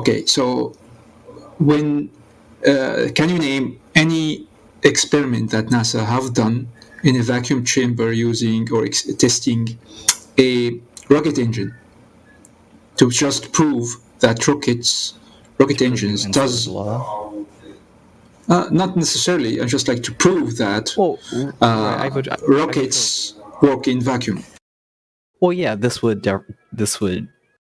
Okay, so when can you name any experiment that NASA have done in a vacuum chamber using or testing a rocket engine to just prove that rocket To prove engines Newton's third does law. not necessarily, just like to prove that Well, right, rockets work in vacuum. Well, yeah, this would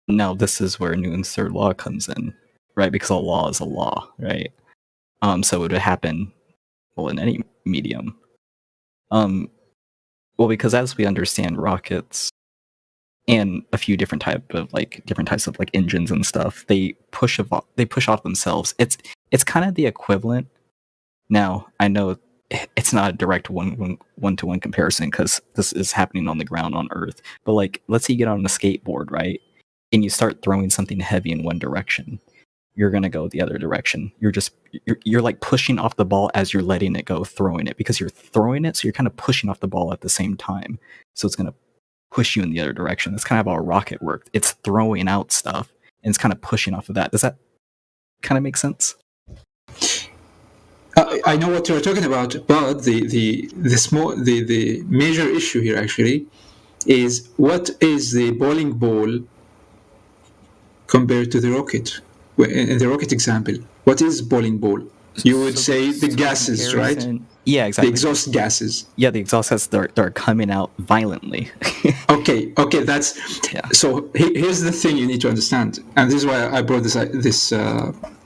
now this is where Newton's third law comes in, right? Because a law is a law, right? So it would happen, well, in any medium. Well, because as we understand rockets and a few different types of like engines and stuff, they push off themselves. It's kind of the equivalent. Now, I know it's not a direct one-to-one comparison because this is happening on the ground on Earth. But like, let's say you get on a skateboard, right? And you start throwing something heavy in one direction. You're gonna go the other direction. You're like pushing off the ball as you're letting it go, throwing it because you're throwing it, so you're kind of pushing off the ball at the same time. So it's gonna push you in the other direction. That's kind of how a rocket works. It's throwing out stuff and it's kind of pushing off of that. Does that kind of make sense? I know what you're talking about, but the major issue here actually is what is the bowling ball compared to the rocket? In the rocket example, what is bowling ball? You would say the gases, right? Yeah, exactly. The exhaust gases. Yeah, the exhaust gases they're coming out violently. Okay. That's yeah. So here's the thing you need to understand, and this is why I brought this.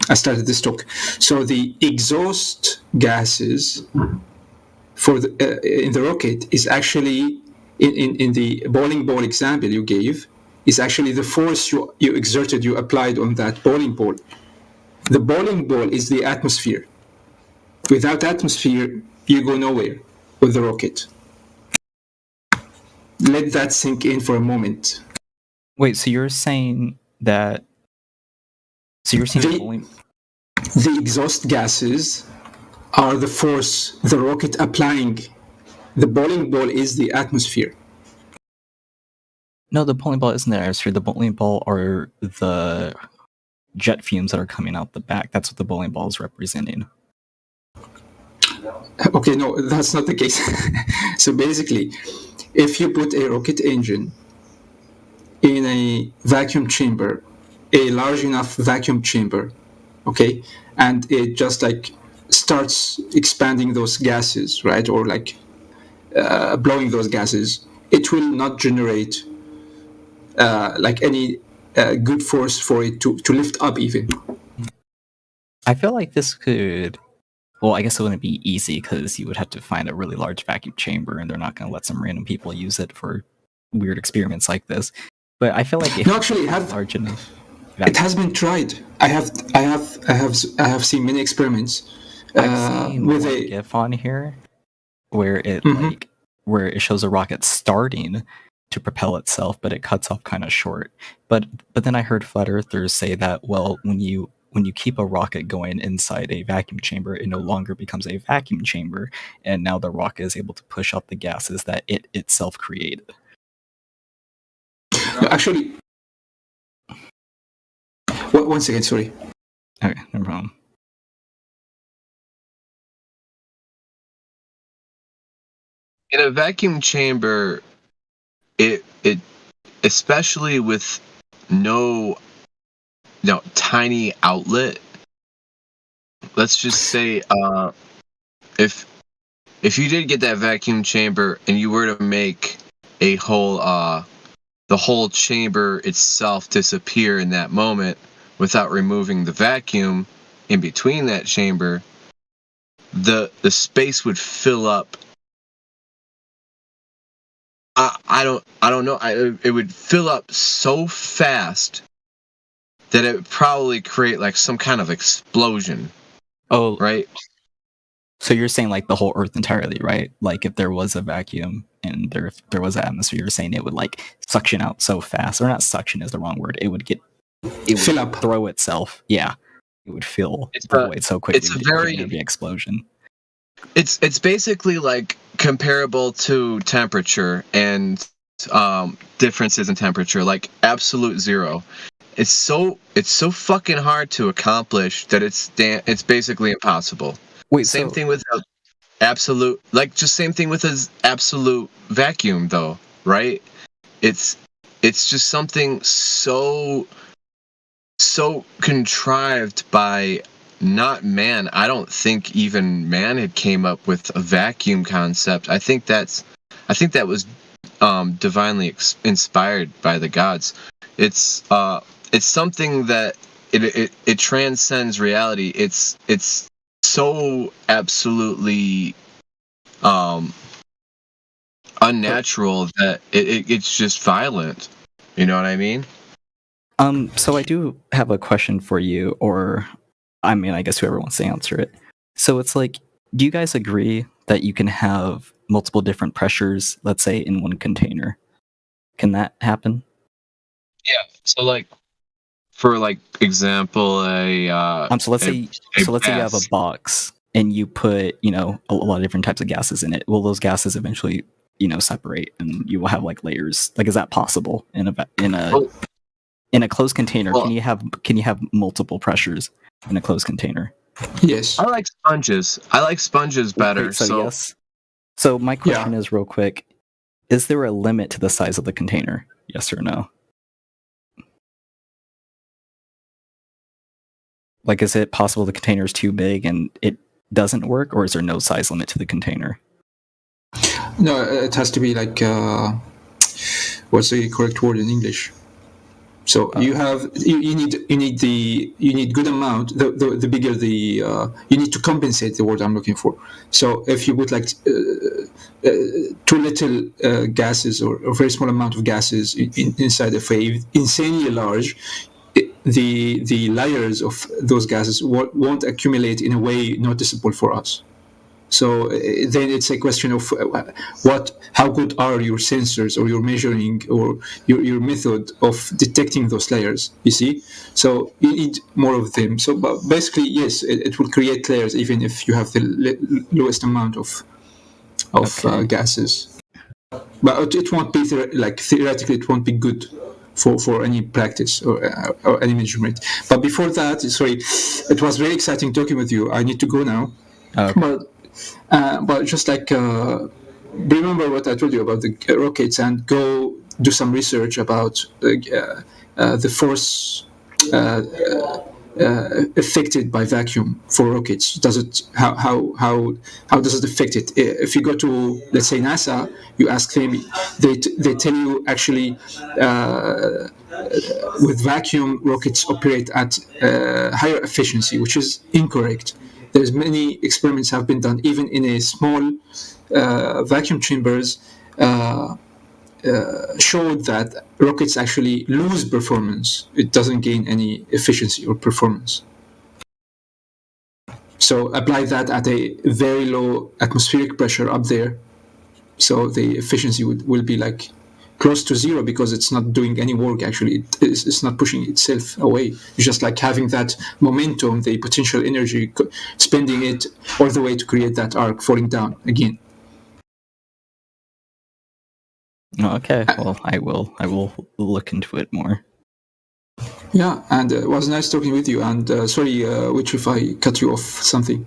I started this talk. So the exhaust gases for in the rocket is actually in the bowling ball example you gave is actually the force you exerted, you applied on that bowling ball. The bowling ball is the atmosphere. Without atmosphere, you go nowhere with the rocket. Let that sink in for a moment. Wait, so you're saying that? So you're saying the exhaust gases are the force the rocket applying. The bowling ball is the atmosphere. No, the bowling ball isn't the atmosphere. The bowling ball are the jet fumes that are coming out the back. That's what the bowling ball is representing. Okay, no, that's not the case. So basically, if you put a rocket engine in a vacuum chamber, a large enough vacuum chamber, okay, and it just like starts expanding those gases, right, or like blowing those gases, it will not generate like any good force for it to lift up even. I feel like this could, well, I guess it wouldn't be easy because you would have to find a really large vacuum chamber and they're not going to let some random people use it for weird experiments like this. But I feel like if actually large enough, it has been tried. I have seen many experiments I've seen with a GIF on here where it where it shows a rocket starting to propel itself, but it cuts off kind of short. But then I heard flat earthers say that, well, when you keep a rocket going inside a vacuum chamber, it no longer becomes a vacuum chamber, and now the rocket is able to push out the gases that it itself created. Actually, one second, sorry. Okay, no problem. In a vacuum chamber, it especially with no tiny outlet. Let's just say if you did get that vacuum chamber and you were to make a whole the whole chamber itself disappear in that moment without removing the vacuum in between that chamber, the space would fill up. I don't know. It would fill up so fast that it would probably create like some kind of explosion. Oh, right. So you're saying like the whole Earth entirely, right? Like if there was a vacuum and there was an atmosphere, you're saying it would like suction out so fast, or not suction is the wrong word. It would fill up, throw itself. Yeah, it would fill the void so quickly. It's a very big explosion. It's basically like comparable to temperature and differences in temperature, like absolute zero. it's so fucking hard to accomplish that it's basically impossible. Wait, Same so thing with absolute, like, just same thing with his absolute vacuum though, right? It's just something so contrived by not man. I don't think even man had came up with a vacuum concept. I think that was divinely inspired by the gods. It's something that it transcends reality. It's so absolutely um unnatural that it's just violent. You know what I mean? so I do have a question for you, or I mean, I guess whoever wants to answer it. So it's like, do you guys agree that you can have multiple different pressures, let's say, in one container? Can that happen? Yeah. So, like, for like example, So let's say you have a gas. box and you put, you know, a lot of different types of gases in it. Will those gases eventually, you know, separate and you will have like layers? Like, is that possible in Well, a closed container? well, Can you have multiple pressures in a closed container? Yes. I like sponges. I like sponges better. Wait, so yes. So my question Yeah. is real quick: is there a limit to the size of the container? Yes or no? Like, is it possible the container is too big and it doesn't work, or is there no size limit to the container? No, it has to be like what's the correct word in English? So you need good amount. The bigger the you need to compensate, the word I'm looking for. So if you put like too little gases or a very small amount of gases inside a wave, insanely large, the layers of those gases won't accumulate in a way noticeable for us. So then it's a question of how good are your sensors or your measuring or your method of detecting those layers. You see, so you need more of them. So, but basically, yes, it will create layers even if you have the lowest amount of Okay. gases. But it won't be theoretically, it won't be good for any practice or any measurement. But before that, sorry, it was very exciting talking with you. I need to go now. Okay. But just like remember what I told you about the rockets, and go do some research about the force affected by vacuum for rockets. Does it how does it affect it? If you go to, let's say, NASA, you ask them, they tell you actually with vacuum rockets operate at higher efficiency, which is incorrect. There's many experiments have been done even in a small vacuum chambers showed that rockets actually lose performance. It doesn't gain any efficiency or performance. So apply that at a very low atmospheric pressure up there. So the efficiency will be like close to zero because it's not doing any work actually. It's not pushing itself away. It's just like having that momentum, the potential energy, spending it all the way to create that arc falling down again. Okay. Well, I will look into it more. Yeah, and it was nice talking with you. And sorry, which if I cut you off something.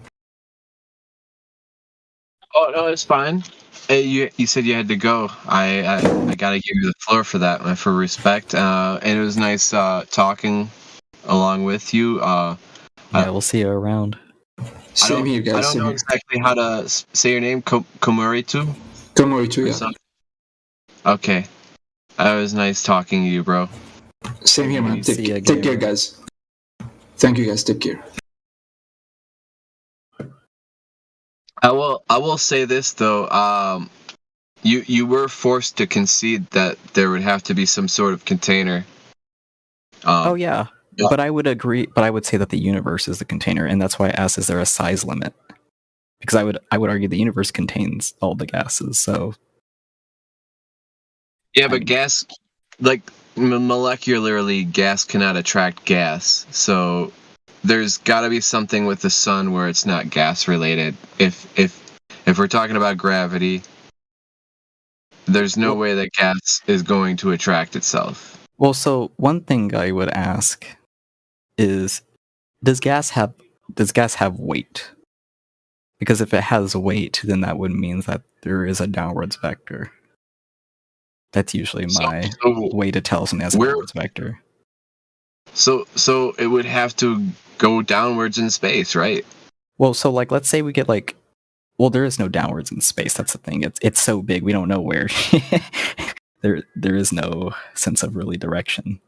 oh no, it's fine. Hey, you said you had to go. I gotta give you the floor for that, for respect. And it was nice talking along with you. Yeah, we'll see you around. Same here, guys. I don't Same know here. exactly how to say your name. Komuritu? Komori too, Or yeah. something? Okay. It was nice talking to you, bro. Same here, man. See you Take care, again. guys. Thank you, guys. Take care. I will say this though. You were forced to concede that there would have to be some sort of container. Oh yeah. Yeah. But I would agree. But I would say that the universe is the container, and that's why I asked: is there a size limit? Because I would argue the universe contains all the gases. So Yeah, I but mean- gas, like molecularly, gas cannot attract gas. So there's got to be something with the sun where it's not gas related. If we're talking about gravity, there's no way that gas is going to attract itself. Well, so one thing I would ask is, does gas have weight? Because if it has weight, then that would mean that there is a downwards vector. That's usually my way to tell something has a downwards vector. So it would have to go downwards in space, right? Well, so like, let's say we get like, well, there is no downwards in space. That's the thing. It's so big, we don't know where. there is no sense of really direction.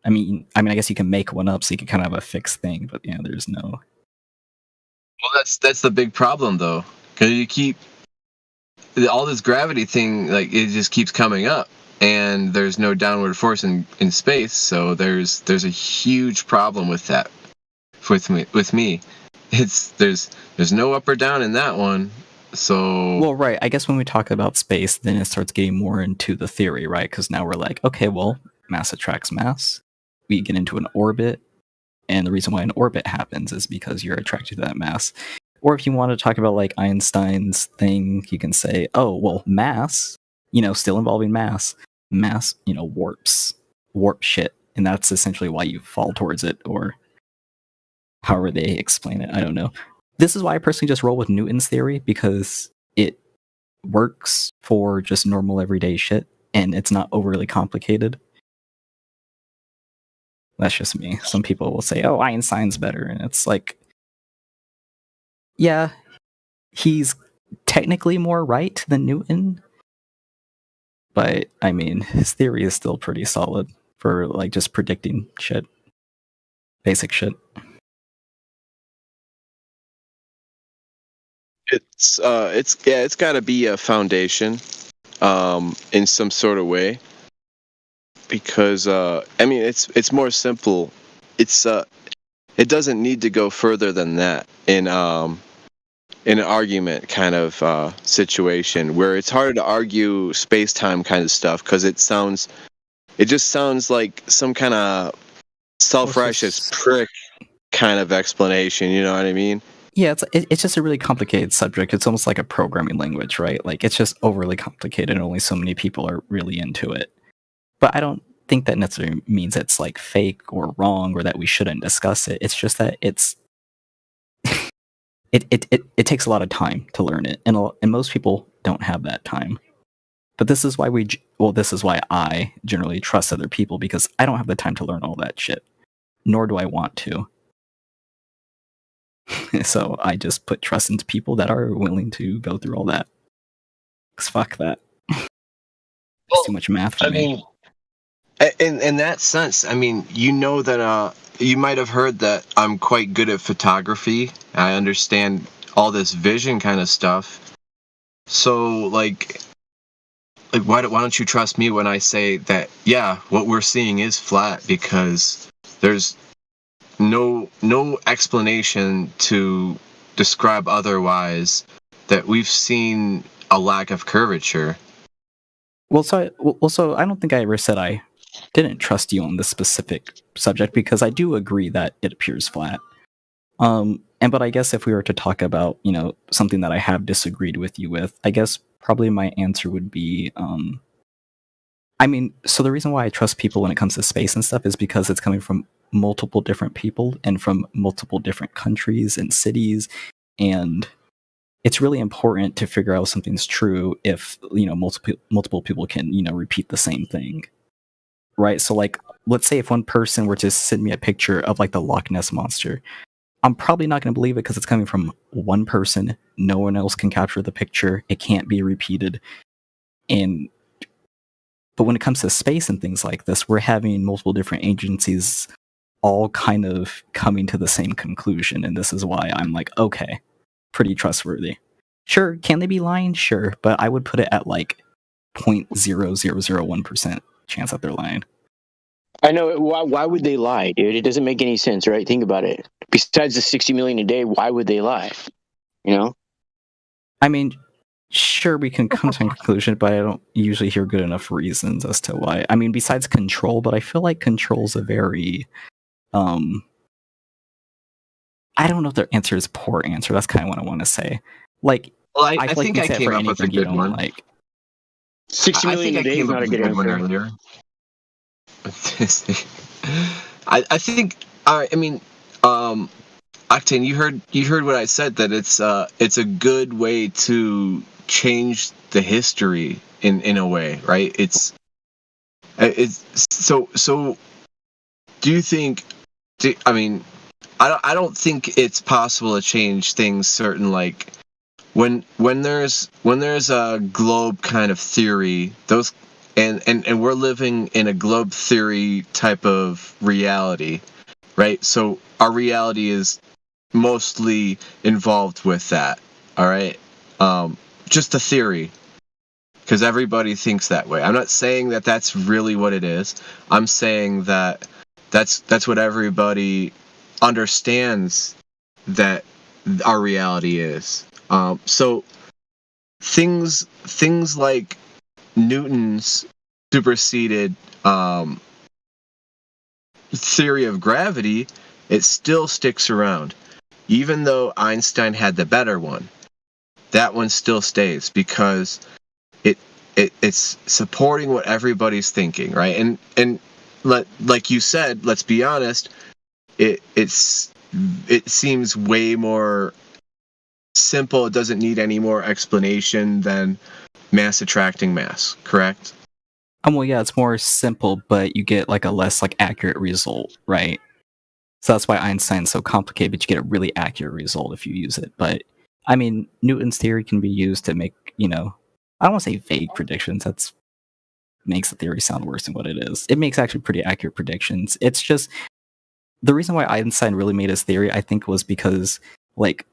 I mean, I guess you can make one up, so you can kind of have a fixed thing, but yeah, there's no. Well, that's the big problem, though, because you keep all this gravity thing, like it just keeps coming up, and there's no downward force in space, so there's a huge problem with that. With me, it's there's no up or down in that one. So well, right. I guess when we talk about space, then it starts getting more into the theory, right? Because now we're like, okay, well, mass attracts mass. We get into an orbit, and the reason why an orbit happens is because you're attracted to that mass. Or if you want to talk about like Einstein's thing, you can say, oh, well, mass, still involving mass, warp shit, and that's essentially why you fall towards it, or however they explain it. I don't know. This is why I personally just roll with Newton's theory, because it works for just normal everyday shit, and it's not overly complicated. That's just me. Some people will say, oh, Einstein's better. And it's like, yeah, he's technically more right than Newton. But, I mean, his theory is still pretty solid for, like, just predicting shit. Basic shit. It's got to be a foundation in some sort of way. Because it's more simple. It doesn't need to go further than that in an argument kind of situation where it's hard to argue space-time kind of stuff, because it just sounds like some kind of self-righteous prick kind of explanation. You know what I mean? Yeah, it's just a really complicated subject. It's almost like a programming language, right? Like, it's just overly complicated, and only so many people are really into it. But I don't think that necessarily means it's like fake or wrong, or that we shouldn't discuss it. It's just that it takes a lot of time to learn it, and most people don't have that time. But this is why this is why I generally trust other people, because I don't have the time to learn all that shit, nor do I want to. So I just put trust into people that are willing to go through all that. 'Cause fuck that. It's too much math for me. In that sense, I mean, that you might have heard that I'm quite good at photography. I understand all this vision kind of stuff. So, like why don't you trust me when I say that, yeah, what we're seeing is flat, because there's no explanation to describe otherwise, that we've seen a lack of curvature. Well, so I don't think I ever said I didn't trust you on this specific subject, because I do agree that it appears flat. But I guess if we were to talk about, something that I have disagreed with you with, I guess probably my answer would be, so the reason why I trust people when it comes to space and stuff is because it's coming from multiple different people and from multiple different countries and cities, and it's really important to figure out if something's true if, multiple people can, repeat the same thing. Right? So, like, let's say if one person were to send me a picture of, like, the Loch Ness Monster, I'm probably not going to believe it because it's coming from one person. No one else can capture the picture. It can't be repeated. But when it comes to space and things like this, we're having multiple different agencies all kind of coming to the same conclusion. And this is why I'm like, okay, pretty trustworthy. Sure, can they be lying? Sure, but I would put it at like 0.0001% chance that they're lying. I know. Why would they lie, dude? It doesn't make any sense, right? Think about it. Besides the 60 million a day, why would they lie? I mean, sure, we can come to a conclusion, but I don't usually hear good enough reasons as to why. I mean, besides control, but I feel like control's a very, I don't know if their answer is poor answer. That's kind of what I want to say. Like, well, I think I came up with a good one. Like, 60 million a day is not a good answer. Earlier. I think I mean Octane, you heard what I said, that it's a good way to change the history in a way, right? It's so do you think I mean I don't think it's possible to change things certain, like when there's a globe kind of theory, those and we're living in a globe theory type of reality, right? So our reality is mostly involved with that. All right, just a theory, because everybody thinks that way. I'm not saying that that's really what it is. I'm saying that that's what everybody understands that our reality is. So things like Newton's superseded theory of gravity, it still sticks around. Even though Einstein had the better one, that one still stays because it's supporting what everybody's thinking, right? And like you said, let's be honest, it seems way more simple. It doesn't need any more explanation than mass attracting mass, correct? Well, yeah, it's more simple, but you get like a less like accurate result, right? So that's why Einstein's so complicated, but you get a really accurate result if you use it. But I mean, Newton's theory can be used to make, I don't want to say vague predictions. That's makes the theory sound worse than what it is. It makes actually pretty accurate predictions. It's just the reason why Einstein really made his theory, I think, was because like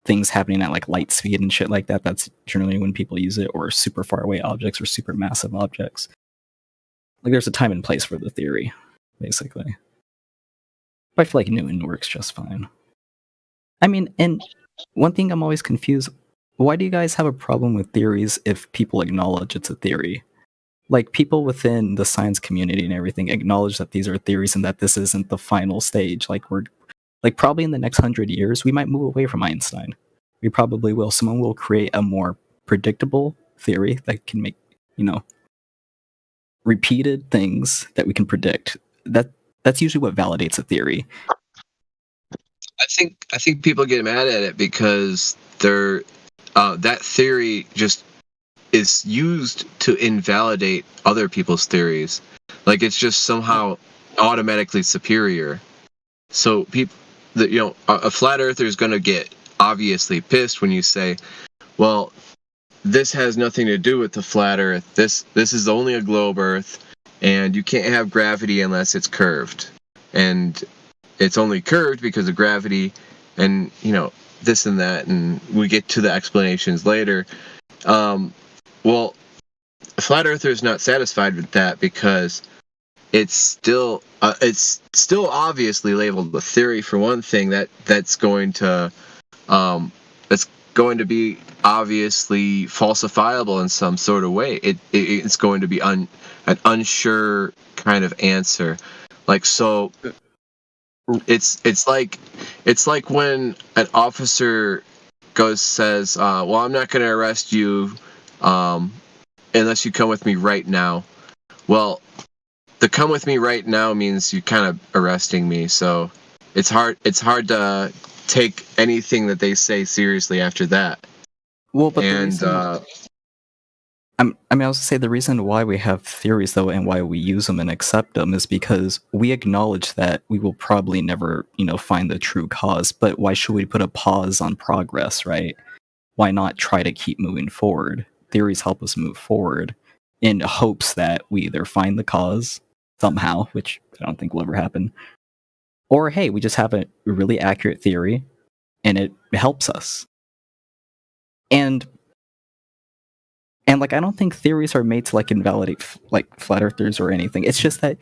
things happening at like light speed and shit like that. That's generally when people use it, or super far away objects or super massive objects. Like there's a time and place for the theory, basically. But I feel like Newton works just fine. I mean, and one thing I'm always confused, why do you guys have a problem with theories if people acknowledge it's a theory? Like people within the science community and everything acknowledge that these are theories and that this isn't the final stage. Like we're like probably in the next 100 years we might move away from Einstein. We probably will. Someone will create a more predictable theory that can make, repeated things that we can predict. That's usually what validates a theory. I think people get mad at it because that theory just is used to invalidate other people's theories. Like it's just somehow automatically superior. So people, a flat earther is going to get obviously pissed when you say, well, this has nothing to do with the flat earth. This is only a globe earth, and you can't have gravity unless it's curved. And it's only curved because of gravity, and this and that, and we get to the explanations later. Well, a flat earther is not satisfied with that because it's still obviously labeled a theory, for one thing. That's going to be obviously falsifiable in some sort of way. It's going to be an unsure kind of answer. Like, so it's like when an officer says, well, I'm not going to arrest you unless you come with me right now. Well, the come with me right now means you kind of arresting me, so it's hard to take anything that they say seriously after that. Well, but And I was going to say the reason why we have theories, though, and why we use them and accept them is because we acknowledge that we will probably never, find the true cause. But why should we put a pause on progress, right? Why not try to keep moving forward? Theories help us move forward in hopes that we either find the cause somehow, which I don't think will ever happen, or hey, we just have a really accurate theory and it helps us. And like I don't think theories are made to like invalidate like flat earthers or anything. It's just that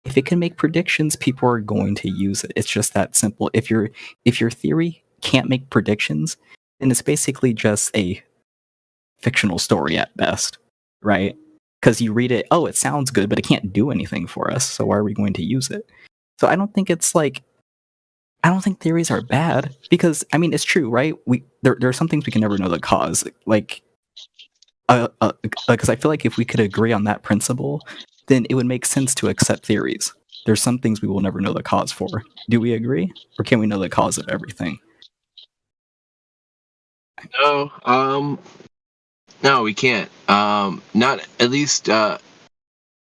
if it can make predictions, people are going to use it. It's just that simple. If your theory can't make predictions, then it's basically just a fictional story at best, right? Because you read it, oh, it sounds good, but it can't do anything for us. So why are we going to use it? So I don't think theories are bad, because I mean it's true, right? There are some things we can never know the cause. Like Because I feel like if we could agree on that principle, then it would make sense to accept theories. There's some things we will never know the cause for. Do we agree, or can we know the cause of everything? No, we can't. Not at least.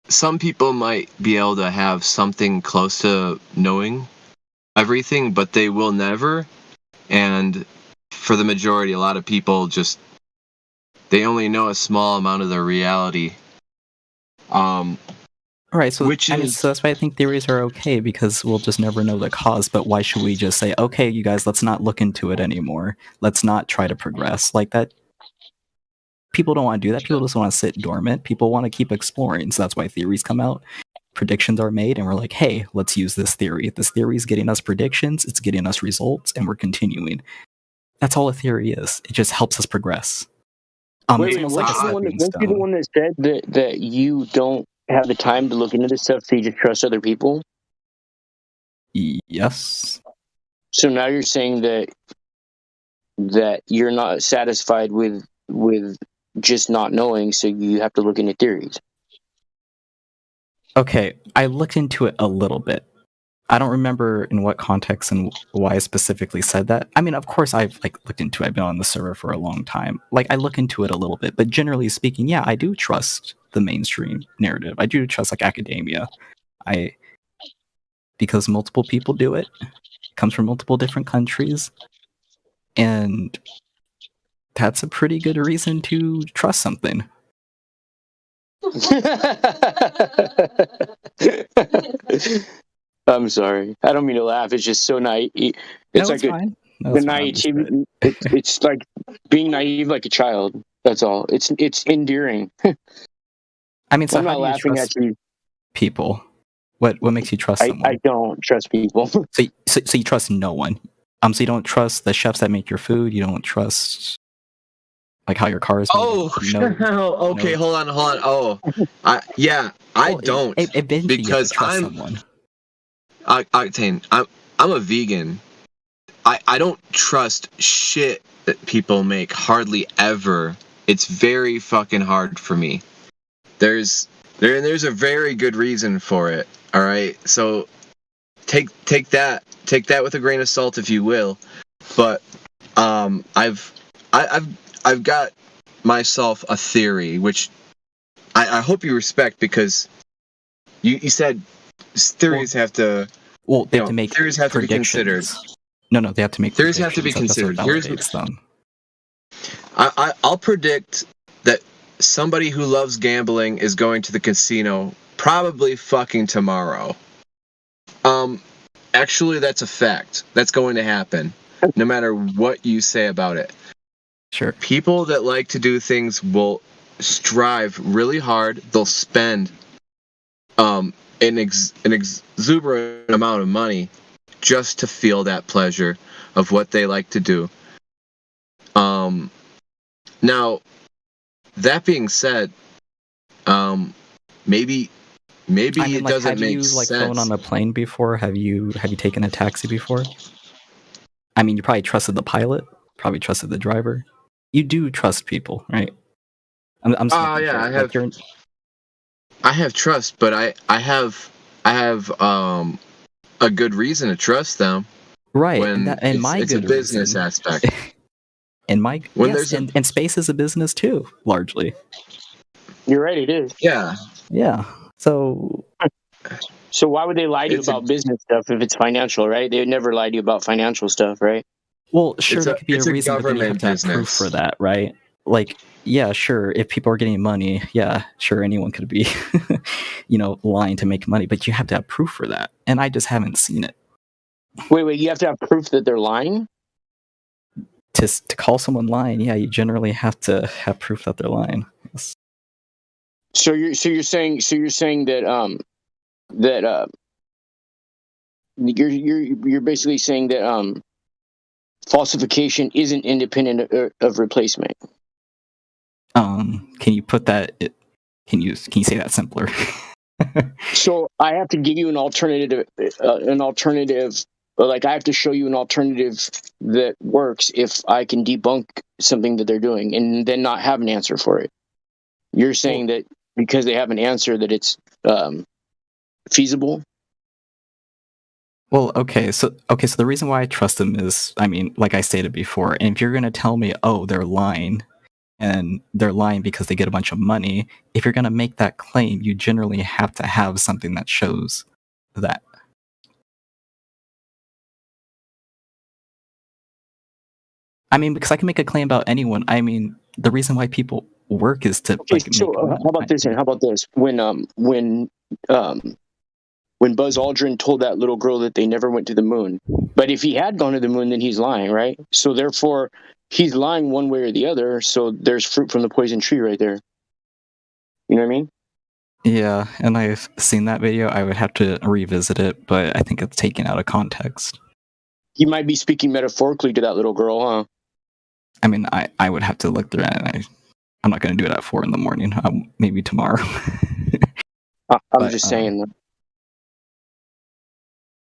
Some people might be able to have something close to knowing everything, but they will never. And for the majority, a lot of people just they only know a small amount of their reality. All right, so Which is- so that's why I think theories are okay, because we'll just never know the cause. But why should we just say, okay, you guys, let's not look into it anymore. Let's not try to progress like that. People don't want to do that. People just want to sit dormant. People want to keep exploring. So that's why theories come out. Predictions are made, and we're like, hey, let's use this theory. This theory is getting us predictions, it's getting us results, and we're continuing. That's all a theory is. It just helps us progress. Wait, It's almost weren't like a you the one stepping that- weren't you the stone. one that said that you don't have the time to look into this stuff, so you just trust other people? Yes. So now you're saying that you're not satisfied with just not knowing, so you have to look into theories. Okay, I looked into it a little bit. I don't remember in what context and why I specifically said that. I mean, of course, I've looked into it. I've been on the server for a long time. I look into it a little bit, but generally speaking, yeah, I do trust the mainstream narrative. I do trust academia. Because multiple people do it. It comes from multiple different countries, and that's a pretty good reason to trust something. I'm sorry. I don't mean to laugh. It's just so naive. It's No, like it's fine. No, the it's fine. I'm just naivety. It's like being naive like a child. That's all. It's endearing. I mean, so I'm how not do you laughing trust at you. people? What makes you trust someone? I don't trust people. So you trust no one. So you don't trust the chefs that make your food. You don't trust how your car is made. Oh, okay. no. Hold on. Oh, I Well, don't eventually you have because to trust I'm someone. Octane. I'm a vegan. I don't trust shit that people make hardly ever. It's very fucking hard for me. There's a very good reason for it. All right, so take that with a grain of salt if you will. But I've got myself a theory which I hope you respect, because you said theories have to. Well, they have to make theories have to be considered. predictions. No, they have to make Theories have to be predictions. That's what considered. validates them. I'll predict that somebody who loves gambling is going to the casino probably fucking tomorrow. Actually, that's a fact. That's going to happen, no matter what you say about it. Sure. People that like to do things will strive really hard. They'll spend an exuberant amount of money just to feel that pleasure of what they like to do. Now, that being said, maybe it doesn't make sense. Have you flown on a plane before? Have you taken a taxi before? I mean, you probably trusted the pilot, probably trusted the driver. You do trust people, right? I'm yeah, I have trust, but I have a good reason to trust them. Right, When it's a business aspect. And and space is a business too, largely. You're right. It is. Yeah. Yeah. So why would they lie to you about business stuff if it's financial, right? They would never lie to you about financial stuff, right? Well, sure, there could be a it's a reason, but then you have government to have proof business. for that, right? Yeah, sure, if people are getting money, yeah, sure, anyone could be, lying to make money, but you have to have proof for that, and I just haven't seen it. Wait, you have to have proof that they're lying? To call someone lying, yeah, you generally have to have proof that they're lying. Yes. So you're saying that you're basically saying that falsification isn't independent of replacement. Can you put that? Can you say that simpler? So I have to give you an alternative. Like I have to show you an alternative that works if I can debunk something that they're doing, and then not have an answer for it. You're saying that because they have an answer that it's feasible. Well, okay, so the reason why I trust them is, I mean, like I stated before, and if you're gonna tell me, oh, they're lying, and they're lying because they get a bunch of money, if you're gonna make that claim, you generally have to have something that shows that. I mean, because I can make a claim about anyone. I mean, the reason why people work is to Okay, like so make how money. about this? And how about this? When Buzz Aldrin told that little girl that they never went to the moon, but if he had gone to the moon, then he's lying, right? So therefore, he's lying one way or the other. So there's fruit from the poison tree right there. You know what I mean? Yeah, and I've seen that video. I would have to revisit it, but I think it's taken out of context. He might be speaking metaphorically to that little girl, huh? I mean, I would have to look through it, and I'm not going to do it at 4 a.m. Maybe tomorrow. I'm just saying.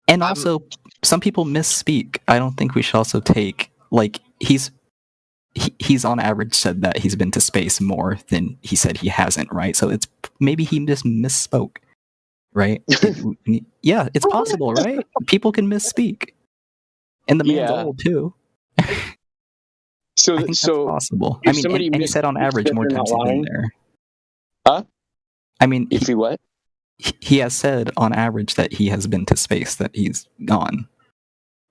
And also, some people misspeak. I don't think we should also take, like, he's on average said that he's been to space more than he said he hasn't, right? So it's maybe he just misspoke, right? Yeah, it's possible, right? People can misspeak. And the man's old too. So I think that's possible. I mean, and he said on average more times he's been there. Huh? I mean, if he what? He has said on average that he has been to space, that he's gone,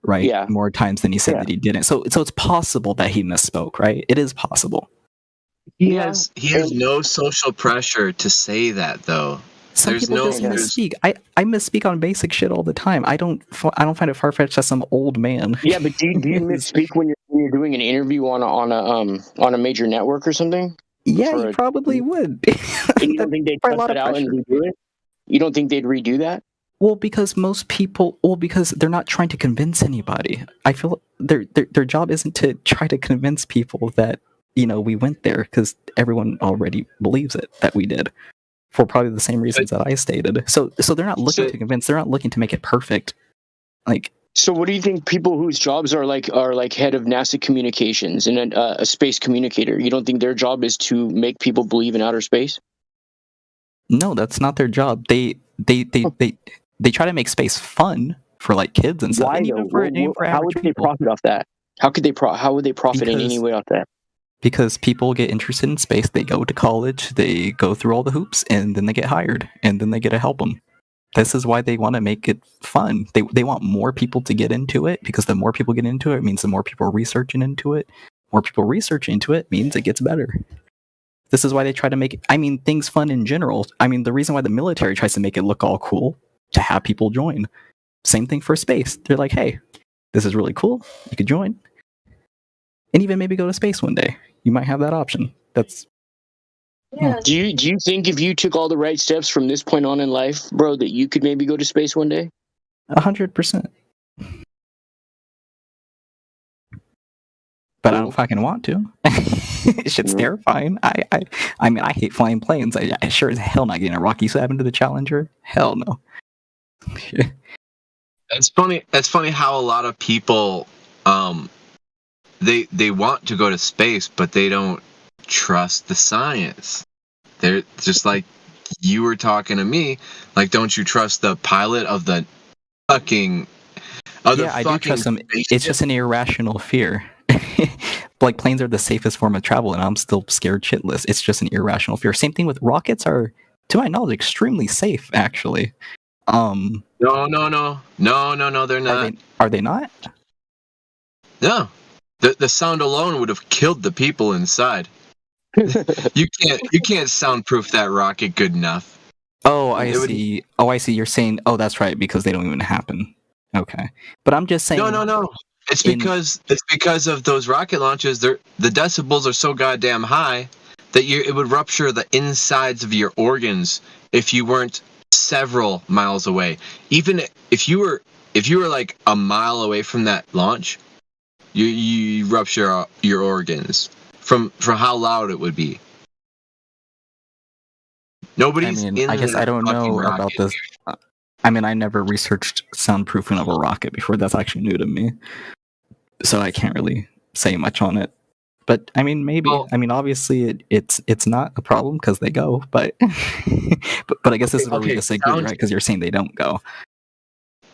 right? Yeah. More times than he said that he didn't. So it's possible that he misspoke, right? It is possible. He has no social pressure to say that, though. Some people just misspeak. I misspeak on basic shit all the time. I don't find it far-fetched as some old man. Yeah, but do you misspeak when you're doing an interview on a major network or something? Yeah, you probably would. And you don't think they'd cut that out and redo it? You don't think they'd redo that? Well, because most people, because they're not trying to convince anybody. I feel their job isn't to try to convince people that, you know, we went there, because everyone already believes it, that we did, for probably the same reasons that I stated. So they're not looking to convince. They're not looking to make it perfect. Like. So what do you think people whose jobs are like head of NASA communications and a space communicator? You don't think their job is to make people believe in outer space? No, that's not their job. They try to make space fun for like kids and stuff. Why and even for how would they profit off that? How would they profit in any way off that? Because people get interested in space, they go to college, they go through all the hoops, and then they get hired, and then they get to help them. This is why they want to make it fun. They want more people to get into it, because the more people get into it means the more people are researching into it. More people research into it means it gets better. This is why they try to make, things fun in general. The reason why the military tries to make it look all cool, to have people join. Same thing for space. They're like, hey, this is really cool. You could join. And even maybe go to space one day. You might have that option. That's... Yeah. Do you think if you took all the right steps from this point on in life, bro, that you could maybe go to space one day? 100%. But I don't fucking want to. Shit's terrifying. I hate flying planes. I sure as hell not getting a Rocky 7 to the Challenger. Hell no. It's funny how a lot of people they want to go to space, but they don't trust the science. They're just like you were talking to me, like, don't you trust the pilot of the fucking I do trust them. It's just an irrational fear. Like, planes are the safest form of travel, and I'm still scared shitless. It's just an irrational fear. Same thing with rockets are, to my knowledge, extremely safe, actually. No, they're not. Are they not? No. The sound alone would have killed the people inside. You can't soundproof that rocket good enough. Oh, I see. I see. You're saying, oh, that's right, because they don't even happen. Okay. But I'm just saying. No. It's because of those rocket launches. The decibels are so goddamn high that it would rupture the insides of your organs if you weren't several miles away. Even if you were like a mile away from that launch, you rupture your organs from how loud it would be. Nobody's I guess I don't know about this. I never researched soundproofing of a rocket before. That's actually new to me. So I can't really say much on it. But I mean, maybe. Well, I mean, obviously, it's not a problem because they go. But but I guess this is where we okay, disagree, sound right? Because you're saying they don't go.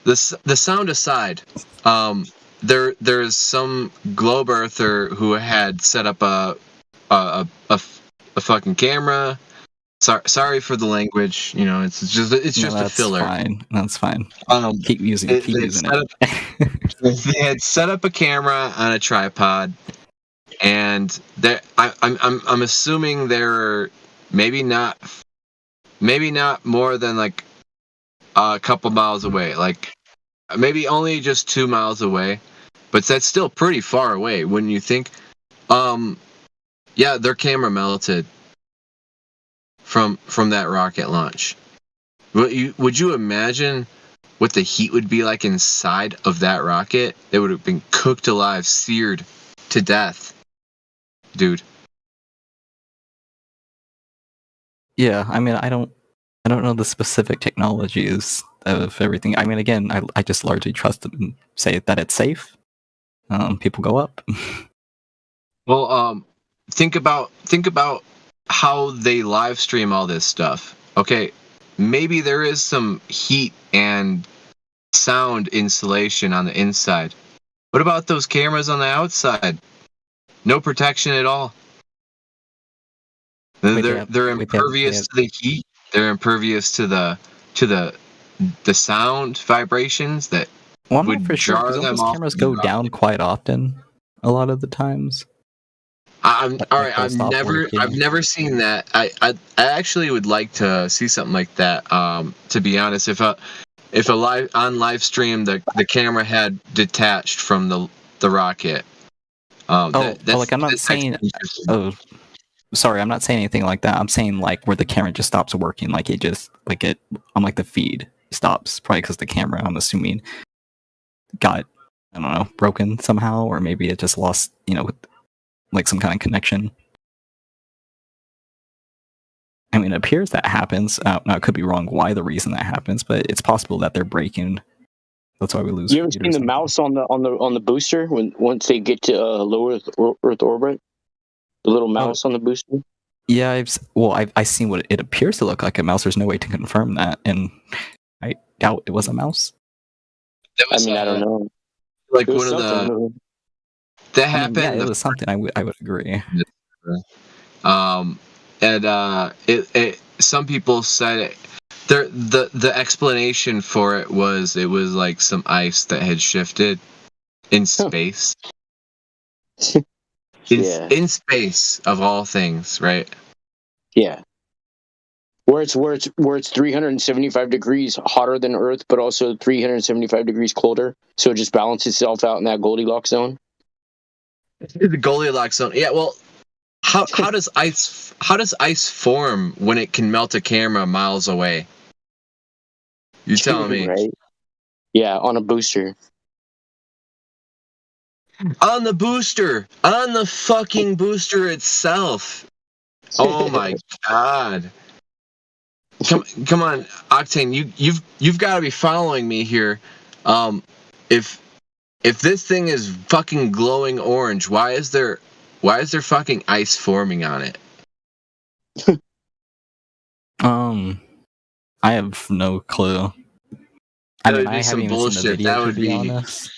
the sound aside, there's some globe earther who had set up a fucking camera. Sorry for the language. You know, it's just No, a that's filler. fine. That's fine. Um, Keep using they, keep they using set it. they had set up a camera on a tripod, and I'm assuming they're maybe not more than like a couple miles away, like maybe only just 2 miles away, but that's still pretty far away, wouldn't you think? Yeah, their camera melted from that rocket launch. Would you imagine what the heat would be like inside of that rocket? It would have been cooked alive, seared to death, dude. Yeah, I mean, I don't know the specific technologies of everything. I mean, again, I just largely trust them and say that it's safe. People go up. Well, think about how they live stream all this stuff. Okay, maybe there is some heat and sound insulation on the inside. What about those cameras on the outside? No protection at all. Wait, They're impervious to the heat. They're impervious to the sound vibrations that Well, I'm would not for sure jar because don't them those off. cameras go down quite often? A lot of the times. I'm Like, all like right. they'll I've stop never working. seen that. I actually would like to see something like that. To be honest, if a live stream the camera had detached from the rocket. Like I'm not That's saying. actually interesting. Oh, sorry, I'm not saying anything like that. I'm saying like where the camera just stops working, like it just like it on like the feed stops, probably because the camera, I'm assuming, got, I don't know, broken somehow, or maybe it just lost, like some kind of connection. I mean, it appears that happens. Now, it could be wrong why the reason that happens, but it's possible that they're breaking. That's why we lose. You ever feed or seen the something. mouse on the booster once they get to low Earth orbit? The little mouse on the booster. Yeah, I've seen what it appears to look like a mouse. There's no way to confirm that, and I doubt it was a mouse. That I was, mean, I don't know. like It was one of the something. that I mean, happened. yeah, it was something. I would agree. Um, and some people said it. The explanation for it was like some ice that had shifted in space. Yeah. In space of all things, right? Yeah. Where it's 375 degrees hotter than Earth, but also 375 degrees colder, so it just balances itself out in that Goldilocks zone. The Goldilocks zone. Yeah. Well, how does ice form when it can melt a camera miles away? You telling me? Right? Yeah, on a booster. On the fucking booster itself. Oh my god. Come on, Octane, you've got to be following me here. If this thing is fucking glowing orange, why is there fucking ice forming on it? I have no clue. I That mean, would I be some haven't even seen the bullshit. video, That to would be be. honest.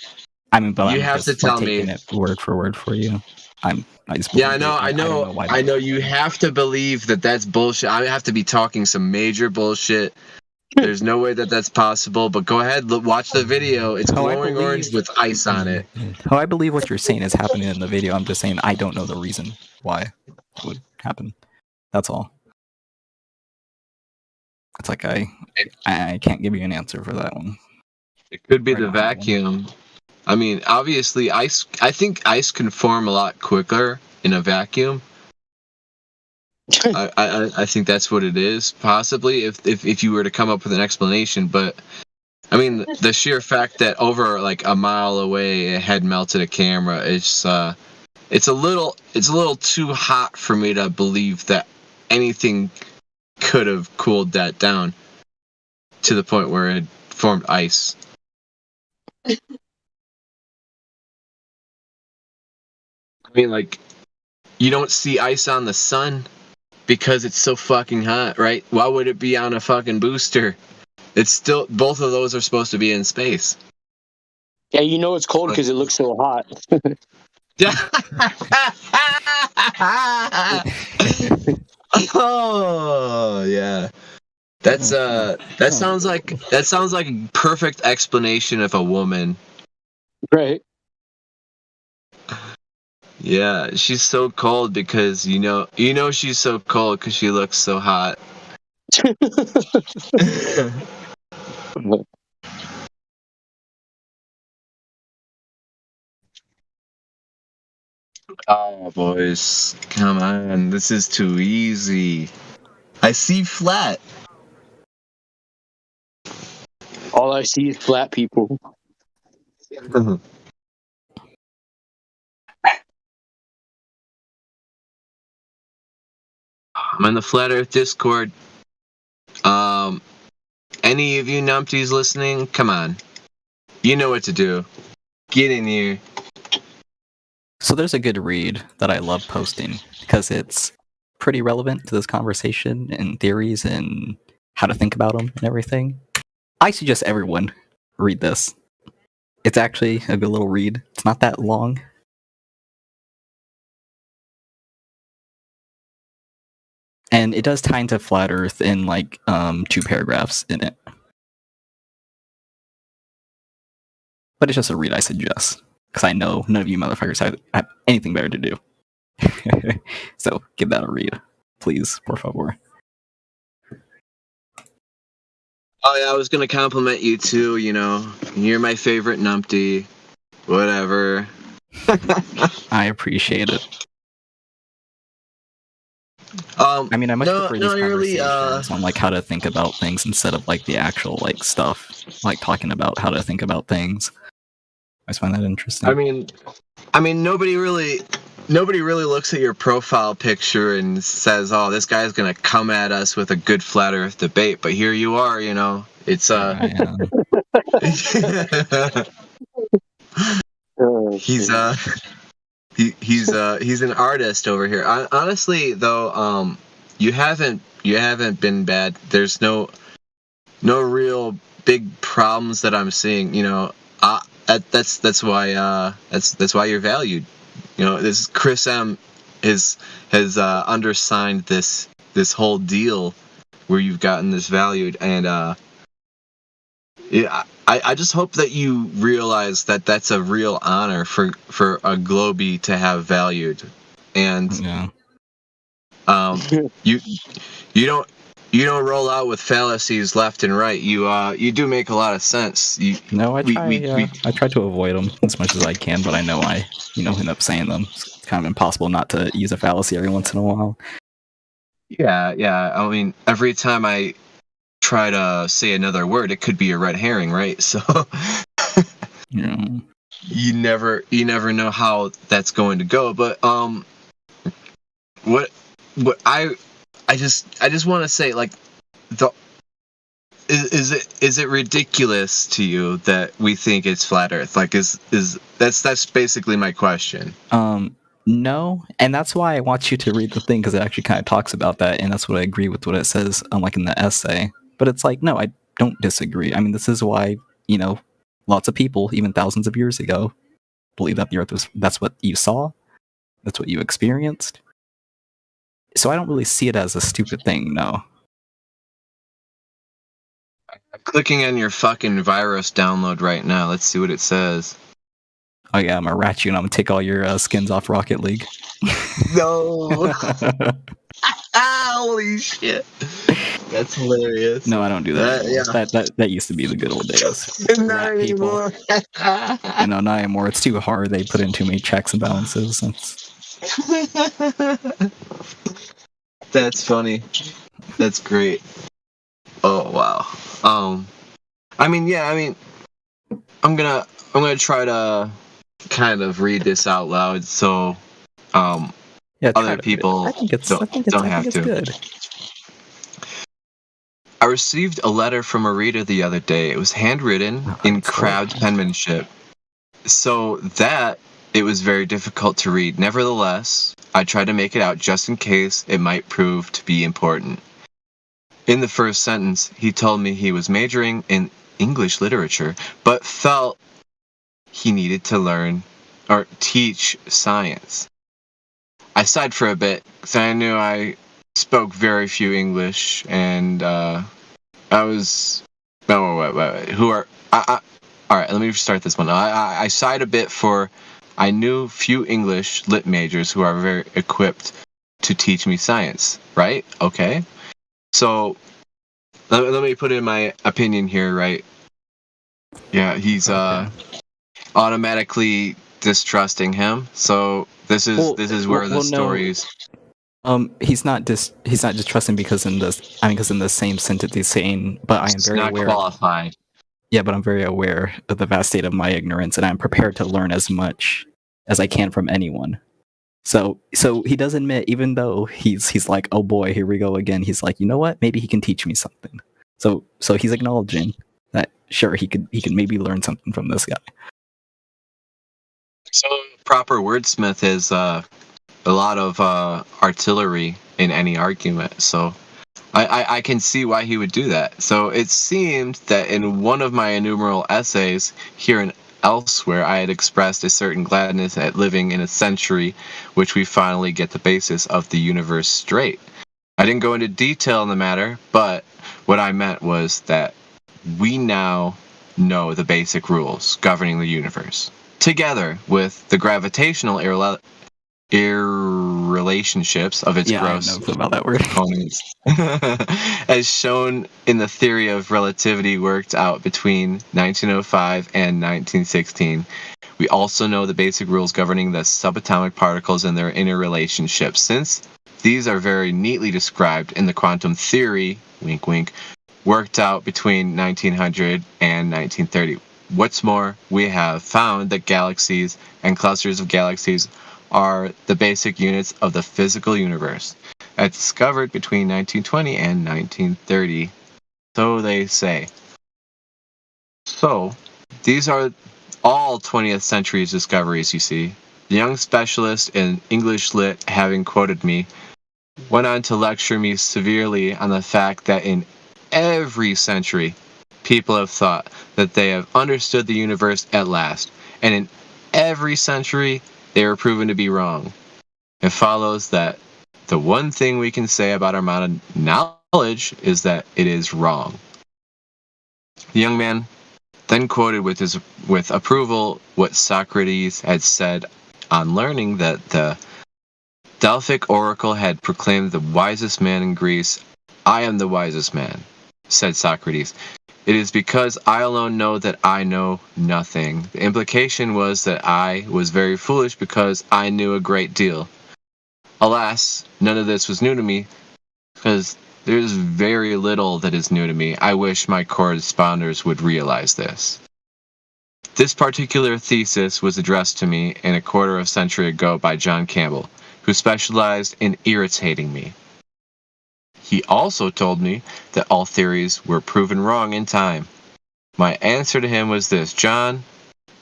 I mean, but You I'm have just to tell taking me. it word for word for you. I just Yeah, I believe know, it, and I don't know why. I know. You have to believe that that's bullshit. I have to be talking some major bullshit. There's no way that that's possible. But go ahead, watch the video. It's Oh, I glowing orange believe- with ice on it. Oh, I believe what you're saying is happening in the video. I'm just saying I don't know the reason why it would happen. That's all. It's like I can't give you an answer for that one. It could be I the don't have one. vacuum. I mean, obviously, ice. I think ice can form a lot quicker in a vacuum. I think that's what it is, possibly, if you were to come up with an explanation. But I mean, the sheer fact that over like a mile away it had melted a camera, it's a little too hot for me to believe that anything could have cooled that down to the point where it formed ice. I mean, like, you don't see ice on the sun because it's so fucking hot, right? Why would it be on a fucking booster? It's still, both of those are supposed to be in space. Yeah, you know it's cold because it looks so hot. Oh yeah, that sounds like a perfect explanation of a woman. Right. Yeah, she's so cold because you know she's so cold because she looks so hot. Oh, boys, come on, this is too easy. I see flat. All I see is flat people. I'm in the Flat Earth Discord. Any of you numpties listening, come on. You know what to do. Get in here. So there's a good read that I love posting because it's pretty relevant to this conversation and theories and how to think about them and everything. I suggest everyone read this. It's actually a good little read. It's not that long. And it does tie into Flat Earth in like 2 paragraphs in it. But it's just a read I suggest. Because I know none of you motherfuckers have anything better to do. So give that a read. Please, por favor. Oh yeah, I was gonna compliment you too, you know. You're my favorite numpty. Whatever. I appreciate it. I mean, I much prefer these conversations on like how to think about things instead of like the actual like stuff, like talking about how to think about things. I just find that interesting. I mean, nobody really looks at your profile picture and says, "Oh, this guy's gonna come at us with a good flat Earth debate." But here you are, you know. It's he's an artist over here. Honestly, though, you haven't been bad. There's no real big problems that I'm seeing. You know, that's why you're valued. You know, this Chris M has undersigned this whole deal where you've gotten this valued, and yeah, I just hope that you realize that that's a real honor for a Globie to have valued, and yeah. you don't roll out with fallacies left and right. You do make a lot of sense. I try to avoid them as much as I can, but I know I end up saying them. It's kind of impossible not to use a fallacy every once in a while. Yeah. I mean, every time I try to say another word, it could be a red herring, right? So Yeah. you never know how that's going to go. But what I just want to say, like, is it ridiculous to you that we think it's flat Earth? Like, is that's basically my question. No, and that's why I want you to read the thing, because it actually kind of talks about that, and that's what I agree with what it says, like in the essay. But it's like, no, I don't disagree. I mean, this is why, lots of people, even thousands of years ago, believe that the Earth was, that's what you saw, that's what you experienced. So I don't really see it as a stupid thing, no. I'm clicking on your fucking virus download right now. Let's see what it says. Oh yeah, I'm gonna rat you and I'm gonna take all your skins off Rocket League. No. Holy shit. That's hilarious. No, I don't do that. Yeah. That used to be the good old days. Not Rat people. anymore. No, not anymore. It's too hard. They put in too many checks and balances. That's funny. That's great. Oh wow. I'm gonna try to kind of read this out loud so other people don't have to. Good. I received a letter from a reader the other day. It was handwritten in crabbed penmanship. So that it was very difficult to read. Nevertheless, I tried to make it out just in case it might prove to be important. In the first sentence, he told me he was majoring in English literature, but felt he needed to learn or teach science. I sighed for a bit because I knew I spoke very few English, and I was. Oh, wait. Who are. All right, let me start this one. I sighed a bit for. I knew few English lit majors who are very equipped to teach me science, right? Okay. So, let me put in my opinion here, right? Yeah, he's Okay. automatically distrusting him. So this is where the no. stories. He's not distrusting because in the same sentence he's saying, but I am It's very not aware. qualified. Yeah, but I'm very aware of the vast state of my ignorance, and I'm prepared to learn as much as I can from anyone. So he does admit, even though he's like, oh boy, here we go again. He's like, you know what? Maybe he can teach me something. So he's acknowledging that sure he could maybe learn something from this guy. So proper wordsmith is a lot of artillery in any argument. So I can see why he would do that. So it seemed that in one of my innumerable essays here and elsewhere, I had expressed a certain gladness at living in a century which we finally get the basis of the universe straight. I didn't go into detail on the matter, but what I meant was that we now know the basic rules governing the universe, together with the gravitational relationships of its Yeah, I gross don't know about that word. components, as shown in the theory of relativity worked out between 1905 and 1916. We also know the basic rules governing the subatomic particles and their interrelationships, since these are very neatly described in the quantum theory, wink wink, worked out between 1900 and 1930. What's more, we have found that galaxies and clusters of galaxies are the basic units of the physical universe, as discovered between 1920 and 1930. So they say. So, these are all 20th century's discoveries, you see. The young specialist in English Lit, having quoted me, went on to lecture me severely on the fact that in every century, people have thought that they have understood the universe at last, and in every century, they were proven to be wrong. It follows that the one thing we can say about our modern knowledge is that it is wrong. The young man then quoted with approval what Socrates had said on learning that the Delphic oracle had proclaimed the wisest man in Greece. I am the wisest man, said Socrates. It is because I alone know that I know nothing. The implication was that I was very foolish because I knew a great deal. Alas, none of this was new to me, because there's very little that is new to me. I wish my corresponders would realize this. This particular thesis was addressed to me in a quarter of a century ago by John Campbell, who specialized in irritating me. He also told me that all theories were proven wrong in time. My answer to him was this: John,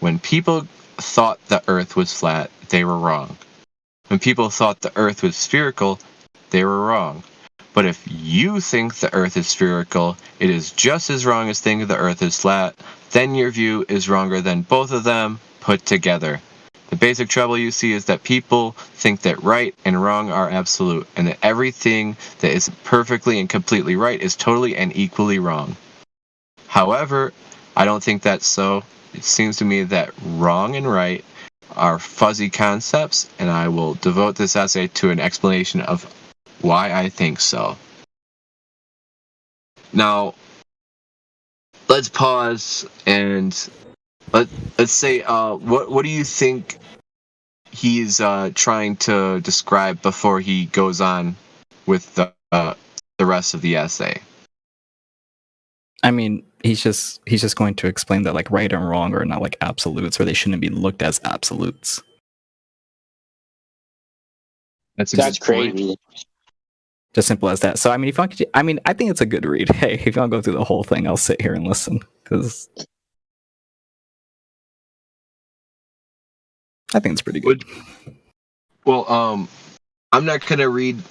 when people thought the earth was flat, they were wrong. When people thought the earth was spherical, they were wrong. But if you think the earth is spherical, it is just as wrong as thinking the earth is flat. Then your view is wronger than both of them put together. The basic trouble you see is that people think that right and wrong are absolute, and that everything that is perfectly and completely right is totally and equally wrong. However, I don't think that's so. It seems to me that wrong and right are fuzzy concepts, and I will devote this essay to an explanation of why I think so. Now, let's pause and let's say, what do you think he's trying to describe before he goes on with the rest of the essay? I mean, he's just going to explain that like right and wrong are not like absolutes, or they shouldn't be looked as absolutes. That's crazy. Just simple as that. So I mean, I think it's a good read. Hey, if you want to go through the whole thing, I'll sit here and listen because I think it's pretty good. Well, I'm not gonna read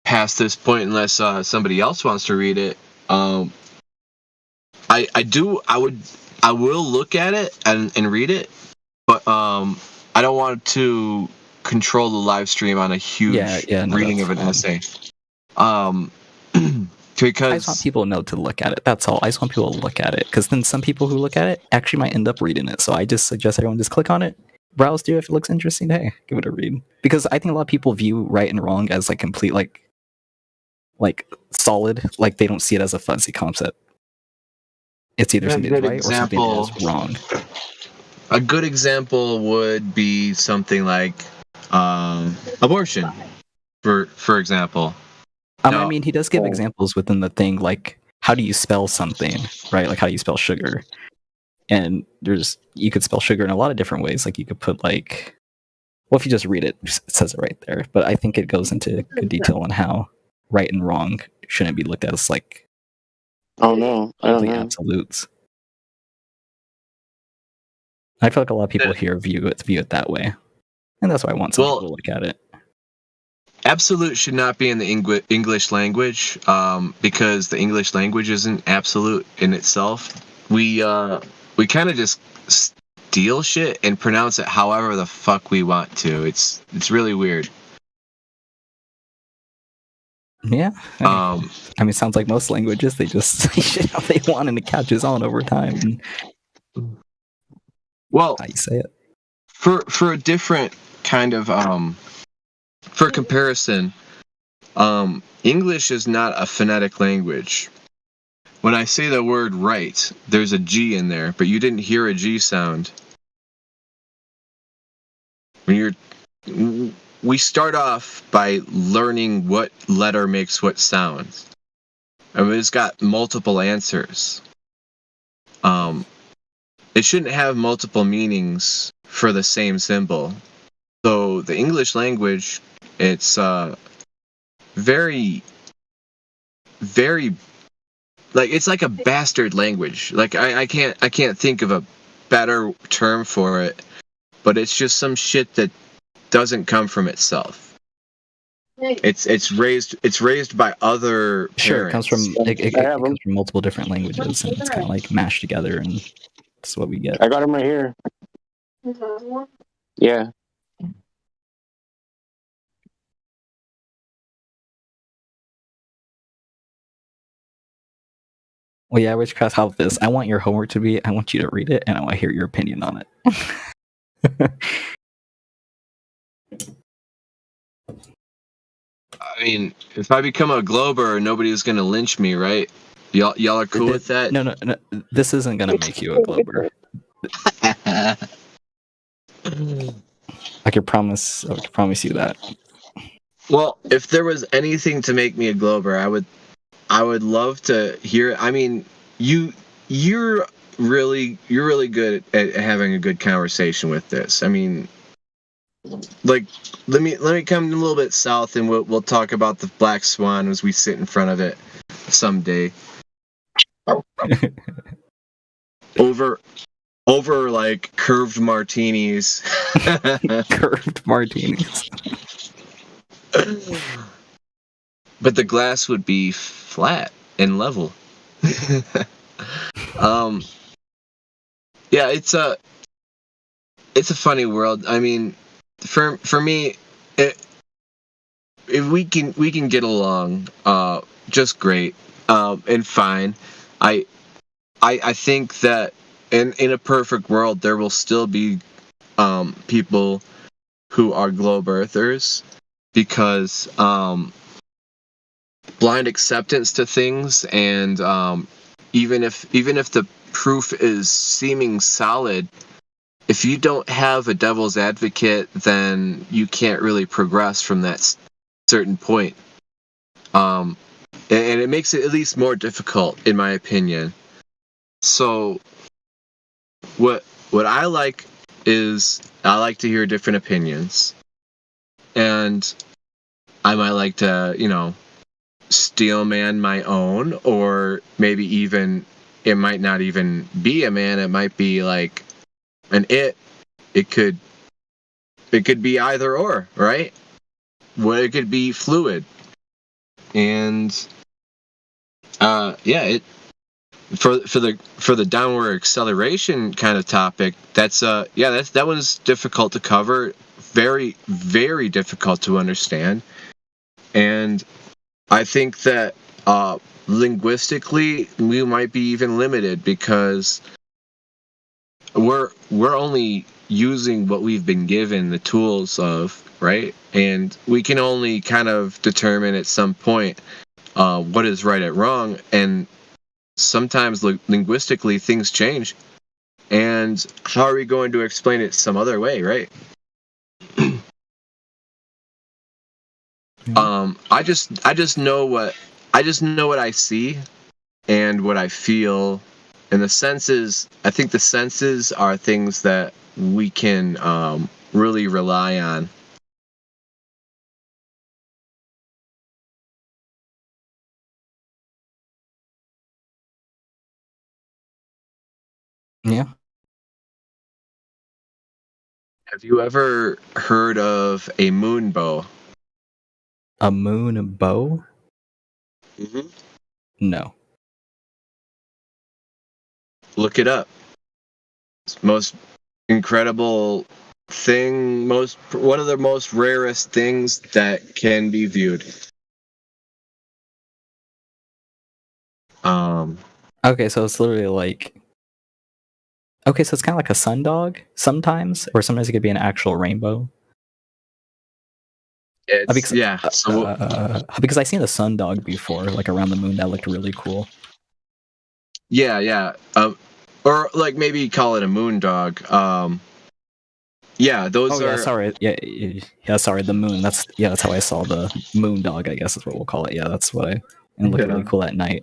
past this point unless somebody else wants to read it. I will look at it and read it, but I don't want to control the live stream on a huge reading of an essay. Because I just want people to know to look at it. That's all. I just want people to look at it, because then some people who look at it actually might end up reading it. So I just suggest everyone just click on it, browse through. If it looks interesting, hey, give it a read. Because I think a lot of people view right and wrong as like complete, like solid. Like they don't see it as a fuzzy concept. It's either something that's right or something that's wrong. A good example would be something like abortion, for example. I mean, he does give examples within the thing, like how do you spell something, right? Like how do you spell sugar? And you could spell sugar in a lot of different ways. Like you could put like, well, if you just read it, it says it right there. But I think it goes into good detail on how right and wrong shouldn't be looked at as like, oh no, I don't know. Absolutes. I feel like a lot of people here view it that way, and that's why I want some people to look at it. Absolute should not be in the English language, because the English language isn't absolute in itself. We kind of just steal shit and pronounce it however the fuck we want to. It's really weird. Yeah. I mean, it sounds like most languages, they just say shit how they want and it catches on over time. Well, how you say it. For a different kind of for comparison, English is not a phonetic language. When I say the word right, there's a G in there, but you didn't hear a G sound. We start off by learning what letter makes what sound. I mean, it's got multiple answers. It shouldn't have multiple meanings for the same symbol. So the English language, it's very, very, like, it's like a bastard language. Like I can't think of a better term for it, but it's just some shit that doesn't come from itself. It's raised by other parents. Sure, it comes from multiple different languages, and it's kind of like mashed together, and that's what we get. I got them right here. Yeah. Well, yeah, Witchcraft, how about this? I want your homework to be, I want you to read it, and I want to hear your opinion on it. I mean, if I become a Glober, nobody's gonna lynch me, right? Y'all are cool with that? No. This isn't gonna make you a Glober. I can promise you that. Well, if there was anything to make me a Glober, I would love to hear. I mean, you're really good at having a good conversation with this. I mean, like, let me come a little bit south, and we'll talk about the Black Swan as we sit in front of it someday. over like curved martinis. Curved martinis. But the glass would be flat and level. Yeah, it's a funny world. I mean, for me, if we can get along, just great, and fine. I think that in a perfect world, there will still be people who are globe earthers, because blind acceptance to things, and even if the proof is seeming solid, if you don't have a devil's advocate, then you can't really progress from that certain point. And it makes it at least more difficult, in my opinion. So what I like is, I like to hear different opinions. And I might like to, steel man my own, or maybe even, it might not even be a man, it might be like an it could it could be either or, right? Well, it could be fluid, and yeah, it for the downward acceleration kind of topic. That one's difficult to cover, very very difficult to understand, and I think that linguistically we might be even limited because we're only using what we've been given the tools of, right? And we can only kind of determine at some point what is right and wrong, and sometimes linguistically things change, and how are we going to explain it some other way, right? I just know what I see and what I feel, and the senses. I think the senses are things that we can really rely on. Yeah. Have you ever heard of a moon bow? A moon bow? Mm-hmm. No. Look it up. It's most incredible thing, one of the most rarest things that can be viewed. Okay, so it's literally like. Okay, so it's kind of like a sundog sometimes, or sometimes it could be an actual rainbow. It's yeah. Because I've seen a sundog before, like around the moon, that looked really cool. Yeah. Or like maybe call it a moon dog. Yeah, those are. Yeah, sorry. Yeah, sorry. The moon. That's how I saw the moon dog. I guess is what we'll call it. Yeah, that's what and it looked really cool at night.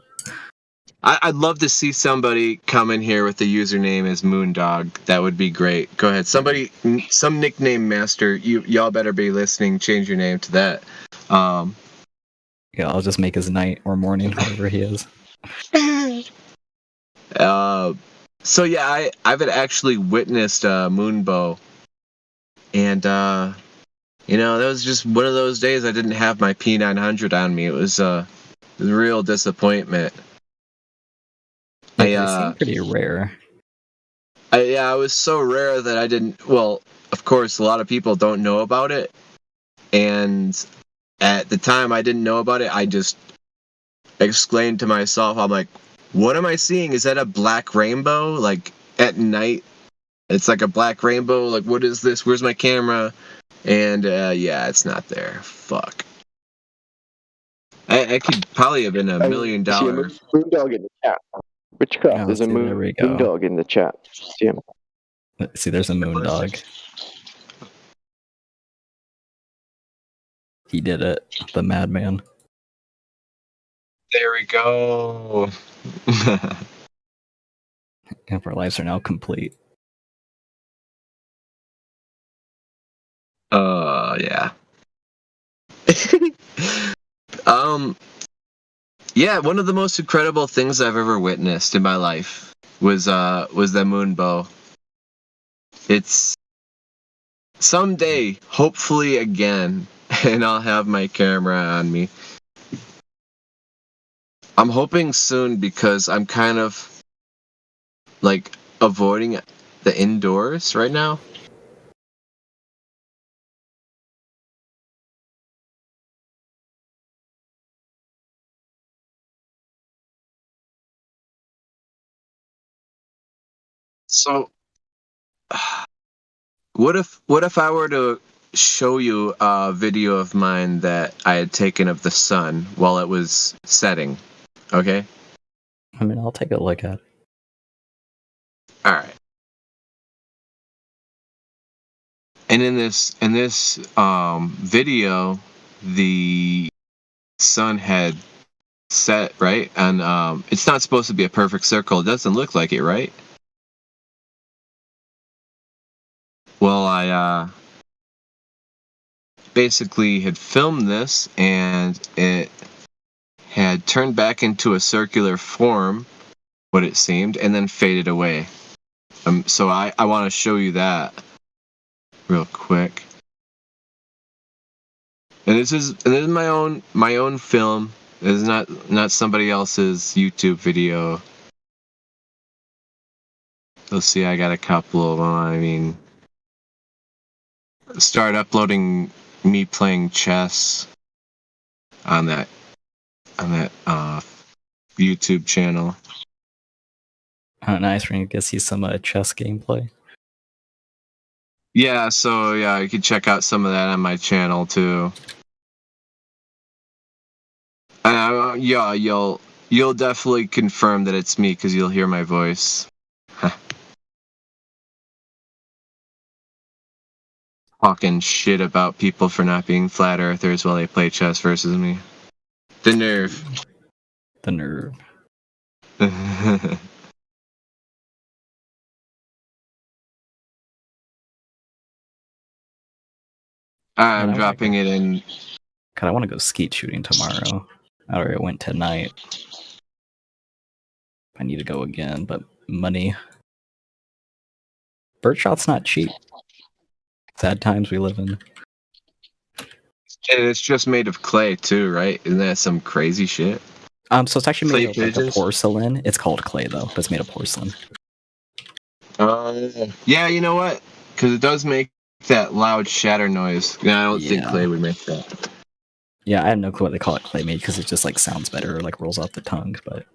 I'd love to see somebody come in here with the username as Moondog. That would be great. Go ahead. Somebody, some nickname master. Y'all better be listening. Change your name to that. Yeah, I'll just make his night or morning, whoever he is. So yeah, I've actually witnessed a moonbow, and that was just one of those days I didn't have my P900 on me. It was a real disappointment. It seemed pretty rare. I was so rare that I didn't. Well, of course, a lot of people don't know about it, and at the time I didn't know about it. I just exclaimed to myself, "I'm like, what am I seeing? Is that a black rainbow? Like at night, it's like a black rainbow. Like what is this? Where's my camera?" And yeah, it's not there. Fuck. I could probably have been $1 million. Moondog in the chat. Witchcraft, there's a moondog in the chat. See him. See, there's a moondog. He did it, the madman. There we go. And our lives are now complete. Yeah. Yeah, one of the most incredible things I've ever witnessed in my life was the moonbow. It's someday, hopefully again, and I'll have my camera on me. I'm hoping soon because I'm kind of like avoiding the indoors right now. So, what if I were to show you a video of mine that I had taken of the sun while it was setting? Okay. I mean, I'll take a look at it. All right. And in this video, the sun had set, right? And it's not supposed to be a perfect circle. It doesn't look like it, right? Well, I basically had filmed this, and it had turned back into a circular form, what it seemed, and then faded away. So I want to show you that real quick. And this is my own film. This is not somebody else's YouTube video. Let's see, I got a couple of them. I mean, start uploading me playing chess on that YouTube channel. Oh, nice. We're gonna get to see some chess gameplay. Yeah, so yeah, you can check out some of that on my channel too. And yeah, you'll definitely confirm that it's me because you'll hear my voice. Talking shit about people for not being flat earthers while they play chess versus me. The nerve. The nerve. I'm Yeah, dropping it in. God, I want to go skeet shooting tomorrow. I already went tonight. I need to go again, but money. Birdshot's not cheap. Sad times we live in. And it's just made of clay too, right? Isn't that some crazy shit? So it's actually made Clay of like a pigeons? porcelain. It's called clay though, but it's made of porcelain. Yeah, you know what? Because it does make that loud shatter noise. Yeah, I don't think Yeah. clay would make that. Yeah, I have no clue what they call it clay made because it just like sounds better or like rolls off the tongue, but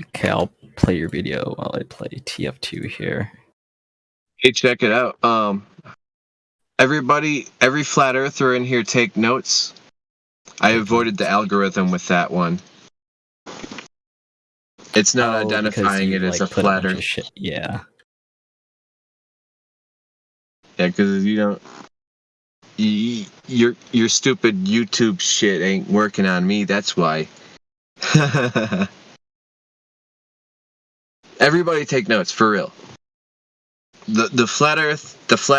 okay, I'll play your video while I play TF2 here. Hey, check it out. Everybody, every flat earther in here, take notes. I avoided the algorithm with that one. It's not Oh, because identifying you, it as like, a put flat bunch earth. of shit. Yeah. Yeah, because you don't. Your stupid YouTube shit ain't working on me. That's why. Everybody take notes for real. The flat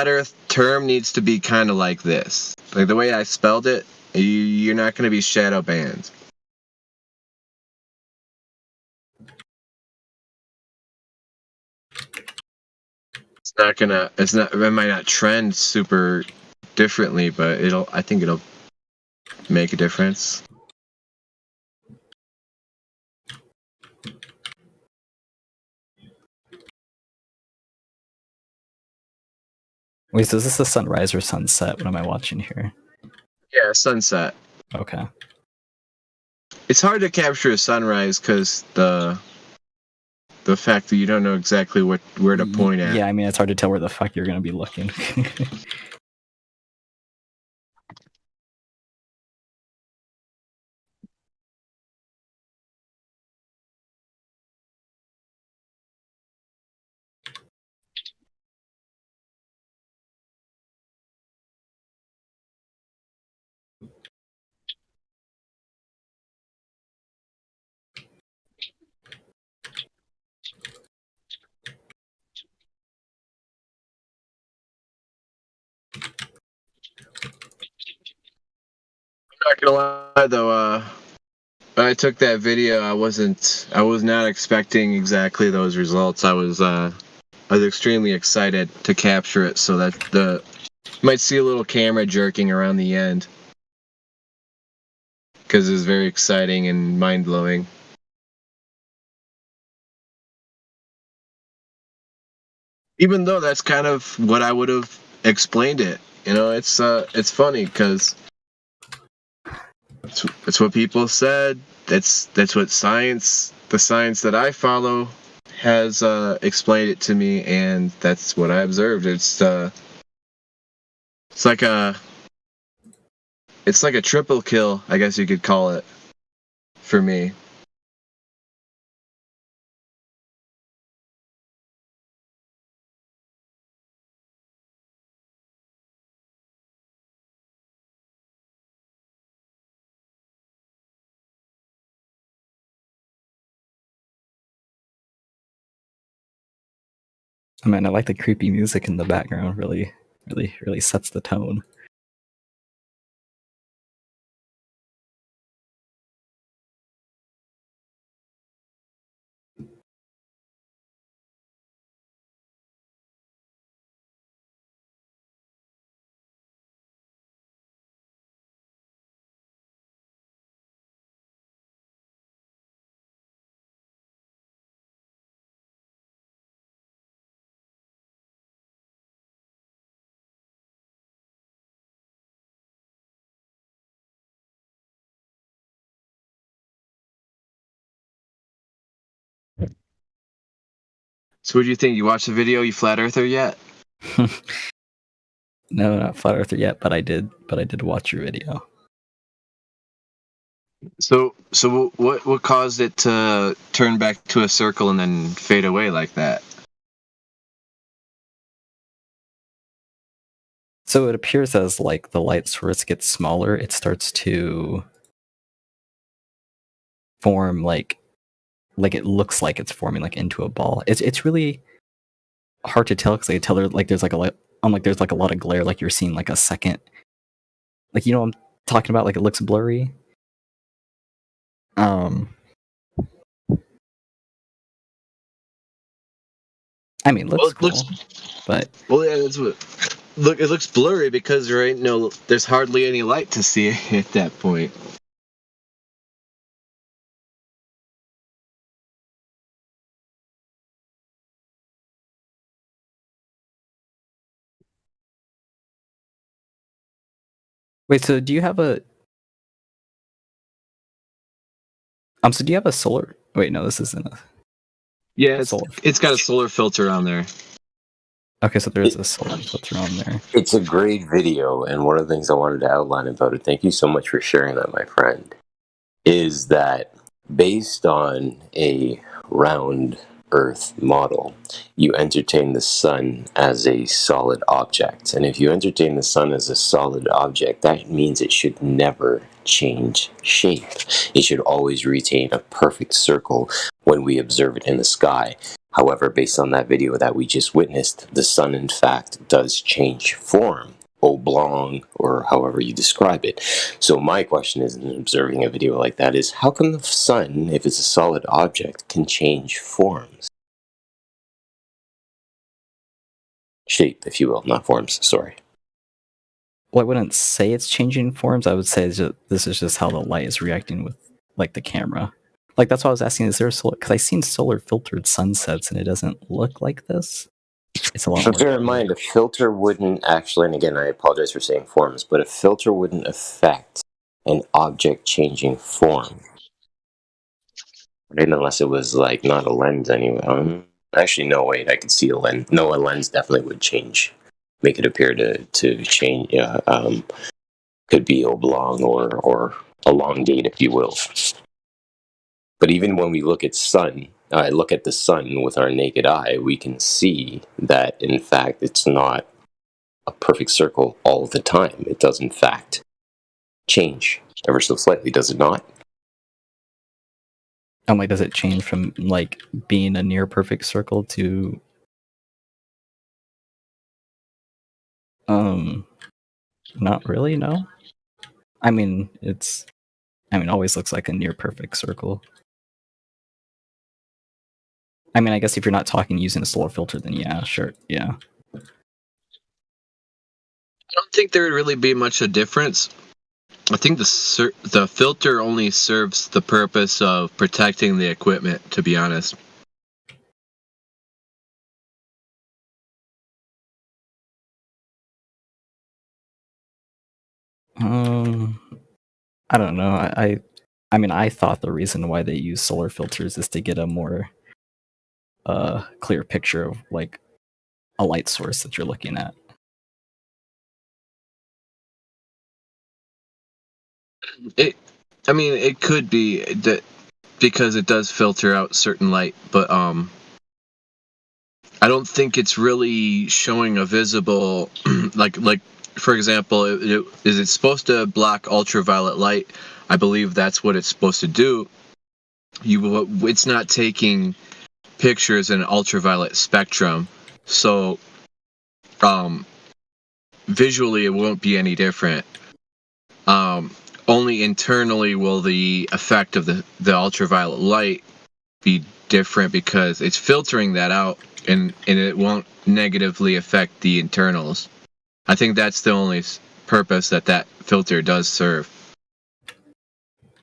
earth term needs to be kind of like this. Like the way I spelled it, you're not going to be shadow banned. It might not trend super differently, but I think it'll make a difference. Wait, so is this a sunrise or sunset? What am I watching here? Yeah, sunset. Okay. It's hard to capture a sunrise because the fact that you don't know exactly where to point at. Yeah, I mean, it's hard to tell where the fuck you're gonna be looking. I'm not gonna lie though, when I took that video, I was not expecting exactly those results. I was extremely excited to capture it, so that you might see a little camera jerking around the end because it was very exciting and mind blowing. Even though that's kind of what I would have explained it, it's funny because it's what people said. That's what the science that I follow, has explained it to me, and that's what I observed. It's like a triple kill, I guess you could call it, for me. I mean, I like the creepy music in the background. Really really sets the tone. So, what do you think? You watched the video? You flat earther yet? No, not Flat Earther yet, but I did watch your video. So what caused it to turn back to a circle and then fade away like that? So it appears as like the light source gets smaller, it starts to form like it looks like it's forming like into a ball. It's really hard to tell because I tell her like there's like a lot there's like a lot of glare, like you're seeing like a second, like, you know what I'm talking about, like it looks blurry. I mean, Well, looks it cool, looks- but Well, yeah, that's what. Look, it looks blurry because there's hardly any light to see at that point. wait. So do you have a so do you have a solar? Wait, no, this isn't a Yeah, solar. it's got a solar filter on there. Okay, so there is a solar filter on there. It's a great video, and one of the things I wanted to outline about it, thank you so much for sharing that, my friend, is that based on a round Earth model, you entertain the sun as a solid object. And if you entertain the sun as a solid object, that means it should never change shape. It should always retain a perfect circle when we observe it in the sky. However, based on that video that we just witnessed, the sun, in fact, does change form, oblong, or however you describe it. So my question is, in observing a video like that, is how come the sun, if it's a solid object, can change forms? Shape, if you will, not forms, sorry. Well, I wouldn't say it's changing forms. I would say this is just how the light is reacting with like the camera. Like that's why I was asking, is there a solar? Because I've seen solar filtered sunsets and it doesn't look like this. It's a lot But more. bear in mind, a filter wouldn't actually, and again, I apologize for saying forms, but a filter wouldn't affect an object changing form. Right? Unless it was like not a lens anyway. Actually, no, wait, I could see a lens. No, a lens definitely would change, make it appear to change. Could be oblong or elongate, if you will. But even when we look at the sun with our naked eye, we can see that, in fact, it's not a perfect circle all the time. It does, in fact, change ever so slightly, does it not? I'm like, does it change from like being a near perfect circle to not really? No. I mean, always looks like a near perfect circle. I mean, I guess if you're not talking using a solar filter, then yeah, sure, yeah. I don't think there would really be much a difference. I think the filter only serves the purpose of protecting the equipment, to be honest. I don't know. I mean, I thought the reason why they use solar filters is to get a more clear picture of like a light source that you're looking at. It could be that because it does filter out certain light, but I don't think it's really showing a visible like for example, is it supposed to block ultraviolet light? I believe that's what it's supposed to do. It's not taking pictures in an ultraviolet spectrum, so visually it won't be any different. Only internally will the effect of the ultraviolet light be different because it's filtering that out, and it won't negatively affect the internals. I think that's the only purpose that filter does serve.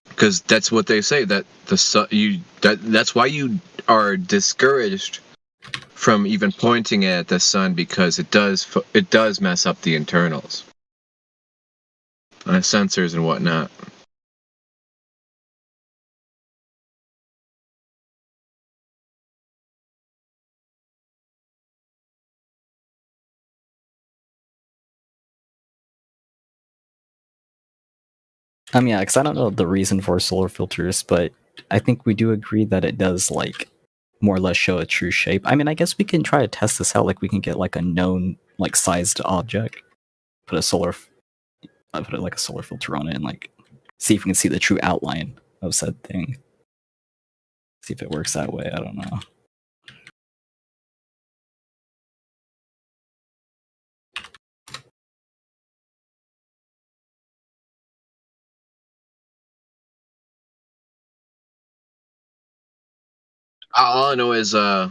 Because that's what they say, that that's why you are discouraged from even pointing at the sun, because it does mess up the internals, sensors and whatnot. Yeah, because I don't know the reason for solar filters, but I think we do agree that it does like more or less show a true shape. I mean, I guess we can try to test this out. Like we can get like a known like sized object, put a solar filter on it, and like see if we can see the true outline of said thing. See if it works that way. I don't know. All I know is, I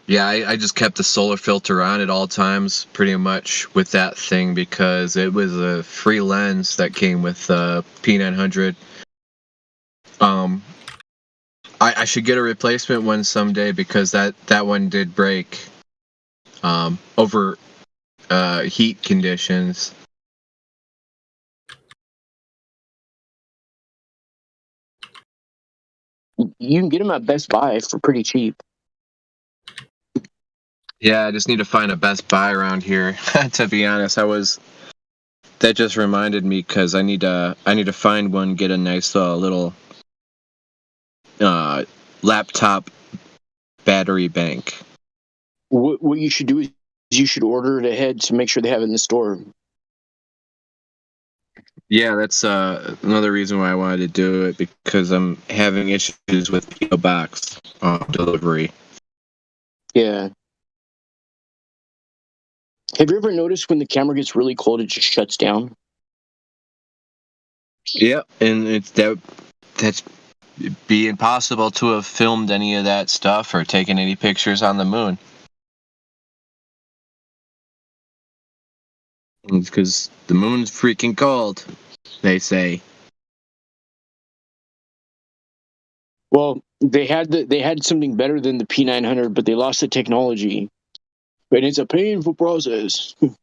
just kept the solar filter on at all times, pretty much with that thing, because it was a free lens that came with P900. I should get a replacement one someday, because that one did break over heat conditions. You can get them at Best Buy for pretty cheap. Yeah, I just need to find a Best Buy around here. To be honest, that just reminded me, because I need to find one, get a nice little laptop battery bank. What you should do is you should order it ahead to make sure they have it in the store. Yeah, that's another reason why I wanted to do it, because I'm having issues with PO Box delivery. Yeah. Have you ever noticed when the camera gets really cold, it just shuts down? Yep, and that's be impossible to have filmed any of that stuff or taken any pictures on the moon. Because the moon's freaking cold, they say. Well, they had something better than the P900, but they lost the technology. And it's a painful process. It's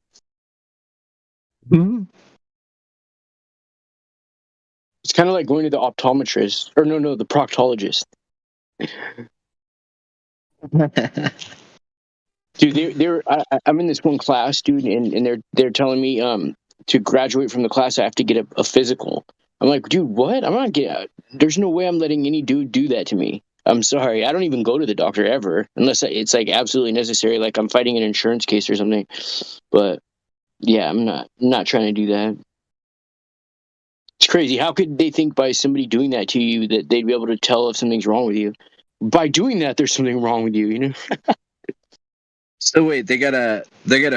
kind of like going to the optometrist, or no, the proctologist. Dude, I'm in this one class, dude, and they're telling me to graduate from the class I have to get a physical. I'm like, dude, what? I'm not getting. There's no way I'm letting any dude do that to me. I'm sorry. I don't even go to the doctor ever unless it's like absolutely necessary, like I'm fighting an insurance case or something. But yeah, I'm not trying to do that. It's crazy. How could they think by somebody doing that to you that they'd be able to tell if something's wrong with you? By doing that, there's something wrong with you, you know? So wait, they gotta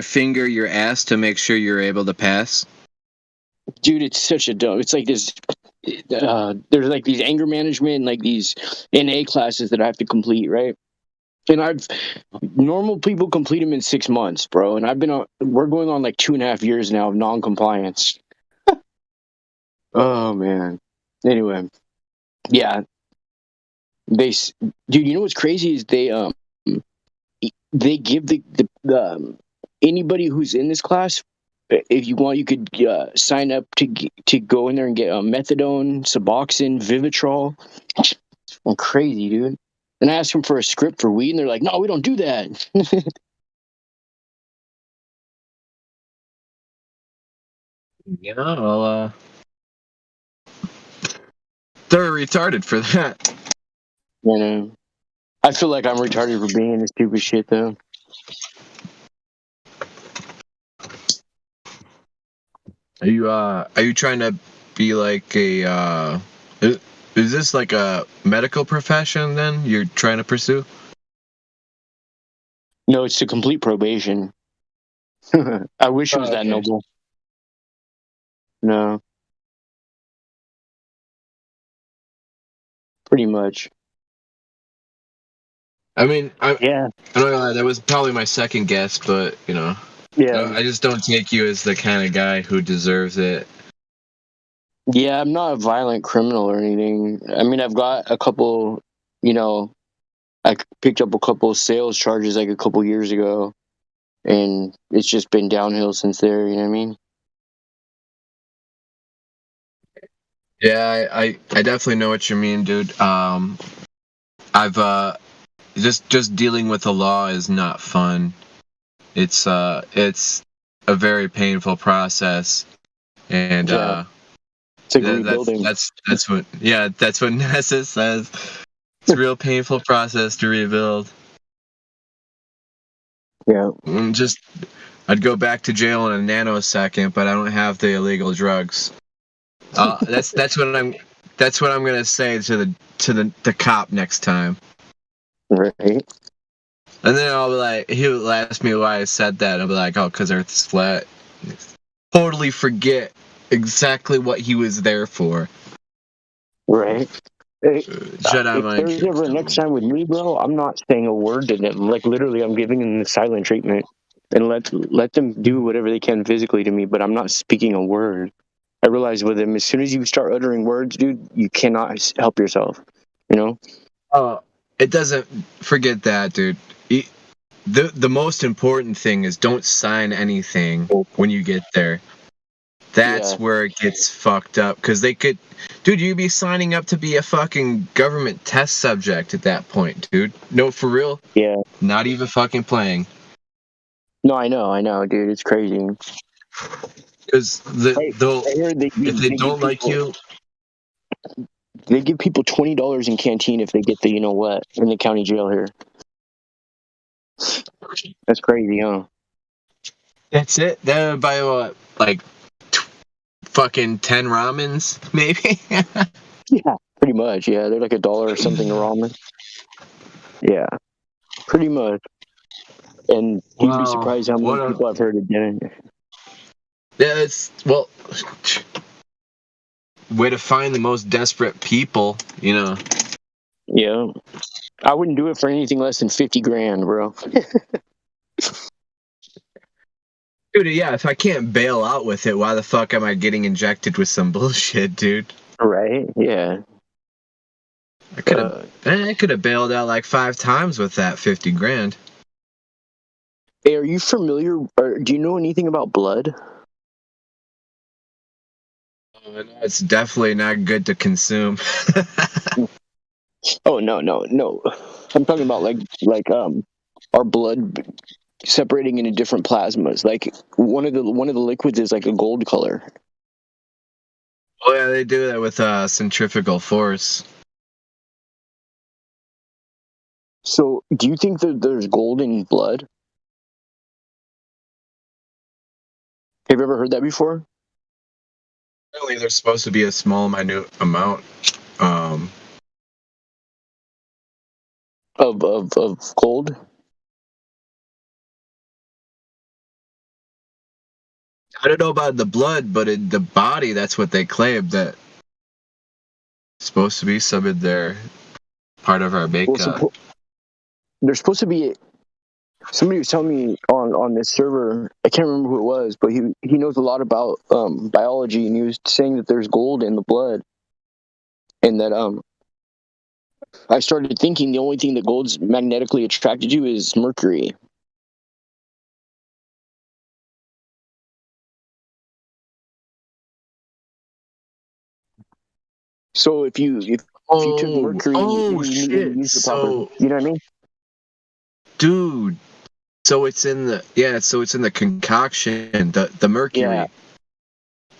finger your ass to make sure you're able to pass? Dude, it's such a dumb. It's like this. There's like these anger management and like these NA classes that I have to complete, right? And normal people complete them in 6 months, bro. And we're going on like 2.5 years now of non-compliance. Oh man. Anyway, yeah. Dude, you know what's crazy is they give the anybody who's in this class, if you want, you could sign up to go in there and get methadone, Suboxone, Vivitrol. It's crazy, dude. And I asked them for a script for weed, and they're like, "No, we don't do that." Yeah, well, they're retarded for that. You know, I feel like I'm retarded for being in this stupid shit, though. Are you trying to be like a is this like a medical profession then you're trying to pursue? No, it's to complete probation. I wish it was that Okay. noble. No. Pretty much. I mean, Yeah. I don't know. That was probably my second guess, but Yeah. I just don't take you as the kind of guy who deserves it. Yeah, I'm not a violent criminal or anything. I mean, I've got a couple, I picked up a couple sales charges like a couple years ago, and it's just been downhill since there, you know what I mean? Yeah, I definitely know what you mean, dude. I've just dealing with the law is not fun. It's a very painful process, and Yeah. It's like that's rebuilding. that's what that's what Nessa says. It's a real painful process to rebuild. Yeah. I'd go back to jail in a nanosecond, but I don't have the illegal drugs. That's what I'm gonna say to the cop next time. Right. And then I'll be like, he'll ask me why I said that. I'll be like, oh, because Earth's flat. Totally forget exactly what he was there for. Right. Hey, Jedi if mind there's tricks. ever a next time with me, bro, I'm not saying a word to them. Like literally, I'm giving them the silent treatment, and let them do whatever they can physically to me. But I'm not speaking a word. I realize with them, as soon as you start uttering words, dude, you cannot help yourself. You know? Oh, it doesn't. Forget that, dude. The most important thing is don't sign anything when you get there. That's Yeah. where it gets fucked up. Because they could. Dude, you'd be signing up to be a fucking government test subject at that point, dude. No, for real. Yeah. Not even fucking playing. No, I know, dude. It's crazy. Because I heard if they they give don't like people, you, they give people $20 in canteen if they get the you know what in the county jail here. That's crazy, huh? that's it. Then buy what, like fucking 10 ramens, maybe. Yeah, pretty much. Yeah, they're like $1 or something a ramen. Yeah, pretty much. And you'd be Wow, surprised how many what a people I've heard it didn't. yeah. It's way to find the most desperate people. Yeah, I wouldn't do it for anything less than 50 grand, bro. Dude, yeah. If I can't bail out with it, why the fuck am I getting injected with some bullshit, dude? Right? Yeah. I could have bailed out like 5 times with that 50 grand. Hey, are you familiar, or do you know anything about blood? It's definitely not good to consume. Oh no. I'm talking about our blood separating into different plasmas. Like one of the liquids is like a gold color. Oh yeah, they do that with centrifugal force. So, do you think that there's gold in blood? Have you ever heard that before? Apparently, there's supposed to be a small, minute amount. Of gold? I don't know about the blood, but in the body, that's what they claim that it's supposed to be some in there, part of our makeup. Well, there's supposed to be. Somebody was telling me on this server. I can't remember who it was, but he knows a lot about biology, and he was saying that there's gold in the blood, and that I started thinking the only thing that gold's magnetically attracted to is mercury. So if you took mercury, oh you shit! need to use the proper. You know what I mean? Dude, so it's in the concoction, the mercury. Yeah.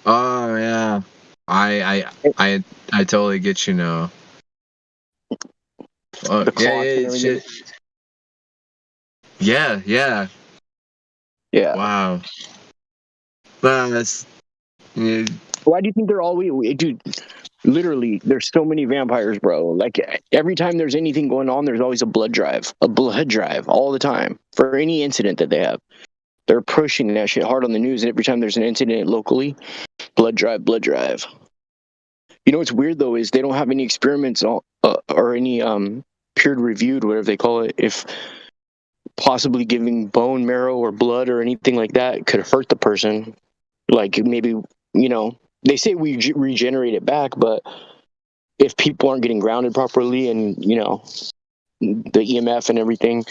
Oh yeah, I totally get you now. The cloth and everything. Shit. Yeah. Yeah. Wow. Well, that's. Yeah. Why do you think they're all dude? Literally, there's so many vampires, bro. Like every time there's anything going on, there's always a blood drive all the time for any incident that they have. They're pushing that shit hard on the news, and every time there's an incident locally, Blood drive, blood drive. You know what's weird though is they don't have any experiments or any peer reviewed, whatever they call it, if possibly giving bone marrow or blood or anything like that could hurt the person. Like maybe, they say we regenerate it back, but if people aren't getting grounded properly and, the EMF and everything,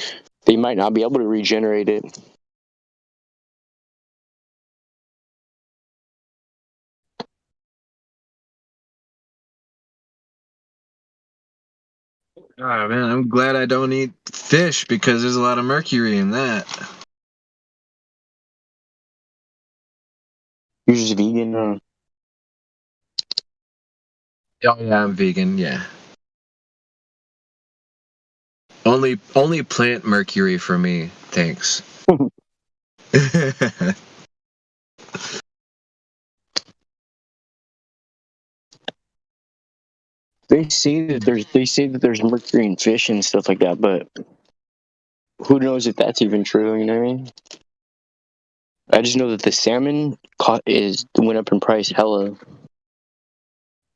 they might not be able to regenerate it. Oh man, I'm glad I don't eat fish because there's a lot of mercury in that. You're just vegan. Oh yeah, I'm vegan. Yeah. Only plant mercury for me, thanks. They say that there's mercury in fish and stuff like that, but who knows if that's even true? You know what I mean? I just know that the salmon went up in price hella. You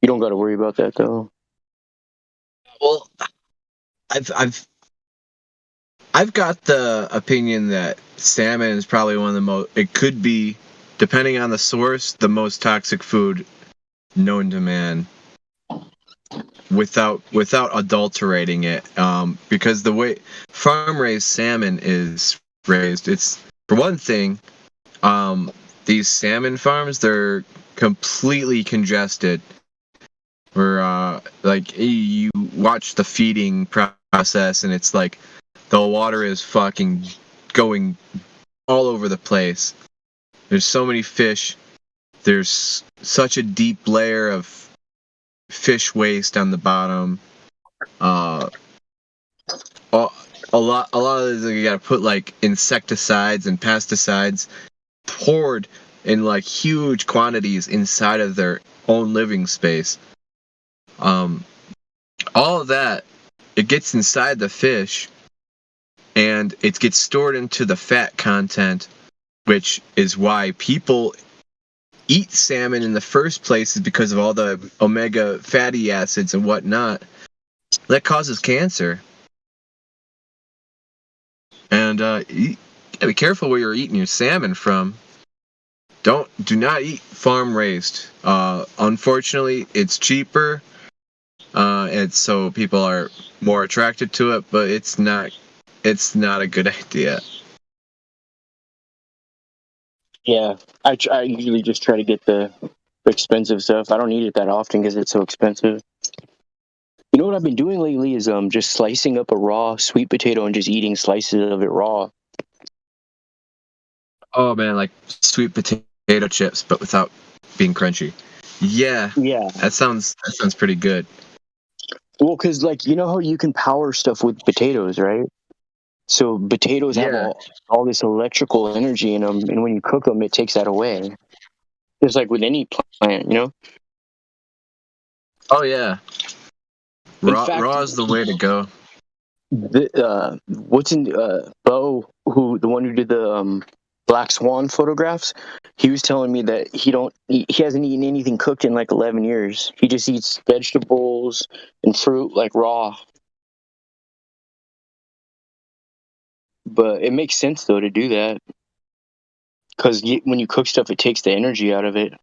don't got to worry about that though. Well, I've got the opinion that salmon is probably one of the most. It could be, depending on the source, the most toxic food known to man. Without adulterating it, because the way farm raised salmon is raised, it's for one thing, these salmon farms, they're completely congested. Where like you watch the feeding process and it's like the water is fucking going all over the place. There's so many fish. There's such a deep layer of fish waste on the bottom. A lot of this, you gotta put like insecticides and pesticides poured in like huge quantities inside of their own living space. All of that, it gets inside the fish and it gets stored into the fat content, which is why people eat salmon in the first place, is because of all the omega fatty acids and whatnot that causes cancer. And you gotta be careful where you're eating your salmon from. Do not eat farm raised. Unfortunately, it's cheaper, and so people are more attracted to it, but it's not a good idea. Yeah, I usually just try to get the expensive stuff. I don't eat it that often because it's so expensive. You know what I've been doing lately is just slicing up a raw sweet potato and just eating slices of it raw. Oh man, like sweet potato chips, but without being crunchy. Yeah, Yeah. that sounds pretty good. Well, because like you know how you can power stuff with potatoes, right? So potatoes have all this electrical energy in them, and when you cook them, it takes that away. Just like with any plant, you know. Oh yeah, raw is the way to go. Bo, the one who did the Black Swan photographs, he was telling me that he hasn't eaten anything cooked in like 11 years. He just eats vegetables and fruit like raw. But it makes sense though to do that, because when you cook stuff, it takes the energy out of it.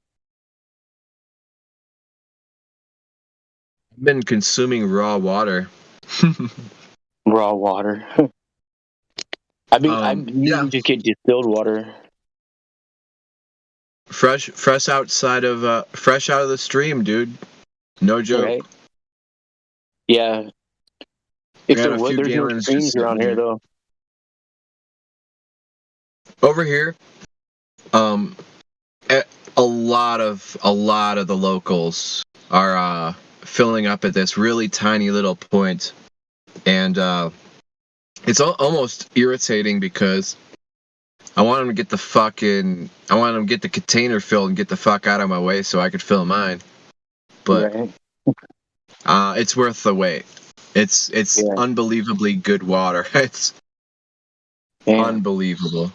I've been consuming raw water. Raw water. I usually just get distilled water. Fresh out of the stream, dude. No joke. Right? Yeah. There's no streams around here though. Over here, a lot of the locals are filling up at this really tiny little point, and it's almost irritating because I want them to get the container filled and get the fuck out of my way so I could fill mine. But it's worth the wait. It's unbelievably good water. It's unbelievable.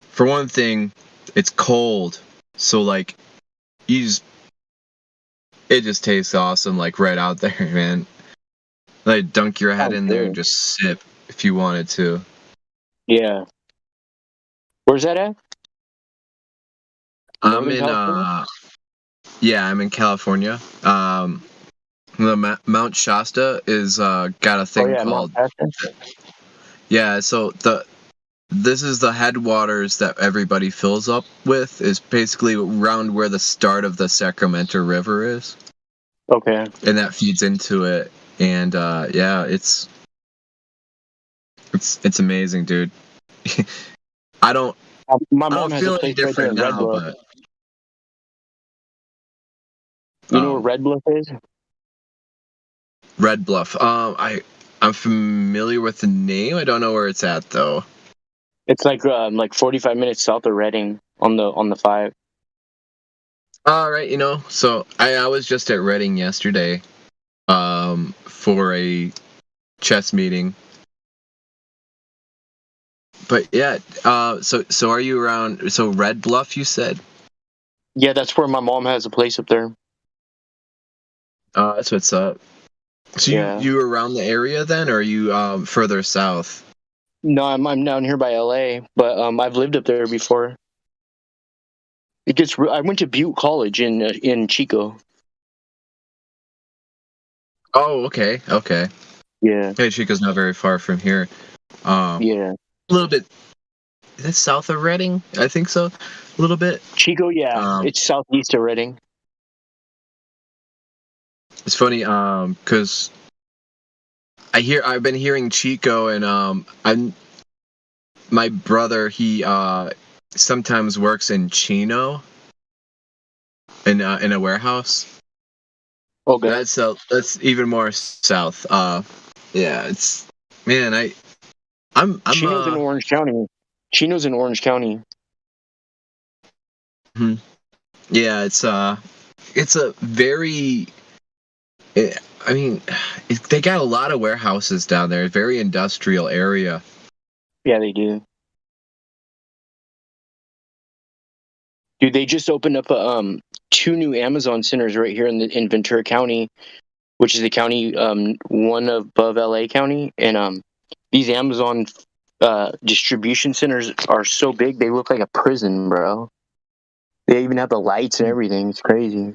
For one thing, it's cold, so like it just tastes awesome, like right out there, man. Like dunk your head Oh, in there good. and just sip if you wanted to. Yeah. Where's that at? I'm Northern in California? yeah, I'm in California. The Mount Shasta is got a Oh thing yeah, Mount called Shasta. yeah. So this is the headwaters that everybody fills up with. Is basically around where the start of the Sacramento River is, Okay. and that feeds into it. And yeah, it's amazing, dude. I don't My I mom don't has a feel any place right there different in Red now, Bluff. but You know where Red Bluff is? Red Bluff. I'm familiar with the name. I don't know where it's at though. It's like 45 minutes south of Redding on the 5. All right, so I was just at Reading yesterday, for a chess meeting. But yeah, so are you around? So Red Bluff, you said? Yeah, that's where my mom has a place up there. That's what's up. So Yeah. you around the area then, or are you further south? No, I'm down here by LA, but I've lived up there before. I went to Butte College in Chico. Oh, okay. Yeah. Hey, Chico's not very far from here. A Yeah. little bit. Is it south of Reading? I think so. A little bit. Chico, yeah. Um, It's southeast of Redding. it's funny, because I've been hearing Chico, and my brother, he sometimes works in Chino in a warehouse. Okay. That's even more south. Yeah, it's man, I'm Chino's in Orange County. Chino's in Orange County. yeah, it's a very I mean, they got a lot of warehouses down there. Very industrial area. Yeah, they do. Dude, they just opened up 2 new Amazon centers right here in Ventura County, which is the county one above LA County, and these Amazon distribution centers are so big they look like a prison, bro. They even have the lights and everything. It's crazy.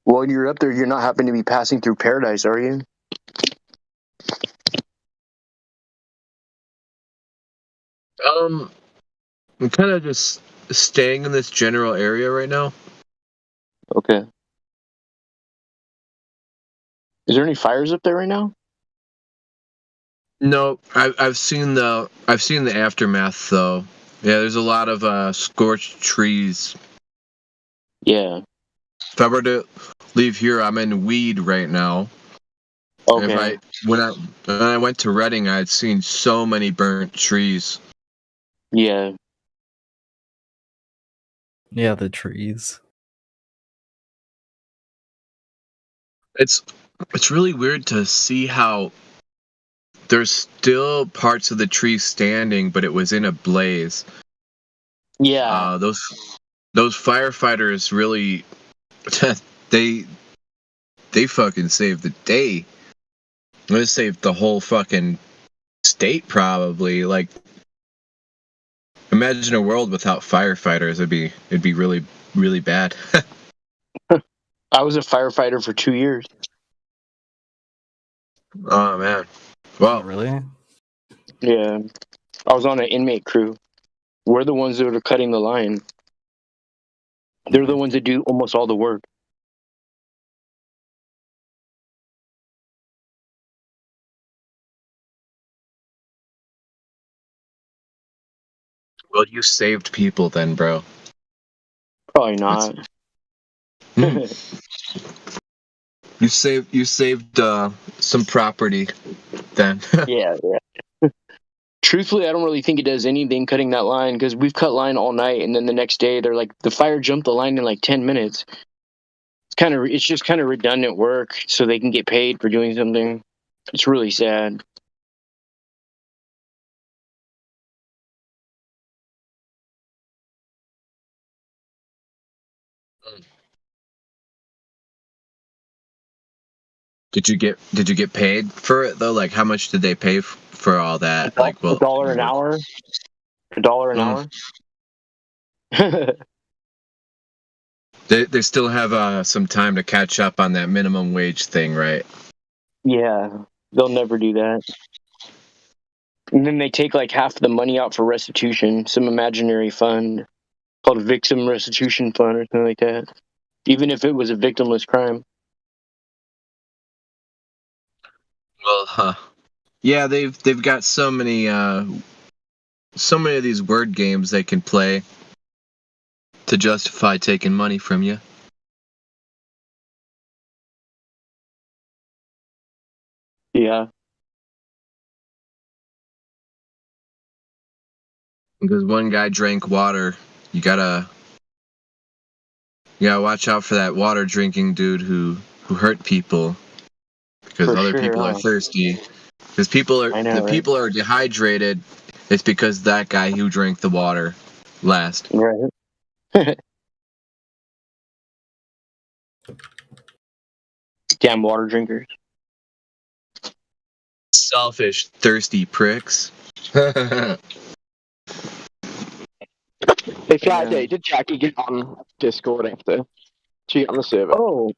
While you're up there, you're not happen to be passing through Paradise, are you? Um, I'm kind of just staying in this general area right now. Okay. Is there any fires up there right now? No, I've seen the aftermath though. Yeah, there's a lot of scorched trees. Yeah. If I were to leave here, I'm in weed right now. And Okay. when I went to Reading, I had seen so many burnt trees. Yeah. Yeah, the trees. It's really weird to see how there's still parts of the tree standing, but it was in a blaze. Yeah. Those firefighters really they fucking saved the day. They saved the whole fucking state probably. Like imagine a world without firefighters. It'd be really really bad. I was a firefighter for 2 years. Oh man. Oh, Well, really? Yeah. I was on an inmate crew. We're the ones that are cutting the line. They're the ones that do almost all the work. well, you saved people then, bro. Probably not. You saved some property then. Yeah. Truthfully, I don't really think it does anything cutting that line because we've cut line all night, and then the next day they're like, the fire jumped the line in like 10 minutes. It's just kind of redundant work, so they can get paid for doing something. It's really sad. Did you get paid for it though? Like, how much did they pay for all that? Like, well, $1 an hour. $1 an Mm. hour. They still have some time to catch up on that minimum wage thing, right? Yeah, they'll never do that. And then they take like half the money out for restitution, some imaginary fund called a victim restitution fund or something like that. Even if it was a victimless crime. Well, yeah, they've got so many of these word games they can play to justify taking money from you. Yeah. Because one guy drank water, you gotta watch out for that water drinking dude who hurt people because For other sure, people are huh? thirsty. Because I know, right? people are dehydrated. It's because that guy who drank the water last. Right. Damn water drinkers. Selfish, thirsty pricks. Hey, Friday, did Jackie get on Discord after she got on the server? Oh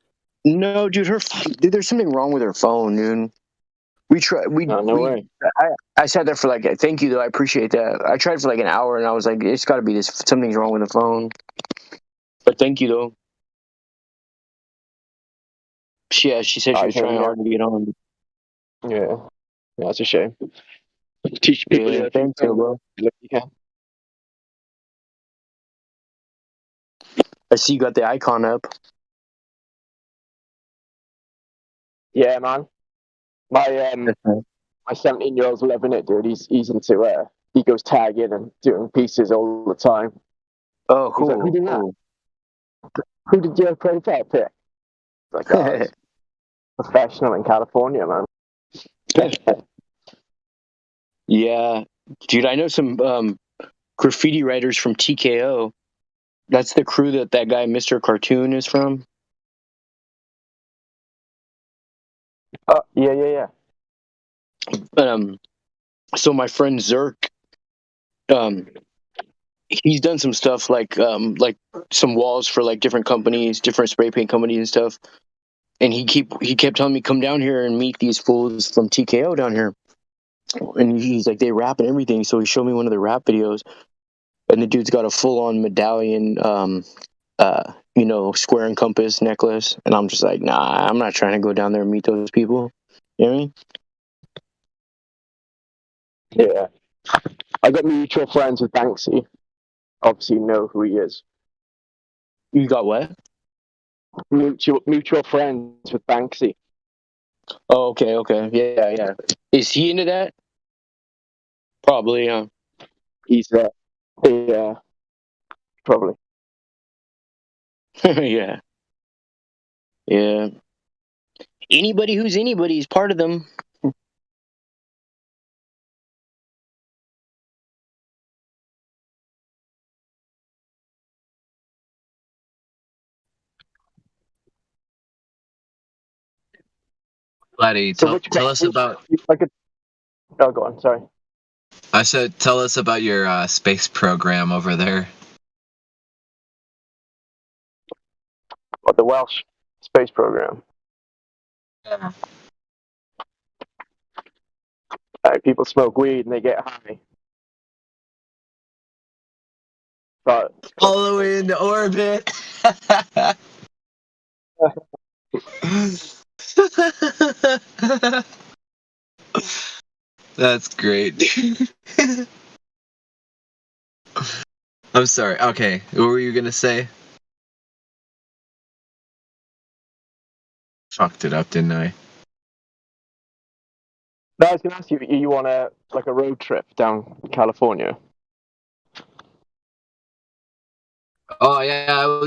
no, dude! Dude, there's something wrong with her phone, dude. We tried. No way. I sat there for like. Thank you, though. I appreciate that. I tried for like an hour, and I was like, it's got to be this. Something's wrong with the phone. But thank you, though. She said she was trying hard to get on. Yeah, that's a shame. Teach people Yeah, thanks, bro. You can. I see you got the icon up. Yeah, man. My 17-year-old's loving it, dude. He's into he goes tagging and doing pieces all the time. Oh, He's like, cool. who did that? Who did your profile pic? Like, oh, it's professional in California, man. Yeah, dude. I know some graffiti writers from TKO. That's the crew that guy Mr. Cartoon is from. Yeah. So my friend Zerk, he's done some stuff like some walls for like different companies, different spray paint companies and stuff. And he kept telling me, come down here and meet these fools from TKO down here. And he's like, they rap and everything. So he showed me one of the rap videos, and the dude's got a full on medallion, square and compass necklace. And I'm just like, nah, I'm not trying to go down there and meet those people. You know what I mean? Yeah. I got mutual friends with Banksy. Obviously, you know who he is. You got what? Mutual friends with Banksy. Oh, okay. Yeah. Is he into that? Probably, yeah. He's yeah, probably. Yeah. Anybody who's anybody is part of them. Laddie, So tell us about. Oh, go on. Sorry. I said, tell us about your space program over there. What, the Welsh space program? Yeah. People smoke weed and they get high. But All the way into orbit. That's great. I'm sorry. Okay, what were you gonna say? Fucked it up, didn't I? no, I was gonna ask you. You want a road trip down California? Oh yeah,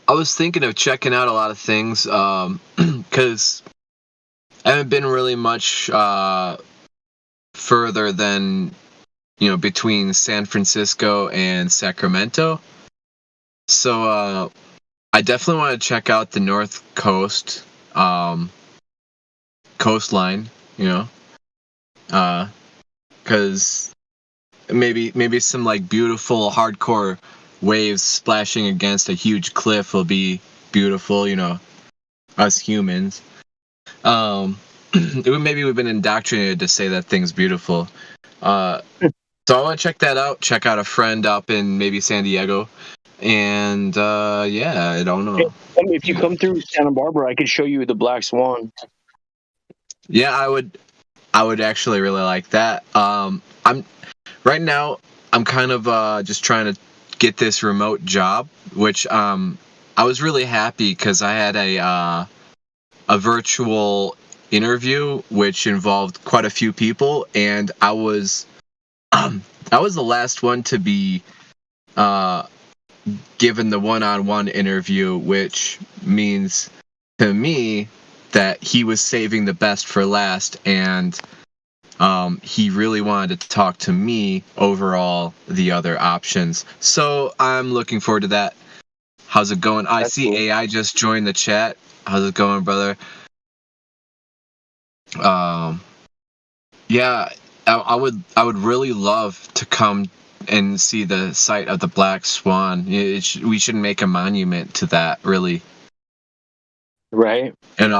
I was thinking of checking out a lot of things because I haven't been really much further than between San Francisco and Sacramento. So I definitely want to check out the North Coast coastline. Because maybe some like beautiful hardcore waves splashing against a huge cliff will be beautiful. Us humans. Maybe we've been indoctrinated to say that thing's beautiful. So I want to check that out. Check out a friend up in maybe San Diego, and yeah, I don't know. If you come through Santa Barbara, I could show you the Black Swan. Yeah, I would actually really like that. Right now I'm kind of just trying to get this remote job, which I was really happy because I had a virtual interview which involved quite a few people, and I was the last one to be given the one-on-one interview, which means to me that he was saving the best for last, and he really wanted to talk to me over all the other options. So I'm looking forward to that. How's it going? I see cool. AI just joined the chat. How's it going, brother? Yeah, I would really love to come and see the site of the Black Swan. We should make a monument to that, really. Right. And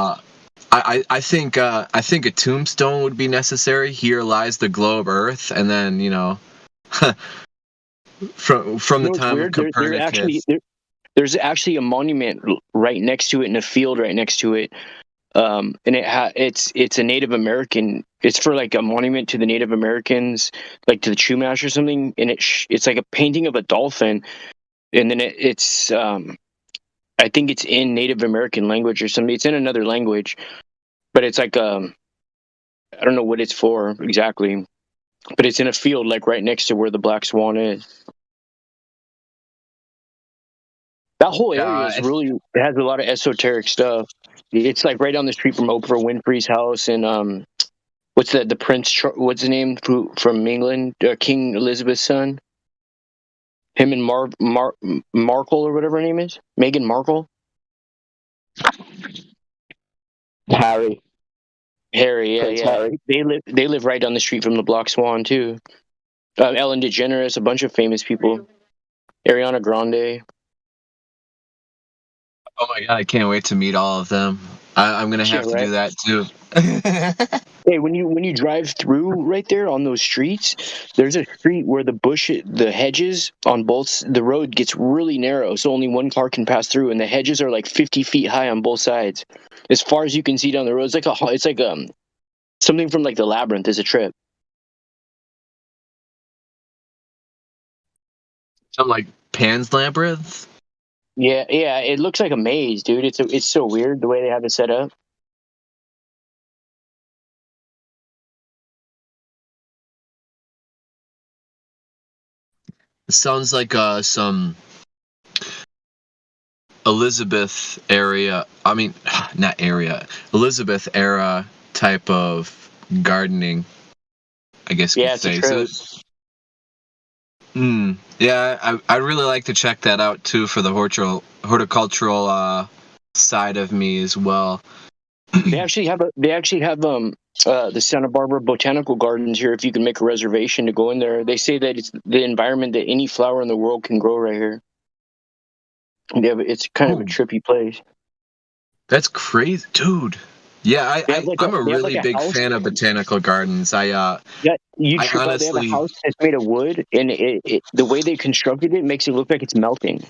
I think a tombstone would be necessary. Here lies the globe Earth, and then from the time of Copernicus. There's actually a monument right next to it in a field right next to it. And it's a Native American. It's for like a monument to the Native Americans, like to the Chumash or something. And it's like a painting of a dolphin, and then it's I think it's in Native American language or something. It's in another language, but it's like I don't know what it's for exactly, but it's in a field like right next to where the Black Swan is. That whole area is it has a lot of esoteric stuff. It's like right down the street from Oprah Winfrey's house, and what's the prince? What's his name? From England, King Elizabeth's son. Him and Markle or whatever her name is, Meghan Markle. Harry, yeah. Harry. They live right down the street from the Black Swan too. Ellen DeGeneres, a bunch of famous people. Ariana Grande. Oh my god, I can't wait to meet all of them. I'm gonna have to do that too. Hey, when you drive through right there on those streets, there's a street where the hedges on both the road gets really narrow, so only one car can pass through, and the hedges are like 50 feet high on both sides, as far as you can see down the road. It's like something from like the Labyrinth is a trip. Something like Pan's Labyrinth. Yeah, it looks like a maze, dude. It's so weird the way they have it set up. It sounds like some Elizabeth area. I mean, not area. Elizabeth era type of gardening, I guess you could say. Yeah, I'd really like to check that out too for the horticultural side of me as well. They actually have the Santa Barbara Botanical Gardens here. If you can make a reservation to go in there, they say that it's the environment that any flower in the world can grow right here. It's kind of a trippy place. That's crazy, dude. Yeah, I'm a really big fan of botanical gardens. You trip out, they have a house that's made of wood, and the way they constructed it makes it look like it's melting.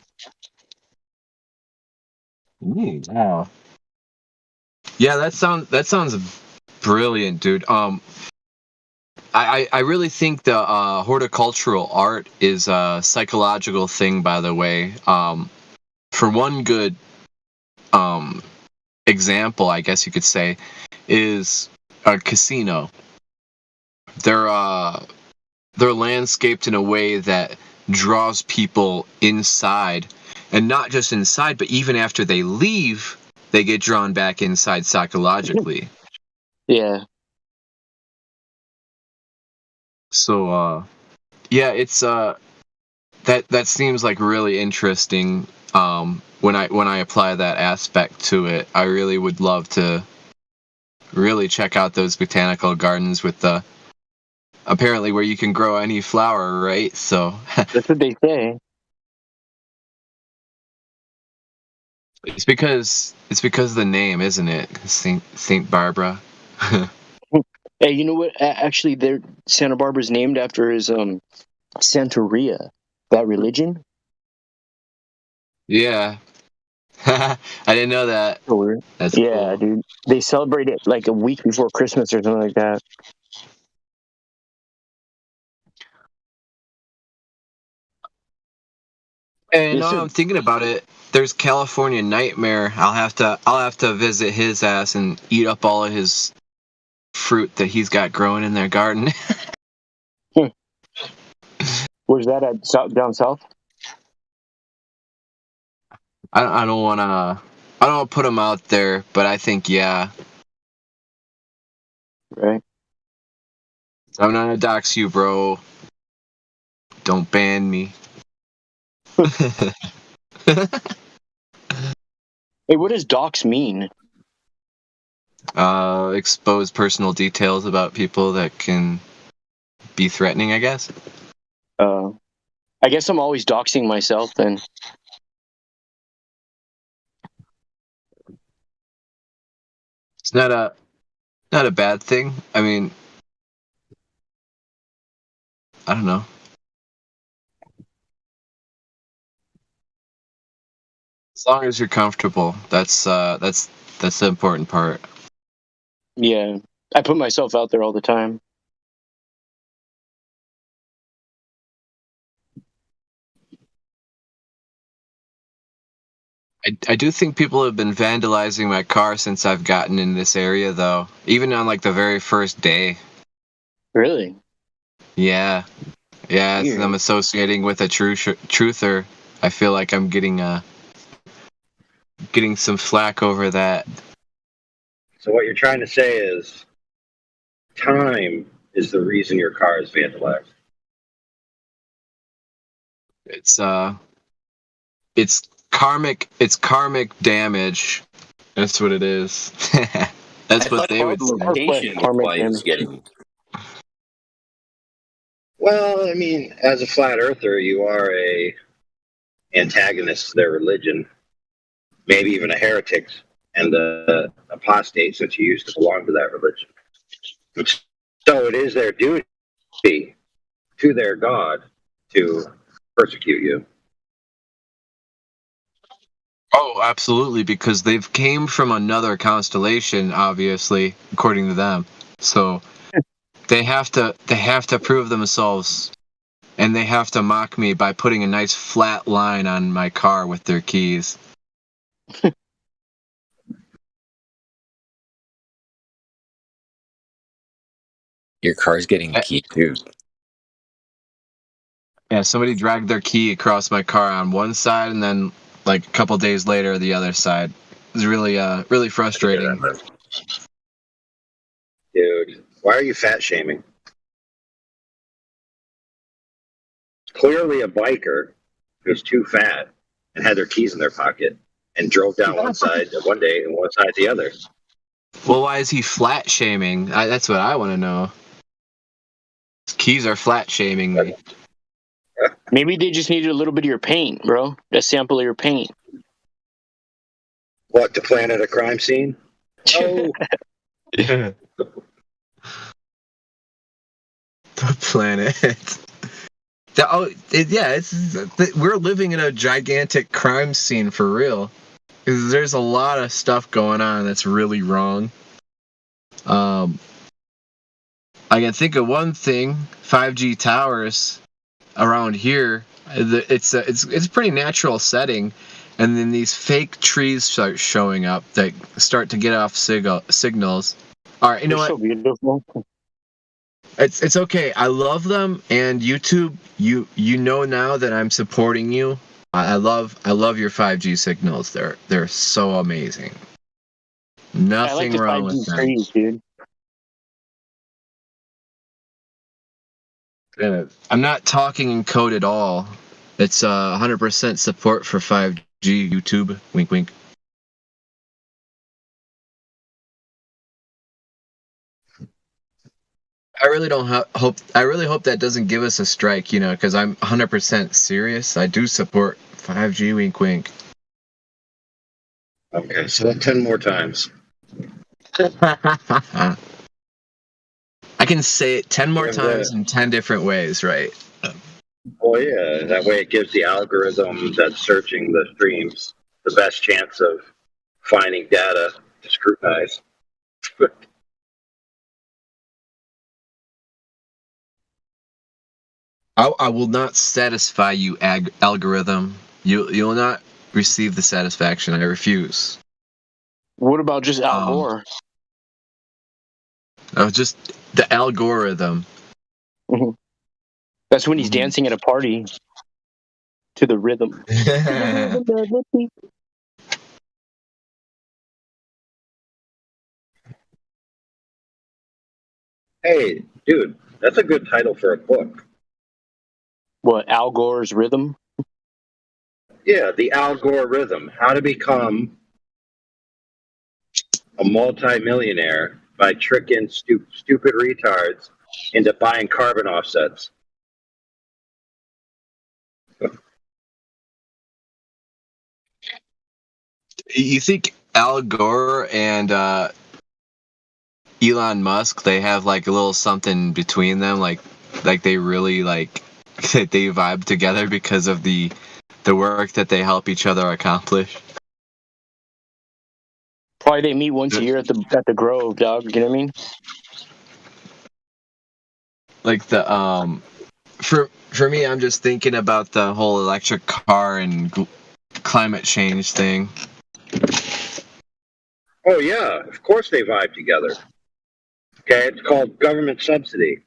Wow. Yeah, that sounds brilliant, dude. I really think the horticultural art is a psychological thing, by the way. For one good example, I guess you could say, is a casino. They're landscaped in a way that draws people inside, And not just inside, but even after they leave, they get drawn back inside psychologically. Yeah. So, yeah, it's that seems like really interesting. When I apply that aspect to it, I really would love to really check out those botanical gardens with the apparently where you can grow any flower, right? So That's what they say. it's because of the name, isn't it? Saint Barbara. Hey, you know what? Actually, Santa Barbara's named after his Santeria, that religion. Yeah. I didn't know that. So weird. That's Yeah, cool. dude. They celebrate it like a week before Christmas or something like that. And Yes, now sir. I'm thinking about it. There's California Nightmare. I'll have to visit his ass and eat up all of his fruit that he's got growing in their garden. Where's that at? Down south? I don't wanna put him out there, but I think yeah. Right. I'm not gonna dox you, bro. Don't ban me. Hey, what does dox mean? Expose personal details about people that can be threatening, I guess. I guess I'm always doxing myself then. It's not a bad thing. I mean, I don't know. As long as you're comfortable, that's the important part. Yeah. I put myself out there all the time. I do think people have been vandalizing my car since I've gotten in this area, though. Even on like the very first day. Really? Yeah, yeah. Weird. I'm associating with a truther. I feel like I'm getting some flack over that. So what you're trying to say is time is the reason your car is vandalized. It's karmic damage. That's what it is. That's what they would say. Location is why it's getting. Well, I mean, as a flat earther, you are a antagonist to their religion, maybe even a heretic and the apostate since you used to belong to that religion. So it is their duty to their God to persecute you. Oh, absolutely, because they've came from another constellation, obviously, according to them. So they have to prove themselves, and they have to mock me by putting a nice flat line on my car with their keys. Your car's getting keyed too. Yeah, somebody dragged their key across my car on one side, and then like a couple days later, the other side. It was really frustrating. Dude, why are you fat shaming? Clearly a biker who's too fat and had their keys in their pocket and drove down one side one day and one side the other. Well, why is he flat shaming? That's what I want to know. His keys are flat shaming me. Maybe they just needed a little bit of your paint, bro. A sample of your paint. What, to plan at a crime scene? Oh, The planet. We're living in a gigantic crime scene for real. There's a lot of stuff going on that's really wrong. I can think of one thing: 5G towers around here. It's a pretty natural setting, and then these fake trees start showing up that start to get off signals. All right, you know They're what? so beautiful. It's okay. I love them, and YouTube. You know now that I'm supporting you. I love your 5G signals. They're so amazing. I like Nothing the wrong 5G with them. trees, dude. Yeah, I'm not talking in code at all. It's 100% support for 5G YouTube. Wink, wink. I really don't hope. I really hope that doesn't give us a strike, because I'm 100% serious. I do support 5G. Wink, wink. Okay, so 10 more times. I can say it 10 more Yeah, times in 10 different ways, right? Oh yeah, that way it gives the algorithm that's searching the streams the best chance of finding data to scrutinize. I will not satisfy you, algorithm. You will not receive the satisfaction. I refuse. What about just Al Um, Gore? Just the algorithm. That's when he's dancing at a party to the rhythm. Hey, dude, that's a good title for a book. What, Al Gore's Rhythm? Yeah, the Al Gore rhythm. How to become a multi-millionaire by tricking stupid retards into buying carbon offsets. You think Al Gore and Elon Musk, they have like a little something between them, like they really like they vibe together because of the work that they help each other accomplish? Probably they meet once a year at the Grove, dog. You know what I mean? Like the for me, I'm just thinking about the whole electric car and climate change thing. Oh yeah, of course they vibe together. Okay, it's called government subsidy.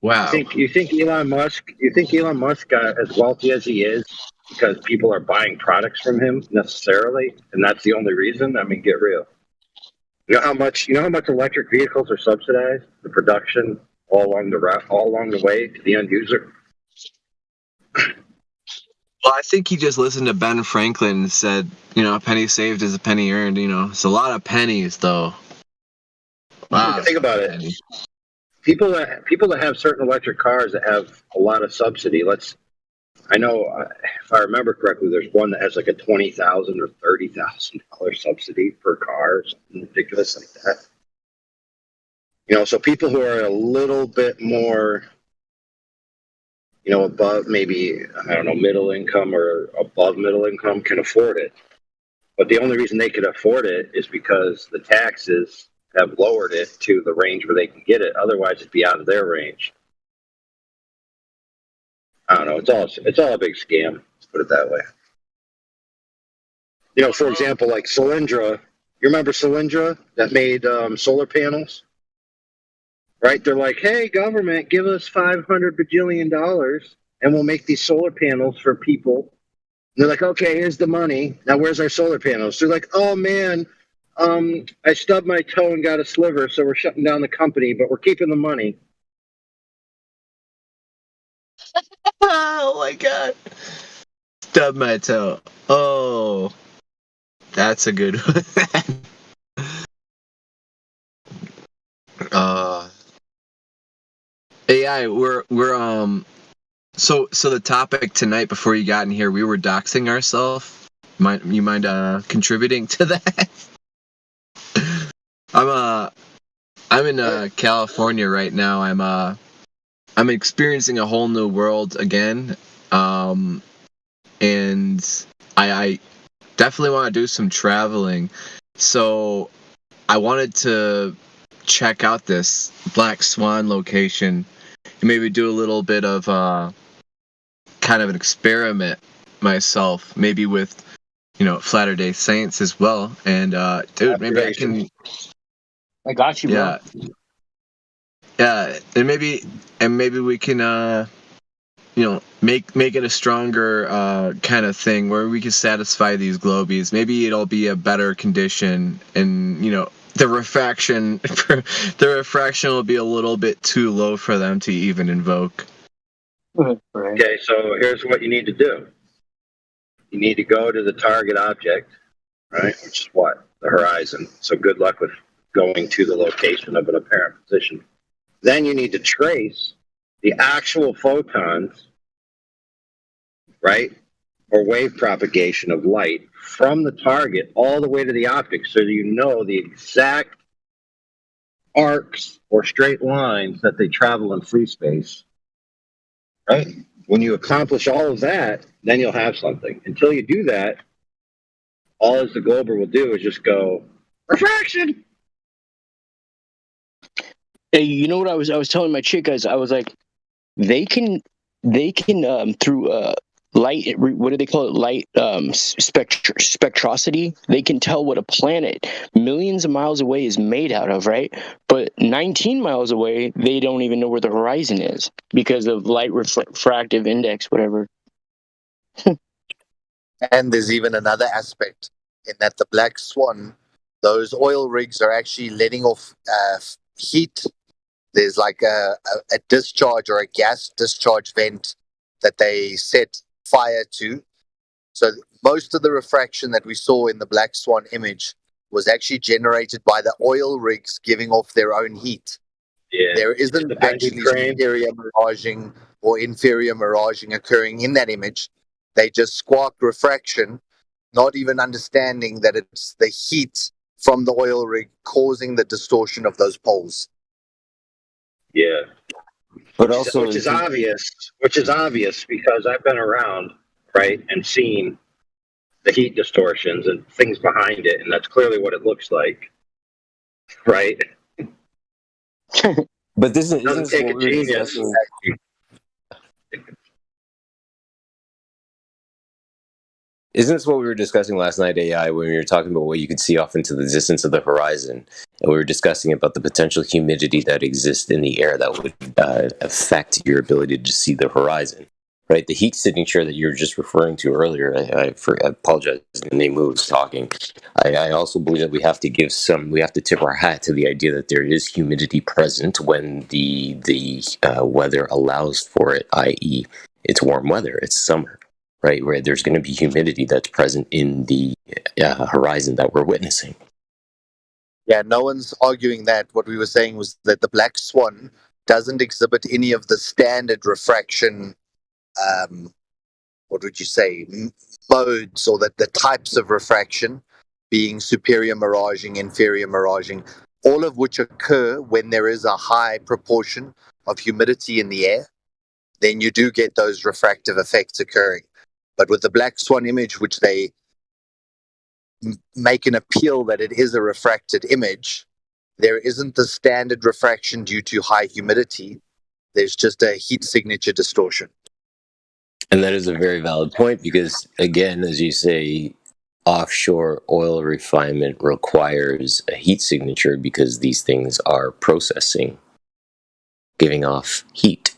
Wow. You think Elon Musk got as wealthy as he is because people are buying products from him necessarily, and that's the only reason? I mean, get real. You know how much electric vehicles are subsidized, the production all along the way to the end user? Well, I think he just listened to Ben Franklin and said, a penny saved is a penny earned. It's a lot of pennies, though. Wow. Think about it. People that have certain electric cars that have a lot of subsidy. I know if I remember correctly, there's one that has like a $20,000 or $30,000 subsidy per car, or something ridiculous like that. So people who are a little bit more, above maybe, I don't know, middle income or above middle income can afford it. But the only reason they can afford it is because the taxes have lowered it to the range where they can get it. Otherwise, it'd be out of their range. I don't know. It's all a big scam. Let's put it that way. For example, like Solyndra. You remember Solyndra that made solar panels? Right? They're like, hey, government, give us $500 bajillion and we'll make these solar panels for people. And they're like, okay, here's the money. Now, where's our solar panels? They're like, oh, man, I stubbed my toe and got a sliver, so we're shutting down the company, but we're keeping the money. Oh, my God. Stubbed my toe. Oh, that's a good one. AI, we're so the topic tonight before you got in here, we were doxing ourselves. You mind contributing to that? I'm in California right now. I'm experiencing a whole new world again. And I definitely want to do some traveling. So I wanted to check out this Black Swan location and maybe do a little bit of kind of an experiment myself, maybe with Latter-day Saints as well. And dude, maybe I can. I got you, bro. Yeah, and maybe we can make it a stronger kind of thing where we can satisfy these globies. Maybe it'll be a better condition, and the refraction will be a little bit too low for them to even invoke. Right. Okay, so here's what you need to do. You need to go to the target object, right? Which is what? The horizon. So good luck with going to the location of an apparent position. Then you need to trace the actual photons, right? Or wave propagation of light from the target all the way to the object so you know the exact arcs or straight lines that they travel in free space, right? When you accomplish all of that, then you'll have something. Until you do that, all as the Glober will do is just go, refraction! Hey, you know what I was telling my chick, guys? I was like, they can through light, what do they call it? Light spectrosity. They can tell what a planet millions of miles away is made out of, right? But 19 miles away, they don't even know where the horizon is because of light refractive index, whatever. And there's even another aspect in that the Black Swan, those oil rigs are actually letting off heat. There's like a discharge or a gas discharge vent that they set fire to. So most of the refraction that we saw in the Black Swan image was actually generated by the oil rigs giving off their own heat. Yeah. There isn't The Benji actually crane. superior miraging or inferior miraging occurring in that image. They just squawk refraction, not even understanding that it's the heat from the oil rig causing the distortion of those poles. Yeah. But also, Which is obvious because I've been around, right, and seen the heat distortions and things behind it, and that's clearly what it looks like, right? but this It doesn't isn't take a what we were genius. discussing. Isn't this what we were discussing last night, AI, when we were talking about what you could see off into the distance of the horizon? And we were discussing about the potential humidity that exists in the air that would affect your ability to see the horizon, right? The heat signature that you were just referring to earlier, I apologize, the name who was talking. I also believe that we have to tip our hat to the idea that there is humidity present when the weather allows for it, i.e., it's warm weather, it's summer. Right, where there's going to be humidity that's present in the horizon that we're witnessing. Yeah, no one's arguing that. What we were saying was that the Black Swan doesn't exhibit any of the standard refraction, what would you say, modes or the types of refraction, being superior miraging, inferior miraging, all of which occur when there is a high proportion of humidity in the air. Then you do get those refractive effects occurring. But with the Black Swan image, which they make an appeal that it is a refracted image, there isn't the standard refraction due to high humidity. There's just a heat signature distortion. And that is a very valid point because, again, as you say, offshore oil refinement requires a heat signature because these things are processing, giving off heat.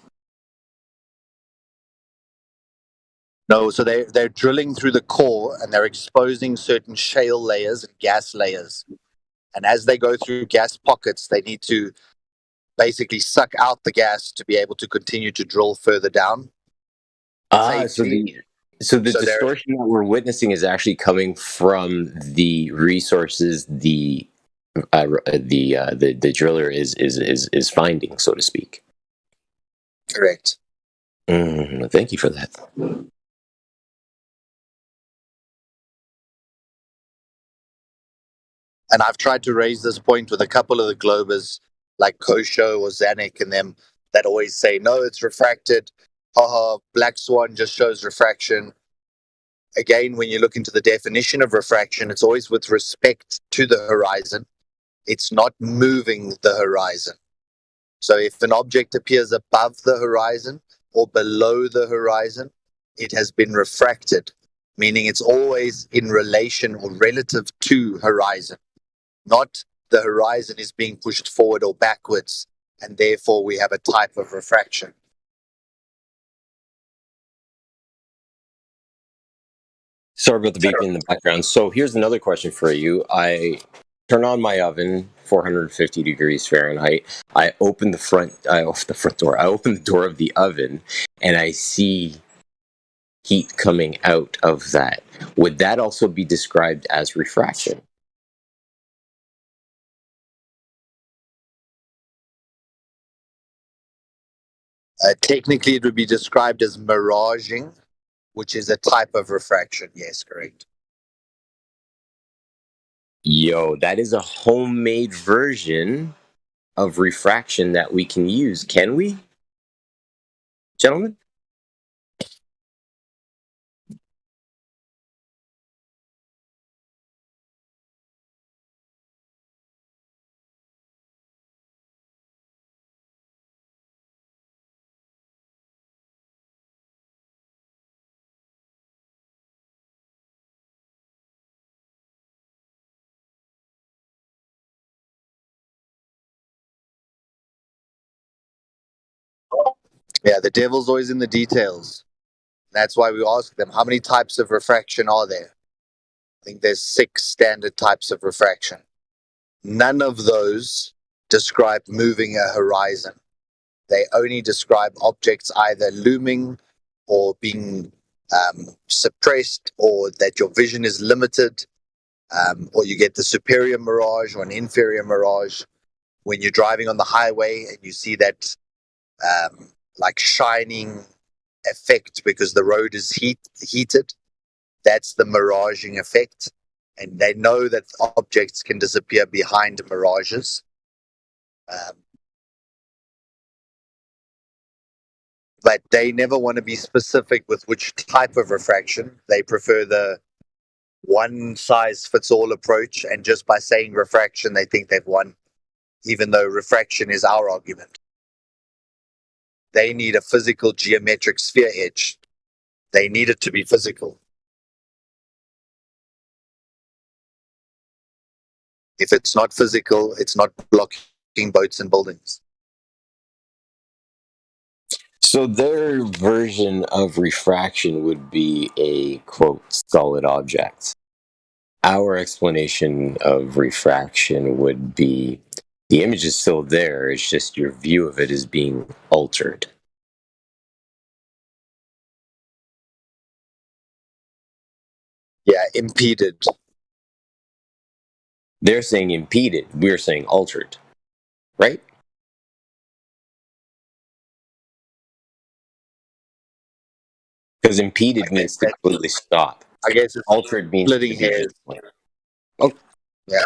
No, so they're drilling through the core and they're exposing certain shale layers and gas layers. And as they go through gas pockets, they need to basically suck out the gas to be able to continue to drill further down. So the distortion that we're witnessing is actually coming from the resources the driller is finding, so to speak. Correct. Thank you for that. And I've tried to raise this point with a couple of the Globers, like Kosho or Zanuck and them, that always say, no, it's refracted. Haha, Black Swan just shows refraction. Again, when you look into the definition of refraction, it's always with respect to the horizon. It's not moving the horizon. So if an object appears above the horizon or below the horizon, it has been refracted, meaning it's always in relation or relative to horizon. Not the horizon is being pushed forward or backwards, and therefore we have a type of refraction. Sorry about the beeping in the background. So here's another question for you. I turn on my oven, 450 degrees Fahrenheit. I open the front door. I open the door of the oven, and I see heat coming out of that. Would that also be described as refraction? Technically, it would be described as miraging, which is a type of refraction. Yes, correct. Yo, that is a homemade version of refraction that we can use. Can we, gentlemen? Yeah, the devil's always in the details. That's why we ask them, how many types of refraction are there? I think there's 6 standard types of refraction. None of those describe moving a horizon. They only describe objects either looming or being suppressed, or that your vision is limited, or you get the superior mirage or an inferior mirage when you're driving on the highway and you see that like shining effect because the road is heated. That's the miraging effect, and they know that objects can disappear behind mirages. But they never want to be specific with which type of refraction. They prefer the one-size-fits-all approach, and just by saying refraction, they think they've won, even though refraction is our argument. They need a physical geometric sphere edge. They need it to be physical. If it's not physical, it's not blocking boats and buildings. So their version of refraction would be a, quote, solid object. Our explanation of refraction would be the image is still there, it's just your view of it is being altered. Yeah, impeded. They're saying impeded, we're saying altered, right? Because impeded means to completely stop. I guess it's Altered means to splitting be hairs. different. Oh, Yeah.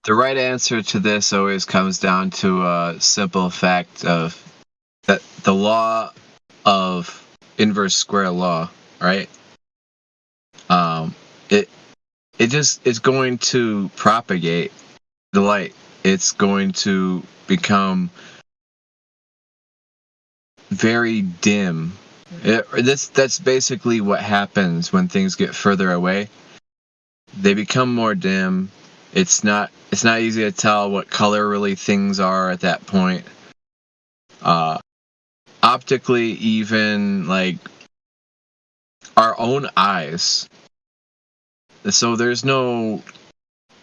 The right answer to this always comes down to a simple fact of that the law of inverse square law, right? It's going to propagate the light. It's going to become very dim. That's basically what happens when things get further away. They become more dim. It's not easy to tell what color really things are at that point. Optically, even like our own eyes. So there's no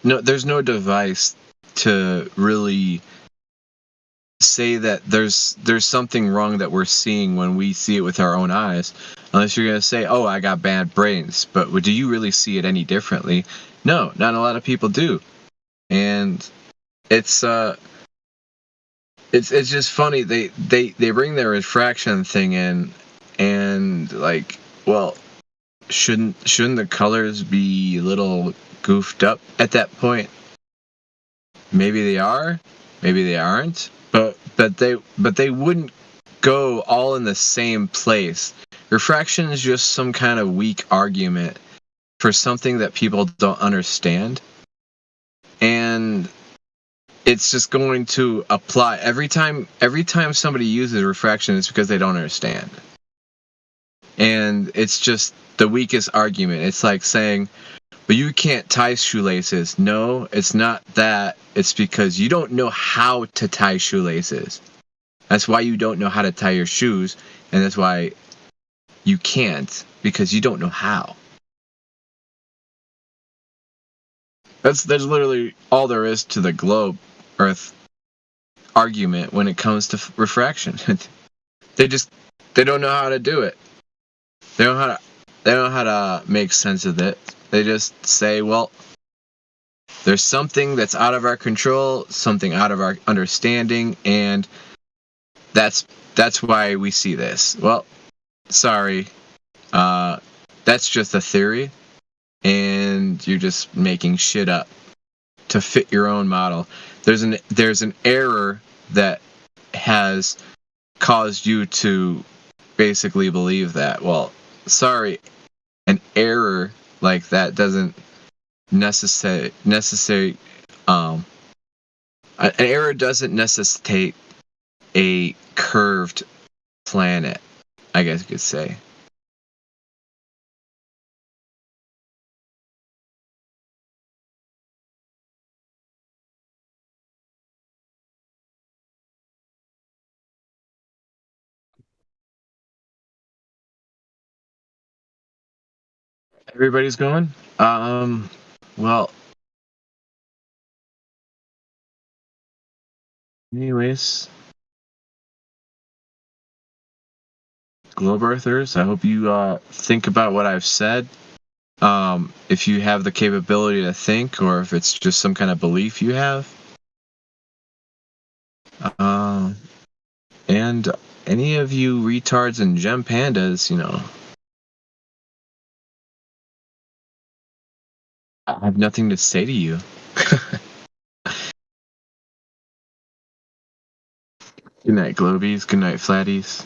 device to really say that there's something wrong that we're seeing when we see it with our own eyes, unless you're going to say, oh, I got bad brains. But do you really see it any differently? No, not a lot of people do. And it's just funny, they bring their refraction thing in, and like, well, shouldn't the colors be a little goofed up at that point? Maybe they are, maybe they aren't, but they wouldn't go all in the same place. Refraction is just some kind of weak argument for something that people don't understand, and it's just going to apply every time somebody uses refraction. It's because they don't understand, and it's just the weakest argument. It's like saying, but you can't tie shoelaces. No, it's not that. It's because you don't know how to tie shoelaces. That's why you don't know how to tie your shoes, and that's why you can't, because you don't know how. There's literally all there is to the globe Earth argument when it comes to refraction. they don't know how to do it. They don't know how to make sense of it. They just say, well, there's something that's out of our control, something out of our understanding, and that's why we see this. Well, sorry. That's just a theory, and you're just making shit up to fit your own model. There's an error that has caused you to basically believe that. Well, sorry, an error like that doesn't necessitate an error doesn't necessitate a curved planet, I guess you could say. Everybody's going? Well, anyways, Globe Earthers, I hope you think about what I've said. If you have the capability to think, or if it's just some kind of belief you have. And any of you retards and gem pandas, I have nothing to say to you. Good night, Globies. Good night, Flatties.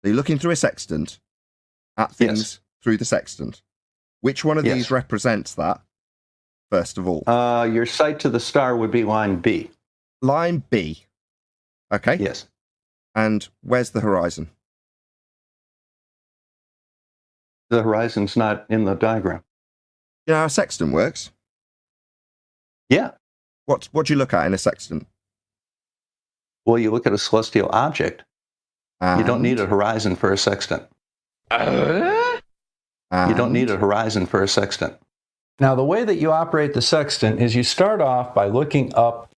Are you looking through a sextant at things through the sextant? Which one of these represents that, first of all? Your sight to the star would be line B. line B. Okay. Yes. And where's the horizon? The horizon's not in the diagram. You know how a sextant works? Yeah. What do you look at in a sextant? Well, you look at a celestial object. You don't need And- a horizon for a sextant. You don't and- need a horizon for a sextant. Now, the way that you operate the sextant is you start off by looking up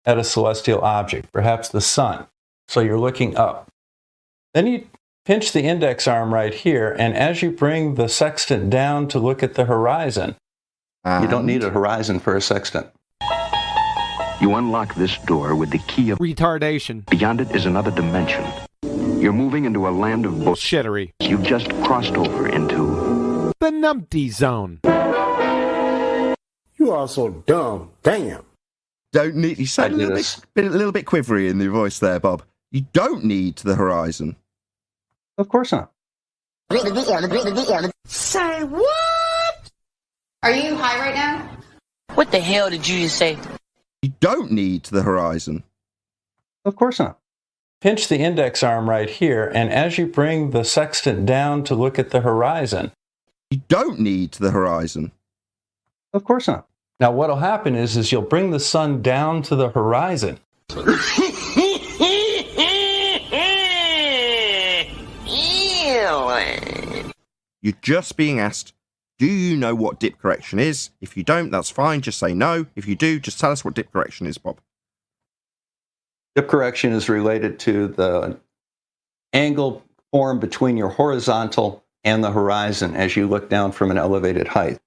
at a celestial object, perhaps the sun. So you're looking up. Then you pinch the index arm right here, and as you bring the sextant down to look at the horizon, You don't need a horizon for a sextant. You unlock this door with the key of retardation. Beyond it is another dimension. You're moving into a land of bullshittery. You've just crossed over into the numpty zone. You are so dumb. Damn. Don't need. You sound a little bit quivery in your voice there, Bob. You don't need the horizon. Of course not. Say what? Are you high right now? What the hell did you just say? You don't need the horizon. Of course not. pinch the index arm right here, and as you bring the sextant down to look at the horizon, you don't need the horizon. Of course not. Now what'll happen is you'll bring the sun down to the horizon. You're just being asked, do you know what dip correction is? If you don't, that's fine. Just say no. If you do, just tell us what dip correction is, Bob. Dip correction is related to the angle formed between your horizontal and the horizon as you look down from an elevated height.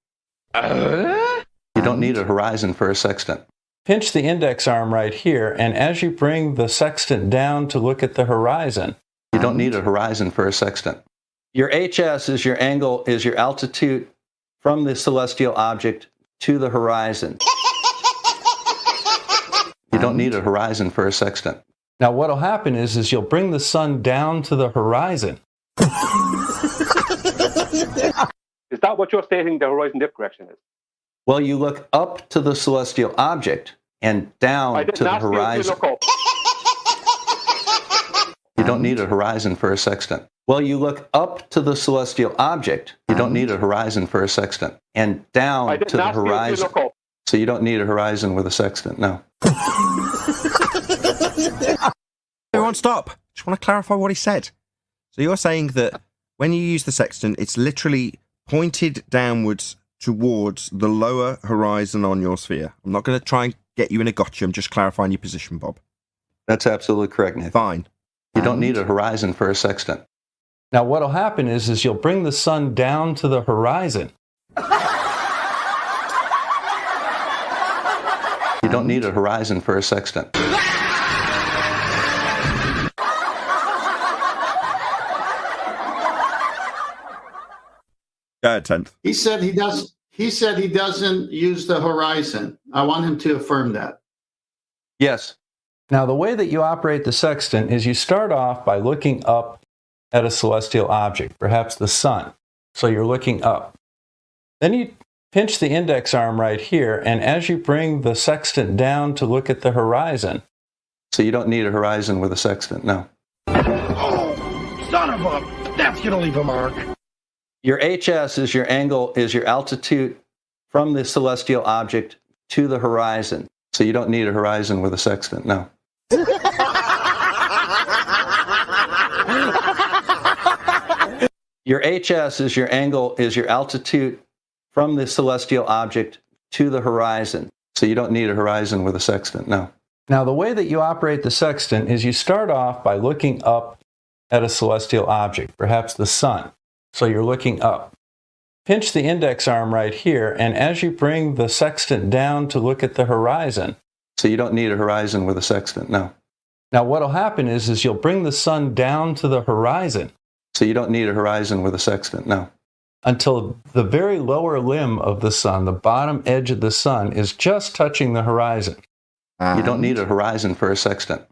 You don't need a horizon for a sextant. Pinch the index arm right here, and as you bring the sextant down to look at the horizon, you don't need a horizon for a sextant. Your HS is your angle, is your altitude from the celestial object to the horizon. You don't need a horizon for a sextant. Now what'll happen is you'll bring the sun down to the horizon. Is that what you're stating the horizon dip correction is? Well, you look up to the celestial object and down to the horizon. You don't need a horizon for a sextant. Well, you look up to the celestial object. You don't need a horizon for a sextant. And down to the horizon. So you don't need a horizon with a sextant, no. Everyone stop. Just want to clarify what he said. So you're saying that when you use the sextant, it's literally pointed downwards towards the lower horizon on your sphere. I'm not going to try and get you in a gotcha. I'm just clarifying your position, Bob. That's absolutely correct, Nathan. Fine. You don't need a horizon for a sextant. Now what'll happen is you'll bring the sun down to the horizon. You don't need a horizon for a sextant. Go ahead, 10th. He said he does. He said he doesn't use the horizon. I want him to affirm that. Yes. Now the way that you operate the sextant is you start off by looking up at a celestial object, perhaps the sun. So you're looking up. Then you pinch the index arm right here, and as you bring the sextant down to look at the horizon. So you don't need a horizon with a sextant, no. Oh, son of a... That's going to leave a mark. Your HS is your angle, is your altitude from the celestial object to the horizon. So you don't need a horizon with a sextant, no. Your HS is your angle, is your altitude from the celestial object to the horizon. So you don't need a horizon with a sextant, no. Now the way that you operate the sextant is you start off by looking up at a celestial object, perhaps the sun. So you're looking up. Pinch the index arm right here, and as you bring the sextant down to look at the horizon. So you don't need a horizon with a sextant, no. Now what'll happen is you'll bring the sun down to the horizon. So you don't need a horizon with a sextant, no. Until the very lower limb of the sun, the bottom edge of the sun, is just touching the horizon. You don't need a horizon for a sextant.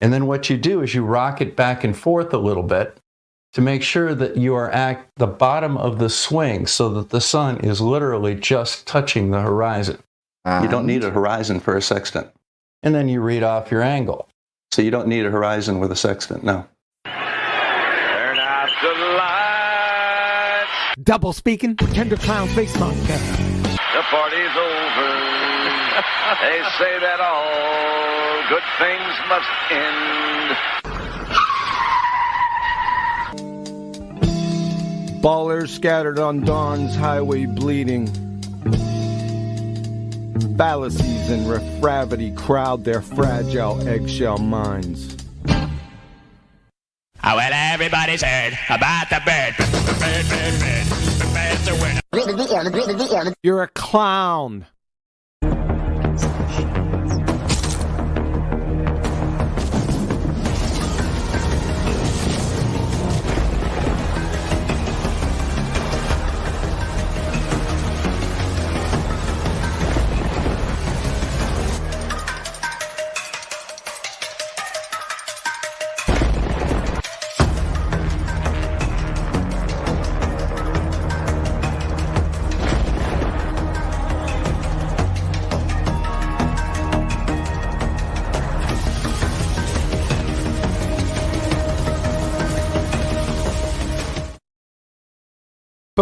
And then what you do is you rock it back and forth a little bit to make sure that you are at the bottom of the swing so that the sun is literally just touching the horizon. You don't need a horizon for a sextant. and then you read off your angle. So you don't need a horizon with a sextant, no. Turn out the lights. Double speaking, pretender clown face monkey. The party's over. They say that all good things must end. Ballers scattered on dawn's highway bleeding. Fallacies and refravity crowd their fragile eggshell minds. Oh, well, everybody's heard about the bird. Bird's a winner. You're a clown.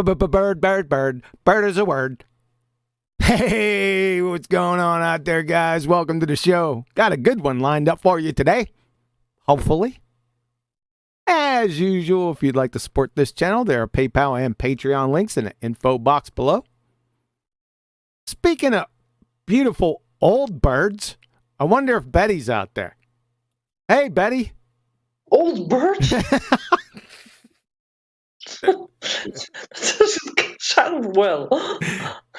Bird is a word. Hey, what's going on out there, guys? Welcome to the show. Got a good one lined up for you today. Hopefully. As usual, if you'd like to support this channel, there are PayPal and Patreon links in the info box below. Speaking of beautiful old birds, I wonder if Betty's out there. Hey, Betty. Old birds? Doesn't sound well.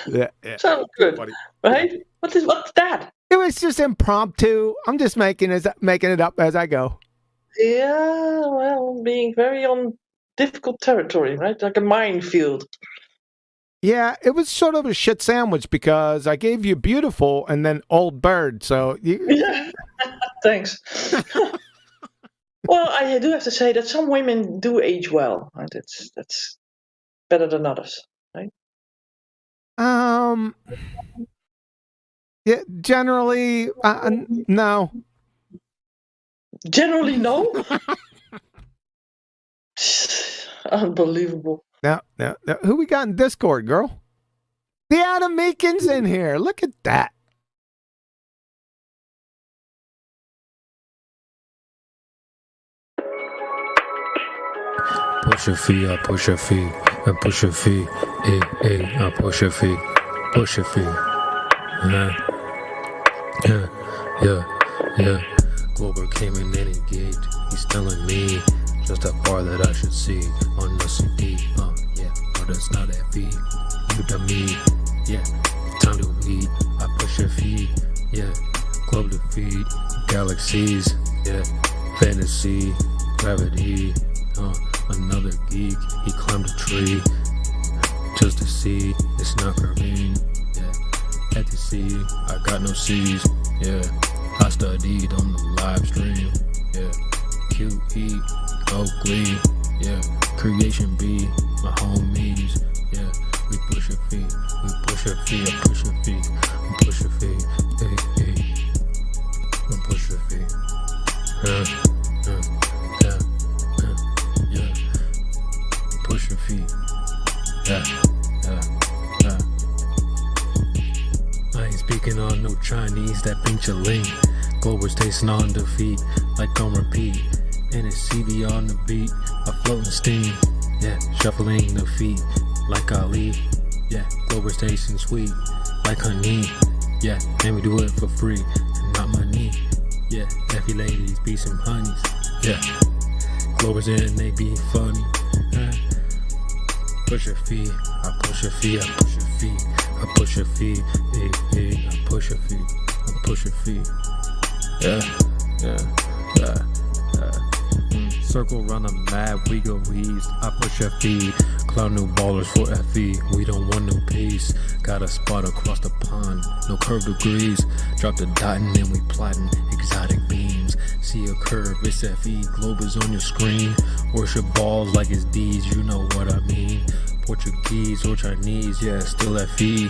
Yeah. Sounds good. Right? What's that? It was just impromptu. I'm just making it up as I go. Yeah, well, being very on difficult territory, right? Like a minefield. Yeah, it was sort of a shit sandwich because I gave you beautiful and then old bird. So Yeah. Thanks. Well, I do have to say that some women do age well. Right? That's better than others, right? Yeah, generally, no. Generally, no. Unbelievable. No. Who we got in Discord, girl? The Adam Meakin's in here. Look at that. Push your feet, I push your feet, I push your feet, I push your feet, push your feet. Yeah. Glover came in and engaged. He's telling me just how far that I should see on the CD. Yeah, but that's not that feet. You done me, yeah. Time to eat. I push your feet, yeah. Globe the feet, galaxies, yeah. Fantasy, gravity, another geek, he climbed a tree just to see it's not green. Yeah, had to see I got no C's. Yeah, I studied on the live stream. Yeah, QE, Oakley. Yeah, Creation B, my homies. Yeah, we push your feet, we push your feet, I push your feet, we push your feet. Hey, we push your feet. Yeah. Push your feet. Yeah. I ain't speaking on no Chinese, that pink chaling. Glober's tasting on defeat, like on repeat. And it's CV on the beat, a floating steam. Yeah, shuffling the feet, like Ali. Yeah, Glober's tasting sweet, like honey. Yeah, and we do it for free, not money. Yeah, every ladies be some honeys. Yeah, Glober's in, they be funny. Push your feet, I push your feet, I push your feet, I push your feet, I push your feet, I push your feet. Yeah. Circle run a map, we go east, I push your feet. Clown new ballers for FE, we don't want no peace. Got a spot across the pond, no curve degrees. Drop the dot and then we plotting exotic beams. See a curve, it's FE, globe is on your screen. Worship balls like it's D's, you know what I mean. Portuguese or Chinese, yeah, still FE.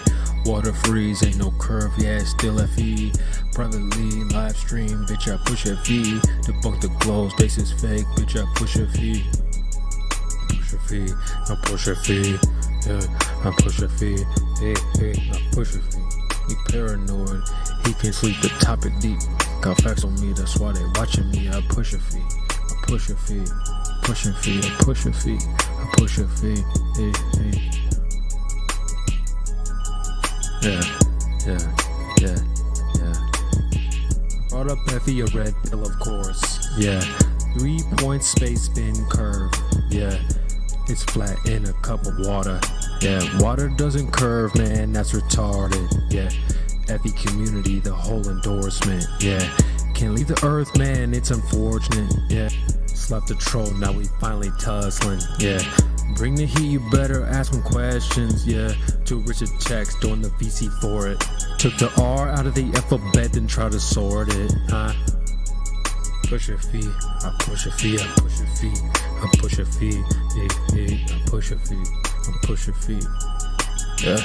water freeze, ain't no curve, yeah, it's still FE. Privately, live stream, bitch, I push a fee. Debunk the glows, this is fake, bitch, I push a fee. Push a fee, I push a fee. Yeah, I push a fee. Hey, I push a fee. He paranoid, he can't sleep, the topic deep. Got facts on me, that's why they watching me. I push a fee, I push a fee. Push a fee, I push a fee, I push a fee. Hey, hey. Yeah. Brought up Effie, a red pill, of course. Yeah. 3-point space spin curve. Yeah. It's flat in a cup of water. Yeah. Water doesn't curve, man. That's retarded. Yeah. Effie community, the whole endorsement. Yeah. Can't leave the earth, man. It's unfortunate. Yeah. Slept the troll, now we finally tussling. Yeah. Bring the heat, you better ask some questions, yeah. Too rich a checks, doing the VC for it. Took the R out of the alphabet, then try to sort it, huh? Push a fee, I push a fee, I push a fee, I push a fee, yeah, I push a fee, I push a fee. Yeah.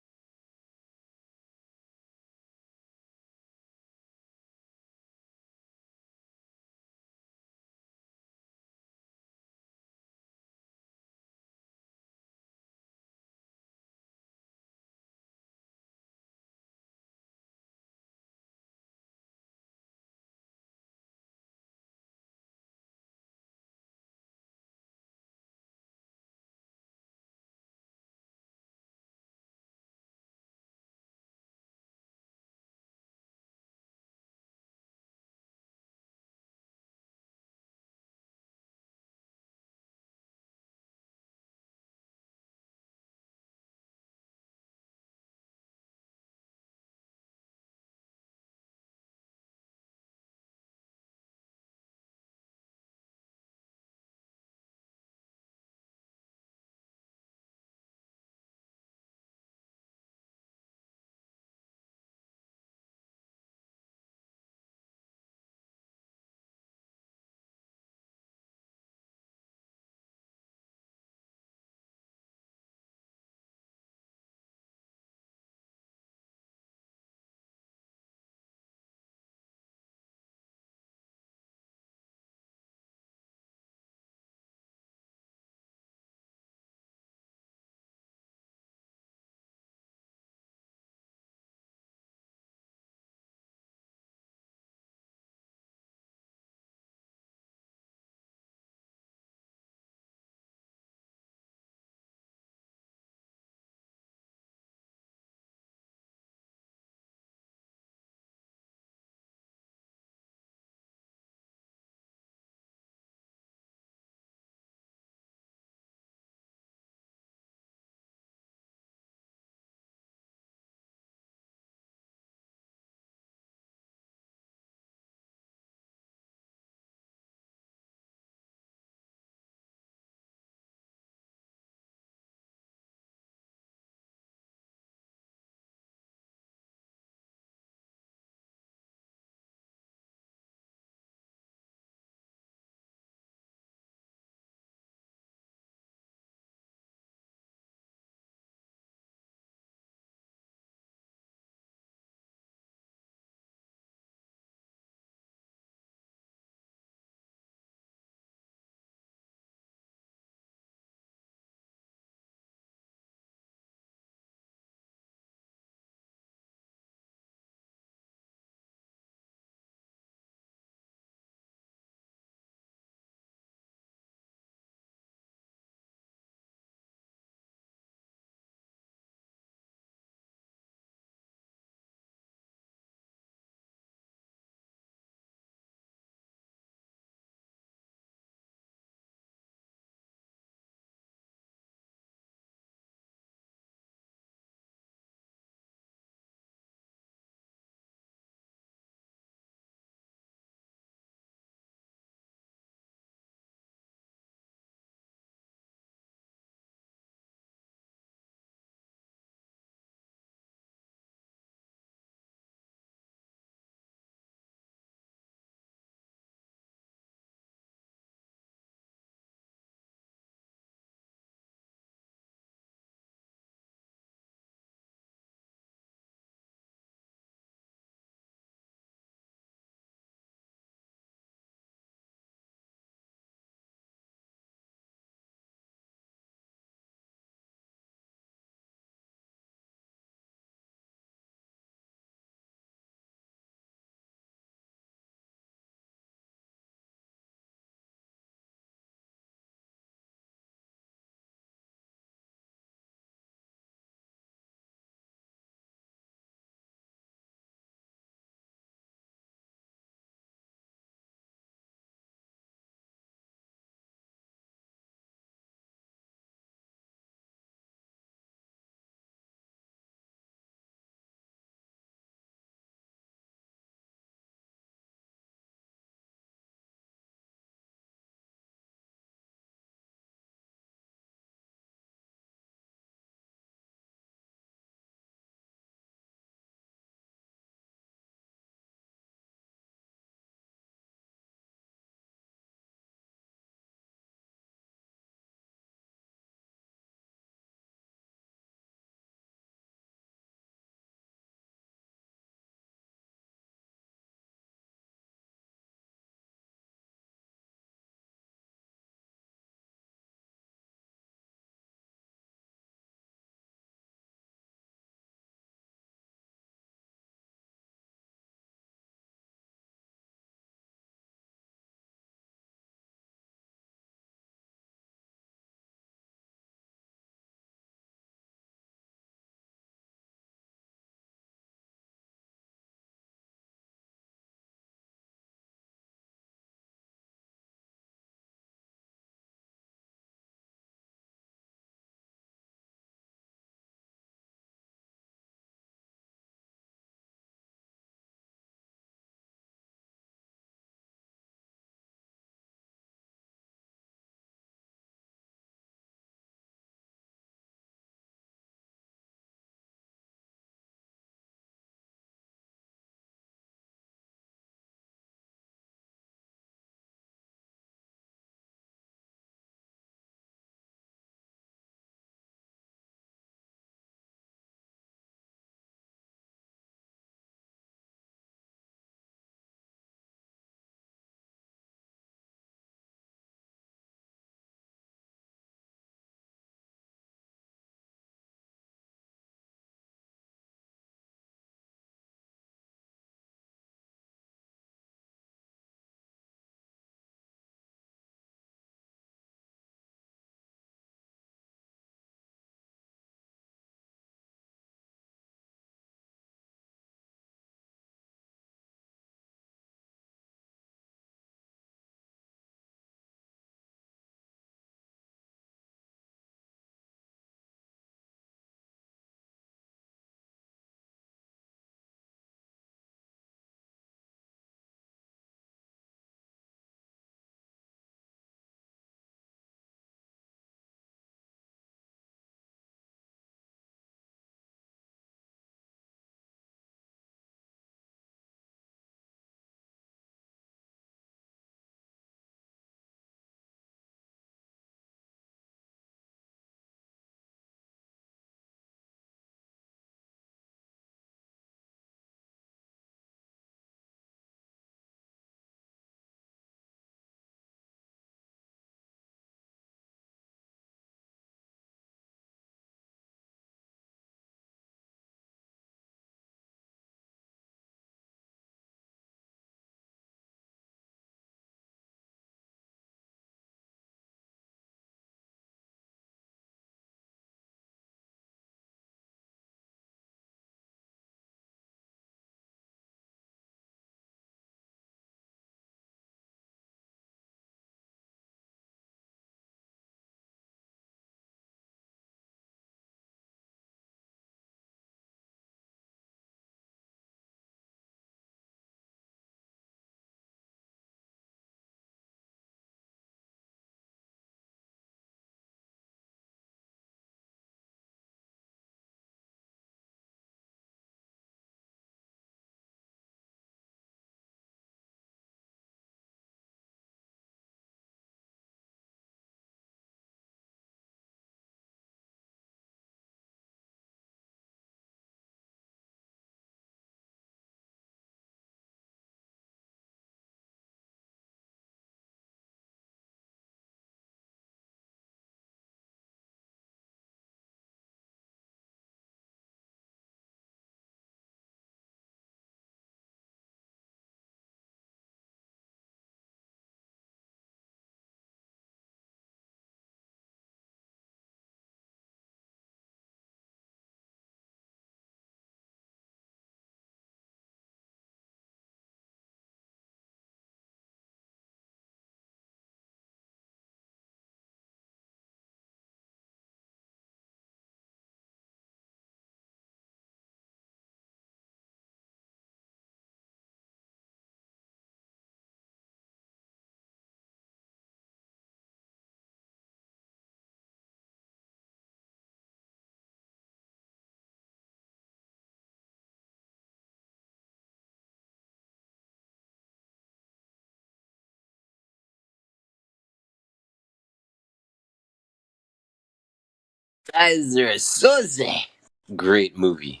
Kaiser Soze. Great movie.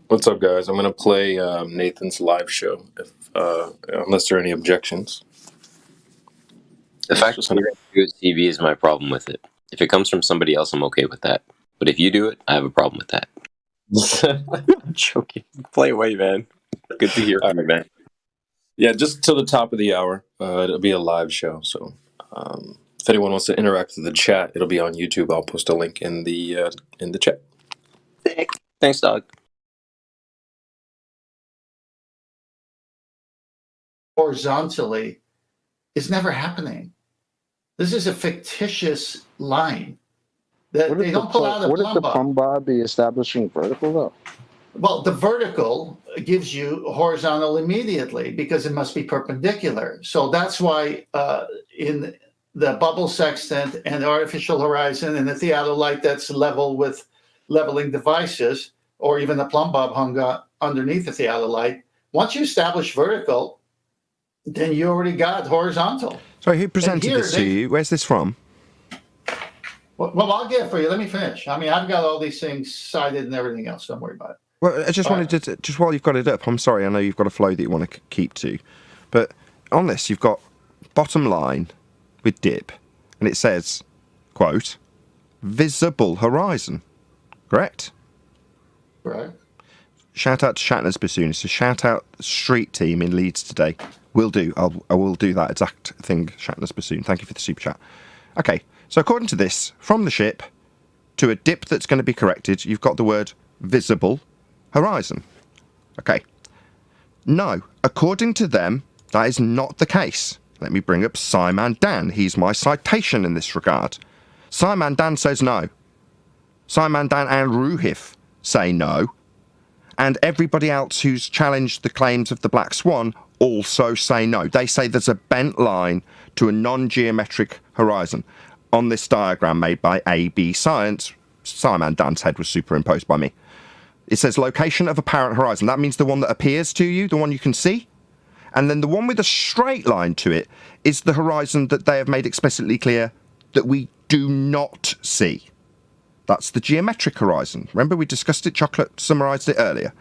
What's up, guys? I'm gonna play Nathan's live show, unless there are any objections. The fact that you're going to do TV is my problem with it. If it comes from somebody else, I'm okay with that. But if you do it, I have a problem with that. I'm joking. Play away, man. Good to hear from you, man. Yeah, just till the top of the hour. It'll be a live show, so if anyone wants to interact with the chat, it'll be on YouTube. I'll post a link in the chat. Thanks, dog. Horizontally is never happening. This is a fictitious line that they don't pull out a Wouldn't the plumb bob. plumb bob be establishing vertical though? Well, the vertical gives you horizontal immediately because it must be perpendicular. So that's why in the bubble sextant and the artificial horizon and the theodolite that's level with leveling devices, or even the plumb bob hung underneath the theodolite, once you establish vertical, then you already got horizontal. Sorry, who presented this to you? Where's this from? Well, I'll get it for you. Let me finish. I mean, I've got all these things cited and everything else. Don't worry about it. Well, I just wanted to, just while you've got it up, I'm sorry, I know you've got a flow that you want to keep to, but on this, you've got bottom line with dip, and it says, quote, visible horizon. Correct? Right. Shout out to Shatner's bassoon. It's a shout out street team in Leeds today. Will do. I will do that exact thing, Shatner's bassoon. Thank you for the super chat. Okay, so according to this, from the ship to a dip that's going to be corrected, you've got the word visible horizon. Okay. No, according to them, that is not the case. Let me bring up Simon Dan. He's my citation in this regard. Simon Dan says no. Simon Dan and Ruhif say no. And everybody else who's challenged the claims of the Black Swan also say no. They say there's a bent line to a non-geometric horizon. On this diagram made by AB Science, Simon Dan's head was superimposed by me. It says location of apparent horizon. That means the one that appears to you, the one you can see. And then the one with a straight line to it is the horizon that they have made explicitly clear that we do not see. That's the geometric horizon. Remember, we discussed it, Chocolate summarised it earlier.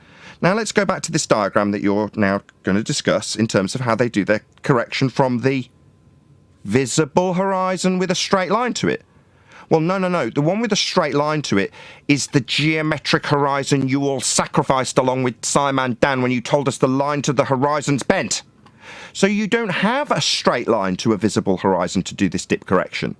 Now let's go back to this diagram that you're now going to discuss in terms of how they do their correction from the visible horizon with a straight line to it. Well, no. The one with a straight line to it is the geometric horizon you all sacrificed along with Simon Dan when you told us the line to the horizon's bent. So you don't have a straight line to a visible horizon to do this dip correction.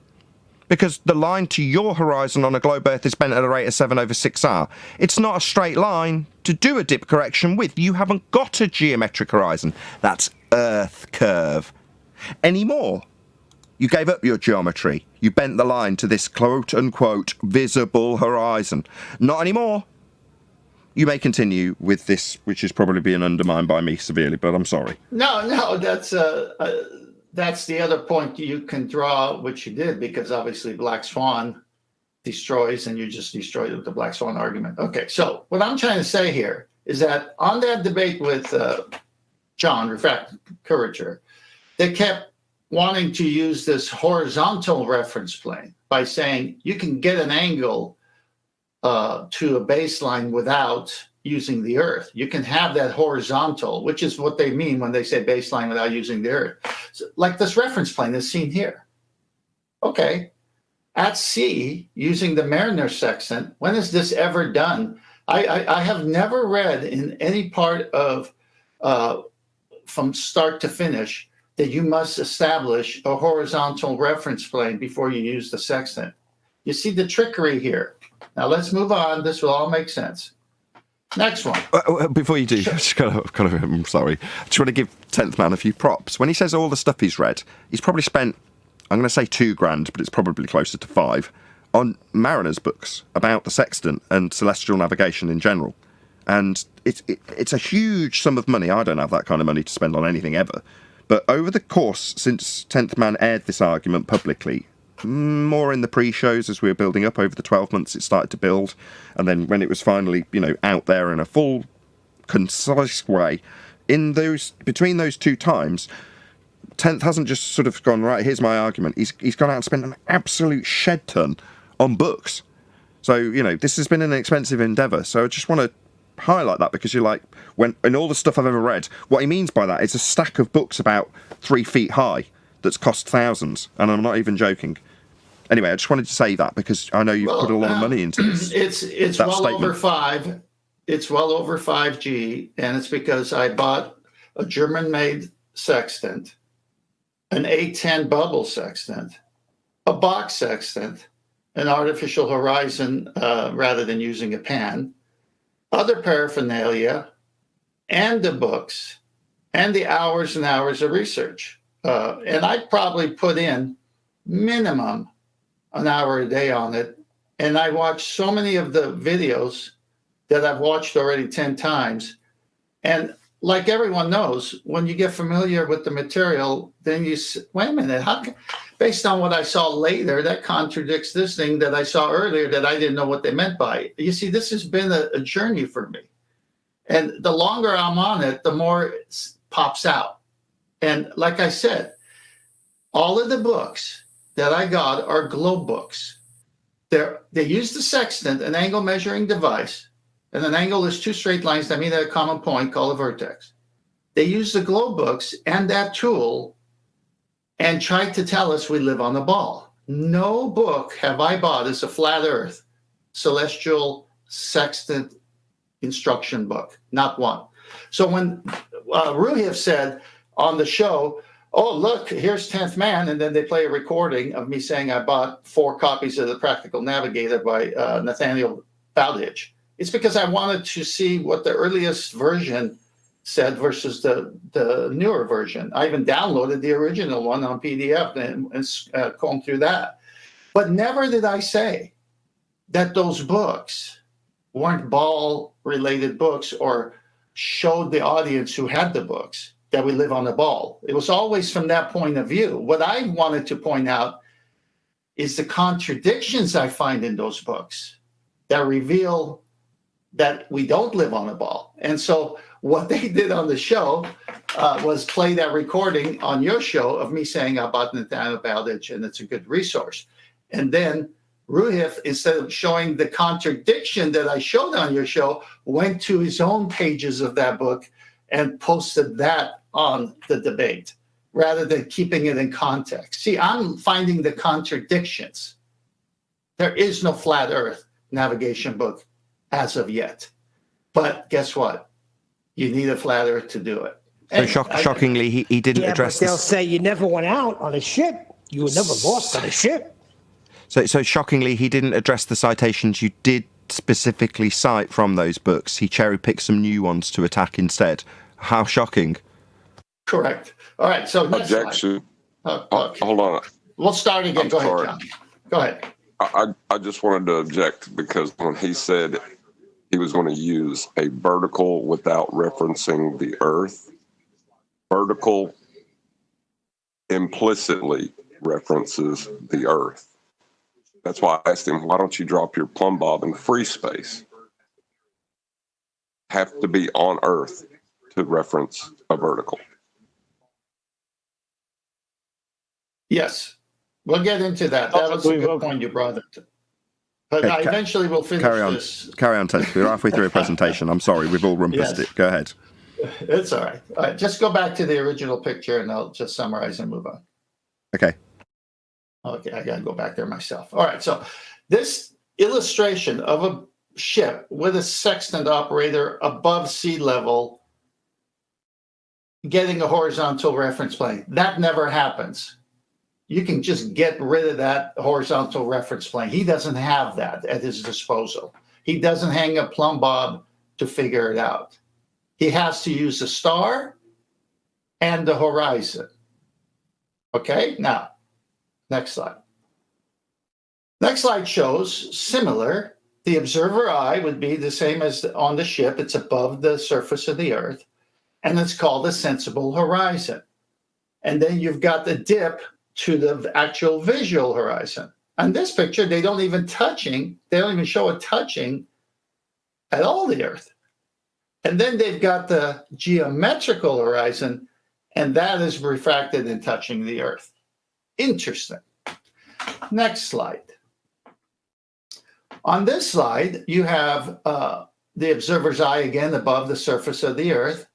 Because the line to your horizon on a globe Earth is bent at a rate of 7/6R. It's not a straight line to do a dip correction with. You haven't got a geometric horizon. That's Earth curve. Anymore. You gave up your geometry. You bent the line to this quote-unquote visible horizon. Not anymore. You may continue with this, which is probably being undermined by me severely, but I'm sorry. No, that's the other point you can draw, which you did, because obviously Black Swan destroys, and you just destroyed it with the Black Swan argument. Okay, so what I'm trying to say here is that on that debate with John Refracted Curvature, they kept wanting to use this horizontal reference plane by saying you can get an angle to a baseline without using the Earth. You can have that horizontal, which is what they mean when they say baseline without using the Earth. So, like this reference plane is seen here. Okay. At sea, using the Mariner sextant, when is this ever done? I have never read in any part of from start to finish that you must establish a horizontal reference plane before you use the sextant. You see the trickery here. Now let's move on. This will all make sense. Next one. Before you do, I'm sorry. I just want to give 10th Man a few props. When he says all the stuff he's read, he's probably spent I'm going to say $2,000, but it's probably closer to 5, on Mariner's books about the sextant and celestial navigation in general. And it's a huge sum of money. I don't have that kind of money to spend on anything ever. But over the course, since 10th Man aired this argument publicly, more in the pre-shows as we were building up over the 12 months, it started to build. And then when it was finally, out there in a full, concise way, between those two times, 10th hasn't just sort of gone, right, here's my argument. He's gone out and spent an absolute shed ton on books. So, this has been an expensive endeavour. So I just want to highlight that, because you're like, in all the stuff I've ever read, what he means by that is a stack of books about 3 feet high that's cost thousands, and I'm not even joking. Anyway, I just wanted to say that because I know you've put a lot of money into this. It's well over 5. It's well over 5G, and it's because I bought a German-made sextant, an A10 bubble sextant, a box sextant, an artificial horizon rather than using a pan, other paraphernalia, and the books, and the hours and hours of research. And I probably put in minimum an hour a day on it. And I watched so many of the videos that I've watched already 10 times. And like everyone knows, when you get familiar with the material, then you wait a minute, based on what I saw later, that contradicts this thing that I saw earlier that I didn't know what they meant by it. You see, this has been a journey for me. And the longer I'm on it, the more it pops out. And like I said, all of the books that I got are globe books. They use the sextant, an angle measuring device, and an angle is 2 straight lines that meet at a common point called a vertex. They use the globe books and that tool and try to tell us we live on a ball. No book have I bought as a flat earth celestial sextant instruction book, not one. So when Ruhif said on the show, oh, look, here's 10th Man, and then they play a recording of me saying I bought 4 copies of the Practical Navigator by Nathaniel Bowditch. It's because I wanted to see what the earliest version said versus the newer version. I even downloaded the original one on PDF and combed through that. But never did I say that those books weren't ball-related books or showed the audience who had the books that we live on the ball. It was always from that point of view. What I wanted to point out is the contradictions I find in those books that reveal that we don't live on a ball. And so what they did on the show was play that recording on your show of me saying about Nathaniel Bowditch, and it's a good resource. And then Ruhif, instead of showing the contradiction that I showed on your show, went to his own pages of that book and posted that on the debate rather than keeping it in context. See, I'm finding the contradictions. There is no flat earth navigation book as of yet. But guess what? You need a flat earth to do it. So shockingly, he didn't address but they'll say you never went out on a ship. You were never lost on a ship. So shockingly, he didn't address the citations you did specifically cite from those books. He cherry-picked some new ones to attack instead. How shocking. Correct. All right, so next objection. Okay. Hold on. We'll start again. Go sorry. ahead, John. Go ahead. I just wanted to object because when he said he was going to use a vertical without referencing the earth, vertical implicitly references the earth. That's why I asked him, why don't you drop your plumb bob in free space? Have to be on earth to reference a vertical. Yes, we'll get into that. That was a good point you brought up. But Okay, eventually we'll finish this. Carry on, Ted. We're halfway through a presentation. I'm sorry, we've all rumpused it. Go ahead. It's all right. All right, just go back to the original picture and I'll just summarize and move on. Okay. Okay, I got to go back there myself. All right, so this illustration of a ship with a sextant operator above sea level getting a horizontal reference plane, that never happens. You can just get rid of that horizontal reference plane. He doesn't have that at his disposal. He doesn't hang a plumb bob to figure it out. He has to use the star and the horizon. Okay, now, Next slide. Next slide shows similar. The observer eye would be the same as on the ship. It's above the surface of the Earth, and it's called a sensible horizon. And then you've got the dip to the actual visual horizon. On this picture, they don't even show it touching at all the Earth. And then they've got the geometrical horizon, and that is refracted and touching the Earth. Interesting. Next slide. On this slide, you have the observer's eye again above the surface of the Earth,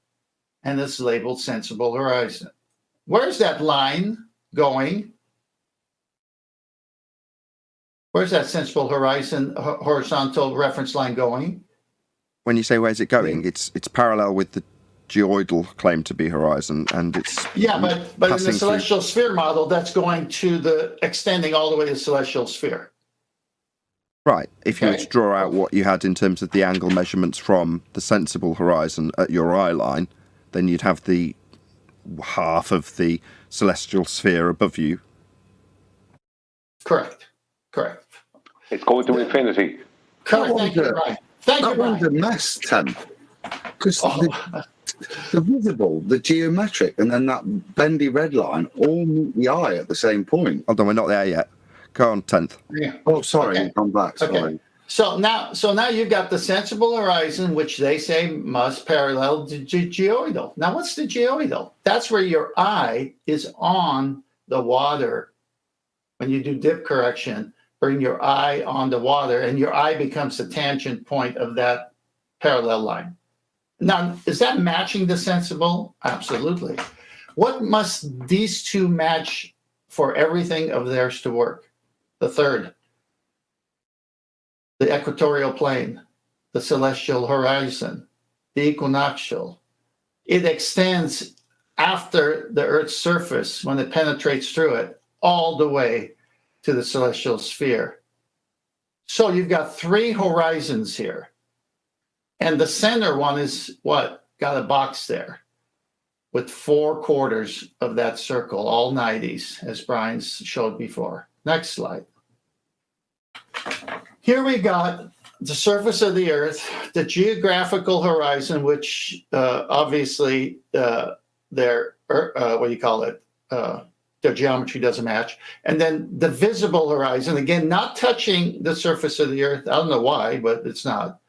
and it's labeled sensible horizon. Where's that line going? Where's that sensible horizon, horizontal reference line going? When you say where's it going, it's parallel with the geoidal claim to be horizon, and it's but in the celestial sphere model, that's going to the extending all the way to the celestial sphere. Right. If you were to draw out what you had in terms of the angle measurements from the sensible horizon at your eye line, then you'd have the half of the celestial sphere above you. Correct. It's going to infinity. Correct. Thank you, Brian. Thank you, That one's a mess, Tim. Because the visible, the geometric, and then that bendy red line all meet the eye at the same point. Hold on, we're not there yet. Go on, 10th. Yeah. Oh, sorry, Okay. I'm back. Sorry. Okay. So now you've got the sensible horizon, which they say must parallel the geoidal. Now, what's the geoidal? That's where your eye is on the water. When you do dip correction, bring your eye on the water, and your eye becomes the tangent point of that parallel line. Now, is that matching the sensible? Absolutely. What must these two match for everything of theirs to work? The third, the equatorial plane, the celestial horizon, the equinoctial. It extends after the Earth's surface when it penetrates through it all the way to the celestial sphere. So you've got three horizons here. And the center one is what? Got a box there with 4 quarters of that circle, all 90s, as Brian showed before. Next slide. Here we got the surface of the Earth, the geographical horizon, which obviously their geometry doesn't match. And then the visible horizon, again, not touching the surface of the Earth. I don't know why, but it's not.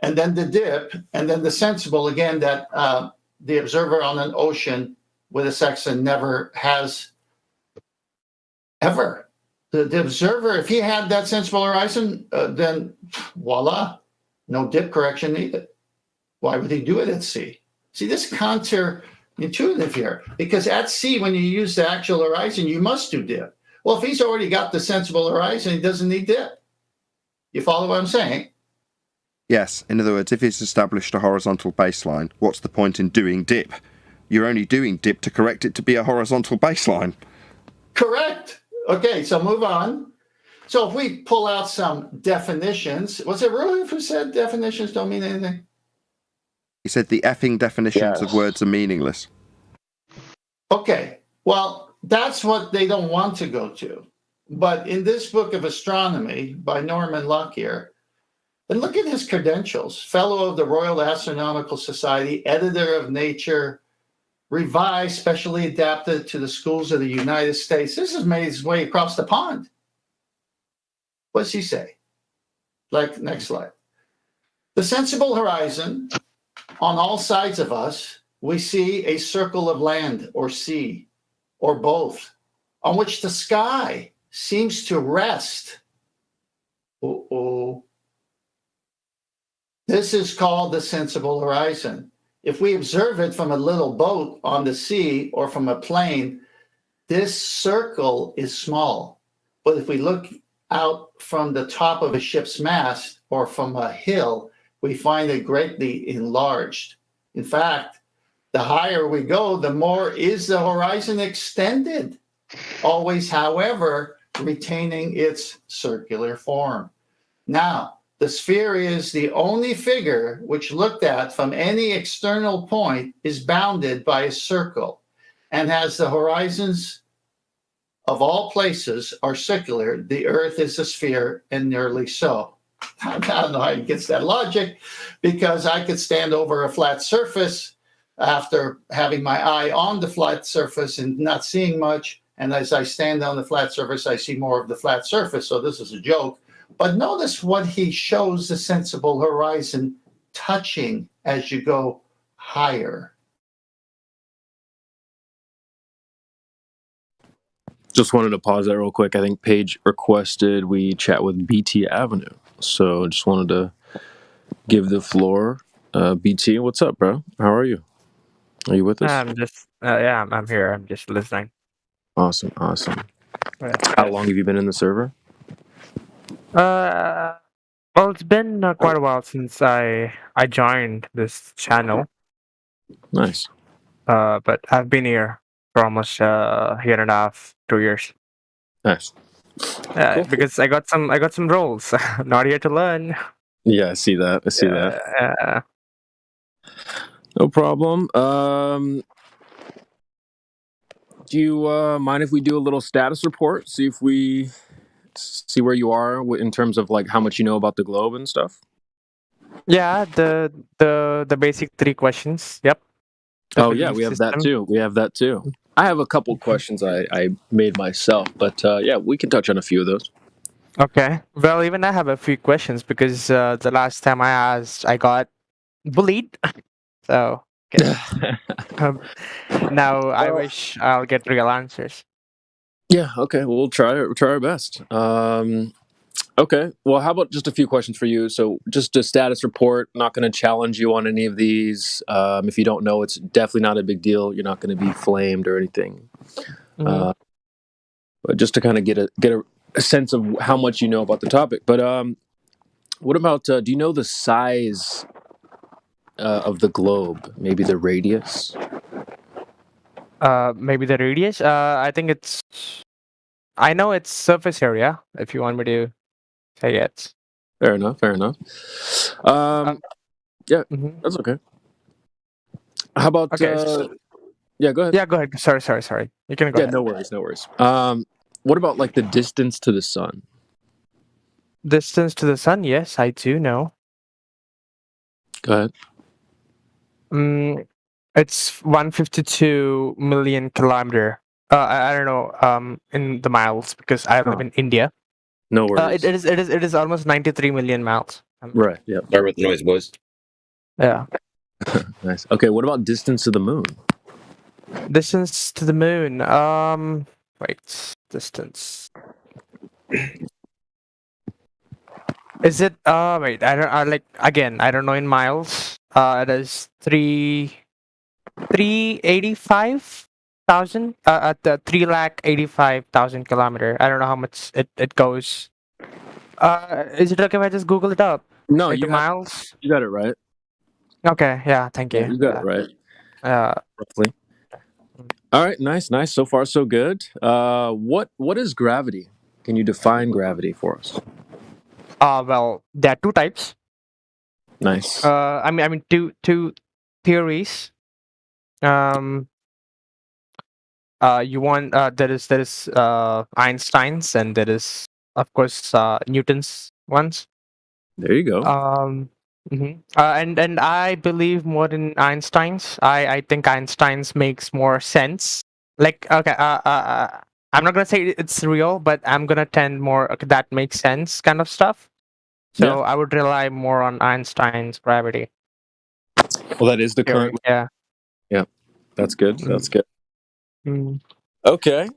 And then the dip, and then the sensible, again, that the observer on an ocean with a sextant never has ever. The observer, if he had that sensible horizon, then voila, no dip correction needed. Why would he do it at sea? See, this is counterintuitive here, because at sea, when you use the actual horizon, you must do dip. Well, if he's already got the sensible horizon, he doesn't need dip. You follow what I'm saying? Yes. In other words, if it's established a horizontal baseline, what's the point in doing dip? You're only doing dip to correct it to be a horizontal baseline. Correct. Okay, so move on. So if we pull out some definitions, was it Ruth who said definitions don't mean anything? He said the effing definitions of words are meaningless. Okay, well, that's what they don't want to go to. But in this book of astronomy by Norman Lockyer, and look at his credentials: Fellow of the Royal Astronomical Society, Editor of Nature, revised, specially adapted to the schools of the United States. This has made its way across the pond. What does he say? Next slide. The sensible horizon, on all sides of us, we see a circle of land or sea, or both, on which the sky seems to rest. This is called the sensible horizon. If we observe it from a little boat on the sea or from a plane, this circle is small. But if we look out from the top of a ship's mast or from a hill, we find it greatly enlarged. In fact, the higher we go, the more is the horizon extended, always, however, retaining its circular form. Now, the sphere is the only figure which, looked at from any external point, is bounded by a circle and has the horizons of all places, are circular. The Earth is a sphere, and nearly so. I don't know how he gets that logic, because I could stand over a flat surface after having my eye on the flat surface and not seeing much. And as I stand on the flat surface, I see more of the flat surface. So this is a joke. But notice what he shows the sensible horizon touching as you go higher. Just wanted to pause that real quick. I think Paige requested we chat with BT Avenue. So just wanted to give the floor. BT, what's up, bro? How are you? Are you with us? I'm just, yeah, I'm here. I'm just listening. Awesome. Yeah. How long have you been in the server? Well, it's been quite a while since I joined this channel. Nice. But I've been here for almost a year and a half, 2 years. Nice. Cool. Because I got some roles. Not here to learn. Yeah, I see that. that. No problem. Do you mind if we do a little status report? See where you are in terms of like how much you know about the globe and stuff. Yeah, the basic 3 questions. Yep. Oh yeah, we have that too. I have a couple questions I made myself, but yeah, we can touch on a few of those. Okay. Well, even I have a few questions because the last time I asked, I got bullied. So now I wish I'll get real answers. Yeah. Okay. We'll try our best. Okay. Well, how about just a few questions for you? So, just a status report. Not going to challenge you on any of these. If you don't know, it's definitely not a big deal. You're not going to be flamed or anything. But just to kind of get a sense of how much you know about the topic. But what about? Do you know the size of the globe? Maybe the radius. Maybe the radius. I think it's. I know it's surface area. If you want me to say it. Fair enough. Yeah, that's okay. How about? Okay. Yeah, go ahead. Yeah, go ahead. Sorry. You can go ahead. No worries. What about like the distance to the sun? Distance to the sun? Yes, I do know. Go ahead. It's 152 million kilometer. I don't know. In the miles because I live in India. No worries. It is almost 93 million miles. Right. Yeah. Start with the noise, boys. Yeah. Nice. Okay. What about distance to the moon? Distance to the moon. Wait. Distance. Is it? Wait. I don't know in miles. It is 385,000. At the 385,000 kilometer. I don't know how much it goes. Is it okay if I just Google it up? No, into miles. You got it right. Okay. Yeah. Thank you. Yeah, you got it right. Roughly. All right. Nice. So far, so good. What is gravity? Can you define gravity for us? Well, there are 2 types. Nice. I mean, two theories. You want there is Einstein's and there is of course Newton's ones. There you go. And I believe more in Einstein's. I think Einstein's makes more sense. Like okay, I'm not gonna say it's real, but I'm gonna tend more that makes sense kind of stuff. So I would rely more on Einstein's gravity. Well, that is the current. Yeah. Yeah, that's good. Okay.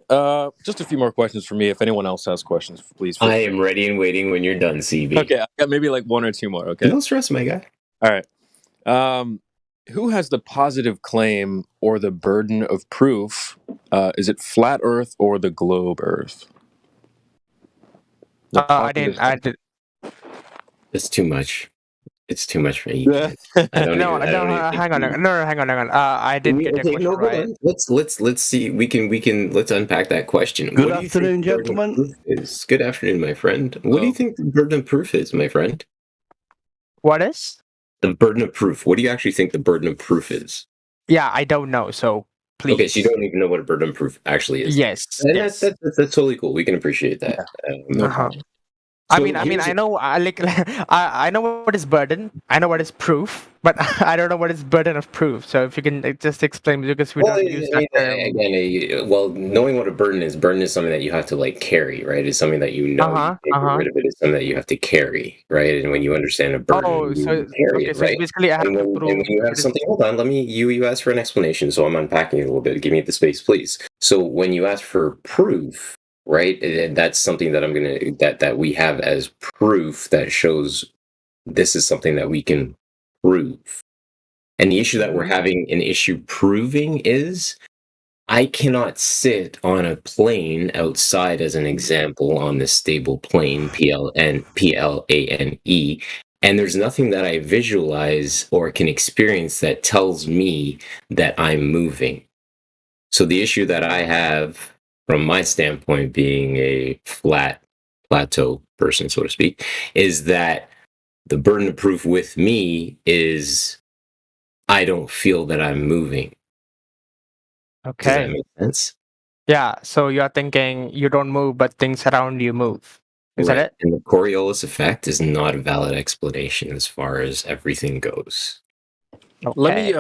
Just a few more questions for me. If anyone else has questions, please. I am ready and waiting when you're done, CB. Okay, I got maybe like 1 or 2 more. Okay. No stress, my guy. All right. Who has the positive claim or the burden of proof? Is it flat Earth or the globe Earth? I did. It's too much. It's too much for you. Hang on. No, hang on. I didn't get the question right. Let's see. Let's unpack that question. Good afternoon, gentlemen. Good afternoon, my friend. What do you think the burden of proof is, my friend? What is? The burden of proof. What do you actually think the burden of proof is? Yeah, I don't know. So please. Okay, so you don't even know what a burden of proof actually is. Yes. And Yes. that's totally cool. We can appreciate that. No Uh-huh. problem. I So mean, here's I a- know, I know what is burden. I know what is proof, but I don't know what is burden of proof. So if you can just explain, because we Well, don't use that term. again, well, knowing what a burden is something that you have to like carry, right? It's something that you know. You can't get rid of it. It's something that you have to carry, right? And when you understand a burden, Oh, you so carry okay, it, so right? basically, I have And to when prove. you have it is- something, hold on, you asked for an explanation, so I'm unpacking it a little bit. Give me the space, please. So when you ask for proof, right, and that's something that that we have as proof that shows this is something that we can prove. And the issue that we're having an issue proving is I cannot sit on a plane outside, as an example, on this stable plane, PLANE, and there's nothing that I visualize or can experience that tells me that I'm moving. So the issue that I have, from my standpoint, being a flat plateau person, so to speak, is that the burden of proof with me is I don't feel that I'm moving. Does that Okay. make sense? Yeah. So you're thinking you don't move, but things around you move. Is that Right. it? And the Coriolis effect is not a valid explanation as far as everything goes. Let me,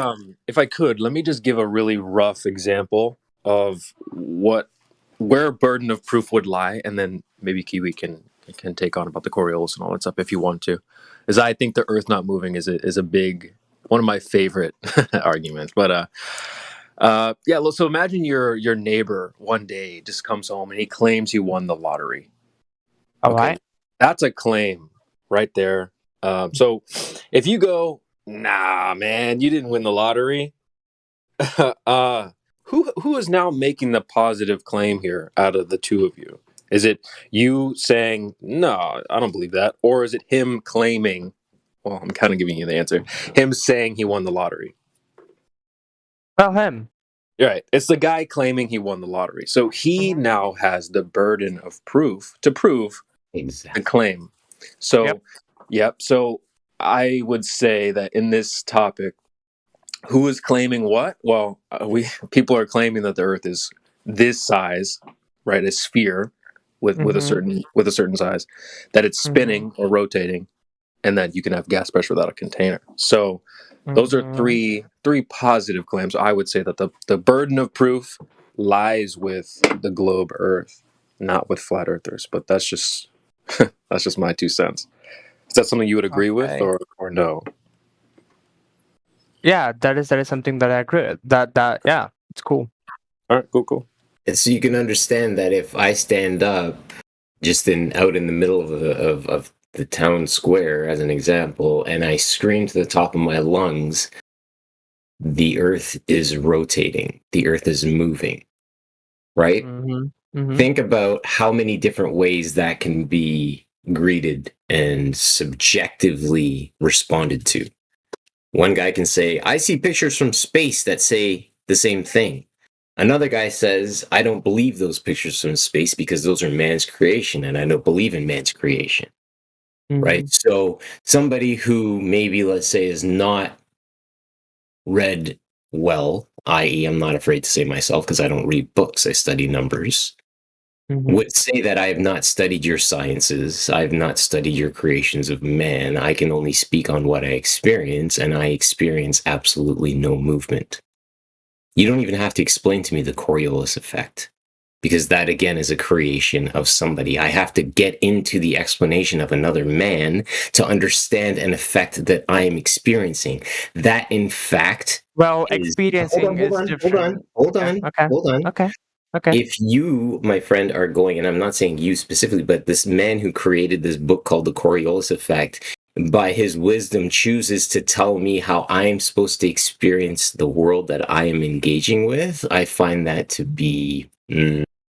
if I could, let me just give a really rough example of where a burden of proof would lie, and then maybe Kiwi can take on about the Coriolis and all that stuff if you want to. Is I think the Earth not moving is a big one of my favorite arguments. But yeah. So imagine your neighbor one day just comes home and he claims he won the lottery. All right. That's a claim right there. So if you go, nah, man, you didn't win the lottery. Who is now making the positive claim here out of the two of you? Is it you saying, no, I don't believe that? Or is it him claiming, well, I'm kind of giving you the answer, him saying he won the lottery? Well, him. Right. It's the guy claiming he won the lottery. So he now has the burden of proof to prove the claim. So, yep. So I would say that in this topic, who is claiming what? Well, people are claiming that the Earth is this size, right? A sphere with a certain size, that it's spinning or rotating, and that you can have gas pressure without a container. So those are three positive claims. I would say that the burden of proof lies with the globe Earth, not with flat earthers. But that's just my 2 cents. Is that something you would agree with, or no? Yeah, that is something that I agree with. That yeah, it's cool. All right, cool. And so you can understand that if I stand up just out in the middle of the town square, as an example, and I scream to the top of my lungs, the Earth is rotating, the Earth is moving, right? Think about how many different ways that can be greeted and subjectively responded to. One guy can say, I see pictures from space that say the same thing. Another guy says, I don't believe those pictures from space because those are man's creation, and I don't believe in man's creation. Right? So somebody who maybe, let's say, is not read well, i.e., I'm not afraid to say myself because I don't read books, I study numbers, would say that I have not studied your sciences, I have not studied your creations of man. I can only speak on what I experience, and I experience absolutely no movement. You don't even have to explain to me the Coriolis effect, because that, again, is a creation of somebody. I have to get into the explanation of another man to understand an effect that I am experiencing. That, in fact, well, experiencing is different. Hold on. Okay. If you, my friend, are going, and I'm not saying you specifically, but this man who created this book called The Coriolis Effect, by his wisdom, chooses to tell me how I am supposed to experience the world that I am engaging with, I find that to be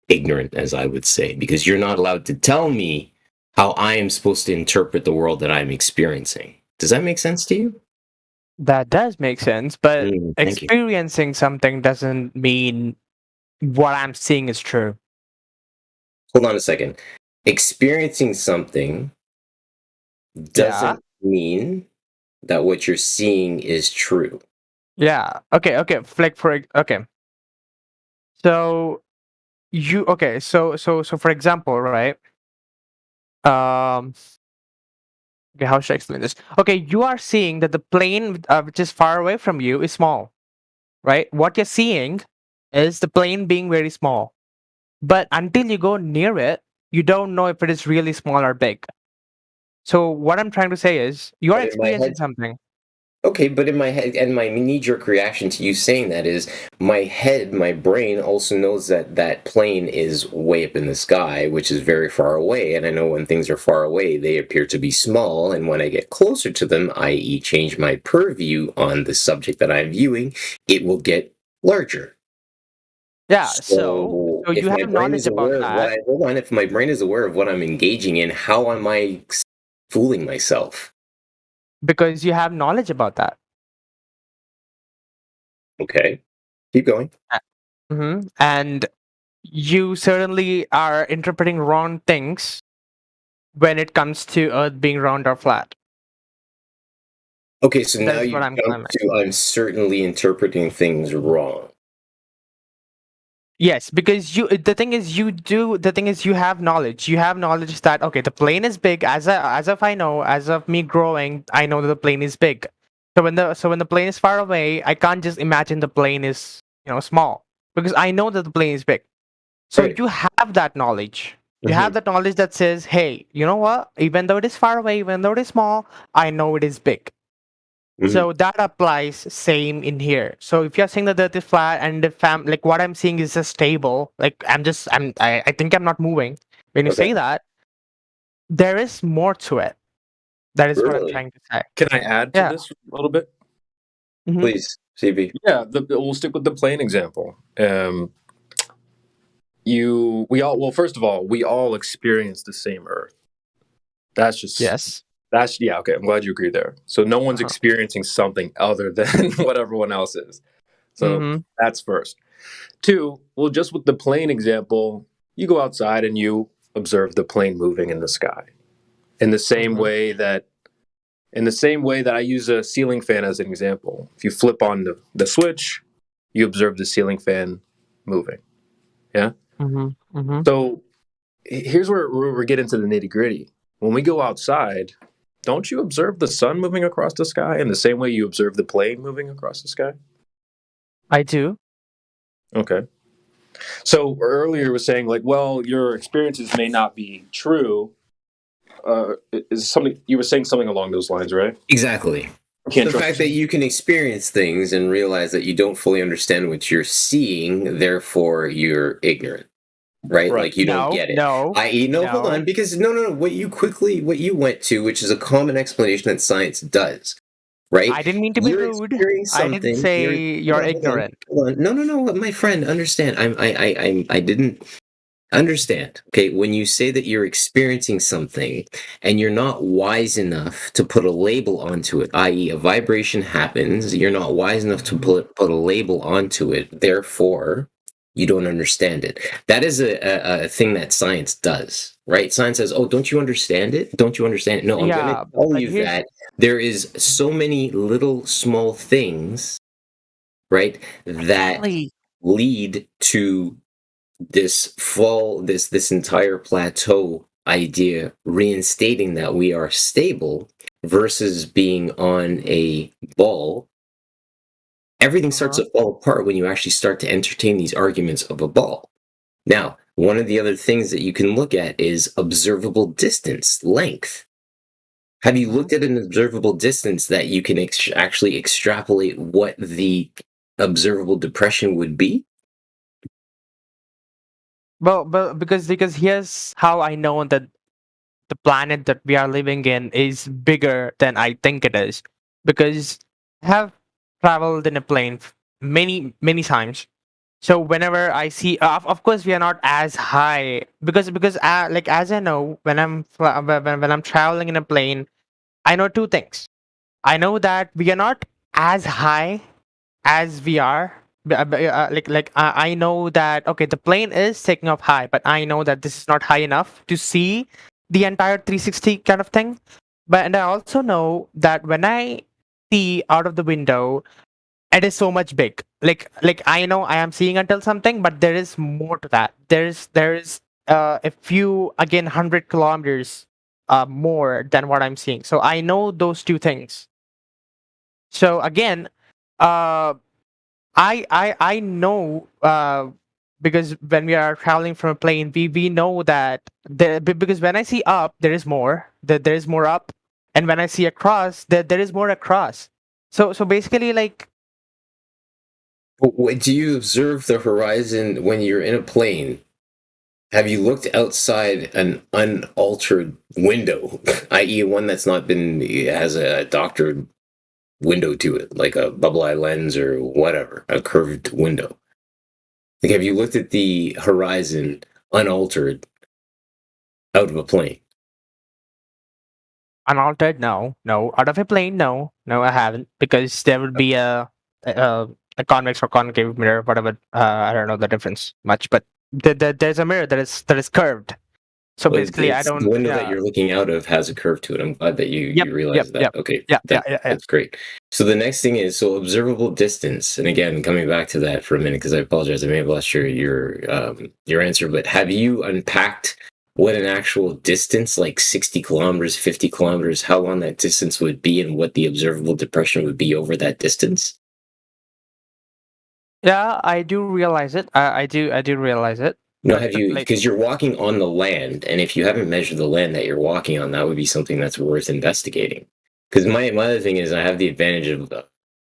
ignorant, as I would say, because you're not allowed to tell me how I am supposed to interpret the world that I'm experiencing. Does that make sense to you? That does make sense, but Thank you. experiencing something doesn't mean what I'm seeing is true. Hold on a second. Experiencing something doesn't mean that what you're seeing is true. Yeah. Okay. Okay. So so for example, right? Okay, how should I explain this? Okay, you are seeing that the plane which is far away from you is small, right? What you're seeing is the plane being very small. But until you go near it, you don't know if it is really small or big. So what I'm trying to say is you're But in my experiencing head, something. okay, but in my head, and my knee-jerk reaction to you saying that is my head, my brain also knows that that plane is way up in the sky, which is very far away. And I know when things are far away, they appear to be small. And when I get closer to them, i.e., change my purview on the subject that I'm viewing, it will get larger. Yeah, So so if you my have brain knowledge is about aware of what that. hold on, if my brain is aware of what I'm engaging in, how am I fooling myself? Because you have knowledge about that. Okay, keep going. And you certainly are interpreting wrong things when it comes to Earth being round or flat. Okay, so now That's you what I'm jump claiming. to I'm certainly interpreting things wrong. Yes, because the thing is you have knowledge. You have knowledge that okay, the plane is big. As of I know, as of me growing, I know that the plane is big. So when the plane is far away, I can't just imagine the plane is small because I know that the plane is big. So Right. you have that knowledge. You have that knowledge that says, hey, you know what? Even though it is far away, even though it is small, I know it is big. So that applies same in here. So if you're saying that the Earth is flat and if I'm like what I'm seeing is just stable, like I think I'm not moving. When you say that, there is more to it. That is what I'm Really? trying to say. Can I add to Yeah. this a little bit? Please, CB. Yeah, we'll stick with the plane example. First of all, we all experience the same Earth. That's just okay. I'm glad you agree there. So no one's experiencing something other than what everyone else is. So that's first. Two, well, just with the plane example, you go outside and you observe the plane moving in the sky. In the same way that I use a ceiling fan as an example. If you flip on the switch, you observe the ceiling fan moving. Yeah? So here's where we're getting to the nitty-gritty. When we go outside, don't you observe the sun moving across the sky in the same way you observe the plane moving across the sky? I do. Okay. So earlier was saying like, well, your experiences may not be true. Is something you were saying something along those lines, right? Exactly. The fact that you can experience things and realize that you don't fully understand what you're seeing, therefore you're ignorant. Right? Like you don't get it. Hold on, because no. What you went to, which is a common explanation that science does, right? I didn't mean to be rude. I didn't say you're ignorant. Hold on. No, my friend, understand. I didn't understand. Okay, when you say that you're experiencing something and you're not wise enough to put a label onto it, i.e., a vibration happens, you're not wise enough to put a label onto it, therefore you don't understand it. That is a thing that science does, right? Science says, oh, don't you understand it? Don't you understand it? No, I'm going to tell you that there is so many little small things, right, that lead to this entire plateau idea reinstating that we are stable versus being on a ball. Everything starts to fall apart when you actually start to entertain these arguments of a ball. Now, one of the other things that you can look at is observable distance, length. Have you looked at an observable distance that you can actually extrapolate what the observable depression would be? Well, because here's how I know that the planet that we are living in is bigger than I think it is. Because I have traveled in a plane many times. So whenever I see, of course, we are not as high because like as I know when I'm traveling in a plane, I know two things. I know that we are not as high as we are. I know that okay, the plane is taking off high, but I know that this is not high enough to see the entire 360 kind of thing. And I also know that when I see out of the window, it is so much big. Like I know I am seeing until something, but there is more to that. There is a few, again, 100 kilometers more than what I'm seeing. So I know those two things. So again, I know, because when we are traveling from a plane, we know that because when I see up, there is more. There is more up, and when I see across, there is more across. So basically, like, Do you observe the horizon when you're in a plane? Have you looked outside an unaltered window, i.e., one that's not been has a doctored window to it, like a bubble eye lens or whatever, a curved window? Like, have you looked at the horizon unaltered out of a plane? unaltered? No. Out of a plane? No. I haven't, because there would be a convex or concave mirror, whatever. I don't know the difference much, but there's a mirror that is curved. So Well, basically, I it's don't. the window that Yeah. you're looking out of has a curve to it. I'm glad that you realize that. Yep. Okay, Yeah. that's great. So the next thing is observable distance. And again, coming back to that for a minute, because I apologize, I may have lost your answer. But have you unpacked what an actual distance, like 60 kilometers, 50 kilometers, how long that distance would be, and what the observable depression would be over that distance? Yeah, I do realize it. I do realize it. No, have you? Like, Because you're walking on the land, and if you haven't measured the land that you're walking on, that would be something that's worth investigating. Because my other thing is, I have the advantage of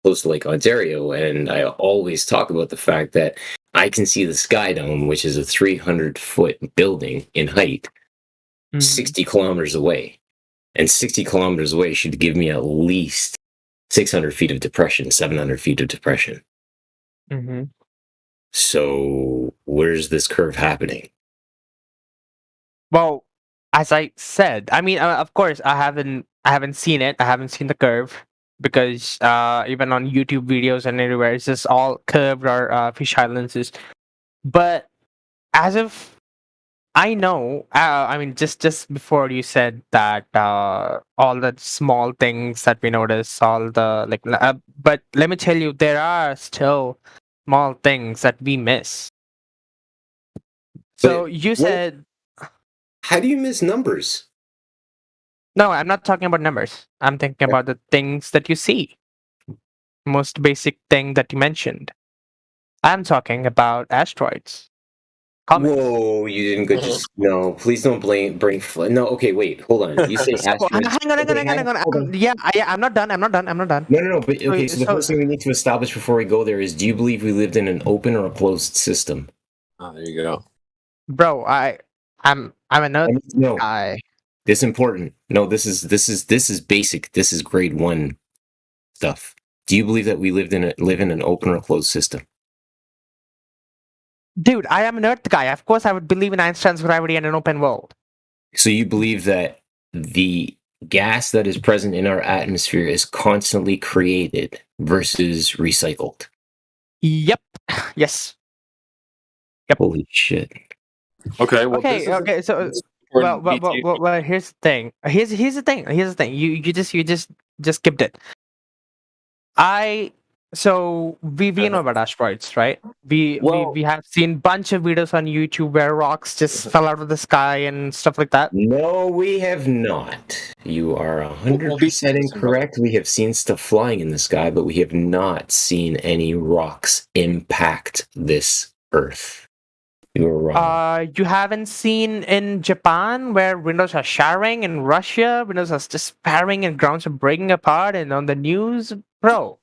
close to Lake Ontario, and I always talk about the fact that I can see the Sky Dome, which is a 300-foot building in height, 60 kilometers away, and 60 kilometers away should give me at least 600 feet of depression, 700 feet of depression. mm-hmm. So where's this curve happening? Well, as I said, I mean, of course, I haven't seen it. I haven't seen the curve, because even on YouTube videos and everywhere, it's just all curved or fish islands. But as of I know, I mean, just before you said that, all the small things that we notice, all the but let me tell you, there are still small things that we miss. So you said, how do you miss numbers? No, I'm not talking about numbers. I'm thinking about the things that you see. Most basic thing that you mentioned. I'm talking about asteroids. Whoa, you didn't go just no. Please don't bring no. Okay, wait, hold on. You say asteroids. Hang on. Yeah, I'm not done. No. But okay, so the first thing we need to establish before we go there is: do you believe we lived in an open or a closed system? Oh, there you go, bro. I'm another guy. This important. No, this is basic. This is grade 1 stuff. Do you believe that we live in an open or closed system? Dude, I am an Earth guy. Of course, I would believe in Einstein's gravity and an open world. So you believe that the gas that is present in our atmosphere is constantly created versus recycled? Yep. Yes. Yep. Holy shit. Okay. Well, okay. So, well, here's the thing. Here's the thing. You just skipped it. So we know about asteroids, right? We have seen bunch of videos on YouTube where rocks just fell out of the sky and stuff like that. No, we have not. You are 100% incorrect. We have seen stuff flying in the sky, but we have not seen any rocks impact this Earth. You were wrong. You haven't seen in Japan where windows are shattering, in Russia windows are just spattering and grounds are breaking apart, and on the news, bro.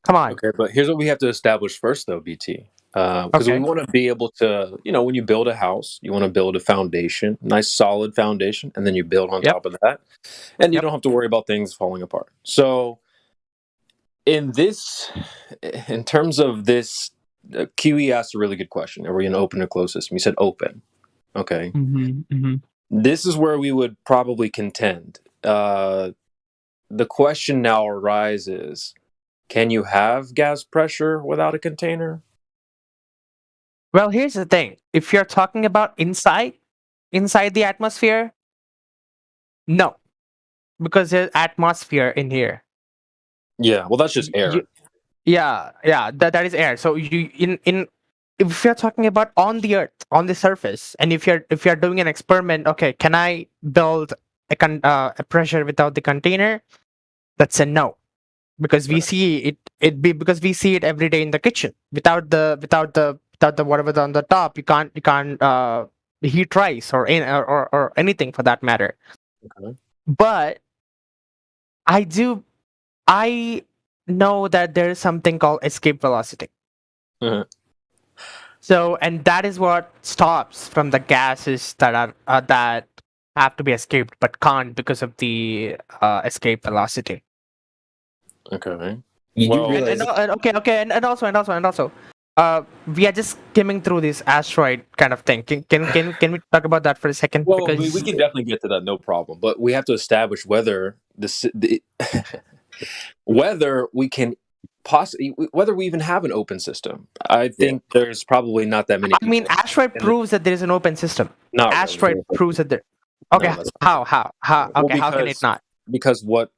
Come on. Okay, but here's what we have to establish first, though, BT. Because we want to be able to, when you build a house, you want to build a foundation, nice solid foundation, and then you build on top of that. And you don't have to worry about things falling apart. So in terms of this, QE asked a really good question. Are we an open or closed system? You said open. Okay. Mm-hmm. This is where we would probably contend. The question now arises, can you have gas pressure without a container? Well, here's the thing. If you're talking about inside the atmosphere, no. Because there's atmosphere in here. Yeah, well, that's just air. Yeah, yeah, that is air. So you in if you're talking about on the earth, on the surface, and if you're doing an experiment, okay, can I build a pressure without the container? That's a no, because we see because we see it every day in the kitchen. Without the whatever on the top, you can't heat rice or anything for that matter. Okay. But I know that there is something called escape velocity. Uh-huh. So, and that is what stops from the gases that have to be escaped but can't because of the escape velocity. Okay. You do Well, realize And also, we are just skimming through this asteroid kind of thing. Can we talk about that for a second? well, we Because can definitely get to that, no problem. But we have to establish whether whether we can possibly whether we even have an open system. I think there's probably not that many. I mean, asteroid proves that there is an open system. Not really. Asteroid proves that there. Okay, No, that's how? Well, Okay, how can it not? Because what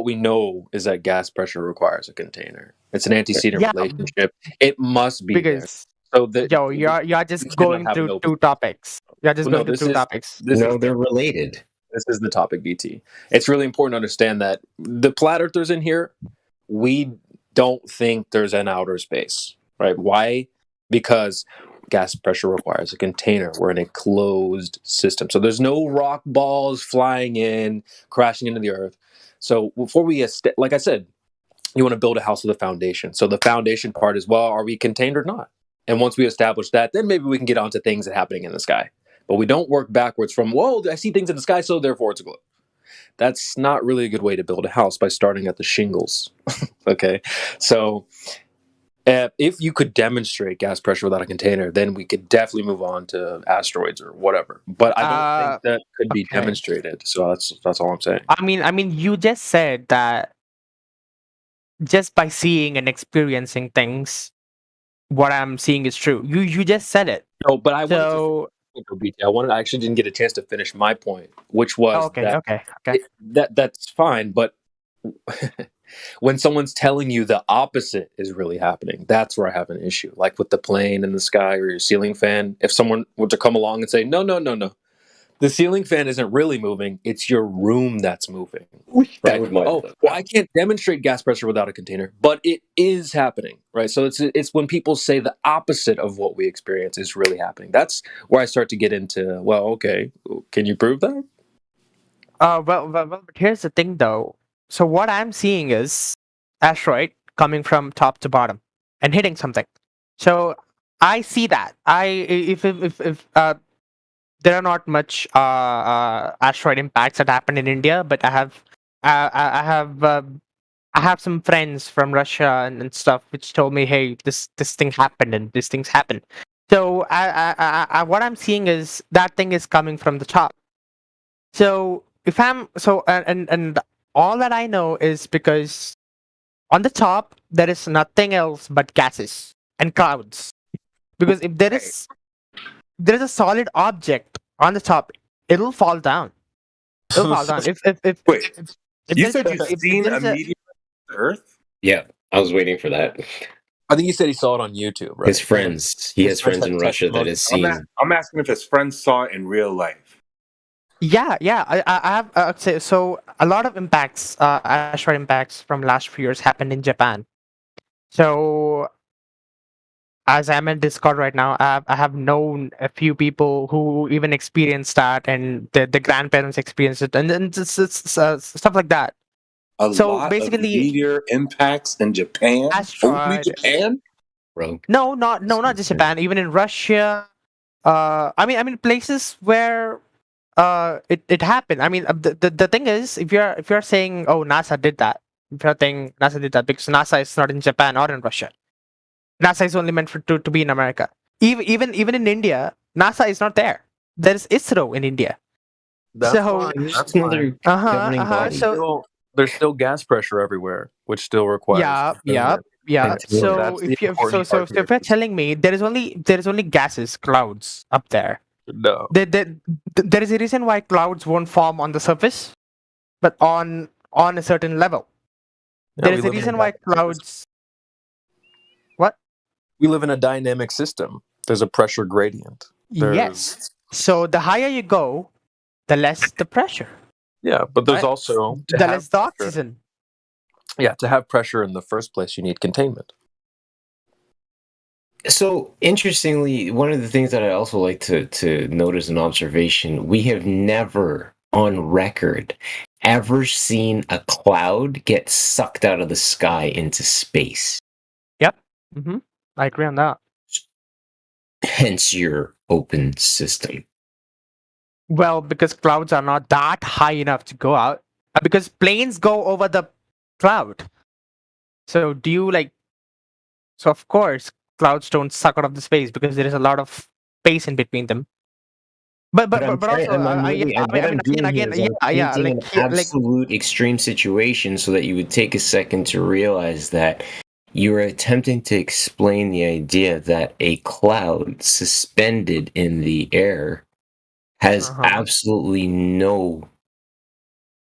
we know is that gas pressure requires a container. It's an antecedent Yeah, relationship. It must be there. because So that you're just going through two topics. You're just going through two topics. they're related. This is the topic, BT. It's really important to understand that the flat earthers in here, we don't think there's an outer space, right? Why? Because gas pressure requires a container. We're in a closed system. So there's no rock balls flying in, crashing into the earth. So before we, like I said, you want to build a house with a foundation. So the foundation part is, well, are we contained or not? And once we establish that, then maybe we can get onto things that are happening in the sky. But we don't work backwards from, whoa, I see things in the sky, so therefore it's a globe. That's not really a good way to build a house by starting at the shingles. Okay? So if you could demonstrate gas pressure without a container, then we could definitely move on to asteroids or whatever. But I don't think that could be demonstrated. So that's all I'm saying. I mean, you just said that just by seeing and experiencing things, what I'm seeing is true. You just said it. No, but I actually didn't get a chance to finish my point, which was that's fine. But when someone's telling you the opposite is really happening, that's where I have an issue. Like with the plane in the sky or your ceiling fan. If someone were to come along and say, no, the ceiling fan isn't really moving, it's your room that's moving. Right? I can't demonstrate gas pressure without a container, but it is happening, right? So it's when people say the opposite of what we experience is really happening. That's where I start to get into, well, okay, can you prove that? Well, but here's the thing, though. So what I'm seeing is asteroid coming from top to bottom and hitting something. So I see that. If there are not much asteroid impacts that happen in India, but I have some friends from Russia and stuff which told me, hey, this thing happened and these things happen. So what I'm seeing is that thing is coming from the top. So if I'm and all that I know is because on the top there is nothing else but gases and clouds. Because if there is a solid object on the top, it'll fall down. It'll fall down. If you said you've seen a meteor on Earth? Yeah, I was waiting for that. I think he said he saw it on YouTube, right? His friends. He has friends in Russia that has seen. I'm asking if his friends saw it in real life. Yeah. I have so a lot of impacts, asteroid impacts from last few years happened in Japan. So as I'm in Discord right now, I have known a few people who even experienced that, and the grandparents experienced it, and then it's stuff like that. So lot basically, of meteor impacts in Japan. Only Japan? Bro. No, not just Japan. Even in Russia. I mean places where it happened. I mean the thing is, if you're saying, oh, NASA did that, if you're saying NASA did that because NASA is not in Japan or in Russia. NASA is only meant to be in America. Even in India, NASA is not there. There is ISRO in India. That's fine. So there's still gas pressure everywhere, which still requires. Yeah. So if you're telling me there is only gases, clouds up there. No. There is a reason why clouds won't form on the surface, but on a certain level. Yeah, There is a reason why clouds. What? We live in a dynamic system. There's a pressure gradient. Yes. So the higher you go, the less the pressure. Yeah, but there's Right? also the less the oxygen. Yeah, to have pressure in the first place, you need containment. So interestingly, one of the things that I also like to note as an observation, we have never on record ever seen a cloud get sucked out of the sky into space. Yep. I agree on that. Hence your open system. Well, because clouds are not that high enough to go out. Because planes go over the cloud. So do you like? So of course, clouds don't suck out of the space because there is a lot of space in between them. But also, painting an absolute extreme situation so that you would take a second to realize that you are attempting to explain the idea that a cloud suspended in the air has absolutely no.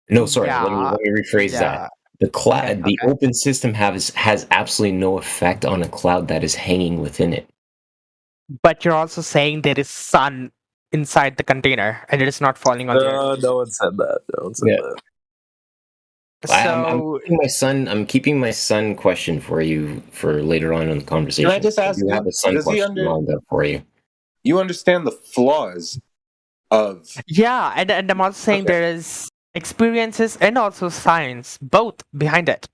No, sorry. Let me rephrase that. The cloud, the open system has absolutely no effect on a cloud that is hanging within it. But you're also saying there is sun inside the container and it is not falling on the earth. No one said that. No one said that. I'm keeping my sun question for you for later on in the conversation. Can I just ask you have a sun question lined up for you? You understand the flaws of... Yeah, and I'm also saying there is experiences and also science, both behind it.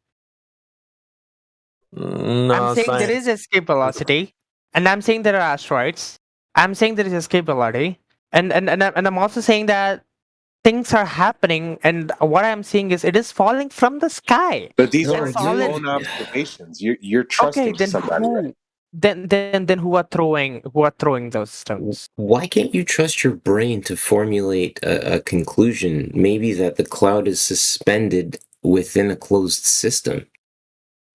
I'm saying there is escape velocity, and I'm saying there are asteroids. I'm saying there is escape velocity, and I'm also saying that things are happening, and what I'm seeing is it is falling from the sky. But these are your own observations. You're trusting somebody. Right? Then who are throwing those stones? Why can't you trust your brain to formulate a conclusion? Maybe that the cloud is suspended within a closed system.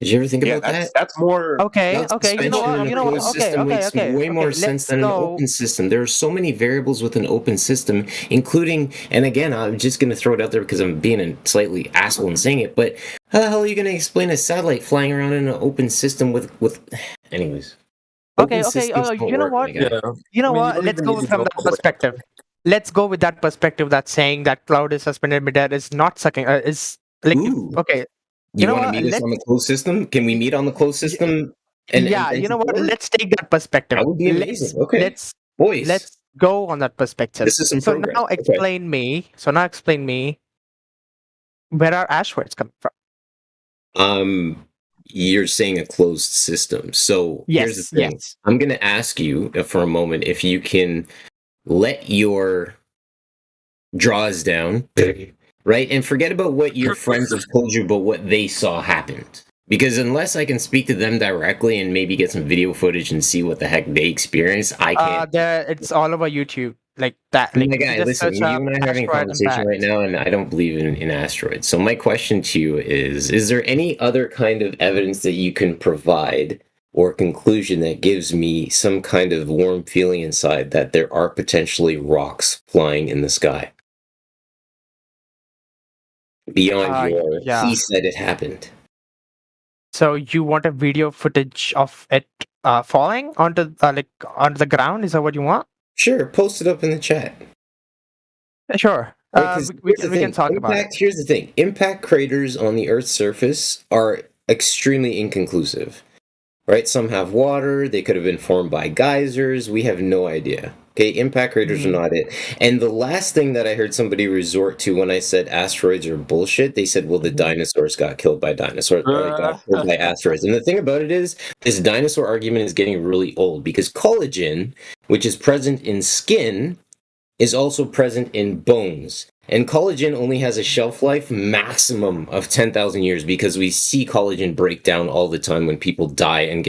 Did you ever think about that? That's more... Okay. You know what? System makes way more sense than an open system. There are so many variables with an open system, including, and again, I'm just going to throw it out there because I'm being a slightly asshole and saying it, but how the hell are you going to explain a satellite flying around in an open system with... Anyways. Okay. You know what? You know what? Let's go from that perspective. Let's go with that perspective that's saying that cloud is suspended midair is not sucking... is like... Okay. You want to meet us on the closed system? Can we meet on the closed system? You know what? Let's take that perspective. That would be amazing. Let's go on that perspective. This is some progress. Now explain me. So now explain me. Where are asteroids coming from? You're saying a closed system. So here's the thing. Yes. I'm going to ask you for a moment if you can let your draws down. Right? And forget about what your friends have told you about what they saw happened. Because unless I can speak to them directly and maybe get some video footage and see what the heck they experienced, I can't. It's all over YouTube. Like that. Like, my guy, listen, you and I are having a conversation right now, and I don't believe in asteroids. So my question to you is there any other kind of evidence that you can provide or conclusion that gives me some kind of warm feeling inside that there are potentially rocks flying in the sky? Beyond he said it happened. So you want a video footage of it falling onto the ground? Is that what you want? Sure, post it up in the chat. Sure. We can talk about it. Here's the thing. Impact craters on the Earth's surface are extremely inconclusive. Right? Some have water. They could have been formed by geysers. We have no idea. Okay, impact craters are not it. And the last thing that I heard somebody resort to when I said asteroids are bullshit, they said, well, the dinosaurs got killed by dinosaurs, got killed by asteroids. And the thing about it is, this dinosaur argument is getting really old because collagen, which is present in skin, is also present in bones. And collagen only has a shelf life maximum of 10,000 years because we see collagen break down all the time when people die and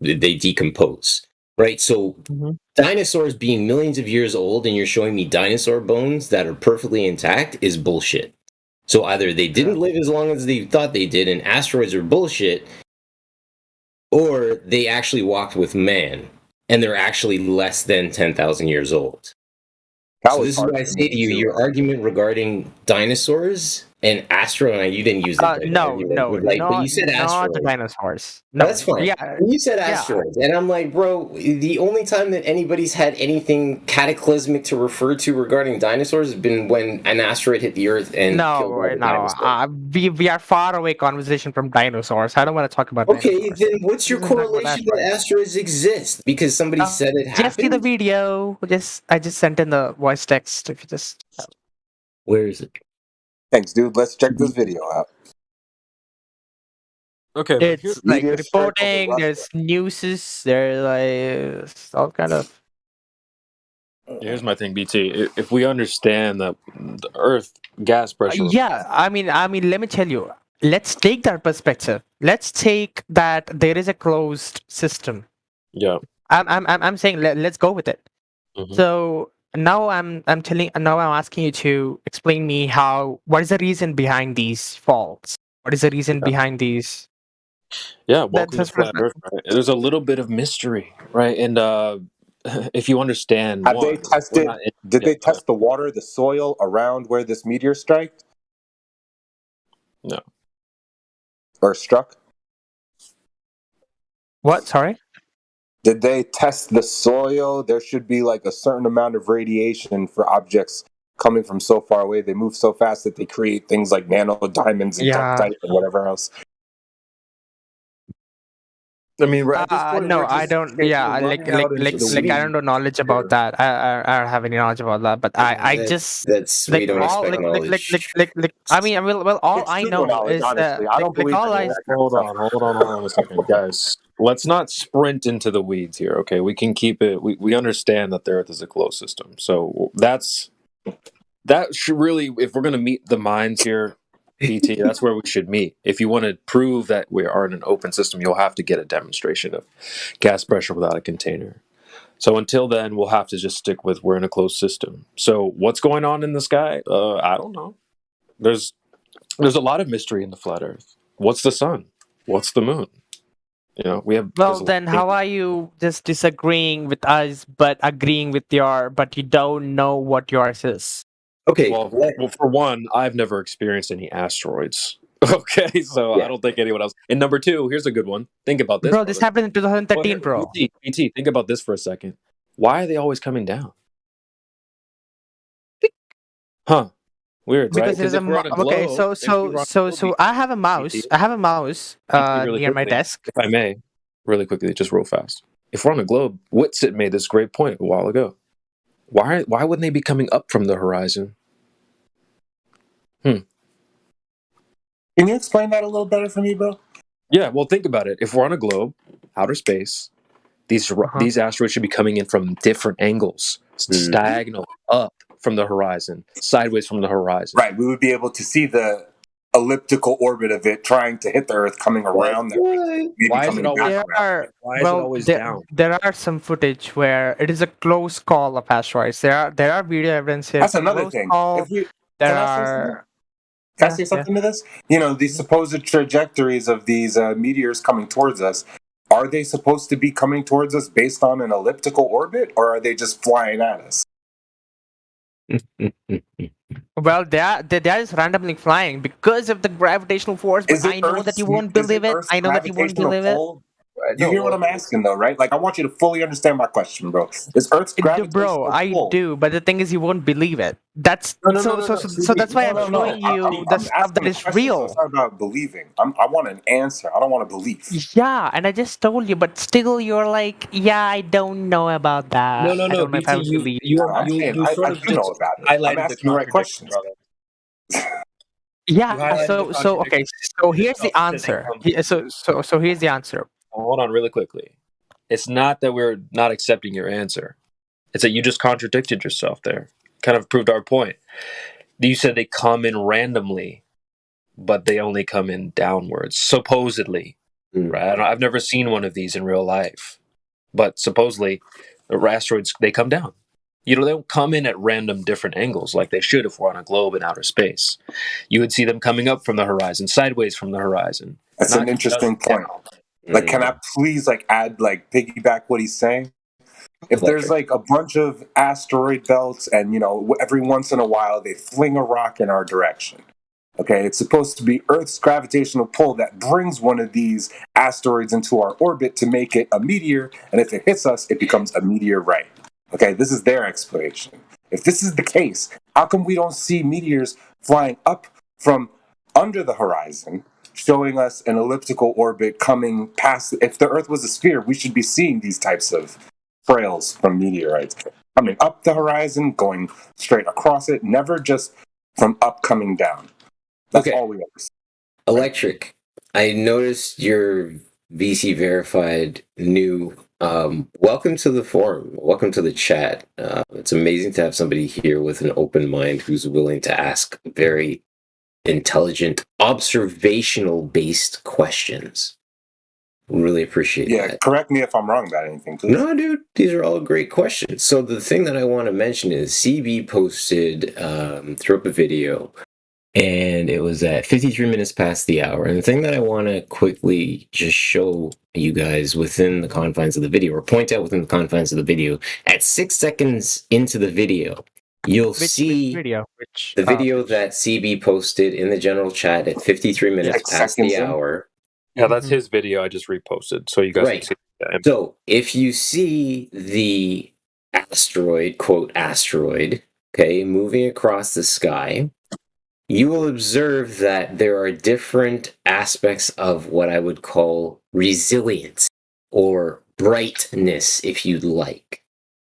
they decompose. Right, so dinosaurs being millions of years old and you're showing me dinosaur bones that are perfectly intact is bullshit. So either they didn't live as long as they thought they did and asteroids are bullshit, or they actually walked with man and they're actually less than 10,000 years old. So this is what I say to you, your argument regarding dinosaurs an asteroid. You didn't use it. No, but you said not the asteroid. dinosaurs. No, No, that's fine. yeah, You said yeah. asteroids, and I'm like, bro, the only time that anybody's had anything cataclysmic to refer to regarding dinosaurs has been when an asteroid hit the Earth and killed all the dinosaurs. We are far away conversation from dinosaurs. I don't want to talk about Okay, dinosaurs. then what's your This is not about correlation that asteroids exist? Because somebody said it happened? Just see the video. I just sent in the voice text. If you just Where is it? Thanks, dude. Let's check this video out. Okay, but it's like reporting. There's newses. There's like all kind of. here's my thing, BT. If we understand that the Earth gas pressure, Yeah, I mean, let me tell you. Let's take that perspective. Let's take that there is a closed system. yeah, I'm saying let's go with it. Mhm. So now I'm asking you to explain me what is the reason behind these faults? What is the reason behind these? yeah. Welcome to That's Flat Earth. Right? There's a little bit of mystery, right? And if you understand, Have they we're tested? not Did they test the water, the soil around where this meteor struck? No. Or struck? What? Sorry? Did they test the soil? There should be like a certain amount of radiation for objects coming from so far away. They move so fast that they create things like nano diamonds and Yeah. ductite and whatever else. I mean, right at this point, No, we're I just don't. taking Yeah, running like out into the I don't know knowledge about that. I don't have any knowledge about that. But I just That's we don't expect knowledge. I mean, well, all It's I pseudo know knowledge, is honestly. I don't believe all any I. of that. Hold on a second, guys. Let's not sprint into the weeds here, okay? We can keep it. We understand that the Earth is a closed system, so that should really, if we're going to meet the minds here, PT, that's where we should meet. If you want to prove that we are in an open system, you'll have to get a demonstration of gas pressure without a container. So until then, we'll have to just stick with we're in a closed system. So what's going on in the sky? I don't know. There's a lot of mystery in the flat Earth. What's the sun? What's the moon? You know, we have. Well, then how are you just disagreeing with us, but agreeing with but you don't know what yours is? Okay. Well, for one, I've never experienced any asteroids. Okay, so I don't think anyone else. And number two, here's a good one. Think about this, Bro, this happened in 2013, bro. BT, think about this for a second. Why are they always coming down? Huh? Weird, Because right? there's so I have a mouse. I have a mouse really near my quickly, desk. If I may, really quickly, just real fast. If we're on a globe, Whitsitt made this great point a while ago. Why wouldn't they be coming up from the horizon? Can you explain that a little better for me, bro? Yeah, well, think about it. If we're on a globe, outer space, these asteroids should be coming in from different angles, diagonal up from the horizon, sideways from the horizon. Right, we would be able to see the elliptical orbit of it trying to hit the Earth coming around there. Why is it always down? There are some footage where it is a close call of asteroids. There are video evidence here. That's another thing. Can I say something to this? You know, these supposed trajectories of these meteors coming towards us, are they supposed to be coming towards us based on an elliptical orbit, or are they just flying at us? Well, they are just randomly flying because of the gravitational force. But I know that you won't believe it. I know that you won't believe it. You hear what I'm asking, though, right? Like, I want you to fully understand my question, bro. Is Earth's gravitational I do, but the thing is, you won't believe it. That's so that's why I'm showing you the stuff that is real. It's not about believing. I want an answer. I don't want a belief. Yeah, and I just told you, but still, you're like, yeah, I don't know about that. No, I don't know if I believe I do know about it. I'm asking the right questions. Yeah. So okay. So here's the answer. So here's the answer. Hold on, really quickly. It's not that we're not accepting your answer. It's that you just contradicted yourself there. Kind of proved our point. You said they come in randomly, but they only come in downwards, supposedly. Right? I've never seen one of these in real life, but supposedly, the asteroids, they come down. You know, they don't come in at random different angles like they should if we're on a globe in outer space. You would see them coming up from the horizon, sideways from the horizon. That's an interesting point. Like, can I please add piggyback what he's saying? If there's a bunch of asteroid belts and, every once in a while they fling a rock in our direction, Okay, it's supposed to be Earth's gravitational pull that brings one of these asteroids into our orbit to make it a meteor, and if it hits us, it becomes a meteorite. Okay, this is their explanation. If this is the case, how come we don't see meteors flying up from under the horizon, showing us an elliptical orbit coming past? If the Earth was a sphere, we should be seeing these types of trails from meteorites coming up the horizon, going straight across it, never just from up coming down. That's all we ever see. Electric, I noticed your VC verified new. Welcome to the forum. Welcome to the chat. It's amazing to have somebody here with an open mind who's willing to ask very intelligent, observational-based questions. Really appreciate that. Yeah, correct me if I'm wrong about anything, please. No, dude, these are all great questions. So the thing that I want to mention is CB posted, threw up a video, and it was at 53 minutes past the hour. And the thing that I want to quickly just show you guys within the confines of the video, or point out within the confines of the video, at 6 seconds into the video, you'll see video? the video that CB posted in the general chat at 53 minutes past the hour. Yeah, that's his video I just reposted, so you guys can see that. So if you see the asteroid, quote asteroid, okay, moving across the sky, you will observe that there are different aspects of what I would call resilience or brightness, if you'd like,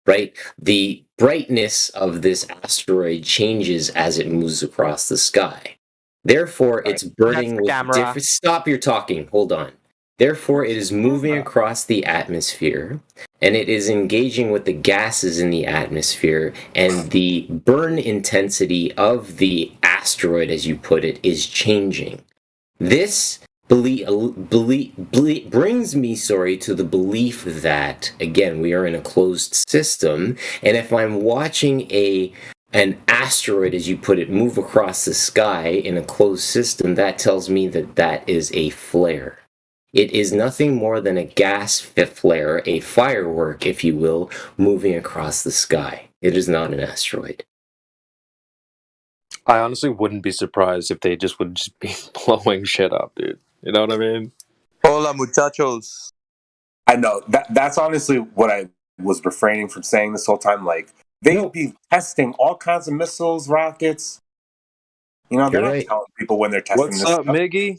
right? The brightness of this asteroid changes as it moves across the sky. Therefore, it's burning with different... Stop your talking. Hold on. Therefore, it is moving across the atmosphere, and it is engaging with the gases in the atmosphere, and the burn intensity of the asteroid, as you put it, is changing. This brings me, to the belief that, again, we are in a closed system, and if I'm watching an asteroid, as you put it, move across the sky in a closed system, that tells me that that is a flare. It is nothing more than a gas flare, a firework, if you will, moving across the sky. It is not an asteroid. I honestly wouldn't be surprised if they just would just be blowing shit up, dude. You know what I mean? Hola, muchachos. I know. That's honestly what I was refraining from saying this whole time. Like, they'd be testing all kinds of missiles, rockets. You know, they're not telling people when they're testing What's this up, stuff. Miggy?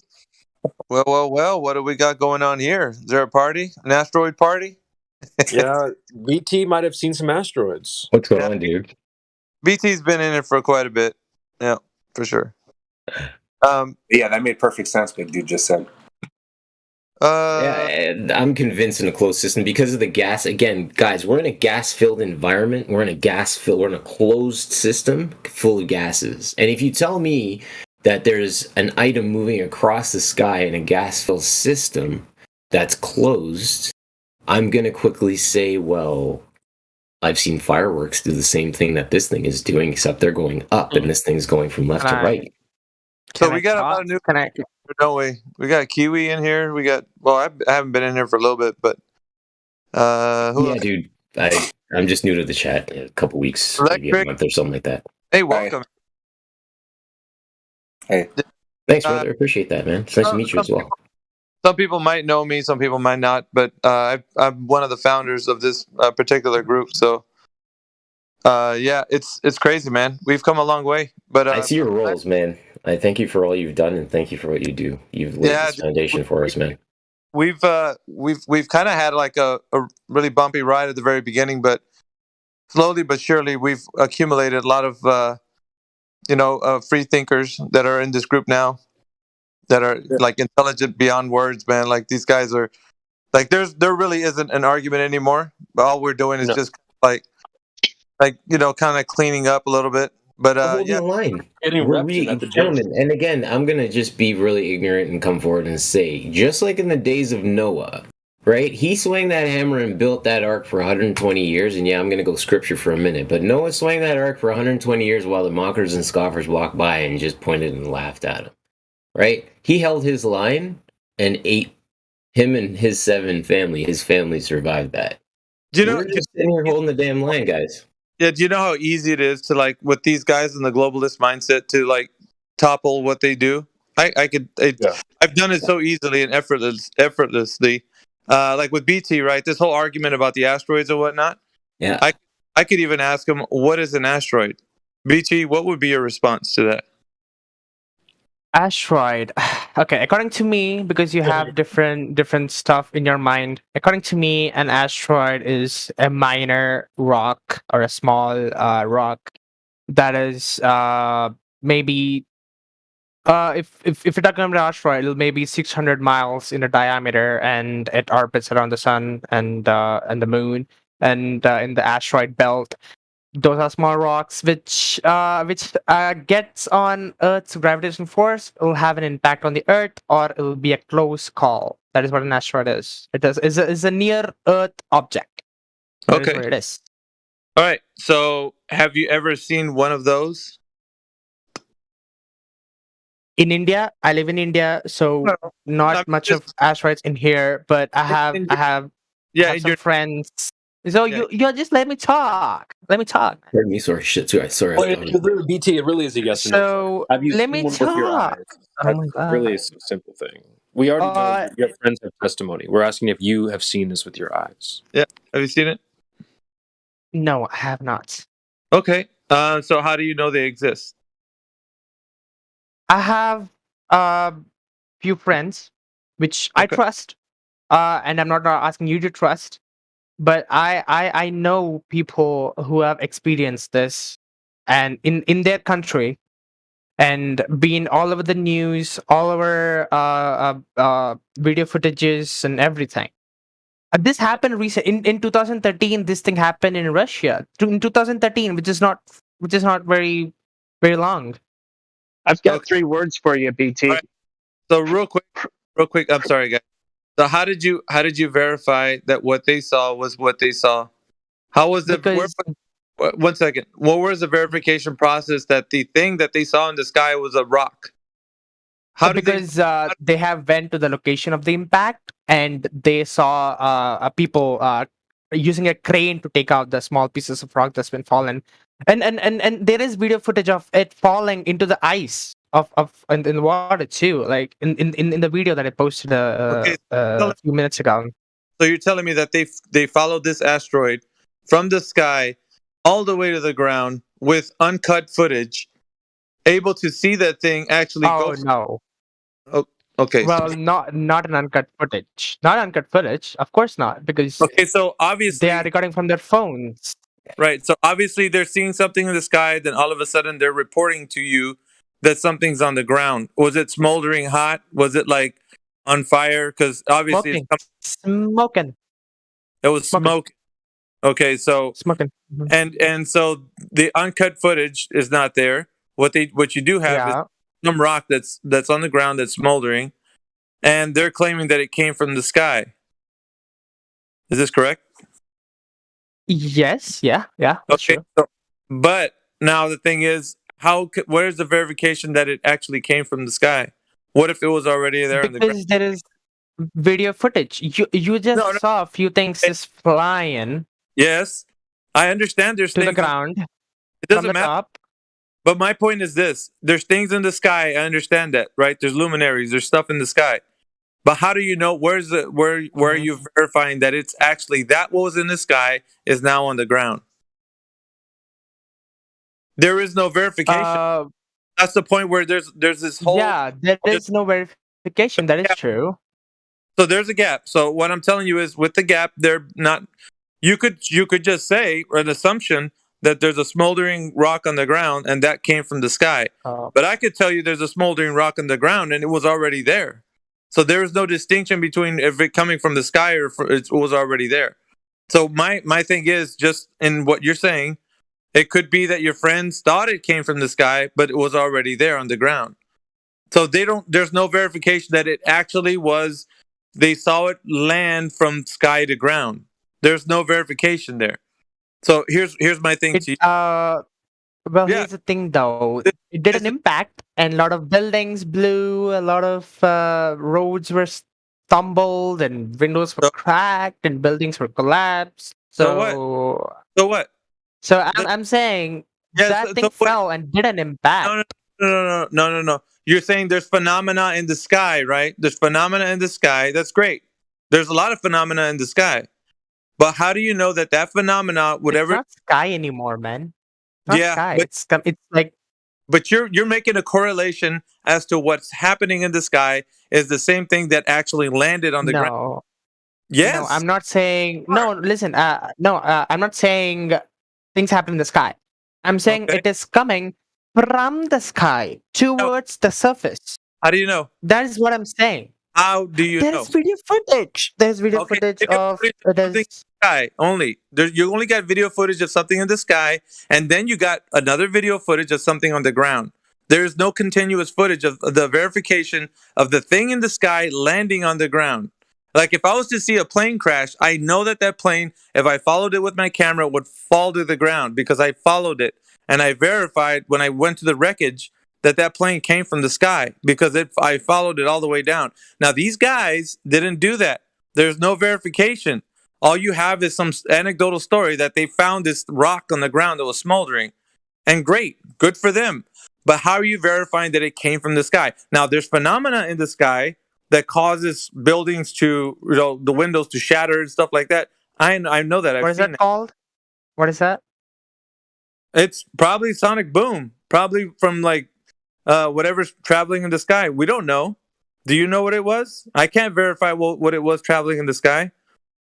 Well, what do we got going on here? Is there a party? An asteroid party? Yeah, BT might have seen some asteroids. What's going on, dude? BT's been in it for quite a bit. Yeah, for sure. Yeah, that made perfect sense what dude just said. Yeah, I'm convinced in a closed system because of the gas. Again, guys, we're in a gas-filled environment. We're in a closed system full of gases. And if you tell me that there's an item moving across the sky in a gas-filled system that's closed, I'm going to quickly say, well, I've seen fireworks do the same thing that this thing is doing, except they're going up and this thing's going from left to right. So we got a lot of new connectors, don't we? We got Kiwi in here. We got, well, I haven't been in here for a little bit, but yeah, dude, I'm just new to the chat. A couple weeks, maybe a month or something like that. Hey, welcome. Hey. Thanks, brother. Appreciate that, man. It's nice to meet you as well. Some people might know me, some people might not, but I'm one of the founders of this particular group. So, yeah, it's crazy, man. We've come a long way. But I see your roles, man. I thank you for all you've done, and thank you for what you do. You've laid this foundation for us, man. We've kind of had like a really bumpy ride at the very beginning, but slowly but surely we've accumulated a lot of free thinkers that are in this group now, that are like intelligent beyond words, man. Like these guys are like there really isn't an argument anymore. All we're doing is just like kind of cleaning up a little bit. But holding the line. Gentlemen, and again, I'm gonna just be really ignorant and come forward and say, just like in the days of Noah, right? He swung that hammer and built that ark for 120 years, and yeah, I'm gonna go scripture for a minute, but Noah swung that ark for 120 years while the mockers and scoffers walked by and just pointed and laughed at him. Right? He held his line, and him and his his family survived that. We're just sitting here holding the damn line, guys. Yeah, do you know how easy it is to, like, with these guys in the globalist mindset, to like topple what they do. I could. I've done it so easily and effortlessly. Like with BT, right? This whole argument about the asteroids and whatnot. Yeah. I could even ask him, what is an asteroid? BT, what would be your response to that? Asteroid. Okay, according to me, because you have different stuff in your mind. According to me, an asteroid is a minor rock or a small rock that is maybe if you're talking about an asteroid, it'll maybe 600 miles in a diameter, and it orbits around the sun and the moon, and in the asteroid belt. Those are small rocks which gets on Earth's gravitational force. It will have an impact on the Earth, or it will be a close call. That is what an asteroid is. It is a near Earth object. That is Okay. what it is. All right. So, have you ever seen one of those? In India, I live in India, so not much of asteroids in here. But I have some friends. So you just let me talk. Let me talk. Heard me, sorry, shit too. Sorry. Well, BT, it really is a yes or no. So Have you let seen me one with your talk. eyes? Oh my That's god. really a simple thing. We already know that your friends have testimony. We're asking if you have seen this with your eyes. Yeah. Have you seen it? No, I have not. Okay. So how do you know they exist? I have a few friends which I trust, and I'm not asking you to trust, but I know people who have experienced this, and in their country, and been all over the news, all over video footages and everything. This happened in 2013. This thing happened in Russia in 2013, which is not very long. I've got 3 words for you, BT. Right. So real quick. I'm sorry, guys. So how did you verify that what they saw was what they saw? How was the one second? What was the verification process that the thing that they saw in the sky was a rock? Because they have went to the location of the impact, and they saw people using a crane to take out the small pieces of rock that's been fallen, and there is video footage of it falling into the ice in the water too, like in the video that I posted a few minutes ago. So you're telling me that they followed this asteroid from the sky all the way to the ground with uncut footage, able to see that thing actually go. No. Oh, okay. Well, not an uncut footage. Not uncut footage. Of course not, because so obviously they are recording from their phones. Right. So obviously they're seeing something in the sky, then all of a sudden they're reporting to you that something's on the ground. Was it smoldering hot? Was it like on fire? Because obviously smoking. It was smoking. Okay, so smoking. And so the uncut footage is not there. What you do have is some rock that's on the ground that's smoldering, and they're claiming that it came from the sky. Is this correct? Yes. Yeah. Okay. So, but now the thing is, where's the verification that it actually came from the sky? What if it was already there on the ground? Because there is video footage. You just saw a few things just flying. Yes, I understand. There's to things the ground. It doesn't from the matter. Top. But my point is this: there's things in the sky. I understand that, right? There's luminaries. There's stuff in the sky. But how do you know where are you verifying that it's actually that what was in the sky is now on the ground? There is no verification. That's the point where there's this whole there is no verification. That is true. So there's a gap. So what I'm telling you is, with the gap, they're not. You could just say, or an assumption, that there's a smoldering rock on the ground and that came from the sky. But I could tell you there's a smoldering rock on the ground and it was already there. So there is no distinction between if it coming from the sky or it was already there. So my thing is, just in what you're saying, it could be that your friends thought it came from the sky, but it was already there on the ground. So there's no verification that it actually was, they saw it land from sky to ground. There's no verification there. So here's my thing to you. Here's the thing though. It did an impact, and a lot of buildings blew, a lot of roads were stumbled, and windows were cracked, and buildings were collapsed. So what? So I'm saying that thing fell and did an impact. No. You're saying there's phenomena in the sky, right? There's phenomena in the sky. That's great. There's a lot of phenomena in the sky. But how do you know that phenomena, whatever? It's not sky anymore, man. Not Yeah, sky. but It's like but you're making a correlation as to what's happening in the sky is the same thing that actually landed on the ground. no. Yes. No, I'm not saying no. Listen, I'm not saying things happen in the sky. I'm saying it is coming from the sky towards the surface. How do you know? That is what I'm saying. How do you know? There's video footage. There's video footage of something sky only. You only got video footage of something in the sky, and then you got another video footage of something on the ground. There is no continuous footage of the verification of the thing in the sky landing on the ground. Like if I was to see a plane crash, I know that plane, if I followed it with my camera, would fall to the ground because I followed it. And I verified when I went to the wreckage that plane came from the sky because I followed it all the way down. Now, these guys didn't do that. There's no verification. All you have is some anecdotal story that they found this rock on the ground that was smoldering. And great, good for them. But how are you verifying that it came from the sky? Now, there's phenomena in the sky that causes buildings to, the windows to shatter and stuff like that. I know that. What is that called? What is that? It's probably sonic boom. Probably from like whatever's traveling in the sky. We don't know. Do you know what it was? I can't verify what it was traveling in the sky.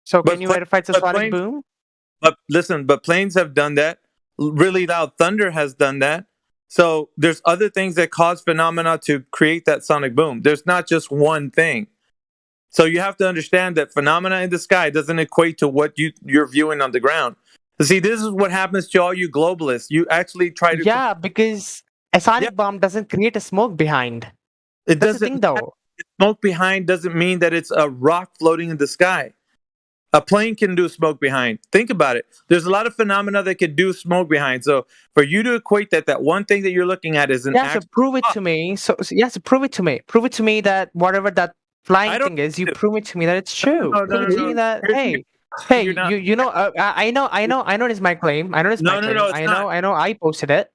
So can you verify it's a sonic boom? But listen, planes have done that. Really loud thunder has done that. So there's other things that cause phenomena to create that sonic boom. There's not just one thing. So you have to understand that phenomena in the sky doesn't equate to what you're viewing on the ground. See, this is what happens to all you globalists. You actually try to... Yeah, because a sonic bomb doesn't create a smoke behind. It That's the doesn't, thing, though. Smoke behind doesn't mean that it's a rock floating in the sky. A plane can do smoke behind. Think about it. There's a lot of phenomena that can do smoke behind. So for you to equate that one thing that you're looking at is an so prove it to me. So yes, prove it to me. Prove it to me that whatever that flying thing is, you prove it to me that it's true. Prove it to me that you know, I know this is my claim. I know this is my claim. I know I posted it.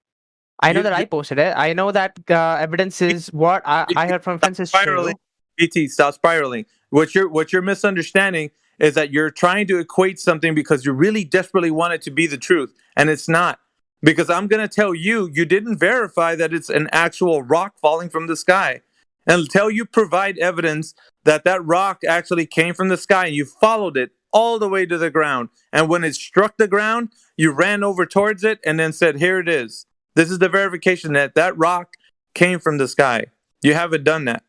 I know that I posted it. I know that evidence is what I heard from friends is true. BT, stop spiraling. What you're misunderstanding is that you're trying to equate something because you really desperately want it to be the truth, and it's not. Because I'm going to tell you didn't verify that it's an actual rock falling from the sky. Until you provide evidence that rock actually came from the sky and you followed it all the way to the ground. And when it struck the ground, you ran over towards it and then said, here it is. This is the verification that rock came from the sky. You haven't done that.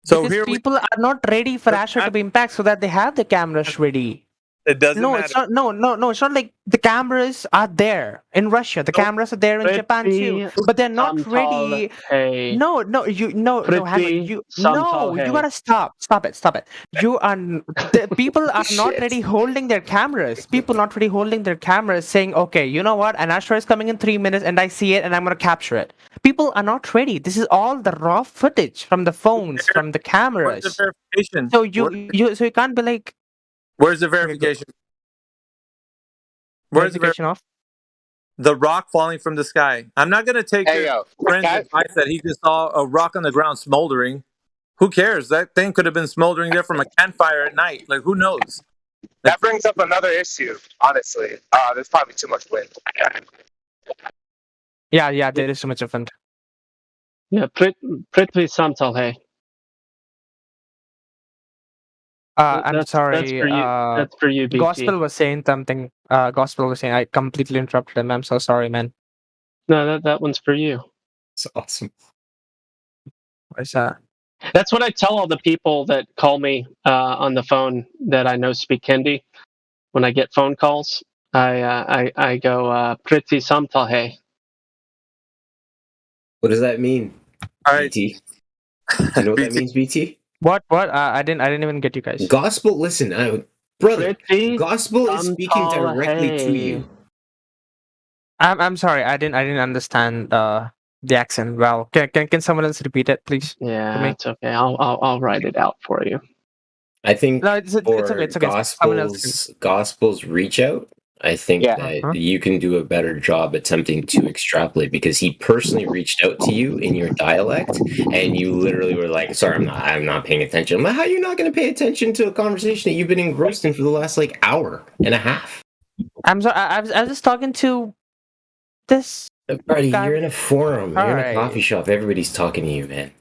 So because people are not ready for asteroid impact so that they have the cameras ready. It doesn't matter. It's not, no, it's not like the cameras are there in Russia. The cameras are there in Japan too, but they're not ready. Hey. No, hang on. You gotta stop it. People are not ready holding their cameras. People not ready holding their cameras saying, okay, you know what? An asteroid is coming in 3 minutes and I see it and I'm gonna capture it. People are not ready. This is all the raw footage from the phones, from the cameras. Where's the verification? So you can't be like, where's the verification? Where's the verification of? The rock falling from the sky. I'm not going to take your friend's advice that he just saw a rock on the ground smoldering. Who cares? That thing could have been smoldering there from a campfire at night. Like, who knows? That brings up another issue, honestly. There's probably too much wind. Yeah, there is so much of wind. Yeah, Prithvi Samtal, hey. I'm sorry. That's for you, BT. Gospel was saying something. Gospel was saying I completely interrupted him. I'm so sorry, man. No, that one's for you. It's awesome. What is that? That's what I tell all the people that call me on the phone that I know speak Hindi. When I get phone calls, I go Prithvi Samtal, hey. What does that mean, BT? Do you know what that means, BT? What? I didn't even get you guys. Gospel, listen, brother. Gospel is speaking directly to you. I'm sorry, I didn't understand the accent well. Can someone else repeat it, please? Yeah, it's okay. I'll write it out for you. I think no, it's okay. Gospel's reach out. I think that you can do a better job attempting to extrapolate because he personally reached out to you in your dialect, and you literally were like, "Sorry, I'm not paying attention." I'm like, "How are you not going to pay attention to a conversation that you've been engrossed in for the last like hour and a half?" I'm sorry. I was just talking to this. Buddy, guy. you're in a forum. You're in a Alright. coffee shop. Everybody's talking to you, man.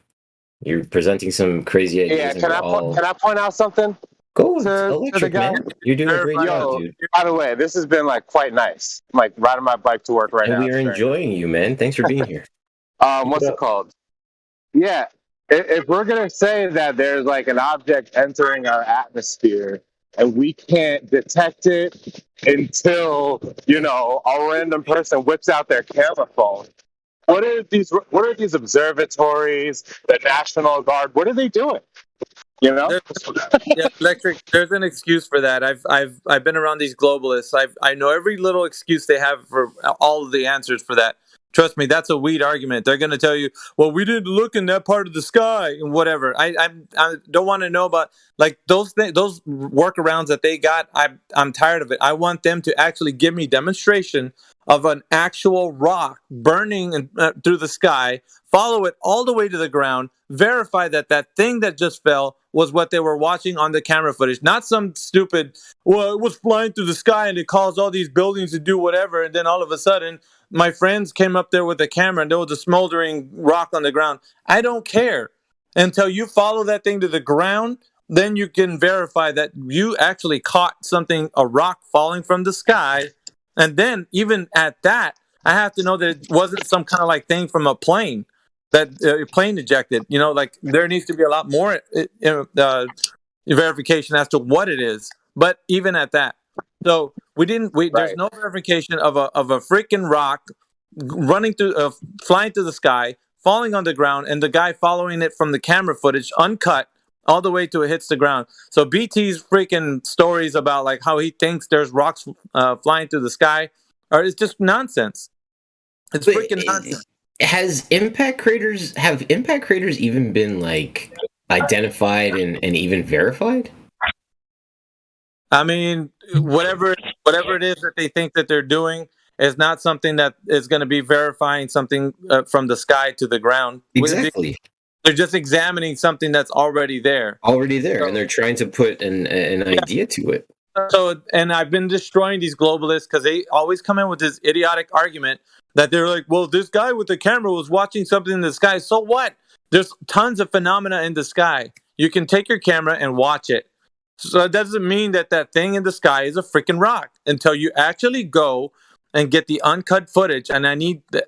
You're presenting some crazy ideas. Yeah, and can we're I all... can I point out something? Go to the electric, guy? man. You're doing a great job, dude. By the way, this has been like quite nice. I'm like riding my bike to work right And now. we are enjoying you, man. Thanks for being here. What's it called? Yeah, if we're gonna say that there's like an object entering our atmosphere and we can't detect it until a random person whips out their camera phone. What are these observatories, the National Guard? What are they doing? Electric. There's an excuse for that. I've been around these globalists. I know every little excuse they have for all of the answers for that. Trust me, that's a weed argument. They're going to tell you, well, we didn't look in that part of the sky and whatever. I don't want to know about like those workarounds that they got. I'm tired of it. I want them to actually give me demonstration of an actual rock burning through the sky, follow it all the way to the ground, verify that that thing that just fell was what they were watching on the camera footage, not some stupid, well, it was flying through the sky and it caused all these buildings to do whatever, and then all of a sudden my friends came up there with a camera and there was a smoldering rock on the ground. I don't care. Until you follow that thing to the ground, then you can verify that you actually caught something, a rock falling from the sky. And then even at that, I have to know that it wasn't some kind of like thing from a plane that plane ejected. Like there needs to be a lot more verification as to what it is. But even at that, so there's no verification of a freaking rock running through, flying through the sky, falling on the ground, and the guy following it from the camera footage, uncut, all the way to it hits the ground. So BT's freaking stories about like how he thinks there's rocks flying through the sky, it's just nonsense. It's freaking nonsense. Have impact craters even been like identified and even verified? I mean, whatever it is that they think that they're doing is not something that is going to be verifying something from the sky to the ground. Exactly. They're just examining something that's already there. And they're trying to put an idea to it. So, and I've been destroying these globalists because they always come in with this idiotic argument that they're like, well, this guy with the camera was watching something in the sky. So what? There's tons of phenomena in the sky. You can take your camera and watch it. So it doesn't mean that that thing in the sky is a freaking rock until you actually go and get the uncut footage. And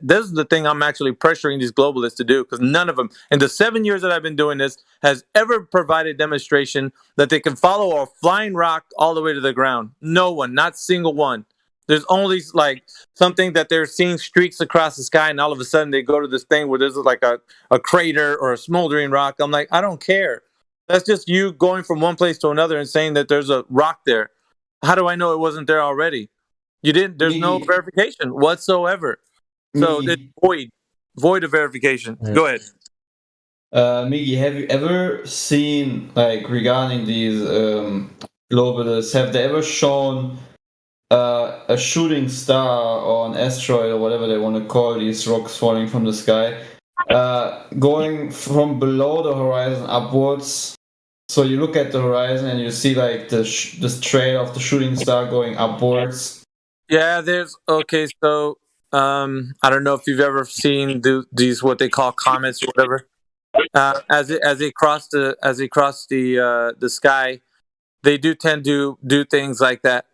this is the thing I'm actually pressuring these globalists to do, because none of them in the 7 years that I've been doing this has ever provided demonstration that they can follow a flying rock all the way to the ground. No one, not single one. There's only like something that they're seeing streaks across the sky, and all of a sudden they go to this thing where there's like a crater or a smoldering rock. I'm like, I don't care. That's just you going from one place to another and saying that there's a rock there. How do I know it wasn't there already? You didn't. There's no verification whatsoever. So it's void of verification. Go ahead. Miggy, have you ever seen, like, regarding these globalists, have they ever shown a shooting star or an asteroid or whatever they want to call these rocks falling from the sky, going from below the horizon upwards? So you look at the horizon and you see like this trail of the shooting star going upwards. Yeah, so I don't know if you've ever seen these what they call comets or whatever. As they cross the sky, they do tend to do things like that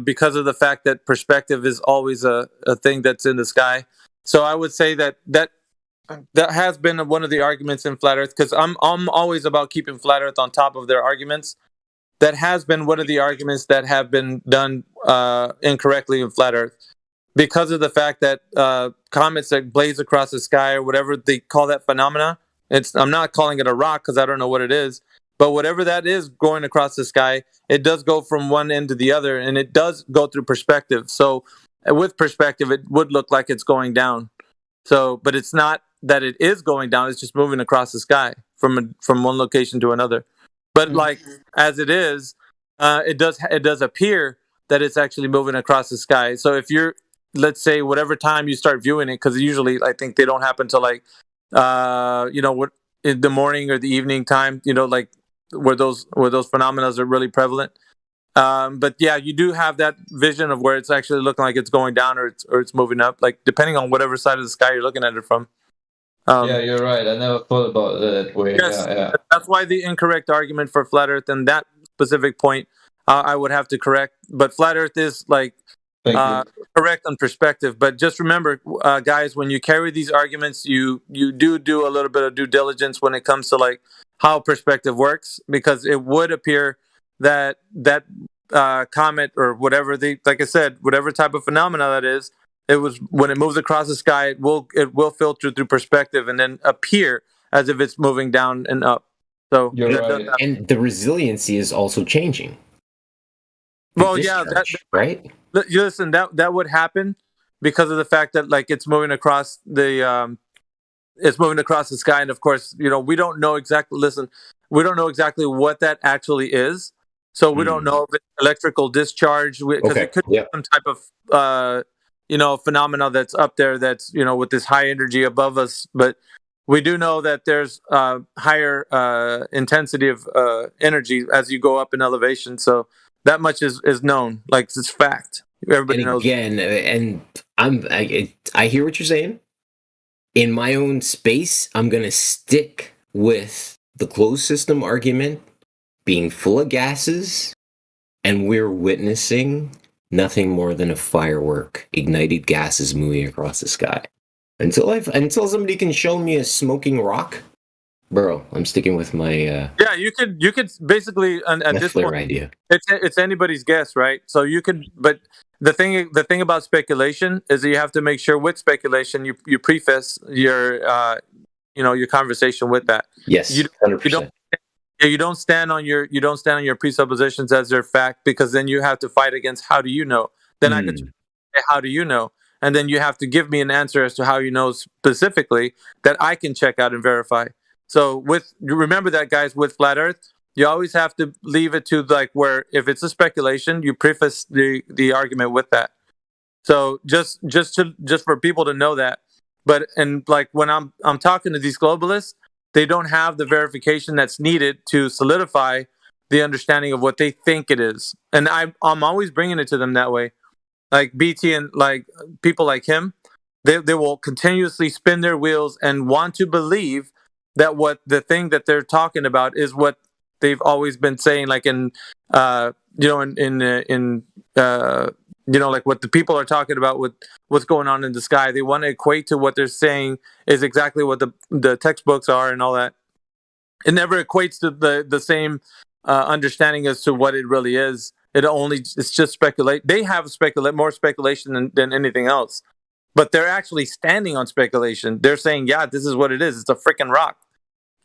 because of the fact that perspective is always a thing that's in the sky. So I would say that has been one of the arguments in Flat Earth, because I'm always about keeping Flat Earth on top of their arguments. That has been one of the arguments that have been done incorrectly in Flat Earth, because of the fact that comets that blaze across the sky or whatever they call that phenomena. I'm not calling it a rock because I don't know what it is, but whatever that is going across the sky, it does go from one end to the other, and it does go through perspective. So with perspective, it would look like it's going down. So, but it's not that it is going down; it's just moving across the sky from one location to another. But like as it is, it does appear that it's actually moving across the sky. So if you're, let's say, whatever time you start viewing it, because usually I think they don't happen till like, what in the morning or the evening time, like where those phenomena are really prevalent. But yeah, you do have that vision of where it's actually looking like it's going down or it's moving up, like depending on whatever side of the sky you're looking at it from. Yeah, you're right. I never thought about it that way. Yes, Yeah. that's why the incorrect argument for flat Earth and that specific point I would have to correct. But flat Earth is like correct on perspective. But just remember, guys, when you carry these arguments, you do a little bit of due diligence when it comes to like how perspective works, because it would appear that comet or whatever like I said, whatever type of phenomena that is, it was when it moves across the sky, it will filter through perspective and then appear as if it's moving down and up. So and the resiliency is also changing. Well, yeah, right. Listen, that would happen because of the fact that like it's moving across the sky, and of course, we don't know exactly. Listen, we don't know exactly what that actually is, so we don't know if it's electrical discharge, because it could be some type of phenomena that's up there that's with this high energy above us. But we do know that there's higher intensity of energy as you go up in elevation. So that much is known, like it's fact. Everybody knows. Again, and I hear what you're saying. In my own space, I'm gonna stick with the closed system argument being full of gases, and we're witnessing nothing more than a firework, ignited gases moving across the sky. Until somebody can show me a smoking rock, bro, I'm sticking with my yeah, you could basically at this point idea. It's anybody's guess, right? So you could, but the thing about speculation is that you have to make sure with speculation you preface your your conversation with that. Yes, 100%. You don't stand on your presuppositions as their fact, because then you have to fight against how do you know. Then I could say, how do you know? And then you have to give me an answer as to how you know specifically that I can check out and verify. So remember that, guys, with flat Earth, you always have to leave it to like where if it's a speculation, you preface the argument with that. So just for people to know that. But and like when I'm talking to these globalists, they don't have the verification that's needed to solidify the understanding of what they think it is. And I'm always bringing it to them that way. Like BT and like people like him, they will continuously spin their wheels and want to believe that what the thing that they're talking about is what they've always been saying, like in like what the people are talking about with what's going on in the sky. They want to equate to what they're saying is exactly what the textbooks are and all that. It never equates to the same understanding as to what it really is. It's just speculate. They have more speculation than anything else, but they're actually standing on speculation. They're saying, yeah, this is what it is. It's a freaking rock.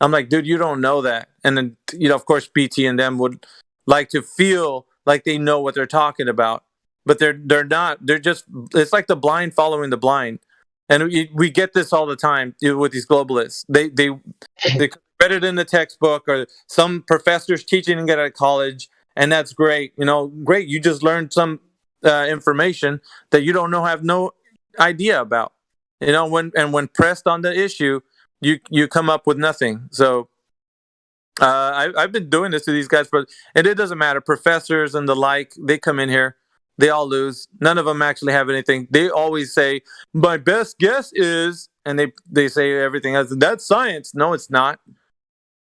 I'm like, dude, you don't know that. And then, of course, BT and them would like to feel like they know what they're talking about, but they're not. They're just, it's like the blind following the blind. And we get this all the time with these globalists. They read it in the textbook, or some professors teaching it at college, and that's great. Great. You just learned some information that you have no idea about. When pressed on the issue, you come up with nothing. So I've been doing this to these guys, and it doesn't matter. Professors and the like, they come in here, they all lose. None of them actually have anything. They always say, my best guess is, and they say everything else. That's science. No, it's not.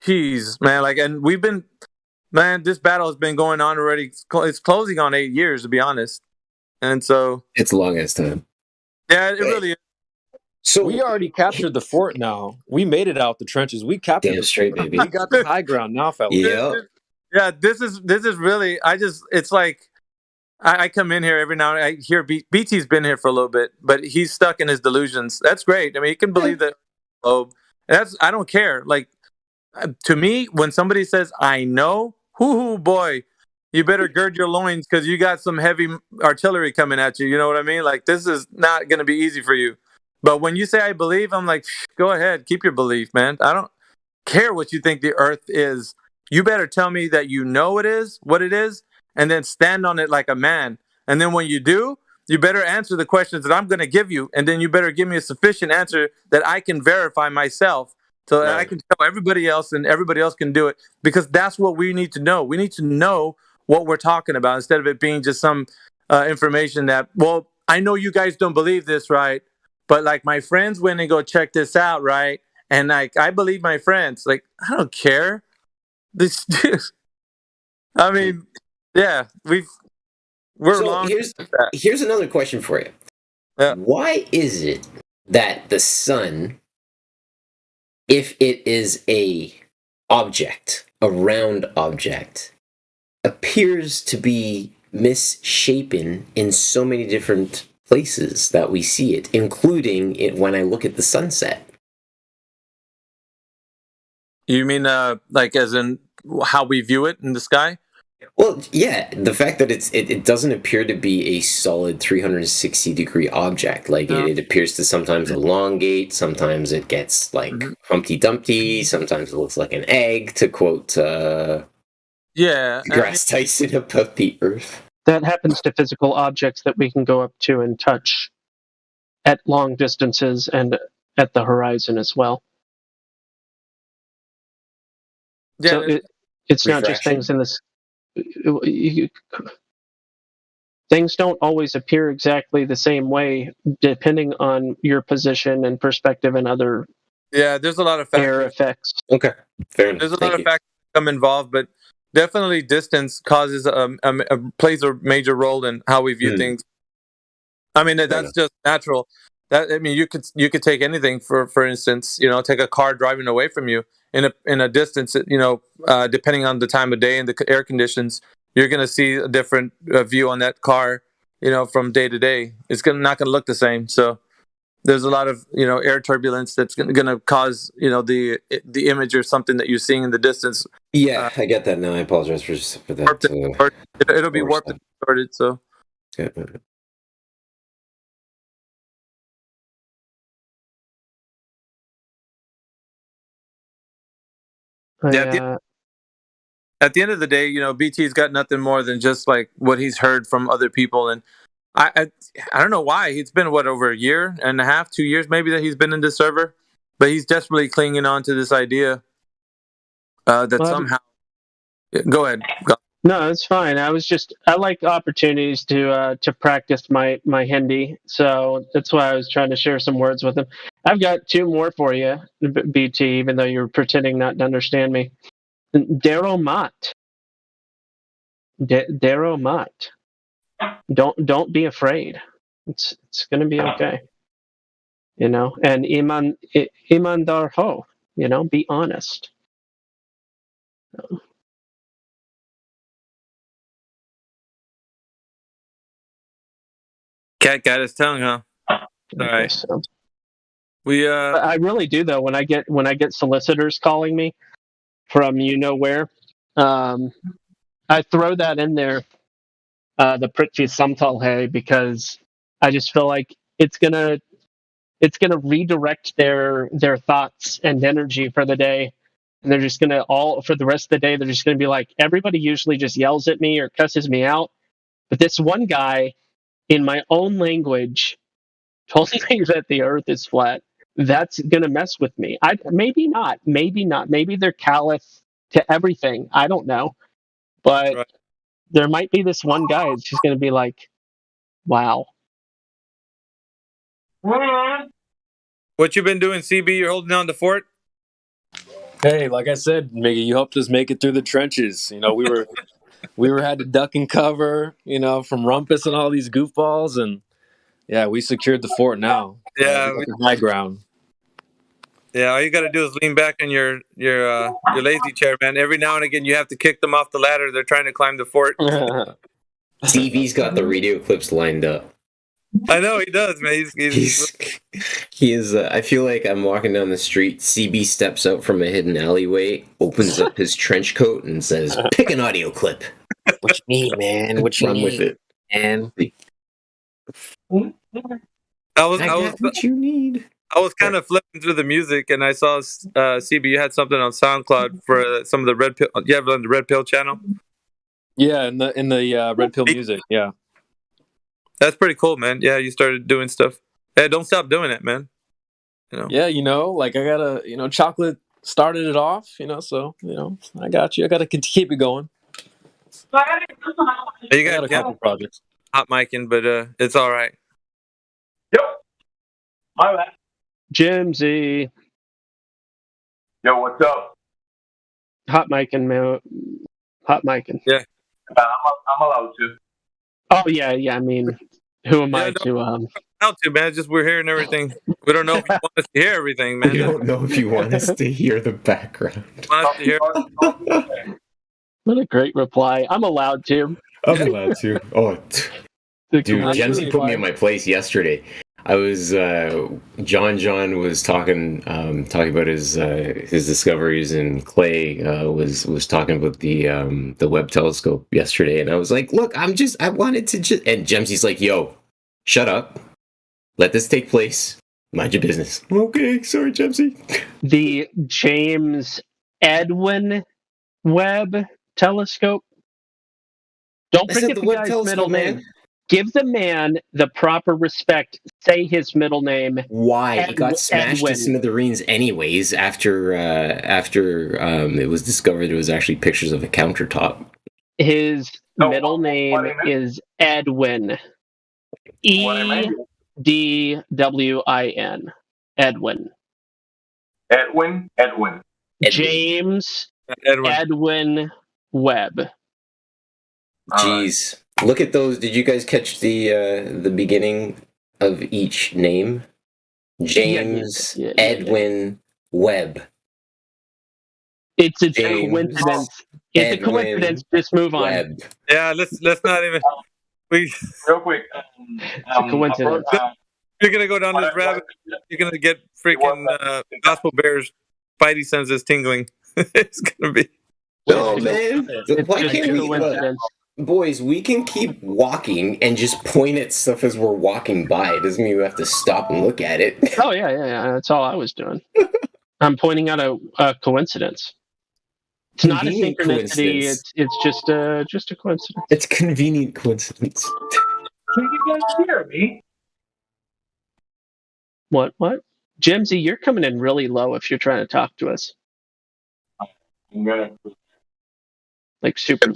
Jeez, man. And this battle has been going on already. It's closing on 8 years, to be honest. And so it's a long ass time. Yeah, it really is. So we already captured the fort now. We made it out the trenches. We captured Damn straight, baby. We got the high ground now, fellas. Yeah, this is really, it's like, I come in here every now and I hear BT's been here for a little bit, but he's stuck in his delusions. That's great. I mean, he can believe that. I don't care. Like, to me, when somebody says, I know, boy, you better gird your loins because you got some heavy artillery coming at you. You know what I mean? Like, this is not going to be easy for you. But when you say I believe, I'm like, go ahead, keep your belief, man. I don't care what you think the Earth is. You better tell me that you know it is, what it is, and then stand on it like a man. And then when you do, you better answer the questions that I'm going to give you, and then you better give me a sufficient answer that I can verify myself, so that I can tell everybody else, and everybody else can do it, because that's what we need to know. We need to know what we're talking about instead of it being just some information that, well, I know you guys don't believe this, right? But like my friends went and go check this out, right? And like I believe my friends. Like, I don't care. This, I mean, yeah, we're So long. here's another question for you. Why is it that the sun, if it is a object, a round object, appears to be misshapen in so many different places that we see it, including it when I look at the sunset? You mean like as in how we view it in the sky? Well, yeah, the fact that it doesn't appear to be a solid 360-degree object. Like it appears to sometimes elongate, sometimes it gets like Humpty Dumpty, sometimes it looks like an egg, to quote deGrasse Tyson about the Earth. That happens to physical objects that we can go up to and touch at long distances and at the horizon as well. Yeah, so it's not just things in this. Things don't always appear exactly the same way depending on your position and perspective and other there's a lot of factors. Air effects. Okay, fair enough. There's a lot of factors that come involved, but definitely distance causes plays a major role in how we view things. I mean, that's just natural. That, I mean, you could take anything for instance, take a car driving away from you in a distance, depending on the time of day and the air conditions, you're going to see a different view on that car, from day to day. It's not going to look the same. So there's a lot of, air turbulence that's going to cause, the image or something that you're seeing in the distance. Yeah, I get that now. I apologize for that. It'll be warped and distorted. So. Yeah. At the end of the day, BT's got nothing more than just like what he's heard from other people, and I don't know why. It's been over a year and a half, 2 years maybe that he's been in this server, but he's desperately clinging on to this idea that somehow. Go ahead. Go. No, it's fine. I like opportunities to practice my Hindi, so that's why I was trying to share some words with him. I've got two more for you, BT, even though you're pretending not to understand me. Dero mat. Dero mat. Don't be afraid. It's gonna be okay. And imandar ho. Be honest. Cat got his tongue, huh? All right. So. I really do though. When I get solicitors calling me from where, I throw that in there, the Prithvi Samtal Hai, because I just feel like it's gonna redirect their thoughts and energy for the day, and they're just gonna for the rest of the day they're just gonna be like, everybody usually just yells at me or cusses me out, but this one guy in my own language told me that the Earth is flat. That's gonna mess with me. Maybe not. Maybe they're callous to everything. I don't know, but there might be this one guy that's just gonna be like, "Wow." What you been doing, CB? You're holding down the fort? Hey, like I said, Miggy, you helped us make it through the trenches. We had to duck and cover, from Rumpus and all these goofballs, and yeah, we secured the fort now. Yeah, we got the high ground. Yeah, all you got to do is lean back in your lazy chair, man. Every now and again, you have to kick them off the ladder. They're trying to climb the fort. CB's got the radio clips lined up. I know he does, man. He is. I feel like I'm walking down the street. CB steps out from a hidden alleyway, opens up his trench coat, and says, "Pick an audio clip." What you need, man? What you Run need? with it, and I was what you need. I was kind of flipping through the music, and I saw CB. You had something on SoundCloud for some of the Red Pill. You have it on the Red Pill channel. Yeah, in the Red Pill music. Yeah. That's pretty cool, man. Yeah, you started doing stuff. Hey, don't stop doing it, man. Yeah, like I gotta, chocolate started it off, so I got you. I gotta keep it going. You got a couple projects. Hot micing, but it's all right. All right. Jimsy. Yo, what's up? Hot micing, man. Hot micing. Yeah. I'm allowed to. Oh yeah. I mean, who am I to? Allowed to, man. Just we're hearing everything. We don't know if you want us to hear everything, man. We don't know if you want us to hear the background. Want us to hear? What a great reply. I'm allowed to. I'm allowed to. Oh, dude, Jemsy put me in my place yesterday. I was John was talking about his discoveries, and Clay was talking about the Webb telescope yesterday, and I was like, look, I wanted to just, and Jemsy's like, yo, shut up, let this take place, mind your business. Okay, sorry, Jemsy. The James Edwin Webb telescope. Don't forget the guy's middle name. Give the man the proper respect. Say his middle name. Why? It got smashed to smithereens anyways after it was discovered there was actually pictures of a countertop. His middle name is Edwin. EDWIN. Edwin. Edwin. James Edwin Webb. Jeez. Look at those. Did you guys catch the beginning of each name? James Edwin Webb. It's a coincidence. It's a coincidence. Just move on. Webb. Yeah, let's not even. Real quick. It's a coincidence. You're gonna go down this rabbit. You're gonna get freaking Gospel Bears Spidey senses tingling. It's gonna be. No, man. Why can't we? Boys, we can keep walking and just point at stuff as we're walking by. It doesn't mean we have to stop and look at it. Oh, yeah. That's all I was doing. I'm pointing out a coincidence. It's not a synchronicity. It's just a coincidence. It's convenient coincidence. Can you guys hear me? What? Jimsy, you're coming in really low if you're trying to talk to us. I'm gonna. Like super.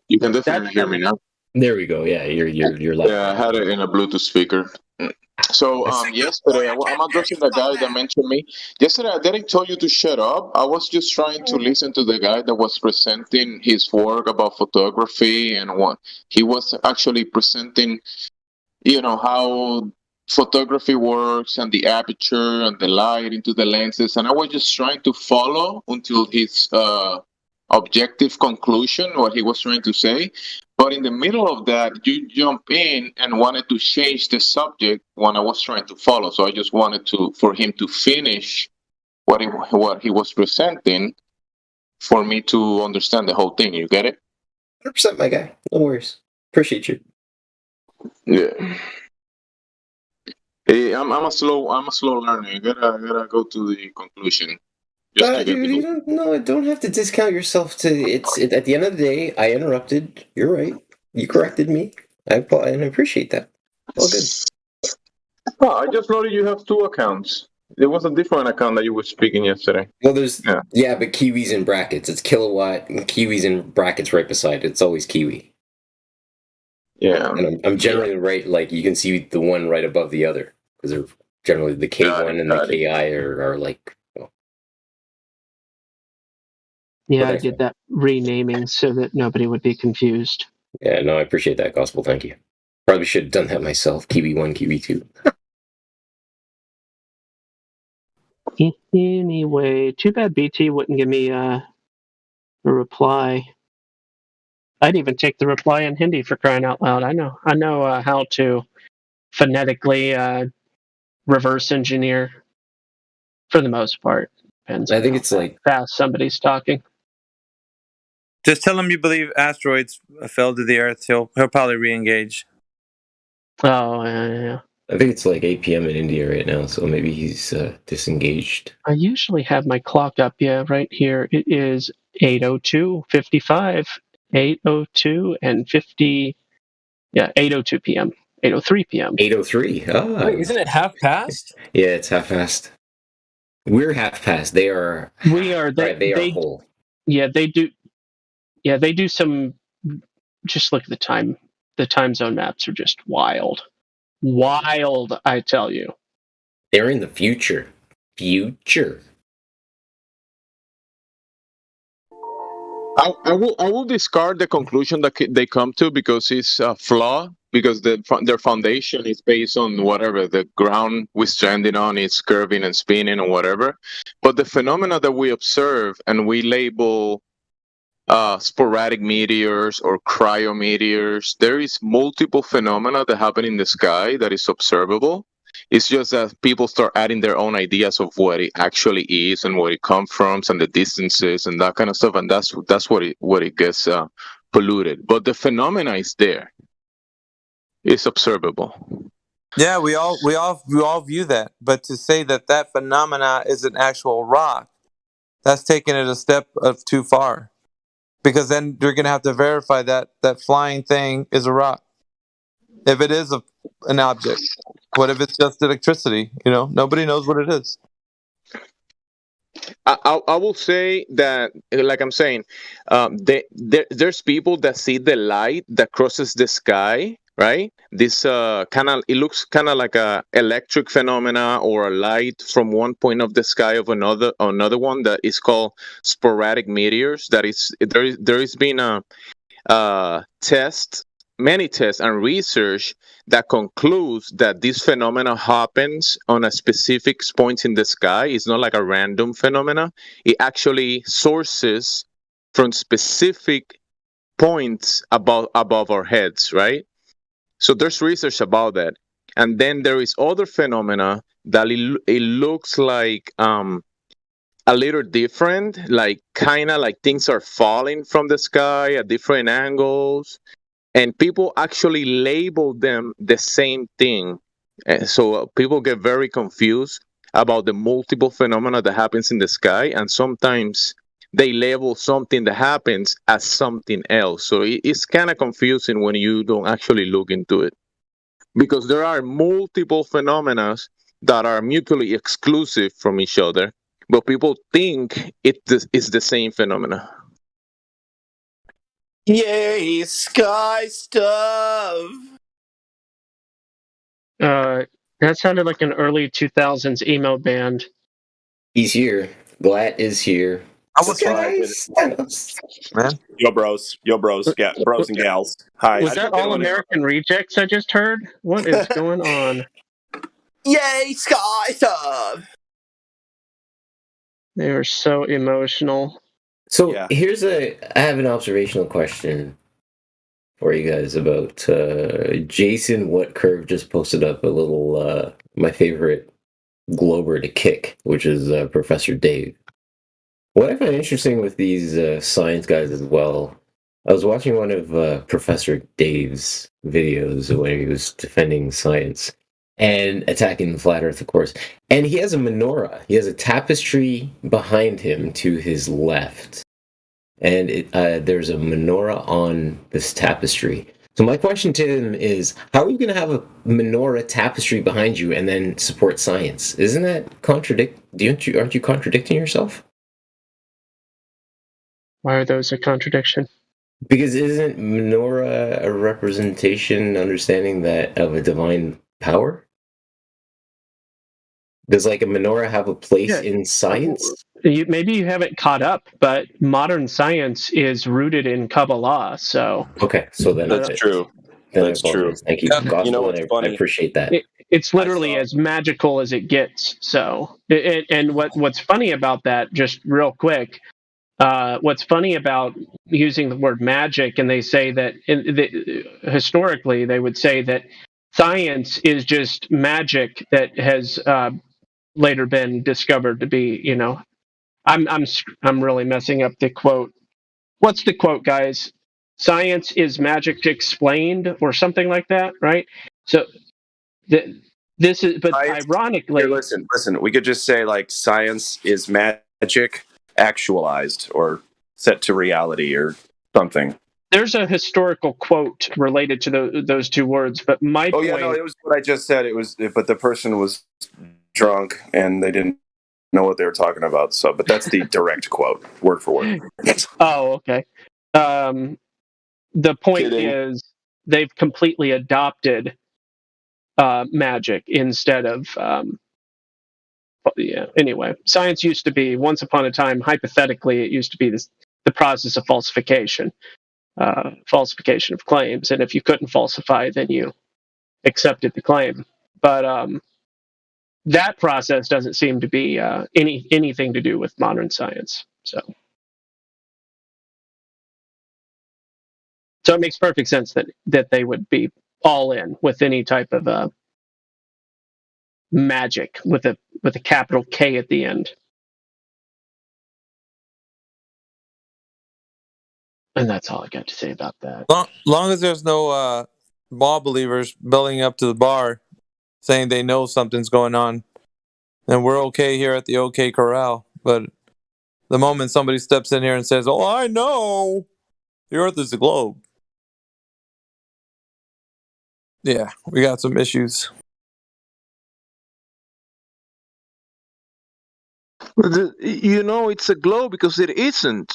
You can definitely hear me now. There we go. Yeah, you're loud. Yeah, I had it in a Bluetooth speaker. So yesterday, I'm addressing the guy that mentioned me. Yesterday, I didn't tell you to shut up. I was just trying to listen to the guy that was presenting his work about photography, and what he was actually presenting, how photography works and the aperture and the light into the lenses. And I was just trying to follow until his objective conclusion, what he was trying to say. But in the middle of that, you jump in and wanted to change the subject when I was trying to follow. So I just wanted for him to finish what he was presenting for me to understand the whole thing. You get it? 100%, my guy. No worries. Appreciate you. Yeah. Hey, I'm a slow learner. You gotta go to the conclusion. Dude, you don't have to discount yourself. At the end of the day, I interrupted. You're right. You corrected me. And I appreciate that. All good. Oh, I just noticed you have two accounts. There was a different account that you were speaking yesterday. Well, but Kiwi's in brackets. It's Kilowatt, and Kiwi's in brackets right beside it. It's always Kiwi. Yeah. And I'm generally right. Like, you can see the one right above the other. Because they're generally the K1 and the KI are like... Yeah, I did that renaming so that nobody would be confused. Yeah, no, I appreciate that, Gospel. Thank you. Probably should have done that myself. Kiwi 1, Kiwi 2. Anyway, too bad BT wouldn't give me a reply. I'd even take the reply in Hindi, for crying out loud. I know how to phonetically reverse engineer for the most part. Depends. I think it's like fast somebody's talking. Just tell him you believe asteroids fell to the Earth. He'll probably re-engage. Oh, yeah. I think it's like 8 p.m. in India right now, so maybe he's disengaged. I usually have my clock up, right here. It is 8:02:55 8:02 and 50. Yeah, 8:02 p.m. 8:03 p.m. 8:03. Oh. Wait, isn't it half past? Yeah, it's half past. We're half past. They are. We are. They are whole. Yeah, they do. Yeah, they do some. Just look at the time. The time zone maps are just wild. Wild, I tell you. They're in the future. Future. I will discard the conclusion that they come to because it's a flaw, because their foundation is based on whatever the ground we're standing on is curving and spinning or whatever. But the phenomena that we observe and we label sporadic meteors or cryometeors, there is multiple phenomena that happen in the sky that is observable. It's just that people start adding their own ideas of what it actually is and where it comes from and the distances and that kind of stuff, and that's what it gets polluted. But the phenomena is there. It's observable. Yeah, we all view that, but to say that phenomena is an actual rock, that's taking it a step of too far, because then you're going to have to verify that flying thing is a rock. If it is an object, what if it's just electricity? Nobody knows what it is. I will say that, like I'm saying, there's people that see the light that crosses the sky, right? This it looks kind of like a electric phenomena or a light from one point of the sky of another one that is called sporadic meteors. That is, there has been a many tests and research that concludes that this phenomena happens on a specific point in the sky. It's not like a random phenomena. It actually sources from specific points above our heads, right? So there's research about that. And then there is other phenomena that it looks like a little different, like kind of like things are falling from the sky at different angles. And people actually label them the same thing. So people get very confused about the multiple phenomena that happens in the sky. And sometimes they label something that happens as something else. So it's kind of confusing when you don't actually look into it. Because there are multiple phenomena that are mutually exclusive from each other. But people think it's the same phenomena. Yay, sky stuff! That sounded like an early 2000s emo band. He's here. Glatt is here. I was man. Yo, bros, bros and gals. Hi. Was that All American Rejects I just heard? What is going on? Yay, sky stuff! They were so emotional. So I have an observational question for you guys about Jason Whatcurve just posted up a little my favorite glober to kick, which is Professor Dave. What I find interesting with these science guys as well, I was watching one of Professor Dave's videos when he was defending science and attacking the flat earth, of course. And he has a menorah. He has a tapestry behind him to his left. And there's a menorah on this tapestry. So my question to him is, how are you going to have a menorah tapestry behind you and then support science? Isn't that aren't you contradicting yourself? Why are those a contradiction? Because isn't menorah a representation, understanding that of a divine power? Does like a menorah have a place in science? Maybe you haven't caught up, but modern science is rooted in Kabbalah. So okay, so then that's true. That's true. Thank you. You know what's funny? I appreciate that. It's literally as magical as it gets. So, and what's funny about that, just real quick, what's funny about using the word magic, and they say that historically they would say that science is just magic that has later been discovered to be, I'm really messing up the quote. What's the quote, guys? Science is magic explained, or something like that, right? So this is, but ironically, here, listen. We could just say like science is magic actualized or set to reality or something. There's a historical quote related to those two words, but my Oh point. yeah, no, it was what I just said. It was, but the person was drunk and they didn't know what they were talking about. So, but that's the direct quote, word for word. Oh, okay. The point is they've completely adopted magic instead of. Yeah. Anyway, science used to be, once upon a time, hypothetically, it used to be the process of falsification of claims, and if you couldn't falsify, then you accepted the claim. But that process doesn't seem to be anything to do with modern science. So it makes perfect sense that they would be all in with any type of magic with a capital K at the end. And that's all I got to say about that. Long as there's no ball believers belling up to the bar saying they know something's going on, then we're okay here at the OK Corral. But the moment somebody steps in here and says, "Oh, I know the Earth is a globe," yeah, we got some issues. You know, it's a globe because it isn't.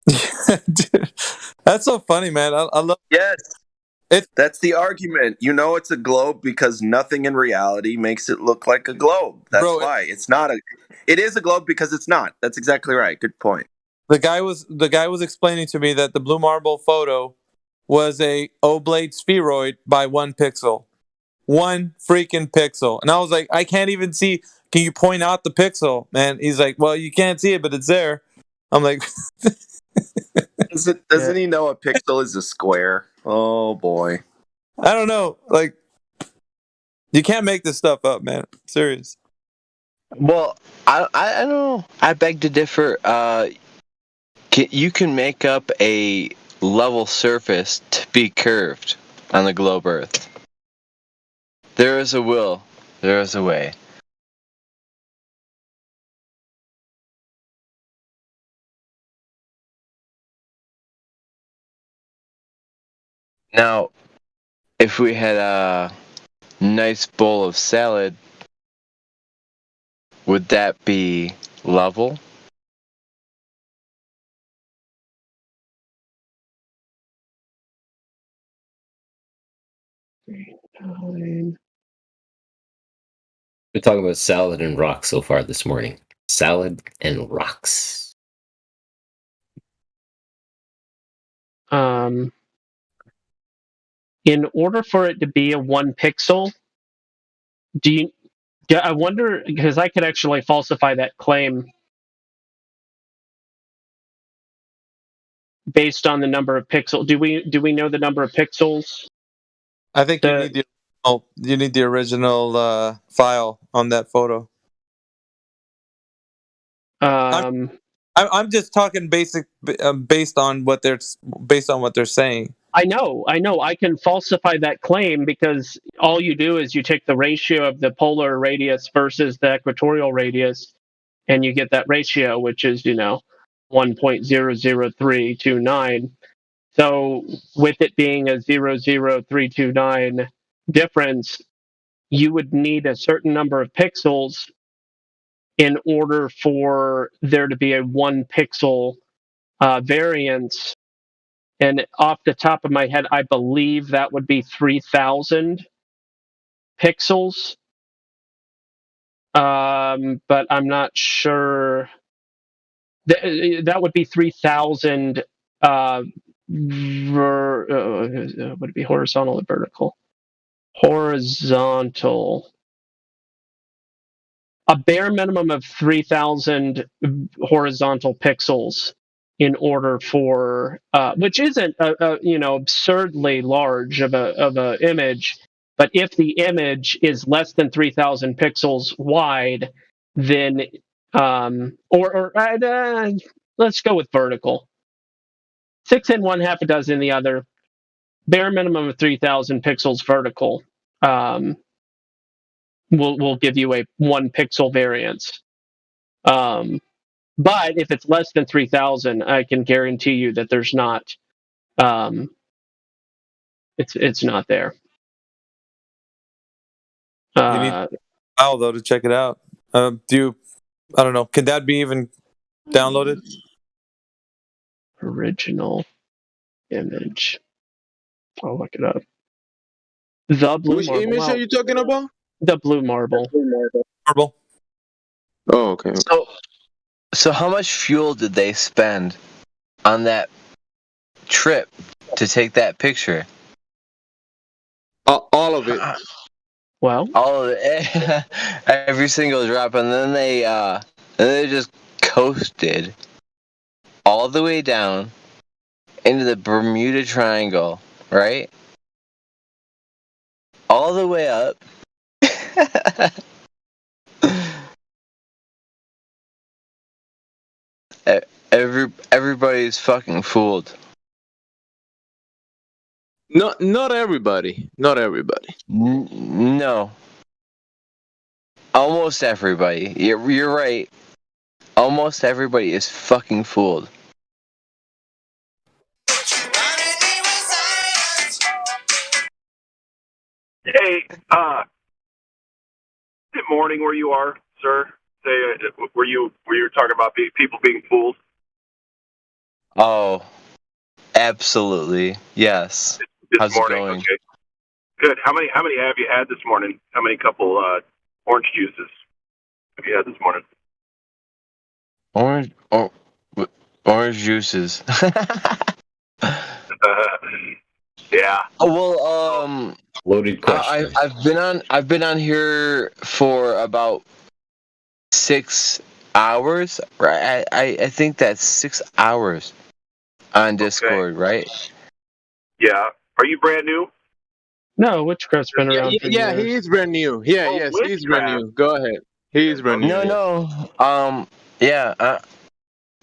Dude, that's so funny, man. I love. Yes, that's the argument. You know, it's a globe because nothing in reality makes it look like a globe. That's why it's not a. It is a globe because it's not. That's exactly right. Good point. The guy was explaining to me that the Blue Marble photo was a oblate spheroid by 1 pixel. 1 freaking pixel. And I was like, I can't even see. Can you point out the pixel? Man, he's like, well, you can't see it, but it's there. I'm like, Doesn't he know a pixel is a square? Oh boy. I don't know. Like, you can't make this stuff up, man. Serious. Well, I don't know. I beg to differ. You can make up a level surface to be curved on the globe Earth. There is a will. There is a way. Now, if we had a nice bowl of salad, would that be level? We're talking about salad and rocks so far this morning. Salad and rocks. In order for it to be a 1 pixel, I wonder, because I could actually falsify that claim based on the number of pixels. Do we know the number of pixels? I think you need the original file on that photo. I'm just talking basic based on what they're saying. I know. I can falsify that claim because all you do is you take the ratio of the polar radius versus the equatorial radius, and you get that ratio, which is 1.00329. So with it being a 0.0329 difference, you would need a certain number of pixels in order for there to be a 1 pixel variance. And off the top of my head, I believe that would be 3,000 pixels. But I'm not sure. That would be 3,000. Would it be horizontal or vertical? Horizontal. A bare minimum of 3,000 horizontal pixels in order for, which isn't absurdly large of a image, but if the image is less than 3,000 pixels wide, then let's go with vertical. 6 in one, half a dozen in the other. Bare minimum of 3,000 pixels vertical will give you a 1 pixel variance. But if it's less than 3,000, I can guarantee you that there's not. It's not there. You need file though to check it out. I don't know. Can that be even downloaded? Original image. I'll look it up. The blue Which marble. image are you talking about? The blue marble. Marble. Oh, okay. So how much fuel did they spend on that trip to take that picture? All of it. Well, all of it, every single drop, and then they just coasted all the way down into the Bermuda Triangle, right? All the way up. Everybody's fucking fooled. Not everybody. Not everybody. No. Almost everybody. You're right. Almost everybody is fucking fooled. Hey, good morning where you are, sir. Were you talking about people being fooled? Oh, absolutely. Yes. This How's morning, it going? okay. Good. How many have you had this morning? How many couple orange juices have you had this morning? Orange juices. Yeah. Oh well, loaded question. I've been on here for about 6 hours. Right? I think that's 6 hours on Discord, right? Yeah. Are you brand new? No, Witchcraft's been around for Yeah, years. he is brand new. Yeah, Oh, yes, he's brand Witchcraft. new. Go ahead. He's brand new. No. Yeah.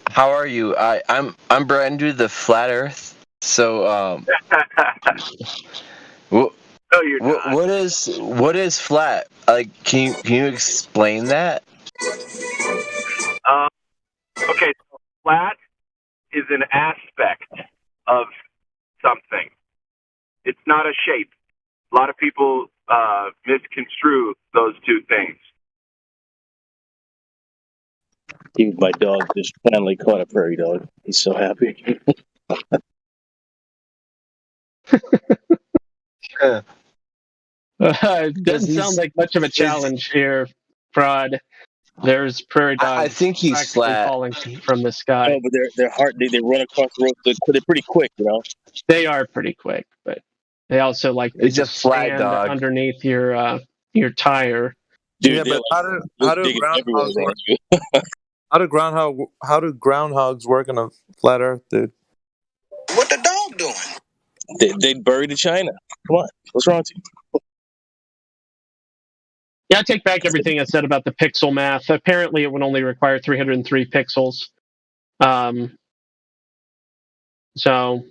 How are you? I'm brand new to the flat Earth. So No, you're not. what is flat? Like, can you explain that? Okay, so flat is an aspect of something. It's not a shape. A lot of people misconstrue those two things. My dog just finally caught a prairie dog. He's so happy. It doesn't sound like much of a challenge here, Fraud. There's prairie dogs. I think he's practically flat. falling from the sky. Oh, but they're hard. They run across the road. They're pretty quick, you know. They are pretty quick, but they also like to It's a just flat stand dog. underneath your tire. Dude, Yeah, but how do groundhogs work? How do groundhogs work on a flat Earth, dude? What the dog doing? They buried in China. Come on, what's wrong with you? Yeah, I take back everything I said about the pixel math. Apparently, it would only require 303 pixels. So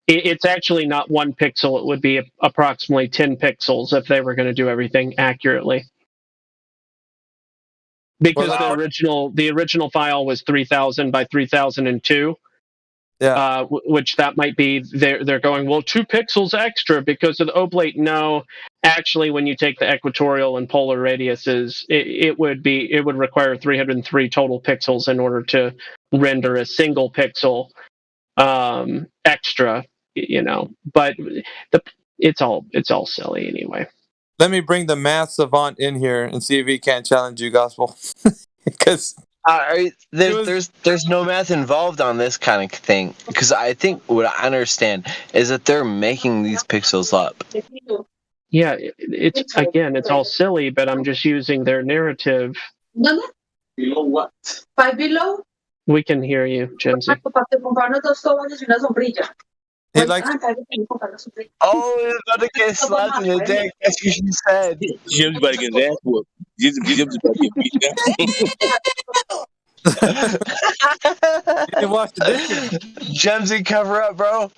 it's actually not 1 pixel. It would be approximately 10 pixels if they were going to do everything accurately. Because the original file was 3000 by 3002. Yeah. Which that might be they're going, well, 2 pixels extra because of the oblate. No, actually, when you take the equatorial and polar radiuses, it would require 303 total pixels in order to render a single pixel extra. But it's all silly anyway. Let me bring the math savant in here and see if he can't challenge you, Gospel. Because there's no math involved on this kind of thing, because I think what I understand is that they're making these pixels up. Yeah, it's all silly, but I'm just using their narrative. Below what? 5 below? We can hear you, Jimsy. He likes. Oh, he's about to get slapped in the dick. That's what she said. Jim's about to get his ass whooped. Jim's about to get beat down. You watch the dishes. Jimsy, cover up, bro.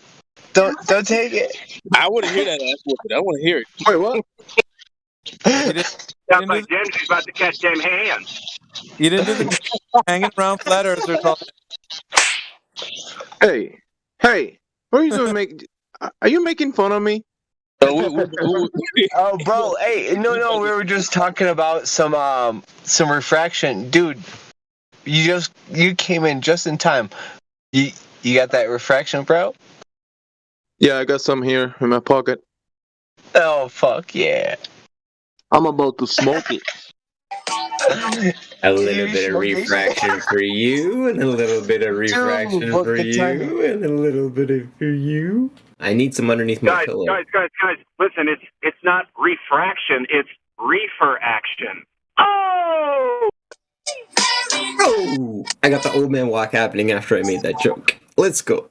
Don't take it. I want to hear that ass whooping. I want to hear it. Wait, what? Sounds like Dempsey's about to catch them hands. You didn't do the hanging around flat earthers all Hey, what are you doing? Are you making fun of me? Oh, bro, hey, no, we were just talking about some refraction, dude. You came in just in time. You got that refraction, bro? Yeah, I got some here in my pocket. Oh, fuck yeah! I'm about to smoke it. A little bit of refraction for you, and a little bit of refraction for you, and a little bit of for you. I need some underneath my pillow. Guys, listen, it's not refraction, it's reefer action. Oh! Oh! I got the old man walk happening after I made that joke. Let's go.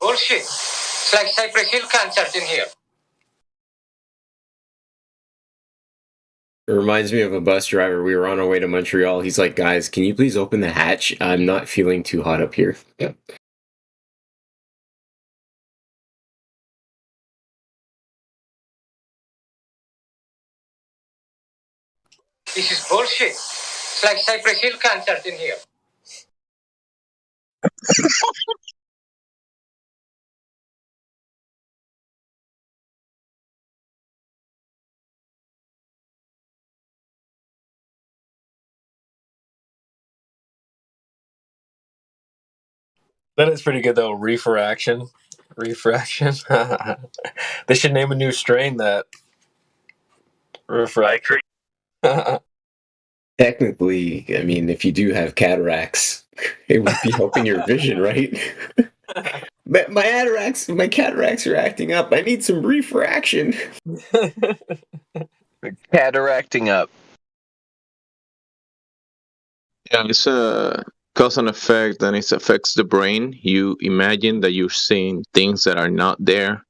Bullshit. It's like Cypress Hill concert in here. It reminds me of a bus driver. We were on our way to Montreal. He's like, guys, can you please open the hatch? I'm not feeling too hot up here. Yeah. This is bullshit. It's like Cypress Hill concert in here. That is pretty good though. Refraction. They should name a new strain that. Refraction. Technically, I mean, if you do have cataracts, it would be helping your vision, right? But my cataracts are acting up. I need some refraction. Cataracting up. Yeah, it's a cause and effect, and it affects the brain. You imagine that you're seeing things that are not there.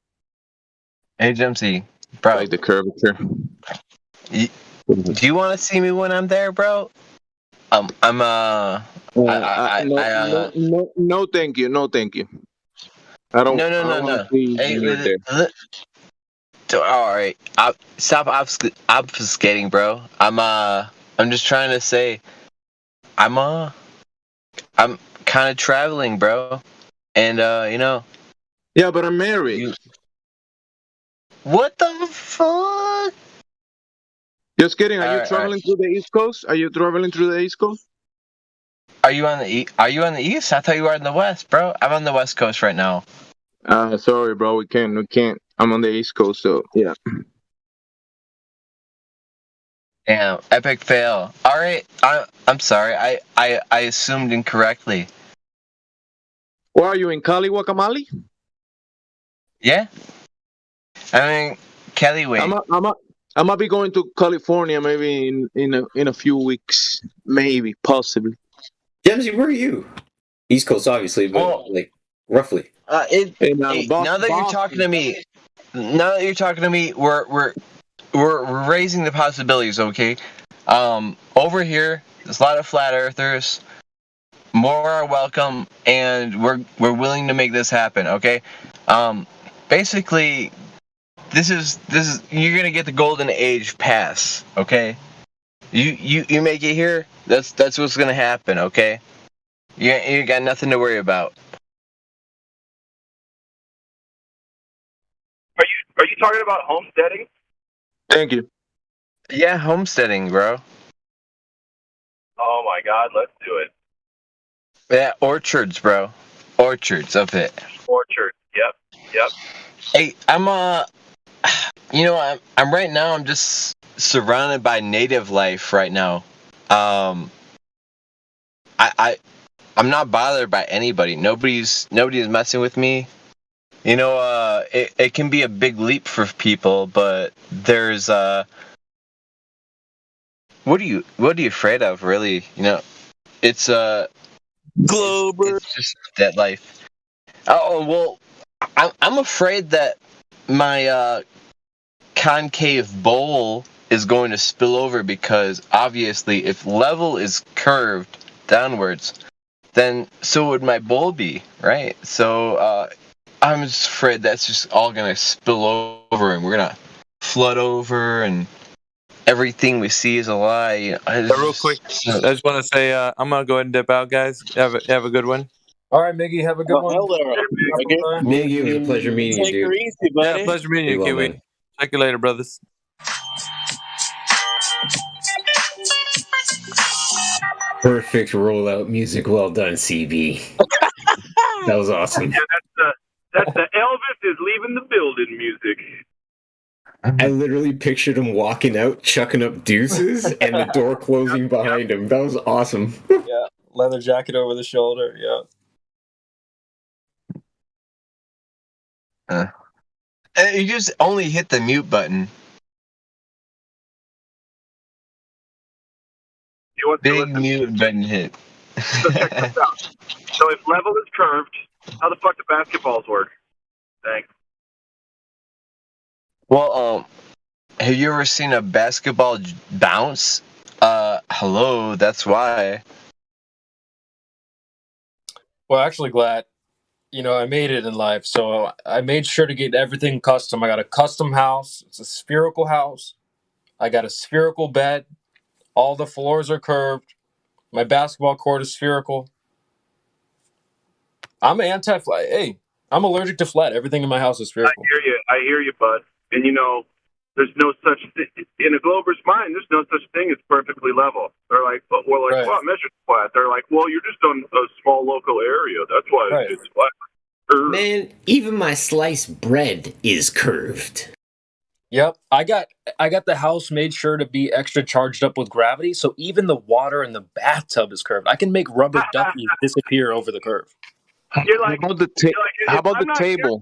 Hey, Dempsey, bro. Like the curvature. Do you want to see me when I'm there, bro? No, thank you. No, thank you. I don't. No. See hey, you there. All right, stop obfuscating, bro. I'm just trying to say, I'm kind of traveling, bro, and you know. Yeah, but I'm married. What the fuck? Just kidding. Are you traveling through the East Coast? Are you traveling through the East Coast? Are you on the East? I thought you were on the West, bro. I'm on the West Coast right now. Sorry, bro. We can't. I'm on the East Coast, so yeah. Damn, epic fail. All right, I'm sorry. I assumed incorrectly. Where are you, in Cali, Guacamole? Yeah. I mean, Kelly, wait. I'm gonna be going to California maybe in a few weeks, maybe, possibly. Dempsey, where are you? East Coast, obviously, but like roughly. Now that you're talking to me, we're raising the possibilities. Okay, over here, there's a lot of flat earthers. More are welcome, and we're willing to make this happen. Okay, basically. This is you're gonna get the golden age pass, okay? You make it here, that's what's gonna happen, okay? You got nothing to worry about. Are you talking about homesteading? Thank you. Yeah, homesteading, bro. Oh my God, let's do it. Yeah, orchards, bro. Orchards of it. Orchard. Yep. Hey, I'm right now. I'm just surrounded by native life right now. I'm not bothered by anybody. Nobody's messing with me. You know, it can be a big leap for people, but there's what are you afraid of, really? You know, it's Glober. It's just that life. Oh well, I'm afraid that my concave bowl is going to spill over, because obviously if level is curved downwards, then so would my bowl be, right? So I'm just afraid that's just all gonna spill over and we're gonna flood over and everything we see is a lie. Real quick, I just want to say I'm gonna go ahead and dip out, guys. Have a good one. All right, Miggy, have a good one. Miggy, it was a pleasure meeting you, Take her dude. easy, buddy. Yeah, pleasure meeting you, Be well, Kiwi. man. Check you later, brothers. Perfect rollout music. Well done, CB. That was awesome. Yeah, that's the Elvis is leaving the building music. I literally pictured him walking out, chucking up deuces, and the door closing behind him. That was awesome. Yeah, leather jacket over the shoulder. Yeah. You just only hit the mute button. Big mute button hit. So check this out. So if level is curved, how the fuck do basketballs work? Thanks. Well, have you ever seen a basketball bounce? Hello, that's why. Well, actually, Glad, I made it in life, so I made sure to get everything custom. I got a custom house. It's a spherical house. I got a spherical bed. All the floors are curved. My basketball court is spherical. I'm anti-flat. Hey, I'm allergic to flat. Everything in my house is spherical. I hear you, bud. And there's no such thing in a Glober's mind. There's no such thing as perfectly level. They're like, well, measured flat. They're like, well, you're just on a small local area. That's why it's flat. Man, even my sliced bread is curved. Yep, I got the house made sure to be extra charged up with gravity, so even the water in the bathtub is curved. I can make rubber duckies disappear over the curve. You're like, how about the table?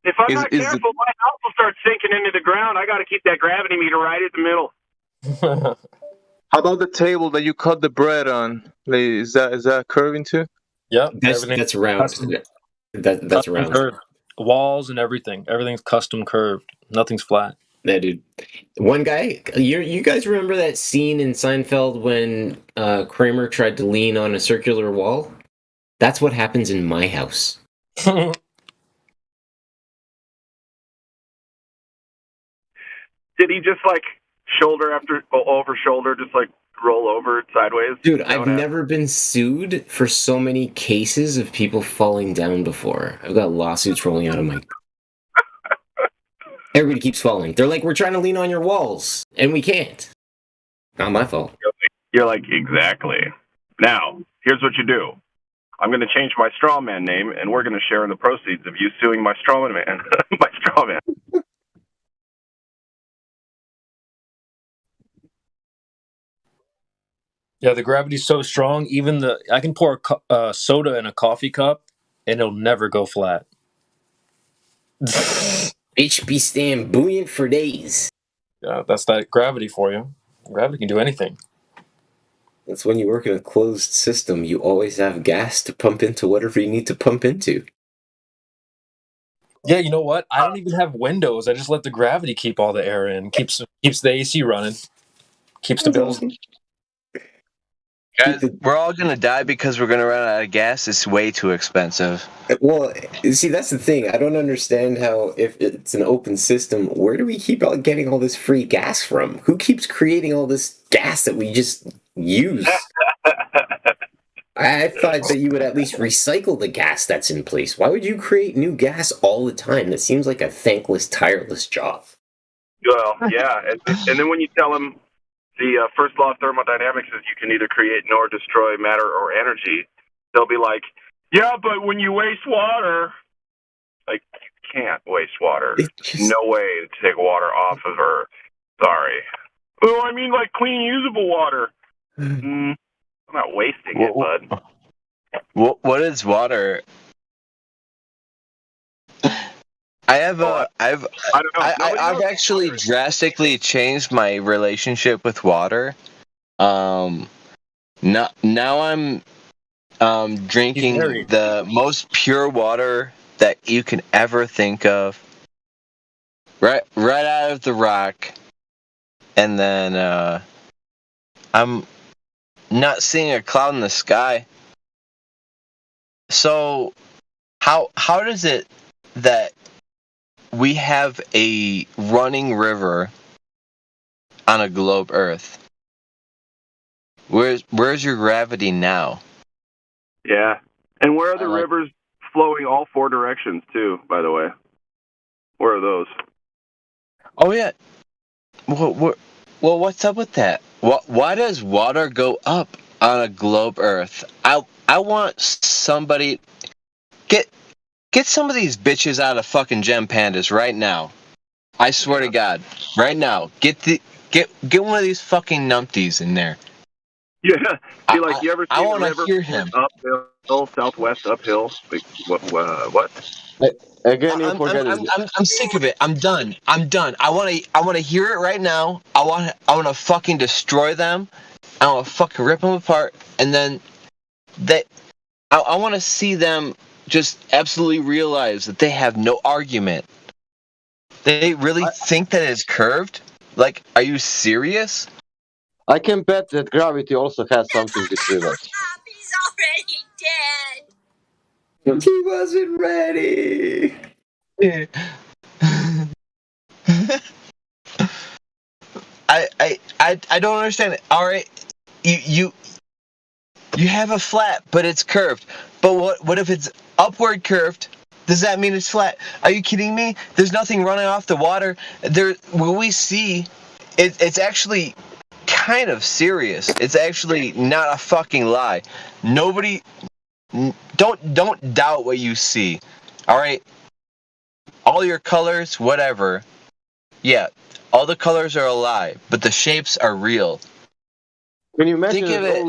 If I'm not careful, my house will start sinking into the ground. I got to keep that gravity meter right at the middle. How about the table that you cut the bread on? Is that curving too? Yep, that's round. That's round. Curved. Walls and everything. Everything's custom curved. Nothing's flat. Yeah, dude. One guy, you guys remember that scene in Seinfeld when Kramer tried to lean on a circular wall? That's what happens in my house. Did he just shoulder over shoulder, just roll over sideways? Dude, I've never been sued for so many cases of people falling down before. I've got lawsuits rolling out of my... Everybody keeps falling. They're like, we're trying to lean on your walls, and we can't. Not my fault. You're like, exactly. Now, here's what you do. I'm going to change my strawman name, and we're going to share in the proceeds of you suing my strawman man. My strawman. Yeah, the gravity's so strong. Even I can pour soda in a coffee cup, and it'll never go flat. Bitch be staying buoyant for days. Yeah, that's that gravity for you. Gravity can do anything. That's when you work in a closed system. You always have gas to pump into whatever you need to pump into. Yeah, you know what? I don't even have windows. I just let the gravity keep all the air in. Keeps the AC running. Keeps the bills. Guys, we're all gonna die because we're gonna run out of gas. It's way too expensive. Well, see, that's the thing. I don't understand how, if it's an open system, where do we keep getting all this free gas from? Who keeps creating all this gas that we just use? I thought that you would at least recycle the gas that's in place. Why would you create new gas all the time? That seems like a thankless, tireless job. Well, yeah, and then when you tell them the first law of thermodynamics is you can neither create nor destroy matter or energy, they'll be like, yeah, but when you waste water, you can't waste water. There's no way to take water off of Earth. Sorry. Oh, I mean clean, usable water. I'm not wasting it, bud. What is water? I've actually drastically changed my relationship with water. Now I'm drinking the most pure water that you can ever think of. Right out of the rock, and then I'm not seeing a cloud in the sky. So how does it that we have a running river on a globe Earth. Where's your gravity now? Yeah. And where are the I like- rivers flowing all four directions too, by the way? Where are those? Oh yeah. Well, what's up with that? Why does water go up on a globe Earth? I want somebody get some of these bitches out of fucking Gem Pandas right now. I swear to God, right now, get one of these fucking numpties in there. Yeah. See, like, you ever I seen a want to river hear him. uphill, southwest uphill? Like, what? Again, you I'm forget it. sick of it. I'm done. I want to hear it right now. I want to fucking destroy them. I want to fucking rip them apart, and then I want to see them just absolutely realize that they have no argument. They really think that it's curved? Like, are you serious? I can bet that gravity also has something with rivers. He's already dead. He wasn't ready. I don't understand it. All right, you have a flat, but it's curved. But what if it's upward curved? Does that mean it's flat? Are you kidding me? There's nothing running off the water. What we see, it's actually kind of serious. It's actually not a fucking lie. Nobody, don't doubt what you see. All right, all your colors, whatever. Yeah, all the colors are a lie, but the shapes are real. Can you imagine Think of that it.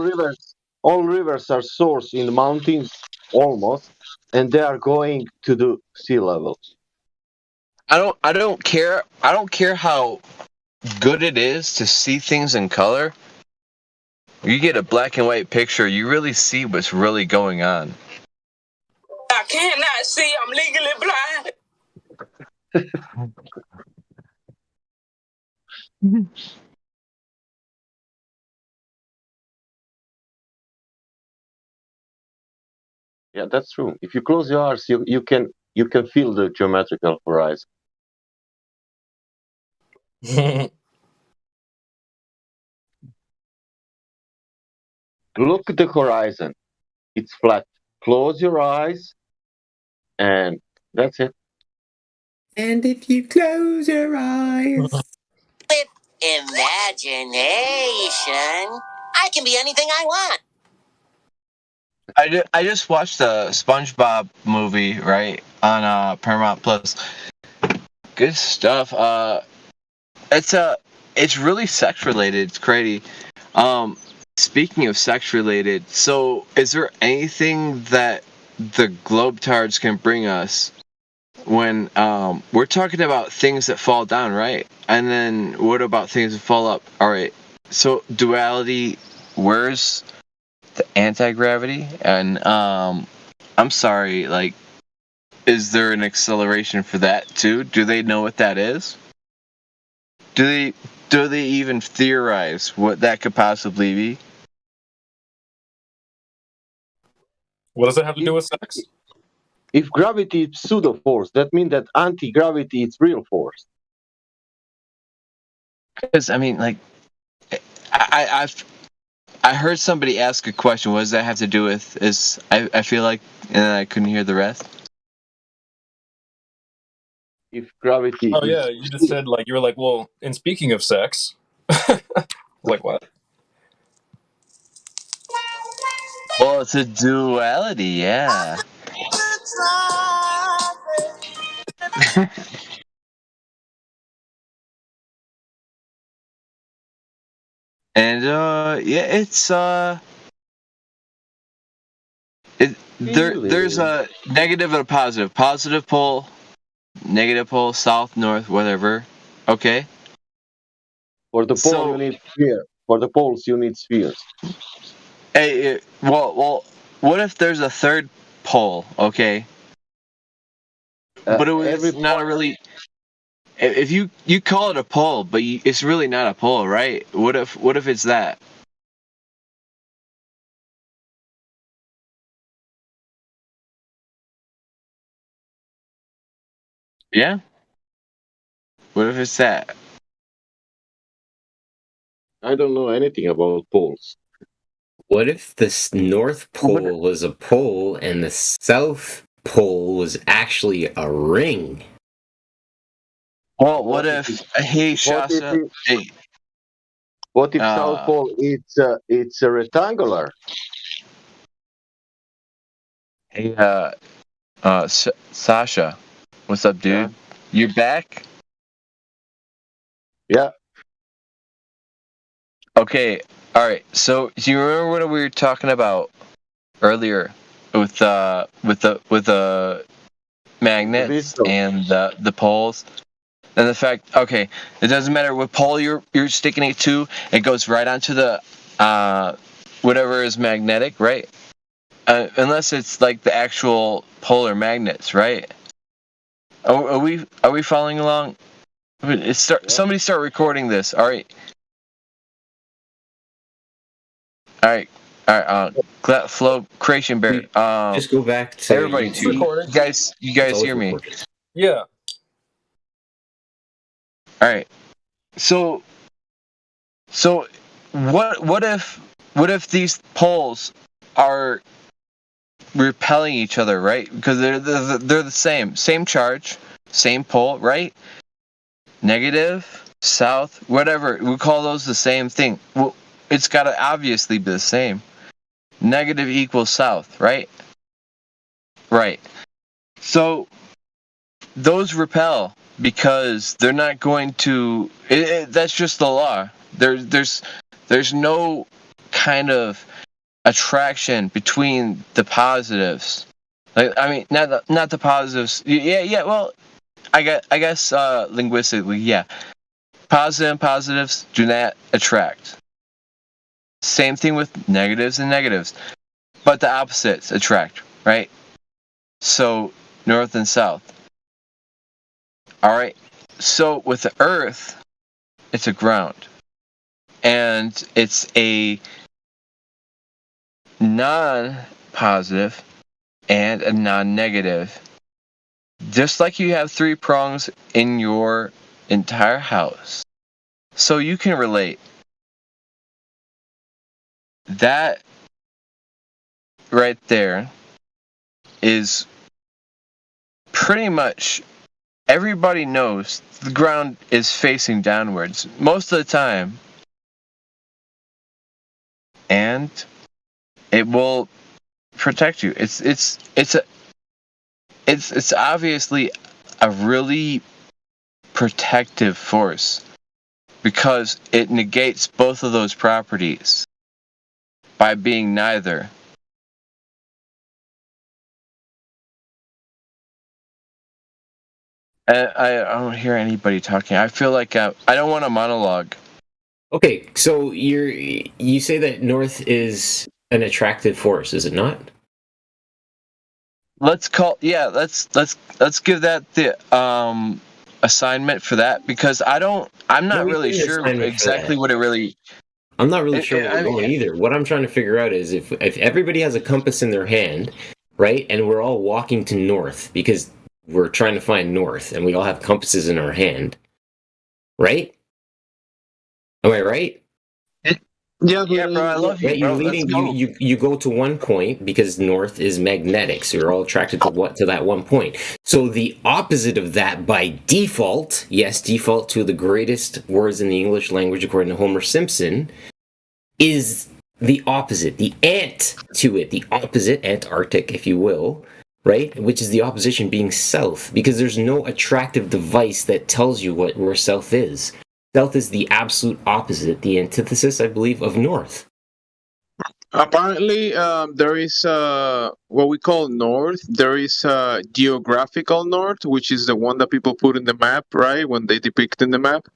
all rivers are sourced in the mountains almost, and they are going to the sea level? I don't care. I don't care how good it is to see things in color. You get a black and white picture, you really see what's really going on. I cannot see. I'm legally blind. Yeah, that's true. If you close your eyes, you can feel the geometrical horizon. Look at the horizon. It's flat. Close your eyes, and that's it. And if you close your eyes. With imagination, I can be anything I want. I just watched the SpongeBob movie, right, on Paramount Plus. Good stuff. It's really sex related. It's crazy. Speaking of sex related, so is there anything that the Globetards can bring us when we're talking about things that fall down, right? And then what about things that fall up? All right. So duality, where's the anti-gravity? And I'm sorry, like, is there an acceleration for that too? Do they know what that is? Do they even theorize what that could possibly be? What does it have to do with sex? If gravity is pseudo force, that means that anti-gravity is real force. Because I mean, like, I heard somebody ask a question. What does that have to do with? I feel like, and I couldn't hear the rest. If gravity. Oh yeah, you just said like you were like, well, and speaking of sex, like what? Well, it's a duality, yeah. And yeah, it's there's a negative and a positive. Positive pole, negative pole, south, north, whatever. Okay. For the pole, you need sphere. For the poles, you need spheres. Hey, well, what if there's a third pole? Okay. But it was not a really. If you call it a pole, but it's really not a pole, right? What if it's that? Yeah. What if it's that? I don't know anything about poles. What if the North Pole was a pole and the South Pole was actually a ring? Well, what if hey Shasta? Hey, What if South Pole it's a rectangular? Hey, Sasha, what's up, dude? You back? Yeah. Okay. All right. So, do you remember what we were talking about earlier with the magnets and the poles? And the fact, okay, it doesn't matter what pole you're sticking it to, it goes right onto the whatever is magnetic, right? Unless it's like the actual polar magnets, right? Are we following along? Somebody start recording this. All right. Flow Creation Bear. Just go back to everybody. YouTube. You guys hear me? Yeah. All right. So what if these poles are repelling each other, right? Because they're the same charge, same pole, right? Negative, south, whatever. We call those the same thing. Well, it's got to obviously be the same. Negative equals south, right? Right. So those repel because they're not going to. That's just the law. There's no kind of attraction between the positives. Like, I mean, not the positives. Yeah. Well, I guess linguistically, yeah. Positive and positives do not attract. Same thing with negatives and negatives, but the opposites attract, right? So north and south. All right. So with the Earth, it's a ground, and it's a non-positive and a non-negative. Just like you have 3 prongs in your entire house. So you can relate. That right there is pretty much everybody knows the ground is facing downwards most of the time. And it will protect you. It's obviously a really protective force because it negates both of those properties by being neither. I don't hear anybody talking. I feel like I don't want a monologue. Okay, so you say that north is an attractive force, is it not? Let's give that the assignment for that because I'm not really sure exactly what it really. I'm not really sure where we're going either. What I'm trying to figure out is if everybody has a compass in their hand, right, and we're all walking to north because we're trying to find north and we all have compasses in our hand, right? Am I right? Yeah, bro, I love you. Right, you're leading. You go to one point because north is magnetic, so you're all attracted to that one point. So the opposite of that, by default, yes, default to the greatest words in the English language according to Homer Simpson, is the opposite, the ant to it, the opposite, Antarctic, if you will, right? Which is the opposition being south, because there's no attractive device that tells you where south is. South is the absolute opposite, the antithesis, I believe, of north. Apparently, there is what we call north. There is geographical north, which is the one that people put in the map, right? When they depict in the map.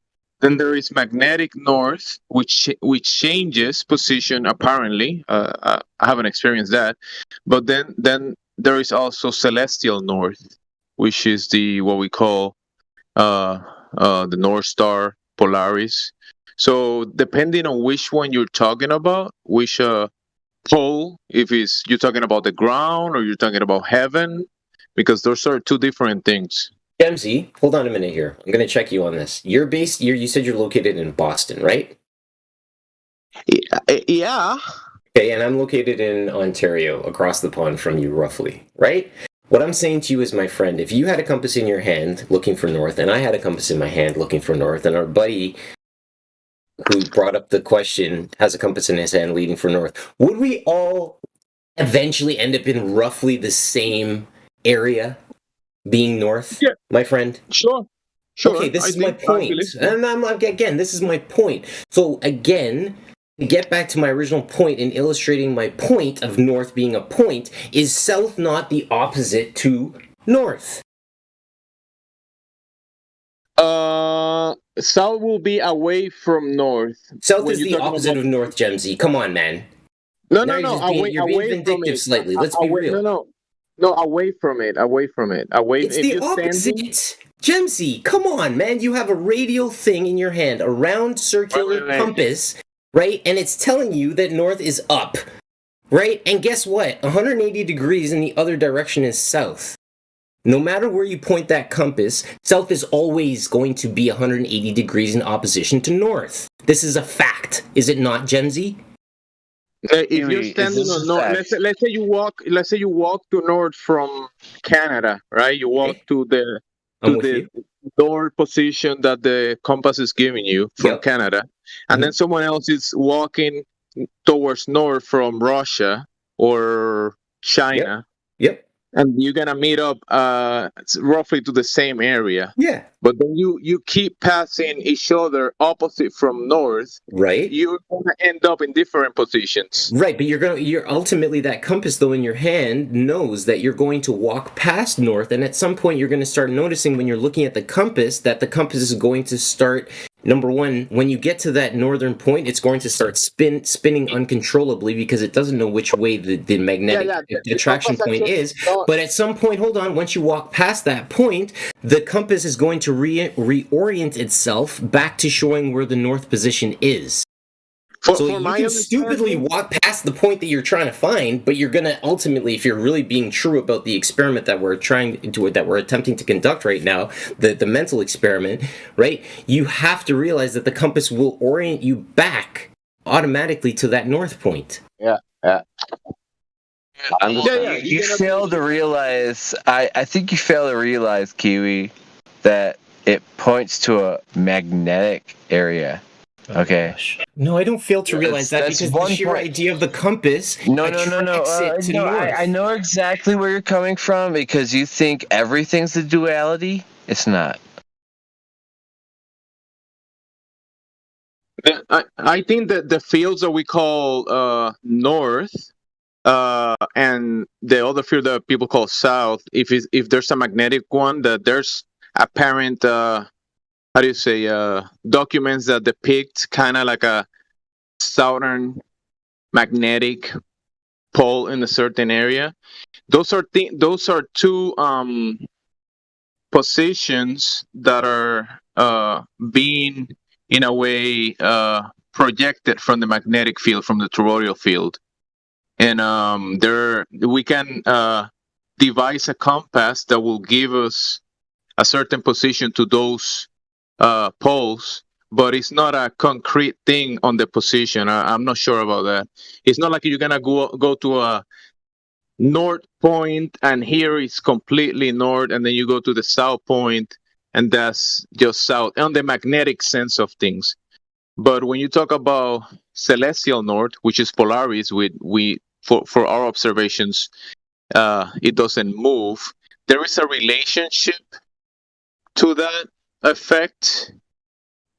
Then there is magnetic north, which changes position. Apparently, I haven't experienced that. But then there is also celestial north, which is what we call the North Star Polaris. So depending on which one you're talking about, which pole, if you're talking about the ground or you're talking about heaven, because those are 2 different things. Dempsey, hold on a minute here. I'm going to check you on this. You're based. You said you're located in Boston, right? Yeah. Okay, and I'm located in Ontario, across the pond from you, roughly, right? What I'm saying to you is, my friend, if you had a compass in your hand looking for north, and I had a compass in my hand looking for north, and our buddy who brought up the question has a compass in his hand leading for north, would we all eventually end up in roughly the same area, being north, my friend? Sure. Okay, this is my point. And again, this is my point. So again, to get back to my original point in illustrating my point of north being a point, is south not the opposite to north? South will be away from north. South is the opposite of north, Gemsy. Come on, man. No, Now you're being vindictive slightly. Let's be real. No, away from it. It's the opposite. Gemsy, come on, man. You have a radial thing in your hand, a round circular compass, right? And it's telling you that north is up, right? And guess what? 180 degrees in the other direction is south. No matter where you point that compass, south is always going to be 180 degrees in opposition to north. This is a fact, is it not, Gemsy? If you're standing on north, let's say you walk to north from Canada, right? You walk to the north position that the compass is giving you from Canada, and then someone else is walking towards north from Russia or China. Yep. And you're gonna meet up roughly to the same area. Yeah. But then you keep passing each other opposite from north. Right. You're gonna end up in different positions. Right, but you're ultimately, that compass though in your hand knows that you're going to walk past north, and at some point you're going to start noticing when you're looking at the compass that the compass is going to start. Number one, when you get to that northern point, it's going to start spinning uncontrollably because it doesn't know which way the magnetic attraction point is. But at some point, hold on, once you walk past that point, the compass is going to reorient itself back to showing where the north position is. So you can stupidly walk past the point that you're trying to find, but you're going to ultimately, if you're really being true about the experiment that we're attempting to conduct right now, the mental experiment, right? You have to realize that the compass will orient you back automatically to that north point. Yeah. You fail to realize. I think you fail to realize, Kiwi, that it points to a magnetic area. Okay. No, I don't fail to realize that because the sheer idea of the compass. No. I know exactly where you're coming from because you think everything's a duality. It's not. I think that the fields that we call north and the other field that people call south, if there's a magnetic one, that there's apparent how do you say documents that depict kind of like a southern magnetic pole in a certain area. Those are two positions that are being in a way projected from the magnetic field, from the toroidal field, and we can devise a compass that will give us a certain position to those poles, but it's not a concrete thing on the position. I'm not sure about that. It's not like you're gonna go to a north point and here is completely north, and then you go to the south point and that's just south on the magnetic sense of things. But when you talk about celestial north, which is Polaris, for our observations, it doesn't move. There is a relationship to that effect,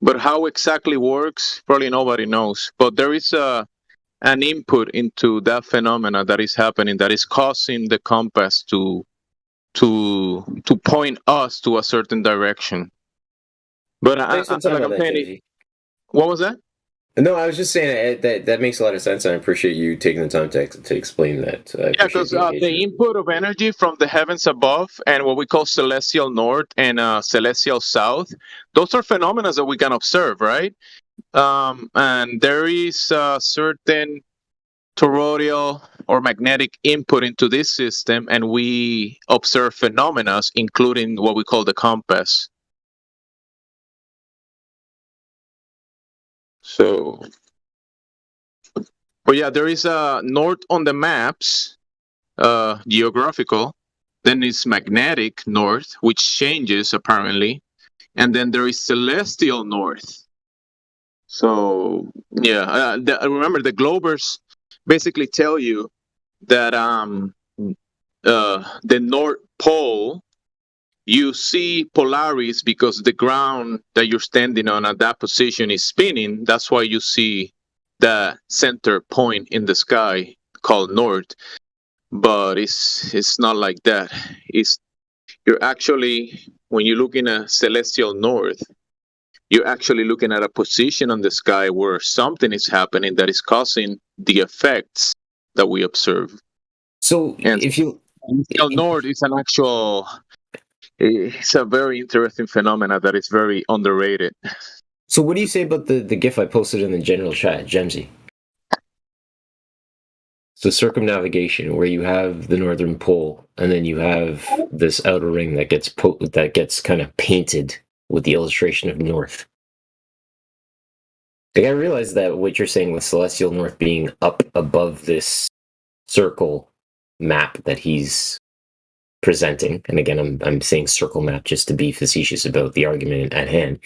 but how exactly works, probably nobody knows. But there is an input into that phenomena that is happening that is causing the compass to point us to a certain direction. But what was that? No, I was just saying that makes a lot of sense, and I appreciate you taking the time to explain that. Yeah, because the input of energy from the heavens above and what we call celestial north and celestial south, those are phenomena that we can observe, right? And there is a certain toroidal or magnetic input into this system, and we observe phenomena, including what we call the compass. So, but yeah, there is a north on the maps, geographical. Then it's magnetic north, which changes apparently, and then there is celestial north. So yeah, remember the globers basically tell you that the North Pole, you see Polaris because the ground that you're standing on at that position is spinning. That's why you see the center point in the sky called North. But it's not like that. You're actually, when you look in a celestial north, you're actually looking at a position on the sky where something is happening that is causing the effects that we observe. So and if you north is an actual, it's a very interesting phenomena that is very underrated. So what do you say about the GIF I posted in the general chat, Gemsy? So circumnavigation, where you have the northern pole, and then you have this outer ring that gets kind of painted with the illustration of north. Like, I realize that what you're saying with celestial north being up above this circle map that he's presenting, and again, I'm saying circle map just to be facetious about the argument at hand.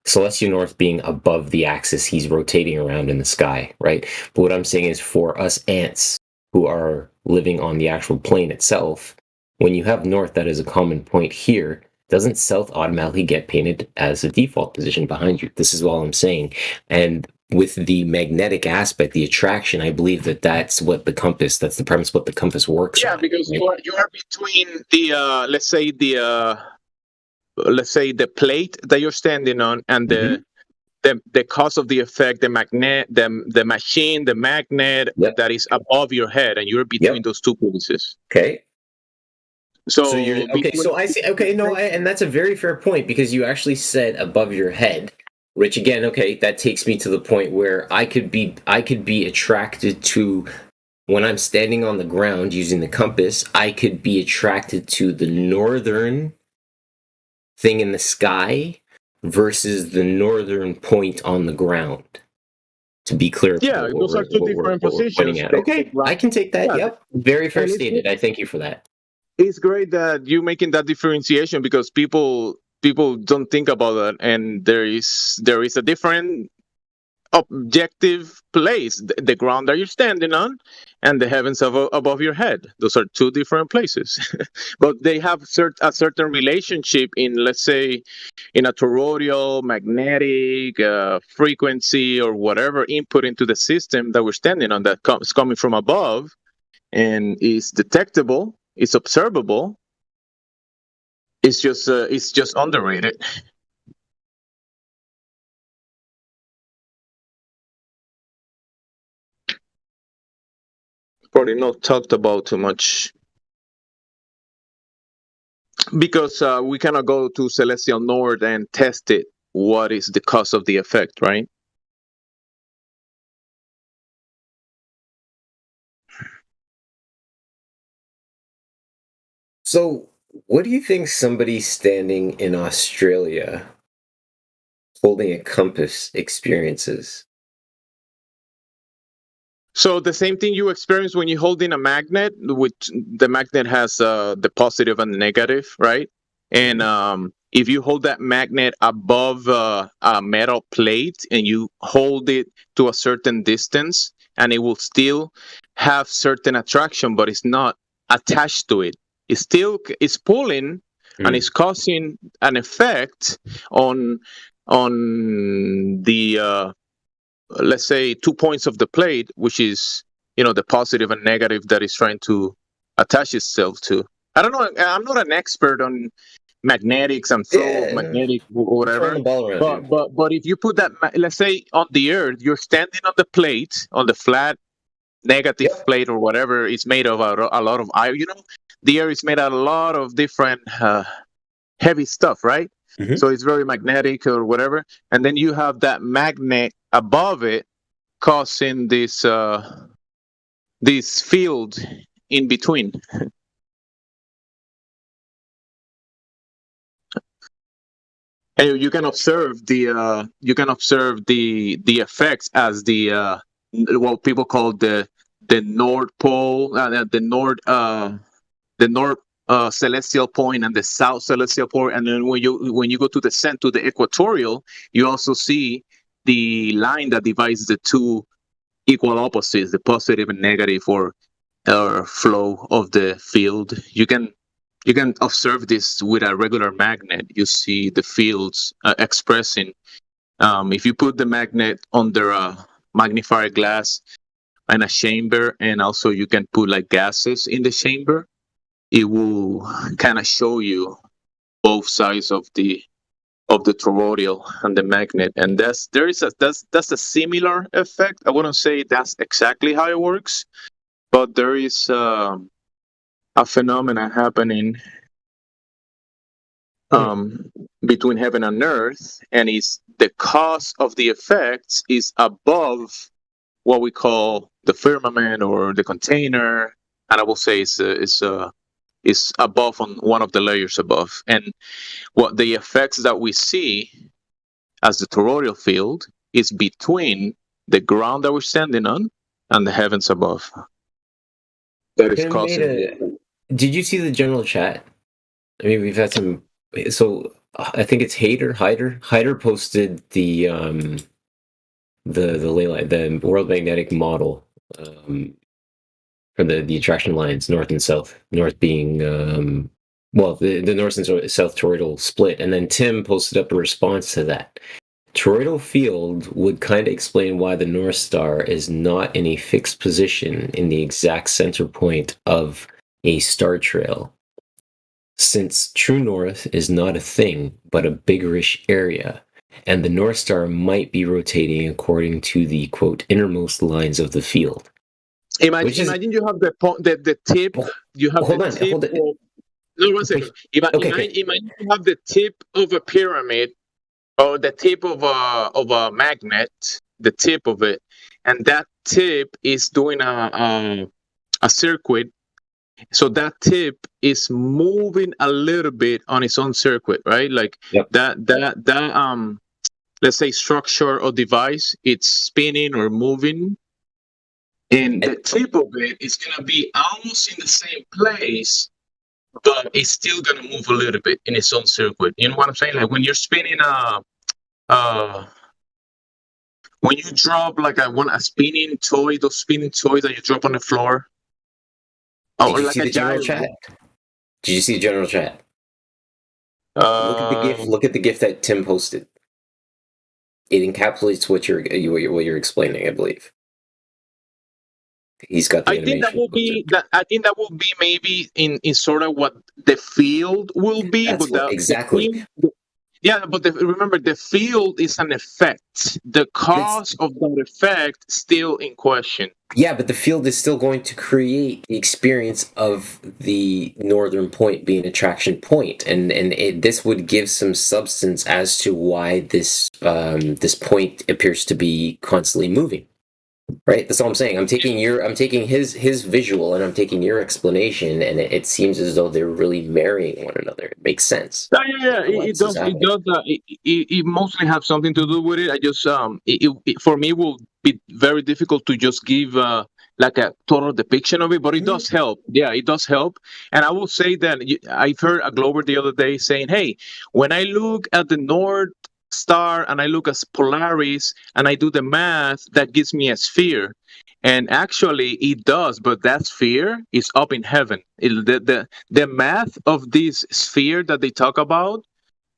Celestial north being above the axis he's rotating around in the sky, right? But what I'm saying is, for us ants who are living on the actual plane itself, when you have north that is a common point here, doesn't south automatically get painted as a default position behind you? This is all I'm saying. And with the magnetic aspect, the attraction, I believe that's what the compass, that's the premise what the compass works on. Yeah, because you are between the let's say the plate that you're standing on and the cause of the effect, the magnet, the machine, the magnet that is above your head, and you're between those two places. Okay. So you're okay. So I see. Okay, no, and that's a very fair point, because you actually said above your head, which again, okay, that takes me to the point where I could be attracted to, when I'm standing on the ground using the compass, I could be attracted to the northern thing in the sky versus the northern point on the ground. To be clear, yeah, those are two different positions. Okay, I can take that. Yeah. Yep, very fair stated. I thank you for that. It's great that you're making that differentiation, because people don't think about that, and there is a different objective place, the ground that you're standing on and the heavens above your head. Those are two different places. But they have a certain relationship in, let's say, in a toroidal, magnetic frequency or whatever input into the system that we're standing on that is coming from above and is detectable, it's observable. It's just underrated. Probably not talked about too much, because we cannot go to celestial north and test it. What is the cause of the effect, right? So, what do you think somebody standing in Australia holding a compass experiences? So the same thing you experience when you hold in a magnet, which the magnet has the positive and negative, right? And if you hold that magnet above a metal plate and you hold it to a certain distance, and it will still have certain attraction, but it's not attached to it. It's pulling and it's causing an effect on the let's say 2 points of the plate, which is, the positive and negative that is trying to attach itself to. I don't know. I'm not an expert on magnetics and magnetic or whatever. But if you put that, let's say on the Earth, you're standing on the plate, on the flat negative plate or whatever, it's made of a lot of iron. The Earth is made out of a lot of different heavy stuff, right? So it's very magnetic or whatever. And then you have that magnet above it causing this this field in between. And you can observe the effects as the what people call the North Pole, the North celestial point and the South celestial point. And then when you go to the center, to the equatorial, you also see the line that divides the two equal opposites, the positive and negative or flow of the field. You can observe this with a regular magnet. You see the fields expressing. If you put the magnet under a magnifier glass in a chamber, and also you can put like gases in the chamber, it will kind of show you both sides of the toroidal and the magnet. And that's a similar effect. I wouldn't say that's exactly how it works, but there is a phenomena happening between heaven and earth, and is the cause of the effects is above what we call the firmament or the container, and I will say is above, on one of the layers above. And what the effects that we see as the toroidal field is between the ground that we're standing on and the heavens above. That is causing. Did you see the general chat? I mean, we've had some. So I think it's Hyder posted the ley line, the world magnetic model for the attraction lines, north and south. North being the north and south toroidal split, and then Tim posted up a response to that. Toroidal field would kind of explain why the North Star is not in a fixed position in the exact center point of a star trail, since true north is not a thing but a biggerish area, and the North Star might be rotating according to the quote innermost lines of the field. Imagine you have the tip. You have hold the on, tip. hold on. No, 1 second. Imagine you have the tip of a pyramid, or the tip of a magnet, the tip of it, and that tip is doing a circuit. So that tip is moving a little bit on its own circuit, right? Like that let's say structure or device, it's spinning or moving, and the tip of it is gonna be almost in the same place, but it's still gonna move a little bit in its own circuit. You know what I'm saying? Like when you're spinning when you drop like a spinning toy, those spinning toys that you drop on the floor. Oh, Did you like see a the general gyro. chat? Did you see the general chat? Look at the GIF. Look at the GIF that Tim posted. It encapsulates what you're explaining, I believe. He's got the I animation. think that will be maybe in sort of what the field will be. That's But what, exactly. Remember, the field is an effect. The cause of that effect still in question. Yeah, but the field is still going to create the experience of the northern point being attraction point, and this would give some substance as to why this this point appears to be constantly moving. Right, that's all I'm saying. I'm taking his visual and I'm taking your explanation, and it seems as though they're really marrying one another. It makes sense. Yeah. It does. It mostly have something to do with it. I just for me, it will be very difficult to just give like a total depiction of it, but it does help. Yeah, it does help. And I will say that I've heard a Glober the other day saying, "Hey, when I look at the North Star and I look at Polaris and I do the math, that gives me a sphere." And actually it does, but that sphere is up in heaven. The math of this sphere that they talk about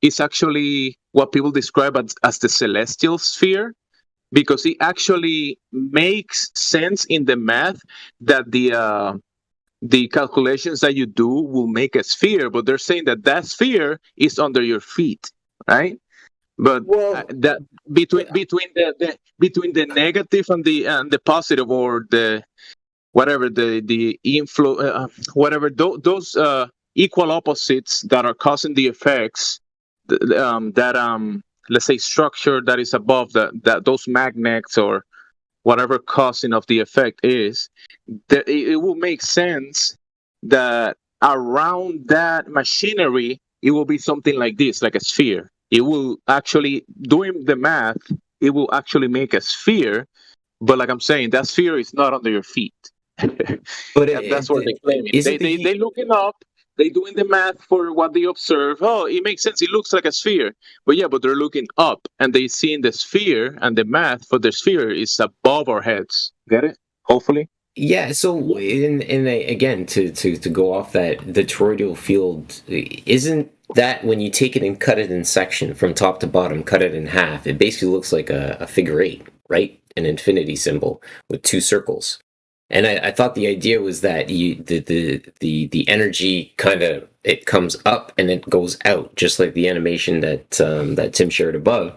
is actually what people describe as the celestial sphere, because it actually makes sense in the math that the calculations that you do will make a sphere, but they're saying that sphere is under your feet, right? But that between the negative and the positive, or the whatever the inflow, whatever those equal opposites that are causing the effects, let's say structure that is above that those magnets or whatever causing of the effect is, that it will make sense that around that machinery, it will be something like this, like a sphere. It will actually, doing the math, it will actually make a sphere, but like I'm saying, that sphere is not under your feet. But That's what they're claiming. isn't They looking up, they doing the math for what they observe. Oh, it makes sense. It looks like a sphere. But yeah, but they're looking up and they seeing the sphere, and the math for the sphere is above our heads. Get it? Hopefully. Yeah, so again, to go off that, the toroidal field, isn't that when you take it and cut it in section from top to bottom, cut it in half, it basically looks like a figure eight, right? An infinity symbol with two circles. And I thought the idea was that the energy kind of, it comes up and it goes out, just like the animation that that Tim shared above.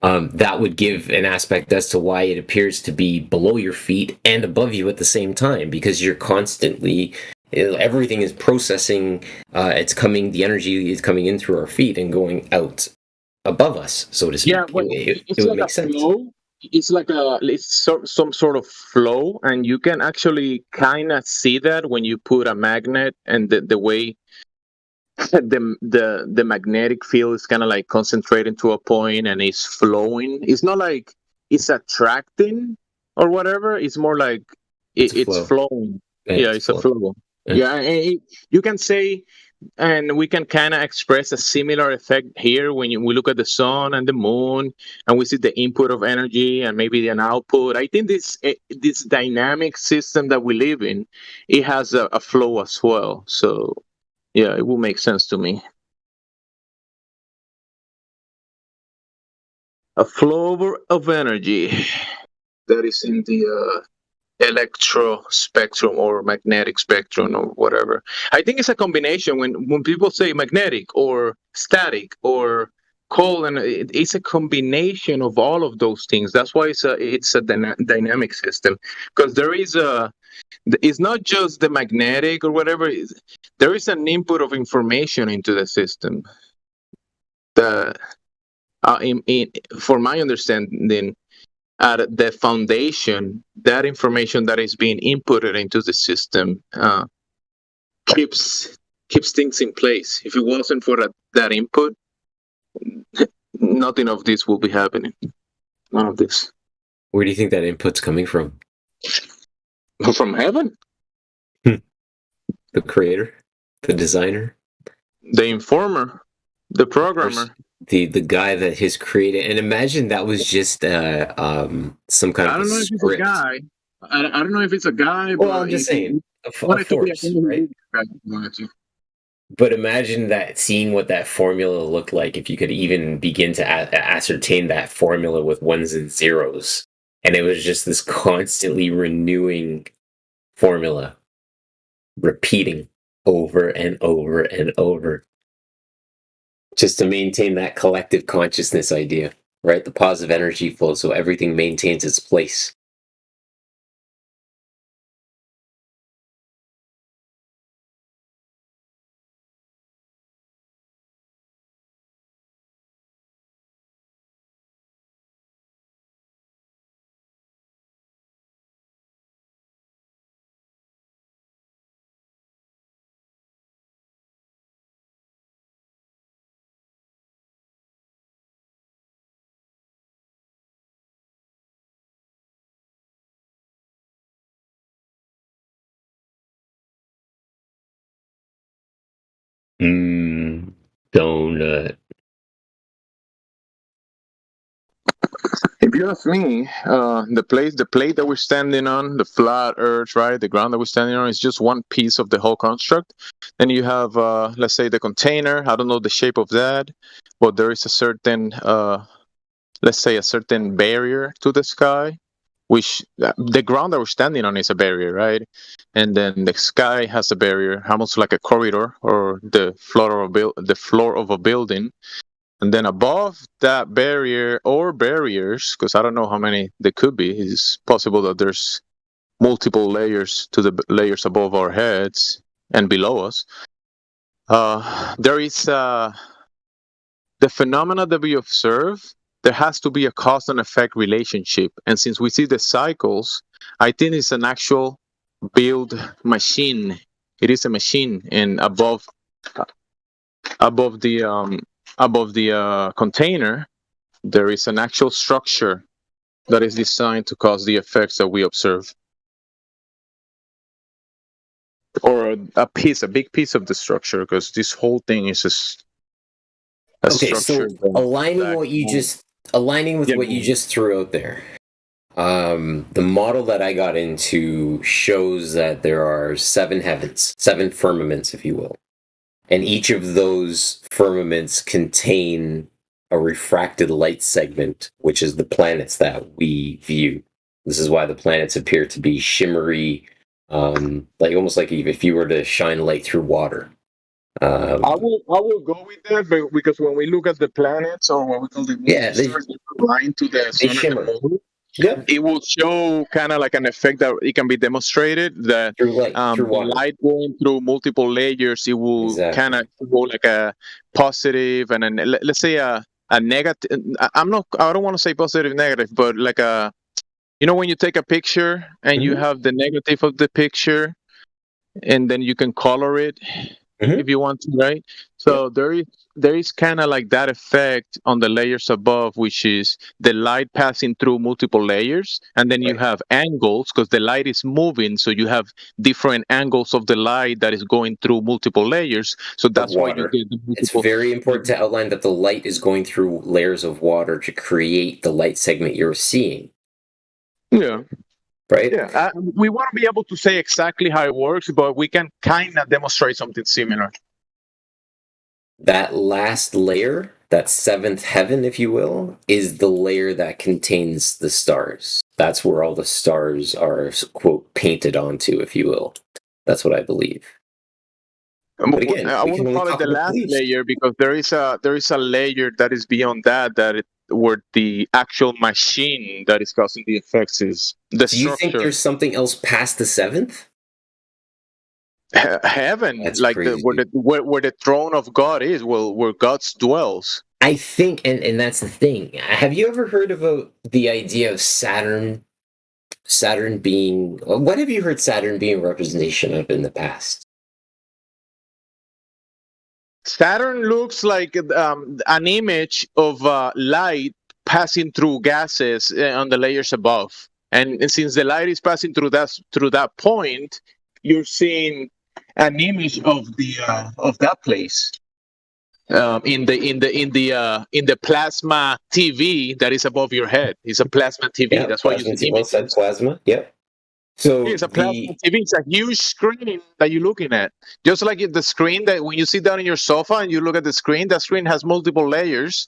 That would give an aspect as to why it appears to be below your feet and above you at the same time, because you're constantly, everything is processing, the energy is coming in through our feet and going out above us, so to speak. Yeah, well, it it's would like make a sense. flow. It's like some sort of flow, and you can actually kind of see that when you put a magnet, and the way the magnetic field is kind of like concentrating to a point and it's flowing. It's not like it's attracting or whatever. It's more like it's flowing. Yeah, it's a flow. Yeah, and you can say, and we can kind of express a similar effect here when we look at the sun and the moon, and we see the input of energy and maybe an output. I think this dynamic system that we live in, it has a flow as well. So yeah, it will make sense to me. A flow of energy that is in the electro spectrum or magnetic spectrum or whatever. I think it's a combination. When people say magnetic or static or cold, and it's a combination of all of those things. That's why it's a dynamic system, because it's not just the magnetic or whatever. There is an input of information into the system. For my understanding, at the foundation, that information that is being inputted into the system keeps things in place. If it wasn't for that input, nothing of this will be happening. None of this. Where do you think that input's coming from? From heaven? The creator? The designer? The informer? The programmer? The guy that has created, and imagine that was just some kind of I don't know if it's a guy. I don't know if it's a guy. Well, but I'm just saying, a force, right? But imagine that, seeing what that formula looked like, if you could even begin to ascertain that formula with ones and zeros, and it was just this constantly renewing formula, repeating over and over and over, just to maintain that collective consciousness idea, right? The positive energy flow, so everything maintains its place. Donut. If you ask me, the plate that we're standing on, the flat Earth, right, the ground that we're standing on, is just one piece of the whole construct. Then you have, let's say, the container. I don't know the shape of that, but there is a certain, let's say, a certain barrier to the sky, which the ground that we're standing on is a barrier, right? And then the sky has a barrier, almost like a corridor or the floor of a building. And then above that barrier or barriers, because I don't know how many there could be, it's possible that there's multiple layers to the layers above our heads and below us. There is the phenomena that we observe there has to be a cause and effect relationship. And since we see the cycles, I think it's an actual build machine. It is a machine, and above the container, there is an actual structure that is designed to cause the effects that we observe, or a big piece of the structure, because this whole thing is just a Okay, so structure. aligning what you just what you just threw out there. The model that I got into shows that there are 7 heavens, 7 firmaments, if you will. And each of those firmaments contain a refracted light segment, which is the planets that we view. This is why the planets appear to be shimmery, like almost like if you were to shine light through water. I will go with that, but because when we look at the planets, or what we call the stars, aligned to the sun and the moon, it will show kind of like an effect that it can be demonstrated that through light going through multiple layers, it will kind of go like a positive and then let's say a negative. I don't want to say positive, negative, but like a, when you take a picture and you have the negative of the picture, and then you can color it if you want to, right? So there is kind of like that effect on the layers above, which is the light passing through multiple layers, and then you have angles because the light is moving, so you have different angles of the light that is going through multiple layers. So that's why you get the It's very important to outline that the light is going through layers of water to create the light segment you're seeing. Yeah. Right? Yeah. We want to be able to say exactly how it works, but we can kind of demonstrate something similar. That last layer, that 7th heaven, if you will, is the layer that contains the stars. That's where all the stars are, quote, painted onto, if you will. That's what I believe. But again, I want to call it the last layer because there is a layer that is beyond that where the actual machine that is causing the effects is the structure. Do you think there's something else past the 7th? Heaven, that's like where the throne of God is, where God dwells. I think, and that's the thing. Have you ever heard about the idea of Saturn? Saturn being, what have you heard Saturn being a representation of in the past? Saturn looks like an image of light passing through gases on the layers above, and since the light is passing through that point, you're seeing an image of that place in the plasma TV that is above your head. It's a plasma TV. Yeah, that's why you see images. Plasma. Yep. So it's a plasma TV. It's a huge screen that you're looking at. Just like the screen that when you sit down in your sofa and you look at the screen, that screen has multiple layers,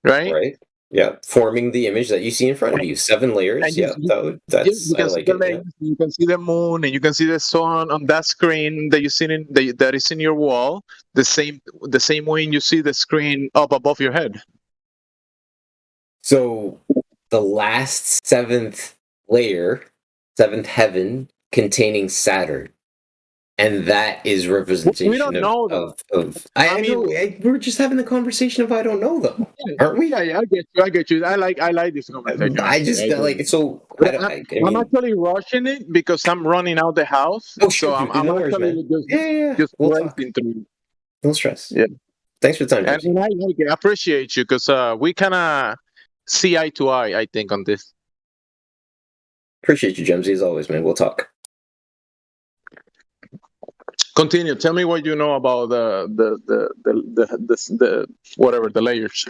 right? Right. Yeah, forming the image that you see in front of you. 7 layers. And I like it. You can see the moon and you can see the sun on that screen that you see that is in your wall. The same way you see the screen up above your head. So the last 7th layer, 7th heaven, containing Saturn. And that is representation. We don't know though. I mean, we're just having the conversation of I don't know though, aren't we? Yeah, I get you. I like this conversation. I just like it. So I'm actually rushing it because I'm running out the house. Oh, sure. So I'm actually just racing through. No stress. Yeah. Thanks for the time. And I appreciate you because we kind of see eye to eye, I think, on this. Appreciate you, Jemsy, as always, man. We'll talk. Continue. Tell me what you know about the whatever the layers.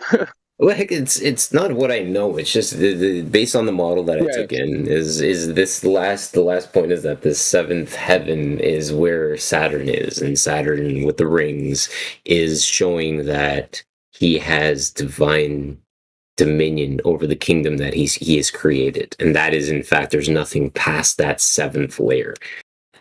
Well, heck, it's not what I know. It's just based on the model that I took in. Is this the last point is that the 7th heaven is where Saturn is, and Saturn with the rings is showing that he has divine dominion over the kingdom that he has created, and that is in fact there's nothing past that 7th layer.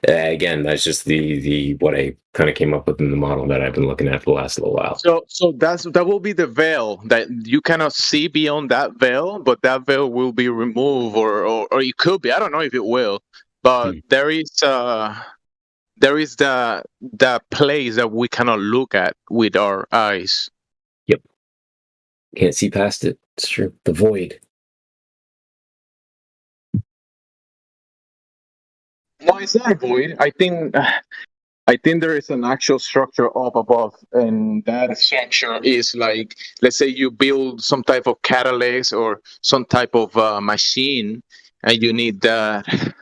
Again, that's just the what I kind of came up with in the model that I've been looking at for the last little while. So that will be the veil that you cannot see beyond that veil, but that veil will be removed, or it could be. I don't know if it will, but there is the place that we cannot look at with our eyes. Yep, can't see past it. It's true. The void. No, it's not a void. I think there is an actual structure up above, and that structure is like, let's say you build some type of catalyst or some type of machine, and you need that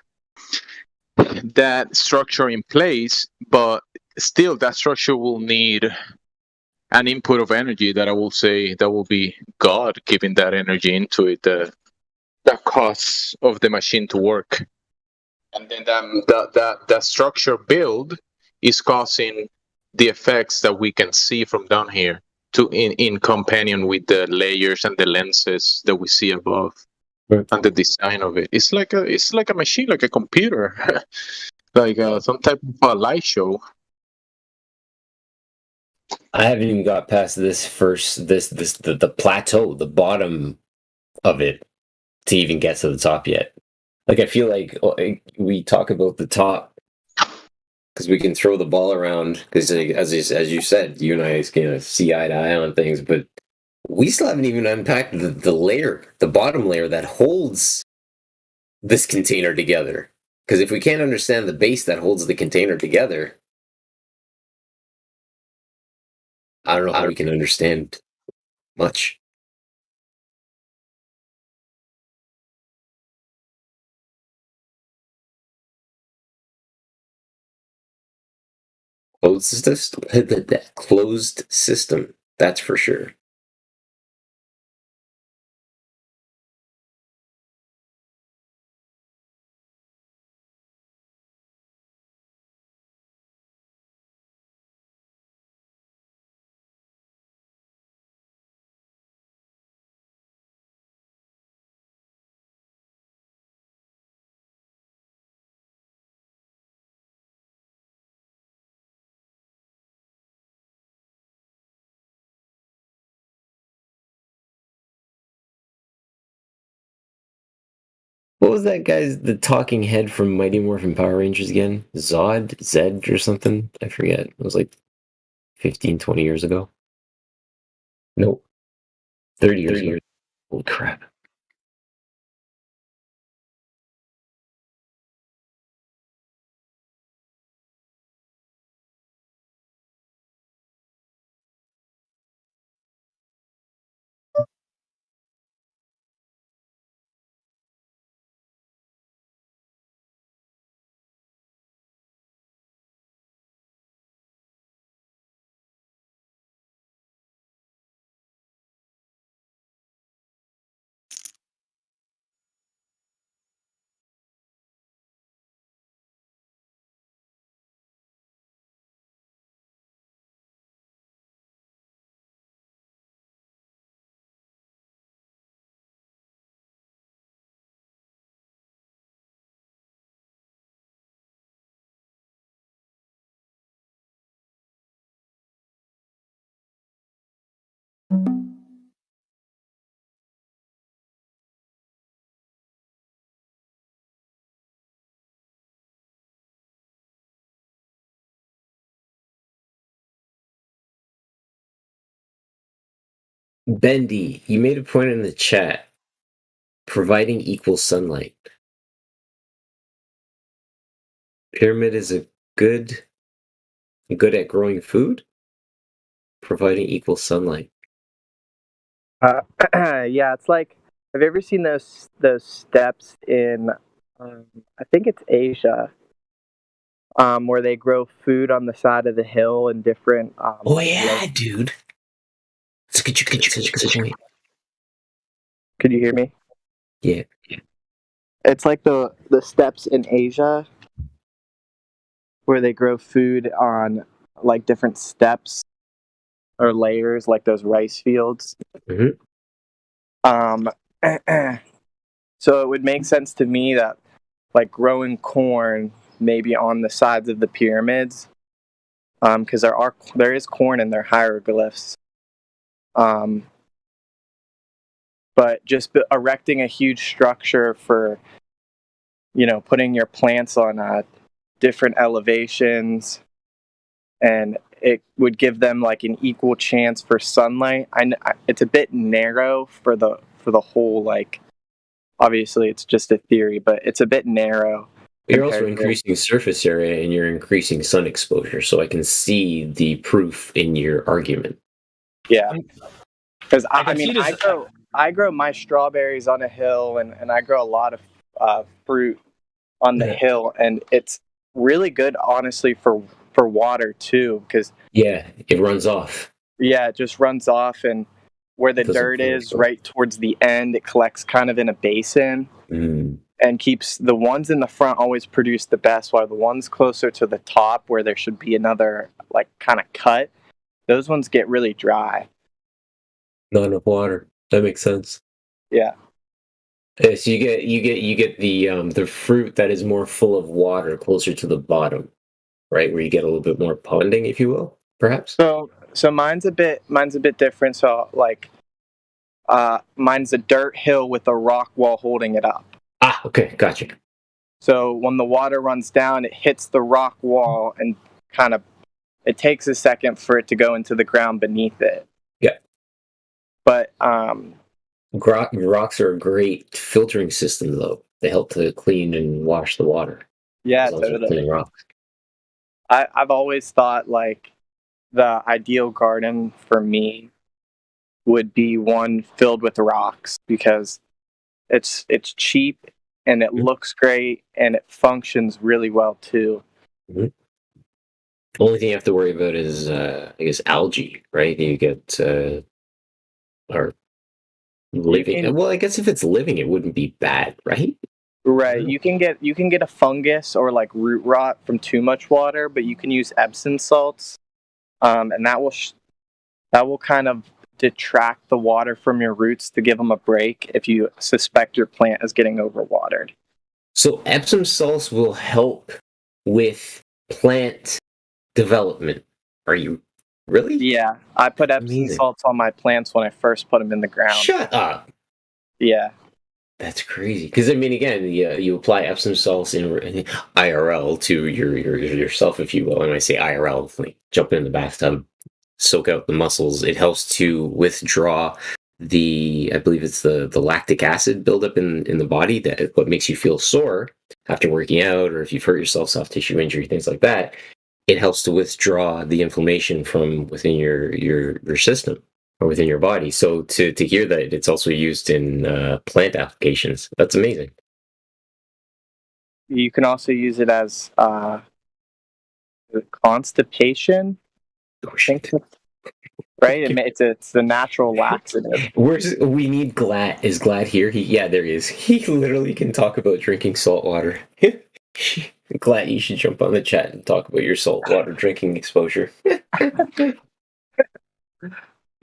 structure in place, but still that structure will need an input of energy that I will say that will be God giving that energy into it, the cost of the machine to work. And then that structure build is causing the effects that we can see from down here to in companion with the layers and the lenses that we see above. Right. And the design of it. It's like a machine, like a computer. Like some type of a light show. I haven't even got past the plateau, the bottom of it, to even get to the top yet. Like, I feel like we talk about the top because we can throw the ball around. Because as you said, you and I can see eye to eye on things, but we still haven't even unpacked the layer, the bottom layer that holds this container together. Because if we can't understand the base that holds the container together, I don't know how we can understand much. Closed system, that's for sure. What was that guy's the talking head from Mighty Morphin Power Rangers again? Zed or something? I forget. It was like 15, 20 years ago. Nope. 30 years ago. Holy crap. Bendy, you made a point in the chat. Providing equal sunlight. Pyramid is good at growing food. Providing equal sunlight. Yeah, it's like, have you ever seen those steps in, I think it's Asia, where they grow food on the side of the hill in different. Oh yeah, dude. Could you Could you hear me? Yeah. It's like the steps in Asia where they grow food on like different steps or layers, like those rice fields. Mm-hmm. So it would make sense to me that like growing corn maybe on the sides of the pyramids, because there is corn in their hieroglyphs. But just erecting a huge structure for, putting your plants on different elevations, and it would give them like an equal chance for sunlight. It's a bit narrow for the whole, like, obviously it's just a theory, but it's a bit narrow. You're also increasing surface area and you're increasing sun exposure, so I can see the proof in your argument. Yeah, because I grow my strawberries on a hill, and I grow a lot of fruit on the hill, and it's really good, honestly, for water too, because it runs off. Yeah, it just runs off, and where the dirt is, right towards the end, it collects kind of in a basin. And keeps the ones in the front always produce the best, while the ones closer to the top, where there should be another like kind of cut, those ones get really dry. Not enough water. That makes sense. Yeah. So you get the fruit that is more full of water closer to the bottom, right, where you get a little bit more ponding, if you will, perhaps. So mine's a bit different. So like, mine's a dirt hill with a rock wall holding it up. Ah, okay, gotcha. So when the water runs down, it hits the rock wall and kind of, it takes a second for it to go into the ground beneath it. Yeah. But rocks are a great filtering system, though. They help to clean and wash the water. Yeah, totally. Clean rocks. I've always thought like the ideal garden for me would be one filled with rocks, because it's cheap and it looks great and it functions really well too. The only thing you have to worry about is I guess algae, right? You get or living. Well, I guess if it's living, it wouldn't be bad, right? Right. You can get a fungus or like root rot from too much water, but you can use Epsom salts, and that will kind of detract the water from your roots to give them a break if you suspect your plant is getting overwatered. So Epsom salts will help with plant development. Are you really? Yeah, I put Epsom salts on my plants when I first put them in the ground. Shut up. Yeah. That's crazy. Because I mean, again, you apply Epsom salts in IRL to yourself, if you will. And when I say IRL, like jumping in the bathtub, soak out the muscles. It helps to withdraw I believe it's the lactic acid buildup in the body, that what makes you feel sore after working out, or if you've hurt yourself, soft tissue injury, things like that. It helps to withdraw the inflammation from within your system or within your body. So to hear that it's also used in plant applications, that's amazing. You can also use it as constipation. Right? It's the natural laxative. We need Glad. Is Glad here? There he is. He literally can talk about drinking salt water. Glad, you should jump on the chat and talk about your salt water drinking exposure.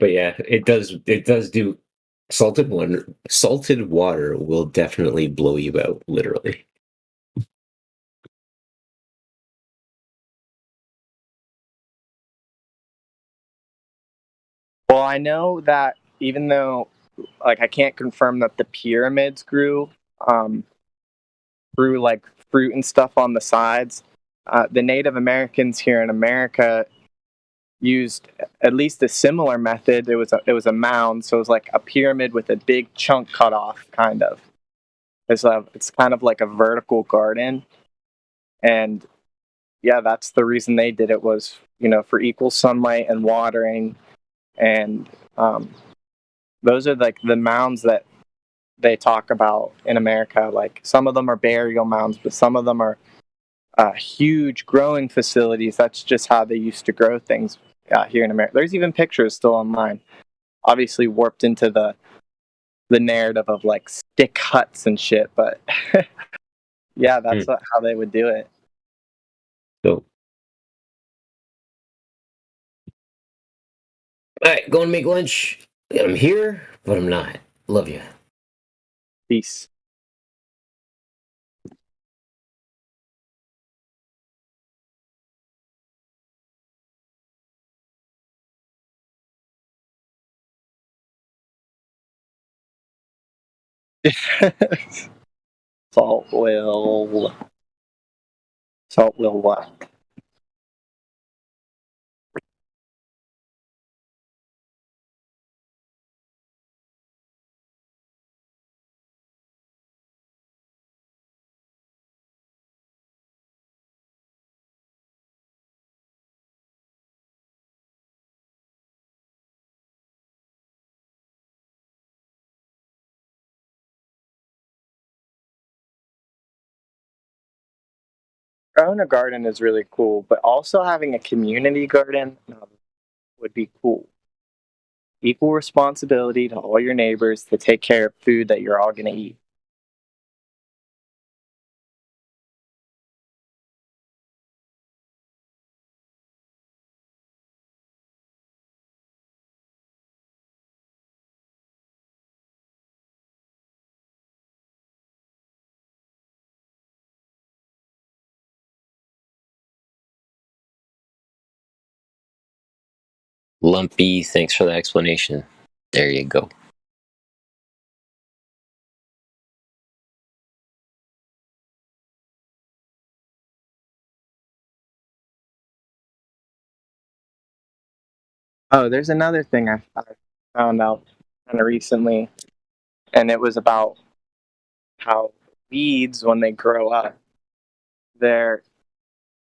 But yeah, it does do. Salted water will definitely blow you out, literally. Well, I know that even though, like, I can't confirm that the pyramids grew like fruit and stuff on the sides, the Native Americans here in America used at least a similar method. It was a mound, so it was like a pyramid with a big chunk cut off, kind of. It's kind of like a vertical garden, and yeah, that's the reason they did it, was, for equal sunlight and watering. And those are like the mounds that they talk about in America. Like, some of them are burial mounds, but some of them are huge growing facilities. That's just how they used to grow things here in America. There's even pictures still online, obviously warped into the narrative of like stick huts and shit. But yeah, that's how they would do it. So. All right, going to make lunch. I'm here, but I'm not. Love you. Peace. Salt will what? Owning a garden is really cool, but also having a community garden would be cool. Equal responsibility to all your neighbors to take care of food that you're all going to eat. Lumpy, thanks for the explanation. There you go. Oh, there's another thing I found out kind of recently, and it was about how weeds, when they grow up, they're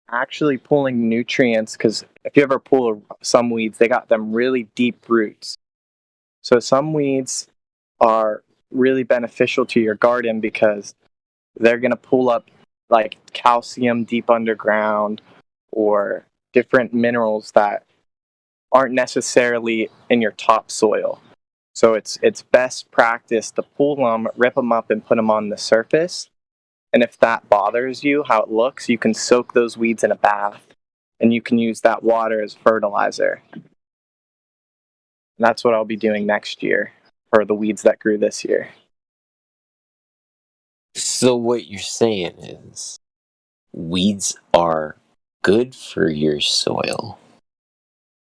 actually pulling nutrients, because if you ever pull some weeds, they got them really deep roots. So some weeds are really beneficial to your garden because they're going to pull up like calcium deep underground or different minerals that aren't necessarily in your topsoil. So it's best practice to pull them, rip them up, and put them on the surface. And if that bothers you, how it looks, you can soak those weeds in a bath, and you can use that water as fertilizer. And that's what I'll be doing next year for the weeds that grew this year. So what you're saying is weeds are good for your soil.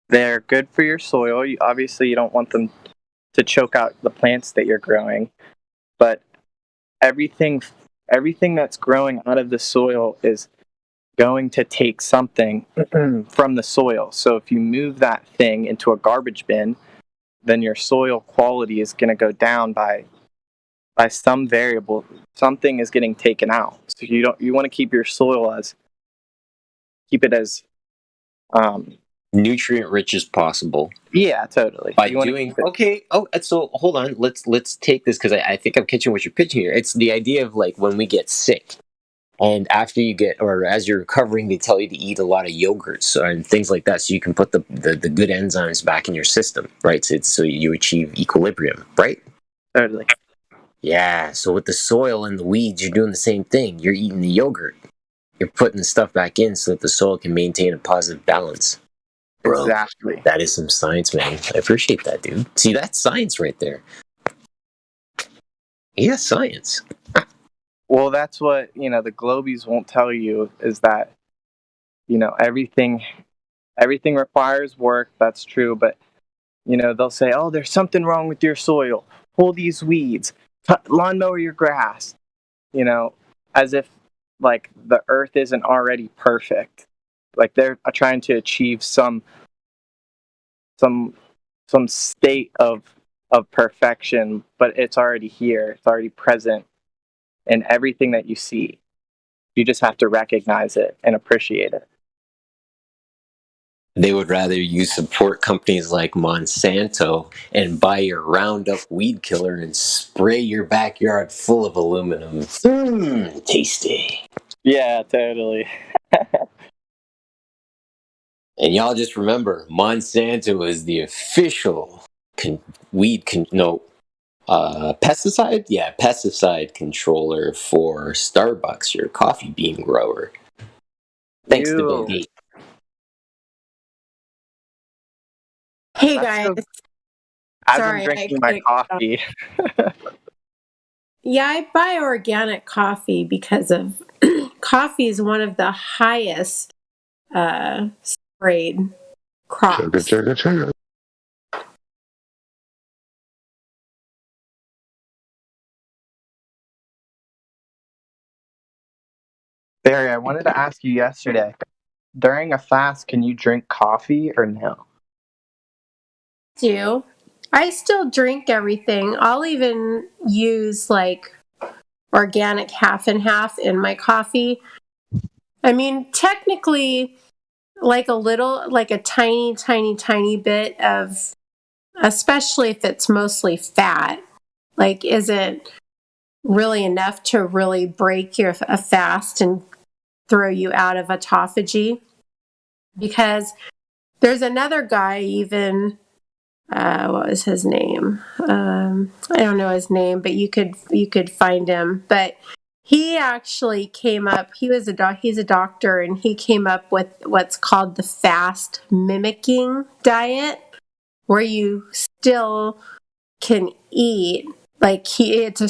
They're good for your soil. Obviously, you don't want them to choke out the plants that you're growing, but everything that's growing out of the soil is going to take something from the soil. So if you move that thing into a garbage bin, then your soil quality is going to go down by some variable. Something is getting taken out. So you want to keep your soil as nutrient rich as possible. Yeah, totally. By doing okay. Oh, so hold on. Let's take this because I think I'm catching what you're pitching here. It's the idea of like when we get sick, and after you get or as you're recovering, they tell you to eat a lot of yogurts and things like that, so you can put the good enzymes back in your system, right? So you achieve equilibrium, right? Totally. Yeah. So with the soil and the weeds, you're doing the same thing. You're eating the yogurt. You're putting the stuff back in so that the soil can maintain a positive balance. Bro, exactly. That is some science, man. I appreciate that, dude. See, that's science right there. Yeah, science. Well, that's what, the Globies won't tell you is that, everything requires work. That's true. But, they'll say, oh, there's something wrong with your soil. Pull these weeds. Lawnmower your grass. As if, like, the earth isn't already perfect. Like, they're trying to achieve some state of perfection, but it's already here. It's already present in everything that you see. You just have to recognize it and appreciate it. They would rather you support companies like Monsanto and buy your Roundup weed killer and spray your backyard full of aluminum. Tasty. Yeah, totally. And y'all just remember, Monsanto is the official pesticide? Yeah, pesticide controller for Starbucks, your coffee bean grower. Thanks to Bill Gates. Hey guys. I've been drinking my coffee. Yeah, I buy organic coffee because of coffee is one of the highest sprayed crops. Barry, I wanted to ask you yesterday, during a fast, can you drink coffee or no? I still drink everything. I'll even use like organic half and half in my coffee. I mean, technically, like a tiny bit of, especially if it's mostly fat, like isn't really enough to really break a fast and throw you out of autophagy, because there's another guy even, what was his name? I don't know his name, but you could find him. But he actually came up. He's a doctor, and he came up with what's called the fast mimicking diet, where you still can eat. Like it's a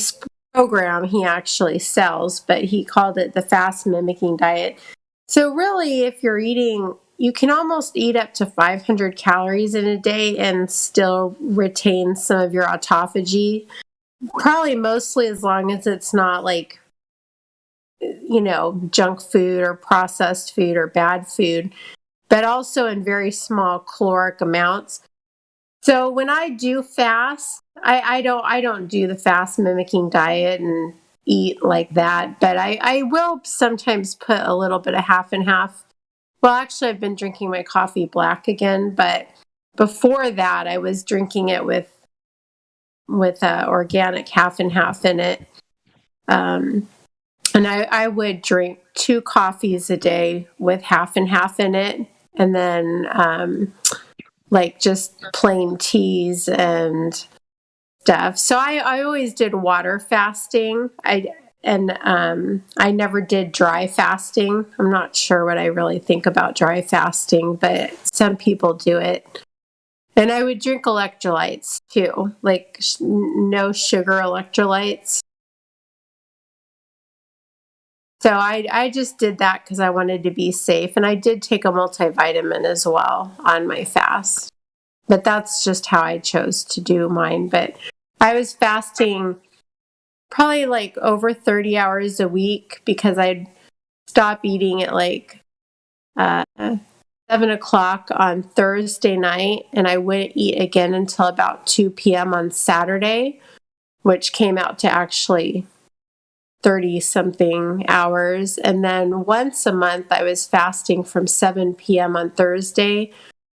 program he actually sells, but he called it the fast mimicking diet. So really, if you're eating, you can almost eat up to 500 calories in a day and still retain some of your autophagy. Probably mostly as long as it's not like, junk food or processed food or bad food, but also in very small caloric amounts. So when I do fast, I don't do the fast mimicking diet and eat like that, but I will sometimes put a little bit of half and half. Well, actually, I've been drinking my coffee black again, but before that, I was drinking it with organic half and half in it. And I would drink 2 coffees a day with half and half in it, and then like just plain teas and stuff. So I always did water fasting. I never did dry fasting. I'm not sure what I really think about dry fasting, but some people do it. And I would drink electrolytes too, like no sugar electrolytes. So I just did that because I wanted to be safe. And I did take a multivitamin as well on my fast. But that's just how I chose to do mine. But I was fasting probably like over 30 hours a week, because I'd stop eating at like 7 o'clock on Thursday night, and I wouldn't eat again until about 2 p.m. on Saturday, which came out to actually 30-something hours. And then once a month, I was fasting from 7 p.m. on Thursday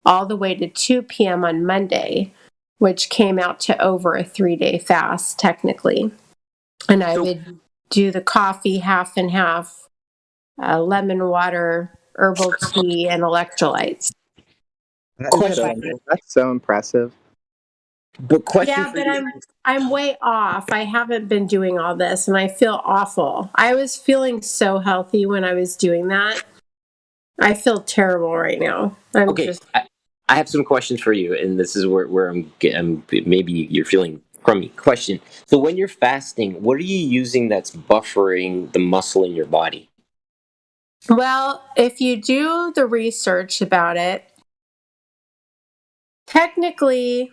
all the way to 2 p.m. on Monday, which came out to over a 3-day fast, technically. And I would do the coffee half and half, lemon water, herbal tea, and electrolytes. That's so impressive. But Yeah, but I'm way off. I haven't been doing all this, and I feel awful. I was feeling so healthy when I was doing that. I feel terrible right now. I have some questions for you, and this is where I'm maybe you're feeling crummy. Question. So when you're fasting, what are you using that's buffering the muscle in your body? Well, if you do the research about it, technically,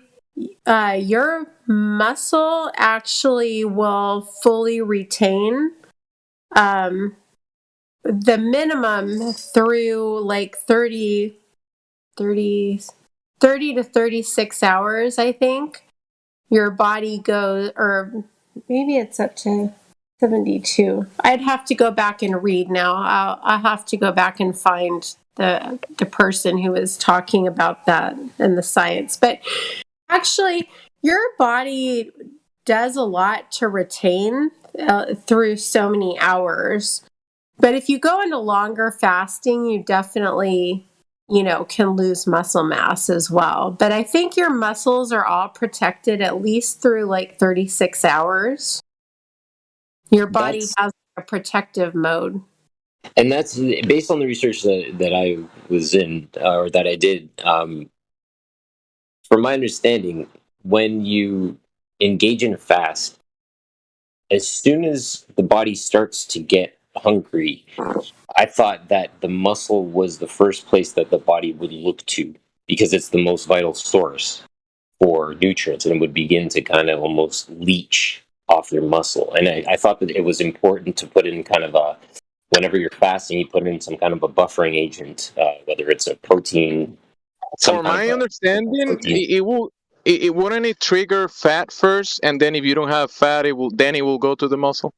your muscle actually will fully retain the minimum through like 30 to 36 hours, I think. Your body goes, or maybe it's up to 72. I'd have to go back and read now. I'll have to go back and find the person who was talking about that and the science. But actually, your body does a lot to retain through so many hours. But if you go into longer fasting, you definitely, can lose muscle mass as well. But I think your muscles are all protected at least through like 36 hours. Your body has a protective mode. And that's based on the research that I was in, or that I did. From my understanding, when you engage in a fast, as soon as the body starts to get hungry, I thought that the muscle was the first place that the body would look to, because it's the most vital source for nutrients, and it would begin to kind of almost leach off their muscle. And I thought that it was important to put in kind of whenever you're fasting, you put in some kind of a buffering agent, whether it's a protein. From my understanding, it wouldn't trigger fat first, and then if you don't have fat, it will go to the muscle.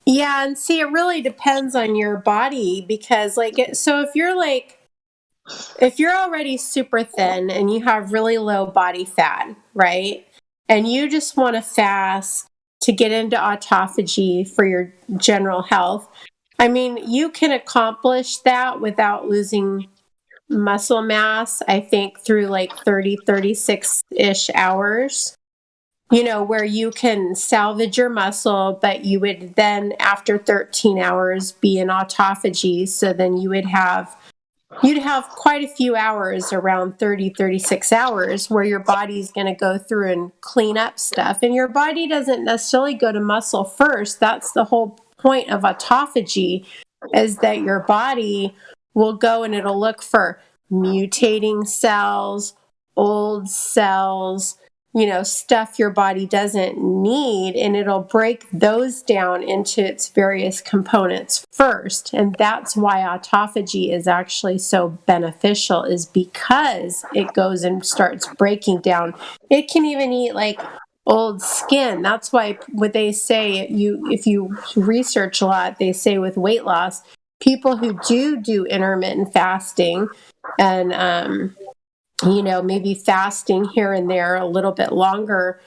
Yeah, and see, it really depends on your body, because so if you're already super thin and you have really low body fat, right? And you just want to fast to get into autophagy for your general health, I mean, you can accomplish that without losing muscle mass, I think, through like 30, 36-ish hours. You know, where you can salvage your muscle, but you would then, after 13 hours, be in autophagy. So then you'd have quite a few hours, around 30, 36 hours, where your body's going to go through and clean up stuff. And your body doesn't necessarily go to muscle first. That's the whole point of autophagy, is that your body will go and it'll look for mutating cells, old cells, stuff your body doesn't need, and it'll break those down into its various components first. And that's why autophagy is actually so beneficial, is because it goes and starts breaking down. It can even eat like old skin. That's why what they say, if you research a lot, they say with weight loss, people who do intermittent fasting and maybe fasting here and there a little bit longer,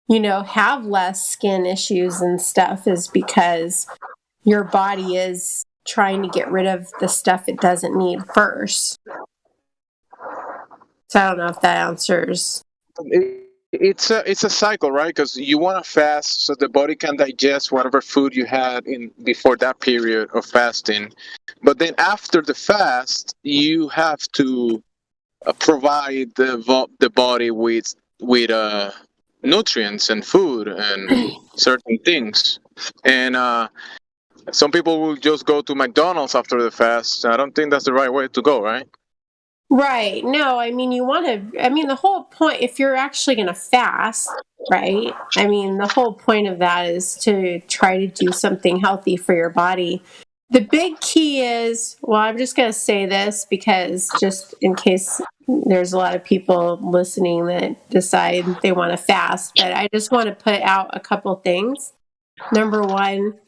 have less skin issues and stuff, is because your body is trying to get rid of the stuff it doesn't need first. So I don't know if that answers. It's a cycle, right? Because you want to fast so the body can digest whatever food you had in before that period of fasting, but then after the fast, you have to provide the body with nutrients and food and certain things. And some people will just go to McDonald's after the fast. I don't think that's the right way to go, right? Right. No, I mean, the whole point, if you're actually going to fast, right? I mean, the whole point of that is to try to do something healthy for your body. The big key is, well, I'm just going to say this because just in case there's a lot of people listening that decide they want to fast, but I just want to put out a couple things. Number one,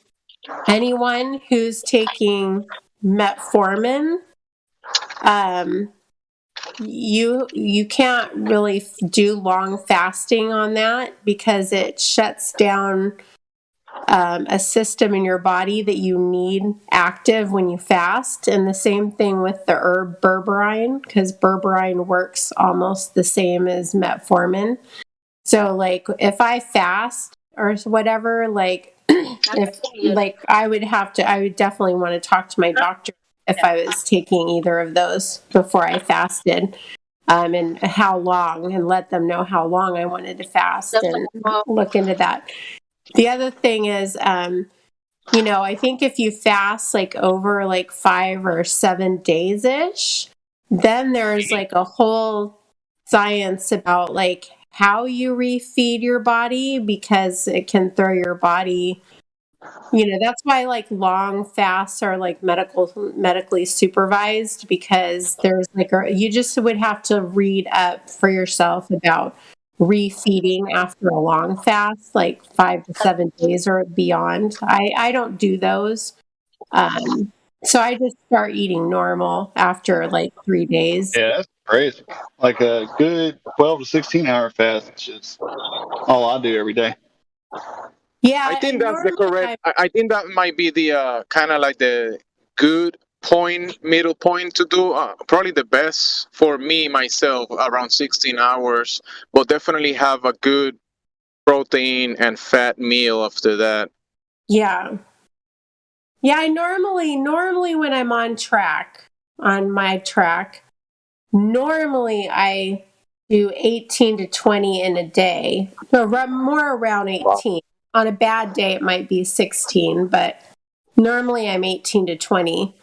anyone who's taking metformin, you can't really do long fasting on that, because it shuts down a system in your body that you need active when you fast. And the same thing with the herb berberine, because berberine works almost the same as metformin. So like if I fast or whatever, like I would definitely want to talk to my doctor if I was taking either of those before I fasted, and how long, and let them know how long I wanted to fast and look into that. The other thing is, I think if you fast like over like 5 or 7 days-ish, then there's like a whole science about like how you refeed your body, because it can throw your body. That's why like long fasts are like medically supervised, because there's like you just would have to read up for yourself about refeeding after a long fast, like 5 to 7 days or beyond. I don't do those. So I just start eating normal after like 3 days. Yeah, that's crazy. Like a good 12 to 16-hour fast is just all I do every day. Yeah, I think that's the correct. I think that might be the kind of like the good middle point to do. Probably the best for me myself, around 16 hours, but definitely have a good protein and fat meal after that. Yeah. I normally when I'm on my track, normally I do 18 to 20 in a day, more around 18. Wow. On a bad day, it might be 16, but normally I'm 18 to 20.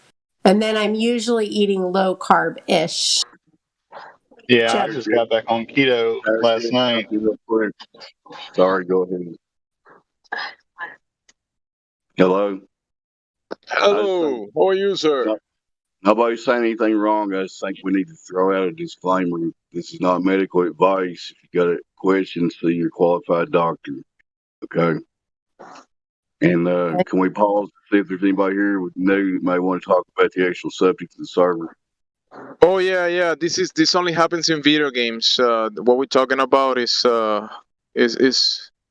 And then I'm usually eating low carb-ish. Yeah, I just got back on keto last night. Sorry, go ahead. Hello. Hello. How are you, sir? Nobody's saying anything wrong. I just think we need to throw out a disclaimer. This is not medical advice. If you got a question, see your qualified doctor. Okay. And can we pause to see if there's anybody here new that may want to talk about the actual subject of the server? Oh yeah. This only happens in video games. What we're talking about is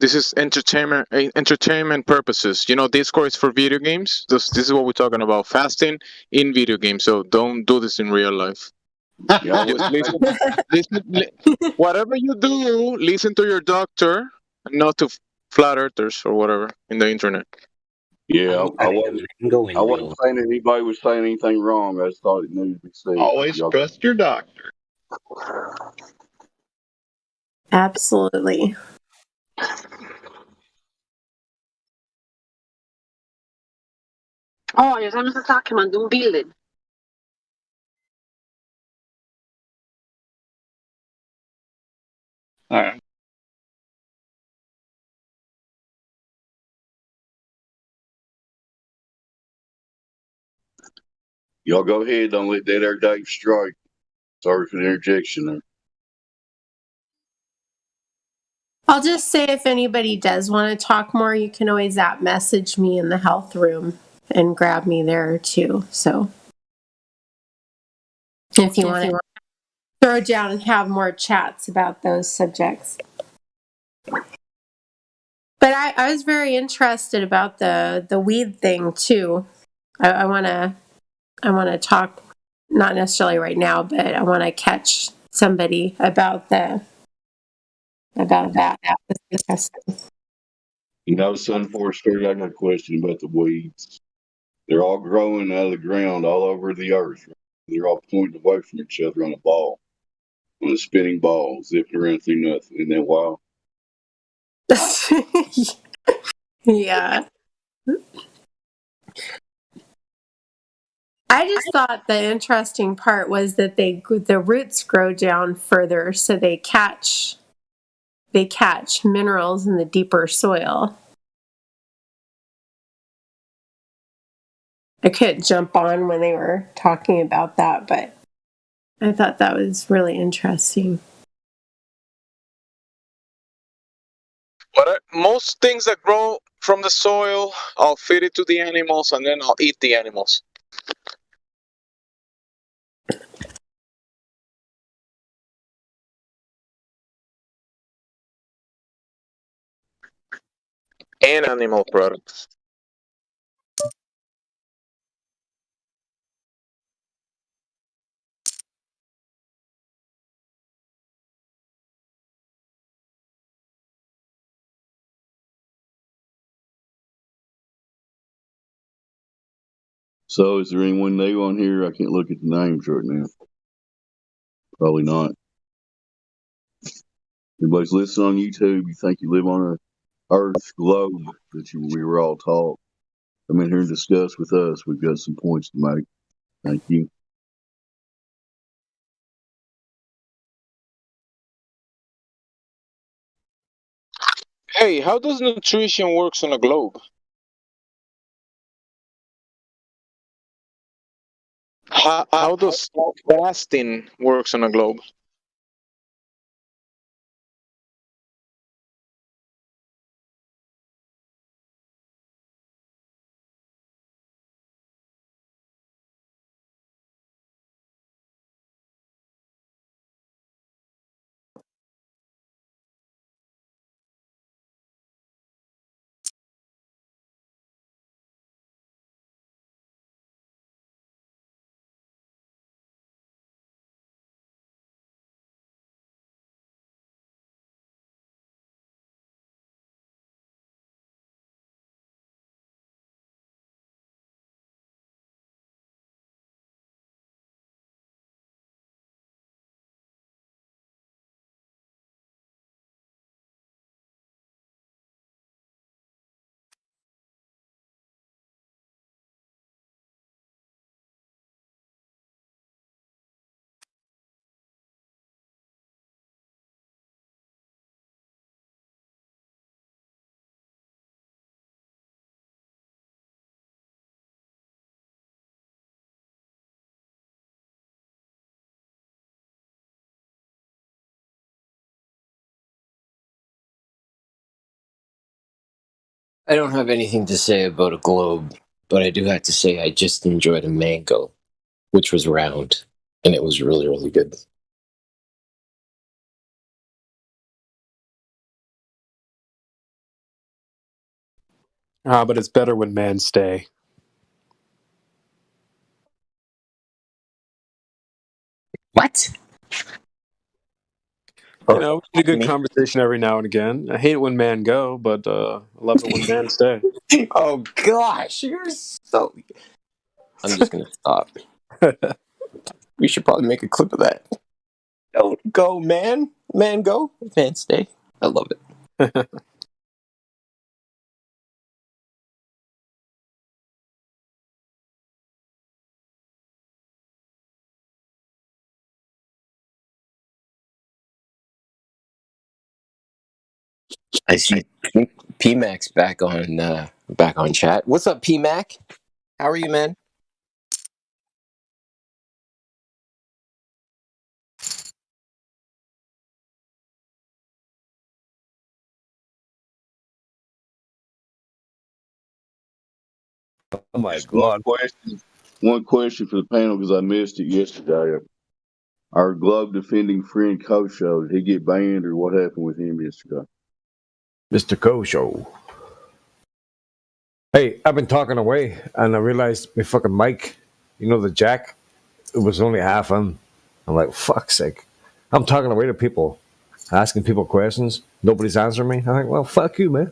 This is entertainment purposes. You know, Discord is for video games. This is what we're talking about: fasting in video games. So don't do this in real life. Yeah, Just whatever you do, listen to your doctor, and not to flat earthers or whatever in the internet. yeah, I wasn't saying anybody was saying anything wrong. I just thought it needed to be said. Always trust your doctor. Absolutely. Oh, jag måste tacka man dum bilden. All right. Y'all go ahead. Don't let that there Dave strike. Sorry for the interjection there. I'll just say if anybody does want to talk more, you can always message me in the health room and grab me there too. So if you want to throw down and have more chats about those subjects. But I was very interested about the weed thing too. I want to talk, not necessarily right now, but I want to catch somebody about that. That was interesting. You know, Sun Forester, I got a question about the weeds. They're all growing out of the ground all over the earth. They're all pointing away from each other on a ball, on a spinning ball, zipping around through nothing. Isn't that wild? Yeah. I just thought the interesting part was that the roots grow down further, so they catch minerals in the deeper soil. I couldn't jump on when they were talking about that, but I thought that was really interesting. But most things that grow from the soil, I'll feed it to the animals, and then I'll eat the animals. And animal products. So, is there anyone new on here? I can't look at the names right now. Probably not. Everybody's listening on YouTube. You think you live on a Earth globe that we were all taught. Come in here and discuss with us. We've got some points to make. Thank you. Hey, how does nutrition works on a globe? How does fasting works on a globe? I don't have anything to say about a globe, but I do have to say I just enjoyed a mango, which was round, and it was really, really good. But it's better when men stay. What? You know, we need a good conversation every now and again. I hate it when men go, but I love it when men stay. Oh gosh, you're so. I'm just gonna stop. We should probably make a clip of that. Don't go, man. Man, go. Man, stay. I love it. I see P-Mac's back on chat. What's up, P-Mac? How are you, man? Oh my Just god. one question for the panel because I missed it yesterday. Our glove defending friend Kosho, did he get banned or what happened with him yesterday? Mr. Kosho. Hey, I've been talking away and I realized my fucking mic, you know, the jack, it was only half on. I'm like, fuck's sake. I'm talking away to people, asking people questions. Nobody's answering me. I'm like, well, fuck you, man.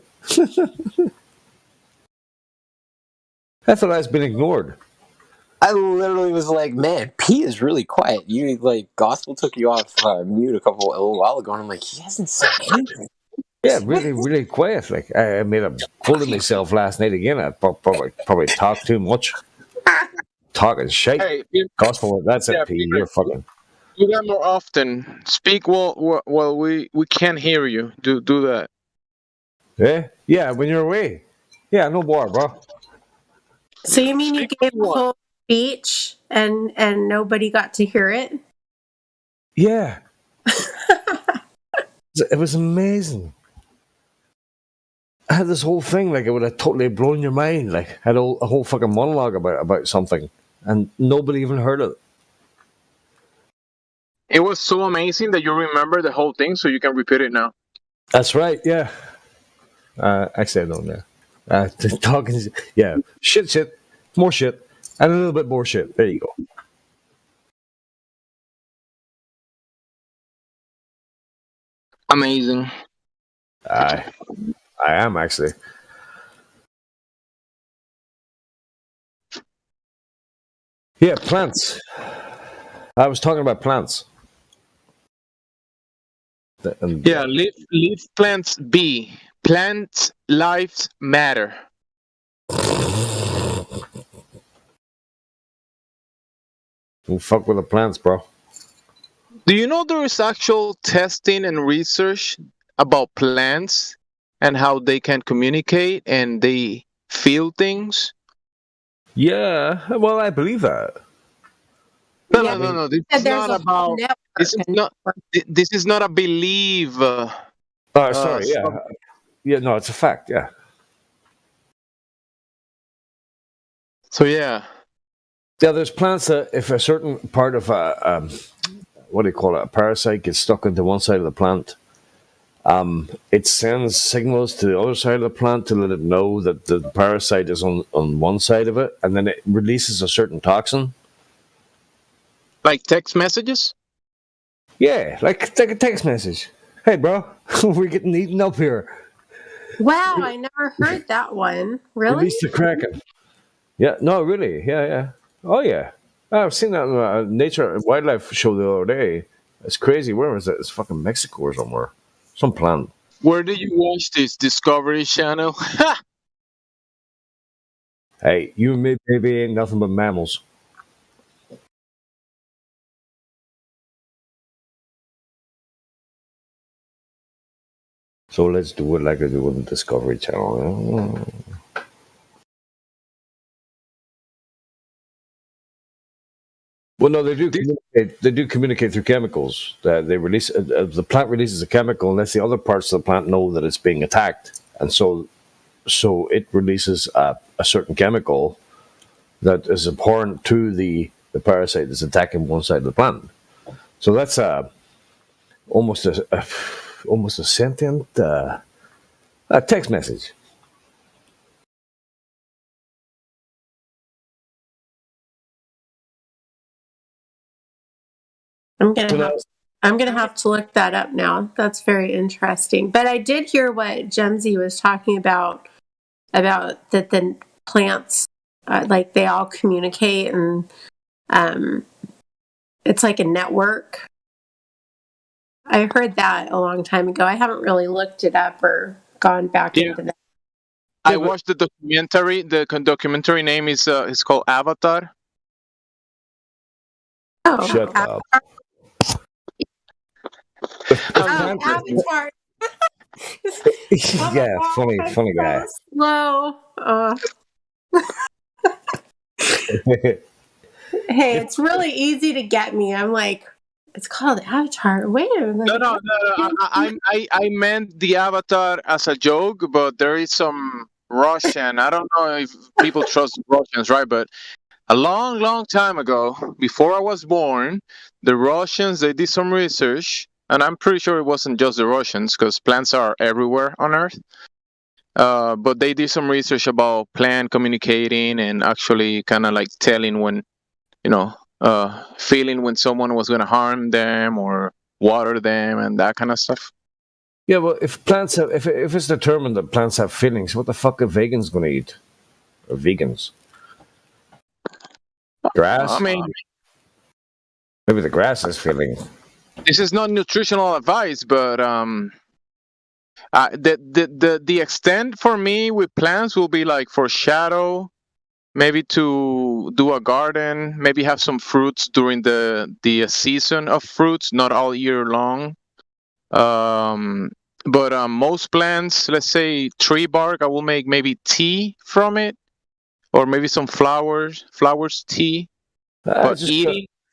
I thought I was being ignored. I literally was like, man, P is really quiet. You like Gospel took you off mute a little while ago, and I'm like, he hasn't said anything. Yeah, really, really quiet. Like I made a fool of myself last night again. I probably talked too much, talking shit. Hey, Gospel, that's it, P. You're fucking. do that more often. Speak well. We can't hear you. Do that. Yeah, when you're away. Yeah, no more, bro. So you mean you gave a whole speech and nobody got to hear it? Yeah. It was amazing. I had this whole thing, like it would have totally blown your mind. Like I had a whole fucking monologue about something, and nobody even heard it. It was so amazing that you remember the whole thing, so you can repeat it now. That's right. Yeah. Actually, I don't know. Talking, yeah, shit, more shit, and a little bit more shit. There you go. Amazing. I am actually. Yeah, plants. I was talking about plants. Yeah, leave plants be. Plants' lives matter. Don't fuck with the plants, bro. Do you know there is actual testing and research about plants and how they can communicate and they feel things? Yeah, well, I believe that. No. This is not about. This is not a belief. Sorry. Yeah. No, it's a fact. Yeah. So yeah. Yeah, there's plants that if a certain part of a what do you call it, a parasite gets stuck into one side of the plant, it sends signals to the other side of the plant to let it know that the parasite is on one side of it, and then it releases a certain toxin. Like text messages? Yeah, like a text message. Hey, bro, we're getting eaten up here. Wow, I never heard that one. Really? Release the Kraken. Yeah, no, really. Yeah. Oh, yeah. I've seen that on a Nature and Wildlife show the other day. It's crazy. Where was it? It's fucking Mexico or somewhere. Some plant. Where did you watch this? Discovery Channel? Hey, you and me, baby, ain't nothing but mammals. So let's do it like I do with the Discovery Channel. Well, no, they do communicate. They do communicate through chemicals. They release the plant releases a chemical, and lets the other parts of the plant know that it's being attacked, and so it releases a certain chemical that is abhorrent to the parasite that's attacking one side of the plant. So that's almost a sentient text message. I'm gonna have to look that up now. That's very interesting. But I did hear what Gemsy was talking about that the plants, like they all communicate, and it's like a network. I heard that a long time ago. I haven't really looked it up or gone back into that. I watched the documentary. The documentary name is it's called Avatar. Oh, Shut up. Avatar. Yeah, funny guy. Slow. Hey, it's really easy to get me. I'm like, it's called Avatar. Wait a minute. No. I meant the Avatar as a joke, but there is some Russian. I don't know if people trust Russians, right? But a long time ago, before I was born, the Russians, they did some research, and I'm pretty sure it wasn't just the Russians, because plants are everywhere on Earth. But they did some research about plant communicating and actually kind of like telling when, feeling when someone was going to harm them or water them and that kind of stuff. Yeah, well, if plants have, if it's determined that plants have feelings, what the fuck are vegans going to eat? Or vegans? Grass? I mean, maybe the grass has feelings. this is not nutritional advice, but the extent for me with plants will be like for shadow, maybe to do a garden, maybe have some fruits during the season of fruits, not all year long. But most plants, let's say tree bark, I will make maybe tea from it, or maybe some flowers tea. But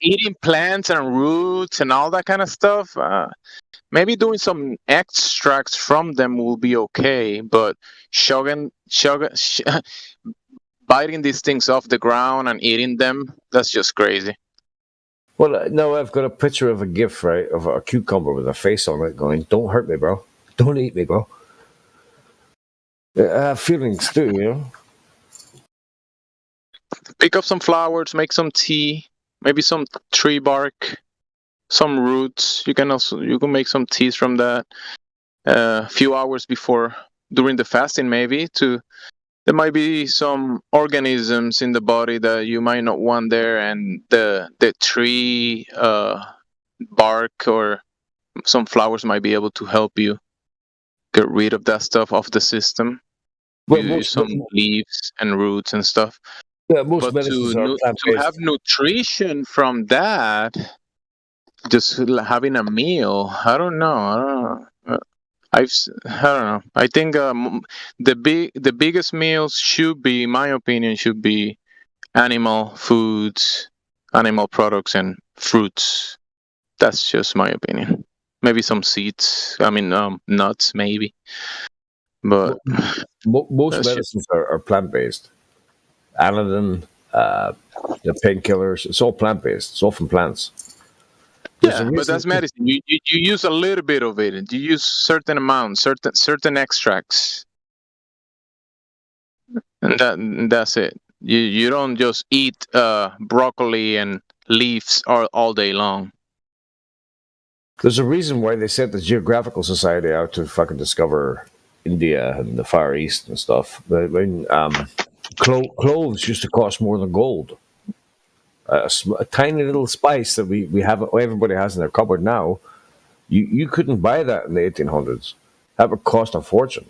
eating plants and roots and all that kind of stuff, maybe doing some extracts from them will be okay. But biting these things off the ground and eating them, that's just crazy. Well, now I've got a picture of a GIF, right, of a cucumber with a face on it going, "Don't hurt me, bro. Don't eat me, bro." I have feelings too, you know? Pick up some flowers, make some tea, maybe some tree bark, some roots. You can make some teas from that. A few hours before, during the fasting, maybe there might be some organisms in the body that you might not want there, and the tree bark or some flowers might be able to help you get rid of that stuff off the system. Well, use some leaves and roots and stuff. Yeah, most But medicines are to plant-based. have nutrition from that, just having a meal, I don't know. I don't know. I think the biggest meals should be, in my opinion, should be animal foods, animal products, and fruits. That's just my opinion. Maybe some seeds. I mean, nuts, maybe. But Most that's medicines are plant-based. Anodin, the painkillers, it's all plant-based. It's all from plants. yeah, but that's medicine. You use a little bit of it. You use certain amounts, certain extracts, and that's it. You don't just eat broccoli and leaves all day long. There's a reason why they sent the Geographical Society out to fucking discover India and the Far East and stuff. I mean, cloves used to cost more than gold. A tiny little spice that we have, everybody has in their cupboard now. You couldn't buy that in the 1800s. That would cost a fortune.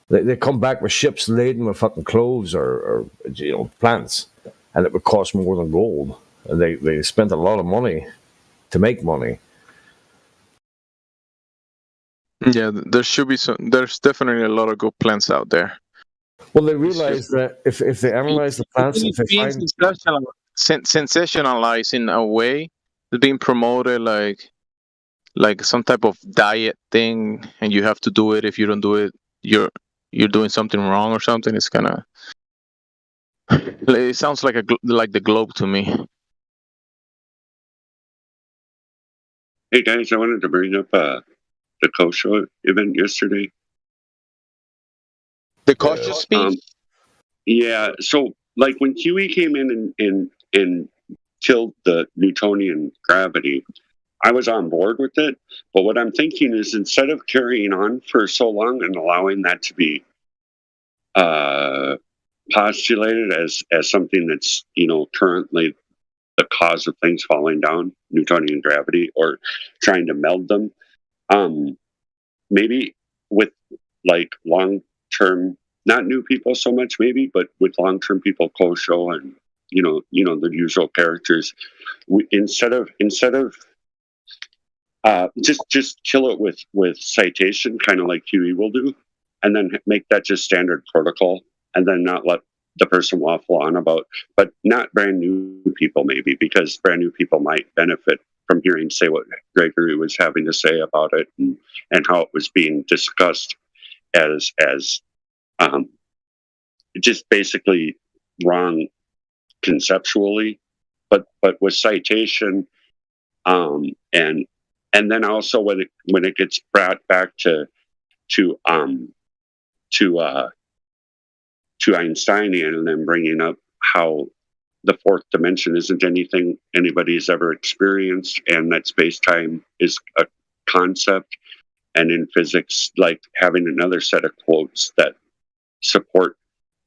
They come back with ships laden with fucking cloves or plants, and it would cost more than gold. And they spent a lot of money to make money. Yeah, there should be some. There's definitely a lot of good plants out there. Well, they realize that if they analyze the plants, if It's they being find sensationalized in a way. It's being promoted like some type of diet thing, and you have to do it. If you don't do it, you're doing something wrong or something. It's kind of. It sounds like like the Globe to me. Hey guys, I wanted to bring up the kosher event yesterday. The kosher speech? Yeah, so like when Huey came in and killed the Newtonian gravity, I was on board with it. But what I'm thinking is, instead of carrying on for so long and allowing that to be postulated as something that's, you know, currently the cause of things falling down, Newtonian gravity, or trying to meld them, maybe with like long-term, not new people so much maybe, but with long-term people, Kosho and you know the usual characters, instead of just kill it with citation, kind of like QE will do, and then make that just standard protocol, and then not let the person waffle on about, but not brand new people maybe, because brand new people might benefit from hearing, say, what Gregory was having to say about it, and how it was being discussed as just basically wrong conceptually, but with citation, and then also when it gets brought back to Einsteinian, and then bringing up how the fourth dimension isn't anything anybody's ever experienced, and that space-time is a concept, and in physics, like having another set of quotes that support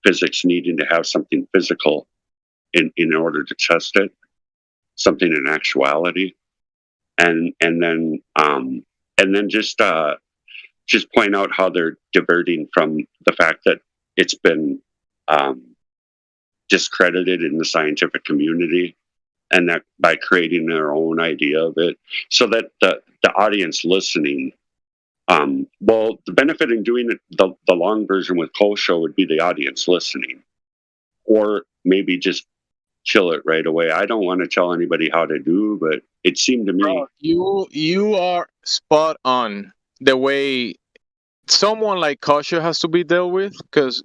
physics needing to have something physical in order to test it, something in actuality, and then just point out how they're diverting from the fact that it's been discredited in the scientific community, and that by creating their own idea of it, so that the audience listening, well, the benefit in doing it, the long version with Kosho, would be the audience listening, or maybe just kill it right away. I don't want to tell anybody how to do, but it seemed to me, Bro, you are spot on the way someone like Kosho has to be dealt with, because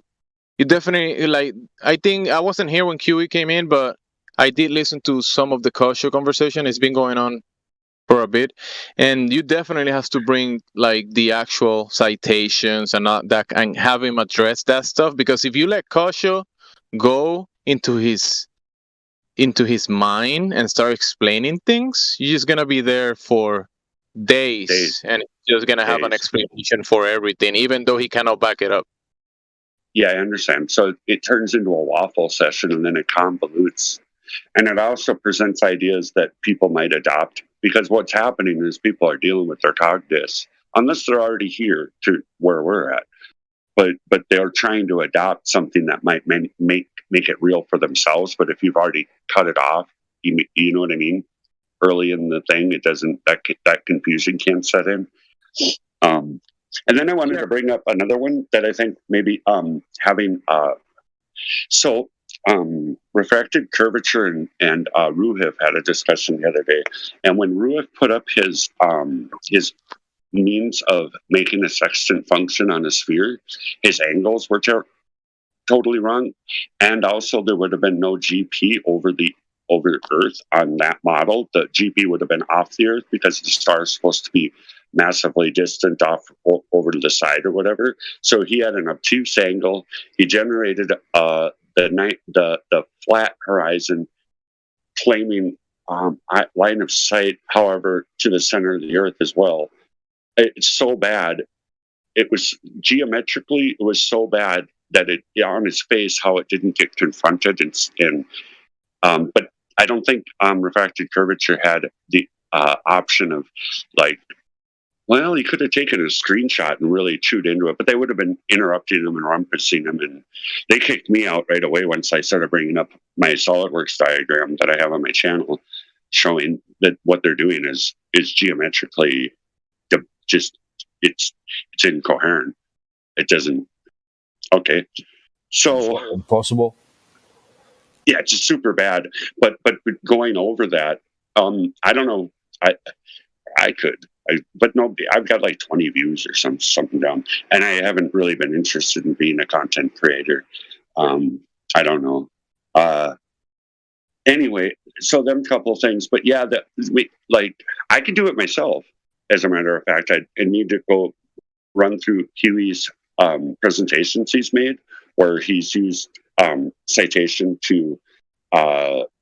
you definitely, like, I think I wasn't here when QE came in, but I did listen to some of the Kosho conversation. It's been going on for a bit, and you definitely have to bring like the actual citations and not that, and have him address that stuff, because if you let Kosho go into his mind and start explaining things, you're just gonna be there for days. And it's just gonna have an explanation for everything, even though he cannot back it up. yeah, I understand. So it turns into a waffle session, and then it convolutes. And it also presents ideas that people might adopt, because what's happening is people are dealing with their cog dis, unless they're already here to where we're at. But they're trying to adopt something that might make it real for themselves. But if you've already cut it off, you know what I mean? Early in the thing, it doesn't, that confusion can't set in. And then I wanted to bring up another one that I think maybe having refracted curvature and Ruhiv had a discussion the other day, and when Ruhiv put up his means of making a sextant function on a sphere, his angles were totally wrong, and also there would have been no GP over Earth on that model. The GP would have been off the Earth, because the star is supposed to be massively distant off over to the side or whatever. So he had an obtuse angle. He generated the flat horizon, claiming line of sight, however, to the center of the Earth as well. It's so bad. It was geometrically, it was so bad that it, on its face, how it didn't get confronted, but I don't think refracted curvature had the option of, like, well, he could have taken a screenshot and really chewed into it, but they would have been interrupting him and rumpusing him, and they kicked me out right away once I started bringing up my SolidWorks diagram that I have on my channel, showing that what they're doing is geometrically just it's incoherent. It doesn't. Okay, so impossible. Yeah, it's just super bad. But going over that, I don't know. I could, but no, I've got like 20 views or something down, and I haven't really been interested in being a content creator. I don't know. Anyway, so them couple things, but yeah, I could do it myself. As a matter of fact, I need to go run through Huey's presentations he's made, where he's used citation to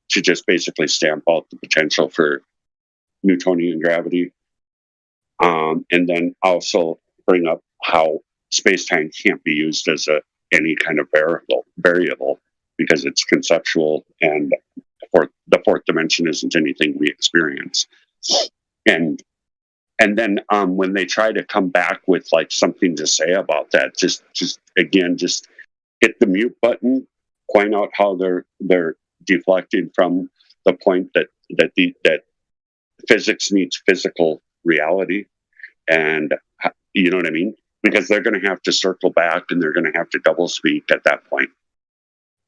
to just basically stamp out the potential for Newtonian gravity. And then also bring up how space-time can't be used as any kind of variable because it's conceptual, and the fourth dimension isn't anything we experience. And then when they try to come back with like something to say about that, just hit the mute button, point out how they're deflecting from the point that physics meets physical reality, and you know what I mean? Because they're going to have to circle back and they're going to have to double speak at that point,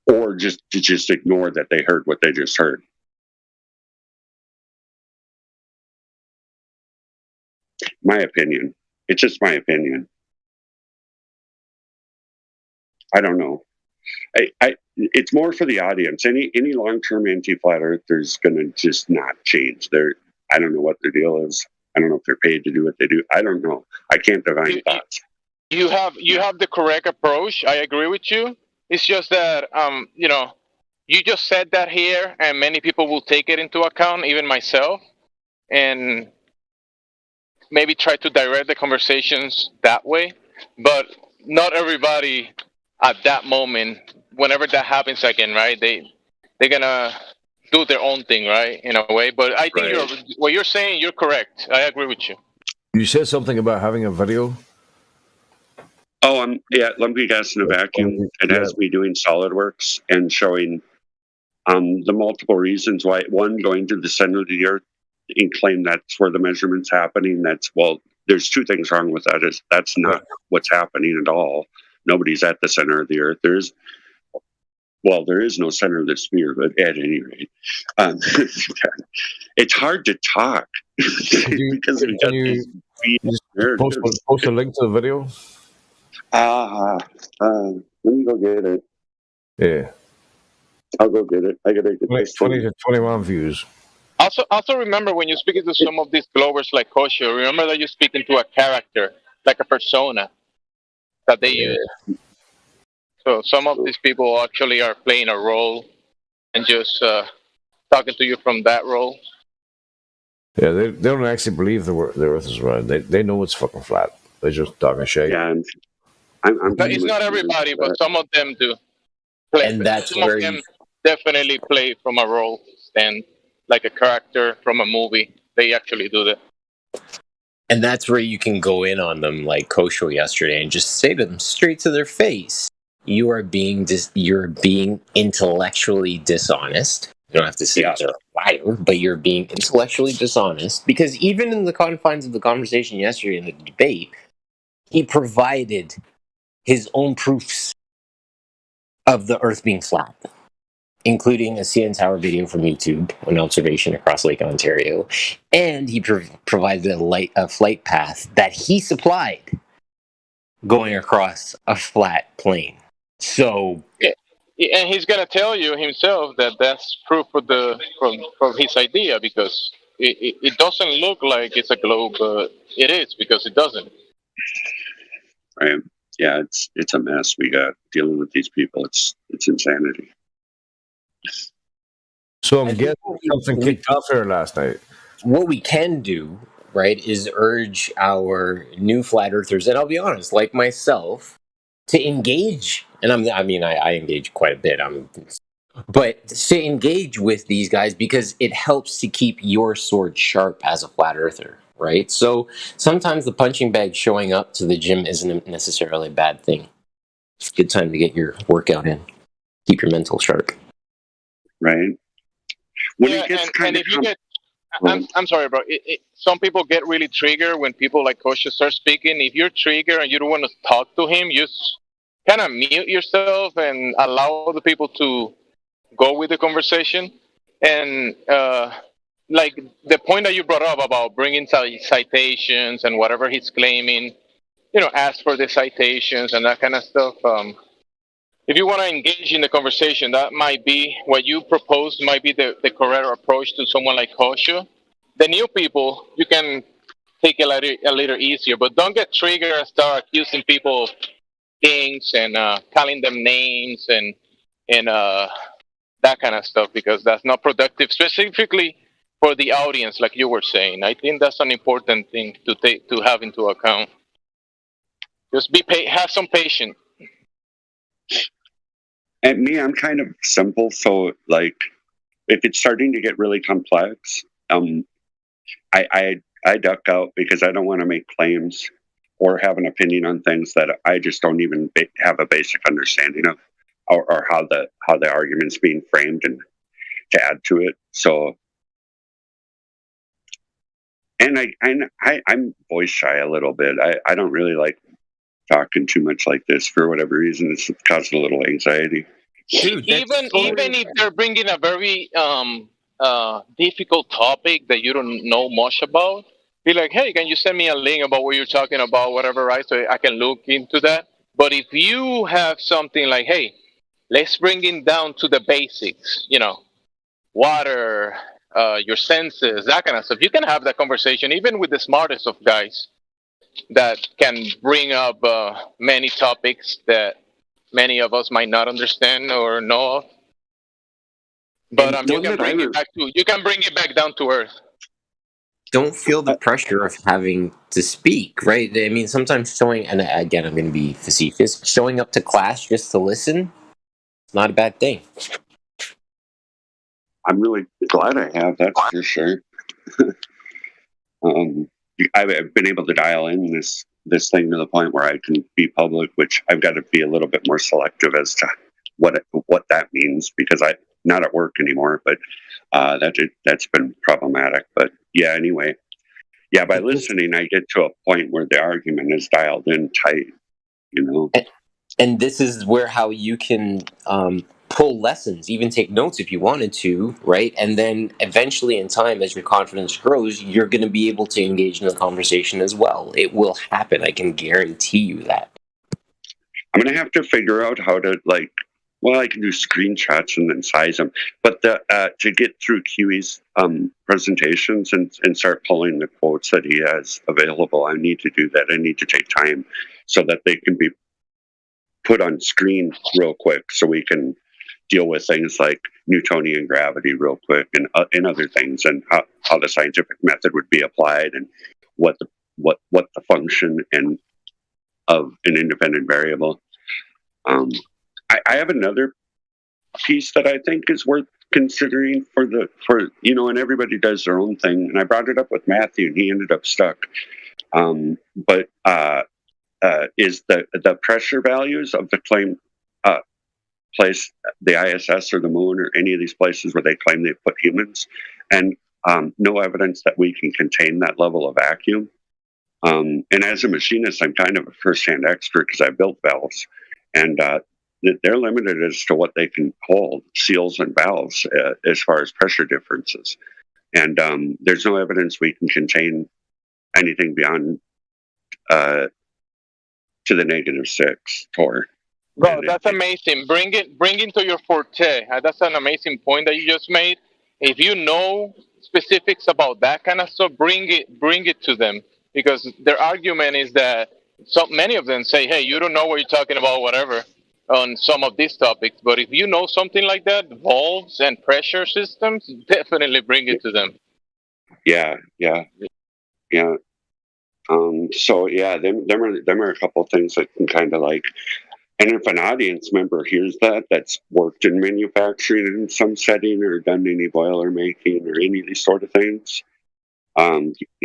or just ignore that they heard what they just heard. My opinion. It's just my opinion. I don't know. It's more for the audience. Any long-term anti-flat earthers going to just not change. I don't know what their deal is. I don't know if they're paid to do what they do. I don't know. I can't divine thoughts. You have the correct approach. I agree with you. It's just that you just said that here, and many people will take it into account, even myself, and maybe try to direct the conversations that way. But not everybody at that moment, whenever that happens again, right? They're gonna do their own thing, right? In a way. But I think what you're saying, you're correct. I agree with you. You said something about having a video. Oh, lumpy gas in a vacuum. It has me doing SolidWorks and showing the multiple reasons why. One, going to the center of the Earth and claim that's where the measurement's happening. There's two things wrong with that. That's not what's happening at all. Nobody's at the center of the Earth. There is no center of the sphere, but at any rate, it's hard to talk because we got these post a link to the video. Let me go get it. Yeah, I'll go get it. I gotta get 20 to 21 views. Also remember, when you're speaking to some of these Globers like Kosho, remember that you're speaking to a character, like a persona that they use. So some of these people actually are playing a role and just talking to you from that role. Yeah, they don't actually believe the Earth is round. They know it's fucking flat. They're just talking shit. Yeah, It's not everybody, but some of them do. And that's some of them definitely play from a role stand, like a character from a movie. They actually do that. And that's where you can go in on them, like Kosho yesterday, and just say to them straight to their face, you're being intellectually dishonest. You don't have to say they're a liar, but you're being intellectually dishonest, because even in the confines of the conversation yesterday in the debate, he provided his own proofs of the Earth being flat, including a CN Tower video from YouTube, an observation across Lake Ontario, and he provided a flight path that he supplied going across a flat plane. So, and he's gonna tell you himself that that's proof of from his idea, because it doesn't look like it's a globe, but it is, because it doesn't. Right. Yeah, it's a mess we got dealing with these people. It's insanity. So I'm guessing something kicked off here last night. What we can do, right, is urge our new flat earthers, and I'll be honest, like myself, to engage. And I engage quite a bit. But to engage with these guys, because it helps to keep your sword sharp as a flat earther, right? So sometimes the punching bag showing up to the gym isn't necessarily a bad thing. It's a good time to get your workout in. Keep your mental sharp. Right. I'm sorry, bro. Some people get really triggered when people like Kosha start speaking. If you're triggered and you don't want to talk to him, you just kind of mute yourself and allow other people to go with the conversation. And like the point that you brought up about bringing citations and whatever he's claiming, ask for the citations and that kind of stuff. If you want to engage in the conversation, that might be what you propose, might be the correct approach to someone like Kosha. The new people, you can take it a little easier, but don't get triggered and start accusing people of things and calling them names and that kind of stuff, because that's not productive, specifically for the audience, like you were saying. I think that's an important thing to have into account. Just have some patience. And me, I'm kind of simple, so like if it's starting to get really complex, I duck out because I don't want to make claims or have an opinion on things that I just don't even have a basic understanding of, or how the argument's being framed, and to add to it. So, and I'm voice shy a little bit. I don't really like talking too much like this for whatever reason. It's causing a little anxiety. Dude, even if they're bringing a very difficult topic that you don't know much about, be like, hey, can you send me a link about what you're talking about, whatever, right? So I can look into that. But if you have something like, hey, let's bring it down to the basics, water, your senses, that kind of stuff, you can have that conversation even with the smartest of guys that can bring up many topics that many of us might not understand or know of. But you can bring it back down to earth. Don't feel the pressure of having to speak, right? I mean, sometimes showing, and again, I'm going to be facetious, showing up to class just to listen, not a bad thing. I'm really glad I have, that's for sure. I've been able to dial in this thing to the point where I can be public, which I've got to be a little bit more selective as to what that means, because I'm not at work anymore, but that's been problematic. But yeah, anyway, yeah, by listening, I get to a point where the argument is dialed in tight, And this is where how you can pull lessons, even take notes if you wanted to, right? And then eventually in time, as your confidence grows, you're going to be able to engage in the conversation as well. It will happen. I can guarantee you that. I'm going to have to figure out how to, I can do screenshots and then size them, but to get through Kiwi's presentations and start pulling the quotes that he has available, I need to do that. I need to take time so that they can be put on screen real quick, so we can deal with things like Newtonian gravity real quick, and other things, and how the scientific method would be applied, and what the function and of an independent variable. I have another piece that I think is worth considering for and everybody does their own thing, and I brought it up with Matthew and he ended up stuck. But is the pressure values of the claim place, the ISS or the moon or any of these places where they claim they put humans, and no evidence that we can contain that level of vacuum. And as a machinist, I'm kind of a first-hand expert because I built valves, and they're limited as to what they can hold, seals and valves, as far as pressure differences. And there's no evidence we can contain anything beyond to the -6 torr. Bro, that's amazing. Bring it to your forte. That's an amazing point that you just made. If you know specifics about that kind of stuff, bring it to them, because their argument is that so many of them say, "Hey, you don't know what you're talking about, whatever." On some of these topics, but if you know something like that, valves and pressure systems, definitely bring it to them. Yeah. So yeah, them are a couple of things that can kind of and if an audience member hears that's worked in manufacturing in some setting or done any boiler making or any of these sort of things,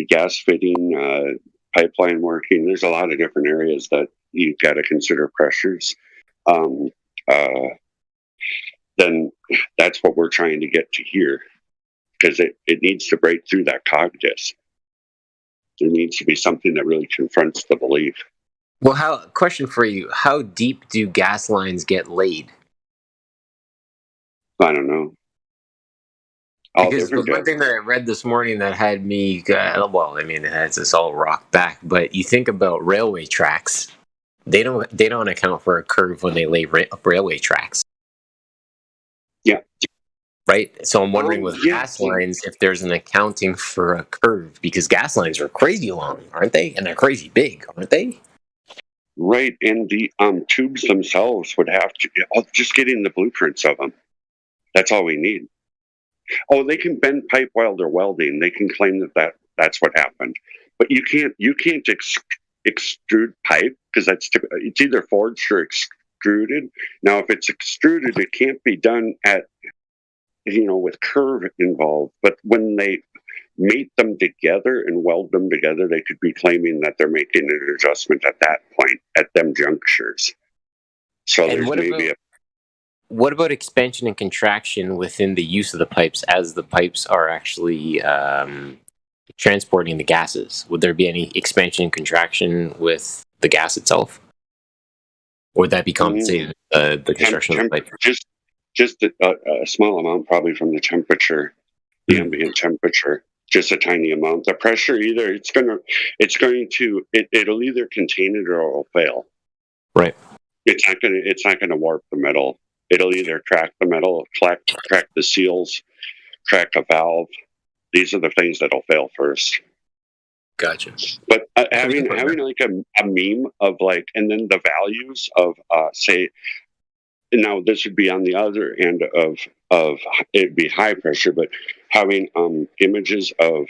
gas fitting, pipeline working, there's a lot of different areas that you've got to consider pressures. Then that's what we're trying to get to here, because it needs to break through that cognitus. There needs to be something that really confronts the belief. Well, question for you: how deep do gas lines get laid? I don't know. Because the one thing that I read this morning that had me, it has us all rocked back. But you think about railway tracks. They don't account for a curve when they lay up railway tracks. Yeah. Right? So I'm wondering with gas lines if there's an accounting for a curve, because gas lines are crazy long, aren't they? And they're crazy big, aren't they? Right, and the tubes themselves would have to, just getting the blueprints of them, That's all we need. Oh, they can bend pipe while they're welding. They can claim that's what happened, but you can't extrude pipe because it's either forged or extruded. Now, if it's extruded, it can't be done at with curve involved. But when they mate them together and weld them together, they could be claiming that they're making an adjustment at that point at them junctures. So And there's maybe what about expansion and contraction within the use of the pipes as the pipes are actually transporting the gases? Would there be any expansion and contraction with the gas itself? Or would that be compensated the construction of the pipe? Just a small amount, probably from the temperature, the ambient temperature, just a tiny amount. The pressure it'll either contain it or it'll fail. Right. It's not gonna warp the metal. It'll either crack the metal, crack the seals, crack a valve. These are the things that'll fail first. Gotcha. But having like a meme of like, and then the values of say, now this would be on the other end of it'd be high pressure, but having images of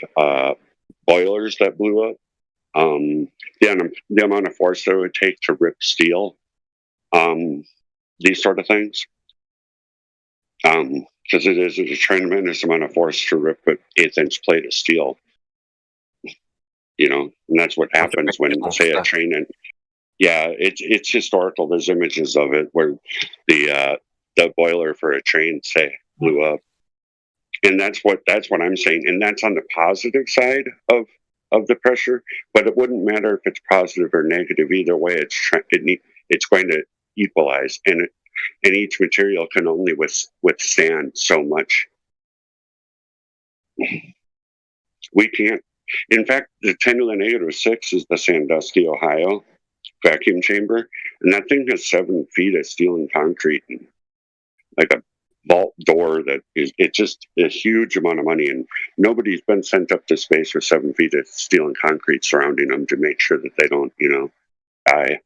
boilers that blew up, the amount of force that it would take to rip steel, these sort of things. Because it is a tremendous amount of force to rip an 1/8-inch plate of steel. And that's what happens when, say, a train and it's historical. There's images of it where the boiler for a train, say, blew up, and that's what I'm saying, and that's on the positive side of the pressure. But it wouldn't matter if it's positive or negative. Either way, it's going to equalize, and each material can only withstand so much. We can't. In fact, the 10⁻⁶ is the Sandusky, Ohio vacuum chamber, and that thing has 7 feet of steel and concrete, and like a vault door it's just a huge amount of money, and nobody's been sent up to space with 7 feet of steel and concrete surrounding them to make sure that they don't, die.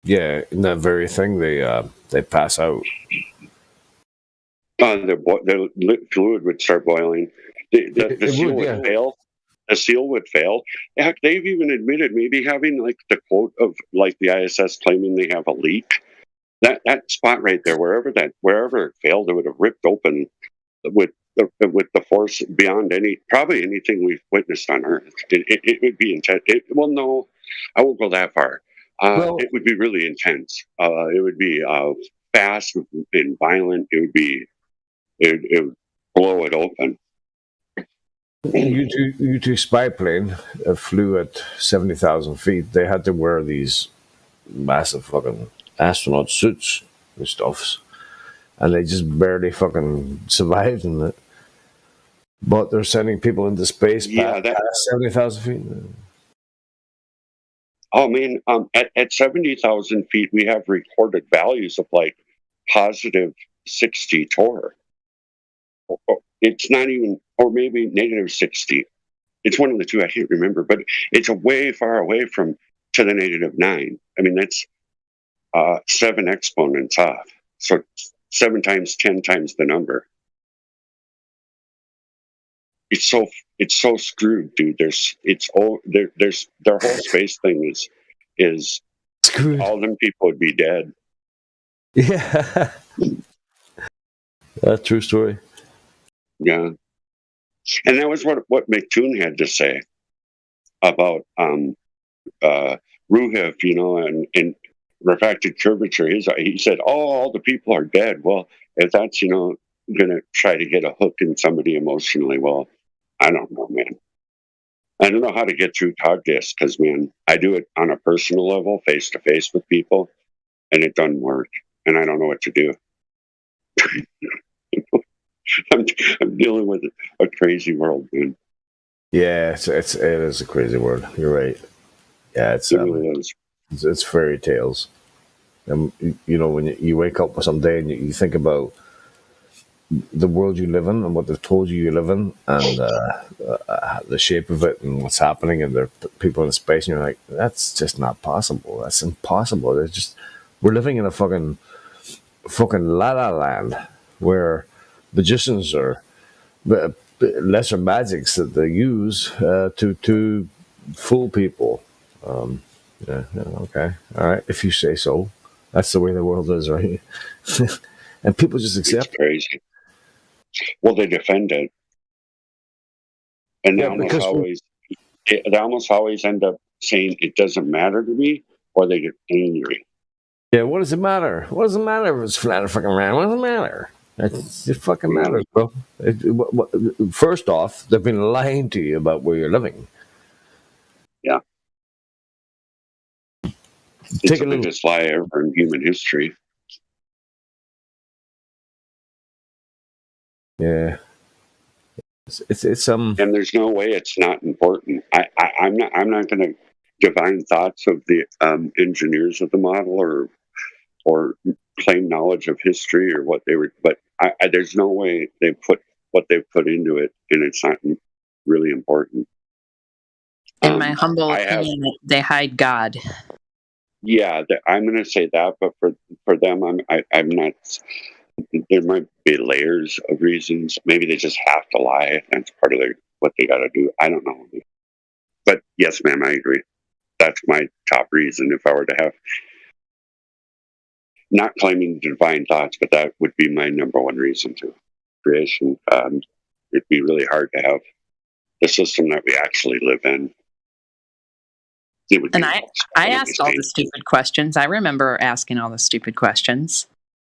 Yeah, in that very thing, they pass out. The fluid would start boiling. The seal would fail. The seal would fail. Heck, they've even admitted maybe having like the quote of like the ISS claiming they have a leak. That spot right there, wherever it failed, it would have ripped open with the force beyond probably anything we've witnessed on Earth. It would be intense. Well, no, I won't go that far. It would be really intense. It would be fast and violent. It would blow it open. U-2 spy plane flew at 70,000 feet. They had to wear these massive fucking astronaut suits and stuffs, and they just barely fucking survived in it. But they're sending people into space past 70,000 feet. Oh man, at 70,000 feet, we have recorded values of like positive 60 torr. It's not even, or maybe negative 60. It's one of the two. I can't remember, but it's a way far away to the -9. I mean, that's 7 exponents off. So 7 times 10 times the number. It's so screwed, dude. Their whole space thing is screwed. All them people would be dead. Yeah, that's a true story. Yeah, and that was what McToon had to say about Ruhiv, and refracted curvature. He said, "Oh, all the people are dead." Well, if that's going to try to get a hook in somebody emotionally, well, I don't know, man. I don't know how to get through Cogdis because, man, I do it on a personal level, face to face with people, and it doesn't work, and I don't know what to do. I'm dealing with a crazy world, man. Yeah, it is a crazy world. You're right. Yeah, it really is. It's fairy tales. And when you wake up someday and you think about the world you live in and what they've told you live in, and the shape of it and what's happening, and there are people in space, and you're like, that's just not possible. That's impossible. There's just We're living in a fucking la la land where magicians are lesser magics that they use to fool people. Okay, all right, if you say so. That's the way the world is, right? And people just accept It's crazy. Well, they defend it, and Yeah, because they almost always end up saying it doesn't matter to me, or they get angry. yeah, what does it matter? What does it matter if it's flat or fucking round? What does it matter? It fucking matters, bro. First off, they've been lying to you about where you're living. Yeah. It's the biggest lie ever in human history. Yeah. It's and there's no way it's not important. I'm not going to divine thoughts of the engineers of the model or claim knowledge of history or what they were, but there's no way they put what they put into it, and it's not really important. In my humble opinion, they hide God. Yeah, I'm going to say that, but for them, I'm not. There might be layers of reasons. Maybe they just have to lie. That's part of what they got to do. I don't know. But yes, ma'am, I agree. That's my top reason. If I were to have, not claiming divine thoughts, but that would be my number one reason to creation. It'd be really hard to have the system that we actually live in. And I asked all the stupid questions. I remember asking all the stupid questions.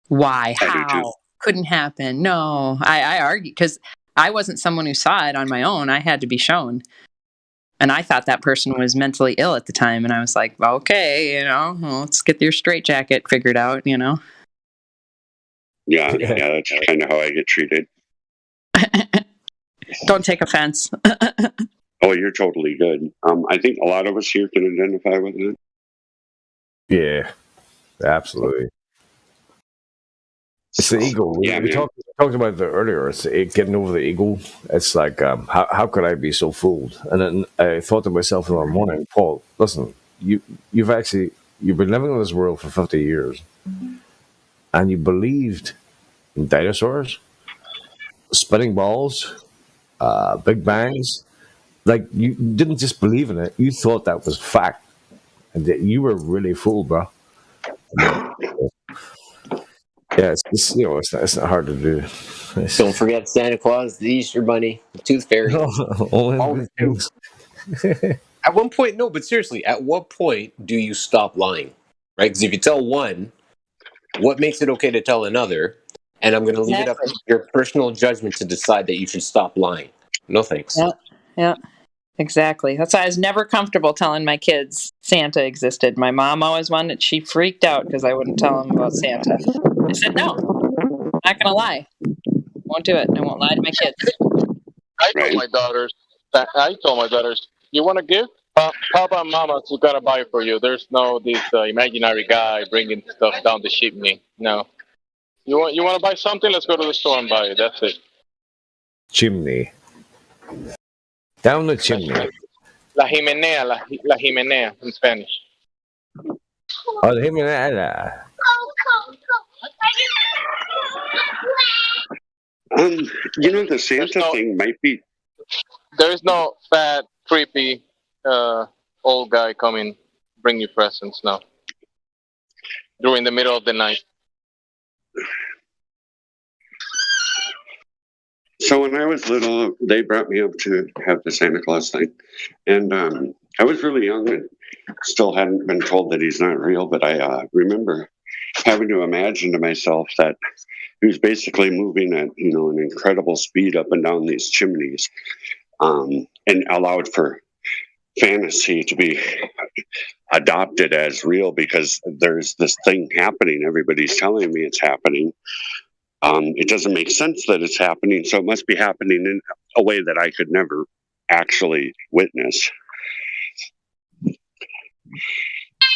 Why? How? Couldn't happen. No. I argued because I wasn't someone who saw it on my own. I had to be shown. And I thought that person was mentally ill at the time. And I was like, okay, well, let's get your straitjacket figured out, Yeah, that's kind of how I get treated. Don't take offense. Oh, you're totally good. I think a lot of us here can identify with it. Yeah, absolutely. It's the ego. We talked about it earlier. It's getting over the ego. It's like, how could I be so fooled? And then I thought to myself in the morning, Paul, listen, you've been living in this world for 50 years, and you believed in dinosaurs, spinning balls, big bangs. Like, you didn't just believe in it; you thought that was fact, and that you were really fooled, bro. Yeah, it's not hard to do. Don't forget Santa Claus, the Easter Bunny, the Tooth Fairy. Only things. At one point, no, but seriously, at what point do you stop lying? Right? Because if you tell one, what makes it okay to tell another? And I'm going to leave it up to your personal judgment to decide that you should stop lying. No thanks. Yeah, exactly. That's why I was never comfortable telling my kids Santa existed. My mom always wanted, she freaked out because I wouldn't tell them about Santa. I said, no, I'm not going to lie. Won't do it. I won't lie to my kids. I told my daughters, you want a gift? Papa and Mama's got to buy it for you. There's no this imaginary guy bringing stuff down the chimney. No. You want to buy something? Let's go to the store and buy it. That's it. Chimney. Down the chimney. La chimenea, la chimenea in Spanish. Oh, la chimenea. The Santa thing might be. There is no fat, creepy, old guy coming, bring you presents now. During the middle of the night. So when I was little, they brought me up to have the Santa Claus thing. And I was really young and still hadn't been told that he's not real. But I remember having to imagine to myself that he was basically moving at an incredible speed up and down these chimneys, and allowed for fantasy to be adopted as real because there's this thing happening. Everybody's telling me it's happening. It doesn't make sense that it's happening, so it must be happening in a way that I could never actually witness.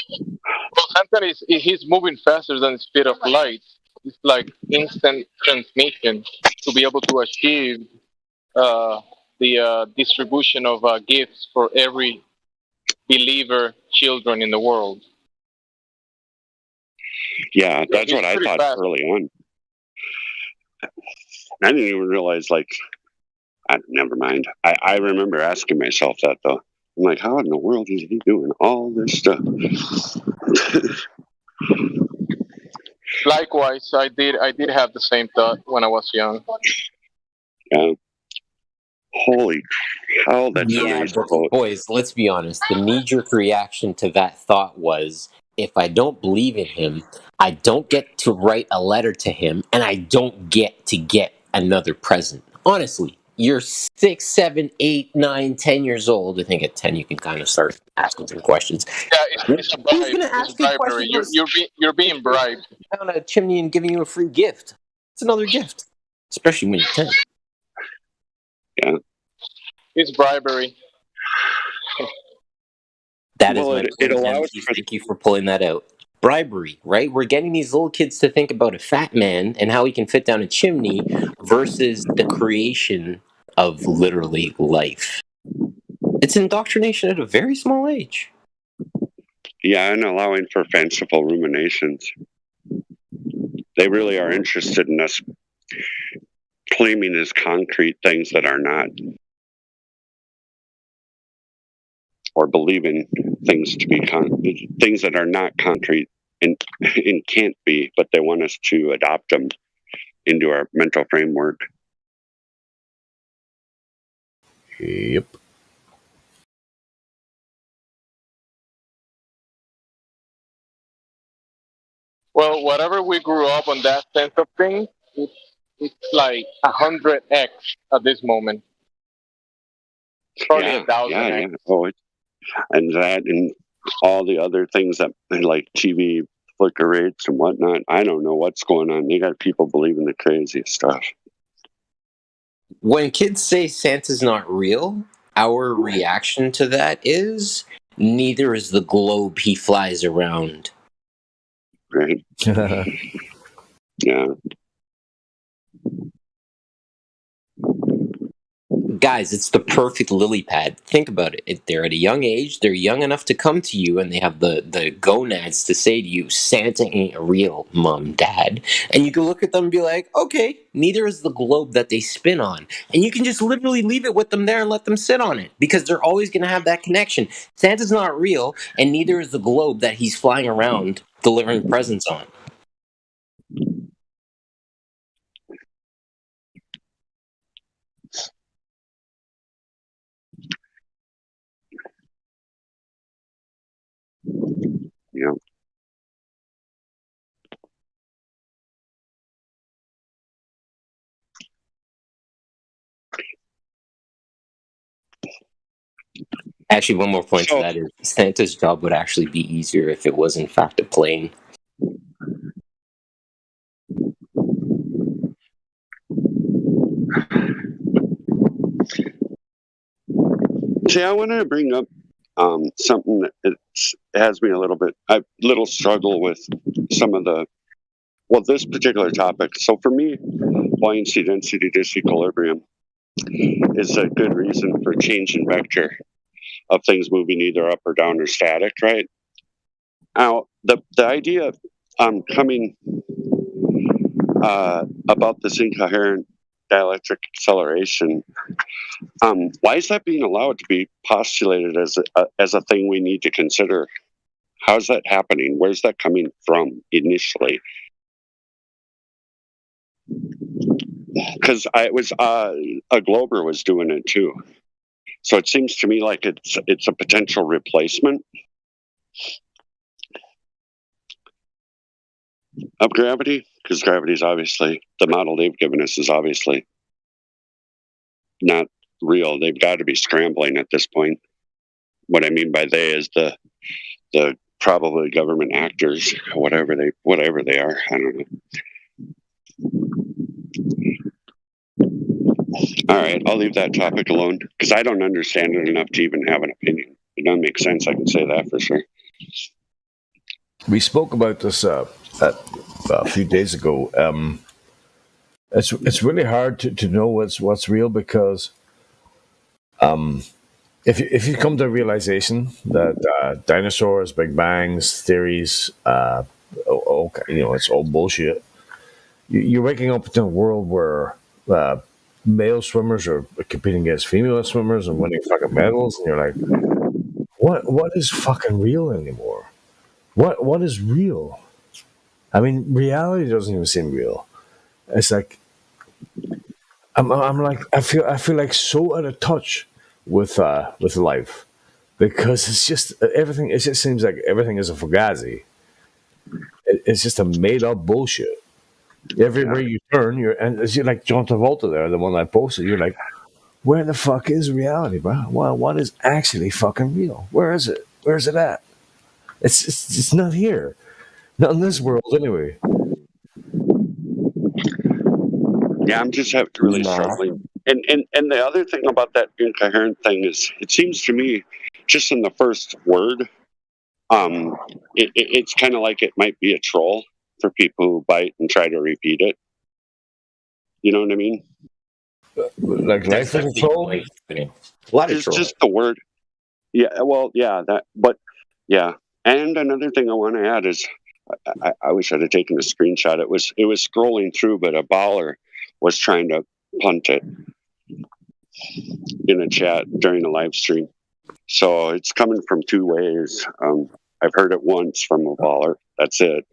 Well, Santa he's moving faster than the speed of light. It's like instant transmission to be able to achieve the distribution of gifts for every believer children in the world. Yeah, that's he's what I pretty thought fast. early on. I didn't even realize, like, never mind. I remember asking myself that, though. I'm like, how in the world is he doing all this stuff? Likewise, I did have the same thought when I was young. Yeah. Holy cow, that's a Yeah, nice but quote. boys, let's be honest. The knee-jerk reaction to that thought was, if I don't believe in him, I don't get to write a letter to him, and I don't get to get another present. Honestly, you're 6, 7, 8, 9, 10 years old. I think at 10 you can kind of start asking some questions. Yeah, it's a bribe. Who's going to It's ask you bribery. questions? You're being bribed. Down a chimney and giving you a free gift. It's another gift, especially when you're 10. Yeah. It's bribery. That is Well, my it point, allows Timothy. Thank you for pulling that out. Bribery, right? We're getting these little kids to think about a fat man and how he can fit down a chimney versus the creation of literally life. It's indoctrination at a very small age. Yeah, and allowing for fanciful ruminations. They really are interested in us claiming as concrete things that are not, or believing things to be things that are not concrete and can't be, but they want us to adopt them into our mental framework. Yep. Well, whatever we grew up on that sense of things, it's like 100x at this moment. Probably 1,000x. Yeah. Oh, and that and all the other things that like TV flicker rates and whatnot. I don't know what's going on. They got people believing the craziest stuff. When kids say Santa's not real, our reaction to that is neither is the globe he flies around. Right? Yeah. Guys, it's the perfect lily pad. Think about it. They're at a young age. They're young enough to come to you, and they have the gonads to say to you, Santa ain't real, Mom, Dad. And you can look at them and be like, okay, neither is the globe that they spin on. And you can just literally leave it with them there and let them sit on it, because they're always going to have that connection. Santa's not real, and neither is the globe that he's flying around delivering presents on. Yeah. Actually, one more point to that is Santa's job would actually be easier if it was in fact a plane. See, I want to bring up something that it has me a little struggle with some of this particular topic. So for me, buoyancy density disequilibrium is a good reason for change in vector of things moving either up or down or static, right? Now, the idea coming about this incoherent dielectric acceleration, why is that being allowed to be postulated as a thing we need to consider? How's that happening? Where's that coming from initially? Because a Glober was doing it too, so it seems to me like it's a potential replacement of gravity, because gravity is obviously, the model they've given us is obviously not real. They've got to be scrambling at this point. What I mean by they is the probably government actors, whatever they are. I don't know. All right, I'll leave that topic alone because I don't understand it enough to even have an opinion. It doesn't make sense. I can say that for sure. We spoke about this a few days ago. It's really hard to know what's real, because if you come to a realization that dinosaurs, Big Bangs, theories, it's all bullshit. You're waking up in a world where male swimmers are competing against female swimmers and winning fucking medals, and you're like, what is fucking real anymore? What is real? I mean, reality doesn't even seem real. It's like I'm like I feel like so out of touch with life, because it's just everything. It just seems like everything is a fugazi. It's just a made up bullshit. Everywhere you turn, and it's like John Travolta there, the one I posted. You're like, where the fuck is reality, bro? What is actually fucking real? Where is it? Where's it at? It's not here. Not in this world, anyway. Yeah, I'm just really struggling. And the other thing about that incoherent thing is, it seems to me, just in the first word, it's kind of like it might be a troll for people who bite and try to repeat it. You know what I mean? Like life is a troll. It's just the word. Yeah. Well, yeah. Yeah. And another thing I want to add is, I wish I'd have taken a screenshot. It was scrolling through, but a baller was trying to punt it in a chat during a live stream. So it's coming from two ways. I've heard it once from a baller. That's it.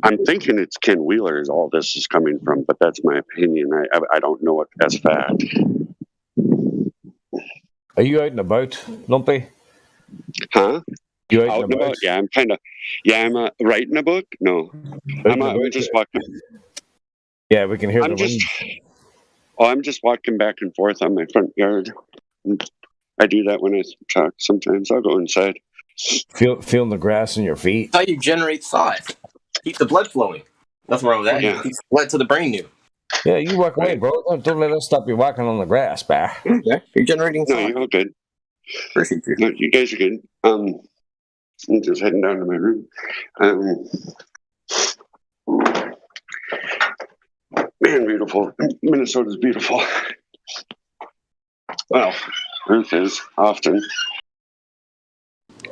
I'm thinking it's Ken Wheeler is all this is coming from, but that's my opinion. I don't know it as fact. Are you out and about, Lumpy? Huh? You out and about? Yeah, I'm kind of. Yeah, I'm writing a book. No, I'm just walking. Yeah, we can hear the wind. I'm just walking back and forth on my front yard. I do that when I talk. Sometimes I'll go inside. Feeling the grass in your feet. That's how you generate thought. Keep the blood flowing. Nothing wrong with that. Yeah. Keeps blood to the brain new. Yeah, you walk away, bro. Don't let us stop you walking on the grass, bah. Yeah, you're generating thought. No, you're all good. Appreciate you. No, you guys are good. I'm just heading down to my room. Man, beautiful. Minnesota's beautiful. Well, Earth is often.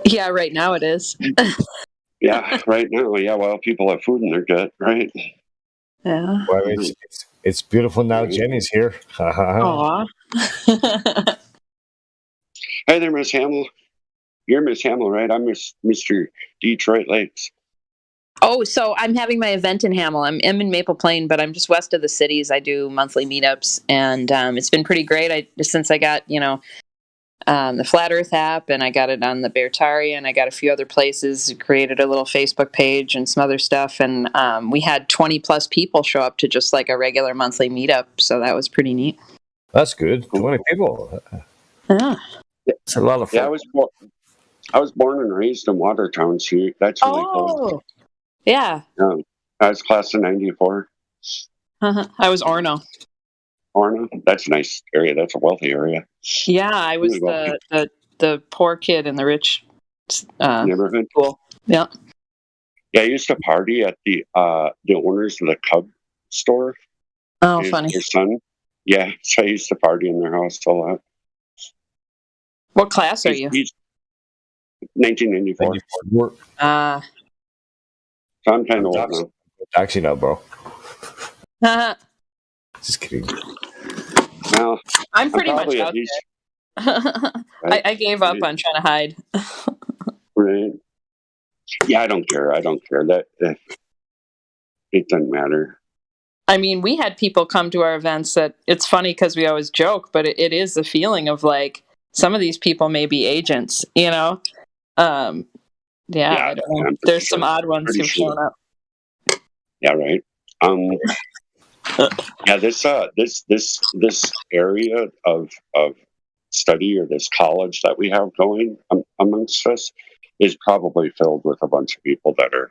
Yeah, right now it is. Yeah, right now. Yeah, well, people have food in their gut, right? Yeah. Well, it's beautiful now. Jenny's here. Aw. Hey there, Miss Hamill. You're Miss Hamill, right? I'm Mr. Detroit Lakes. Oh, so I'm having my event in Hamill. I'm in Maple Plain, but I'm just west of the cities. I do monthly meetups, and it's been pretty great. Since I got, the Flat Earth app, and I got it on the Beartarian. I got a few other places, created a little Facebook page and some other stuff, and we had 20 plus people show up to just like a regular monthly meetup, so that was pretty neat. That's good. 20 people. Yeah. It's a lot of fun. Yeah, I was born and raised in Watertown, so that's really cool. Yeah. I was class of 94. I was Orno. Orno? That's a nice area. That's a wealthy area. Yeah, I was the poor kid in the rich neighborhood. School. Yeah. Yeah, I used to party at the owners of the Cub store. Oh, funny. Their son. Yeah, so I used to party in their house a lot. What class are you? 1994. So I'm kind of old now. Actually, no, bro. Uh-huh. Just kidding. No, I'm pretty much probably out there. I gave up on trying to hide. Right. Yeah, I don't care. That it doesn't matter. I mean, we had people come to our events that it's funny because we always joke, but it is the feeling of like some of these people may be agents, Yeah, I don't know. There's some odd ones who've shown up. Yeah, right. Yeah, this area of study, or this college that we have going amongst us, is probably filled with a bunch of people that are.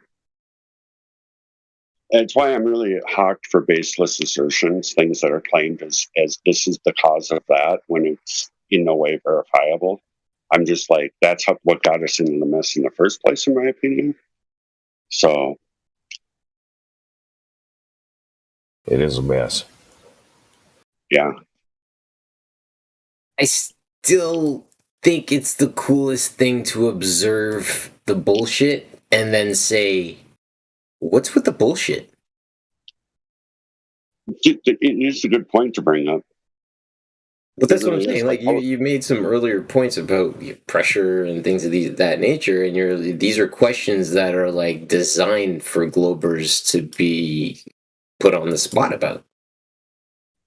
It's why I'm really hawked for baseless assertions, things that are claimed as this is the cause of that, when it's in no way verifiable. I'm just like, that's what got us into the mess in the first place, in my opinion. So. It is a mess. Yeah. I still think it's the coolest thing to observe the bullshit and then say, What's with the bullshit? It is a good point to bring up. But that's It what I'm really is. saying. Like you made some earlier points about pressure and things of that nature, and these are questions that are like designed for Globers to be put on the spot about.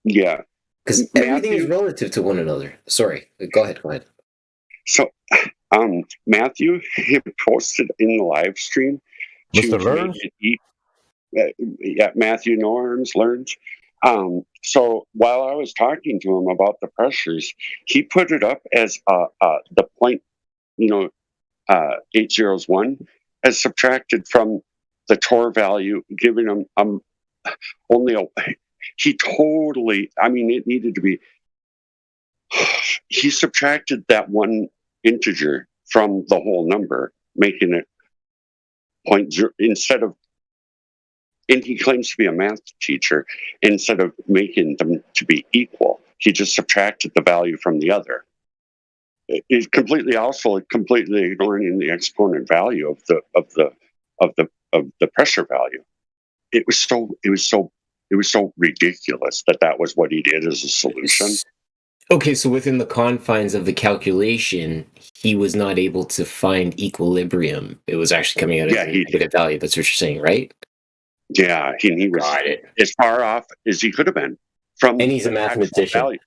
Yeah, because everything is relative to one another. Sorry, go ahead. So, Matthew, he posted in the live stream Mr. Learns? Yeah, Matthew Norns learns. So while I was talking to him about the pressures, he put it up as the point, 801, as subtracted from the Tor value, giving him only a. He totally. I mean, it needed to be. He subtracted that one integer from the whole number, making it 0.0 instead of. And he claims to be a math teacher. Instead of making them to be equal, he just subtracted the value from the other. He's completely ignoring the exponent value of the pressure value. It was so ridiculous that was what he did as a solution. Okay, so within the confines of the calculation, he was not able to find equilibrium. It was actually coming out as a negative value. That's what you're saying, right? Yeah, he was as far off as he could have been from. And he's a mathematician.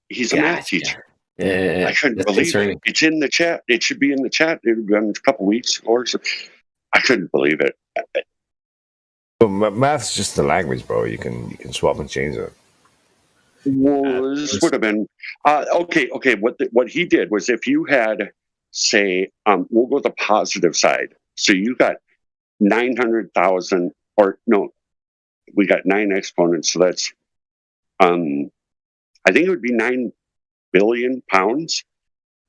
He's a math teacher. I couldn't believe it. It's in the chat. It should be in the chat. It would been a couple weeks or so. I couldn't believe it. Well, math's just the language, bro. You can swap and change it. Well, this would have been okay. What he did was, if you had, say, we'll go the positive side. So you got 900,000, or no, we got 9 exponents. So that's, I think it would be 9 billion pounds,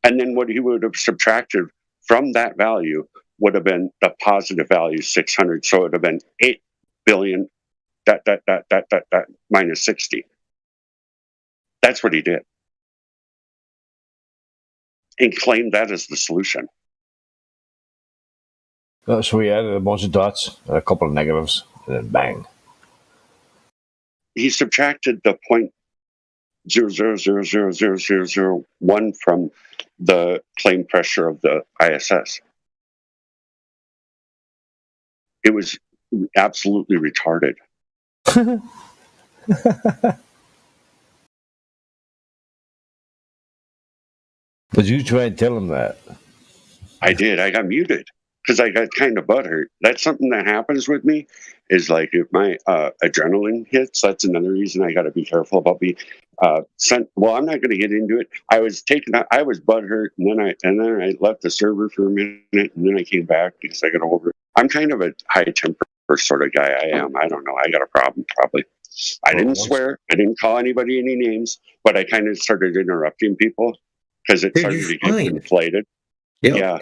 and then what he would have subtracted from that value would have been the positive value 600. So it would have been 8 billion. That minus 60. That's what he did, and claimed that as the solution. So we added a bunch of dots and a couple of negatives, and then bang. He subtracted the 0.00000001 from the claim pressure of the ISS. It was absolutely retarded. But you try and tell him that. I did. I got muted because I got kind of butthurt. That's something that happens with me. Is like if my adrenaline hits. That's another reason I got to be careful about being sent. Well, I'm not going to get into it. I was butthurt, and then I left the server for a minute, and then I came back because I got over it. I'm kind of a high temper sort of guy. I am. I don't know. I got a problem probably. I didn't swear. I didn't call anybody any names, but I kind of started interrupting people because it started to get inflated. Yeah.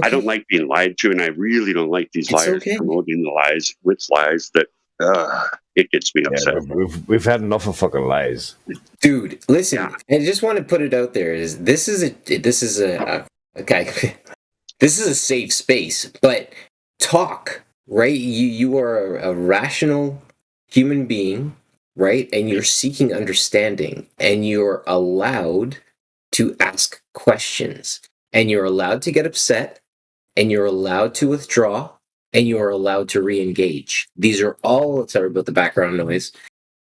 I don't like being lied to, and I really don't like these liars promoting the lies with lies. That it gets me upset. We've had enough of fucking lies, dude. Listen, I just want to put it out there: this is a safe space, but talk, right? You are a rational human being, right? And you're seeking understanding, and you're allowed to ask questions. And you're allowed to get upset, and you're allowed to withdraw, and you're allowed to re-engage. These are all, sorry about the background noise.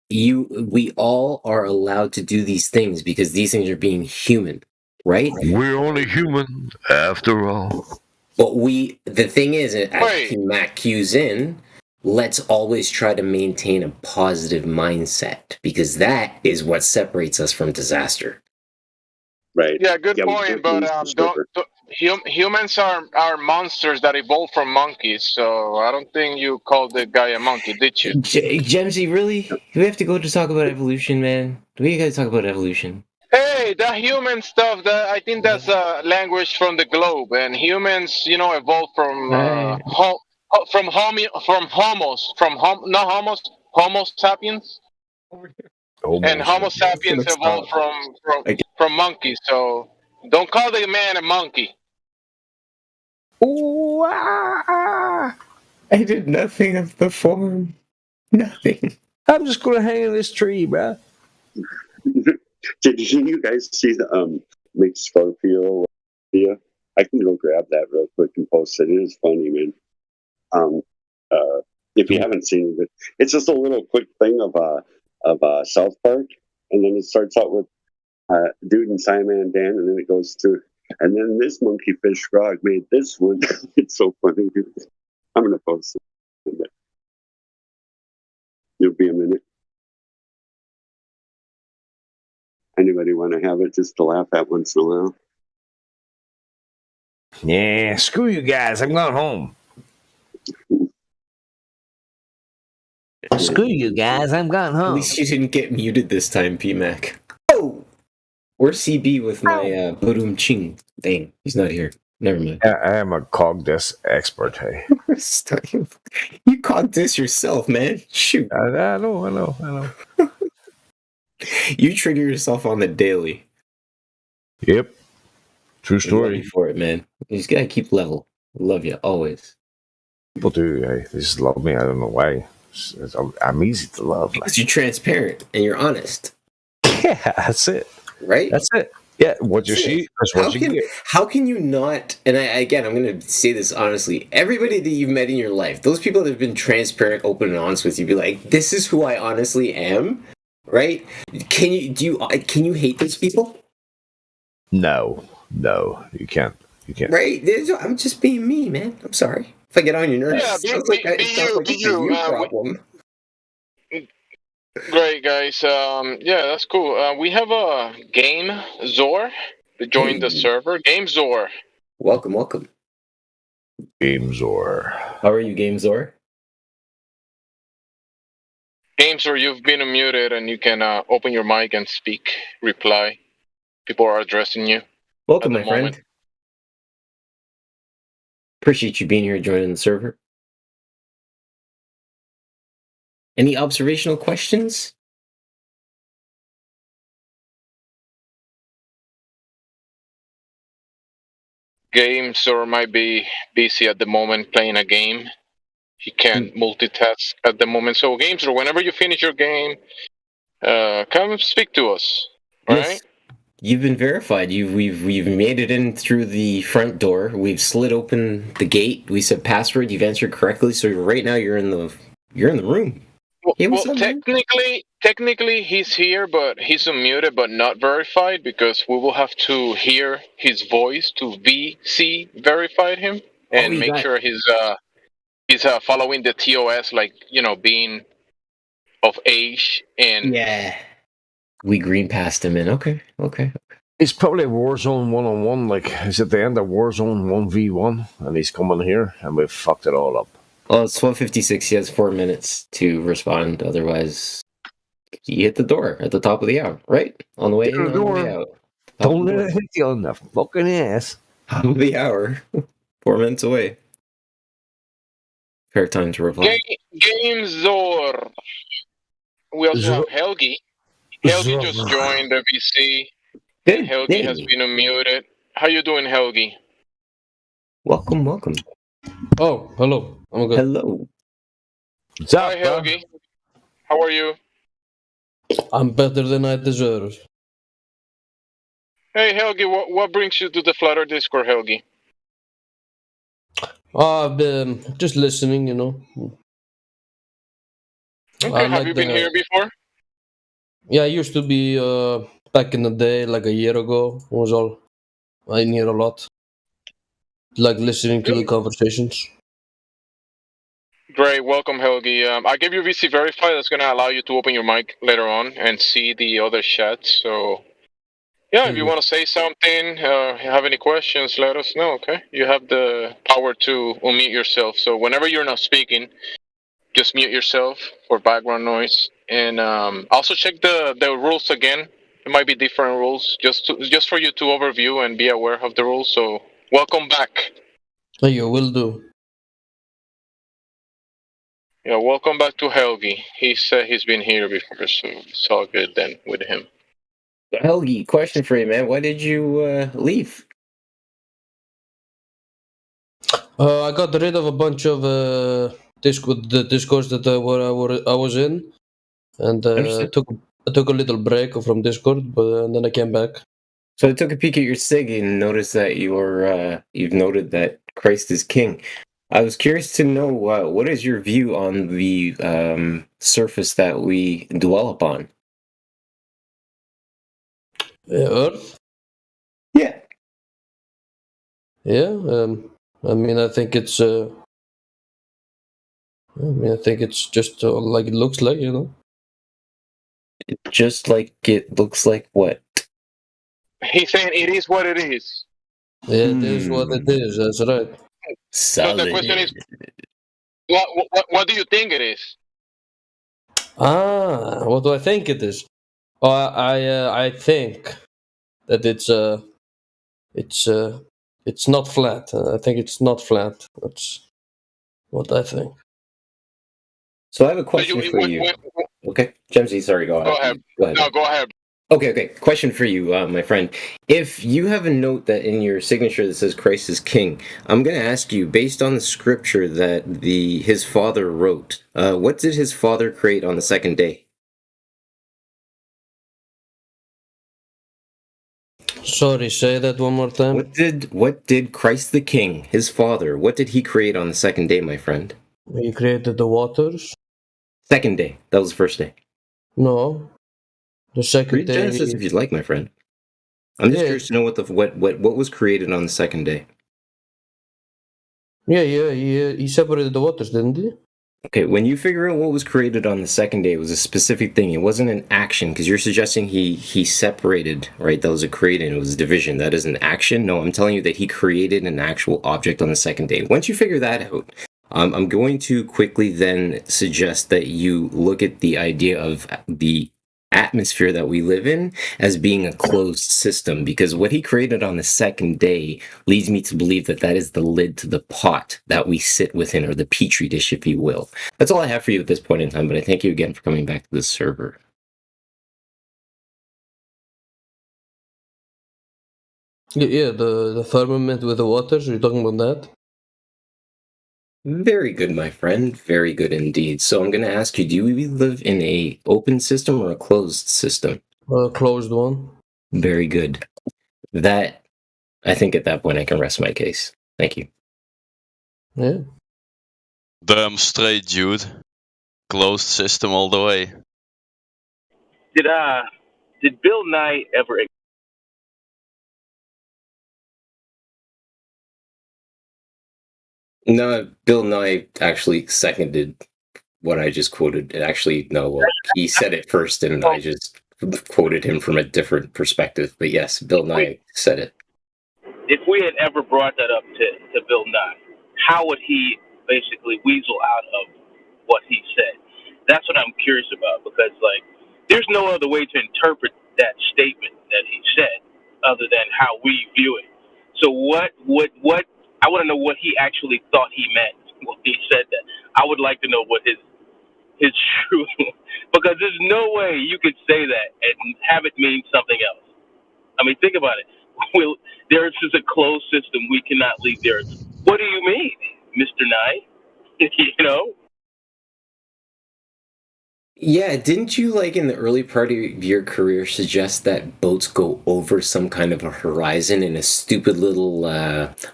We all are allowed to do these things because these things are being human, right? We're only human after all. But the thing is, as Matt cues in, let's always try to maintain a positive mindset because that is what separates us from disaster. Right. Yeah, good point. But humans are monsters that evolved from monkeys. So I don't think you called the guy a monkey, did you? Gemsy, really? Do we have to go to talk about evolution, man? Do we gotta talk about evolution? Hey, that human stuff. I think that's a language from the globe, and humans, evolved from Homo sapiens. And Homo sapiens evolved from monkeys, so don't call the man a monkey. Ooh, I did nothing of the form. Nothing. I'm just gonna hang in this tree, bruh. Did you guys see the Mick Scorpio video? I can go grab that real quick and post it. It is funny, man. If you haven't seen it, it's just a little quick thing of South Park, and then it starts out with Dude and Simon Dan, and then it goes through, and then this monkey fish frog made this one. It's so funny, dude. I'm gonna post it. It'll be a minute. Anybody want to have it just to laugh at once in a while? Yeah, screw you guys. I'm going home. Screw you guys. I'm going At home. least you didn't get muted this time, PMac. Oh! Or CB with my Boom Ching. Dang, he's not here. Never mind. I am a Cogdis expert, hey. You caught this yourself, man. Shoot. I know. You trigger yourself on the daily. Yep. True I love story. you for it, man. You just gotta keep level. Love you always. People do, hey. They just love me. I don't know why. I'm easy to love. Because you're transparent and you're honest. Yeah, that's it. Right? That's it. Yeah, what you see, that's what you get. How can you not, and I'm going to say this honestly, everybody that you've met in your life, those people that have been transparent, open, and honest with you, be like, this is who I honestly am, right? Can you hate those people? No, you can't. Right? I'm just being me, man. I'm sorry. If I get on your nerves, be you. Problem. Great, guys. Yeah, that's cool. We have a Game Zor to join the server. Game Zor. Welcome. Game Zor. How are you, Game Zor? Game Zor, you've been unmuted and you can open your mic and speak, reply. People are addressing you. Welcome, my friend. Appreciate you being here joining the server. Any observational questions? Game Zor might be busy at the moment playing a game. He can't multitask at the moment. So, Game Zor, whenever you finish your game, come speak to us. All yes. right? You've been verified. We've made it in through the front door. We've slid open the gate. We said password. You've answered correctly. So right now you're in the room. Hey, well, technically he's here, but he's unmuted, but not verified because we will have to hear his voice to VC verified him and make sure he's following the TOS, like being of age and we green passed him in. Okay. It's probably Warzone 1-on-1. Like he's at the end of Warzone 1v1, and he's coming here, and we've fucked it all up. Well, it's 12:56. He has 4 minutes to respond. Otherwise, he hit the door at the top of the hour, right? On the way in, on the way out. Don't let it hit you on the fucking ass. Top of the hour. 4 minutes away. Fair time to reply. Game Zor. We also have Helgi. Helgi just joined the VC. Good. Helgi has been unmuted. How you doing, Helgi? Welcome. Oh, hello. I'm good. Hello. What's up, Hi, Helgi. How are you? I'm better than I deserve. Hey, Helgi, what brings you to the Flutter Discord, Helgi? I've been just listening, Okay, have you been here before? Yeah, I used to be back in the day, like a year ago. I hear a lot. Like listening to the conversations. Great, welcome, Helgi. I gave you VC Verify. That's going to allow you to open your mic later on and see the other chats. So, yeah, if you want to say something, have any questions, let us know, okay? You have the power to unmute yourself. So whenever you're not speaking, just mute yourself for background noise. And also check the rules again. It might be different rules, just for you to overview and be aware of the rules. So, welcome back. Hey, you will do. Yeah, welcome back to Helgi. He said he's been here before, so it's all good then with him. Helgi, question for you, man. Why did you leave? I got rid of a bunch of the Discords that I was in, and Understood. I took a little break from Discord, but then I came back. So I took a peek at your sig and noticed that you've noted that Christ is King. I was curious to know what is your view on the surface that we dwell upon? Earth. Yeah. Yeah. I mean, I think it's. I think it's just like it looks like, you know. Just like it looks like what? He's saying it is what it is. Yeah, it is what it is. That's right. So the question is, what do you think it is? What do I think it is? Oh, I think that it's not flat. I think it's not flat. That's what I think. So I have a question for you. Okay, Gemsy, sorry, go ahead. Go ahead. No, go ahead. Okay. Question for you, my friend. If you have a note that in your signature that says Christ is King, I'm going to ask you, based on the scripture that his father wrote, what did his father create on the second day? Sorry, say that one more time. What did Christ the King, his father, what did he create on the second day, my friend? He created the waters. Second day. That was the first day. No. The second Read day. Genesis if you'd like, my friend. I'm just curious to know what was created on the second day. Yeah. He separated the waters, didn't he? Okay, when you figure out what was created on the second day, it was a specific thing. It wasn't an action, because you're suggesting he separated, right? That was a creating, it was a division. That is an action. No, I'm telling you that he created an actual object on the second day. Once you figure that out, I'm going to quickly then suggest that you look at the idea of the atmosphere that we live in as being a closed system, because what he created on the second day leads me to believe that that is the lid to the pot that we sit within, or the petri dish, if you will. That's all I have for you at this point in time, but I thank you again for coming back to the server. Yeah, the firmament with the waters, are you talking about that? Very good, my friend. Very good indeed. So I'm going to ask you, do we live in a open system or a closed system? A closed one. Very good. That, I think at that point I can rest my case. Thank you. Yeah. Damn straight, dude. Closed system all the way. Did Bill Nye ever? No, Bill Nye actually seconded what I just quoted. Actually, no, well, he said it first, and I just quoted him from a different perspective. But yes, Bill Nye said it. If we had ever brought that up to Bill Nye, how would he basically weasel out of what he said? That's what I'm curious about, because there's no other way to interpret that statement that he said other than how we view it. So what I want to know what he actually thought he meant when he said that. I would like to know what his true, because there's no way you could say that and have it mean something else. I mean, think about it. There is just a closed system. We cannot leave there. What do you mean, Mr. Nye? You know? Yeah, didn't you, in the early part of your career, suggest that boats go over some kind of a horizon in a stupid little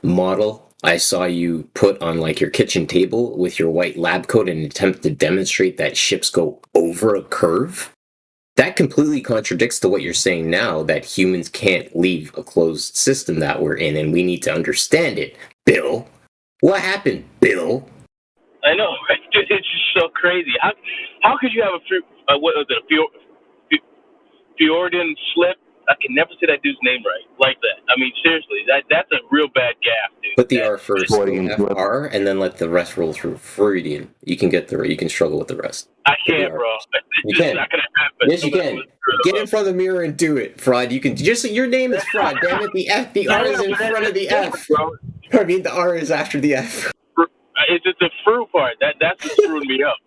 model I saw you put on, your kitchen table with your white lab coat in an attempt to demonstrate that ships go over a curve? That completely contradicts to what you're saying now, that humans can't leave a closed system that we're in, and we need to understand it. Bill? What happened, Bill? I know, right? Dude, it's just so crazy. How could you have a Fjordan slip? I can never say that dude's name right like that. I mean, seriously, that's a real bad gaffe, dude. Put the R first, F-R, and then let the rest roll through. Freudian. You can struggle with the rest. I can't, bro. You can. Not gonna happen. Yes, you can. Get in front of the mirror and do it, Fraud. You can. Just your name is Fraud. Damn it, the R is in front of the F. I mean, the R is after the F. It's the fruit part. That's what screwed me up.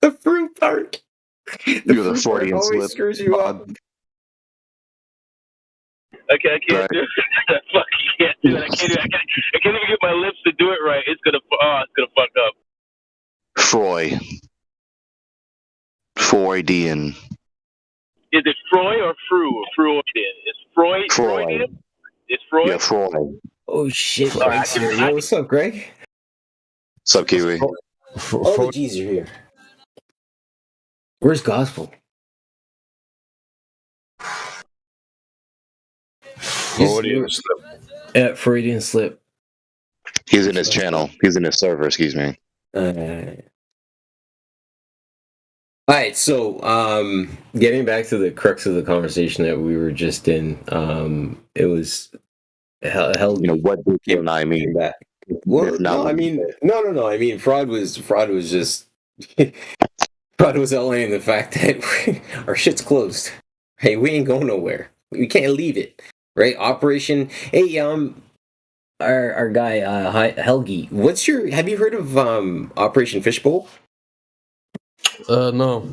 The fruit part. You're the Freudian slip. Screws you up. I can't do it. Fuck, you can't do it. I can't even get my lips to do it right. It's gonna fuck up. Freudian. Is it Freud or Freudian? It's Freud. Freudian? It's Freud. Yeah, Freud. Oh shit, All right, Greg's here. Yo, what's up, Greg? What's up, Kiwi? All the G's are here. Where's Gospel? Freudian slip. At Freudian slip. He's in his channel. He's in his server, excuse me. Alright, so getting back to the crux of the conversation that we were just in, it was hell. You know what do you and I mean? Back. Well, no, I mean, no. I mean, fraud was just fraud was outlining the fact that our shit's closed. Hey, we ain't going nowhere. We can't leave it, right? Operation. Hey, our guy Helgi. Have you heard of Operation Fishbowl? No.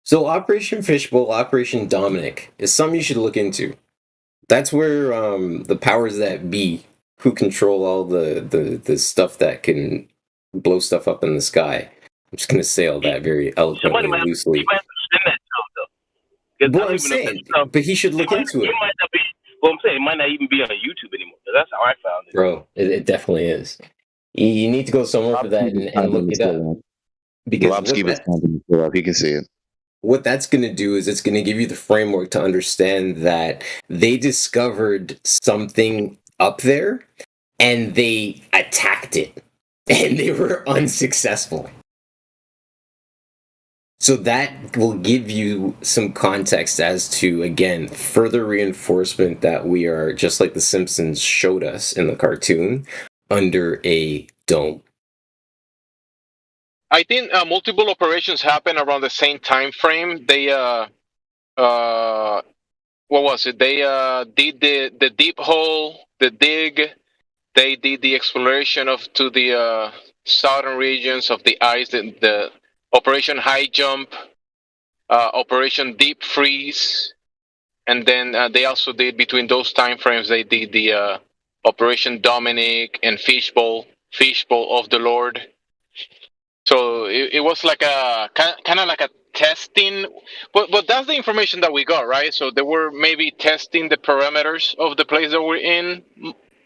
So Operation Fishbowl, Operation Dominic is something you should look into. That's where the powers that be, who control all the stuff that can blow stuff up in the sky. I'm just gonna say all that very eloquently and loosely. But I'm saying, but he should look into it. Might not be, well, I'm saying it might not even be on YouTube anymore. That's how I found it. Bro, it definitely is. You need to go somewhere for that and look it up. Because he can see it. What that's going to do is it's going to give you the framework to understand that they discovered something up there and they attacked it and they were unsuccessful. So that will give you some context as to, again, further reinforcement that we are, just like The Simpsons showed us in the cartoon, under a dome. I think multiple operations happen around the same time frame. They what was it? They did the deep hole, the dig. They did the exploration to the southern regions of the ice. The Operation High Jump, Operation Deep Freeze, and then they also did, between those time frames, they did the Operation Dominic and Fishbowl of the Lord. So it was like a kind of like a testing, but that's the information that we got, right? So they were maybe testing the parameters of the place that we're in,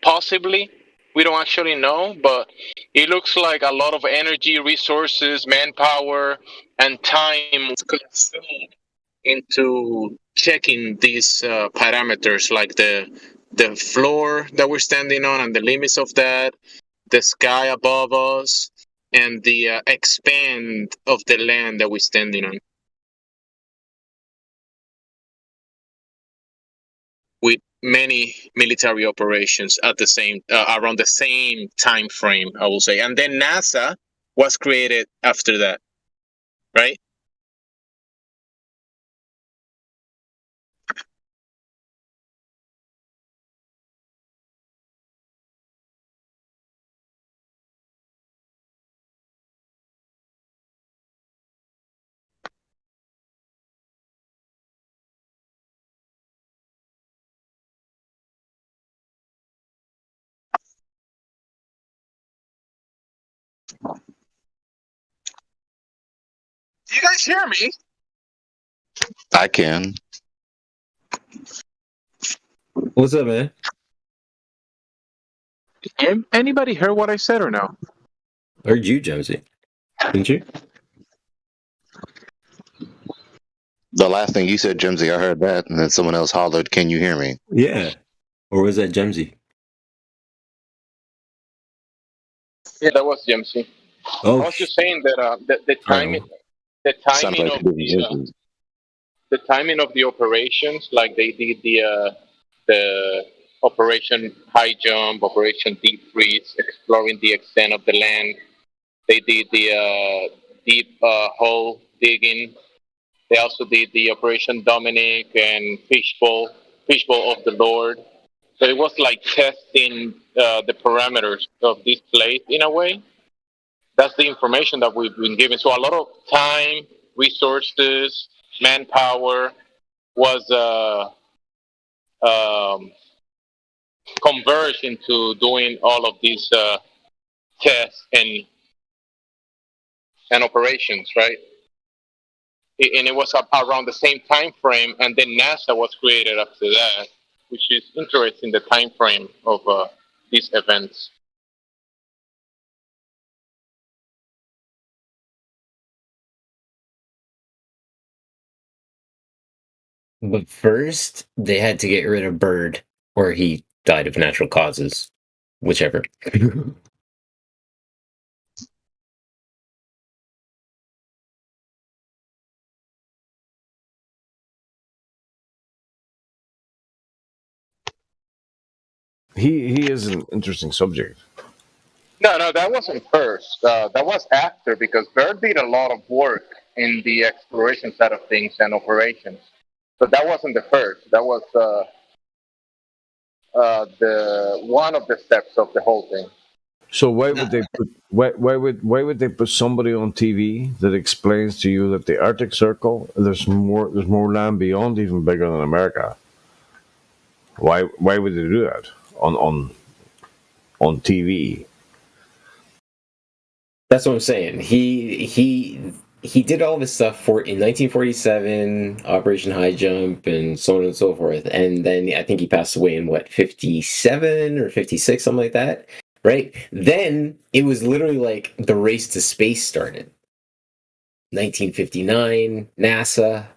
possibly. We don't actually know, but it looks like a lot of energy, resources, manpower, and time was consumed into checking these parameters, like the floor that we're standing on and the limits of that, the sky above us, and the expand of the land that we're standing on. With many military operations at the same around the same time frame, I will say. And then NASA was created after that, right? Do you guys hear me? I can. What's up, man? Anybody heard what I said or no? Heard you, Jonesy. Didn't you? The last thing you said, Jimsy, I heard that, and then someone else hollered, "Can you hear me?" Yeah. Or was that Jemsy? Yeah, that was Jemsy. Oh, I was just saying that the timing of the operations, like they did the Operation High Jump, Operation Deep Freeze, exploring the extent of the land. They did the deep hole digging. They also did the Operation Dominic and Fishbowl of the Lord. So it was like testing the parameters of this place in a way. That's the information that we've been given. So a lot of time, resources, manpower was converge into doing all of these tests and operations, right? And it was around the same time frame, and then NASA was created after that, which is interesting, the time frame of these events. But first, they had to get rid of Bird, or he died of natural causes, whichever. He is an interesting subject. No, that wasn't first. That was after, because Bird did a lot of work in the exploration side of things and operations. So that wasn't the first. That was the one of the steps of the whole thing. So why would they put why would they put somebody on TV that explains to you that the Arctic Circle there's more land beyond, even bigger than America? Why would they do that on TV? That's what I'm saying. He did all this stuff in 1947, Operation High Jump, and so on and so forth. And then I think he passed away in 57 or 56, something like that. Right? Then it was literally like the race to space started. 1959, NASA.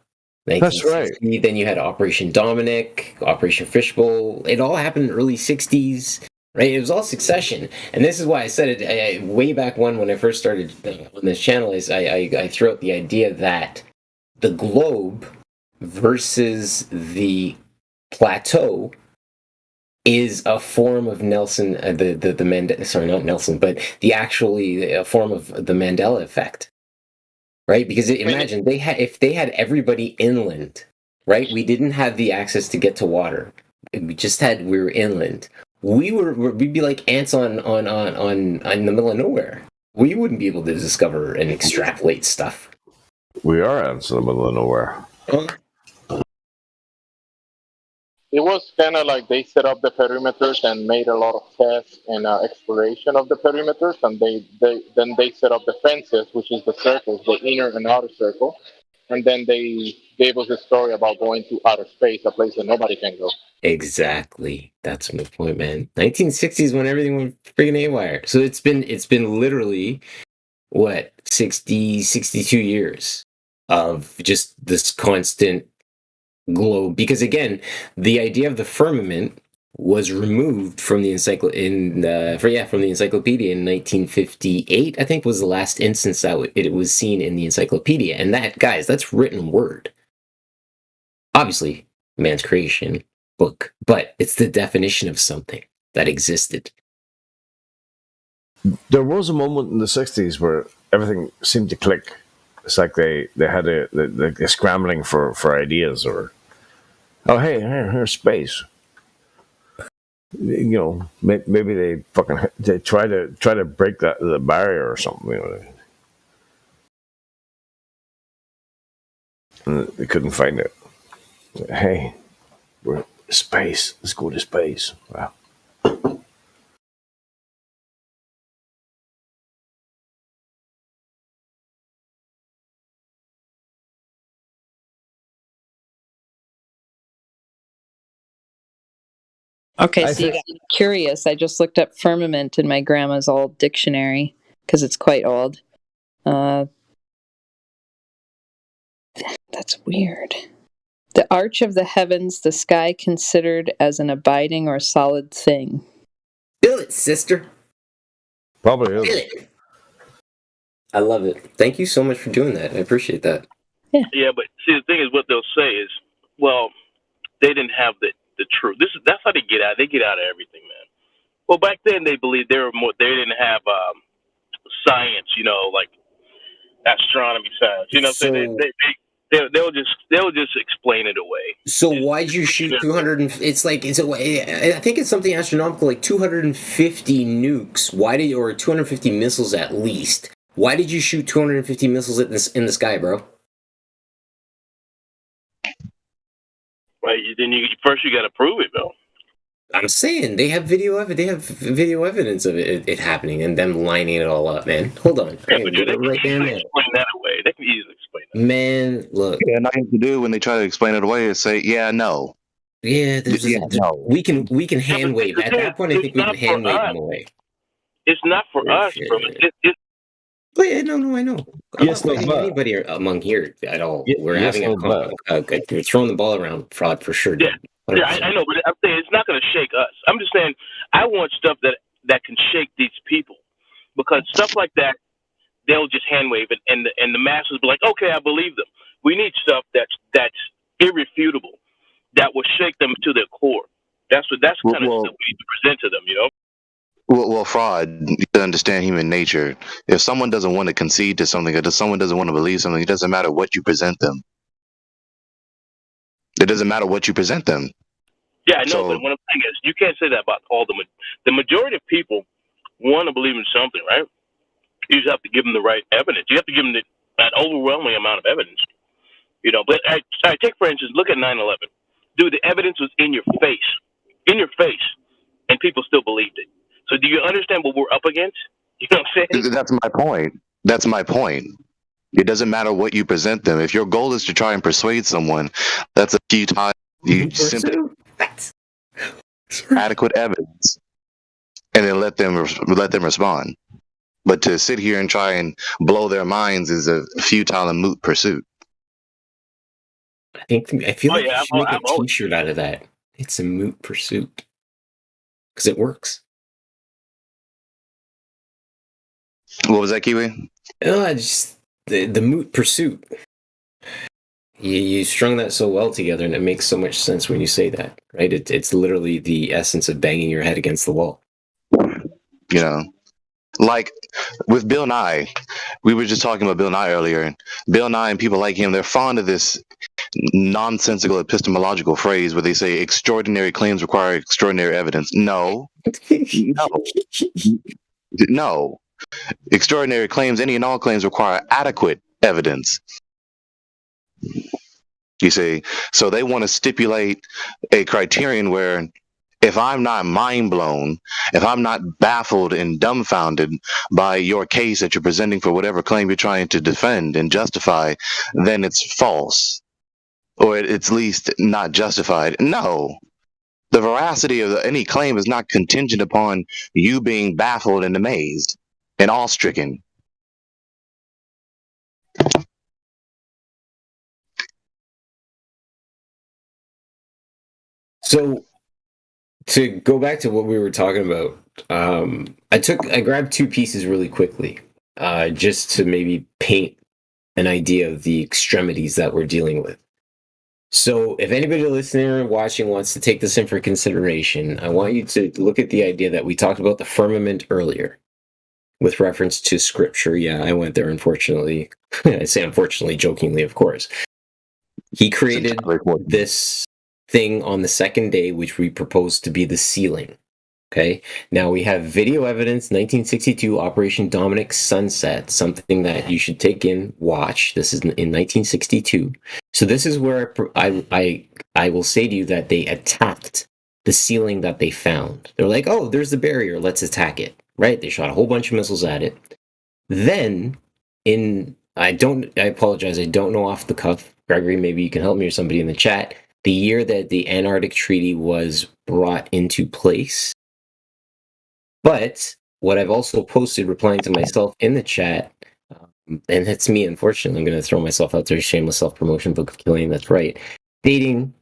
That's right. Then you had Operation Dominic, Operation Fishbowl. It all happened in the early 60s. Right, it was all succession, and this is why I said it way back when I first started on this channel. Is I threw out the idea that the globe versus the plateau is a form of Nelson, not Nelson, but actually a form of the Mandela effect, right? Because imagine if they had everybody inland, right? We didn't have the access to get to water. We were inland. We'd be like ants on in the middle of nowhere. We wouldn't be able to discover and extrapolate stuff. We are ants in the middle of nowhere. It was kind of like they set up the perimeters and made a lot of tests and exploration of the perimeters, and they set up the fences, which is the circles, the inner and outer circle, and then they gave us a story about going to outer space, a place that nobody can go. Exactly. That's my point, man. 1960s when everything went friggin' haywire. So it's been literally 62 years of just this constant globe. Because again, the idea of the firmament was removed from the encyclopedia in 1958. I think was the last instance that it was seen in the encyclopedia. And that's written word. Obviously, man's creation book, but it's the definition of something that existed. There was a moment in the 60s where everything seemed to click. It's like they had a scrambling for ideas, or hey, here's space. You know, maybe they try to break the barrier or something. You know, and they couldn't find it. Hey, we're space. Let's go to space. Wow. Okay, so you got me curious. I just looked up firmament in my grandma's old dictionary because it's quite old. That's weird. The arch of the heavens, the sky considered as an abiding or solid thing. Feel it, sister. Probably is. Feel it. I love it. Thank you so much for doing that. I appreciate that. Yeah, but see, the thing is, what they'll say is, well, they didn't have the truth. That's how they get out. They get out of everything, man. Well, back then they believed they didn't have science, like astronomy science. You know, so they'll just explain it away. So why'd you shoot 200? I think it's something astronomical, like 250 nukes. Or 250 missiles at least? Why did you shoot 250 missiles in the sky, bro? Right? Then you first you got to prove it, though. I'm saying they have video evidence of it happening and them lining it all up, man. Hold on. Yeah, I but can get they it can right there easily now. explain that away. They can easily explain that. Man, look. Yeah, and all you have to do when they try to explain it away is say, "Yeah, no." Yeah, no. we can hand wave. At that point, I think we can hand wave them away. It's not for us, bro. But yeah, no, I know. I'm Yes, not no, fighting but. anybody among here at all. We're Yes, having no, we're throwing the ball around, fraud for sure. Yeah, I know, but I'm saying it's not going to shake us. I'm just saying I want stuff that can shake these people, because stuff like that they'll just hand wave it, and the masses be like, okay, I believe them. We need stuff that's irrefutable, that will shake them to their core. That's kind of stuff we need to present to them, you know. Well, fraud, you have to understand human nature. If someone doesn't want to concede to something, or if someone doesn't want to believe something, it doesn't matter what you present them. It doesn't matter what you present them. Yeah, I know, but what I'm saying is you can't say that about all the majority of people want to believe in something, right? You just have to give them the right evidence. You have to give them an overwhelming amount of evidence, you know. But I take, for instance, look at 9/11. Dude, the evidence was in your face, and people still believed it. So do you understand what we're up against? You know what I'm saying? That's my point. That's my point. It doesn't matter what you present them. If your goal is to try and persuade someone, that's a futile. You simply adequate evidence, and then let them respond. But to sit here and try and blow their minds is a futile and moot pursuit. I feel like you should make a T-shirt out of that. It's a moot pursuit because it works. What was that, Kiwi? Just the moot pursuit. You strung that so well together, and it makes so much sense when you say that, right? It's literally the essence of banging your head against the wall. You know, like with Bill Nye, we were just talking about Bill Nye earlier. Bill Nye and people like him, they're fond of this nonsensical epistemological phrase where they say extraordinary claims require extraordinary evidence. No. No. Extraordinary claims, any and all claims, require adequate evidence. You see, so they want to stipulate a criterion where if I'm not mind blown, if I'm not baffled and dumbfounded by your case that you're presenting for whatever claim you're trying to defend and justify, then it's false, or it's at least not justified. No. The veracity of any claim is not contingent upon you being baffled and amazed and awe-stricken. So, to go back to what we were talking about, I grabbed two pieces really quickly, just to maybe paint an idea of the extremities that we're dealing with. So, if anybody listening or watching wants to take this in for consideration, I want you to look at the idea that we talked about the firmament earlier, with reference to scripture. Yeah, I went there, unfortunately. I say unfortunately, jokingly, of course. He created this thing on the second day, which we proposed to be the ceiling. Okay, now we have video evidence, 1962, Operation Dominic Sunset, something that you should take in, watch. This is in 1962. So this is where I will say to you that they attacked the ceiling that they found. They're like, oh, there's the barrier, let's attack it, right? They shot a whole bunch of missiles at it. Then, I apologize, I don't know off the cuff. Gregory, maybe you can help me or somebody in the chat. The year that the Antarctic Treaty was brought into place. But what I've also posted, replying to myself in the chat, and that's me, unfortunately, I'm going to throw myself out there, shameless self-promotion, Book of Killian, that's right. Dating,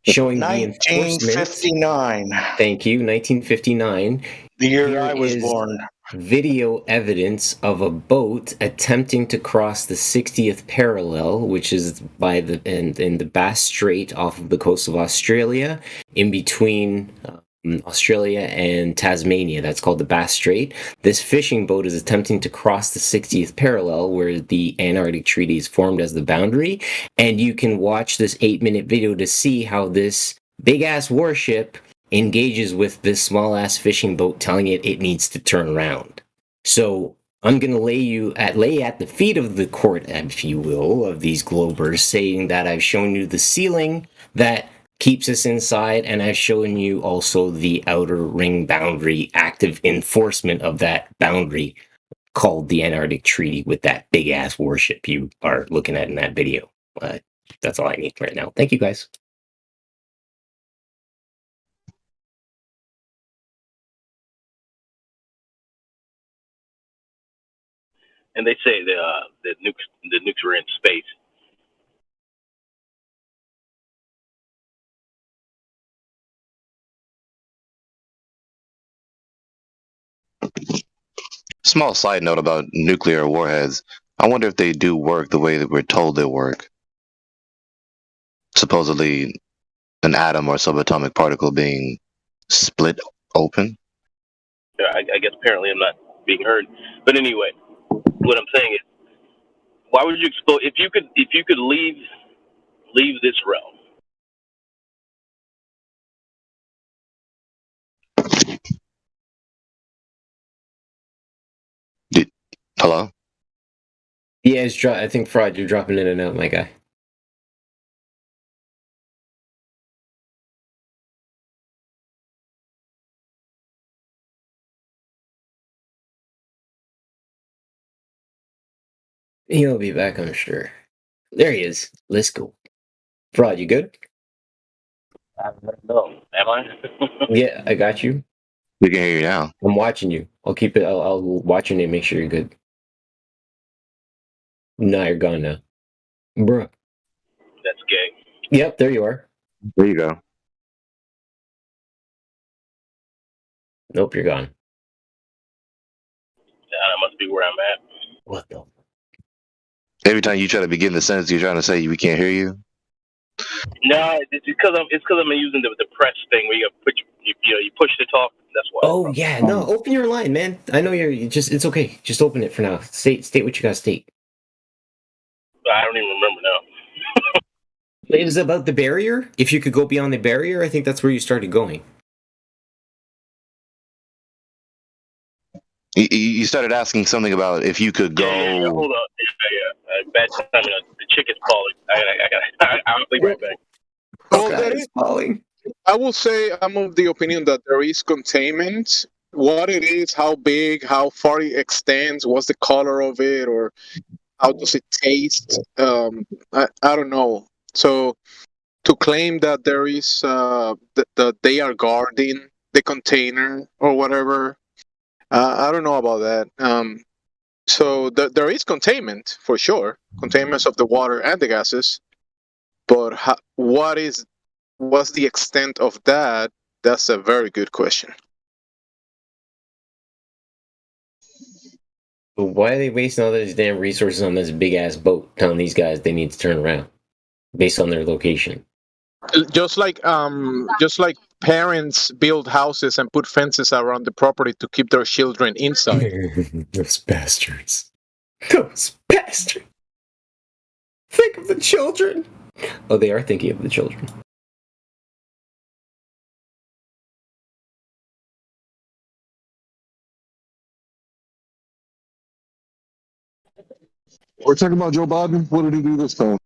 showing 1959. Thank you, 1959. The year I was born. Video evidence of a boat attempting to cross the 60th parallel, which is in the Bass Strait off of the coast of Australia, in between Australia and Tasmania. That's called the Bass Strait. This fishing boat is attempting to cross the 60th parallel where the Antarctic Treaty is formed as the boundary, and you can watch this 8-minute video to see how this big-ass warship engages with this small-ass fishing boat, telling it needs to turn around. So I'm going to lay at the feet of the court, if you will, of these globers, saying that I've shown you the ceiling that keeps us inside, and I've shown you also the outer ring boundary, active enforcement of that boundary called the Antarctic Treaty with that big ass warship you are looking at in that video. That's all I need right now. Thank you guys. And they say the nukes were in space. Small side note about nuclear warheads. I wonder if they do work the way that we're told they work. Supposedly, an atom or subatomic particle being split open. Yeah, I guess apparently I'm not being heard. But anyway, what I'm saying is, why would you explode if you could leave this realm? Hello? Yeah, I think Fraud, you're dropping in and out, my guy. He'll be back, I'm sure. There he is. Let's go. Fraud, you good? No, am I? Yeah, I got you. We can hear you now. I'm watching you. I'll keep it. I'll watch your name. Make sure you're good. Nah, you're gone now, bruh. That's gay. Yep, there you are. There you go. Nope, you're gone. That must be where I'm at. What the? Every time you try to begin the sentence, you're trying to say we can't hear you. No, it's because I'm using the press thing where you push to talk. That's why. Oh yeah, no. Open your line, man. I know it's okay. Just open it for now. State what you got to state. I don't even remember now. It was about the barrier. If you could go beyond the barrier, I think that's where you started going. You started asking something about if you could go. Yeah, hold on. Yeah. Bad timing. The chicken's calling. I'll be right back. Well, I will say I'm of the opinion that there is containment. What it is, how big, how far it extends, what's the color of it, or how does it taste? I don't know. So to claim that there is that they are guarding the container or whatever, I don't know about that. So there is containment for sure, containment of the water and the gases, but what's the extent of that? That's a very good question. But why are they wasting all these damn resources on this big ass boat, telling these guys they need to turn around based on their location? Just like parents build houses and put fences around the property to keep their children inside. Those bastards. Those bastards. Think of the children. Oh, they are thinking of the children. We're talking about Joe Biden. What did he do this time?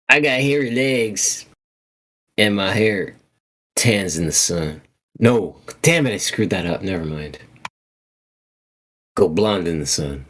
I got hairy legs, and my hair tans in the sun. No, damn it, I screwed that up. Never mind. Go blonde in the sun.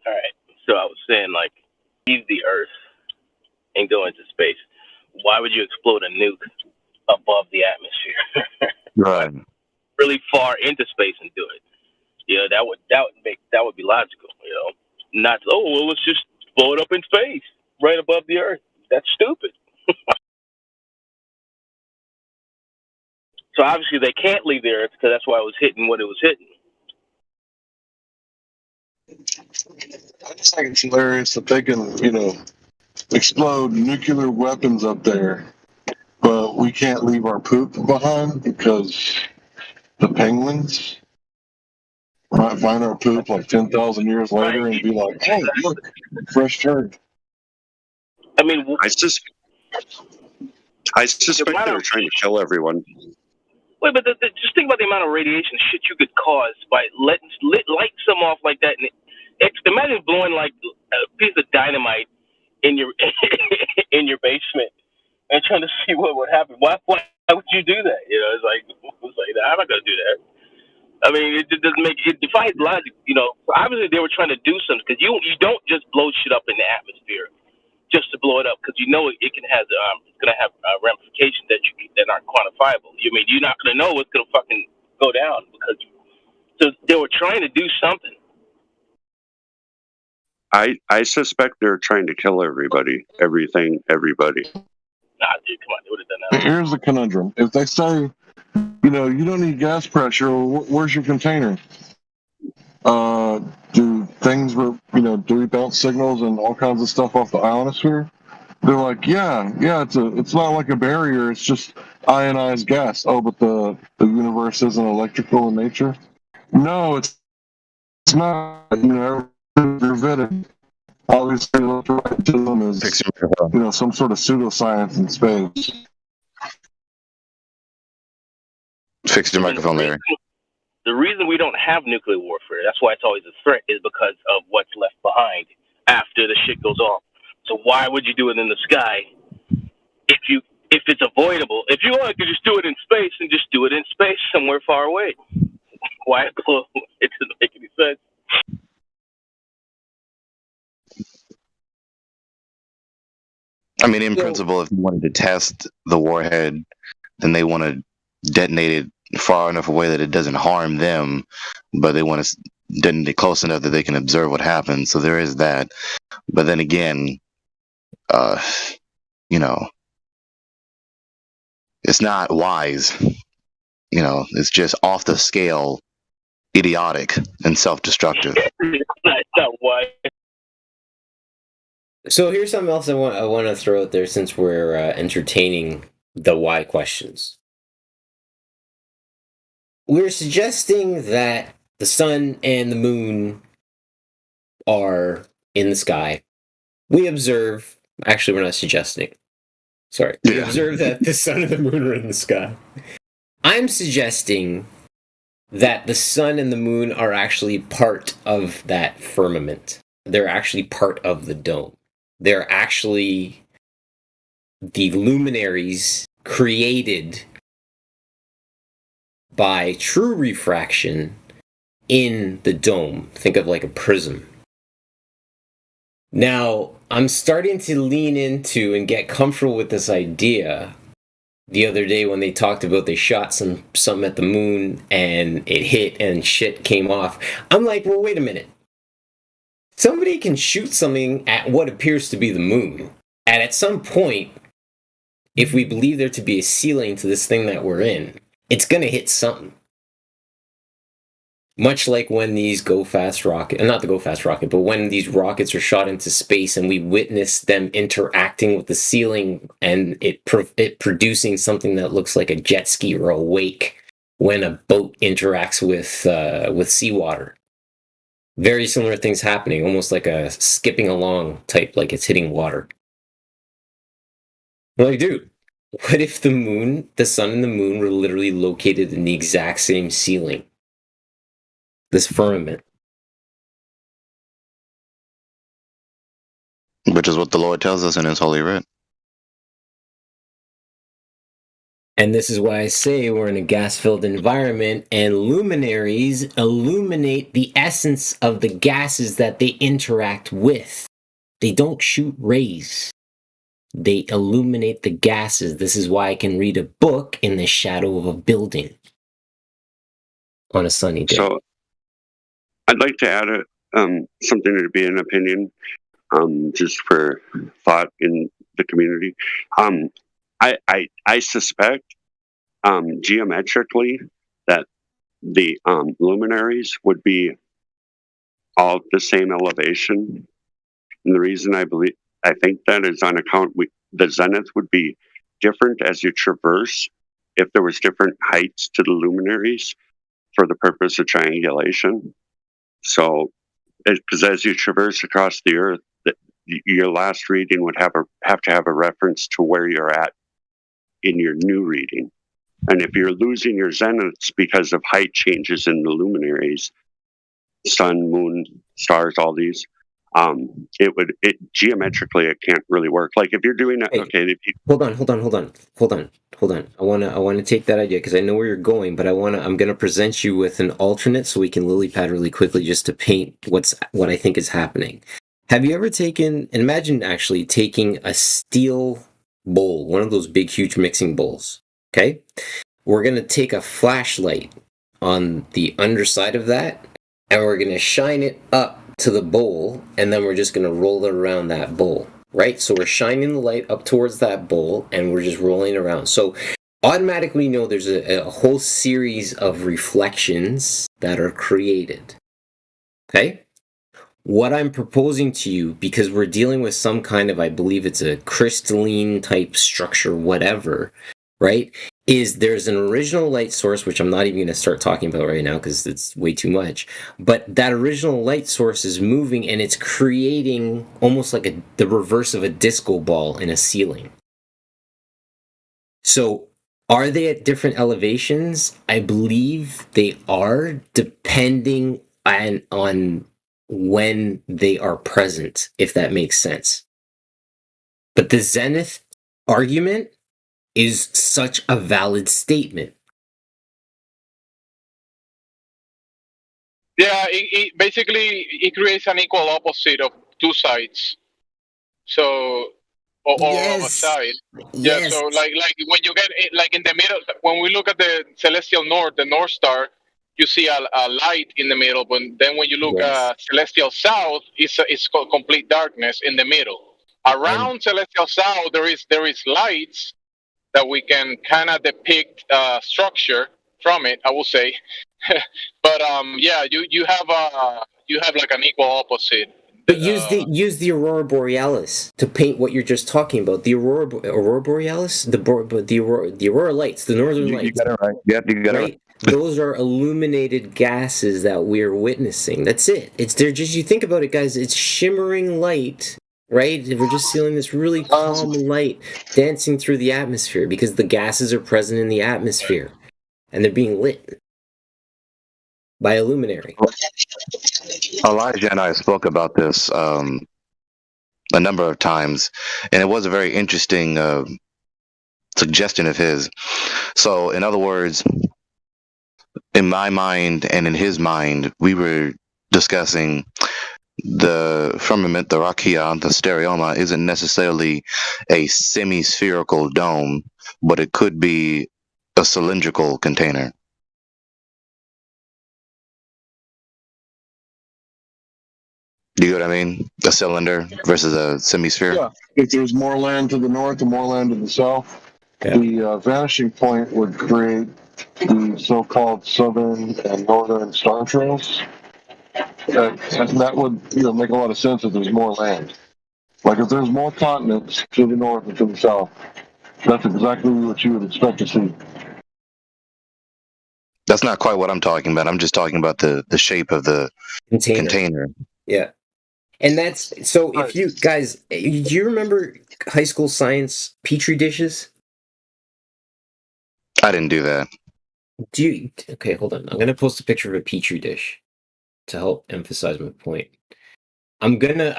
All right. So I was saying, like, leave the Earth and go into space. Why would you explode a nuke above the atmosphere? Right. Really far into space and do it. You know, that would be logical. You know, not, oh, well, let's just blow it up in space right above the Earth. That's stupid. So obviously they can't leave the Earth because that's why it was hitting what it was hitting. I just think it's hilarious that they can, explode nuclear weapons up there, but we can't leave our poop behind because the penguins might find our poop like 10,000 years later and be like, "Hey, look, fresh turd." I mean, I suspect they were trying to kill everyone. Wait, but just think about the amount of radiation shit you could cause by light some off like that. And imagine blowing like a piece of dynamite in your in your basement and trying to see what would happen. Why would you do that? It's like I'm not gonna do that. I mean, it doesn't make it defies logic. Obviously they were trying to do something because you don't just blow shit up in the atmosphere just to blow it up because it can have it's gonna have ramifications that aren't quantifiable. I mean, you're not gonna know what's gonna fucking go down so they were trying to do something. I suspect they're trying to kill everybody, everything, everybody. Nah, dude, come on, they would have done that. Here's the conundrum: if they say, you don't need gas pressure, where's your container? Do things do we bounce signals and all kinds of stuff off the ionosphere? They're like, yeah, it's not like a barrier, it's just ionized gas. Oh, but the universe isn't electrical in nature? No, it's not. You're vetted. Obviously, electromagnetism is some sort of pseudoscience in space. Fix your microphone, Larry. The reason we don't have nuclear warfare, that's why it's always a threat, is because of what's left behind after the shit goes off. So why would you do it in the sky if it's avoidable? If you want to just do it in space, and just do it in space somewhere far away. Why? It doesn't make any sense. I mean, in principle, if you wanted to test the warhead, then they want to detonate it far enough away that it doesn't harm them, but they want to detonate close enough that they can observe what happens. So there is that. But then again, it's not wise. It's just off the scale, idiotic and self-destructive. That's not why. So here's something else I want to throw out there since we're entertaining the why questions. We're suggesting that the sun and the moon are in the sky. We observe, actually we're not suggesting. Sorry. We observe that the sun and the moon are in the sky. I'm suggesting that the sun and the moon are actually part of that firmament. They're actually part of the dome. They're actually the luminaries created by true refraction in the dome. Think of like a prism. Now, I'm starting to lean into and get comfortable with this idea. The other day when they talked about they shot something at the moon and it hit and shit came off, I'm like, well, wait a minute. Somebody can shoot something at what appears to be the moon. And at some point, if we believe there to be a ceiling to this thing that we're in, it's going to hit something. Much like when these not the Go Fast rocket, but when these rockets are shot into space and we witness them interacting with the ceiling and it producing something that looks like a jet ski or a wake when a boat interacts with seawater. Very similar things happening, almost like a skipping along type, like it's hitting water. I'm like, dude, what if the sun and the moon were literally located in the exact same ceiling? This firmament. Which is what the Lord tells us in His Holy Writ. And this is why I say we're in a gas-filled environment, and luminaries illuminate the essence of the gases that they interact with. They don't shoot rays. They illuminate the gases. This is why I can read a book in the shadow of a building on a sunny day. So I'd like to add something to be an opinion, just for thought in the community. I suspect geometrically that the luminaries would be all the same elevation. And the reason I think that is on account the zenith would be different as you traverse if there was different heights to the luminaries for the purpose of triangulation. So, because as you traverse across the earth, your last reading would have to have a reference to where you're at in your new reading. And if you're losing your zeniths because of height changes in the luminaries, sun, moon, stars, all these, it geometrically it can't really work. Like if you're doing that, okay. If you, Hold on. I wanna take that idea because I know where you're going, but I'm gonna present you with an alternate so we can lily pad really quickly just to paint what I think is happening. Have you ever imagine actually taking a steel bowl, one of those big huge mixing bowls, okay? We're gonna take a flashlight on the underside of that and we're gonna shine it up to the bowl and then we're just gonna roll it around that bowl. Right? So we're shining the light up towards that bowl and we're just rolling around. So automatically know there's a whole series of reflections that are created. Okay? What I'm proposing to you, because we're dealing with some kind of, I believe it's a crystalline type structure, whatever, right? Is there's an original light source, which I'm not even going to start talking about right now because it's way too much. But that original light source is moving and it's creating almost like the reverse of a disco ball in a ceiling. So are they at different elevations? I believe they are, depending on when they are present, if that makes sense. But the zenith argument is such a valid statement. Yeah, basically it creates an equal opposite of two sides. So or of a side. Yeah, so like when you get like in the middle, when we look at the celestial north, the North Star, you see a light in the middle, but then when you look at celestial south, it's complete darkness in the middle. Around celestial south, there is lights that we can kind of depict structure from it, I will say. But yeah, you have like an equal opposite. But use the aurora borealis to paint what you're just talking about. The aurora borealis, the aurora lights, the northern lights. You got it right. Yep, you got it right. Those are illuminated gases that we're witnessing. That's it. They're just, you think about it, guys. It's shimmering light, right? We're just feeling this really calm light dancing through the atmosphere because the gases are present in the atmosphere, and they're being lit by a luminary. Elijah and I spoke about this a number of times, and it was a very interesting suggestion of his. So, in other words, in my mind and in his mind, we were discussing the firmament, the rakia, the stereoma, isn't necessarily a semi-spherical dome, but it could be a cylindrical container. Do you know what I mean? A cylinder versus a semisphere? Yeah. If there's more land to the north and more land to the south, the vanishing point would create the so-called southern and northern star trails. And that would make a lot of sense if there's more land. Like if there's more continents to the north and to the south, that's exactly what you would expect to see. That's not quite what I'm talking about. I'm just talking about the shape of the container. Yeah. And that's, so if you guys, do you remember high school science Petri dishes? I didn't do that. Okay, hold on. I'm going to post a picture of a Petri dish to help emphasize my point. I'm gonna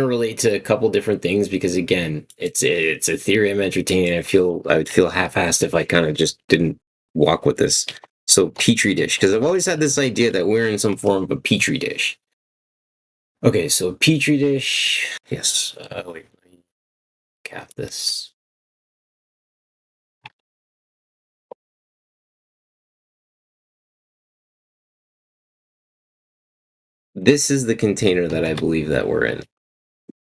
relate to a couple different things because again, it's a theory I'm entertaining. I would feel half-assed if I kind of just didn't walk with this. So Petri dish, because I've always had this idea that we're in some form of a Petri dish. Okay, so Petri dish. Yes. Wait, let me cap this. this is the container that I believe that we're in.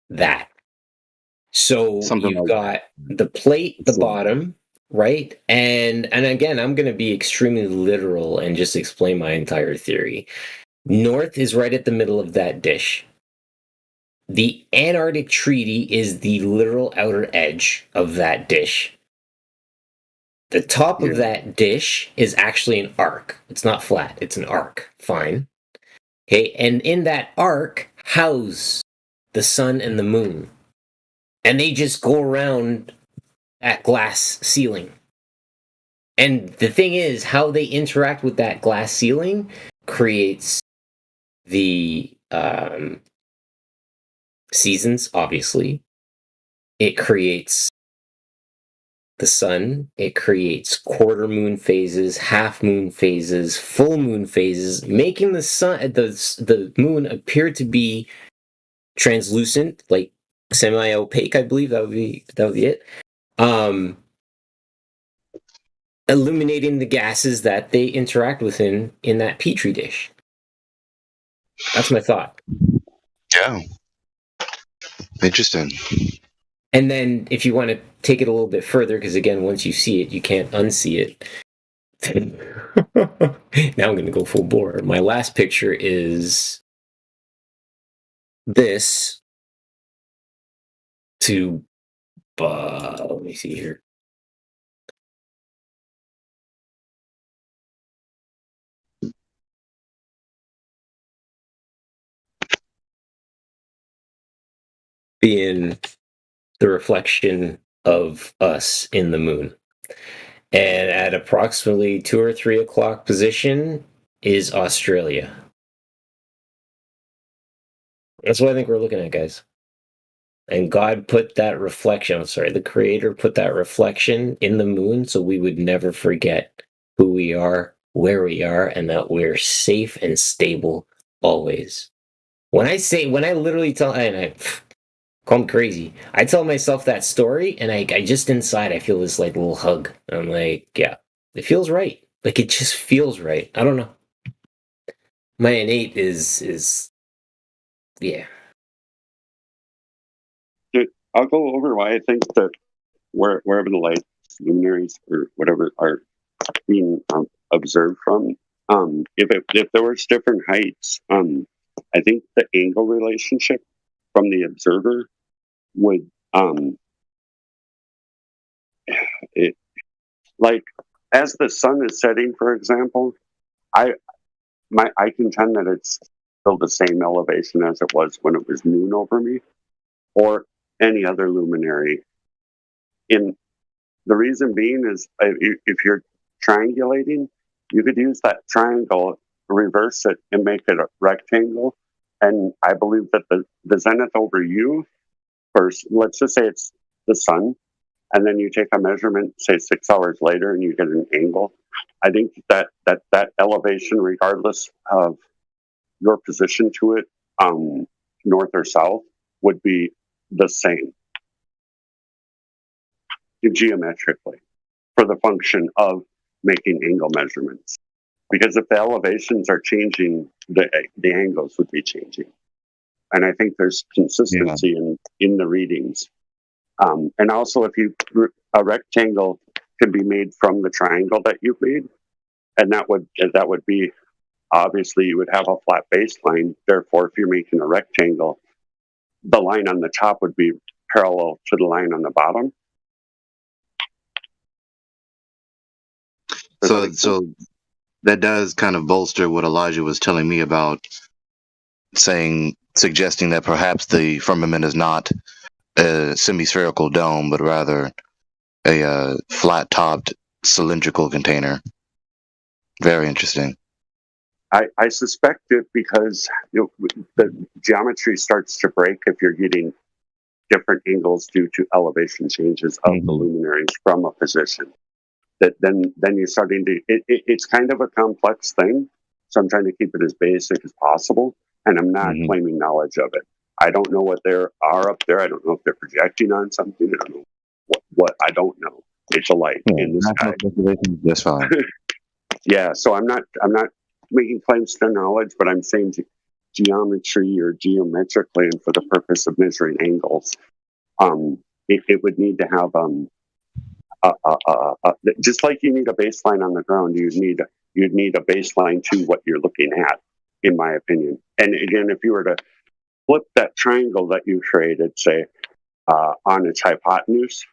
That. So Something you've like got the plate, the bottom, right? And again, I'm going to be extremely literal and just explain my entire theory. North is right at the middle of that dish. The Antarctic Treaty is the literal outer edge of that dish. The top of that dish is actually an arc. It's not flat, it's an arc. Fine. Okay, and in that arc house the sun and the moon. And they just go around that glass ceiling. And the thing is, how they interact with that glass ceiling creates the seasons, obviously. It creates the sun. It creates quarter moon phases, half moon phases, full moon phases, making the sun, the moon appear to be translucent, like semi-opaque. I believe that would be it. Illuminating the gases that they interact with in that petri dish. That's my thought. Yeah. Interesting. And then if you want to take it a little bit further, because again, once you see it, you can't unsee it. Now I'm going to go full bore. My last picture is this to, let me see here. Being the reflection of us in the moon. And at approximately 2 or 3 o'clock position is Australia. That's what I think we're looking at, guys. And God put that reflection, the Creator put that reflection in the moon so we would never forget who we are, where we are, and that we're safe and stable always. When I literally tell, and I call me crazy, I tell myself that story, and I just inside, I feel this like little hug. I'm like, yeah, it feels right. Like, it just feels right. I don't know. My innate is yeah. I'll go over why I think that wherever the light luminaries or whatever are being observed from, if there was different heights, I think the angle relationship from the observer would like as the sun is setting, for example, I contend that it's still the same elevation as it was when it was noon over me, or any other luminary. In the reason being is if you're triangulating, you could use that triangle, reverse it, and make it a rectangle. And I believe that the zenith over you first, let's just say it's the sun, and then you take a measurement, say 6 hours later, and you get an angle. I think that elevation, regardless of your position to it, north or south, would be the same geometrically for the function of making angle measurements. Because if the elevations are changing, the angles would be changing. And I think there's consistency in the readings. And also, if a rectangle can be made from the triangle that you've made, and that would be, obviously, you would have a flat baseline. Therefore, if you're making a rectangle, the line on the top would be parallel to the line on the bottom. So that does kind of bolster what Elijah was telling me about, suggesting that perhaps the firmament is not a semi-spherical dome, but rather a flat-topped cylindrical container. Very interesting. I suspect it because the geometry starts to break if you're getting different angles due to elevation changes of the luminaries from a position. That then you're starting to. It's kind of a complex thing, so I'm trying to keep it as basic as possible, and I'm not claiming knowledge of it. I don't know what they are up there. I don't know if they're projecting on something. I don't know what I don't know. It's a light in the sky. That's fine. Yeah, so I'm not making claims to knowledge, but I'm saying geometry or geometrically and for the purpose of measuring angles, it would need to have just like you need a baseline on the ground, you'd need a baseline to what you're looking at, in my opinion. And again, if you were to flip that triangle that you created, say, on its hypotenuse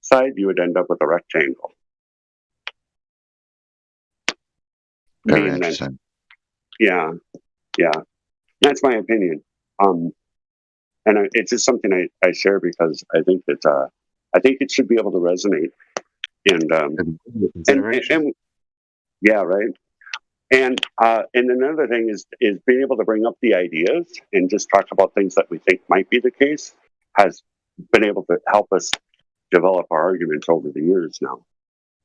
side, you would end up with a rectangle. Very interesting. Yeah. That's my opinion. And it's just something I share because I think that I think it should be able to resonate. And yeah, right. And another thing is being able to bring up the ideas and just talk about things that we think might be the case has been able to help us develop our arguments over the years now.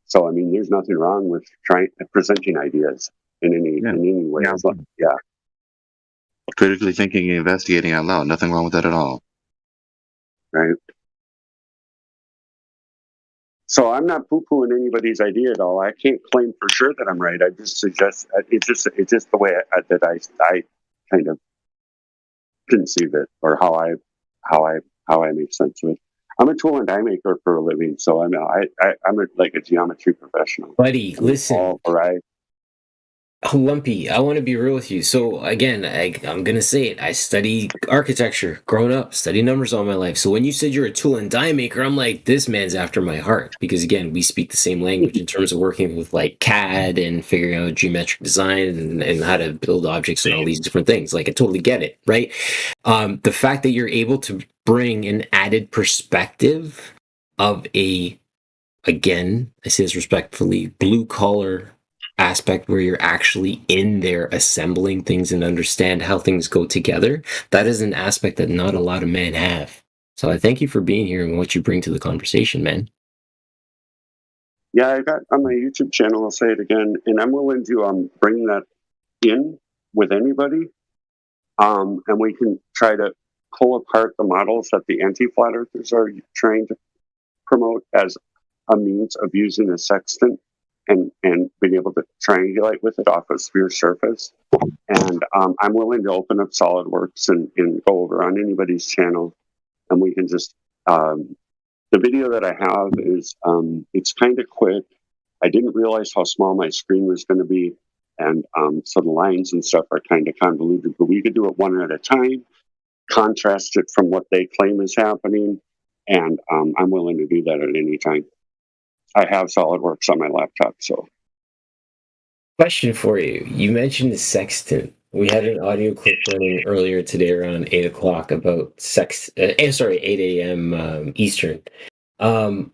So, I mean, there's nothing wrong with presenting ideas in any way. Yeah. Critically thinking and investigating out loud. Nothing wrong with that at all. Right. So I'm not poo-pooing anybody's idea at all. I can't claim for sure that I'm right. I just suggest it's just the way that I kind of conceive it, or how I make sense of it. I'm a tool and die maker for a living, so I'm like a geometry professional. Buddy, listen. All right. Lumpy, I want to be real with you. So again, I'm going to say it. I study architecture, growing up, study numbers all my life. So when you said you're a tool and die maker, I'm like, this man's after my heart. Because again, we speak the same language in terms of working with like CAD and figuring out geometric design and how to build objects and all these different things. Like I totally get it, right? The fact that you're able to bring an added perspective of again, I say this respectfully, blue collar aspect where you're actually in there assembling things and understand how things go together, that is an aspect that not a lot of men have. So I thank you for being here and what you bring to the conversation, man. Yeah, I got on my YouTube channel, I'll say it again, and I'm willing to bring that in with anybody, and we can try to pull apart the models that the anti-flat earthers are trying to promote as a means of using a sextant and being able to triangulate with it off a sphere surface. And I'm willing to open up SolidWorks and go over on anybody's channel, and we can just the video that I have is it's kind of quick. I didn't realize how small my screen was going to be, and so the lines and stuff are kind of convoluted, but we could do it one at a time, contrast it from what they claim is happening, and I'm willing to do that at any time. I have SolidWorks on my laptop, so. Question for you. You mentioned the sextant. We had an audio clip running earlier today around 8 o'clock about 8 a.m. Eastern. To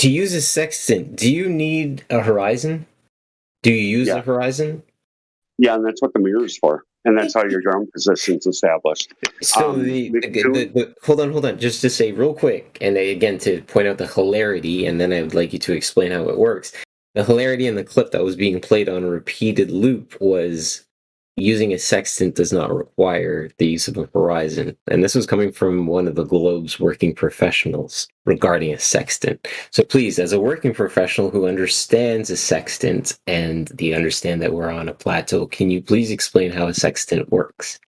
use a sextant, do you need a horizon? Do you use a horizon? Yeah, and that's what the mirror is for. And that's how your ground position's established. So hold on, just to say real quick, and again to point out the hilarity, and then I would like you to explain how it works. The hilarity in the clip that was being played on a repeated loop was using a sextant does not require the use of a horizon. And this was coming from one of the Globe's working professionals regarding a sextant. So please, as a working professional who understands a sextant and the understand that we're on a plateau, can you please explain how a sextant works?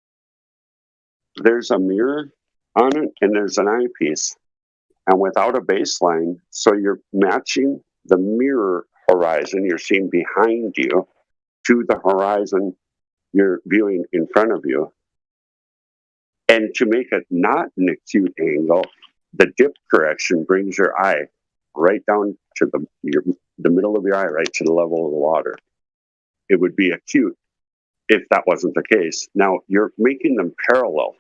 There's a mirror on it and there's an eyepiece. And without a baseline, so you're matching the mirror horizon you're seeing behind you to the horizon you're viewing in front of you. And to make it not an acute angle, the dip correction brings your eye right down to the middle of your eye, right to the level of the water. It would be acute if that wasn't the case. Now, you're making them parallel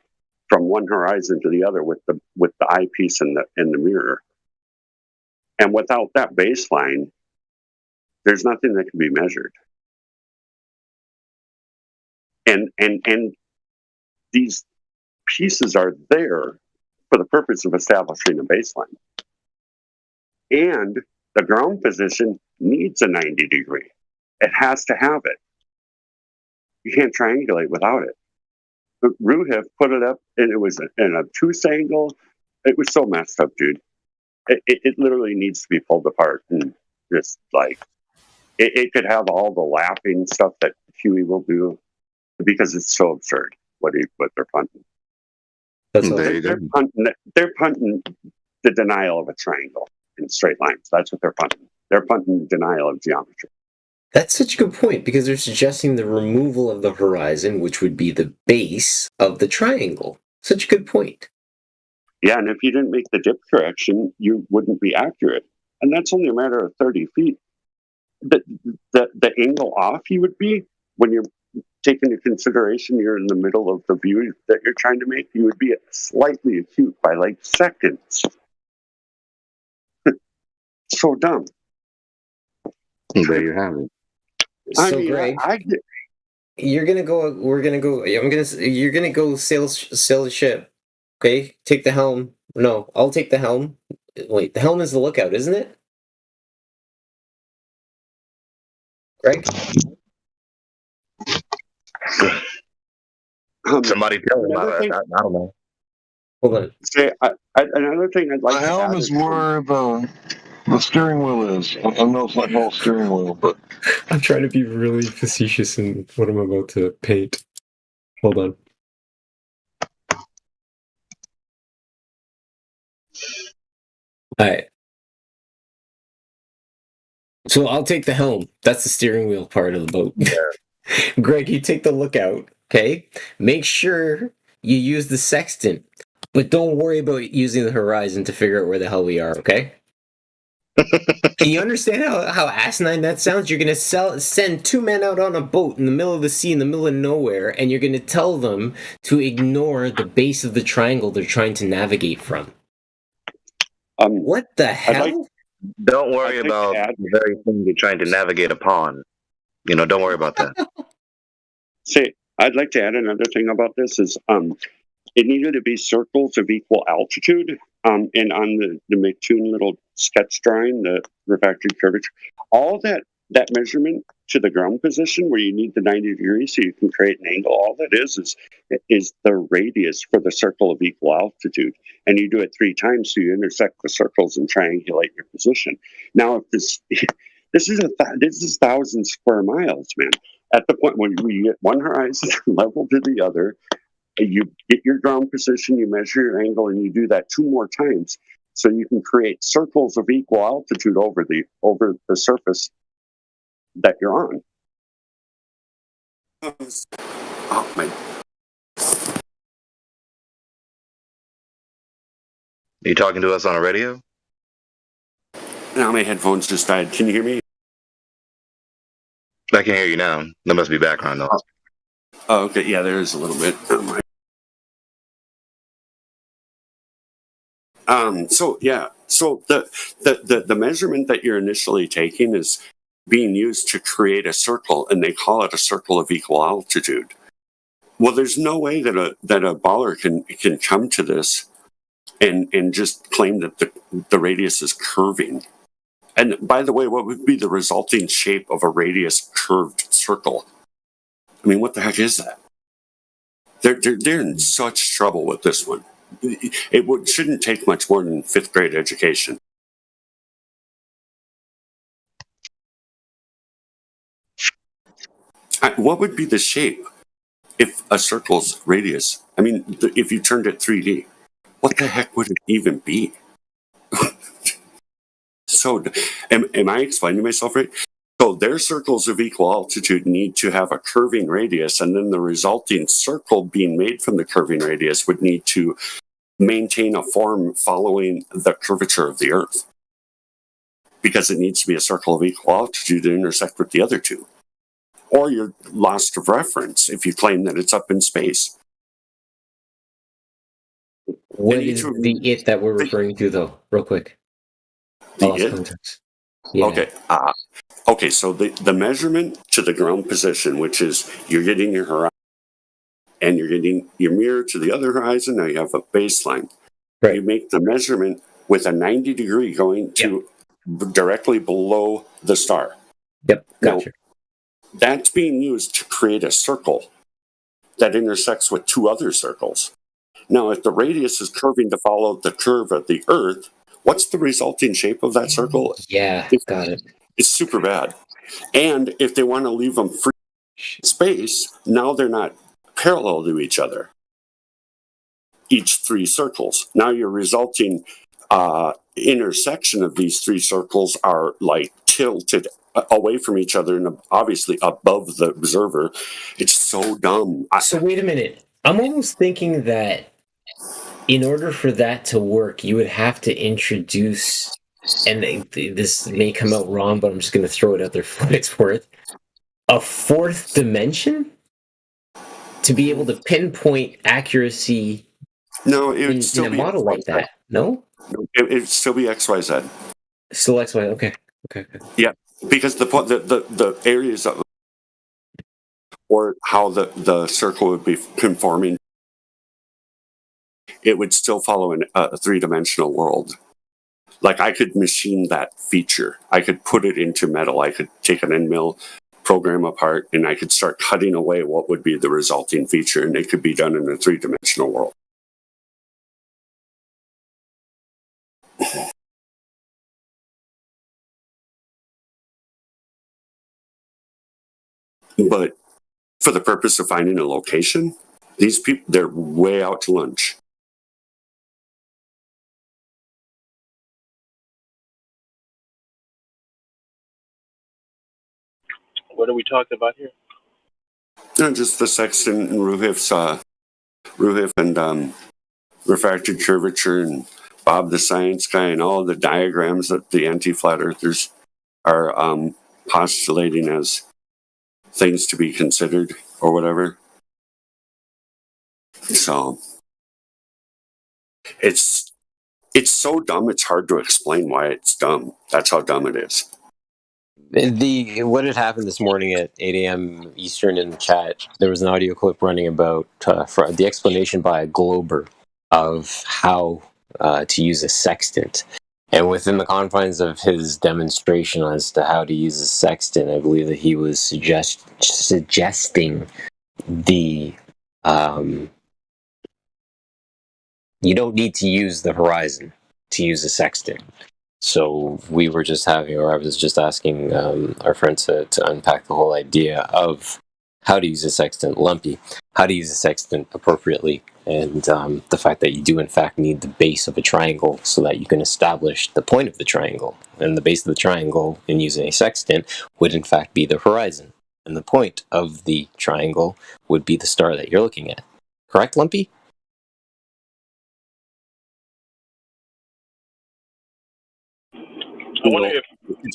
from one horizon to the other with the eyepiece and the mirror. And without that baseline, there's nothing that can be measured. And these pieces are there for the purpose of establishing a baseline. And the ground position needs a 90 degree. It has to have it. You can't triangulate without it. But Ruhif put it up, and it was in a obtuse angle. It was so messed up, dude. It literally needs to be pulled apart and just like it could have all the lapping stuff that Huey will do because it's so absurd. what they're punting. That's They're punting the denial of a triangle in straight lines. That's what they're punting. They're punting denial of geometry. That's such a good point, because they're suggesting the removal of the horizon, which would be the base of the triangle. Such a good point. Yeah, and if you didn't make the dip correction, you wouldn't be accurate. And that's only a matter of 30 feet. The angle off you would be, when you're taking into consideration you're in the middle of the view that you're trying to make, you would be slightly acute by like seconds. So dumb. There you have it. So Greg, you're gonna go. We're gonna go. You're gonna go sail the ship. Okay, take the helm. No, I'll take the helm. Wait, the helm is the lookout, isn't it? Greg. Somebody tell him. I don't know. Hold on. Say, another thing I'd like The to helm add is where the steering wheel is. I know it's not called steering wheel, but I'm trying to be really facetious in what I'm about to paint. Hold on. All right. So I'll take the helm. That's the steering wheel part of the boat. Greg, you take the lookout. Okay. Make sure you use the sextant, but don't worry about using the horizon to figure out where the hell we are. Okay. Can you understand how asinine that sounds? You're going to send two men out on a boat in the middle of the sea, in the middle of nowhere, and you're going to tell them to ignore the base of the triangle they're trying to navigate from. What the hell? Don't worry about the very thing you're trying to navigate upon. Don't worry about that. See, I'd like to add another thing about this is it needed to be circles of equal altitude. And on the McToon little sketch drawing, the refracted curvature, all that measurement to the ground position where you need the 90 degrees so you can create an angle, all that is the radius for the circle of equal altitude. And you do it 3 times so you intersect the circles and triangulate your position. Now, if this is 1,000 square miles, man. At the point when you get one horizon level to the other, you get your ground position, you measure your angle, and you do that 2 more times, so you can create circles of equal altitude over the surface that you're on. Oh my! Are you talking to us on a radio? Now my headphones just died. Can you hear me? I can hear you now. There must be background noise. Oh, okay. Yeah, there is a little bit. So the measurement that you're initially taking is being used to create a circle, and they call it a circle of equal altitude. Well, there's no way that a baller can come to this and just claim that the radius is curving. And by the way, what would be the resulting shape of a radius curved circle? I mean, what the heck is that? They're in such trouble with this one. It shouldn't take much more than 5th grade education. What would be the shape if a circle's radius? I mean, if you turned it 3D, what the heck would it even be? So, am I explaining myself right? So their circles of equal altitude need to have a curving radius, and then the resulting circle being made from the curving radius would need to maintain a form following the curvature of the Earth, because it needs to be a circle of equal altitude to intersect with the other two. Or you're lost of reference if you claim that it's up in space. What is the it that we're referring to, though? Real quick. Context. Yeah. Okay. Okay, so the measurement to the ground position, which is you're getting your horizon and you're getting your mirror to the other horizon, now you have a baseline. Right. You make the measurement with a 90 degree going to directly below the star. Yep, gotcha. Now, that's being used to create a circle that intersects with 2 other circles. Now, if the radius is curving to follow the curve of the Earth, what's the resulting shape of that circle? Yeah, got it. It's super bad. And if they want to leave them free space, now they're not parallel to each other, each three circles. Now your resulting intersection of these three circles are like tilted away from each other and obviously above the observer. It's so dumb. So wait a minute. I'm almost thinking that in order for that to work, you would have to introduce, and this may come out wrong, but I'm just going to throw it out there for what it's worth, a fourth dimension to be able to pinpoint accuracy. No, it would in still a be model like that. No, it'd still be XYZ. Still XY. Okay. Yeah, because the areas of, or how the circle would be conforming, it would still follow a three-dimensional world. Like I could machine that feature. I could put it into metal. I could take an end mill, program apart, and I could start cutting away what would be the resulting feature, and it could be done in a three-dimensional world. But for the purpose of finding a location, these people, they're way out to lunch. What are we talking about here? And just the Sexton and Ruhif and refracted curvature and Bob the Science Guy and all the diagrams that the anti-flat earthers are postulating as things to be considered or whatever. So it's so dumb it's hard to explain why it's dumb. That's how dumb it is. What had happened this morning at 8 a.m. Eastern in the chat, there was an audio clip running about for the explanation by a Glober of how to use a sextant. And within the confines of his demonstration as to how to use a sextant, I believe that he was suggesting the you don't need to use the horizon to use a sextant. So we were just having, or I was just asking our friend to unpack the whole idea of how to use a sextant, Lumpy, how to use a sextant appropriately, and the fact that you do in fact need the base of a triangle so that you can establish the point of the triangle. And the base of the triangle in using a sextant would in fact be the horizon. And the point of the triangle would be the star that you're looking at. Correct, Lumpy? I wonder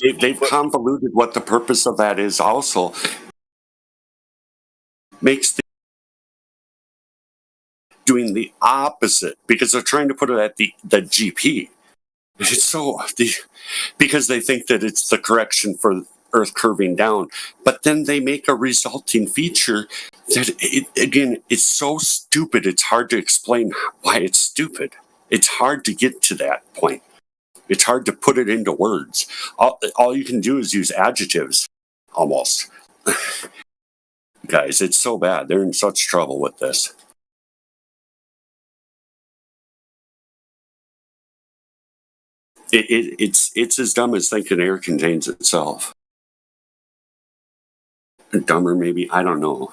if they've convoluted what the purpose of that is also. Makes doing the opposite because they're trying to put it at the GP. It's so because they think that it's the correction for Earth curving down, but then they make a resulting feature that it's so stupid. It's hard to explain why it's stupid. It's hard to get to that point. It's hard to put it into words. All you can do is use adjectives, almost. Guys, it's so bad. They're in such trouble with this. It's as dumb as thinking air contains itself. Dumber, maybe. I don't know.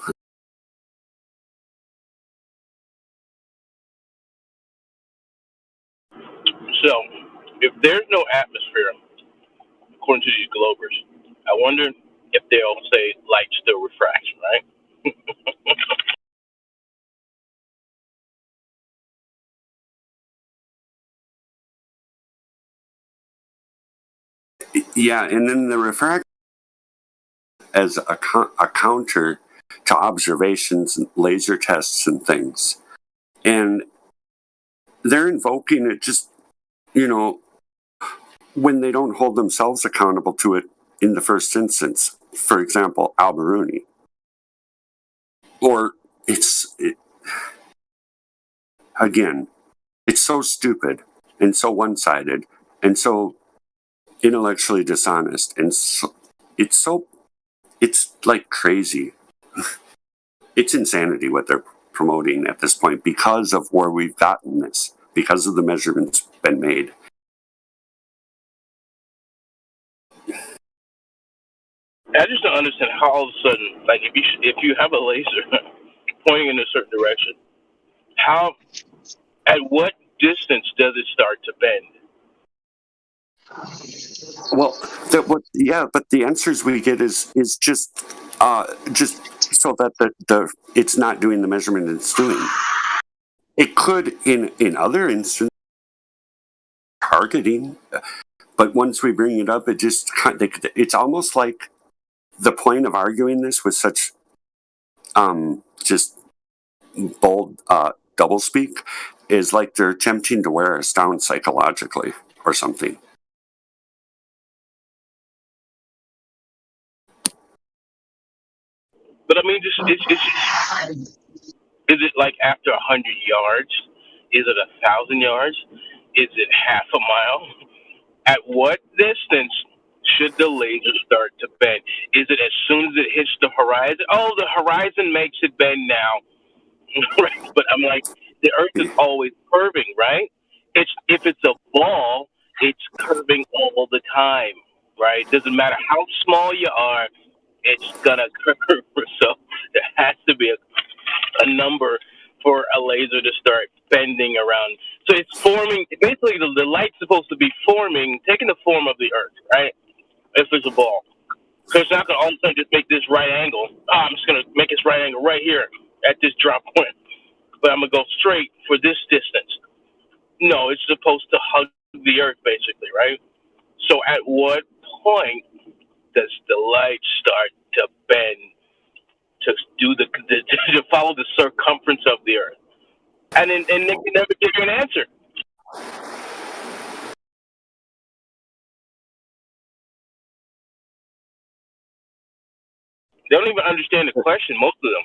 So, if there's no atmosphere, according to these Globers, I wonder if they'll say light still refracts, right? Yeah, and then the refraction as a counter to observations and laser tests and things. And they're invoking it just, when they don't hold themselves accountable to it in the first instance. For example, Al-Biruni. Or again, it's so stupid and so one-sided and so intellectually dishonest, and so, it's like crazy. It's insanity what they're promoting at this point because of where we've gotten this, because of the measurements been made. I just don't understand how all of a sudden, like if you have a laser pointing in a certain direction. At what distance does it start to bend? Well, but the answers we get is just so that it's not doing the measurement it's doing. It could in other instances targeting, but once we bring it up, it's almost like the point of arguing this with such just bold doublespeak is like they're attempting to wear us down psychologically or something. But I mean, is it like after 100 yards? Is it 1,000 yards? Is it half a mile? At what distance should the laser start to bend? Is it as soon as it hits the horizon? Oh, the horizon makes it bend now. Right? But I'm like, the Earth is always curving, right? If it's a ball, it's curving all the time, right? Doesn't matter how small you are, it's gonna curve. So there has to be a number for a laser to start bending around. So it's forming. Basically, the light's supposed to be taking the form of the Earth, right? If it's a ball, so it's not gonna all of a sudden just make this right angle. Oh, I'm just gonna make this right angle right here at this drop point, but I'm gonna go straight for this distance. No, it's supposed to hug the Earth, basically, right? So at what point does the light start to bend to do to follow the circumference of the Earth? And they can never give you an answer. They don't even understand the question, most of them.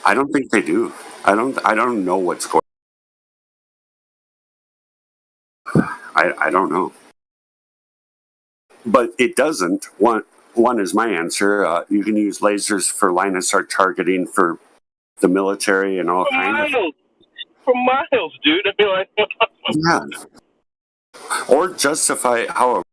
I don't think they do. I don't know what's going on. I don't know. But it doesn't. One is my answer. You can use lasers for line of sight targeting for the military and all kinds of. For miles, dude. I mean, like, yeah. Or justify how.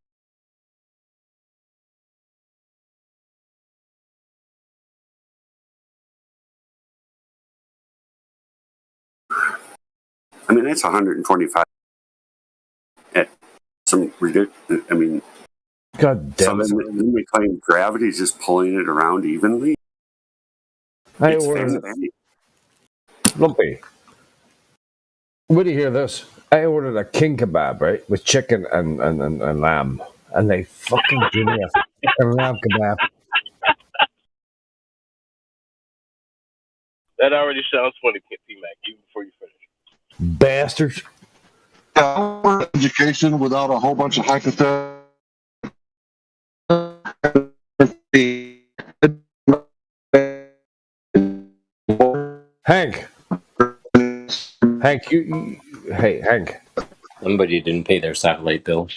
I mean, that's 125 at some ridiculous. I mean, God damn. So then we claim gravity is just pulling it around evenly. Lumpy. Where do you hear this? I ordered a king kebab, right, with chicken and lamb, and they fucking give me a fucking lamb kebab. that already sounds funny, T-Mac, even before you finish. Bastards. Education without a whole bunch of hypotheticals. Hank, hey, Hank. Somebody didn't pay their satellite bill.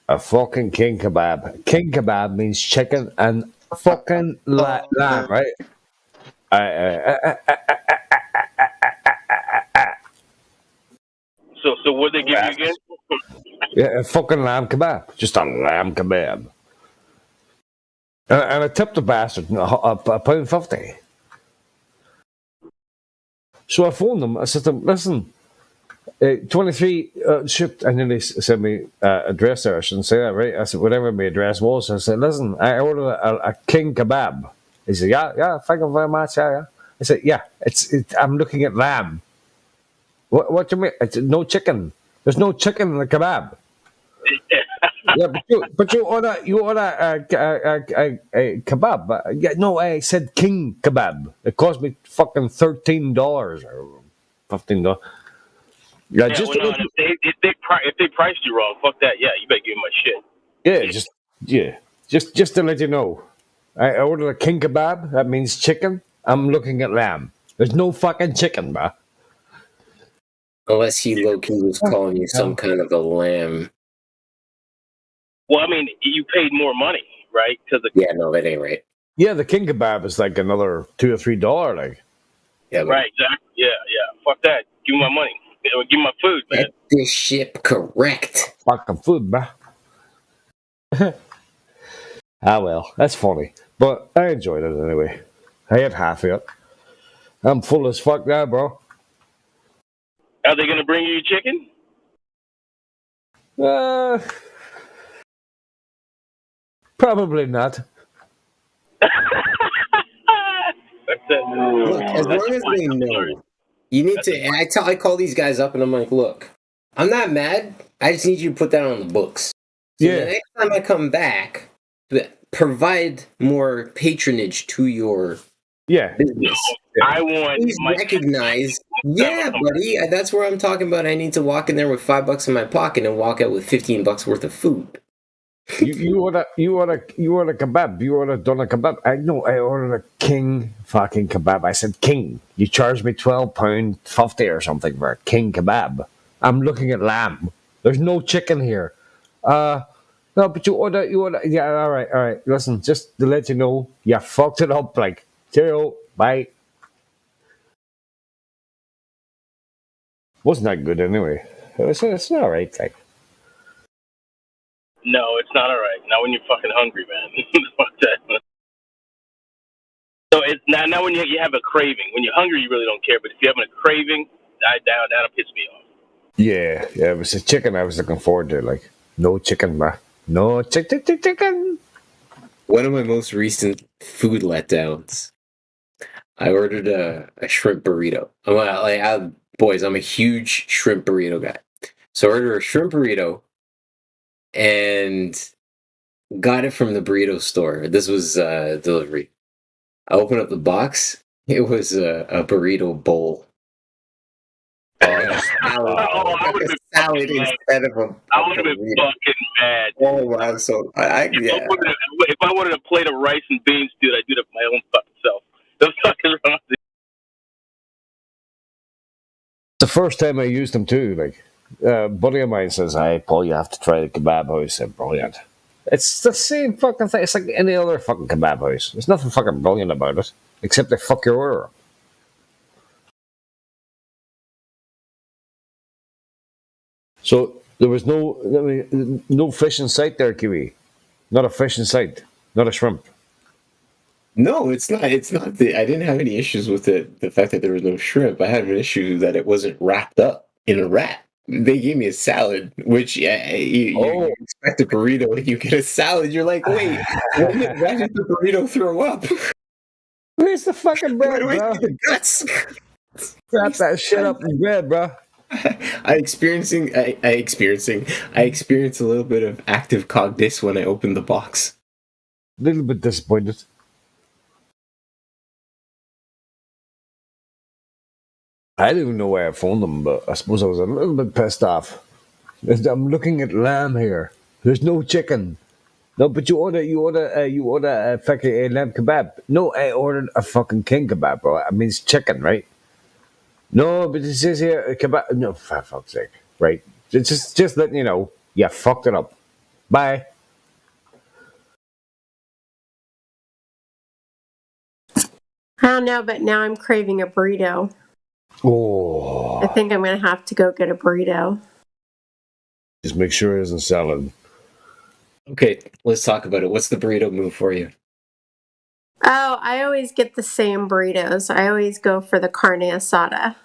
A fucking king kebab. King kebab means chicken and fucking lamb, right? So what they give you again? Yeah, a fucking lamb kebab. Just a lamb kebab. And I tipped the bastard £1.50. So I phoned them. I said to them, listen, 23 shipped, and then they sent me address there. I shouldn't say that, right? I said, whatever my address was. I said, listen, I ordered a king kebab. He said, yeah, thank you very much. Yeah. I said, yeah, I'm looking at lamb. What do you mean? It's no chicken. There's no chicken in the kebab. Yeah, but you order a kebab. Yeah, no, I said king kebab. It cost me fucking $13 or $15. Yeah, if they priced you wrong, fuck that. Yeah, you better give them my shit. Just to let you know, I ordered a king kebab. That means chicken. I'm looking at lamb. There's no fucking chicken, bro. Unless he low-key was calling you some kind of a lamb. Well, I mean, you paid more money, right? Yeah, no, that ain't right. Yeah, the king kebab is like another $2 or $3, like. Yeah, right, exactly. Yeah. Fuck that. Give me my money. Give me my food, man. Get this ship correct. Fucking food, bro. Well, that's funny. But I enjoyed it anyway. I had half of it. I'm full as fuck now, bro. Are they gonna bring you your chicken? Probably not. Look, as long as they know, you need to. I call these guys up and I'm like, look, I'm not mad. I just need you to put that on the books. So the next time I come back, provide more patronage to your business. I want. Please recognize. Yeah, buddy. That's where I'm talking about. I need to walk in there with $5 in my pocket and walk out with $15 worth of food. You order kebab. You order doner kebab. I ordered a king fucking kebab. I said king. You charged me £12.50 or something for a king kebab. I'm looking at lamb. There's no chicken here. No, but you order. Yeah, all right. Listen, just to let you know, you fucked it up. Like, cheerio, bye. Wasn't that good anyway? It's all right. Like. No, it's not all right. Not when you're fucking hungry, man. Fuck that. So it's not when you have a craving. When you're hungry, you really don't care. But if you're having a craving, that'll piss me off. Yeah. It was the chicken I was looking forward to. Like, no chicken, man. No chicken. One of my most recent food letdowns. I ordered a shrimp burrito. Boys, I'm a huge shrimp burrito guy. So I ordered a shrimp burrito and got it from the burrito store. This was delivery. I opened up the box. It was a burrito bowl. I would have been salad instead of a. I would have been fucking mad. Oh wow! So if I wanted a plate of rice and beans, dude, I'd do it my own fucking self. The fucking wrong. The first time I used them too, like, a buddy of mine says, "Hey, Paul, you have to try the kebab house." I said, "Brilliant." It's the same fucking thing. It's like any other fucking kebab house. There's nothing fucking brilliant about it, except they fuck your order up. So there was no fish in sight there, Kiwi. Not a fish in sight. Not a shrimp. No, it's not. It's not. I didn't have any issues with it. The fact that there was no shrimp. I had an issue that it wasn't wrapped up in a wrap. They gave me a salad, which you expect a burrito, and you get a salad. You're like, wait, why did the burrito throw up? Where's the fucking bread, bro? The guts. Wrap that shit up in bread, bro. I experienced a little bit of active cognition when I opened the box. A little bit disappointed. I didn't even know why I phoned them, but I suppose I was a little bit pissed off. I'm looking at lamb here. There's no chicken. No, but you order a fucking lamb kebab. No, I ordered a fucking king kebab, bro. I mean, it's chicken, right? No, but it says here a kebab. No, for fuck's sake, right? Just letting you know, you fucked it up. Bye. I don't know, but now I'm craving a burrito. Oh. I think I'm going to have to go get a burrito. Just make sure it isn't salad. Okay, let's talk about it. What's the burrito move for you? Oh, I always get the same burritos. I always go for the carne asada.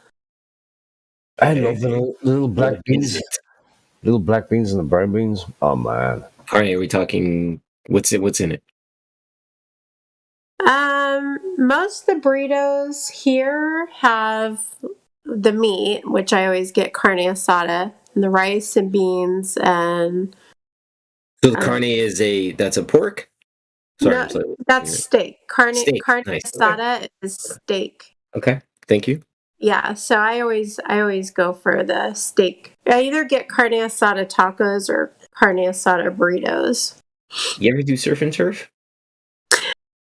I love the little black beans. Little black beans and the brown beans. Oh, man. Carne, are we talking... What's in it? Most of the burritos here have the meat, which I always get carne asada, and the rice and beans, and... So the carne that's a pork? Sorry, that's steak. Carne Nice. asada is steak. Okay, thank you. Yeah, so I always go for the steak. I either get carne asada tacos or carne asada burritos. You ever do surf and turf?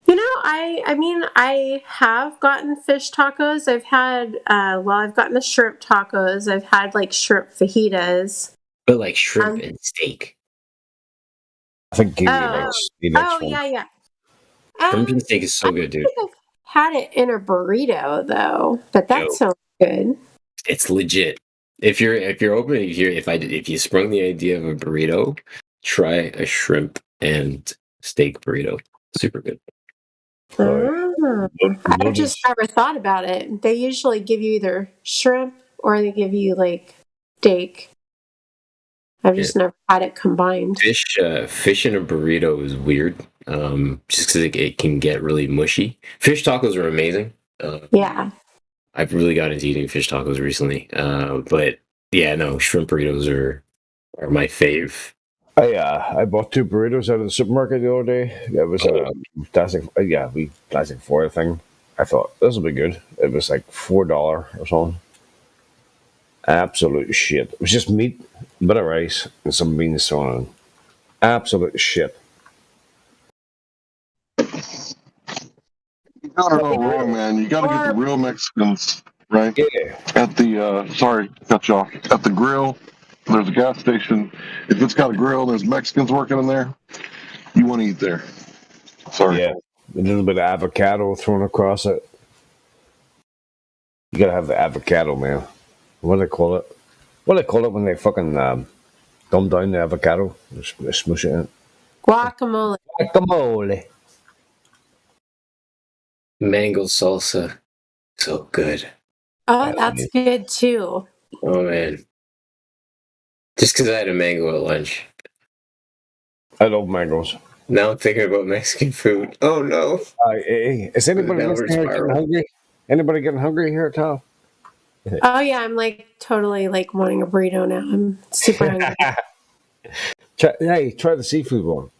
You know, I mean, I have gotten fish tacos. I've had, I've gotten the shrimp tacos. I've had, like, shrimp fajitas. But, like, shrimp and steak. I think yeah. Shrimp and steak is so good, dude. I think I've had it in a burrito, though. But that sounds good. It's legit. If you're open, if you sprung the idea of a burrito, try a shrimp and steak burrito. Super good. Ah, I've just never thought about it. They usually give you either shrimp or they give you like steak. I've just never had it combined. Fish in a burrito is weird. Just because it can get really mushy. Fish tacos are amazing. Yeah. I've really got into eating fish tacos recently. But yeah, no, shrimp burritos are my fave. I bought 2 burritos out of the supermarket the other day. It was a plastic, plastic foil thing. I thought this will be good. It was like $4 or something. Absolute shit. It was just meat, a bit of rice, and some beans thrown on. Absolute shit. You gotta go wrong, man. You gotta get the real Mexicans, right? Yeah. At the sorry, cut you off. At the grill, there's a gas station. If it's got a grill, there's Mexicans working in there. You want to eat there. Sorry. Yeah. A little bit of avocado thrown across it. You gotta have the avocado, man. What do they call it? What do they call it when they fucking dumb down the avocado? They smush it in. Guacamole. Guacamole. Mango salsa. So good. Oh, that's good too. Oh, man. Just because I had a mango at lunch. I love mangoes. Now I'm thinking about Mexican food. Oh, no. Hey, is anybody listening here getting hungry? Anybody getting hungry here at all? Oh yeah, I'm like totally like wanting a burrito now. I'm super hungry. Try the seafood one.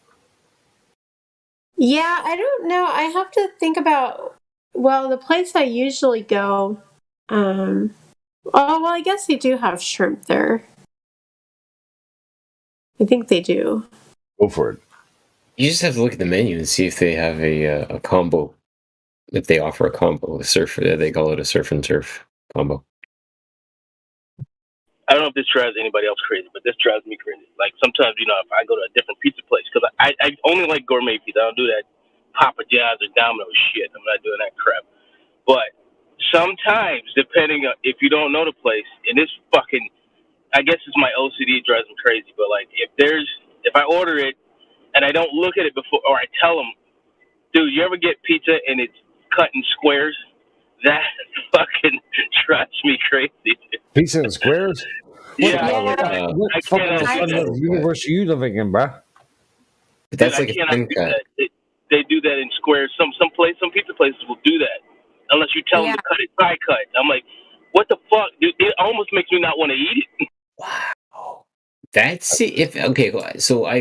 Yeah, I don't know. I have to think about. Well, the place I usually go. Oh well, I guess they do have shrimp there. I think they do. Go for it. You just have to look at the menu and see if they have a combo. If they offer a combo, they call it a surf and turf combo. I don't know if this drives anybody else crazy, but this drives me crazy. Like sometimes, if I go to a different pizza place, because I only like gourmet pizza. I don't do that Papa John's or Domino's shit. I'm not doing that crap. But sometimes, depending on if you don't know the place, and this fucking, I guess it's my OCD drives me crazy. But like, if I order it and I don't look at it before, or I tell them, dude, you ever get pizza and it's cut in squares? That fucking drives me crazy. Pizza in squares? What fucking universe are you living in, bro? That's like a thin cut. They do that in squares. Some pizza places will do that unless you tell them to cut it pie cut. I'm like, what the fuck, dude? It almost makes me not want to eat it. Wow. That's it. So I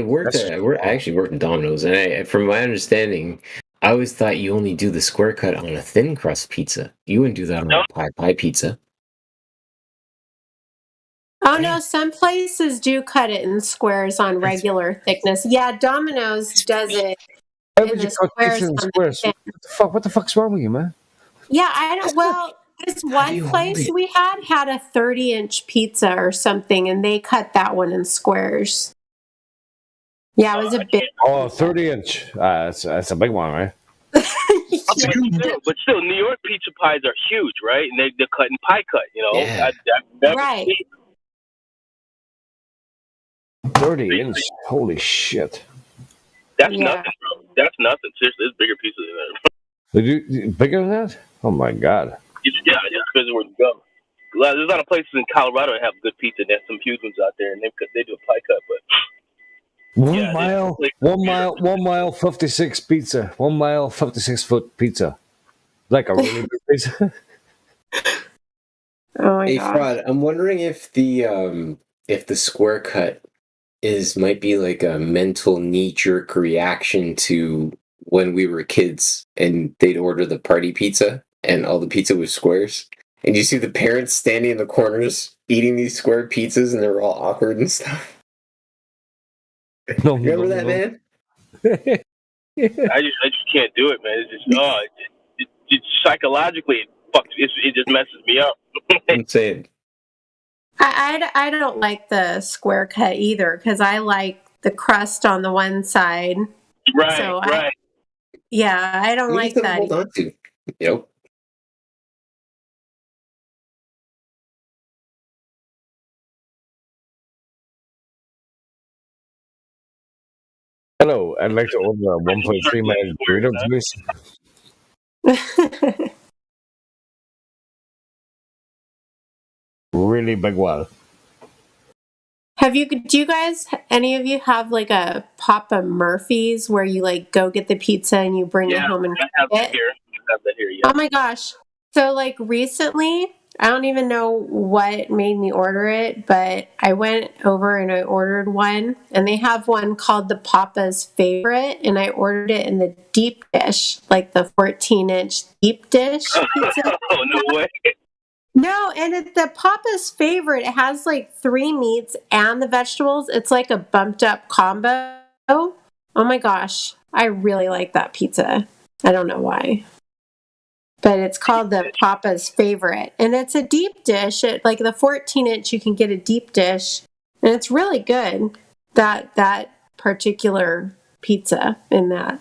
actually worked in Domino's, and from my understanding, I always thought you only do the square cut on a thin crust pizza. You wouldn't do that on a pie pizza. Oh no, some places do cut it in squares on regular thickness. Yeah, Domino's does it in the squares. What the fuck's wrong with you, man? Yeah, I don't. Well, this one place we had a 30-inch pizza or something, and they cut that one in squares. Yeah, it was a big. Oh, 30-inch. That's a big one, right? But still, New York pizza pies are huge, right? And they're cut in pie cut. Yeah. Right. 30-inch. Holy shit. That's nothing, bro. That's nothing. Seriously, there's bigger pizzas than that. They do bigger than that? Oh my god. Yeah, just because of where you go. There's a lot of places in Colorado that have good pizza. There's some huge ones out there, and they do a pie cut, but. 1 mile, 56 pizza. 1 mile, 56-foot pizza. Like a really big pizza. Oh my Hey, god. Fraud, I'm wondering if the square cut might be like a mental knee-jerk reaction to when we were kids and they'd order the party pizza and all the pizza was squares. And you see the parents standing in the corners eating these square pizzas and they're all awkward and stuff. Remember that, man? I just can't do it, man. It's just psychologically it just messes me up. I'm saying. I don't like the square cut either because I like the crust on the one side. Right, so right. I don't like that. Hold on to. Yep. Hello, I'd like to order a 1.3 mile burrito, please. Really big one. Do you guys, any of you have like a Papa Murphy's where you like go get the pizza and you bring it home and I have cook that it? here. I have that here, yeah. Oh my gosh. So like recently, I don't even know what made me order it, but I went over and I ordered one, and they have one called the Papa's Favorite, and I ordered it in the deep dish, like the 14-inch deep dish pizza. Oh, no way. No, and it's the Papa's Favorite. It has like 3 meats and the vegetables. It's like a bumped up combo. Oh my gosh. I really like that pizza. I don't know why. But it's called the Papa's Favorite. And it's a deep dish. Like the 14-inch, you can get a deep dish. And it's really good, that particular pizza in that.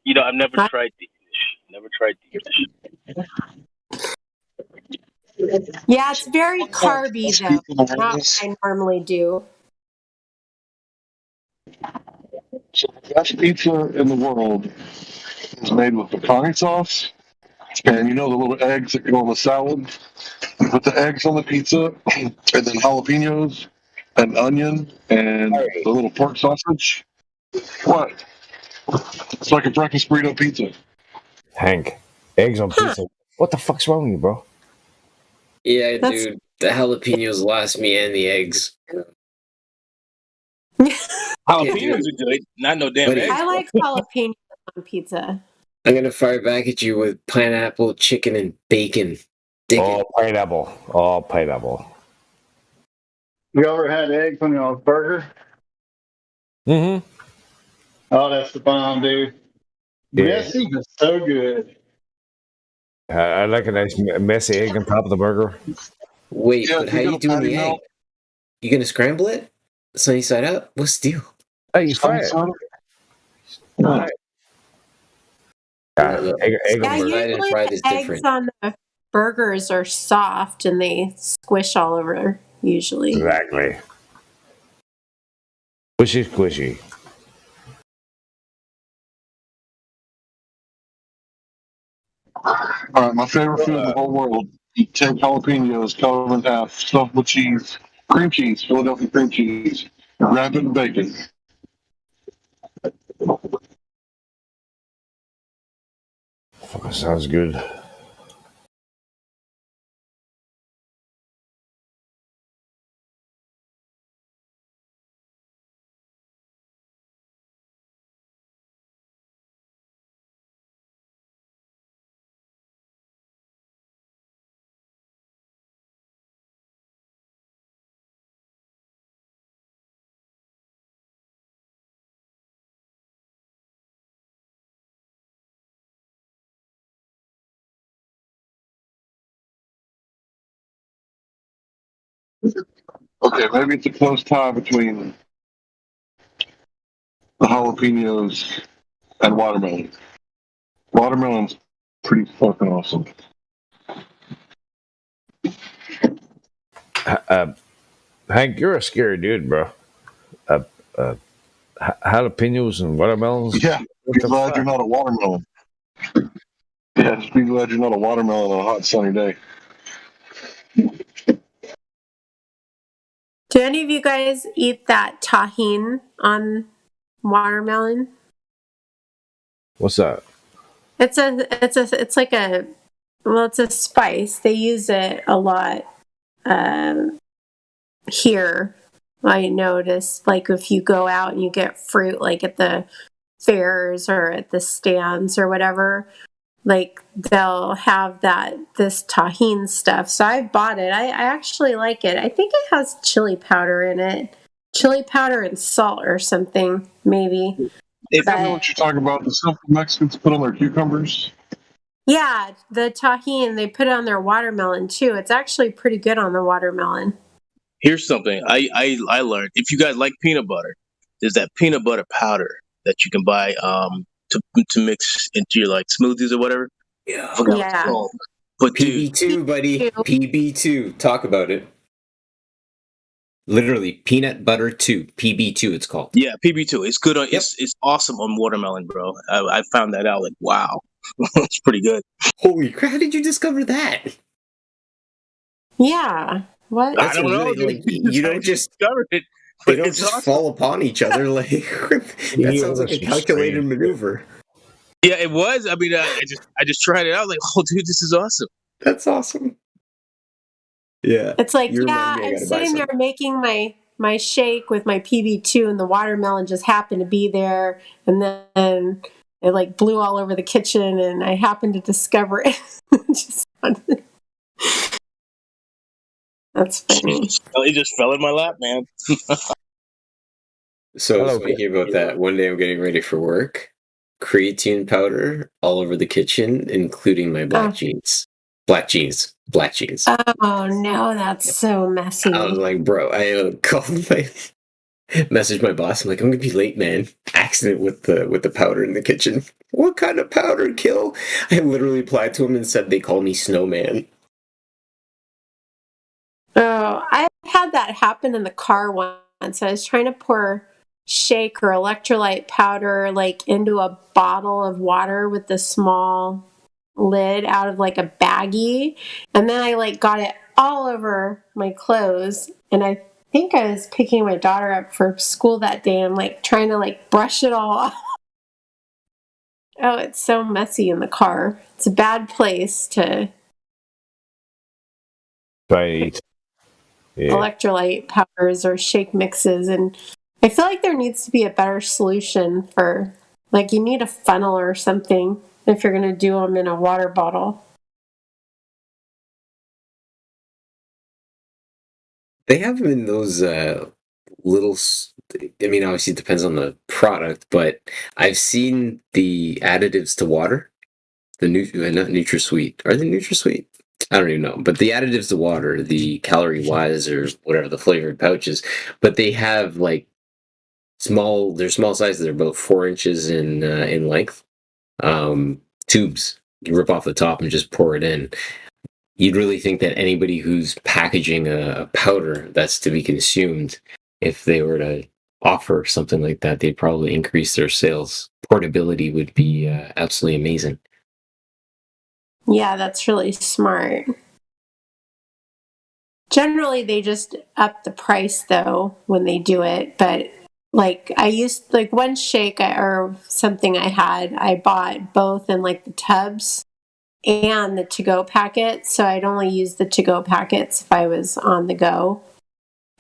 You know, I've never tried deep dish. Never tried deep dish. Yeah, it's very carby, though. Not what I normally do. So the best pizza in the world is made with pecani sauce, and you know the little eggs that go on the salad. You put the eggs on the pizza, and then jalapenos, and onion, and the little pork sausage. What? It's like a breakfast burrito pizza. Hank, eggs on pizza. What the fuck's wrong with you, bro? Yeah, dude, the jalapenos lost me and the eggs. Jalapenos are good. Not no damn eggs. I like jalapenos on pizza. I'm gonna fire back at you with pineapple, chicken, and bacon. Pineapple. Oh, pineapple. You ever had eggs on your burger? Mm-hmm. Oh, that's the bomb, dude. Yeah. Messy, but so good. I like a nice messy egg on top of the burger. Wait, Yeah, but how you you got a doing patty the egg? melt. You gonna scramble it? Sunny side up? What's the deal? Oh, you fry it. Yeah. Egg Yeah, on burger. usually the eggs on the burgers are soft and they squish all over, usually. Exactly. Squishy, squishy. All right, my favorite food in the whole world. You take jalapenos, cut them in half, stuff with cheese, cream cheese, Philadelphia cream cheese, wrap it in bacon. Fucking sounds good. Okay, maybe it's a close tie between the jalapenos and watermelon. Watermelon's pretty fucking awesome. Hank, you're a scary dude, bro. Jalapenos and watermelons. Yeah, be glad you're not a watermelon. Yeah, just be glad you're not a watermelon on a hot sunny day. Do any of you guys eat that tahine on watermelon? What's that? It's like a, well, it's a spice. They use it a lot here. I noticed, like if you go out and you get fruit, like at the fairs or at the stands or whatever, like they'll have this tahine stuff. So I bought it. I actually like it. I think it has chili powder in it. Chili powder and salt or something, maybe. I know what you're talking about. The stuff the Mexicans put on their cucumbers. Yeah, the tahine, they put it on their watermelon too. It's actually pretty good on the watermelon. Here's something I learned. If you guys like peanut butter, there's that peanut butter powder that you can buy to mix into your like smoothies or whatever. Yeah. I forgot what it's called. But PB2, buddy. PB2. Talk about it. Literally, peanut butter 2. PB2, it's called. Yeah, PB2. It's good on. It's awesome on watermelon, bro. I found that out. Like, wow. It's pretty good. Holy crap! How did you discover that? Yeah. What? I don't know. Really, like, you I don't just discovered it, they but don't it's just awesome. fall upon each other. Like that sounds like a calculated maneuver. Yeah, it was. I mean, I just tried it out. Like, oh, dude, this is awesome. That's awesome. Yeah, It's like, you remind yeah, me I I'm gotta buy sitting there some. making my shake with my PB2, and the watermelon just happened to be there, and then it like blew all over the kitchen, and I happened to discover it. Just that's funny. It just fell in my lap, man. So Hello, speaking about that, one day I'm getting ready for work. Creatine powder all over the kitchen, including my black jeans. Black jeans. Black jeans. Oh no, that's so messy. I was like, bro, I called my message my boss. I'm like, I'm gonna be late, man. Accident with the powder in the kitchen. What kind of powder, Kill? I literally replied to him and said they call me Snowman. Oh, I had that happen in the car once. I was trying to pour shake or electrolyte powder like into a bottle of water with the small lid out of like a baggie, and then I like got it all over my clothes, and I think I was picking my daughter up for school that day, and I'm like trying to like brush it all off. Oh, it's so messy in the car. It's a bad place to Right. Yeah. electrolyte powders or shake mixes, and I feel like there needs to be a better solution for, like, you need a funnel or something if you're going to do them in a water bottle. They have them in those little. I mean, obviously, it depends on the product, but I've seen the additives to water. The not NutraSweet. Are they NutraSweet? I don't even know. But the additives to water, the calorie wise or whatever, the flavored pouches, but they have like small. They're small sizes. They're about 4 inches in length. Tubes. You rip off the top and just pour it in. You'd really think that anybody who's packaging a powder that's to be consumed, if they were to offer something like that, they'd probably increase their sales. Portability would be absolutely amazing. Yeah, that's really smart. Generally, they just up the price though when they do it, but like I used like one shake or something I bought both in like the tubs and the to-go packets, so I'd only use the to-go packets if I was on the go.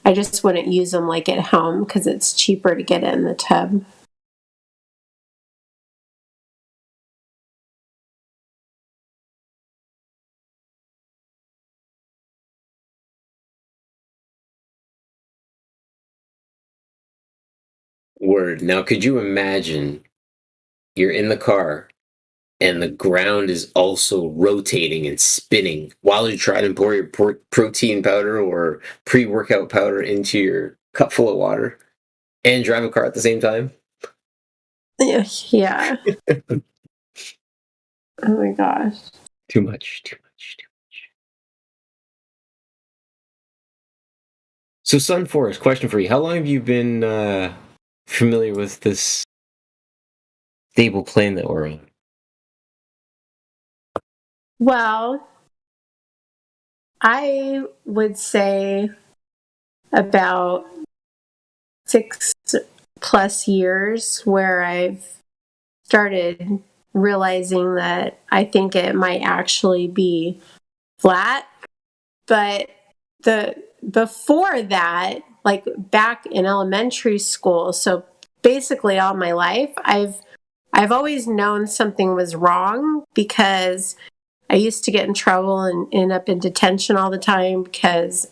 I just wouldn't use them like at home because it's cheaper to get it in the tub. Word. Now, could you imagine you're in the car and the ground is also rotating and spinning while you try to pour your protein powder or pre-workout powder into your cup full of water and drive a car at the same time? Yeah. Oh my gosh. Too much. So, Sun Forest, question for you. How long have you been familiar with this stable plane that we're on? Well, I would say about 6+ years where I've started realizing that I think it might actually be flat. But before that, like back in elementary school, so basically all my life, I've always known something was wrong because I used to get in trouble and end up in detention all the time because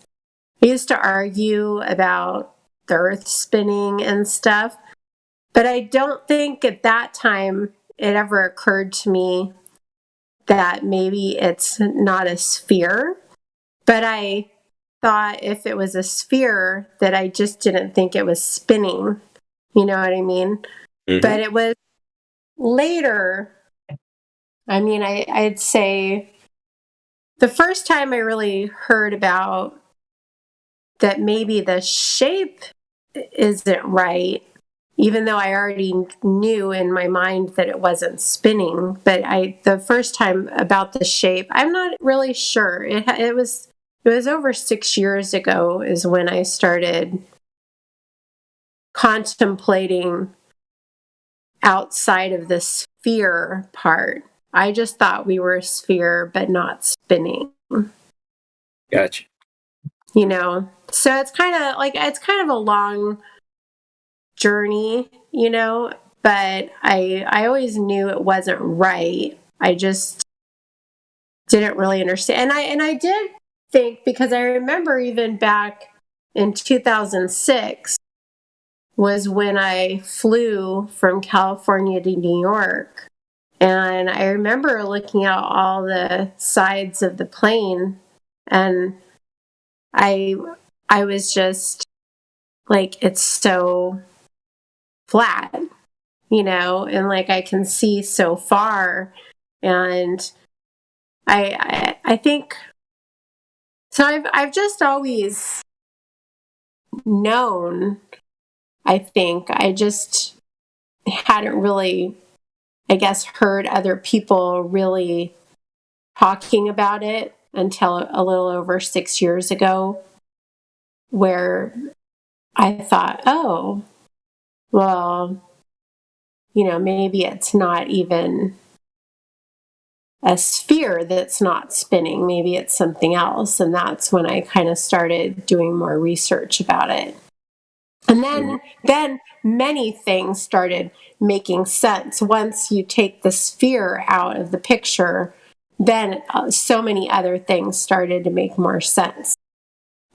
I used to argue about the earth spinning and stuff. But I don't think at that time it ever occurred to me that maybe it's not a sphere. But I thought if it was a sphere that I just didn't think it was spinning. You know what I mean? Mm-hmm. But it was later. I mean, I'd say the first time I really heard about that maybe the shape isn't right, even though I already knew in my mind that it wasn't spinning. But the first time about the shape, I'm not really sure. It was over 6 years ago is when I started contemplating outside of the sphere part. I just thought we were a sphere, but not spinning. Gotcha. You know, so it's kind of a long journey, you know, but I always knew it wasn't right. I just didn't really understand. And I did think, because I remember even back in 2006 was when I flew from California to New York. And I remember looking at all the sides of the plane, and I was just like, it's so flat, you know, and like I can see so far. And I think so. I've just always known. I think I just hadn't really, I guess, heard other people really talking about it until a little over 6 years ago, where I thought, oh, well, you know, maybe it's not even a sphere that's not spinning. Maybe it's something else. And that's when I kind of started doing more research about it. And then many things started making sense. Once you take the sphere out of the picture, then so many other things started to make more sense,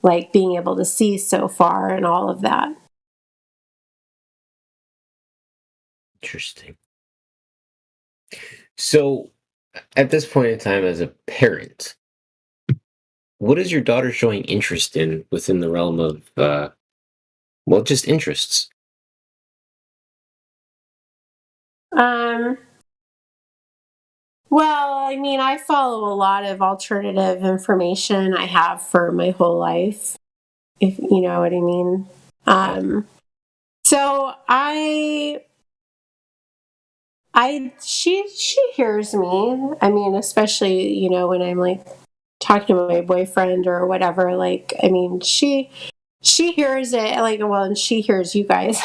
like being able to see so far and all of that. Interesting. So, at this point in time, as a parent, what is your daughter showing interest in within the realm of, well, just interests? Well, I mean, I follow a lot of alternative information. I have for my whole life, if you know what I mean. So she hears me. I mean, especially, you know, when I'm like talking to my boyfriend or whatever, like, I mean, she hears it, like, well, and she hears you guys.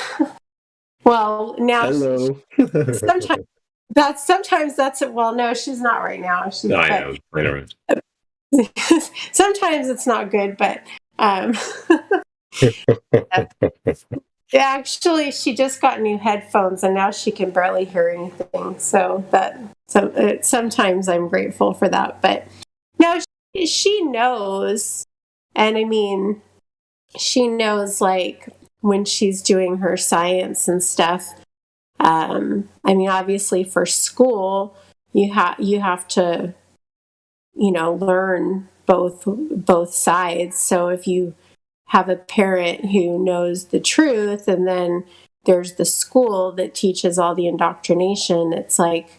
Well, now Hello. sometimes that's it. Well, no, she's not right now. She's No, I know. I know. sometimes it's not good, but actually, she just got new headphones and now she can barely hear anything. So sometimes I'm grateful for that. But no, she knows, and I mean, she knows like when she's doing her science and stuff. I mean, obviously for school, you have to, you know, learn both sides. So if you have a parent who knows the truth, and then there's the school that teaches all the indoctrination, it's like,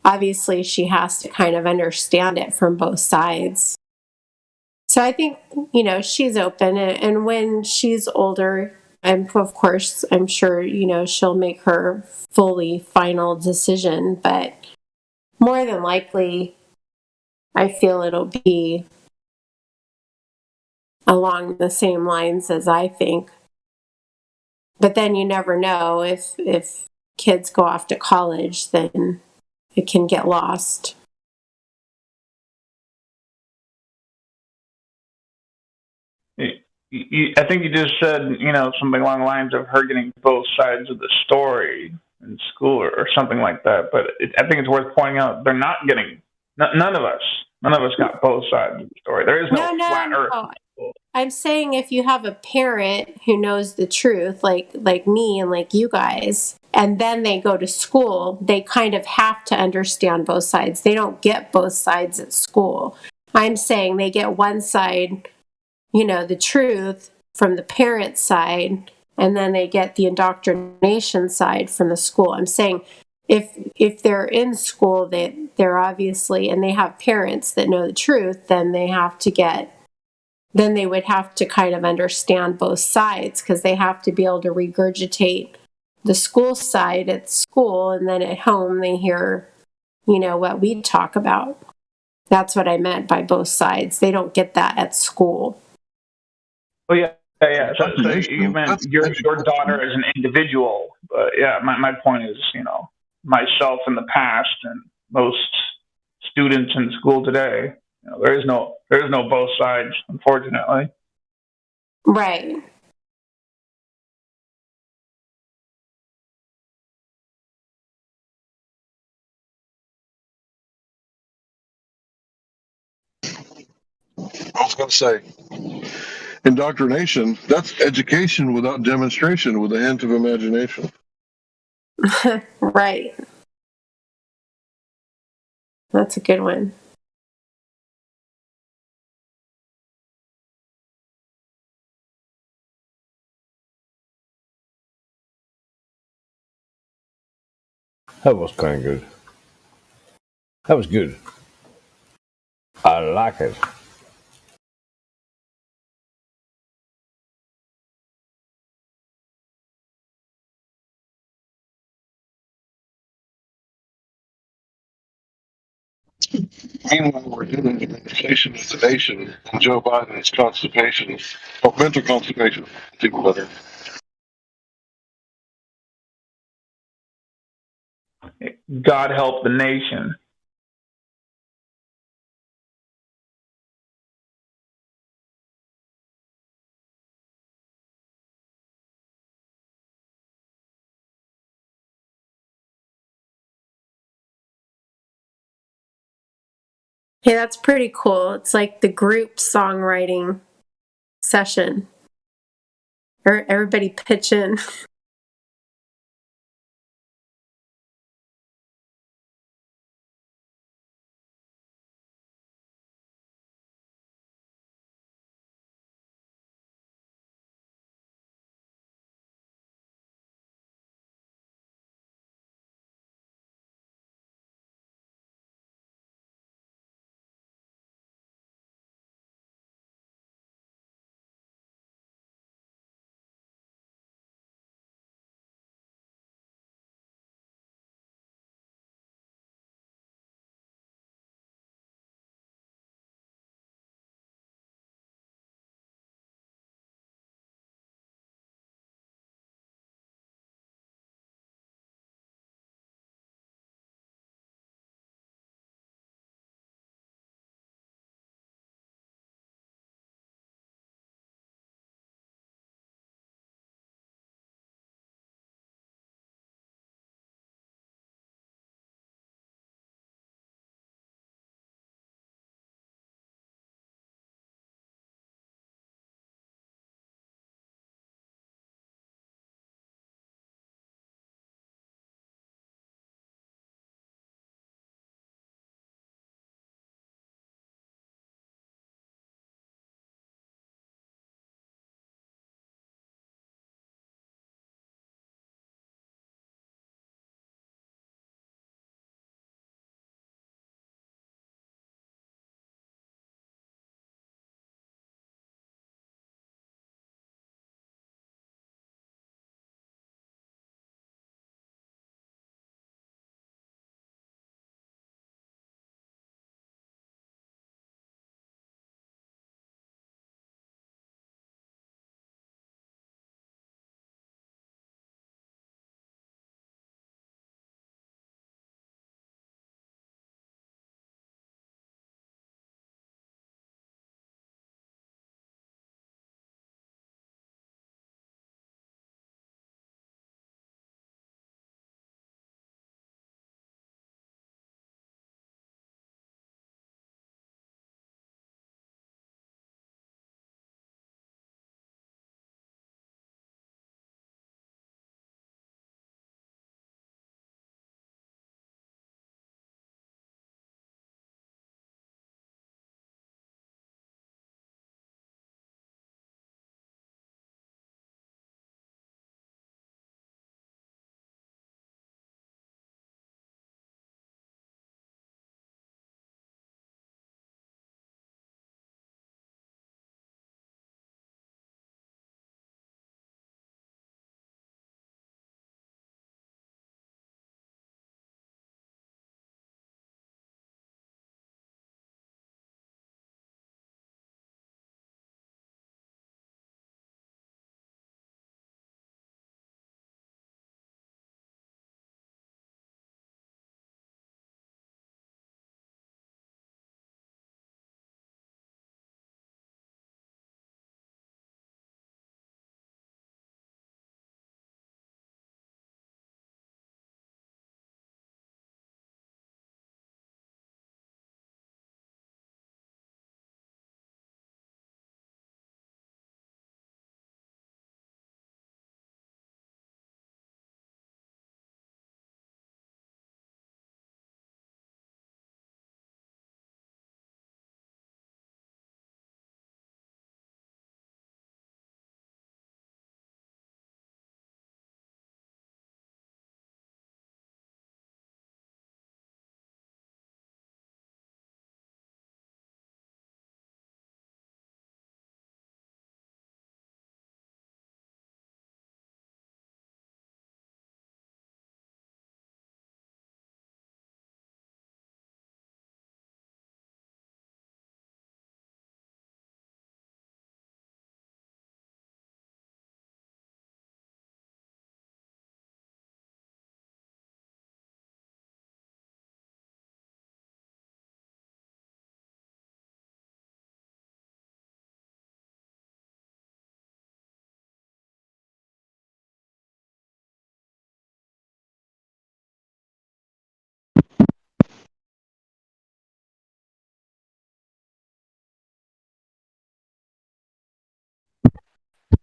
obviously she has to kind of understand it from both sides. So I think, you know, she's open, and when she's older, and of course, I'm sure, you know, she'll make her fully final decision, but more than likely, I feel it'll be along the same lines as I think. But then you never know, if kids go off to college, then it can get lost. I think you just said, you know, something along the lines of her getting both sides of the story in school or something like that. But I think it's worth pointing out they're not getting, none of us got both sides of the story. There is no flat earth. No. I'm saying if you have a parent who knows the truth, like me and like you guys, and then they go to school, they kind of have to understand both sides. They don't get both sides at school. I'm saying they get one side, you know, the truth from the parent side, and then they get the indoctrination side from the school. I'm saying if they're in school, they're obviously, and they have parents that know the truth, then they would have to kind of understand both sides, because they have to be able to regurgitate the school side at school, and then at home they hear, what we talk about. That's what I meant by both sides. They don't get that at school. Oh yeah, yeah. So you meant your daughter as an individual, but yeah, my point is, myself in the past and most students in school today. There is no both sides, unfortunately. Right. I was going to say, indoctrination, that's education without demonstration with a hint of imagination. Right. That's a good one. That was kind of good. That was good. I like it. Meanwhile, we're doing the conversation of the nation and Joe Biden's constipation, mental constipation, people better. God help the nation. Hey, that's pretty cool. It's like the group songwriting session. Everybody pitch in.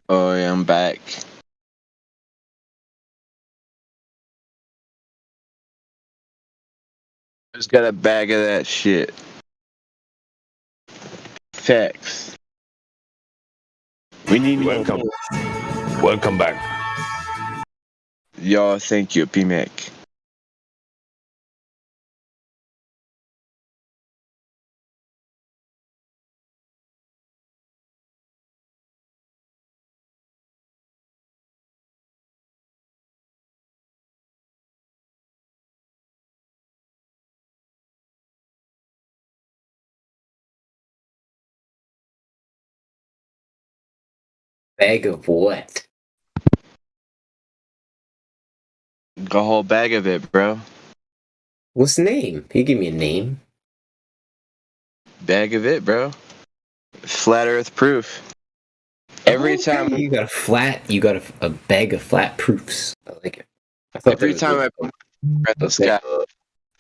Oh, yeah, I'm back. Just got a bag of that shit. Facts. We need Welcome. Welcome back. Y'all, thank you, P-Mac. Bag of what? A whole bag of it, bro. What's the name? You give me a name. Bag of it, bro. Flat Earth proof. Every Okay, time you got a bag of flat proofs. I like it. I thought every that time was I put at the sky,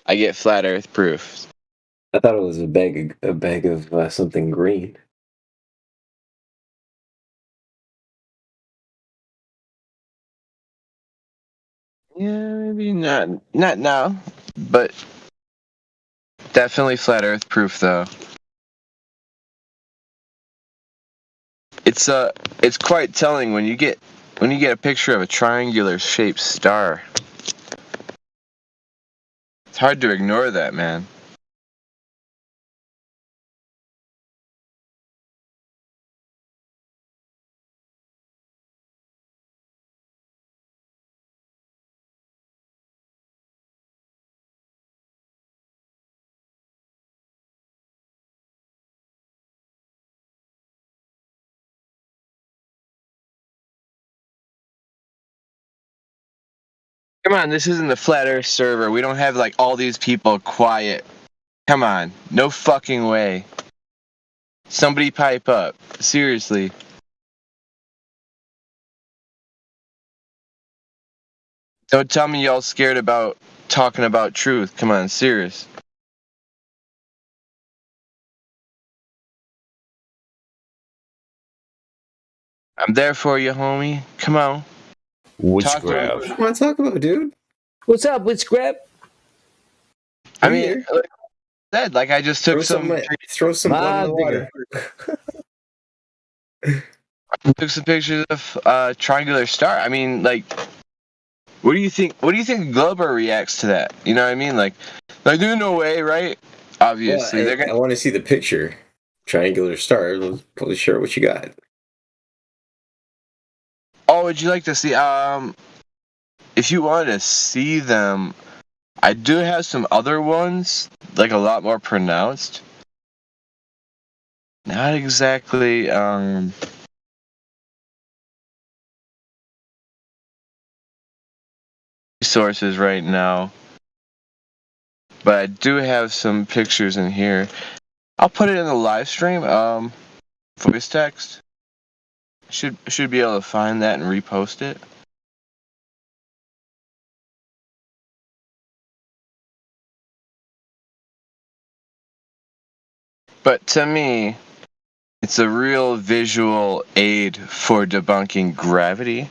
I get flat Earth proof. I thought it was a bag of something green. Yeah, maybe not now, but definitely flat Earth proof though. It's quite telling when you get a picture of a triangular shaped star. It's hard to ignore that, man. Come on, this isn't the flat Earth server. We don't have like all these people quiet. Come on, no fucking way. Somebody pipe up. Seriously. Don't tell me y'all scared about talking about truth. Come on, serious. I'm there for you, homie. Come on. Witchcraft. What want to talk about, dude? What's up, witchcraft? I mean, like I said, like I just took throw some blood in the water. Took some pictures of triangular star. I mean, like, what do you think? What do you think Glober reacts to that? You know what I mean? Like there's no way, right? Obviously, Well, they're gonna. I want to see the picture. Triangular star. Let's probably share what you got. Oh, would you like to see? If you wanted to see them, I do have some other ones, like a lot more pronounced. Not exactly. Sources right now, but I do have some pictures in here. I'll put it in the live stream. Voice text. Should be able to find that and repost it. But to me, it's a real visual aid for debunking gravity.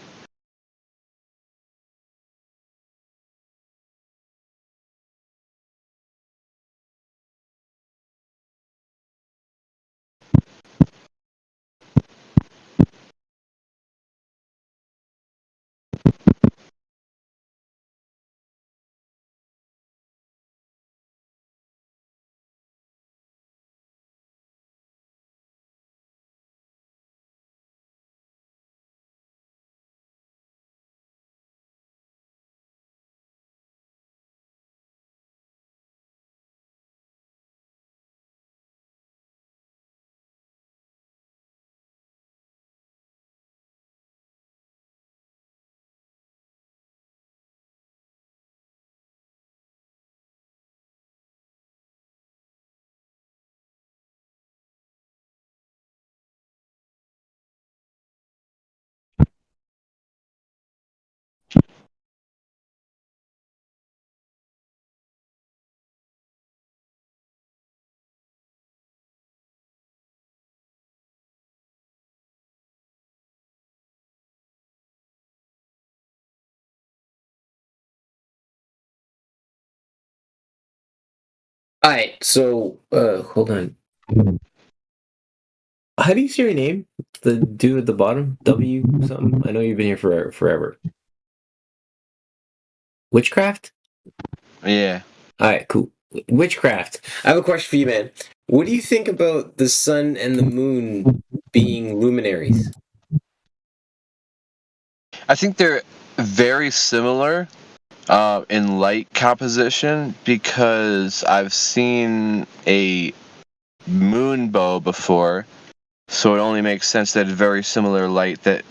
All right, so hold on. How do you say your name? The dude at the bottom, W something. I know you've been here forever. Witchcraft? Yeah. All right, cool. Witchcraft. I have a question for you, man. What do you think about the sun and the moon being luminaries? I think they're very similar in light composition because I've seen a moonbow before, so it only makes sense that it's very similar light that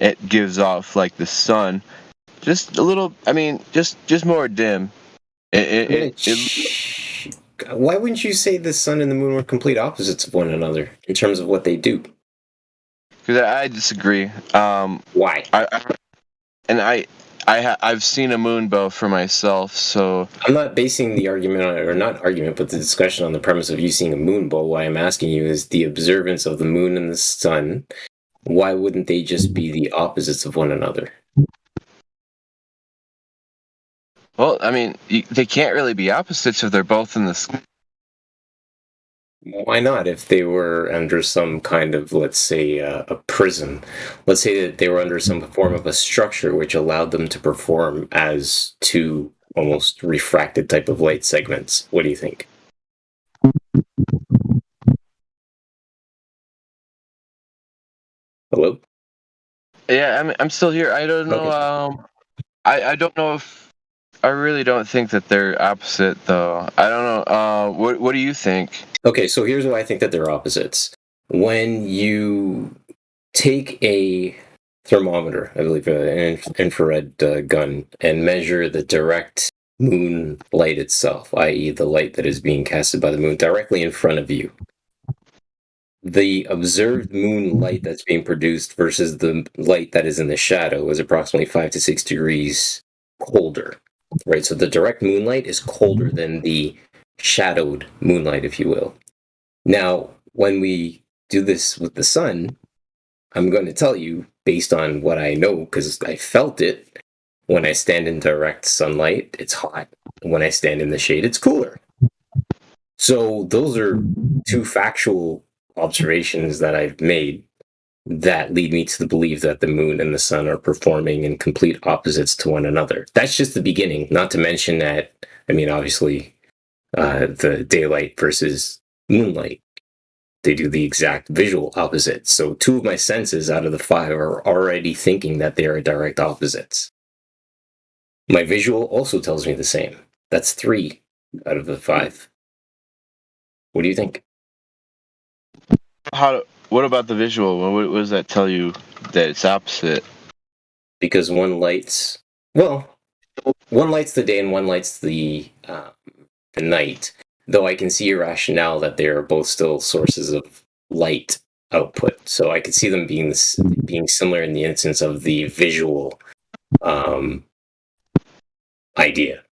it gives off like the sun. Just a little, I mean, just more dim. Why wouldn't you say the sun and the moon were complete opposites of one another in terms of what they do? Because I disagree. Why? I've seen a moonbow for myself, so I'm not basing the argument on, or not argument, but the discussion on the premise of you seeing a moonbow. What I'm asking you is the observance of the moon and the sun. Why wouldn't they just be the opposites of one another? Well, I mean, they can't really be opposites if they're both in the sky. Why not? If they were under some kind of, let's say, a prism, let's say that they were under some form of a structure which allowed them to perform as two almost refracted type of light segments. What do you think? Hello? Yeah, I'm still here. I don't know. Okay. I don't know if I really don't think that they're opposite though. I don't know. What do you think? Okay, so here's why I think that they're opposites. When you take a thermometer, I believe an infrared gun, and measure the direct moon light itself, i.e. the light that is being casted by the moon directly in front of you, the observed moon light that's being produced versus the light that is in the shadow is approximately 5 to 6 degrees colder, right? So the direct moonlight is colder than the shadowed moonlight, if you will. Now, when we do this with the sun, I'm going to tell you, based on what I know, because I felt it, when I stand in direct sunlight, it's hot. When I stand in the shade, it's cooler. So those are two factual observations that I've made that lead me to believe that the moon and the sun are performing in complete opposites to one another. That's just the beginning, not to mention that, I mean, obviously, the daylight versus moonlight, they do the exact visual opposite. So 2 of my senses out of the 5 are already thinking that they are direct opposites. My visual also tells me the same. That's 3 out of the 5. What do you think? What about the visual? What does that tell you that it's opposite? Because one lights the day and one lights the night. Though I can see your rationale that they are both still sources of light output. So I could see them being similar in the instance of the visual idea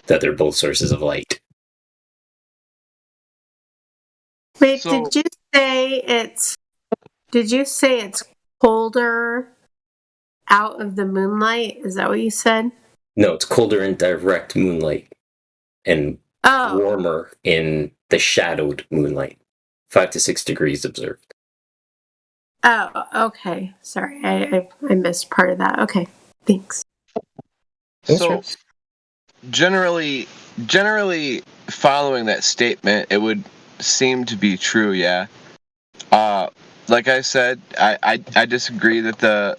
that they're both sources of light. Wait, did you say it's colder out of the moonlight? Is that what you said? No, it's colder in direct moonlight and warmer in the shadowed moonlight. 5 to 6 degrees observed. Oh, okay. Sorry, I missed part of that. Okay, thanks. So, generally following that statement, it would seem to be true, yeah. Like I said, I disagree that the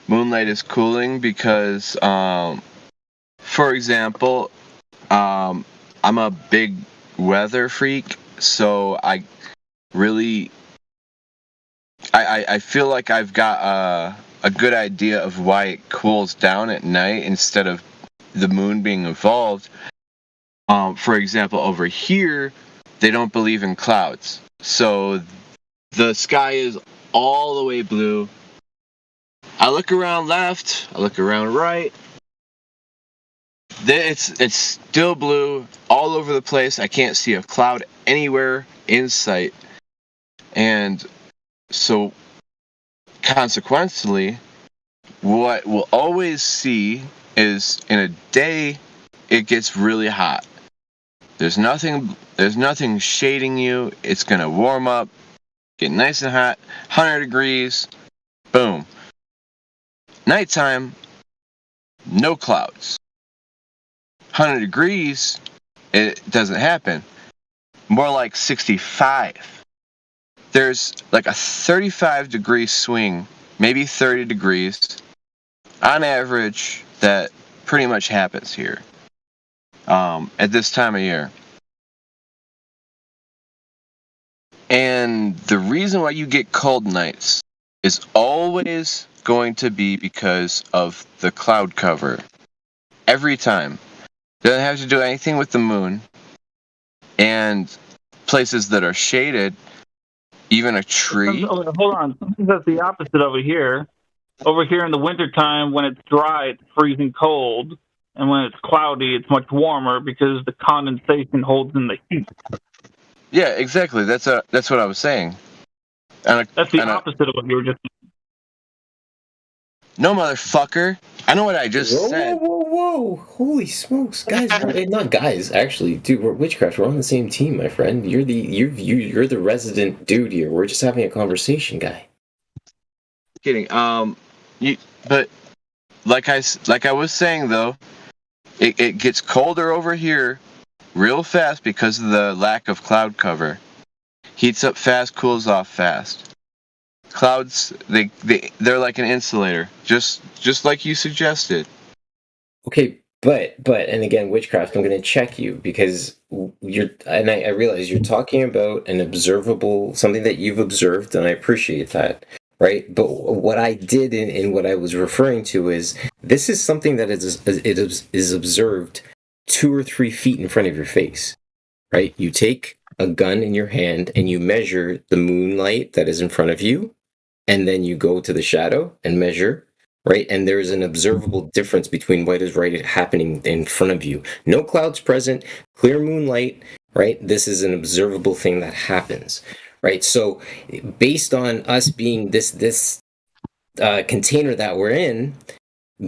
moonlight is cooling because, for example, I'm a big weather freak, so I feel like I've got a good idea of why it cools down at night instead of the moon being involved. For example, over here, they don't believe in clouds. So the sky is all the way blue. I look around left, I look around right. It's still blue all over the place. I can't see a cloud anywhere in sight. And so consequently, what we'll always see is in a day, it gets really hot. There's nothing shading you. It's going to warm up, get nice and hot, 100 degrees, boom. Nighttime, no clouds. 100 degrees, it doesn't happen. More like 65. There's like a 35-degree swing, maybe 30 degrees, on average, that pretty much happens here at this time of year. And the reason why you get cold nights is always going to be because of the cloud cover. Every time. Doesn't have to do anything with the moon. And places that are shaded, even a tree. Hold on. Sometimes that's the opposite over here. Over here in the wintertime, when it's dry, it's freezing cold. And when it's cloudy, it's much warmer because the condensation holds in the heat. Yeah, exactly. That's what I was saying. That's the opposite of what you were just saying. No, motherfucker. I know what I just said. Whoa. Holy smokes. Guys, not guys, actually. Dude, we're Witchcraft. We're on the same team, my friend. You're the resident dude here. We're just having a conversation, guy. Kidding. But like I was saying though, it gets colder over here real fast because of the lack of cloud cover. Heats up fast, cools off fast. Clouds, they're like an insulator, just like you suggested. Okay, but and again, Witchcraft, I'm going to check you because I realize you're talking about an observable, something that you've observed, and I appreciate that, right? But what I did and what I was referring to is this is something that is observed 2 or 3 feet in front of your face, right? You take a gun in your hand and you measure the moonlight that is in front of you, and then you go to the shadow and measure, right? And there's an observable difference between what is right happening in front of you. No clouds present, clear moonlight, right? This is an observable thing that happens, right? So based on us being this container that we're in,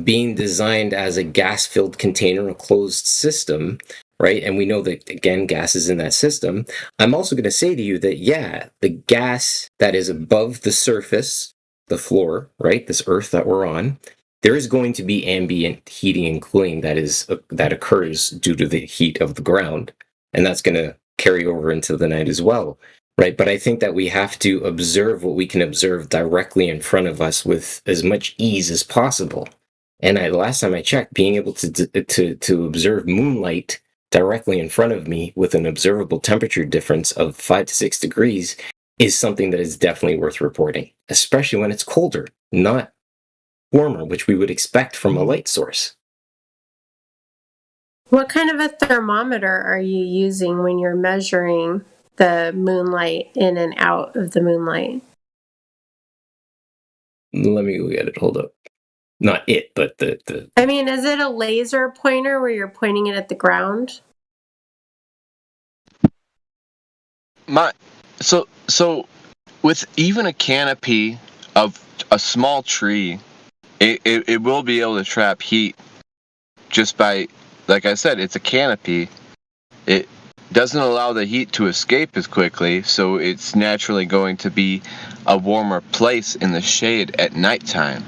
being designed as a gas-filled container, a closed system, right? And we know that, again, gas is in that system. I'm also going to say to you that, yeah, the gas that is above the surface, the floor, right, this earth that we're on, there is going to be ambient heating and cooling that occurs due to the heat of the ground. And that's going to carry over into the night as well, right? But I think that we have to observe what we can observe directly in front of us with as much ease as possible. And last time I checked, being able to observe moonlight directly in front of me with an observable temperature difference of 5 to 6 degrees is something that is definitely worth reporting, especially when it's colder, not warmer, which we would expect from a light source. What kind of a thermometer are you using when you're measuring the moonlight in and out of the moonlight? Let me go get it. Hold up. Not it, but the. I mean, is it a laser pointer where you're pointing it at the ground? So with even a canopy of a small tree, it will be able to trap heat just by, like I said, it's a canopy. It doesn't allow the heat to escape as quickly, so it's naturally going to be a warmer place in the shade at nighttime.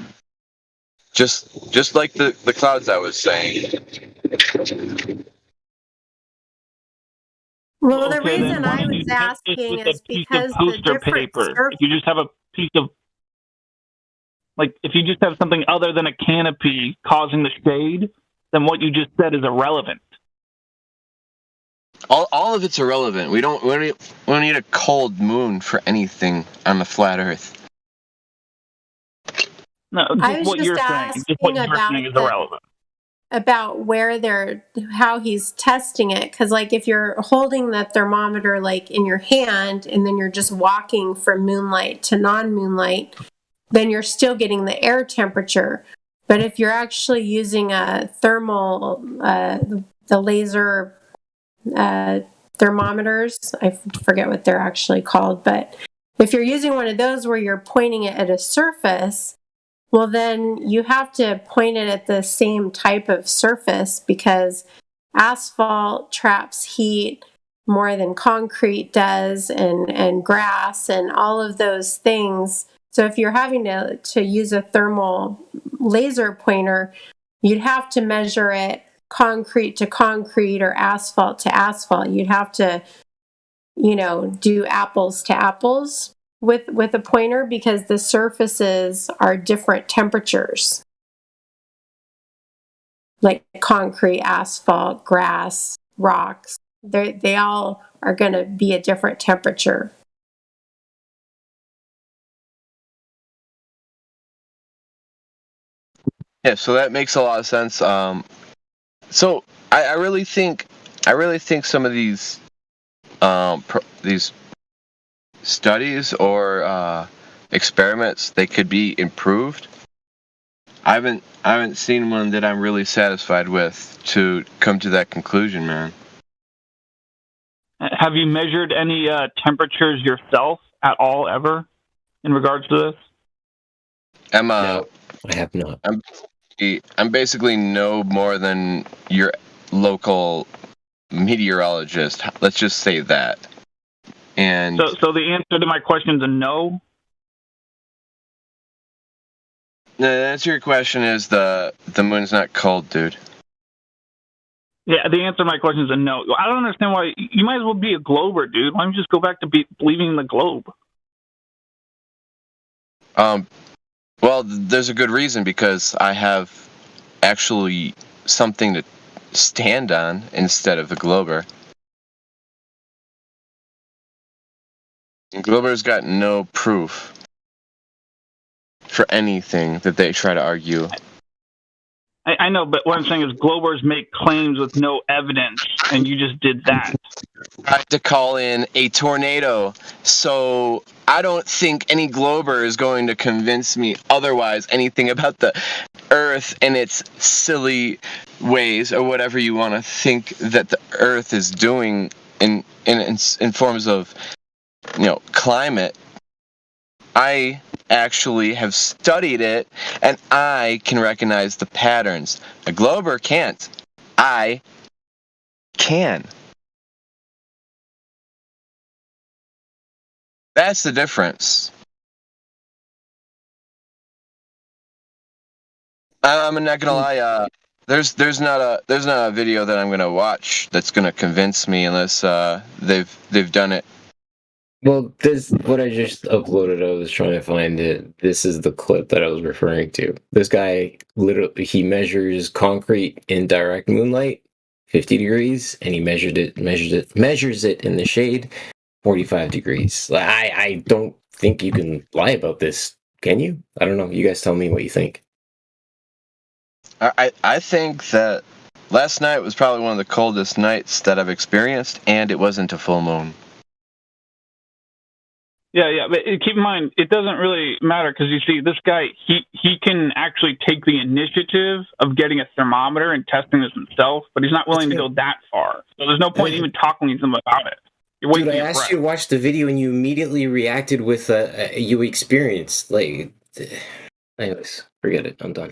Just like the clouds I was saying. Well, the reason I was asking is because the different paper. If you just have a piece of, like, if you just have something other than a canopy causing the shade, then what you just said is irrelevant. All of it's irrelevant. We don't need a cold moon for anything on the flat Earth. No, I was what just you're saying. Just what you're saying is irrelevant. About how he's testing it, because like if you're holding the thermometer like in your hand and then you're just walking from moonlight to non-moonlight, then you're still getting the air temperature. But if you're actually using a thermal, the laser thermometers, I forget what they're actually called, but if you're using one of those where you're pointing it at a surface, well, then you have to point it at the same type of surface because asphalt traps heat more than concrete does, and grass and all of those things. So if you're having to use a thermal laser pointer, you'd have to measure it concrete to concrete or asphalt to asphalt. You'd have to, do apples to apples with a pointer, because the surfaces are different temperatures. Like concrete, asphalt, grass, rocks. They all are going to be a different temperature. Yeah, so that makes a lot of sense. So I really think some of these these studies or experiments, they could be improved. I haven't seen one that I'm really satisfied with to come to that conclusion, man. Have you measured any temperatures yourself at all ever in regards to this? No, I have not. I'm basically no more than your local meteorologist. Let's just say that. And so the answer to my question is a no. The answer to your question is the moon's not cold, dude. Yeah, the answer to my question is a no. I don't understand why. You might as well be a glober, dude. Why don't you just go back to believing in the globe? Well, there's a good reason, because I have actually something to stand on instead of the glober. And glober's got no proof for anything that they try to argue. I know, but what I'm saying is globers make claims with no evidence, and you just did that. I tried to call in a tornado, so I don't think any glober is going to convince me otherwise anything about the Earth and its silly ways, or whatever you want to think that the Earth is doing in forms of, climate. I actually have studied it, and I can recognize the patterns. A glober can't. I can. That's the difference. I'm not gonna lie. There's not a video that I'm gonna watch that's gonna convince me unless they've done it. Well, this what I just uploaded. I was trying to find it. This is the clip that I was referring to. This guy literally he measures concrete in direct moonlight, 50 degrees, and he measures it in the shade, 45 degrees. I don't think you can lie about this, can you? I don't know. You guys tell me what you think. I think that last night was probably one of the coldest nights that I've experienced, and it wasn't a full moon. Yeah, but keep in mind, it doesn't really matter, because you see, this guy, he can actually take the initiative of getting a thermometer and testing this himself, but he's not willing to go that far. So there's no point even talking to him about it. Dude, I asked you to watch the video, and you immediately reacted with you experienced. Anyways, forget it. I'm done.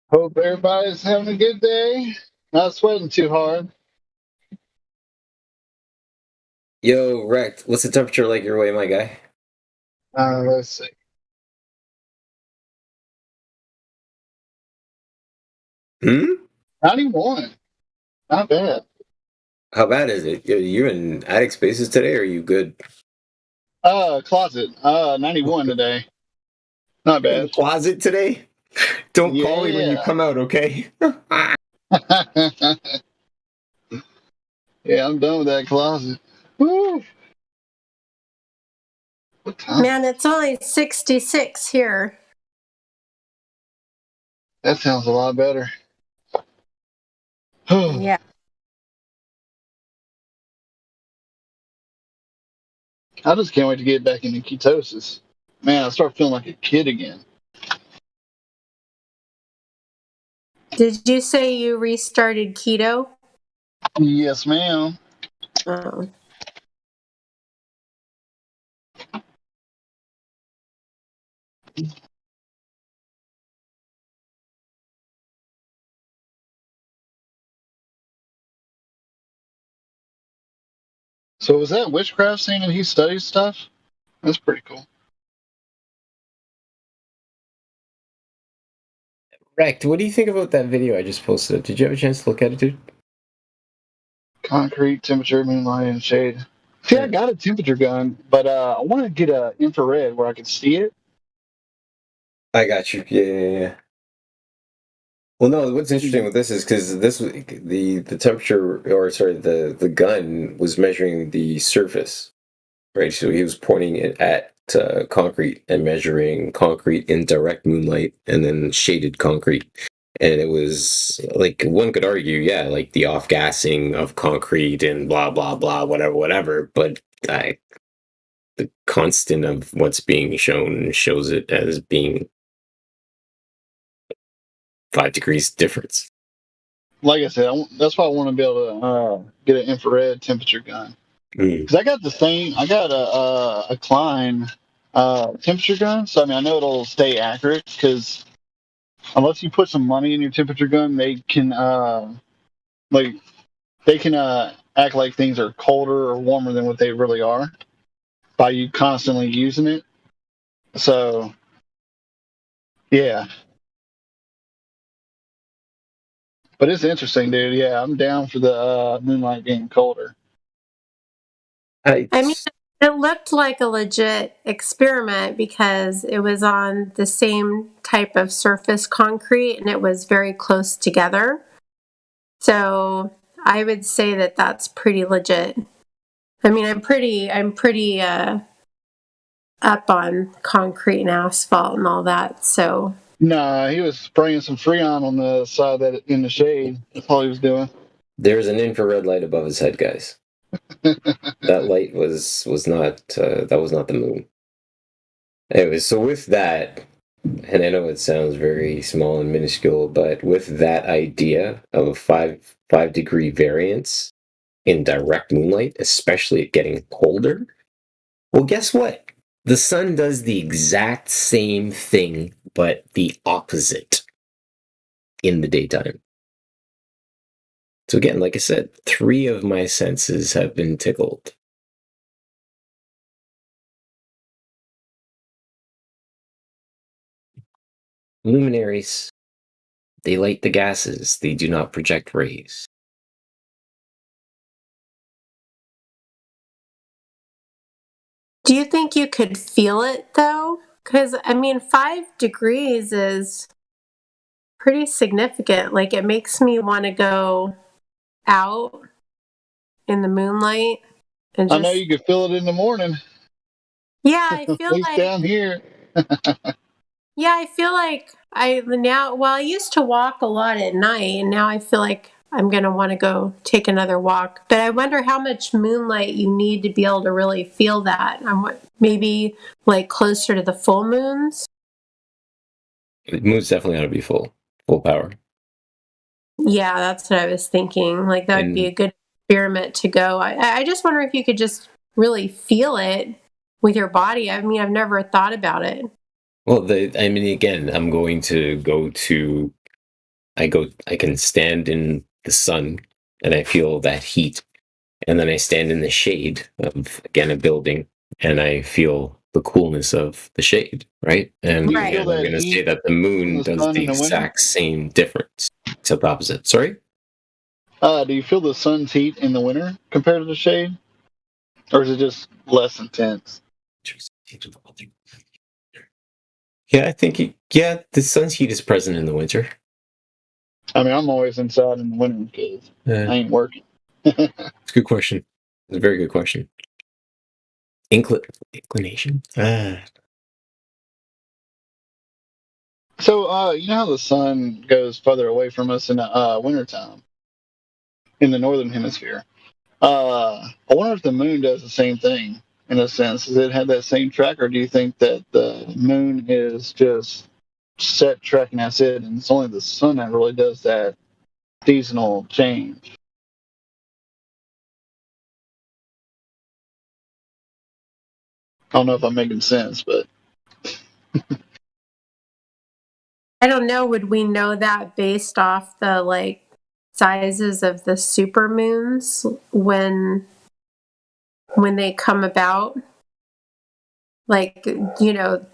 Hope everybody's having a good day. Not sweating too hard. Yo, Rect, what's the temperature like your way, my guy? Let's see. Hmm? 91. Not bad. How bad is it? You in attic spaces today, or are you good? Closet. 91 today. Not You're in bad. the closet today? Don't call me when you Yeah. come out, okay? Yeah, I'm done with that closet. Woo! What time? Man, it's only 66 here. That sounds a lot better. Yeah. I just can't wait to get back into ketosis. Man, I start feeling like a kid again. Did you say you restarted keto? Yes, ma'am. Oh. So was that witchcraft saying that he studies stuff? That's pretty cool. Rect, what do you think about that video I just posted? Did you have a chance to look at it, dude? Concrete, temperature, moonlight, and shade. See, I got a temperature gun, but I want to get a infrared where I can see it. I got you. Yeah. Well, no. What's interesting with this is because the temperature, or sorry, the gun was measuring the surface, right? So he was pointing it at concrete and measuring concrete in direct moonlight, and then shaded concrete. And it was like, one could argue, yeah, like the off gassing of concrete and blah blah blah, whatever. But the constant of what's being shown shows it as being 5 degrees difference. Like I said, that's why I want to be able to get an infrared temperature gun. Because I got the same, I got a Klein temperature gun, so I mean I know it'll stay accurate. Because unless you put some money in your temperature gun, they can act like things are colder or warmer than what they really are by you constantly using it. So yeah. But it's interesting, dude. Yeah, I'm down for the moonlight getting colder. I mean, it looked like a legit experiment because it was on the same type of surface concrete and it was very close together. So I would say that that's pretty legit. I mean, I'm pretty up on concrete and asphalt and all that. So Nah, he was spraying some Freon on the side that in the shade. That's all he was doing. There's an infrared light above his head, guys. That light was not that was not the moon. Anyway, so with that, and I know it sounds very small and minuscule, but with that idea of a 5 degree variance in direct moonlight, especially it getting colder, well, guess what? The sun does the exact same thing, but the opposite in the daytime. So again, like I said, 3 of my senses have been tickled. Luminaries, they light the gases, they do not project rays. do you think you could feel it though? Because I mean, 5 degrees is pretty significant. Like it makes me want to go out in the moonlight and I know you could feel it in the morning. Yeah, I At feel least like down here. Yeah, I feel like I used to walk a lot at night, and now I feel like I'm going to want to go take another walk. But I wonder how much moonlight you need to be able to really feel that. Maybe like closer to the full moons. The moon's definitely ought to be full power. Yeah, that's what I was thinking. Like that would be a good experiment to go. I just wonder if you could just really feel it with your body. I mean, I've never thought about it. Well, again, I'm going to go to. I can stand in the sun, and I feel that heat, and then I stand in the shade of again a building, and I feel the coolness of the shade, right? And again, I'm going to say that the moon does the exact same difference, except opposite. Sorry. Do you feel the sun's heat in the winter compared to the shade, or is it just less intense? Yeah, I think the sun's heat is present in the winter. I mean, I'm always inside in the winter because I ain't working. It's a good question. It's a very good question. Inclination? So, you know how the sun goes further away from us in wintertime in the northern hemisphere? I wonder if the moon does the same thing in a sense. Does it have that same track, or do you think that the moon is just set tracking that's it, and it's only the sun that really does that seasonal change? I don't know if I'm making sense, but I don't know. Would we know that based off the like sizes of the supermoons when they come about? Like, you know,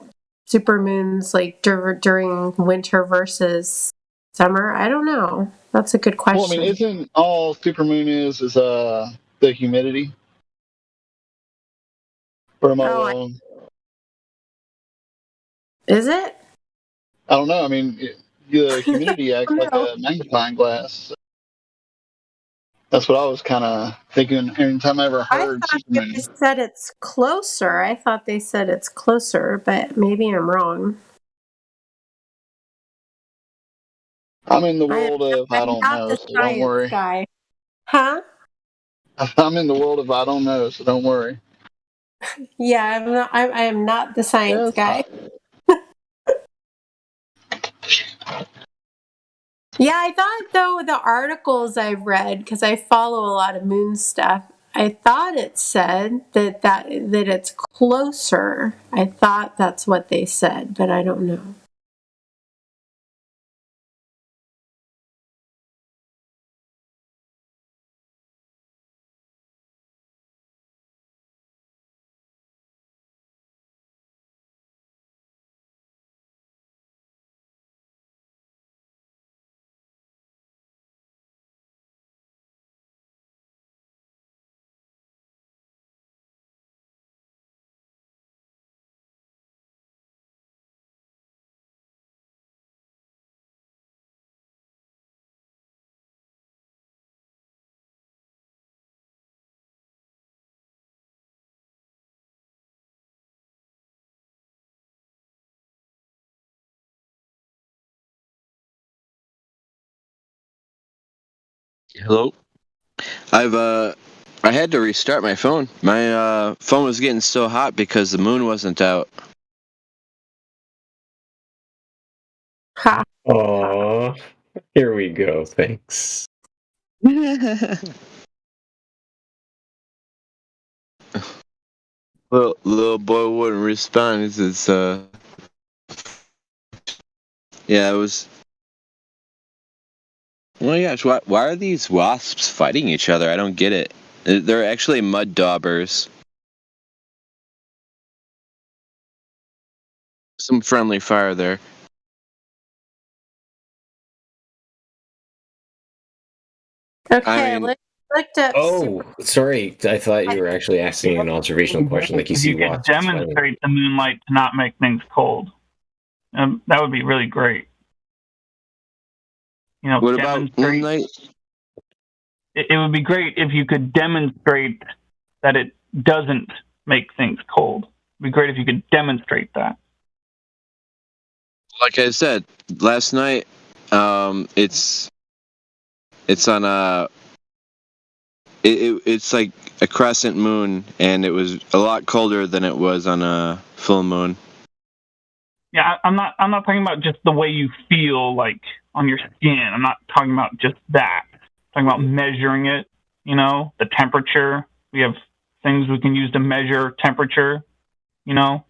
supermoons like during winter versus summer. I don't know. That's a good question. well, I mean, isn't all supermoon is the humidity? Or am I wrong? Is it? I don't know. I mean, the humidity acts like a magnifying glass. That's what I was kind of thinking every time I ever heard supermoon. They said it's closer. I thought they said it's closer, but maybe I'm wrong. I'm in the world of I don't know, so don't worry. Guy. Huh? I'm in the world of I don't know, so don't worry. Yeah, I'm not. I am not the science guy. Yeah, I thought though the articles I've read, because I follow a lot of moon stuff, I thought it said that it's closer. I thought that's what they said, but I don't know. Hello. I had to restart my phone. My phone was getting so hot because the moon wasn't out. Oh, here we go. Thanks. Little boy wouldn't respond. It's yeah, it was. Oh my gosh, why are these wasps fighting each other? I don't get it. They're actually mud daubers. Some friendly fire there. Okay, I mean- looked up. Oh, sorry. I thought you were actually asking an observational question, like you see You could wasps. demonstrate the moonlight to not make things cold. That would be really great. You know, What about moonlight? It would be great if you could demonstrate that it doesn't make things cold. It'd be great if you could demonstrate that. Like I said last night, it's on a. It's like a crescent moon, and it was a lot colder than it was on a full moon. Yeah, I'm not talking about just the way you feel like on your skin. I'm not talking about just that. I'm talking about measuring it, you know, the temperature. We have things we can use to measure temperature, you know.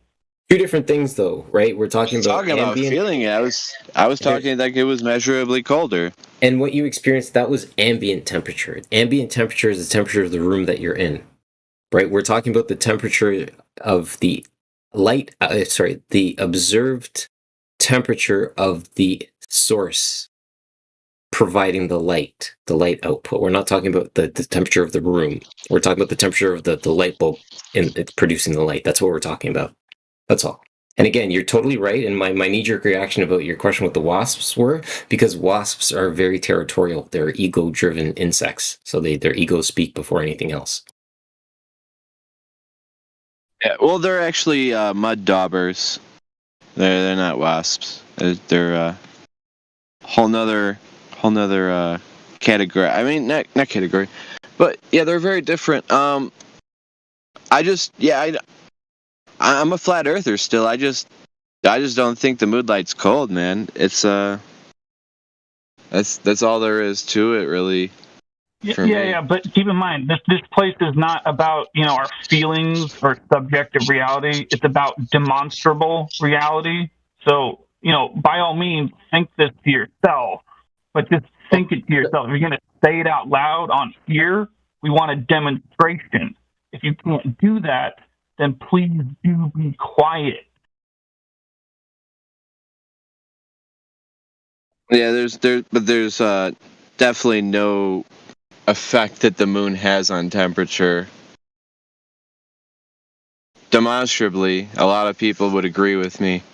Two different things, though, right? We're talking about ambient. Feeling it. I was talking like it was measurably colder. And what you experienced, that was ambient temperature. Ambient temperature is the temperature of the room that you're in, right? We're talking about the temperature of the light, the observed temperature of the source providing the light output. We're not talking about the temperature of the room. We're talking about the temperature of the light bulb in producing the light. That's what we're talking about. That's all. And again, you're totally right. And my knee-jerk reaction about your question what the wasps were, because wasps are very territorial. They're ego-driven insects. So their egos speak before anything else. Yeah, well, they're actually mud daubers. They're not wasps. They're a whole nother category. I mean, not category, but yeah, they're very different. I'm a flat earther still. I just don't think the moonlight's cold, man. It's that's all there is to it, really. Yeah, but keep in mind, this place is not about, our feelings or subjective reality. It's about demonstrable reality. So, by all means, think this to yourself, but just think it to yourself. If you're going to say it out loud on here, we want a demonstration. If you can't do that, then please do be quiet. Yeah, there's definitely no effect that the moon has on temperature. Demonstrably, a lot of people would agree with me.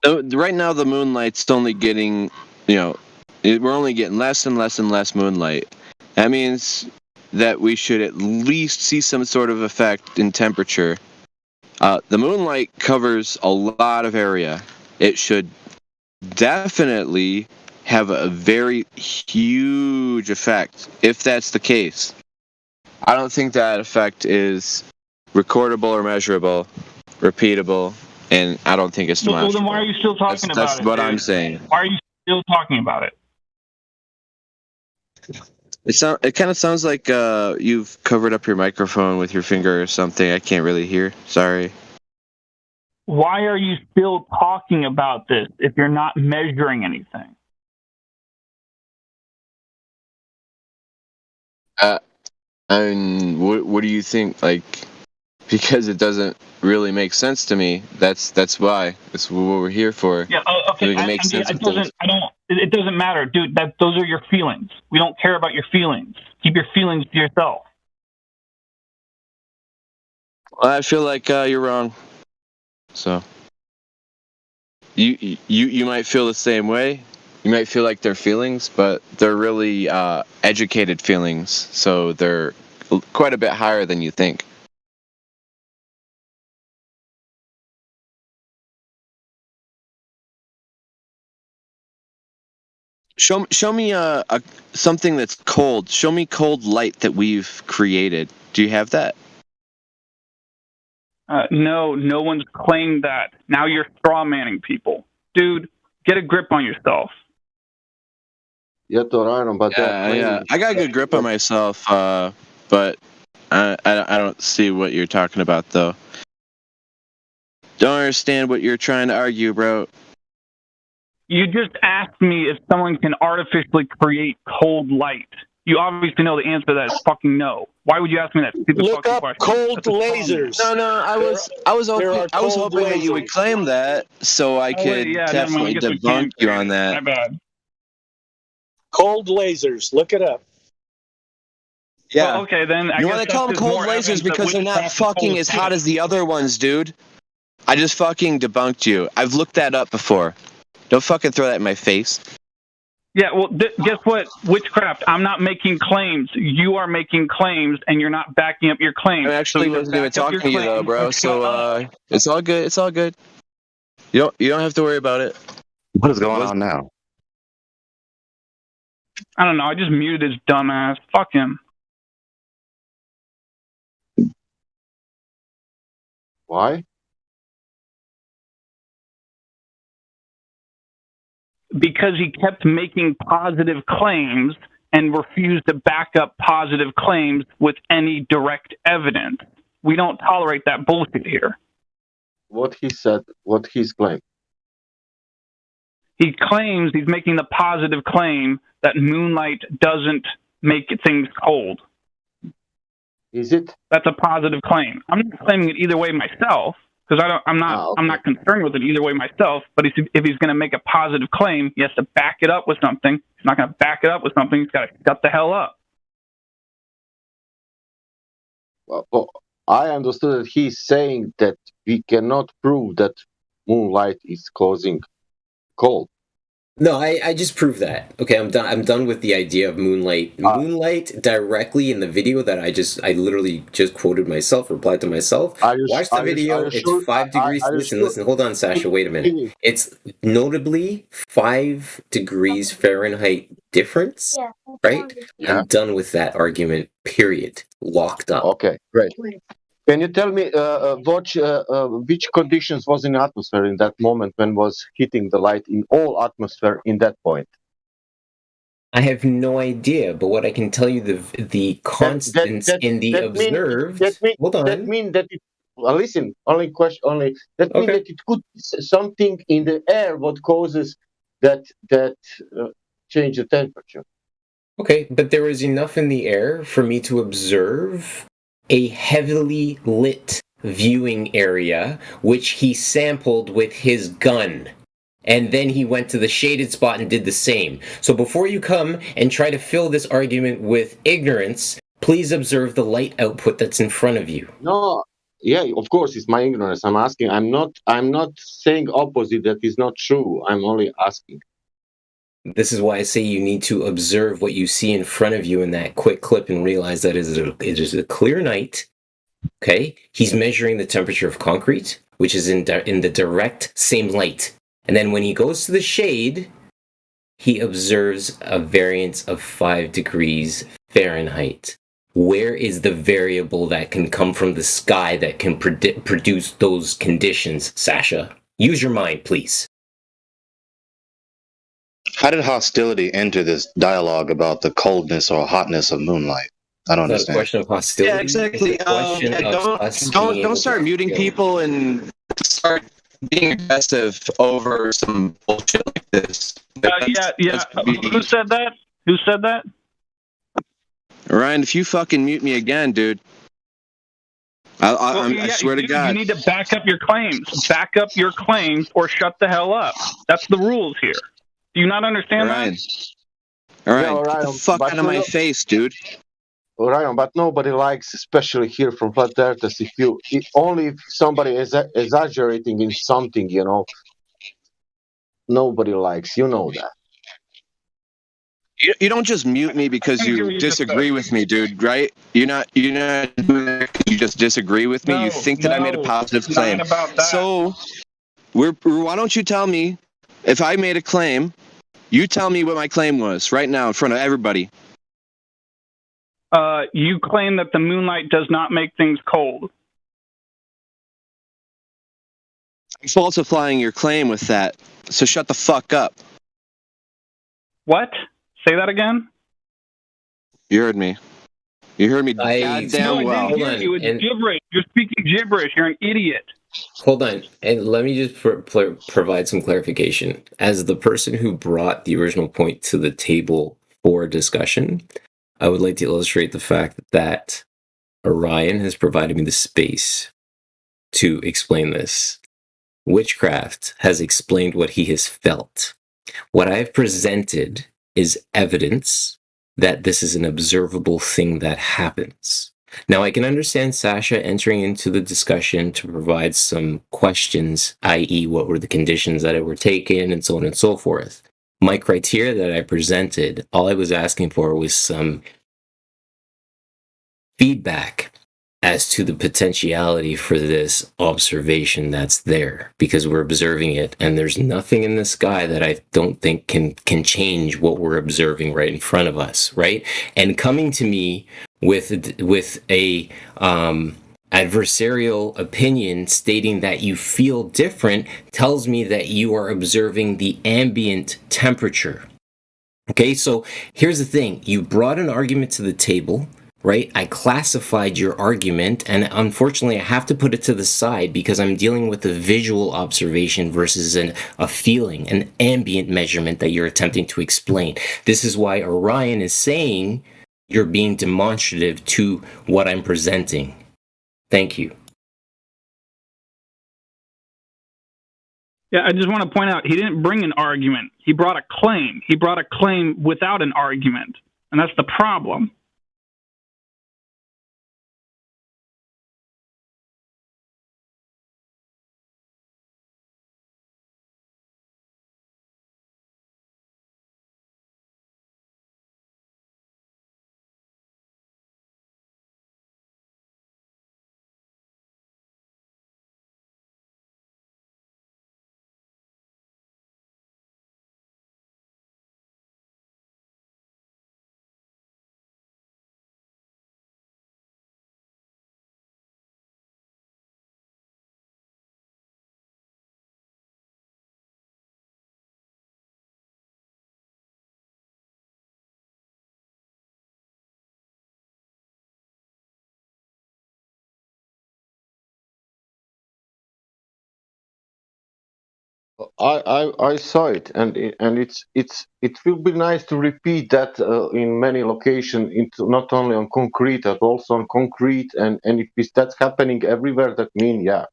Right now, the moonlight's only getting, we're only getting less and less and less moonlight. That means that we should at least see some sort of effect in temperature. The moonlight covers a lot of area. It should definitely have a very huge effect, if that's the case. I don't think that effect is recordable or measurable, repeatable, and I don't think it's demonstrable. Well, then why are you still talking about it? That's what I'm saying. Why are you still talking about it? It kind of sounds like you've covered up your microphone with your finger or something. I can't really hear. Sorry. Why are you still talking about this if you're not measuring anything? What do you think? Like, because it doesn't really make sense to me. That's why. That's what we're here for. Yeah. Okay. It doesn't matter, dude. Those are your feelings. We don't care about your feelings. Keep your feelings to yourself. Well, I feel like you're wrong. So you might feel the same way. You might feel like they're feelings, but they're really educated feelings. So they're quite a bit higher than you think. Show me something that's cold. Show me cold light that we've created. Do you have that? No one's claimed that. Now you're straw manning people, dude. Get a grip on yourself. You're right about that. Yeah. I got a good grip on myself, but I don't see what you're talking about though. Don't understand what you're trying to argue, bro. You just asked me if someone can artificially create cold light. You obviously know the answer to that is fucking no. Why would you ask me that stupid Look fucking up question? cold lasers. No, I was hoping that you would claim that so I could definitely debunk you on that. My bad. Cold lasers. Look it up. Yeah. Well, okay, then you want to call them cold lasers because they're not fucking as hot as the other ones, dude. I just fucking debunked you. I've looked that up before. Don't fucking throw that in my face. Yeah, well, guess what? Witchcraft. I'm not making claims. You are making claims, and you're not backing up your claims. I actually wasn't even talking to you, though, bro. So it's all good. It's all good. You don't have to worry about it. What is going on now? I don't know. I just muted his dumb ass. Fuck him. Why? Because he kept making positive claims and refused to back up positive claims with any direct evidence. We don't tolerate that bullshit here. What he said, what he's claimed. He claims he's making the positive claim that moonlight doesn't make things cold. Is it? That's a positive claim. I'm not claiming it either way myself. because I'm not concerned with it either way myself. But if he's going to make a positive claim, he has to back it up with something. If he's not going to back it up with something, he's got to shut the hell up. Well, I understood that he's saying that we cannot prove that moonlight is causing cold. No, I just proved that. Okay, I'm done. I'm done with the idea of moonlight. Moonlight directly in the video that I literally just quoted myself, replied to myself. Watch the video. It's 5 degrees. Listen. Hold on, Sasha. Wait a minute. It's notably 5 degrees Fahrenheit difference. Right? Yeah. I'm done with that argument. Period. Locked up. Okay, great. Can you tell me which conditions was in the atmosphere in that moment when was hitting the light in all atmosphere in that point? I have no idea, but what I can tell you the constants in the observed. Hold on. That means that it. Listen. Only question. Only that means that it could be something in the air what causes that change the temperature. Okay, but there was enough in the air for me to observe a heavily lit viewing area, which he sampled with his gun. And then he went to the shaded spot and did the same. So before you come and try to fill this argument with ignorance, please observe the light output that's in front of you. No, yeah, of course, it's my ignorance. I'm asking. I'm not saying opposite that is not true. I'm only asking. This is why I say you need to observe what you see in front of you in that quick clip and realize that it is a clear night. Okay? He's measuring the temperature of concrete, which is in the direct same light. And then when he goes to the shade, he observes a variance of 5 degrees Fahrenheit. Where is the variable that can come from the sky that can produce those conditions, Sasha? Use your mind, please. How did hostility enter this dialogue about the coldness or hotness of moonlight? I don't understand. It's a question of hostility. Yeah, exactly. Don't start muting people and start being aggressive over some bullshit like this. Who said that? Who said that? Ryan, if you fucking mute me again, dude, I swear to God. You need to back up your claims. Back up your claims or shut the hell up. That's the rules here. Do you not understand that? All right, get the fuck out of my face, dude. Ryan, but nobody likes, especially here from Flat Earthers, if somebody is exaggerating in something, nobody likes. You know that. You don't just mute me because you disagree with me, dude, right? You're not doing that because you just disagree with me. You think that I made a positive claim. So, why don't you tell me if I made a claim? You tell me what my claim was right now in front of everybody. You claim that the moonlight does not make things cold. I'm falsifying your claim with that, so shut the fuck up. What? Say that again? You heard me. You heard me goddamn well. Hold on. It's gibberish. You're speaking gibberish. You're an idiot. Hold on, and let me just provide some clarification. As the person who brought the original point to the table for discussion, I would like to illustrate the fact that Orion has provided me the space to explain this. Witchcraft has explained what he has felt. What I have presented is evidence that this is an observable thing that happens. Now, I can understand Sasha entering into the discussion to provide some questions, i.e. what were the conditions that were taken, and so on and so forth. My criteria that I presented, all I was asking for was some feedback as to the potentiality for this observation that's there, because we're observing it, and there's nothing in the sky that I don't think can change what we're observing right in front of us, right? And coming to me with a adversarial opinion stating that you feel different tells me that you are observing the ambient temperature. Okay, so here's the thing. You brought an argument to the table, right? I classified your argument, and unfortunately I have to put it to the side because I'm dealing with a visual observation versus a feeling, an ambient measurement that you're attempting to explain. This is why Orion is saying you're being demonstrative to what I'm presenting. Thank you. Yeah, I just want to point out he didn't bring an argument. He brought a claim. He brought a claim without an argument, and that's the problem. I saw it, and it will be nice to repeat that in many locations, into not only on concrete but also on concrete, and if that's happening everywhere, that mean yeah.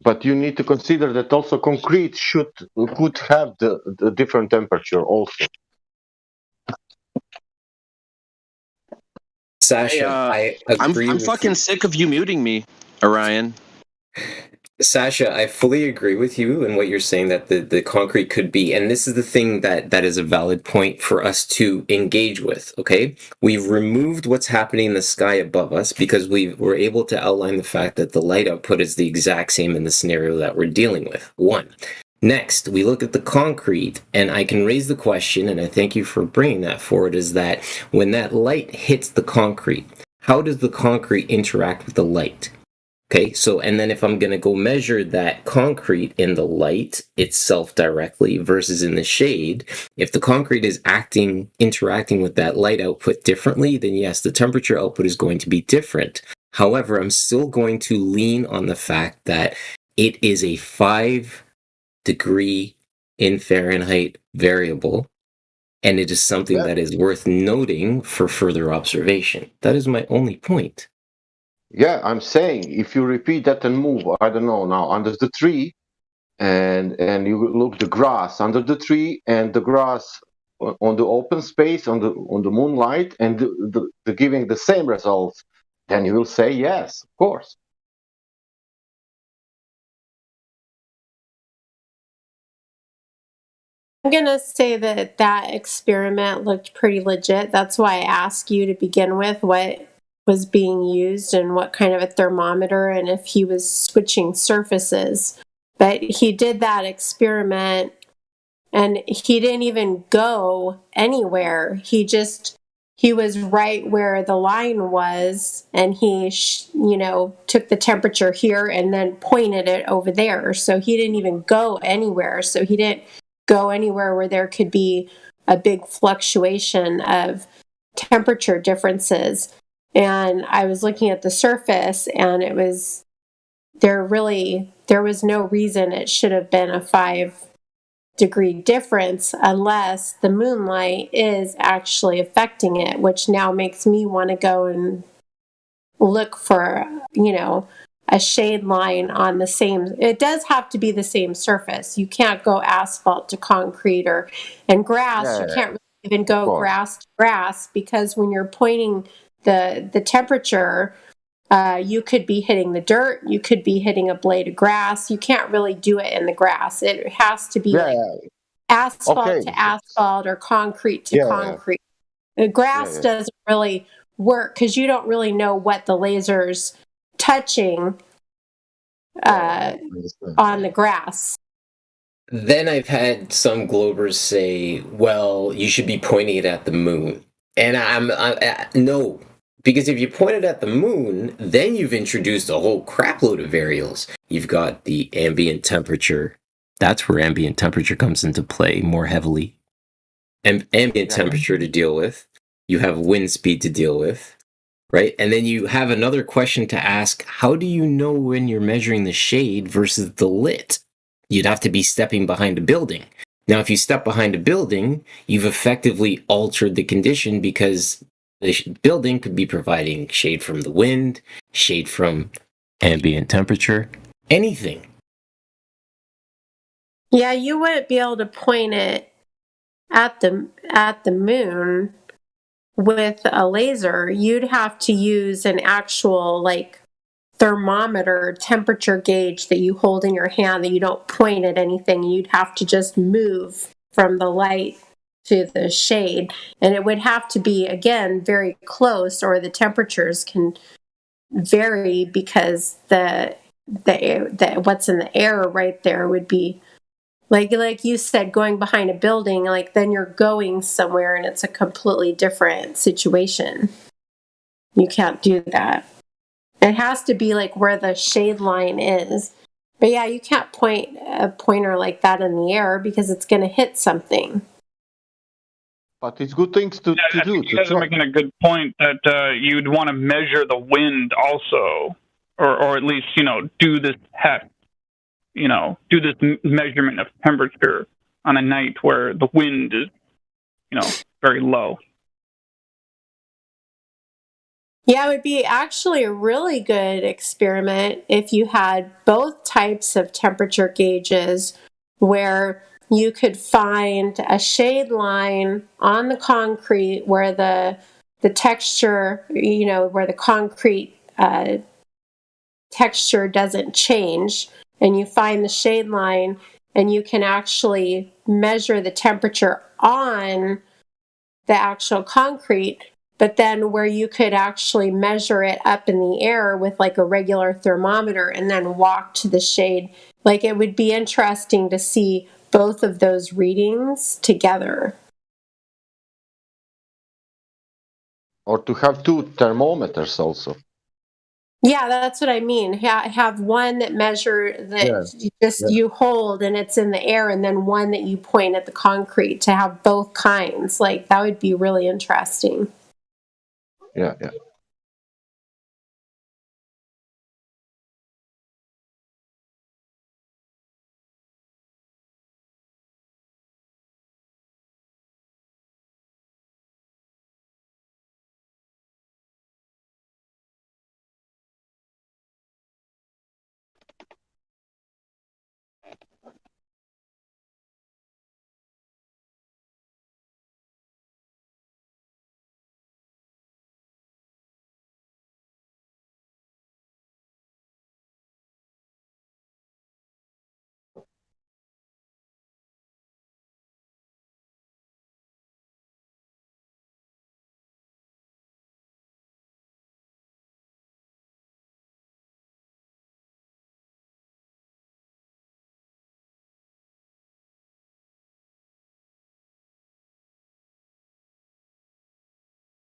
But you need to consider that also concrete could have the different temperature also. Sasha, Hey, I agree I'm with fucking you. sick of you muting me, Orion. Sasha, I fully agree with you in what you're saying that the concrete could be, and this is the thing that is a valid point for us to engage with, okay? We've removed what's happening in the sky above us because we were able to outline the fact that the light output is the exact same in the scenario that we're dealing with. One. Next, we look at the concrete, and I can raise the question, and I thank you for bringing that forward, is that when that light hits the concrete, how does the concrete interact with the light? Okay, so, and then if I'm going to go measure that concrete in the light itself directly versus in the shade, if the concrete is interacting with that light output differently, then yes, the temperature output is going to be different. However, I'm still going to lean on the fact that it is a 5-degree in Fahrenheit variable, and it is something that is worth noting for further observation. That is my only point. Yeah, I'm saying if you repeat that and move, I don't know, now under the tree, and you look the grass under the tree and the grass on the open space on the moonlight, and the giving the same results, then you will say yes, of course. I'm going to say that that experiment looked pretty legit. That's why I asked you to begin with what was being used and what kind of a thermometer and if he was switching surfaces. But he did that experiment and he didn't even go anywhere. He was right where the line was, and he took the temperature here and then pointed it over there. So he didn't even go anywhere. So he didn't go anywhere where there could be a big fluctuation of temperature differences. And I was looking at the surface, and there was no reason it should have been a 5-degree difference unless the moonlight is actually affecting it, which now makes me want to go and look for, a shade line on the same. It does have to be the same surface. You can't go asphalt to concrete and grass. Yeah, you can't really even go grass to grass, because when you're pointing the temperature, you could be hitting the dirt, you could be hitting a blade of grass. You can't really do it in the grass. It has to be asphalt to asphalt or concrete to concrete. The grass doesn't really work because you don't really know what the laser's touching on the grass. Then I've had some Globers say, well, you should be pointing it at the moon. And no, because if you point it at the moon, then you've introduced a whole crapload of variables. You've got the ambient temperature. That's where ambient temperature comes into play more heavily. Ambient temperature to deal with. You have wind speed to deal with, right? And then you have another question to ask, how do you know when you're measuring the shade versus the lit? You'd have to be stepping behind a building. Now, if you step behind a building, you've effectively altered the condition because building could be providing shade from the wind, shade from ambient temperature, anything. Yeah, you wouldn't be able to point it at the moon with a laser. You'd have to use an actual like thermometer temperature gauge that you hold in your hand that you don't point at anything. You'd have to just move from the light to the shade, and it would have to be again very close, or the temperatures can vary because the what's in the air right there would be like you said, going behind a building, like then you're going somewhere and it's a completely different situation. You can't do that. It has to be like where the shade line is. But yeah, you can't point a pointer like that in the air because it's going to hit something. But it's good things to do. You guys are making a good point that you'd want to measure the wind also, or at least do this measurement of temperature on a night where the wind is very low. Yeah, it would be actually a really good experiment if you had both types of temperature gauges where you could find a shade line on the concrete where the texture, where the concrete texture doesn't change, and you find the shade line and you can actually measure the temperature on the actual concrete, but then where you could actually measure it up in the air with like a regular thermometer and then walk to the shade. Like it would be interesting to see both of those readings together. Or to have two thermometers also. Yeah, that's what I mean. Have one that you hold and it's in the air, and then one that you point at the concrete, to have both kinds. Like that would be really interesting. Yeah.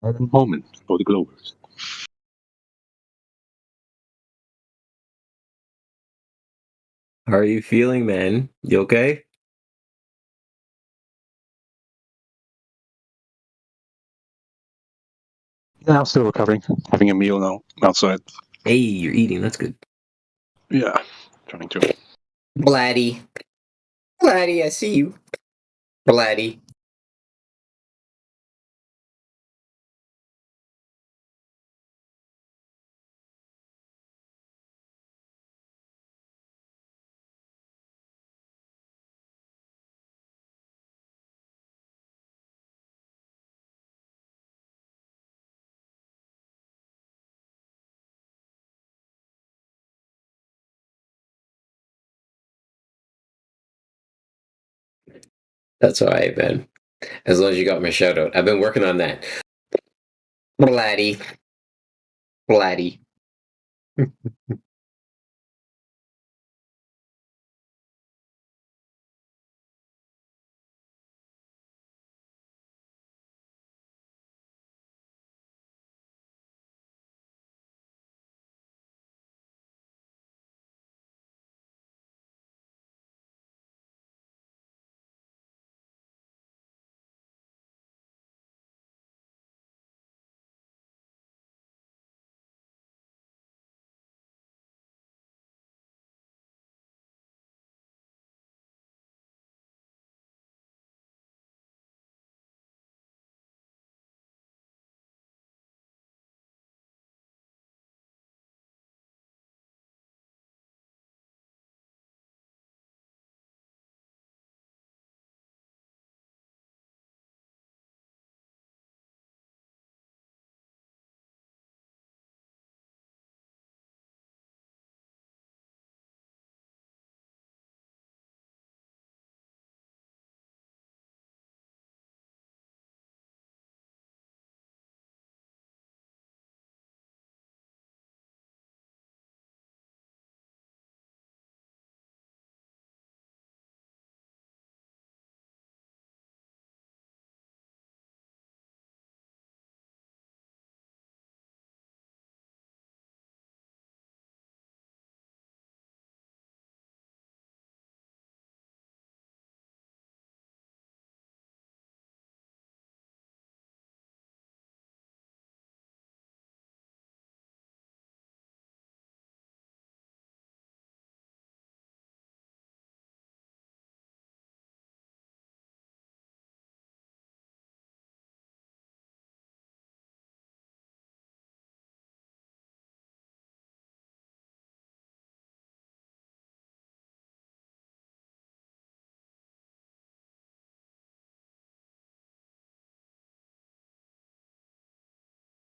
At the moment for the Globers. How are you feeling, man? You okay? Yeah, I'm still recovering. Having a meal now outside. Hey, you're eating. That's good. Yeah, trying to. Blatty. Blatty, I see you. Blatty. That's all right, man. As long as you got my shout out. I've been working on that. Blatty. Blatty.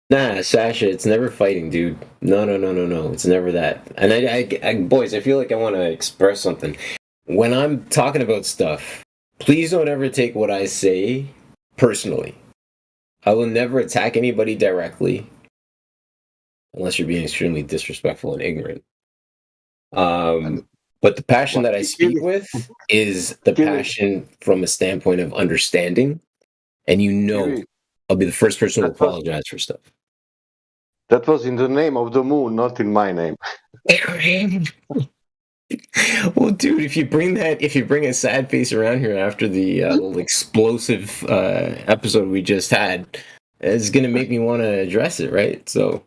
Nah, Sasha, it's never fighting, dude. No. It's never that. And I boys, I feel like I want to express something. When I'm talking about stuff, please don't ever take what I say personally. I will never attack anybody directly, unless you're being extremely disrespectful and ignorant. But the passion that I speak with is the passion from a standpoint of understanding, and I'll be the first person to apologize for stuff. That was in the name of the moon, not in my name. Well, dude, if you bring a sad face around here after the little explosive episode we just had, it's gonna make me want to address it, right? So,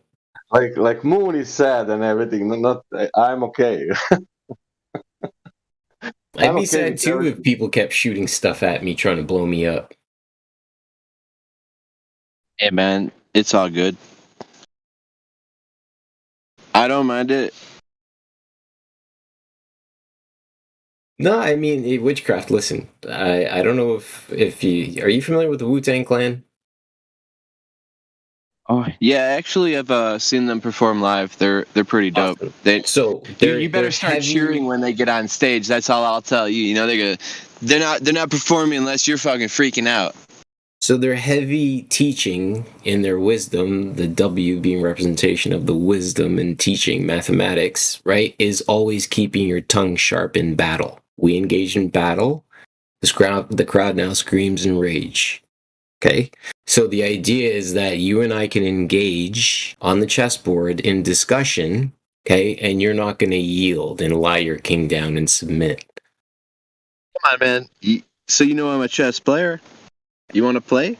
like moon is sad and everything. Not I'm okay. I'd be sad too if people kept shooting stuff at me, trying to blow me up. Hey, man, it's all good. I don't mind it. No, I mean Witchcraft. Listen, I don't know if you are you familiar with the Wu-Tang Clan? Oh yeah, actually, I've seen them perform live. They're pretty dope. Awesome. You better start cheering when they get on stage. That's all I'll tell you. You know they're not performing unless you're fucking freaking out. So they're heavy teaching in their wisdom, the W being representation of the wisdom and teaching, mathematics, right, is always keeping your tongue sharp in battle. We engage in battle. The crowd now screams in rage. Okay? So the idea is that you and I can engage on the chessboard in discussion, okay, and you're not going to yield and lie your king down and submit. Come on, man. So you know I'm a chess player? You want to play?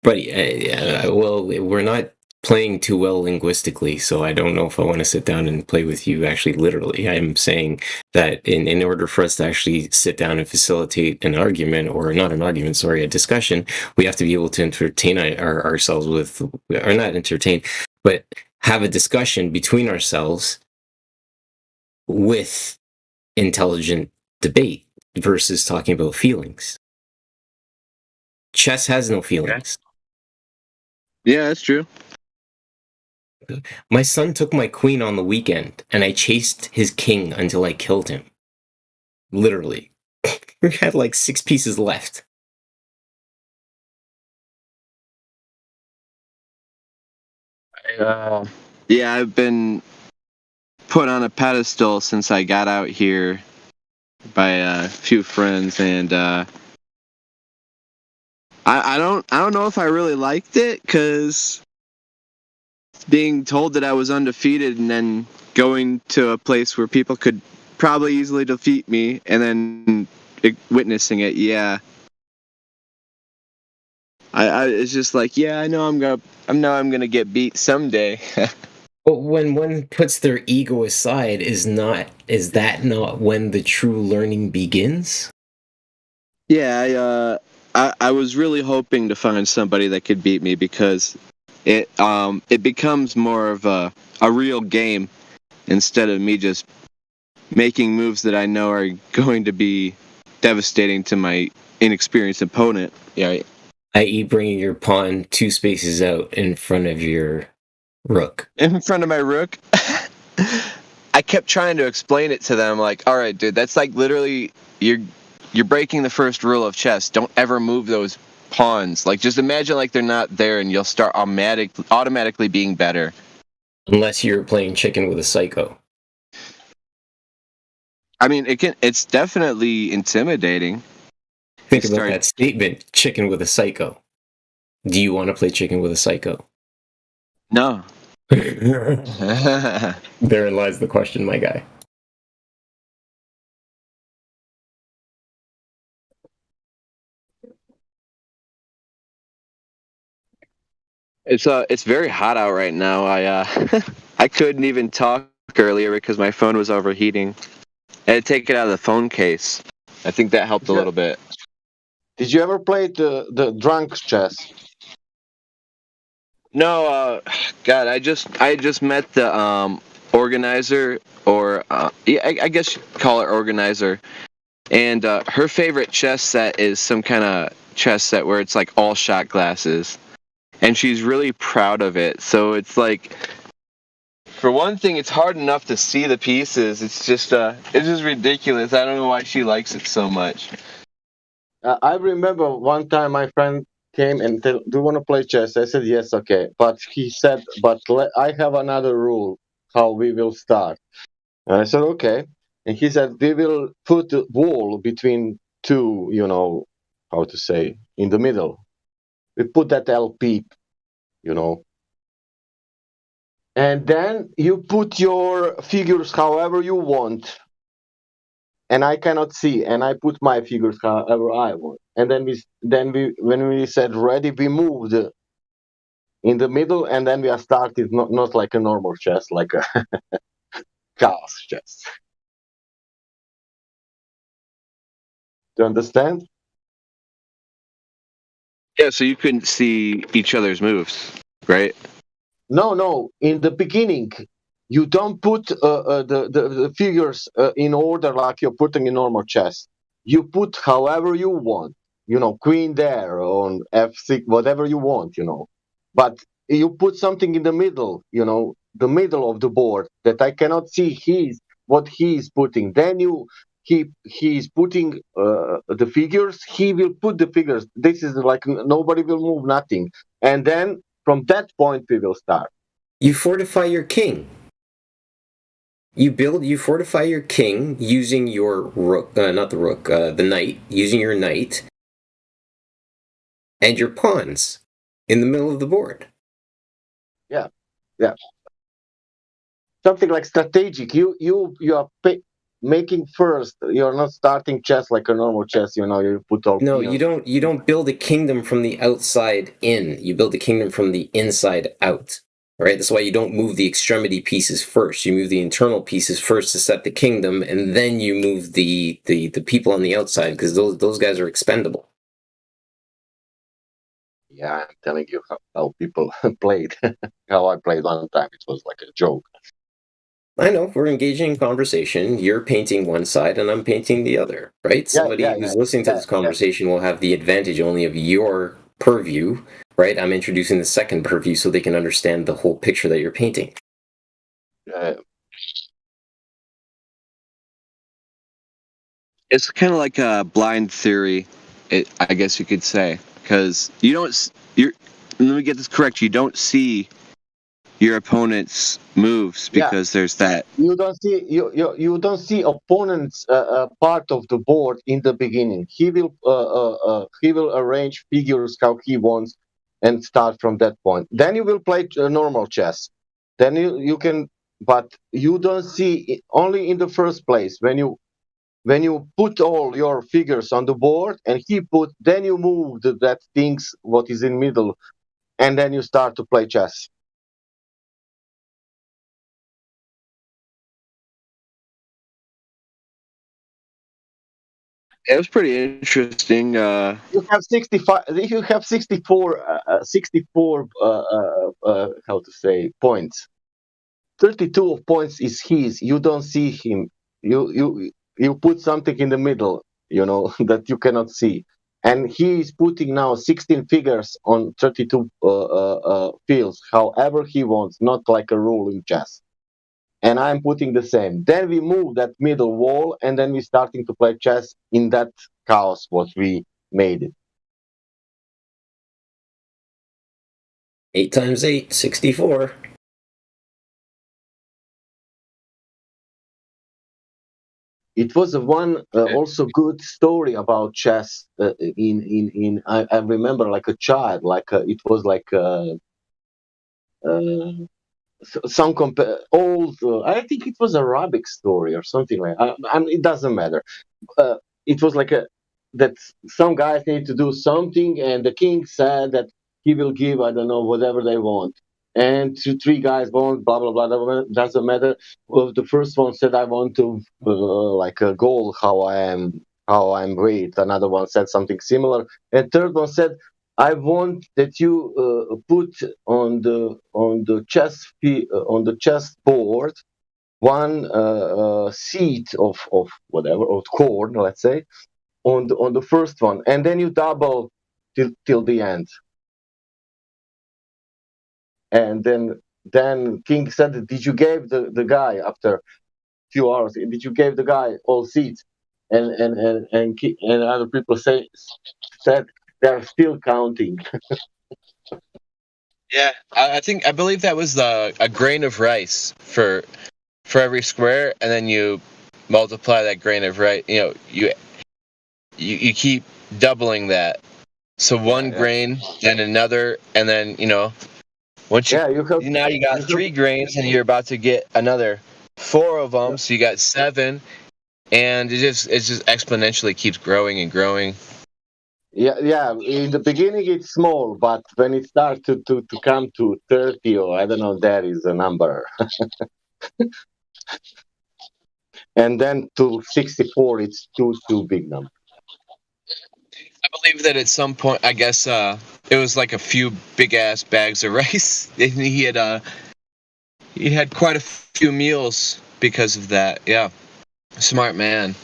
Buddy, well, we're not playing too well linguistically, so I don't know if I want to sit down and play with you actually literally. I'm saying that in order for us to actually sit down and facilitate an argument, or not an argument, sorry, a discussion, we have to be able to entertain ourselves with, or not entertain, but have a discussion between ourselves with intelligent debate versus talking about feelings. Chess has no feelings. Yeah, that's true. My son took my queen on the weekend, and I chased his king until I killed him. Literally. We had like 6 pieces left. Yeah, I've been put on a pedestal since I got out here by a few friends, and I don't know if I really liked it, because being told that I was undefeated and then going to a place where people could probably easily defeat me and then witnessing it, yeah. I it's just like, yeah, I know I'm gonna get beat someday. But when one puts their ego aside, is that not when the true learning begins? Yeah, I was really hoping to find somebody that could beat me, because it becomes more of a real game instead of me just making moves that I know are going to be devastating to my inexperienced opponent. Yeah. I.e. bringing your pawn 2 spaces out in front of your rook. In front of my rook? I kept trying to explain it to them, like, all right, dude, that's like literally you're breaking the first rule of chess. Don't ever move those pawns. Like, just imagine like they're not there, and you'll start automatically being better. Unless you're playing chicken with a psycho. I mean, it's definitely intimidating. Think about that statement, chicken with a psycho. Do you want to play chicken with a psycho? No. Therein lies the question, my guy. It's very hot out right now. I couldn't even talk earlier because my phone was overheating. I had to take it out of the phone case. I think that helped a little bit. Did you ever play the drunk chess? No, God, I just met the organizer, or yeah, I guess you'd call her organizer, and her favorite chess set is some kind of chess set where it's like all shot glasses, and she's really proud of it. So it's like, for one thing, it's hard enough to see the pieces. It's just ridiculous. I don't know why she likes it so much. I remember one time my friend came and said, "Do you want to play chess?" I said, "Yes, okay." But he said, I have another rule how we will start." And I said, "Okay." And he said, "We will put the wall between two, how to say, in the middle. We put that LP, you know. And then you put your figures however you want. And I cannot see, and I put my figures however I want. And then when we said ready, we moved in the middle, and then we are started not like a normal chess, like a chaos chess. Do you understand? Yeah, so you couldn't see each other's moves, right? No. In the beginning, you don't put the figures in order like you're putting in normal chess. You put however you want. Queen there on f6, whatever you want. But you put something in the middle. The middle of the board that I cannot see. What he's putting. Then he's putting the figures. He will put the figures. This is like nobody will move nothing. And then from that point we will start. You fortify your king. You fortify your king using your rook, not the rook, the knight, using your knight and your pawns in the middle of the board. Yeah. Something like strategic. You are making first. You're not starting chess like a normal chess. You put all. No, you don't. You don't build a kingdom from the outside in. You build a kingdom from the inside out. Right. That's why you don't move the extremity pieces first. You move the internal pieces first to set the kingdom, and then you move the people on the outside, because those guys are expendable. Yeah, I'm telling you how people played. How I played one time. It was like a joke. I know, we're engaging in conversation. You're painting one side and I'm painting the other, right? Somebody who's listening to this conversation will have the advantage only of your purview, right? I'm introducing the second purview so they can understand the whole picture that you're painting. It's kind of like a blind theory, I guess you could say, because let me get this correct. You don't see your opponent's moves because there's that. You don't see you don't see opponent's part of the board in the beginning. He will arrange figures how he wants and start from that point. Then you will play normal chess. Then you can, but you don't see only in the first place when you put all your figures on the board and then you move that things what is in middle, and then you start to play chess. It was pretty interesting. You have 65. You have 64. 64. How to say points? 32 of points is his. You don't see him. You put something in the middle. That you cannot see, and he is putting now 16 figures on 32 fields, however he wants, not like a rule in chess. And I'm putting the same. Then we move that middle wall, and then we're starting to play chess in that chaos what we made it. 8 times 8, 64. It was one also good story about chess. I remember like a child, it was like some old. I think it was Arabic story or something like. It doesn't matter. It was like that some guys need to do something, and the king said that he will give, I don't know, whatever they want. And three guys want blah blah blah. Doesn't matter. Well, the first one said, "I want to like a goal. How I'm great." Another one said something similar, and third one said, "I want that you put on the chess board one seed of whatever, of corn, let's say, on the first one, and then you double till the end." And then King said, "Did you give the guy after few hours? Did you give the guy all seats?" And other people said they're still counting. Yeah, I believe that was a grain of rice for every square, and then you multiply that grain of rice. You keep doubling that. So one grain, then another, and then once you now you got 3 grains, and you're about to get another 4 of them. So you got 7, and it just exponentially keeps growing and growing. Yeah. In the beginning, it's small, but when it starts to come to 30, or I don't know, that is a number. And then to 64, it's too big number. I believe that at some point, I guess it was like a few big ass bags of rice, and he had quite a few meals because of that. Yeah, smart man.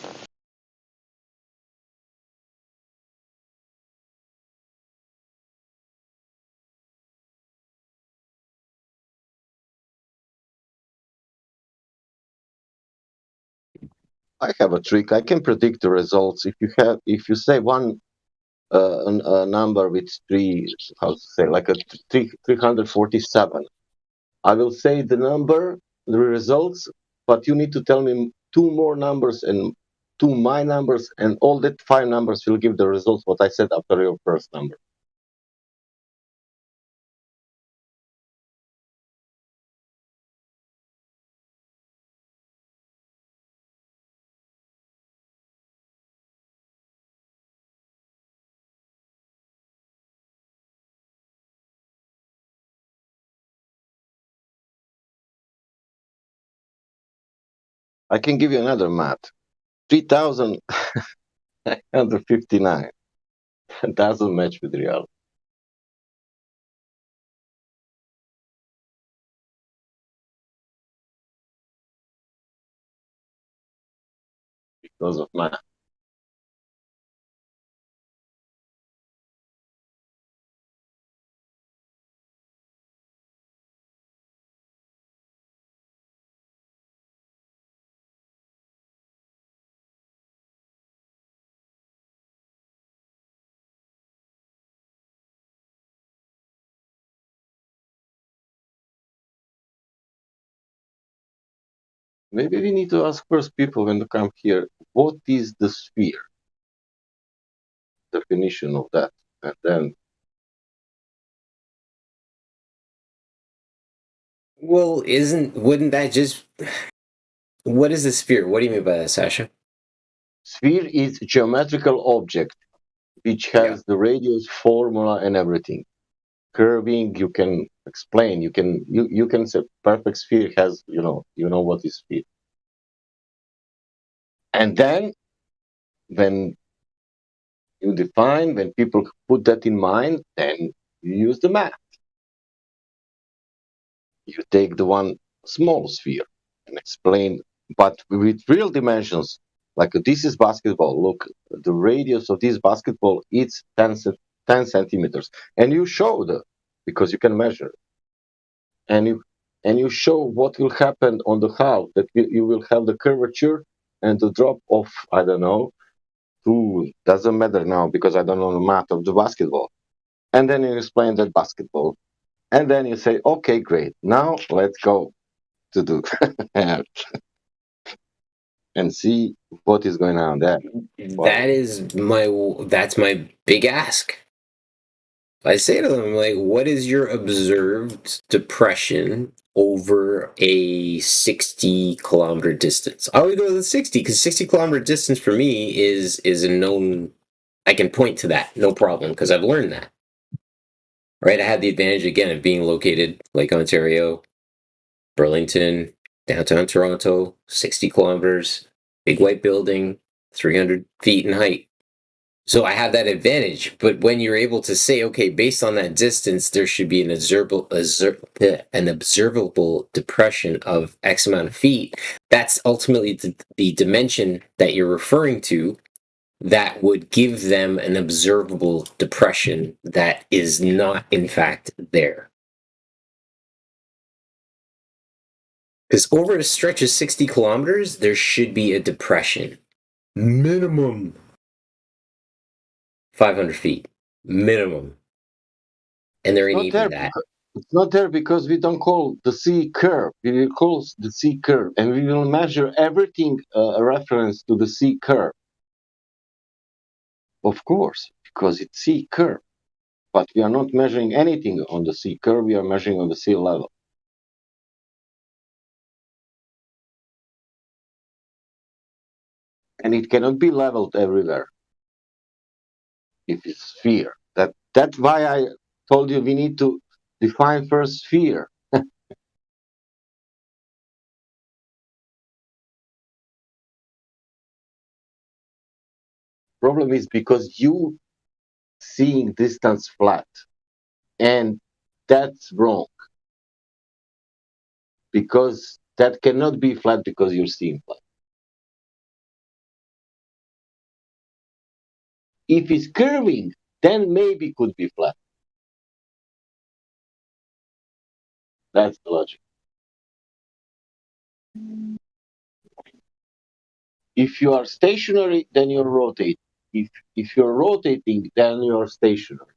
I have a trick. I can predict the results. If you say one a number with like a 347, I will say the results, but you need to tell me 2 more numbers and 2 my numbers, and all that 5 numbers will give the results what I said after your first number. I can give you another math. 3,959. Doesn't match with reality. Because of math. Maybe we need to ask first people when they come here, what is the sphere? Definition of that. And then Well, wouldn't that just what is a sphere? What do you mean by that, Sasha? sphere is geometrical object which has the radius formula and everything. Curving, you can explain. You can say perfect sphere has you know what is sphere. And then when you define, when people put that in mind, then you use the math. You take the one small sphere and explain, but with real dimensions. Like this is basketball. Look, the radius of this basketball is 10 centimeters, and you show because you can measure, and you show what will happen on the half. That you will have the curvature and the drop of, I don't know, 2, doesn't matter now because I don't know the math of the basketball. And then you explain that basketball, and then you say, okay, great. Now let's go to do and see what is going on there. That's my big ask. I say to them, like, what is your observed depression over a 60-kilometer distance? I always go to the 60 because 60-kilometer distance for me is a known. I can point to that, no problem, because I've learned that. Right, I had the advantage again of being located Lake Ontario, Burlington, downtown Toronto, 60 kilometers, big white building, 300 feet in height. So I have that advantage. But when you're able to say, okay, based on that distance, there should be an observable depression of X amount of feet, that's ultimately the dimension that you're referring to that would give them an observable depression that is not, in fact, there. Because over a stretch of 60 kilometers, there should be a depression. Minimum 500 feet. Minimum. And there ain't even that. It's not there because we don't call the sea curve. We will call the sea curve, and we will measure everything a reference to the sea curve. Of course, because it's sea curve. But we are not measuring anything on the sea curve. We are measuring on the sea level. And it cannot be leveled everywhere if it's sphere. That's why I told you we need to define first sphere. Problem is because you seeing distance flat, and that's wrong. Because that cannot be flat because you're seeing flat. If it's curving, then maybe could be flat. That's the logic. If you are stationary, then you're rotating. If you're rotating, then you're stationary.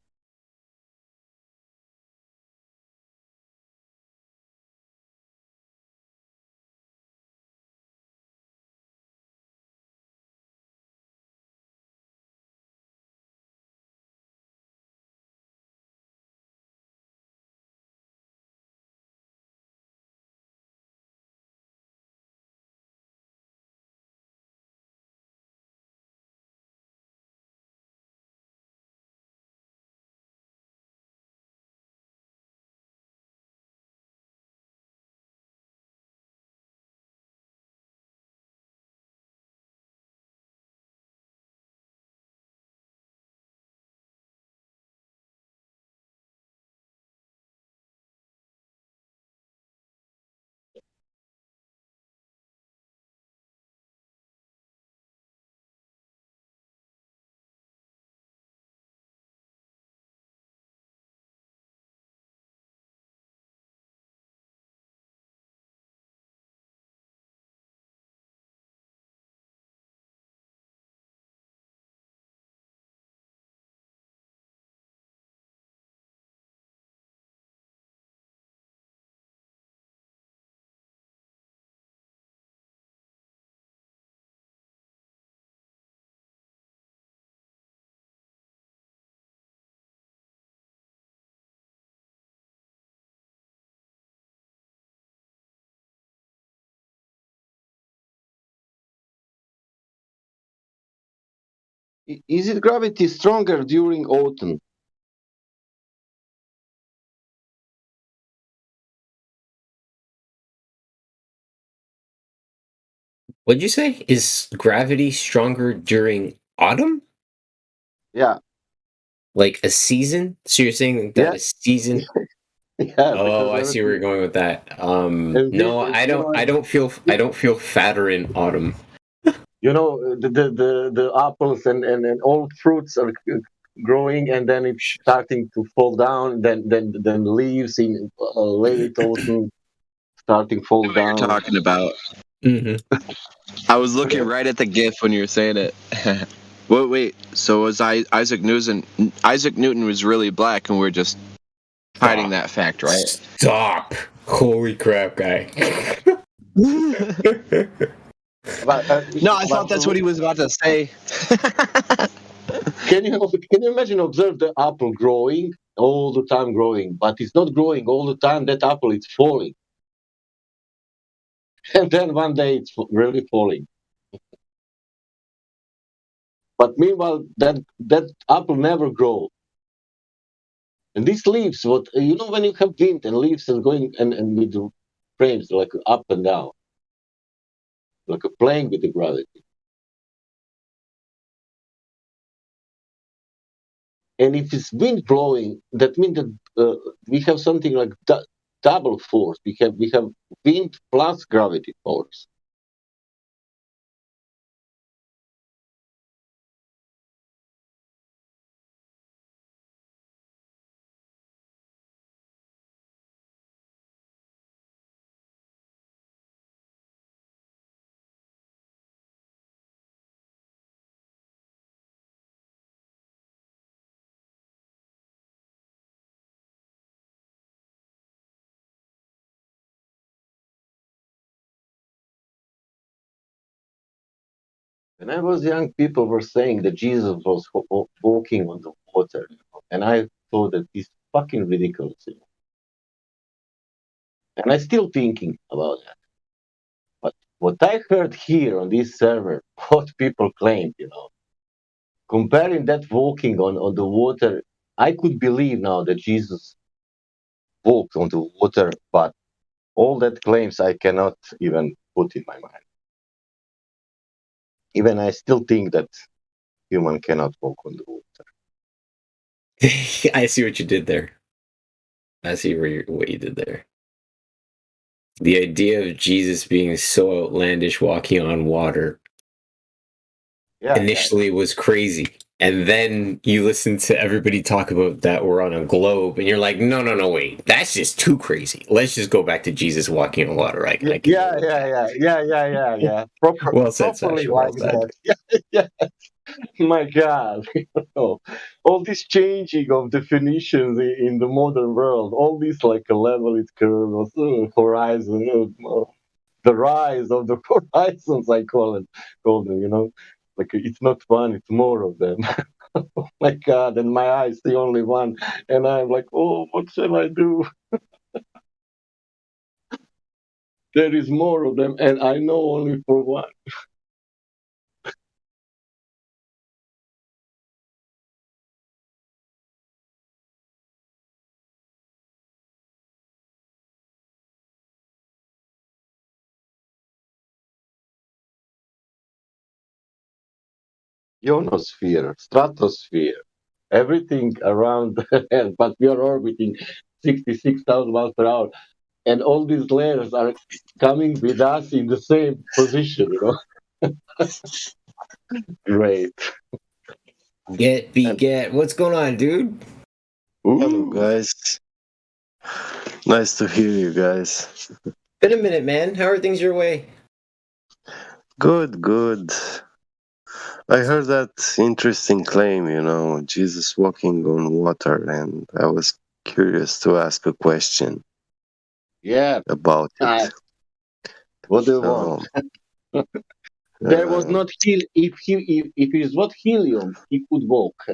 Is it gravity stronger during autumn? What'd you say? Is gravity stronger during autumn? Yeah. Like a season? So you're saying that Yeah. a season? Yeah. Oh, I see where you're going with that. No, I don't feel fatter in autumn. You know, the apples and all fruits are growing, and then it's starting to fall down. Then leaves in late autumn starting fall down. Talking about. I was looking right at the GIF when you were saying it. Wait. So was Isaac Newton? Isaac Newton was really black, and we're just hiding that fact, right? Stop! Holy crap, guy! No, I thought that's what he was about to say. Can you imagine observe the apple growing all the time growing, but it's not growing all the time. That apple is falling, and then one day it's really falling. But meanwhile, that apple never grows. And these leaves, what you know, when you have wind and leaves and going and with the frames like up and down, like playing with the gravity. And if it's wind blowing, that means that we have something like double force. We have wind plus gravity force. When I was young, people were saying that Jesus was walking on the water, and I thought that it's fucking ridiculous. And I'm still thinking about that. But what I heard here on this server, what people claim, comparing that walking on the water, I could believe now that Jesus walked on the water, but all that claims I cannot even put in my mind. Even I still think that human cannot walk on the water. I see what you did there. I see what you did there. The idea of Jesus being so outlandish walking on water initially was crazy. And then you listen to everybody talk about that we're on a globe, and you're like, no, wait, that's just too crazy. Let's just go back to Jesus walking on water. Yeah. Well said, Properly Sasha. Well like said. that. Yeah. My God, all this changing of definitions in the modern world, all this like a level curve, horizon, the rise of the horizons, I call them, like it's not one, it's more of them. Oh my God, and my eyes the only one, and I'm like, oh, what shall I do? There is more of them, and I know only for one. Ionosphere, stratosphere, everything around Earth, but we are orbiting 66,000 miles per hour. And all these layers are coming with us in the same position. Great. Get. What's going on, dude? Hello, guys. Nice to hear you guys. Been a minute, man. How are things your way? Good. I heard that interesting claim, Jesus walking on water, and I was curious to ask a question. Yeah. About it. What do you want? There was not if it is not helium, he could walk.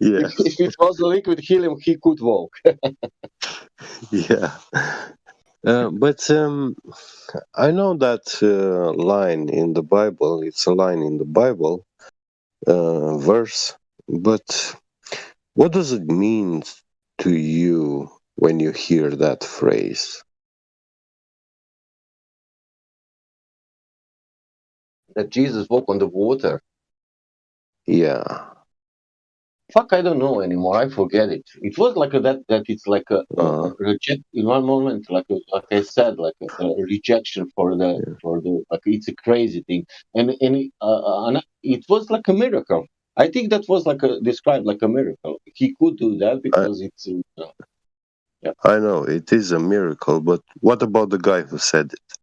Yeah. If it was liquid helium, he could walk. Yeah. But I know that line in the Bible. It's a line in the Bible verse. But what does it mean to you when you hear that phrase? That Jesus walked on the water. Yeah. Fuck, I don't know anymore. I forget it. It was like that it's like a reject in one moment, like I said, like a rejection for the like it's a crazy thing, and it was like a miracle. I think that was described like a miracle. He could do that because it's. Yeah. I know it is a miracle, but what about the guy who said it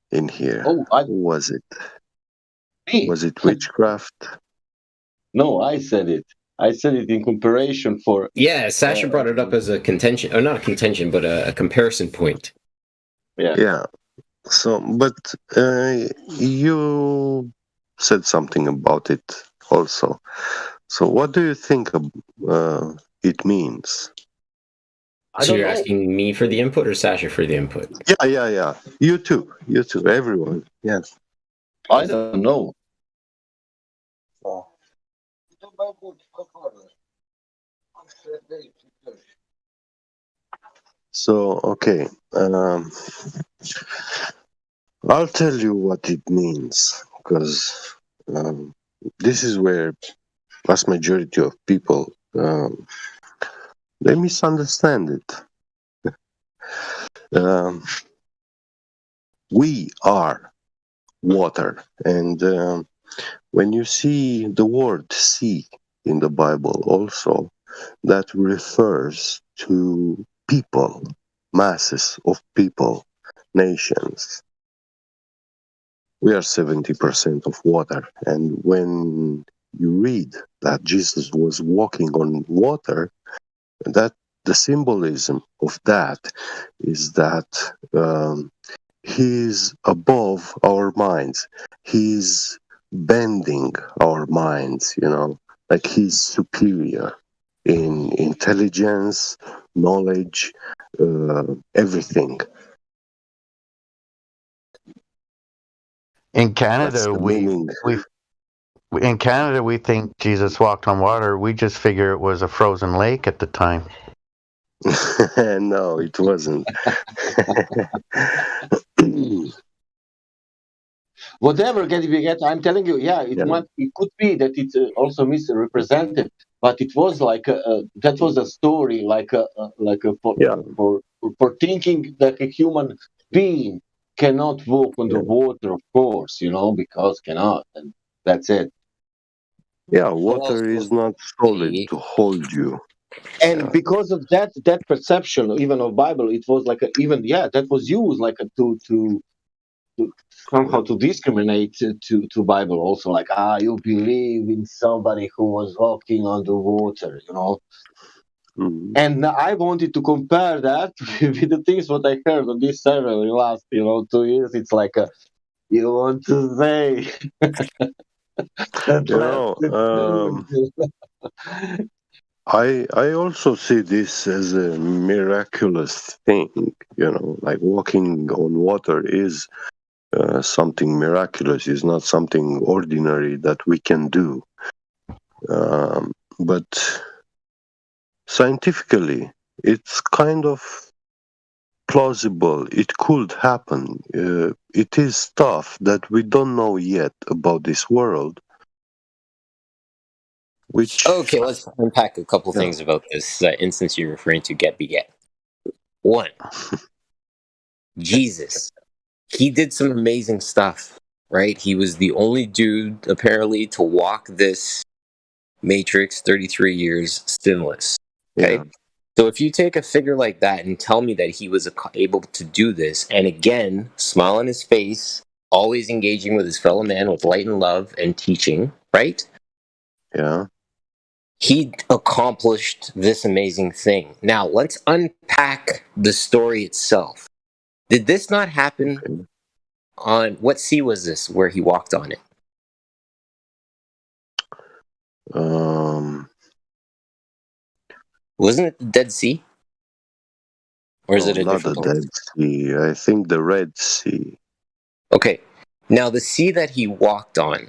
in here? Who was it? Me. Was it witchcraft? No, I said it. I said it in comparison for. Yeah, Sasha brought it up as a contention, or not a contention, but a comparison point. Yeah. So, but you said something about it also. So, what do you think it means? So you're asking me for the input or Sasha for the input? Yeah. You too, everyone. Yes. I don't know. So, okay. I'll tell you what it means, because this is where vast majority of people they misunderstand it. We are water, and when you see the word sea in the Bible also, that refers to people, masses of people, nations. We are 70% of water, and when you read that Jesus was walking on water, that the symbolism of that is that He's above our minds. He's bending our minds, like he's superior in intelligence, knowledge, everything. In That's Canada, the meaning. in Canada we think Jesus walked on water. We just figure it was a frozen lake at the time. No, it wasn't. Whatever get, I'm telling you, it could be that it's also misrepresented, but it was like that was a story, for thinking that a human being cannot walk on the water, of course, because cannot, and that's it. Yeah, water is not solid to hold you. And because of that perception, even of Bible, it was like that was used like to somehow to discriminate to Bible also, like you believe in somebody who was walking on the water, And I wanted to compare that with the things what I heard on this server in the last 2 years. It's like you want to say I also see this as a miraculous thing, like walking on water is something miraculous, is not something ordinary that we can do. But scientifically, it's kind of plausible. It could happen. It is stuff that we don't know yet about this world. Okay, let's unpack a couple things about this instance you're referring to, get beget. One, Jesus. He did some amazing stuff, right? He was the only dude, apparently, to walk this matrix 33 years sinless. Okay? Yeah. So if you take a figure like that and tell me that he was able to do this, and again, smile on his face, always engaging with his fellow man with light and love and teaching, right? Yeah. He accomplished this amazing thing. Now, let's unpack the story itself. Did this not happen on, what sea was this where he walked on it? Wasn't it the Dead Sea? Or is it a different one? Not the Dead Sea. I think the Red Sea. Okay. Now, the sea that he walked on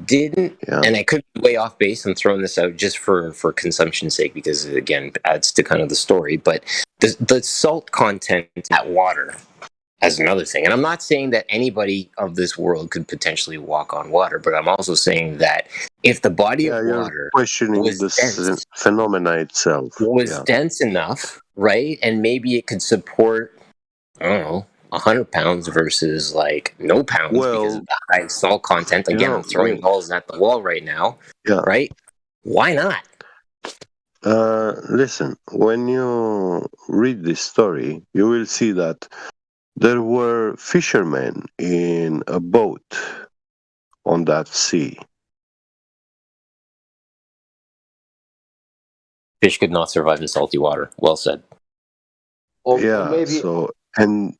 didn't, and I could be way off base. I'm throwing this out just for consumption's sake because, again, it adds to kind of the story. But the salt content in that water, as another thing. And I'm not saying that anybody of this world could potentially walk on water, but I'm also saying that if the body of water questioning was the phenomena itself was dense enough, right, and maybe it could support, I don't know, 100 pounds versus like no pounds because of the high salt content. Again, I'm throwing balls at the wall right now, right? Why not? Listen, when you read this story, you will see that there were fishermen in a boat on that sea. Fish could not survive in salty water. Well said. And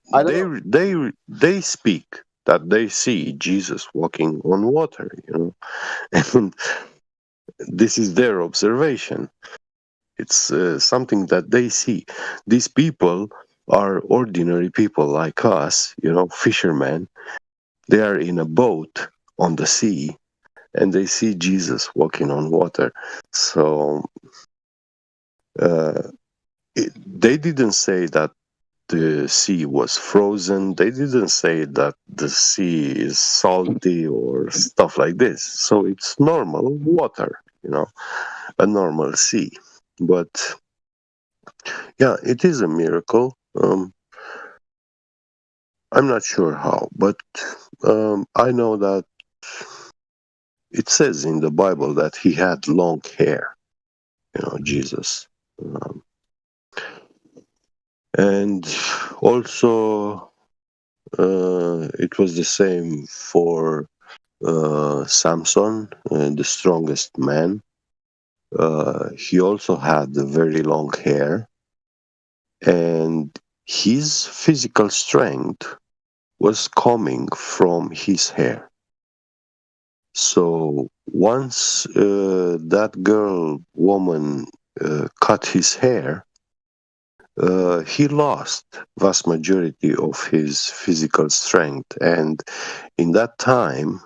they speak that they see Jesus walking on water, and this is their observation. It's something that they see. These people are ordinary people like us, fishermen. They are in a boat on the sea and they see Jesus walking on water. So they didn't say that the sea was frozen. They didn't say that the sea is salty or stuff like this. So it's normal water, a normal sea. But yeah, it is a miracle. I'm not sure how, but I know that it says in the Bible that he had long hair, Jesus. And also, it was the same for Samson, the strongest man. He also had very long hair. And his physical strength was coming from his hair. So once that woman cut his hair, he lost vast majority of his physical strength, and in that time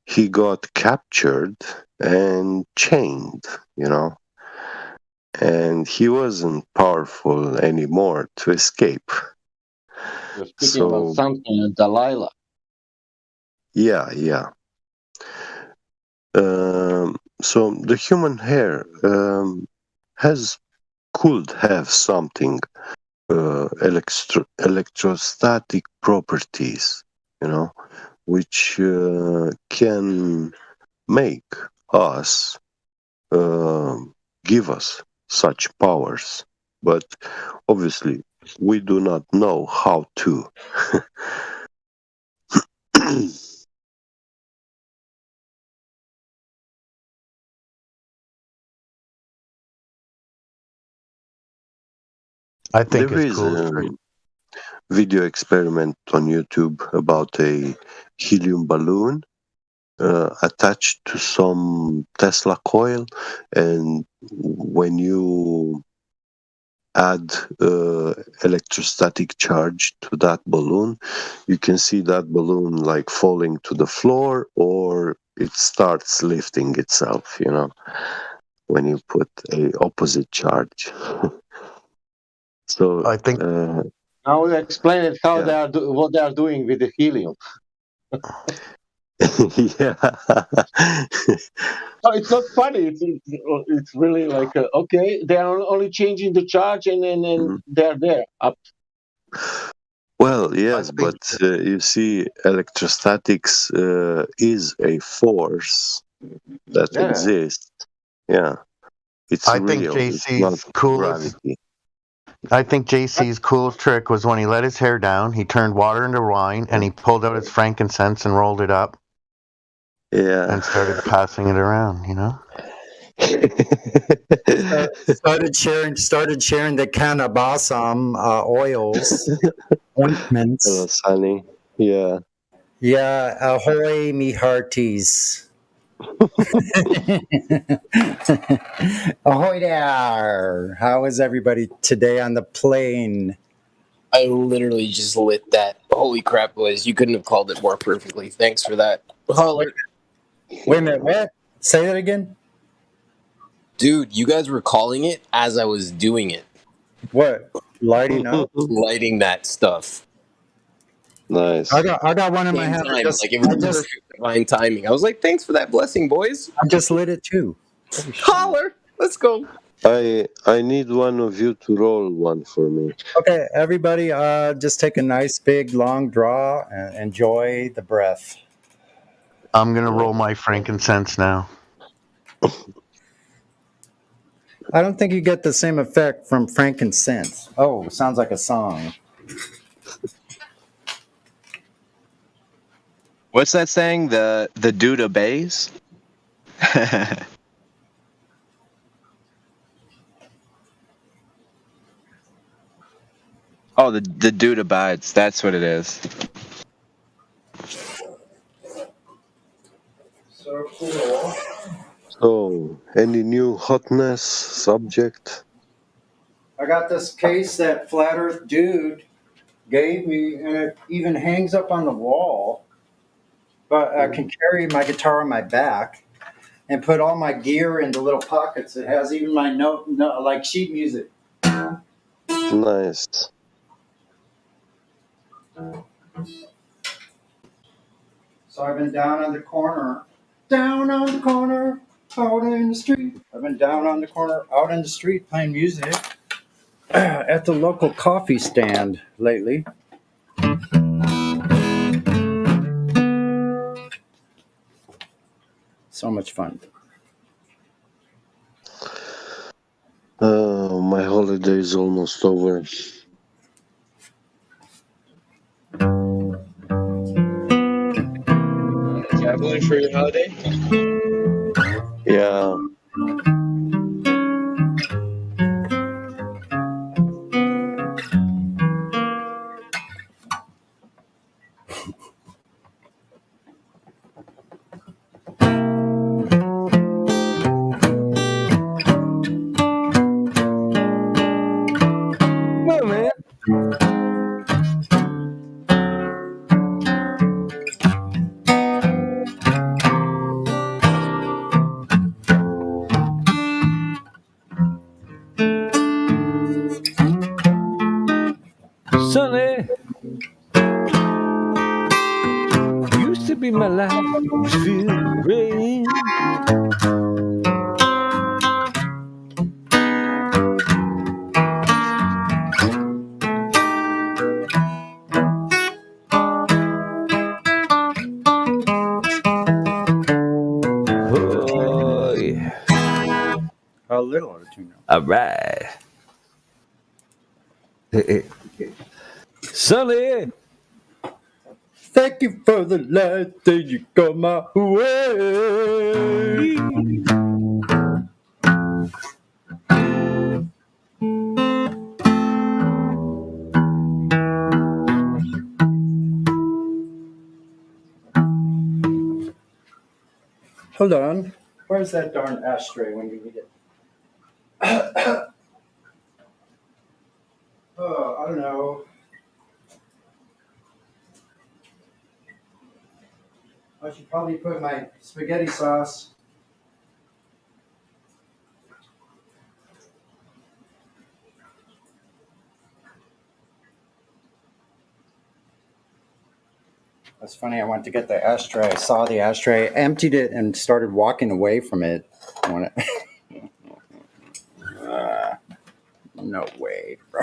he got captured and chained, and he wasn't powerful anymore to escape. You're speaking about Samson, Delilah. Yeah. So the human hair could have something electrostatic properties, which can make us give us such powers, but obviously we do not know how to. I think there it's is cool. a video experiment on YouTube about a helium balloon attached to some Tesla coil, and when you add electrostatic charge to that balloon, you can see that balloon like falling to the floor, or it starts lifting itself, when you put a opposite charge. So I think Now we explain it how they are what they are doing with the helium. Yeah. No, it's not funny. It's really like okay, they are only changing the charge and then they're there up. Well, yes, but you see, electrostatics is a force that exists. Yeah, it's I think real. It's not JC's coolest. gravity. I think JC's coolest trick was when he let his hair down. He turned water into wine, and he pulled out his frankincense and rolled it up. Yeah, and started passing it around. Started sharing the cannabasam oils, ointments. Hello, Sunny. Yeah. Yeah, ahoy, me hearties. Ahoy there! How is everybody today on the plane? I literally just lit that. Holy crap, boys. You couldn't have called it more perfectly. Thanks for that. Holler. Wait a minute, what? Say that again? Dude, you guys were calling it as I was doing it. What? Lighting up? Lighting that stuff. Nice. I got one in my hand. Like it was perfect divine timing. I was like, thanks for that blessing, boys. I just lit it too. Holler. Let's go. I need one of you to roll one for me. Okay, everybody, just take a nice big long draw and enjoy the breath. I'm gonna roll my frankincense now. I don't think you get the same effect from frankincense. Oh, sounds like a song. What's that saying? The dude obeys? Oh, the dude abides. That's what it is. So cool. So, any new hotness subject? I got this case that Flat Earth Dude gave me, and it even hangs up on the wall. But I can carry my guitar on my back and put all my gear into little pockets. It has even my note like sheet music. Nice. So I've been down on the corner, out in the street. I've been down on the corner, out in the street playing music at the local coffee stand lately. So much fun. My holiday is almost over. Traveling for your holiday? Yeah. my life was filled with rain. Oh, yeah. A little out of tune now. All right. Sonny. Thank you for the light that you got my way. Hold on. Where's that darn ashtray when you need it? Oh, I don't know. I should probably put my spaghetti sauce. That's funny. I went to get the ashtray. I saw the ashtray, emptied it, and started walking away from it. No way, bro.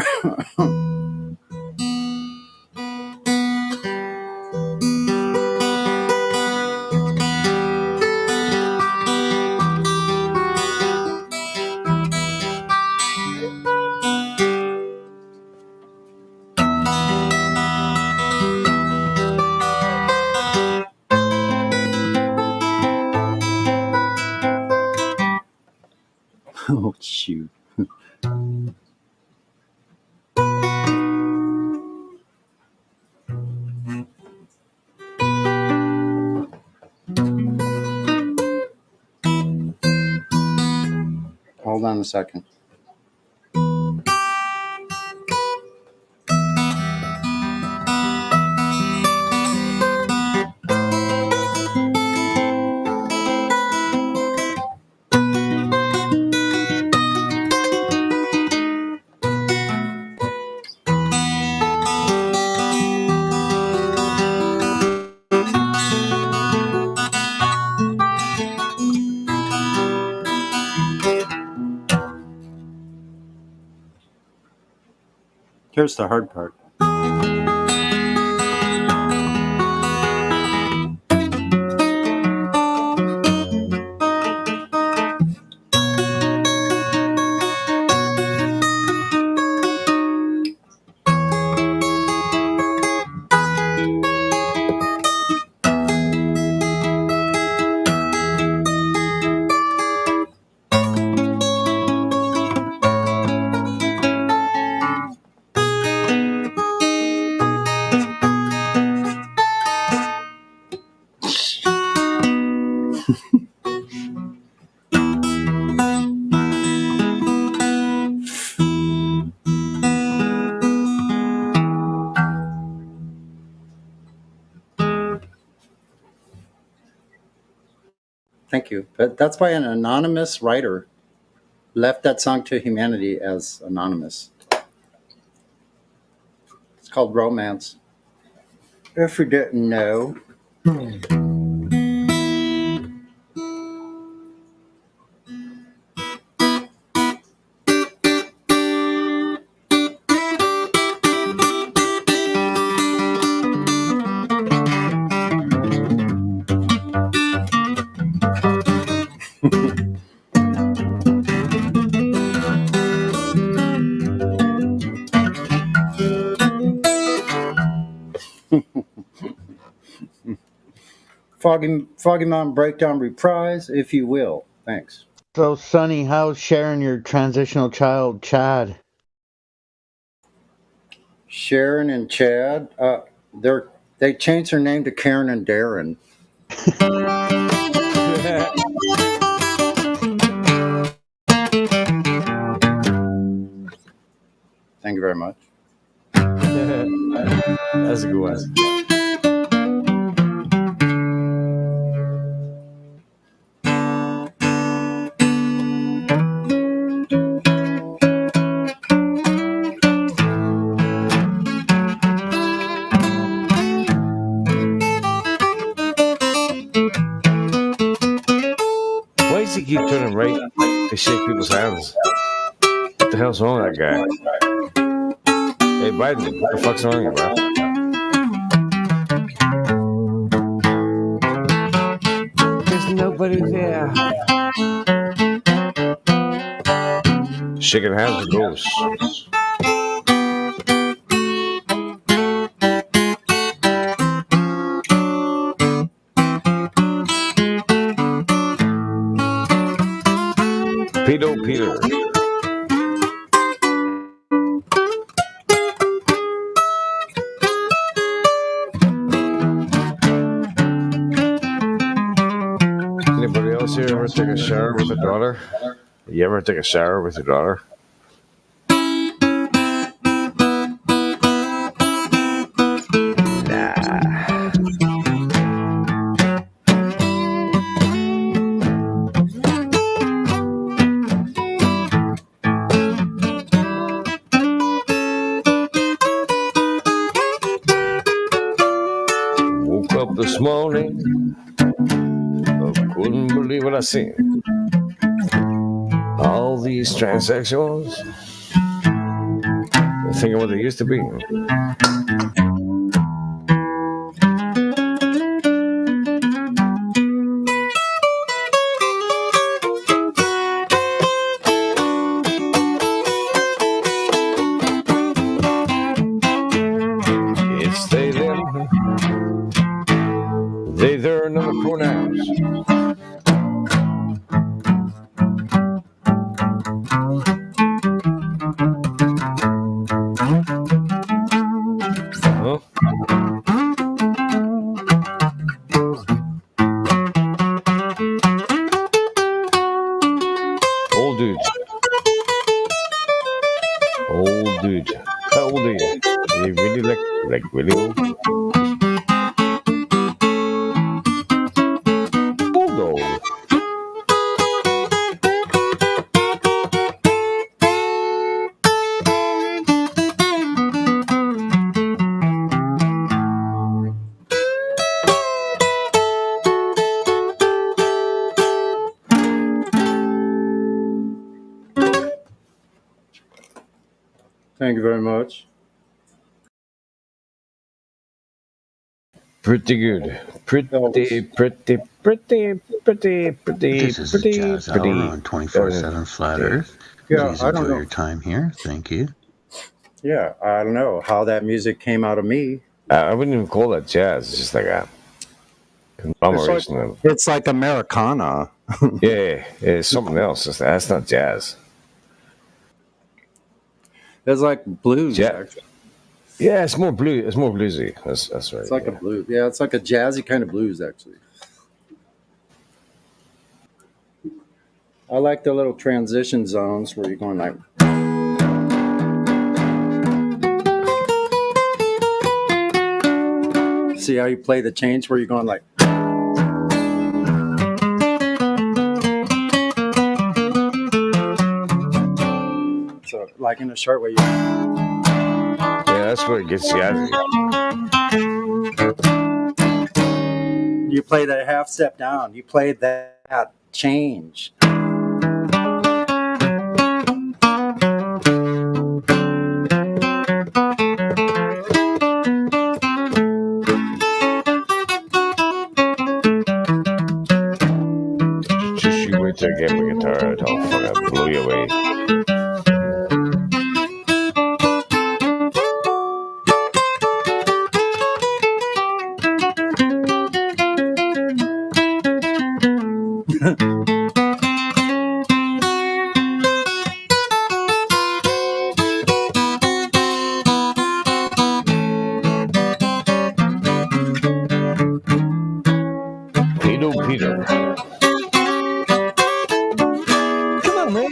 Oh, shoot. Hold on a second. Here's the hard part. Thank you. That's by an anonymous writer. Left that song to humanity as anonymous. It's called Romance. If you didn't know. Foggy Mountain Breakdown reprise, if you will. Thanks. So, Sonny, how's Sharon, your transitional child, Chad? Sharon and Chad, they changed their name to Karen and Darren. Thank you very much. That's a good one. to shake people's hands. What the hell's wrong with that guy? Hey, Biden, what the fuck's wrong with you, bro? There's nobody there. Shaking hands with ghosts. Peter. Anybody else here ever take a shower with a daughter? You ever take a shower with your daughter? This morning, I couldn't believe what I seen. All these transsexuals, I think of what they used to be. It's they, them. They, their, and other pronouns. Huh? Old dude. How old are you? Are you really like really old? Thank you very much. Pretty good. Pretty. This is the Jazz Hour on 24/7 Flat Earth. Yeah, Please I don't enjoy know. your time here. Thank you. Yeah, I don't know how that music came out of me. I wouldn't even call that jazz. It's just like a conglomeration of. It's like Americana. Yeah, it's something else. That's not jazz. It's like blues. Actually. Yeah, it's more blue. It's more bluesy. That's right. It's like a blues. Yeah, it's like a jazzy kind of blues, actually. I like the little transition zones where you're going like. See how you play the change where you're going like. So, like in a short way. Yeah, that's where it gets jazzy. You play that half step down. You play that change. Just you wait till I get my guitar out. I'll fucking blow you away. Peter. Come on, man.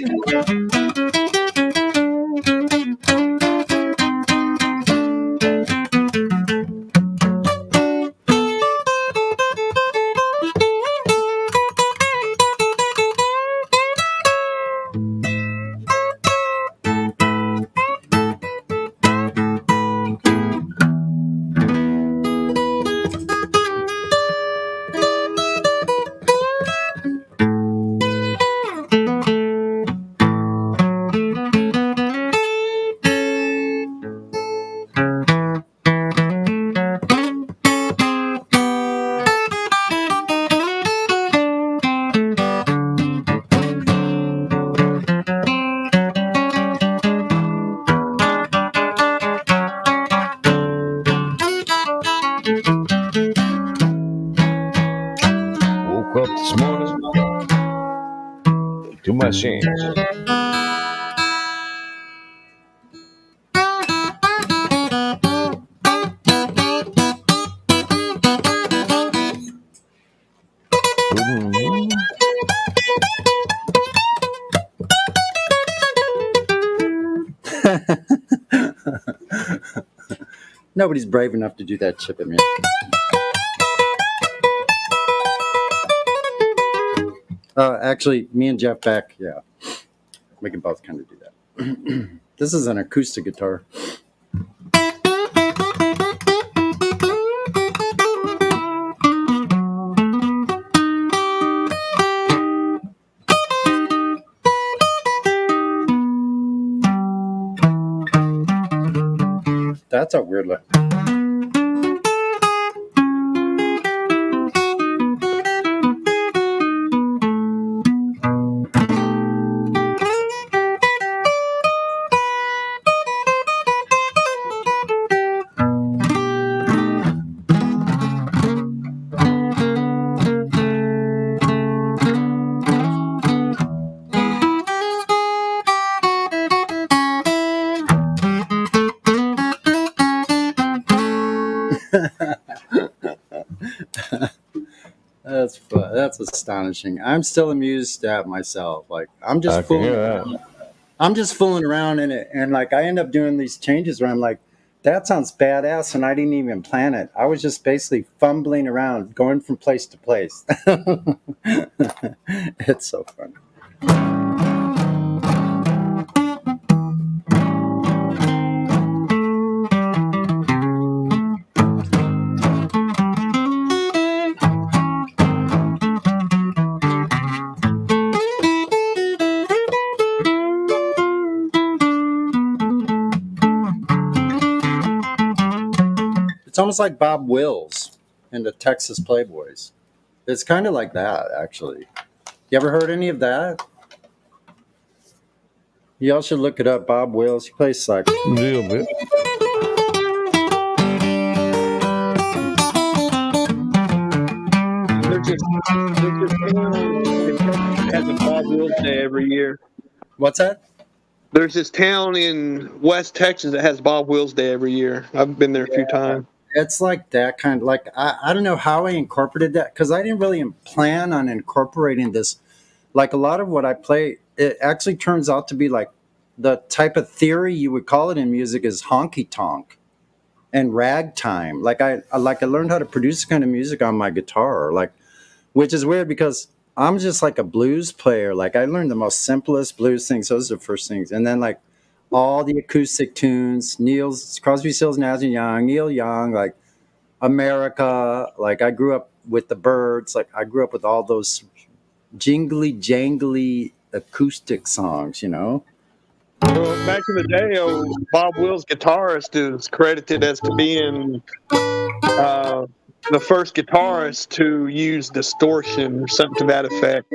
machines. Nobody's brave enough to do that chip at me. Actually, me and Jeff Beck, yeah, we can both kind of do that. This is an acoustic guitar. That's a weird look. That's fun. That's astonishing. I'm still amused at myself. Like I'm just fooling around. I'm just fooling around in it, and like I end up doing these changes where I'm like, that sounds badass, and I didn't even plan it. I was just basically fumbling around, going from place to place. It's so fun. It's almost like Bob Wills in the Texas Playboys. It's kind of like that, actually. You ever heard any of that? Y'all should look it up. Bob Wills. He plays sax. A little bit. Has a Bob Wills Day every year. What's that? There's this town in West Texas that has Bob Wills Day every year. I've been there a few times. It's like that kind of like I don't know how I incorporated that because I didn't really plan on incorporating this. Like a lot of what I play, it actually turns out to be like the type of theory you would call it in music is honky tonk and ragtime. Like I learned how to produce this kind of music on my guitar, like which is weird because I'm just like a blues player. Like I learned the most simplest blues things. Those are the first things, and then like all the acoustic tunes, Crosby, Stills, Nash and Young, Neil Young, like America. Like I grew up with the Byrds. Like I grew up with all those jingly jangly acoustic songs, you know. Well, back in the day, Bob Wills, guitarist, is credited as to being the first guitarist to use distortion or something to that effect.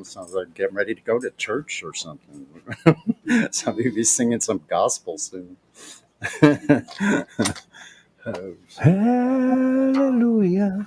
Sounds like getting ready to go to church or something. Somebody be singing some gospel soon. Hallelujah.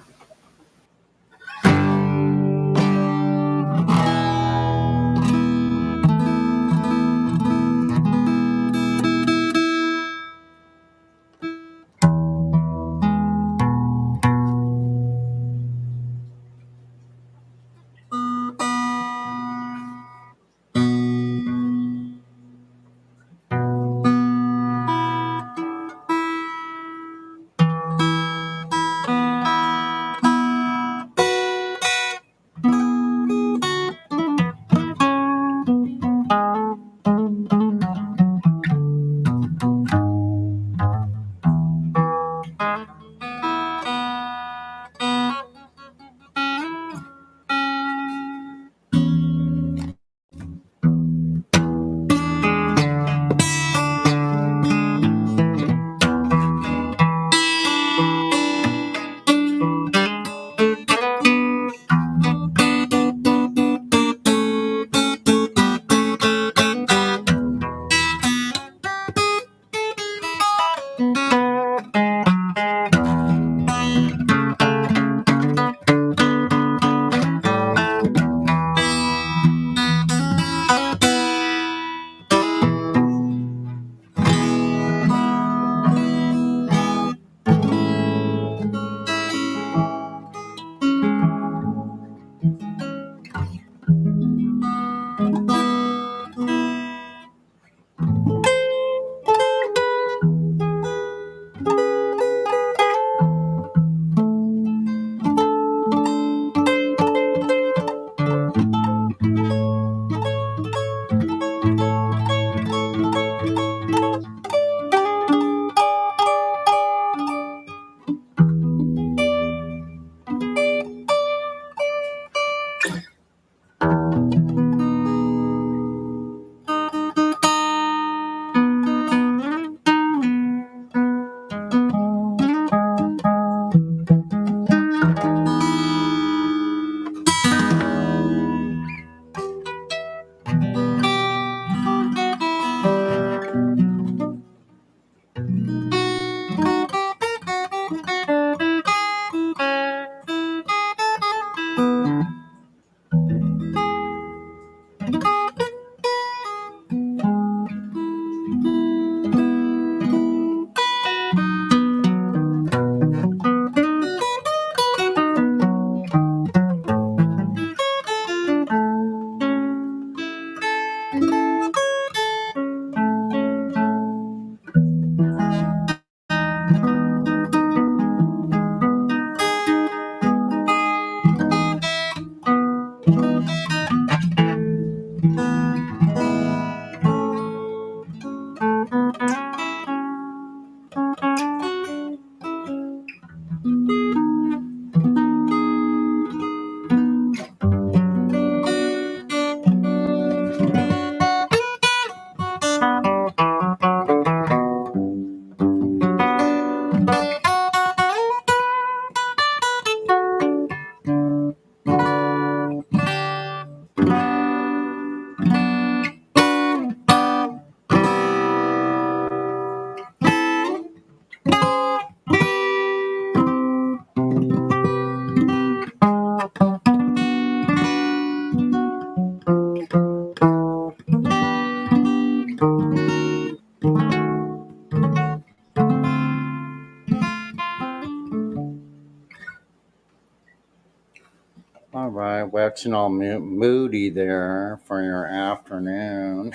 All right, waxing all moody there for your afternoon.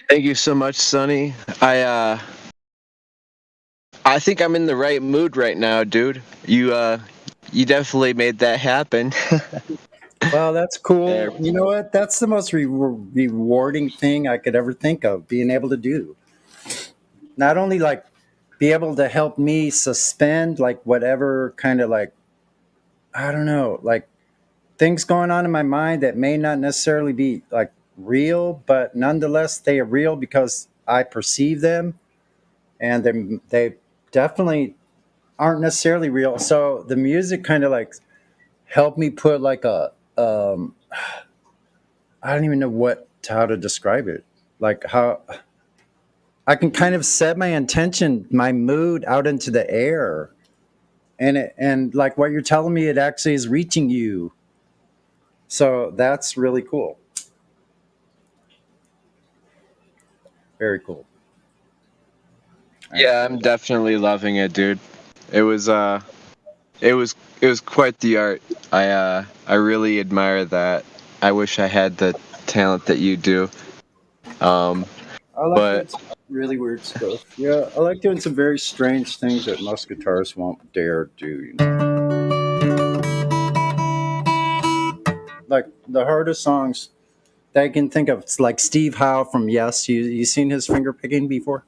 Thank you so much, Sonny. I think I'm in the right mood right now, dude. You definitely made that happen. Well, that's cool. You know what? That's the most rewarding thing I could ever think of being able to do. Not only like be able to help me suspend like whatever kind of like, I don't know, like things going on in my mind that may not necessarily be like real, but nonetheless they are real because I perceive them, and they definitely aren't necessarily real. So the music kind of like helped me put like a I don't even know how to describe it. Like how I can kind of set my intention, my mood out into the air, and like what you're telling me, it actually is reaching you. So that's really cool. Very cool. Yeah, I'm definitely loving it, dude. It was quite the art. I really admire that. I wish I had the talent that you do. I like But doing some really weird stuff. Yeah, I like doing some very strange things that most guitarists won't dare do. You know? Like the hardest songs that I can think of, it's like Steve Howe from Yes. You seen his finger picking before?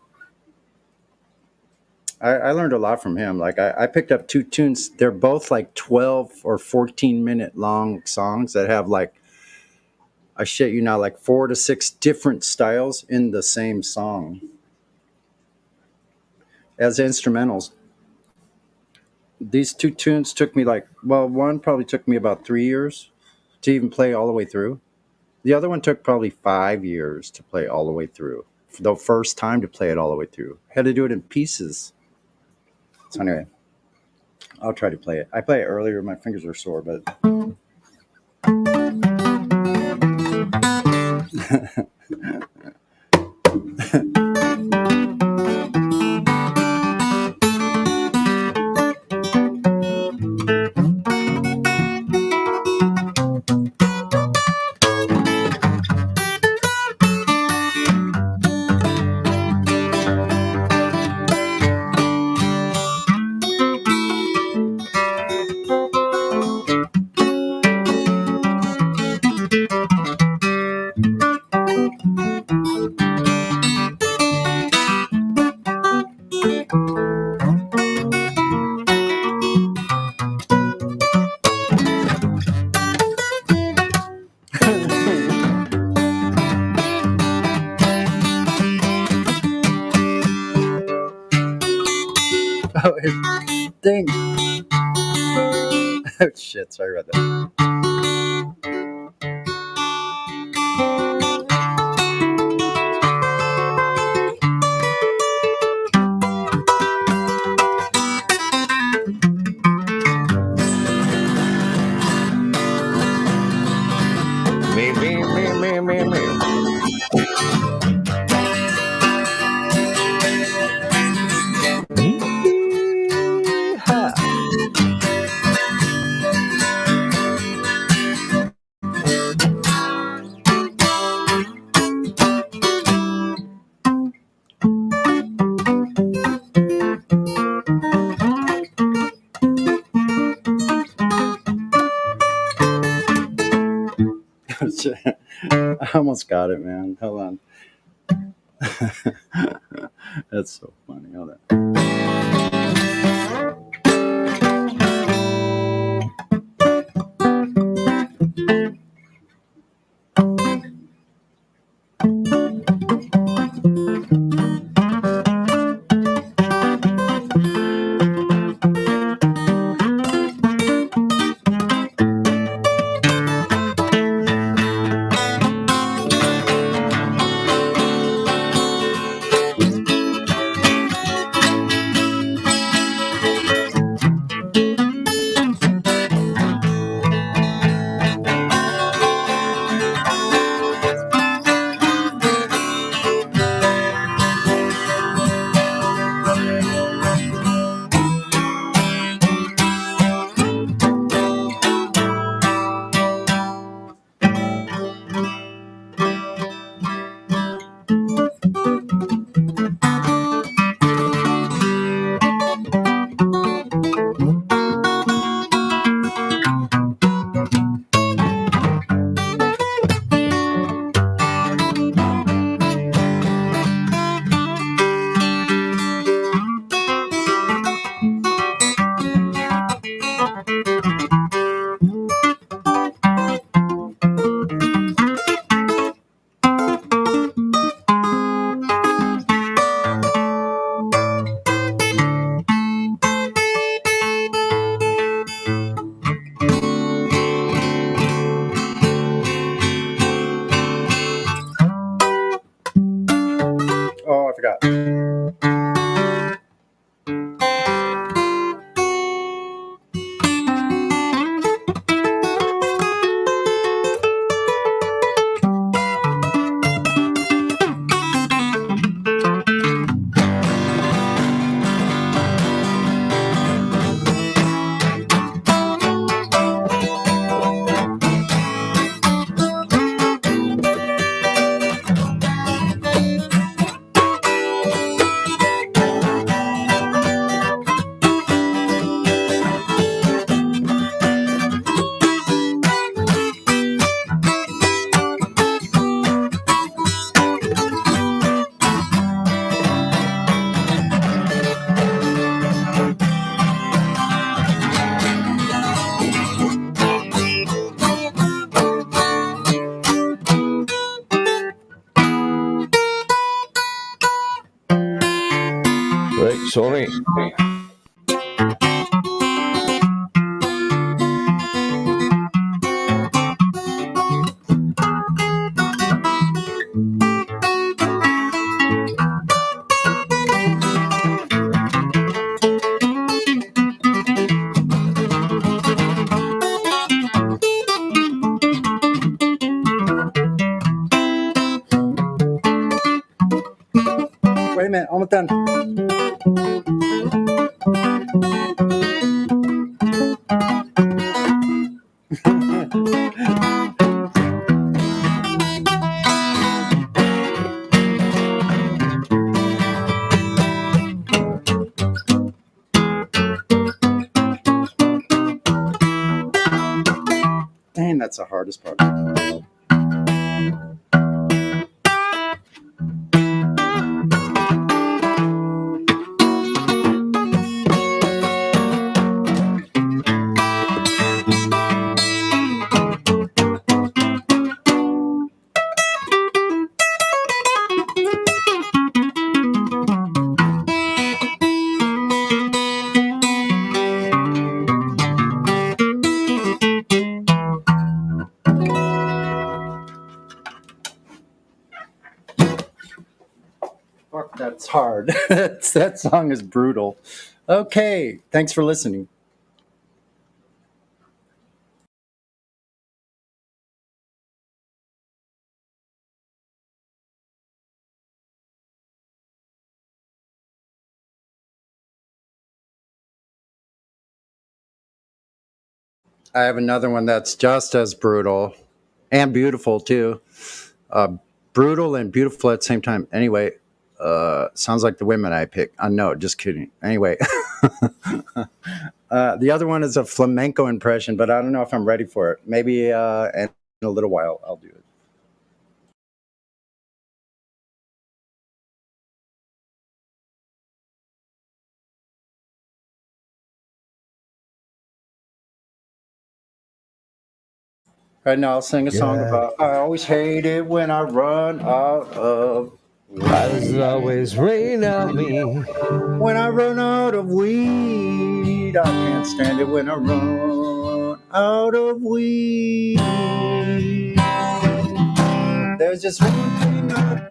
I learned a lot from him. Like I picked up 2 tunes. They're both like 12 or 14-minute long songs that have like, I shit you not, like 4 to 6 different styles in the same song as instrumentals. These 2 tunes took me like, well, one probably took me about 3 years to even play all the way through. The other one took probably 5 years to play all the way through. For the first time to play it all the way through. Had to do it in pieces. So anyway, I'll try to play it. I played it earlier. My fingers are sore, but oh, dang. Oh, shit. Sorry about that. I almost got it, man. Hold on. That's so funny. Hold on. got. Right, Sony. Wait a minute, almost done. Dang, that's the hardest part. Fuck, that's hard. That song is brutal. Okay, thanks for listening. I have another one that's just as brutal and beautiful too. Brutal and beautiful at the same time. Anyway, sounds like the women I pick. No, just kidding. Anyway, the other one is a flamenco impression, but I don't know if I'm ready for it. Maybe in a little while I'll do it. Right now, I'll sing a song about. I always hate it when I run out of. Why does it always rain on me? When I run out of weed, I can't stand it when I run out of weed. There's just one thing I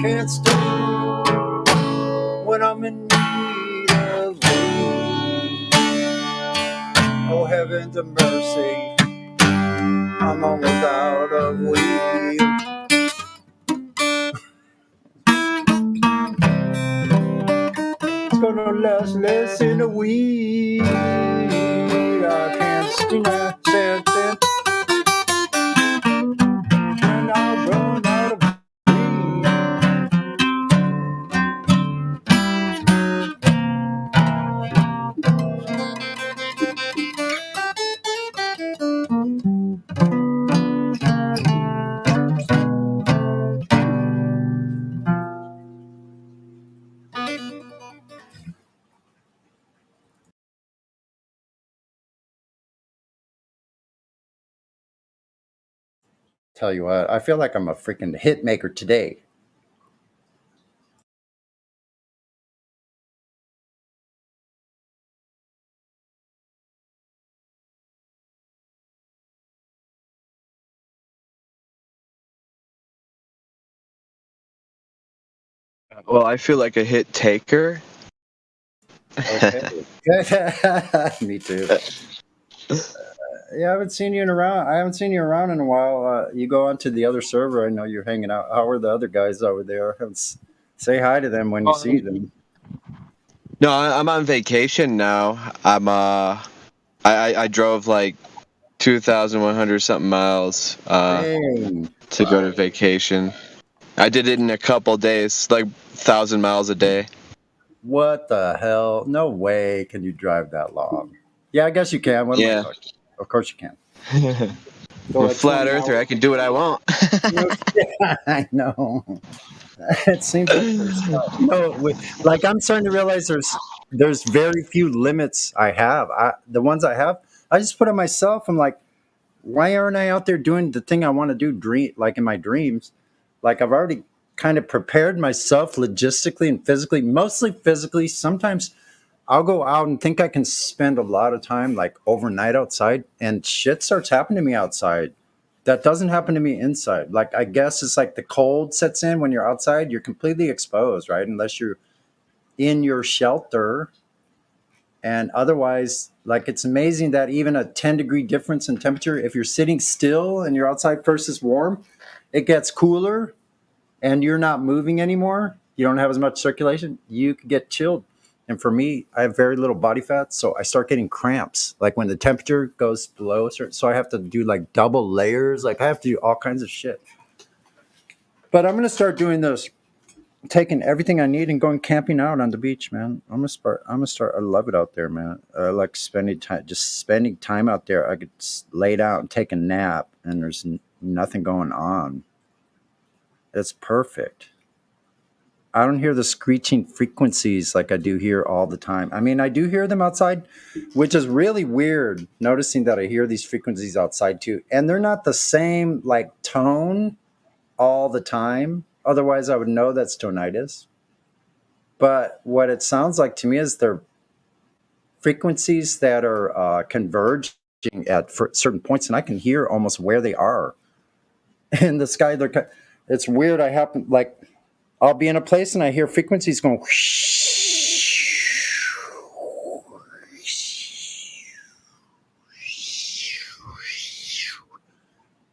can't stand when I'm in need of weed. Oh, heavens of mercy. I'm almost out of weed. It's gonna last less than a week. I can't stand it. And I'll run out of Tell you what, I feel like I'm a freaking hit maker today. Well, I feel like a hit taker. Okay. Me too. Yeah, I haven't seen you around. I haven't seen you around in a while. You go onto the other server. I know you're hanging out. How are the other guys over there? Say hi to them when you see them. No, I'm on vacation now. I drove like 2,100 something miles Dang. to go to vacation. I did it in a couple days, like 1,000 miles a day. What the hell? No way can you drive that long. Yeah, I guess you can. What am I Yeah. talking? Of course you can. I'm a flat earther. I can do what I want. I know. It seems like I'm starting to realize there's very few limits I have. The ones I have, I just put on myself. I'm like, why aren't I out there doing the thing I want to do? Like in my dreams, like I've already kind of prepared myself logistically and physically, mostly physically. Sometimes I'll go out and think I can spend a lot of time like overnight outside, and shit starts happening to me outside. That doesn't happen to me inside. Like, I guess it's like the cold sets in when you're outside, you're completely exposed, right? Unless you're in your shelter. And otherwise, like, it's amazing that even a 10-degree difference in temperature, if you're sitting still and you're outside versus warm, it gets cooler and you're not moving anymore. You don't have as much circulation. You could get chilled. And for me, I have very little body fat, so I start getting cramps. Like when the temperature goes below a certain, so I have to do like double layers. Like I have to do all kinds of shit. But I'm gonna start doing this, taking everything I need and going camping out on the beach, man. I'm gonna start. I love it out there, man. I like spending time out there. I could lay down and take a nap, and there's nothing going on. That's perfect. I don't hear the screeching frequencies like I do here all the time. I mean, I do hear them outside, which is really weird, noticing that I hear these frequencies outside too. And they're not the same like tone all the time. Otherwise, I would know that's tonitis. But what it sounds like to me is they're frequencies that are converging at certain points, and I can hear almost where they are in the sky. It's weird. I'll be in a place and I hear frequencies going.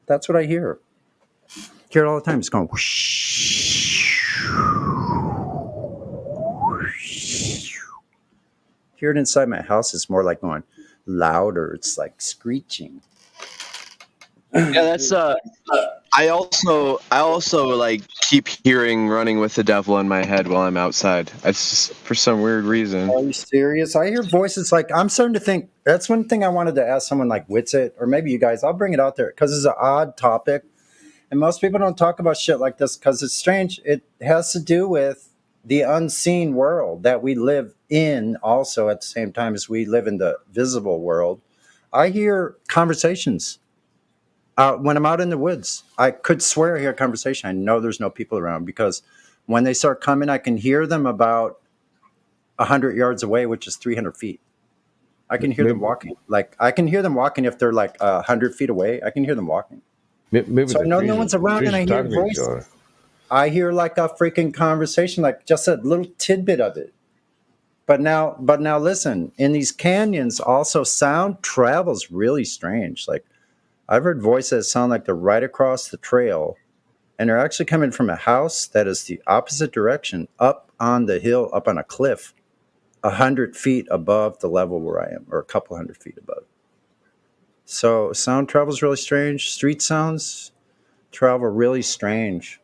That's what I hear. Hear it all the time. It's going. Hear it inside my house. It's more like going louder. It's like screeching. Yeah, that's I also like keep hearing Running with the Devil in my head while I'm outside. It's just for some weird reason. Are you serious? I hear voices like, I'm starting to think, that's one thing I wanted to ask someone like Witsit, or maybe you guys. I'll bring it out there because it's an odd topic. And most people don't talk about shit like this because it's strange. It has to do with the unseen world that we live in also at the same time as we live in the visible world. I hear conversations. When I'm out in the woods, I could swear I hear a conversation. I know there's no people around because when they start coming, I can hear them about 100 yards away, which is 300 feet. I can hear them walking. Like I can hear them walking if they're like 100 feet away. I can hear them walking. Maybe so I know no one's around, and I hear voices. I hear like a freaking conversation, like just a little tidbit of it. But now, listen. In these canyons, also sound travels really strange. Like I've heard voices that sound like they're right across the trail, and they're actually coming from a house that is the opposite direction, up on the hill, up on a cliff, 100 feet above the level where I am, or a couple hundred feet above. So sound travels really strange. Street sounds travel really strange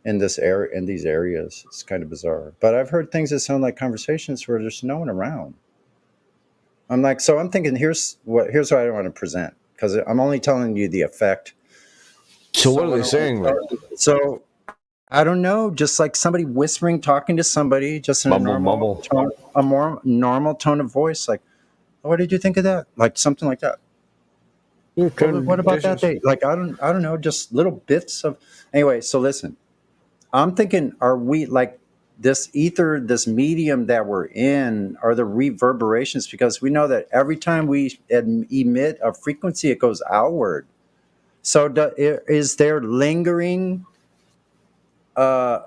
in this area, in these areas. It's kind of bizarre. But I've heard things that sound like conversations where there's no one around. I'm like, so I'm thinking, here's what I want to present, because I'm only telling you the effect. So what are they saying? So I don't know, just like somebody whispering, talking to somebody, just in a normal tone, a more normal tone of voice. Like, what did you think of that? Like something like that. What about that day? Like I don't know, just little bits of. Anyway, so listen, I'm thinking, are we like this ether, this medium that we're in, are the reverberations? Because we know that every time we emit a frequency, it goes outward. So is there lingering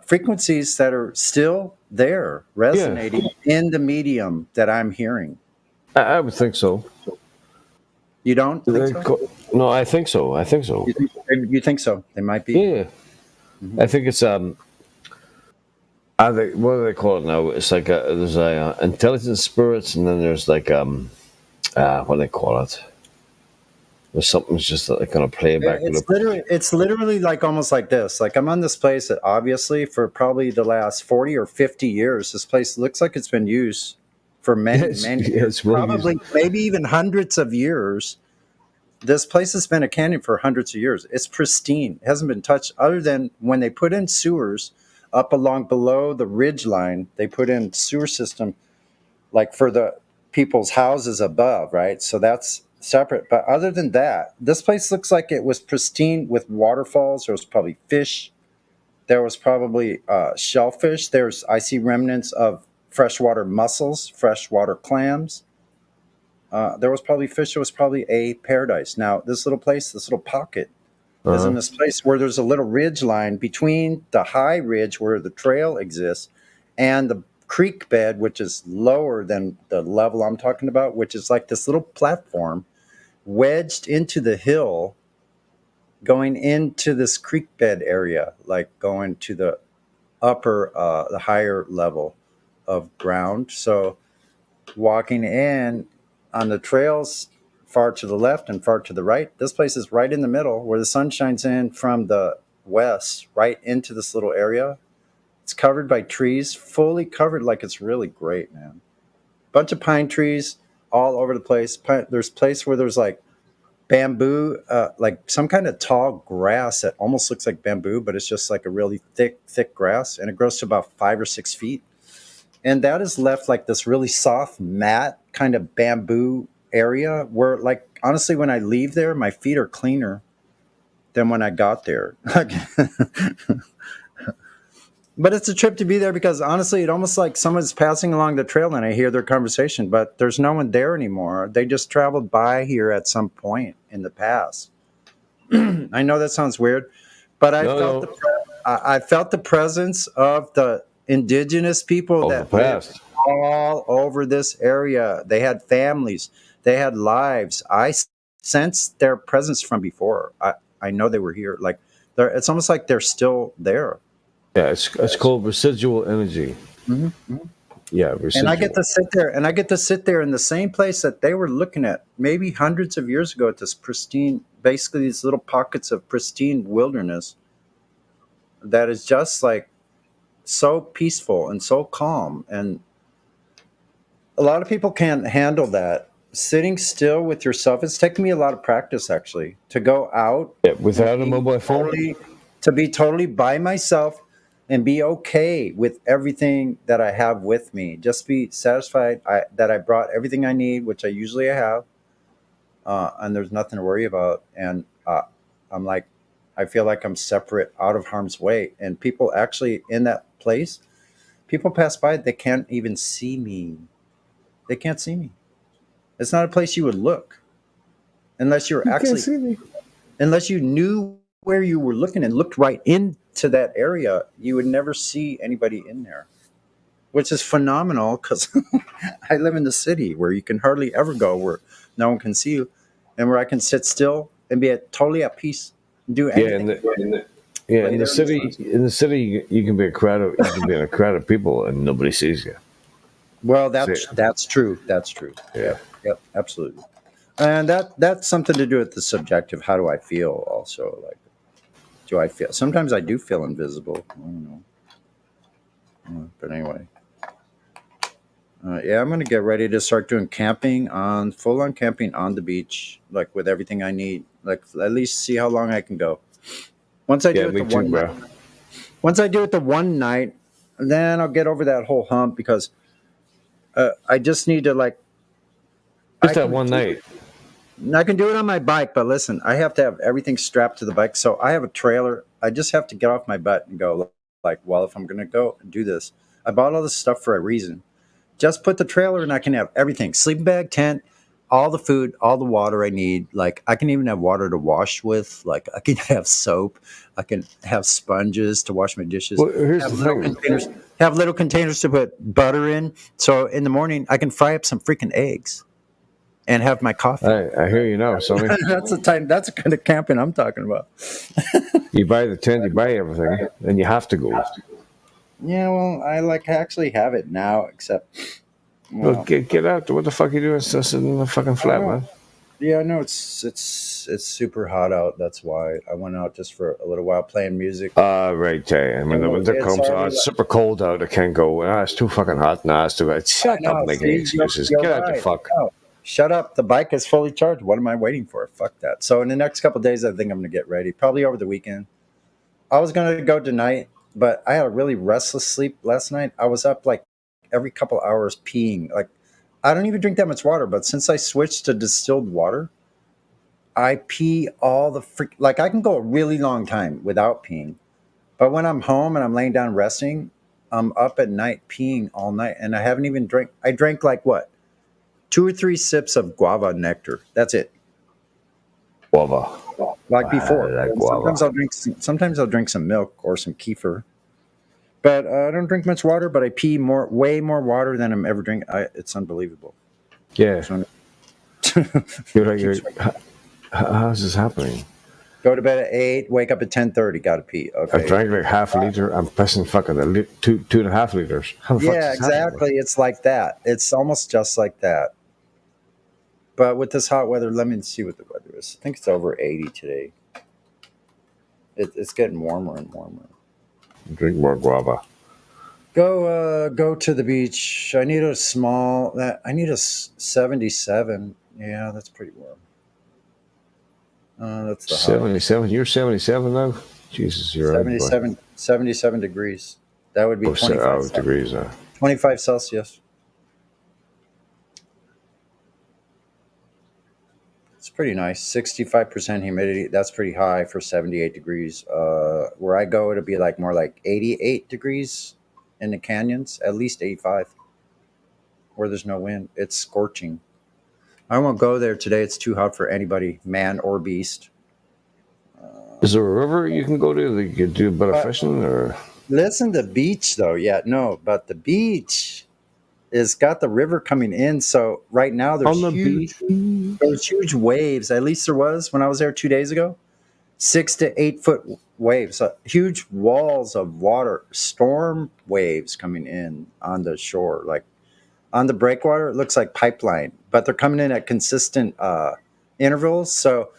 frequencies that are still there, resonating in the medium that I'm hearing. I would think so. You don't think so? No, I think so. I think so. You think so? They might be. Yeah. I think it's what do they call it now? It's like there's intelligent spirits, and then there's like what do they call it? There's something's just like kind of playing back. It's literally like almost like this. Like I'm on this place that obviously for probably the last 40 or 50 years, this place looks like it's been used for many years, probably maybe even hundreds of years. This place has been a canyon for hundreds of years. It's pristine. It hasn't been touched other than when they put in sewers up along below the ridge line. They put in sewer system like for the people's houses above, right? So that's separate. But other than that, this place looks like it was pristine with waterfalls. There was probably fish. There was probably shellfish. I see remnants of freshwater mussels, freshwater clams. There was probably fish. It was probably a paradise. Now, this little place, this little pocket, is in this place where there's a little ridge line between the high ridge where the trail exists and the creek bed, which is lower than the level I'm talking about, which is like this little platform wedged into the hill going into this creek bed area, like going to the the higher level of ground. So walking in on the trails far to the left and far to the right, this place is right in the middle where the sun shines in from the west right into this little area. It's covered by trees, fully covered, like it's really great, man. Bunch of pine trees all over the place. There's a place where there's like bamboo, like some kind of tall grass that almost looks like bamboo, but it's just like a really thick grass, and it grows to about 5 or 6 feet. And that is left like this really soft, matte kind of bamboo area where, like, honestly, when I leave there, my feet are cleaner than when I got there. But it's a trip to be there because, honestly, it almost like someone's passing along the trail and I hear their conversation, but there's no one there anymore. They just traveled by here at some point in the past. I know that sounds weird, but I felt the presence of the indigenous people that lived all over this area. They had families. They had lives. I sensed their presence from before. I know they were here. Like it's almost like they're still there. Yeah, it's called residual energy. Mm-hmm. Yeah, residual. And I get to sit there in the same place that they were looking at maybe hundreds of years ago at this pristine, basically these little pockets of pristine wilderness that is just like so peaceful and so calm. And a lot of people can't handle that. Sitting still with yourself, it's taken me a lot of practice actually to go out without a mobile phone, to be totally by myself and be okay with everything that I have with me. Just be satisfied that I brought everything I need, which I usually have, and there's nothing to worry about. And I'm like, I feel like I'm separate, out of harm's way. And people actually in that place, people pass by, they can't even see me. They can't see me. It's not a place you would look unless you're unless you knew where you were looking and looked right into that area. You would never see anybody in there, which is phenomenal because I live in the city where you can hardly ever go where no one can see you, and where I can sit still and be totally at peace and do anything. In the city, you can be in a crowd of people and nobody sees you. Well, that's true. That's true. Yeah. Yep. Absolutely. And that's something to do with the subjective. How do I feel? Also, like, do I feel? Sometimes I do feel invisible. I don't know. But anyway, I'm gonna get ready to start doing full on camping on the beach, like with everything I need. Like at least see how long I can go. Once I do it the one night, then I'll get over that whole hump because I just need to like. Just that one night. I can do it on my bike, but listen, I have to have everything strapped to the bike. So I have a trailer. I just have to get off my butt and go like, well, if I'm going to go and do this, I bought all this stuff for a reason. Just put the trailer and I can have everything. Sleeping bag, tent, all the food, all the water I need. Like I can even have water to wash with. Like I can have soap. I can have sponges to wash my dishes. Well, here's Have the little thing. containers. Have little containers to put butter in. So in the morning I can fry up some freaking eggs and have my coffee. I hear you now, Sonny. That's the time. That's the kind of camping I'm talking about. You buy the tent, you buy everything, and you have to go. Yeah, well, I actually have it now, except. Well, get out. What the fuck are you doing sitting in the fucking flat, man? Yeah, no, it's super hot out. That's why I went out just for a little while playing music. Right, Jay. And when the winter It's comes, already it's super cold out. I can't go. It's too fucking hot. It's too hot. Shut up, making excuses. You're Get out the right. fuck. No, shut up. The bike is fully charged. What am I waiting for? Fuck that. So in the next couple of days, I think I'm going to get ready. Probably over the weekend. I was going to go tonight, but I had a really restless sleep last night. I was up like every couple hours peeing. Like I don't even drink that much water, but since I switched to distilled water, I pee all the like I can go a really long time without peeing. But when I'm home and I'm laying down resting, I'm up at night peeing all night, and I haven't even drank. I drank like what, 2 or 3 sips of guava nectar. That's it. Guava. Like before. I like And guava. sometimes I'll drink some milk or some kefir. But I don't drink much water. But I pee way more water than I'm ever drinking. It's unbelievable. Yeah. How's this happening? Go to bed at 8, wake up at 10:30. Got to pee. Okay. I drank like half a liter. I'm pressing fucking 2.5 liters. How the fuck Yeah, is this happening? exactly. It's like that. It's almost just like that. But with this hot weather, let me see what the weather is. I think it's over 80 today. It's getting warmer and warmer. Drink more guava. Go to the beach. I need a 77. Yeah, that's pretty warm. That's the high. 77. You're 77 now? Jesus, you're right, boy. 77 degrees. That would be 25 degrees. 25 Celsius. It's pretty nice. 65% humidity. That's pretty high for 78 degrees. Where I go, it'll be like more like 88 degrees in the canyons, at least 85. Where there's no wind. It's scorching. I won't go there today. It's too hot for anybody, man or beast. Is there a river you can go to that you can do a bit of fishing? Or Listen, the beach though. Yeah, no, but the beach is got the river coming in. So right now there's huge waves. At least there was when I was there 2 days ago. 6 to 8 foot waves, huge walls of water, storm waves coming in on the shore. Like on the breakwater, it looks like pipeline, but they're coming in at consistent intervals. So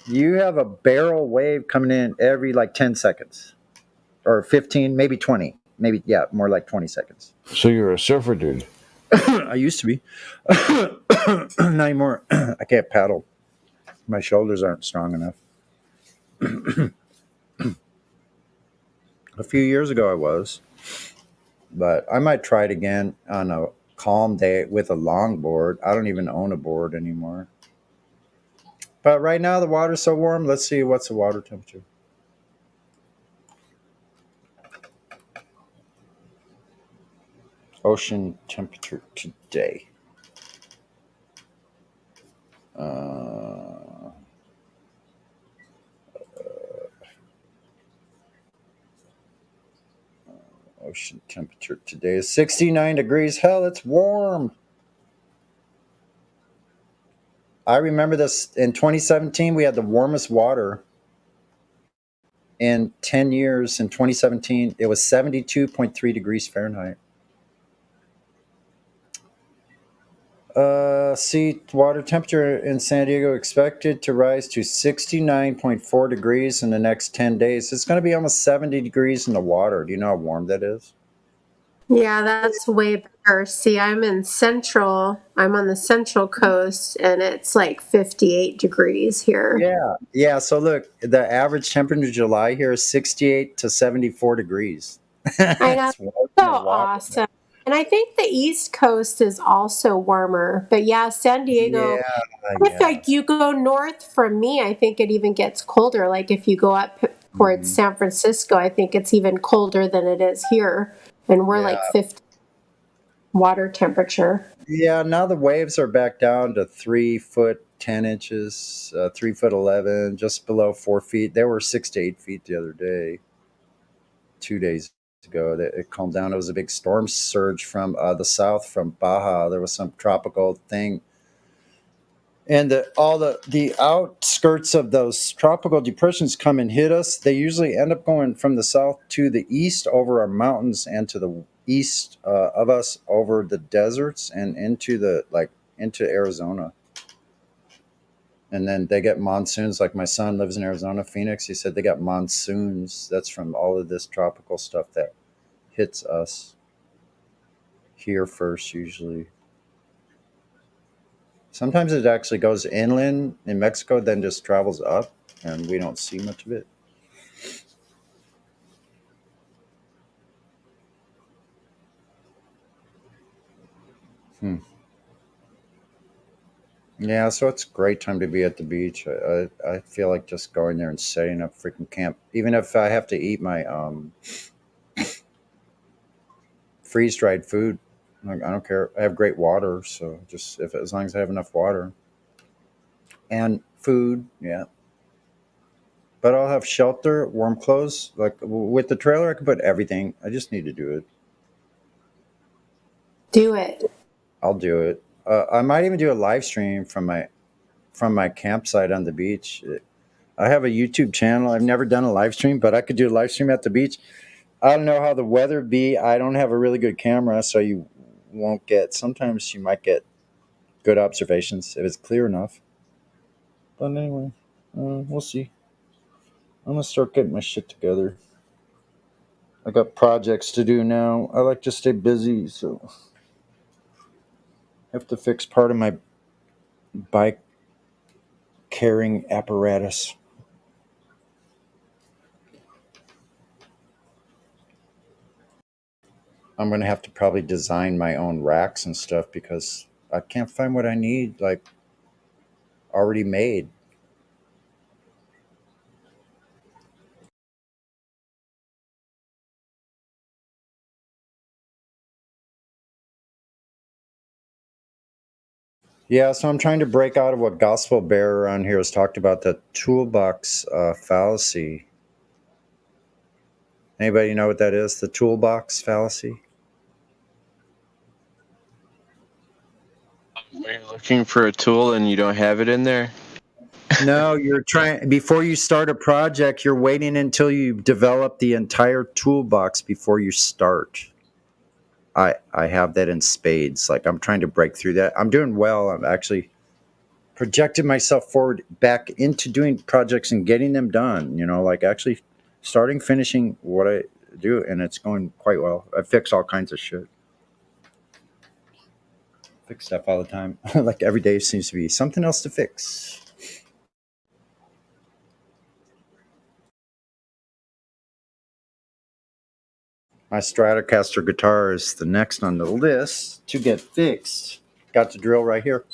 you have a barrel wave coming in every like 10 seconds or 15, maybe 20, maybe, yeah, more like 20 seconds. So you're a surfer dude? I used to be. Not anymore. I can't paddle. My shoulders aren't strong enough. A few years ago I was, but I might try it again on a calm day with a longboard. I don't even own a board anymore. But right now the water's so warm. Let's see what's the water temperature. Ocean temperature today. Ocean temperature today is 69 degrees. Hell, it's warm. I remember this in 2017. We had the warmest water in 10 years. In 2017, it was 72.3 degrees Fahrenheit. Sea water temperature in San Diego expected to rise to 69.4 degrees in the next 10 days. It's going to be almost 70 degrees in the water. Do you know how warm that is? Yeah, that's way better. See, I'm on the central coast, and it's like 58 degrees here. Yeah. So look, the average temperature in July here is 68 to 74 degrees. I know. So awesome. And I think the East Coast is also warmer. But yeah, San Diego, if like you go north from me, I think it even gets colder. Like if you go up towards San Francisco, I think it's even colder than it is here. And we're like 50. water temperature. Yeah, now the waves are back down to 3 foot 10 inches, 3 foot 11, just below 4 feet. They were 6 to 8 feet the other day, 2 days ago. It calmed down. It was a big storm surge from the south, from Baja. There was some tropical thing, and all the outskirts of those tropical depressions come and hit us. They usually end up going from the south to the east over our mountains and to the east of us over the deserts and into Arizona. And then they get monsoons. Like my son lives in Arizona, Phoenix. He said they got monsoons. That's from all of this tropical stuff that hits us here first, usually. Sometimes it actually goes inland in Mexico, then just travels up, and we don't see much of it. Yeah, so it's a great time to be at the beach. I feel like just going there and setting up freaking camp. Even if I have to eat my freeze-dried food, like, I don't care. I have great water, so just as long as I have enough water and food, yeah. But I'll have shelter, warm clothes. Like with the trailer, I can put everything. I just need to do it. Do it. I'll do it. I might even do a live stream from my campsite on the beach. I have a YouTube channel. I've never done a live stream, but I could do a live stream at the beach. I don't know how the weather be. I don't have a really good camera, so you won't get. Sometimes you might get good observations if it's clear enough. But anyway, we'll see. I'm gonna start getting my shit together. I got projects to do now. I like to stay busy, so I have to fix part of my bike carrying apparatus. I'm going to have to probably design my own racks and stuff because I can't find what I need, like, already made. Yeah, so I'm trying to break out of what Gospel Bear around here has talked about, the toolbox fallacy. Anybody know what that is? The toolbox fallacy? When you're looking for a tool and you don't have it in there. No, you're trying, before you start a project, you're waiting until you develop the entire toolbox before you start. I have that in spades. Like, I'm trying to break through that. I'm doing well. I'm actually projected myself forward back into doing projects and getting them done, like actually starting, finishing what I do, and it's going quite well. I fix all kinds of shit. Fix stuff all the time. Like every day seems to be something else to fix. My Stratocaster guitar is the next on the list to get fixed. Got the drill right here.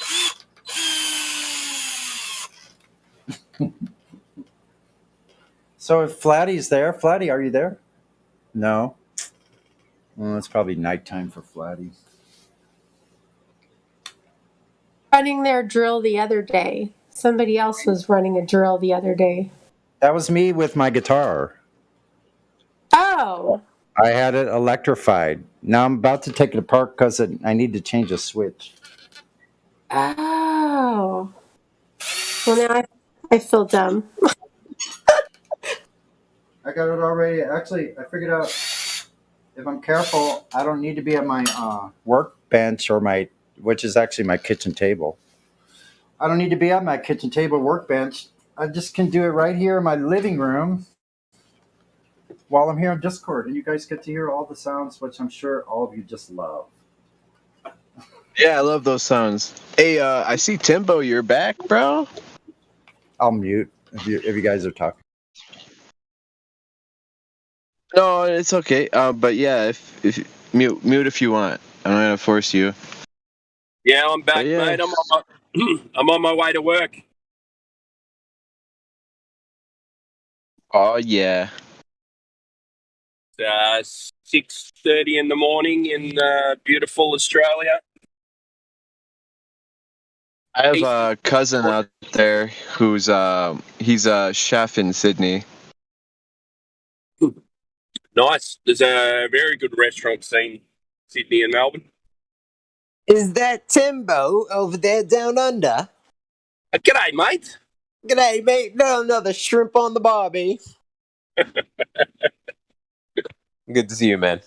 So if Flatty's there, Flatty, are you there? No. Well, it's probably nighttime for Flatty. Running their drill the other day. Somebody else was running a drill the other day. That was me with my guitar. Oh. I had it electrified. Now I'm about to take it apart because I need to change a switch. Oh. Well, now I feel dumb. I got it already. Actually, I figured out if I'm careful, I don't need to be at my workbench which is actually my kitchen table. I don't need to be at my kitchen table workbench. I just can do it right here in my living room while I'm here on Discord, and you guys get to hear all the sounds, which I'm sure all of you just love. Yeah, I love those sounds. Hey, I see Timbo, you're back, bro. I'll mute if you guys are talking. No, it's okay. But yeah, if mute if you want. I'm not gonna force you. Yeah, I'm back, yeah. mate. I'm on my way to work. Oh yeah. 6:30 in the morning in beautiful Australia. I have a cousin out there who's he's a chef in Sydney. Nice. There's a very good restaurant scene, Sydney and Melbourne. Is that Timbo over there down under? G'day, mate. G'day, mate. Got another shrimp on the barbie. Good to see you, man.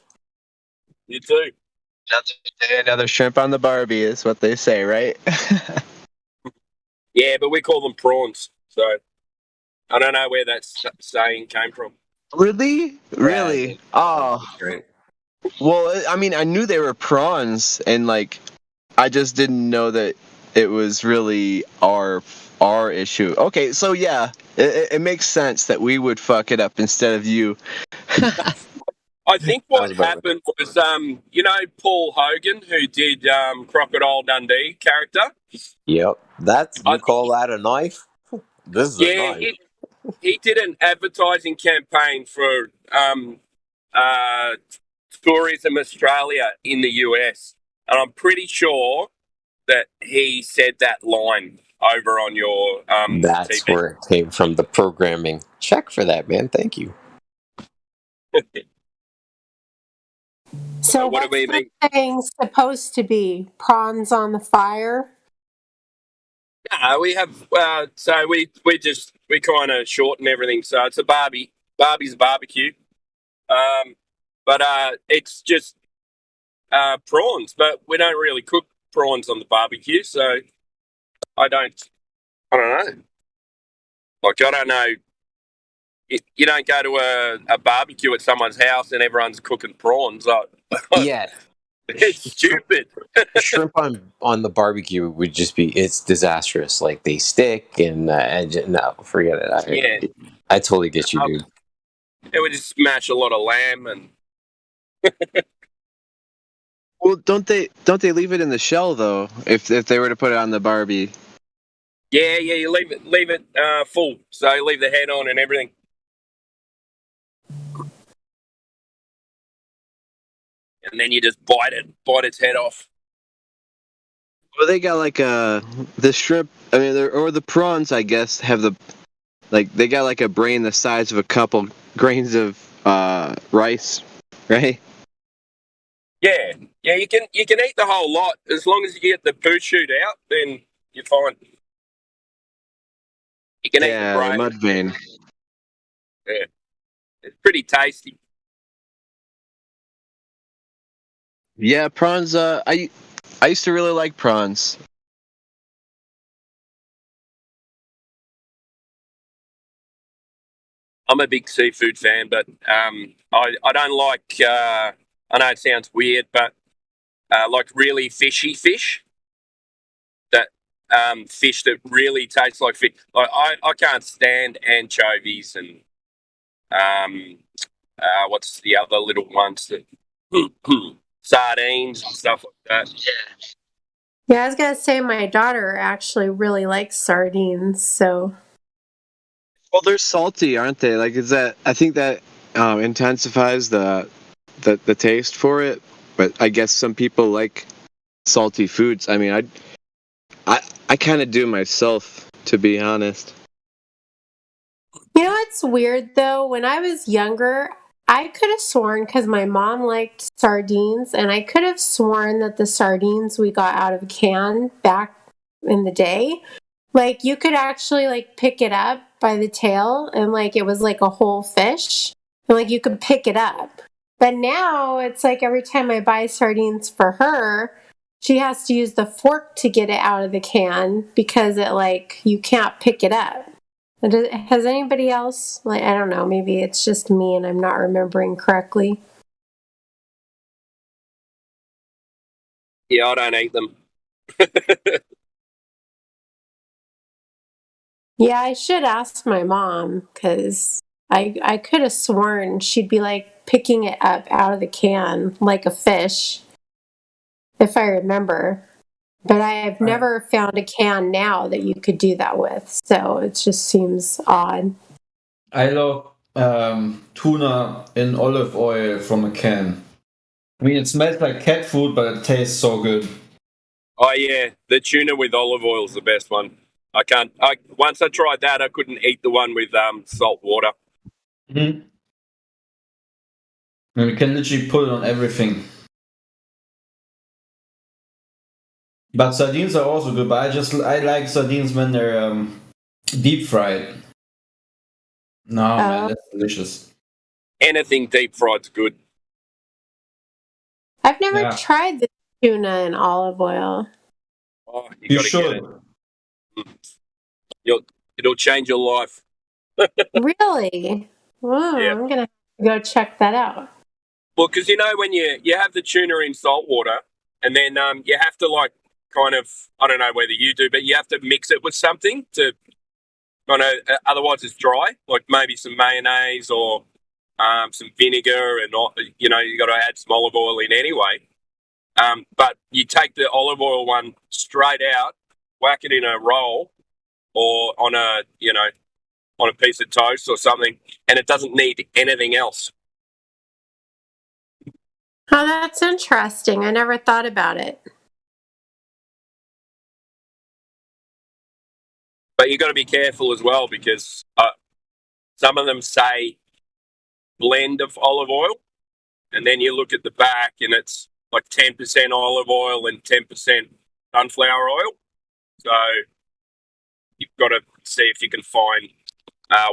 You too. Another day, another shrimp on the Barbie is what they say, right? Yeah, but we call them prawns. So I don't know where that saying came from. Really? Really? Oh. Great. Well, I mean, I knew they were prawns, and like, I just didn't know that it was really our issue. Okay, so yeah, it makes sense that we would fuck it up instead of you. I think what happened was, you know, Paul Hogan, who did Crocodile Dundee character. Yep. You call that a knife? This is a knife. He did an advertising campaign for Tourism Australia in the US, and I'm pretty sure that he said that line over on your That's TV. where it came from, the programming. Check for that, man. Thank you. So what what's the thing supposed to be? Prawns on the fire? We have so we kind of shorten everything, so it's a Barbie's barbecue, but it's just prawns, but we don't really cook prawns on the barbecue, so I don't know. Like, I don't know. You don't go to a barbecue at someone's house and everyone's cooking prawns. Yeah. It's stupid. Shrimp on the barbecue would just be, it's disastrous. Like, they stick and no, forget it. I totally get you, dude. It would just smash a lot of lamb and. Well, don't they leave it in the shell though? If they were to put it on the Barbie. Yeah, you leave it full. So you leave the head on and everything. And then you just bite its head off. Well, they got like the shrimp. I mean, or the prawns, I guess, have they got like a brain the size of a couple grains of rice, right? Yeah, you can eat the whole lot as long as you get the poo shoot out. Then you're fine. You can eat the brain. The mud vein. Yeah, it's pretty tasty. Yeah, prawns. I used to really like prawns. I'm a big seafood fan, but I don't like. I know it sounds weird, but like really fishy fish. That fish that really tastes like fish. Like, I can't stand anchovies and what's the other little ones that sardines and stuff like that. Yeah, I was gonna say my daughter actually really likes sardines, so. Well, they're salty, aren't they? Like, I think that intensifies the taste for it. But I guess some people like salty foods. I mean, I kind of do myself, to be honest. You know what's weird though? When I was younger, I could have sworn, because my mom liked sardines, and I could have sworn that the sardines we got out of a can back in the day, like, you could actually like pick it up by the tail, and like it was like a whole fish, and like you could pick it up. But now it's like every time I buy sardines for her, she has to use the fork to get it out of the can because it, like, you can't pick it up. Has anybody else, like, I don't know, maybe it's just me and I'm not remembering correctly. Yeah, I don't eat them. Yeah, I should ask my mom, because I could have sworn she'd be like picking it up out of the can like a fish, if I remember. But I have never found a can now that you could do that with, so it just seems odd. Hello. tuna in olive oil from a can. I mean, it smells like cat food, but it tastes so good. Oh yeah, the tuna with olive oil is the best one. Once I tried that, I couldn't eat the one with salt water. Mm-hmm. And you can literally put it on everything. But sardines are also good, but I like sardines when they're deep fried. No, man, that's delicious. Anything deep fried's good. I've never tried the tuna in olive oil. Oh, You gotta should. Get it. It'll change your life. Really? Whoa, Yeah. I'm going to go check that out. Well, because when you have the tuna in salt water, and then you have to kind of, I don't know whether you do, but you have to mix it with something to otherwise it's dry, like maybe some mayonnaise or some vinegar, and you got to add some olive oil in anyway. But you take the olive oil one straight out, whack it in a roll or on a piece of toast or something, and it doesn't need anything else. Oh, that's interesting. I never thought about it. But you got to be careful as well, because some of them say blend of olive oil, and then you look at the back and it's like 10% olive oil and 10% sunflower oil. So you've got to see if you can find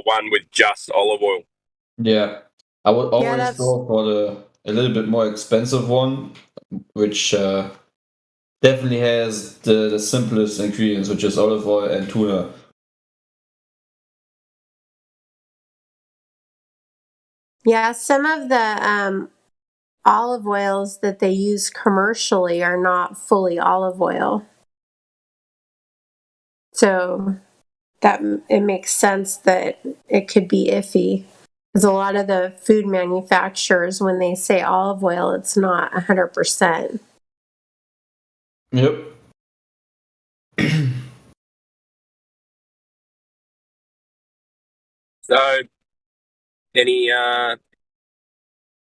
one with just olive oil. Yeah, I would always go for a little bit more expensive one, which definitely has the simplest ingredients, which is olive oil and tuna. Yeah, some of the olive oils that they use commercially are not fully olive oil. So that it makes sense that it could be iffy. Because a lot of the food manufacturers, when they say olive oil, it's not 100%. Yep. So any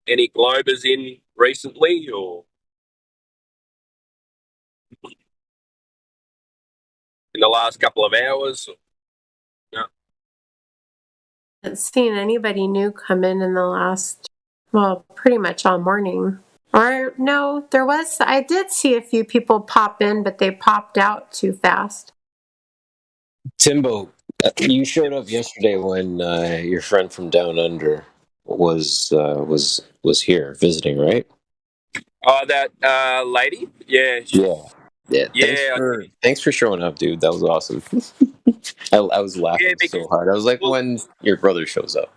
Globers in recently, or in the last couple of hours? No. I haven't seen anybody new come in the last, pretty much all morning. Or no, I did see a few people pop in, but they popped out too fast. Timbo, you showed up yesterday when your friend from Down Under was here visiting, right? Oh, that lady? Yeah. Yeah. Thanks for showing up, dude. That was awesome. I was laughing so hard. I was like, when your brother shows up.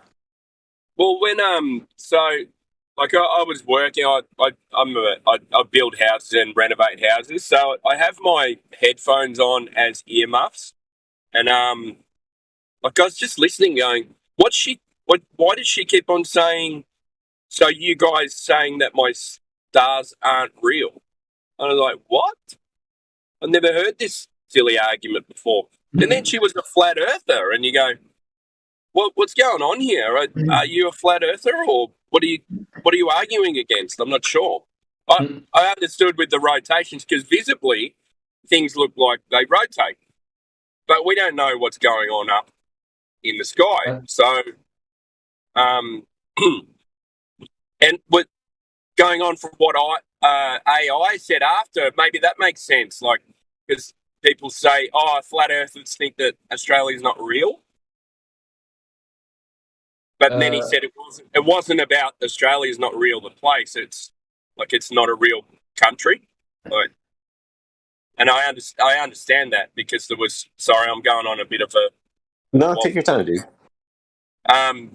Well, when I was working, I build houses and renovate houses, so I have my headphones on as earmuffs, and I was just listening, going, why does she keep on saying? So you guys saying that my stars aren't real? And I was like, what? I've never heard this silly argument before. And then she was a flat earther, and you go, what's going on here? Are you a flat earther, or what are you arguing against? I'm not sure. I understood with the rotations, because visibly things look like they rotate, but we don't know what's going on up in the sky. So, and what going on from what AI said after, maybe that makes sense. Like, because people say, flat earthers think that Australia is not real. But then he said it wasn't about Australia's not real, the place. It's not a real country. And I understand that, because there was, sorry, I'm going on a bit of a... No, take your time, dude.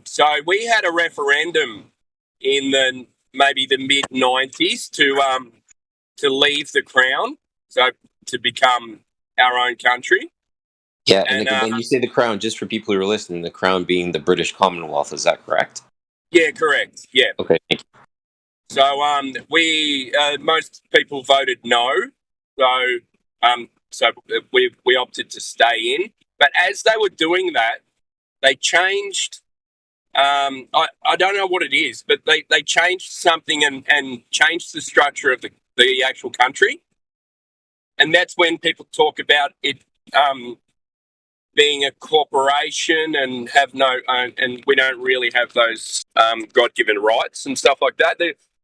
So we had a referendum in maybe the mid-90s to leave the Crown, so to become our own country. Yeah, and when you say the Crown, just for people who are listening, the Crown being the British Commonwealth, is that correct? Yeah, correct. Yeah. Okay, thank you. So we most people voted no. So we opted to stay in. But as they were doing that, they changed I don't know what it is, but they changed something and changed the structure of the actual country. And that's when people talk about it being a corporation and have no, and we don't really have those God-given rights and stuff like that.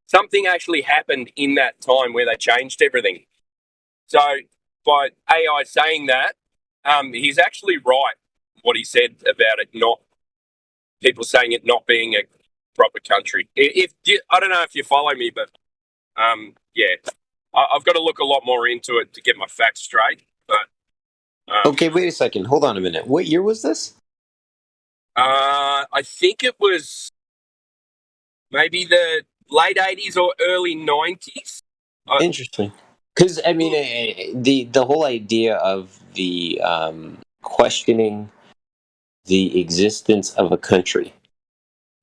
Something actually happened in that time where they changed everything. So by AI saying that, he's actually right what he said about it not people saying it not being a proper country. I don't know if you follow me, but yeah, I've got to look a lot more into it to get my facts straight. But okay, wait a second. Hold on a minute. What year was this? I think it was maybe the late 80s or early 90s. Interesting. Because I mean, the whole idea of the questioning the existence of a country,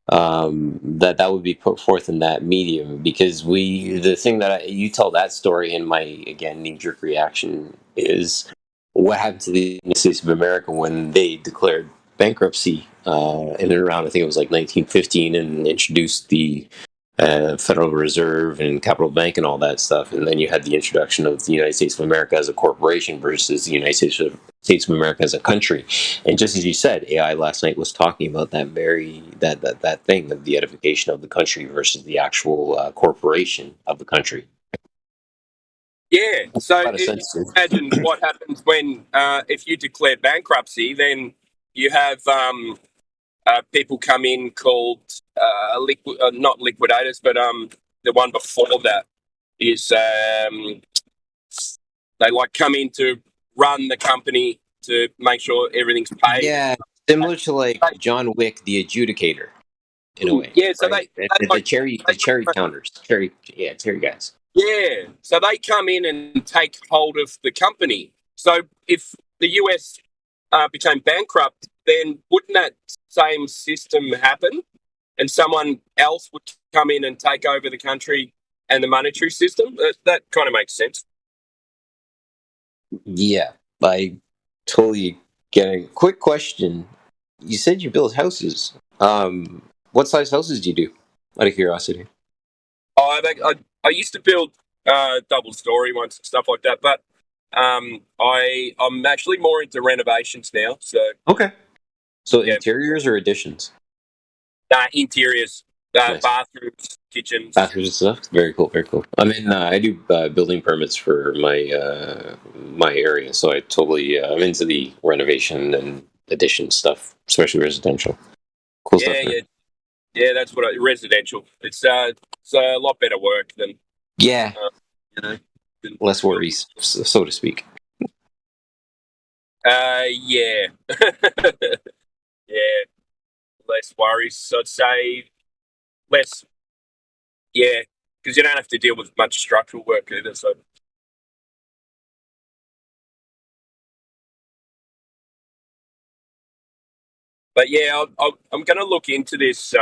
that would be put forth in that medium, because the thing that you tell that story, and my again knee-jerk reaction is what happened to the United States of America when they declared bankruptcy in and around, I think it was like 1915, and introduced the Federal Reserve and Capital Bank and all that stuff, and then you had the introduction of the United States of America as a corporation versus the United States of America as a country. And just as you said, AI last night was talking about that that thing of the edification of the country versus the actual corporation of the country. Yeah, so imagine what happens when if you declare bankruptcy, then you have people come in called not liquidators, but the one before that is they like come in to run the company to make sure everything's paid. Yeah, similar to like John Wick, the adjudicator, in a way. Yeah, so right? the cherry counters, cherry guys. Yeah, so they come in and take hold of the company. So if the US became bankrupt, then wouldn't that same system happen? And someone else would come in and take over the country and the monetary system? That kind of makes sense. Yeah, I totally get it. Quick question. You said you build houses. What size houses do you do, out of curiosity? I used to build double-story ones and stuff like that, but I'm actually more into renovations now. So okay. So yeah. Interiors or additions? Interiors, nice. Bathrooms, kitchens, and stuff. Very cool, very cool. I mean, I do building permits for my my area, so I totally I'm into the renovation and addition stuff, especially residential. Cool stuff. Yeah. That's what residential. It's a lot better work than less worries, so to speak. Yeah. Yeah. Less worries, I'd say. Less, yeah, because you don't have to deal with much structural work either. So, but yeah, I'm going to look into this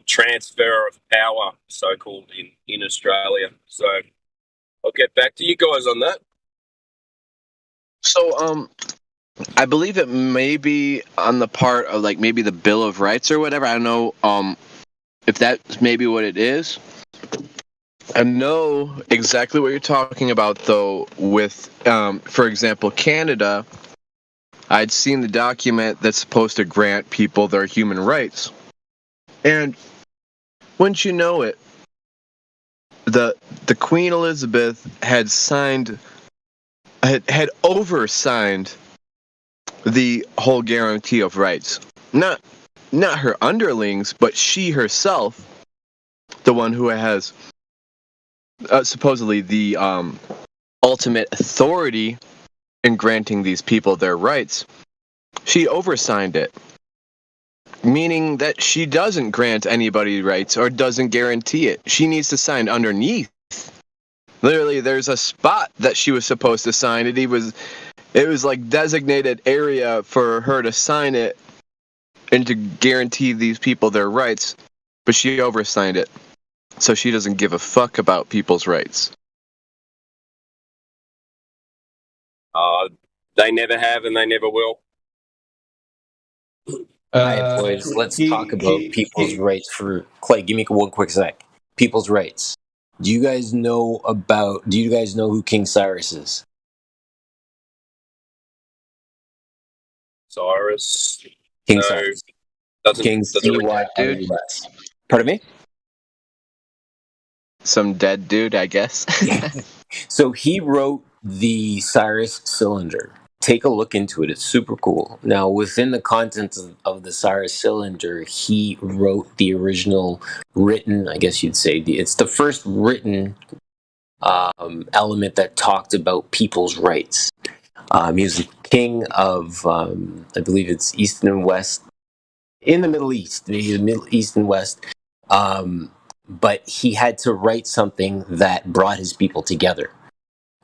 transfer of power, so called in Australia. So I'll get back to you guys on that. So I believe it may be on the part of like maybe the Bill of Rights or whatever. I don't know if that's maybe what it is. I know exactly what you're talking about though with for example, Canada. I'd seen the document that's supposed to grant people their human rights. And wouldn't you know it, the Queen Elizabeth had oversigned the whole guarantee of rights. Not her underlings, but she herself, the one who has supposedly the ultimate authority in granting these people their rights. She oversigned it, meaning that she doesn't grant anybody rights or doesn't guarantee it. She needs to sign underneath. Literally, there's a spot that she was supposed to sign it. It was like designated area for her to sign it and to guarantee these people their rights, but she oversigned it. So she doesn't give a fuck about people's rights. They never have and they never will. All right, boys, let's talk about people's rights for Clay. Give me one quick sec. People's rights. Do you guys know who King Cyrus is? Cyrus. King No, Cyrus. doesn't King ring C-Y-R-U-S. Pardon me? Some dead dude, I guess. So he wrote the Cyrus Cylinder. Take a look into it. It's super cool. Now, within the contents of the Cyrus Cylinder, he wrote the original written, I guess you'd say, it's the first written element that talked about people's rights. He was the king of, I believe it's East and West, in the Middle East, the Middle East and West. But he had to write something that brought his people together.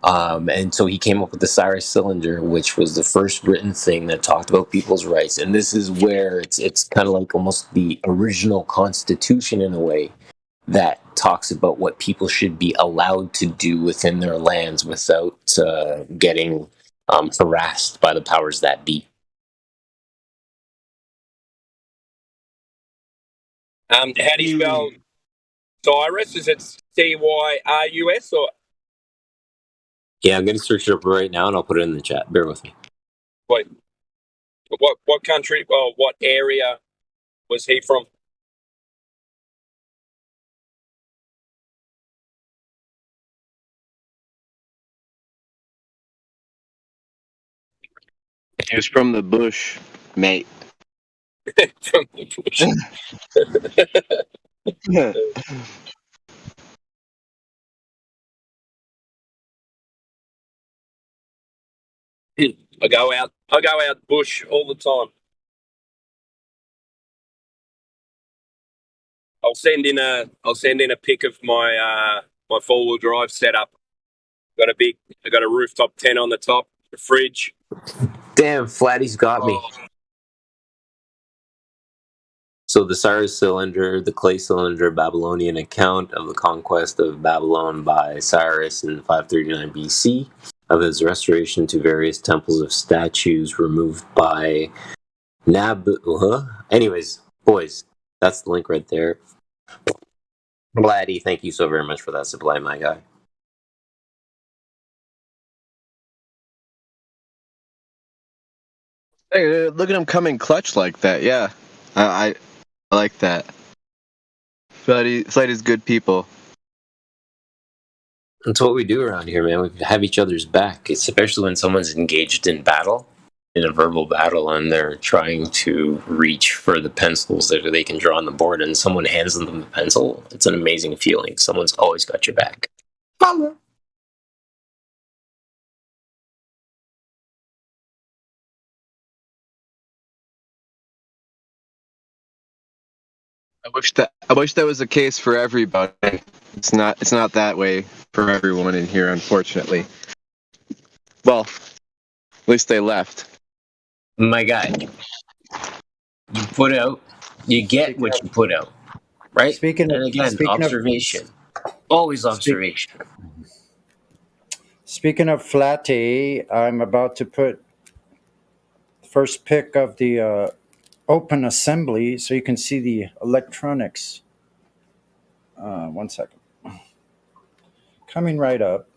And so he came up with the Cyrus Cylinder, which was the first written thing that talked about people's rights. And this is where it's kind of like almost the original constitution in a way that talks about what people should be allowed to do within their lands without getting harassed by the powers that be. How do you spell Cyrus? Is it Cyrus or? Yeah, I'm going to search it up right now and I'll put it in the chat. Bear with me. Wait, what country? Well, what area was he from? He was from the bush, mate. From the bush. I go out bush all the time. I'll send in a pic of my my 4-wheel drive setup. I got a rooftop tent on the top, a fridge. Damn, Flatty's got me. So the Cyrus Cylinder, the clay cylinder, Babylonian account of the conquest of Babylon by Cyrus in 539 BC, of his restoration to various temples of statues removed by Anyways, boys, that's the link right there. Flatty, thank you so very much for that supply, my guy. Hey, look at him coming clutch like that. Yeah, I like that. Flatty's good people. That's what we do around here, man. We have each other's back, especially when someone's engaged in battle, in a verbal battle, and they're trying to reach for the pencils that they can draw on the board, and someone hands them the pencil. It's an amazing feeling. Someone's always got your back. Follow. I wish that was the case for everybody. It's not that way for everyone in here, unfortunately. Well, at least they left. My guy, you put out, you get what you put out, right? Speaking of observation, always observation. Speaking of Flatty, I'm about to put the first pick of the open assembly so you can see the electronics. 1 second. Coming right up.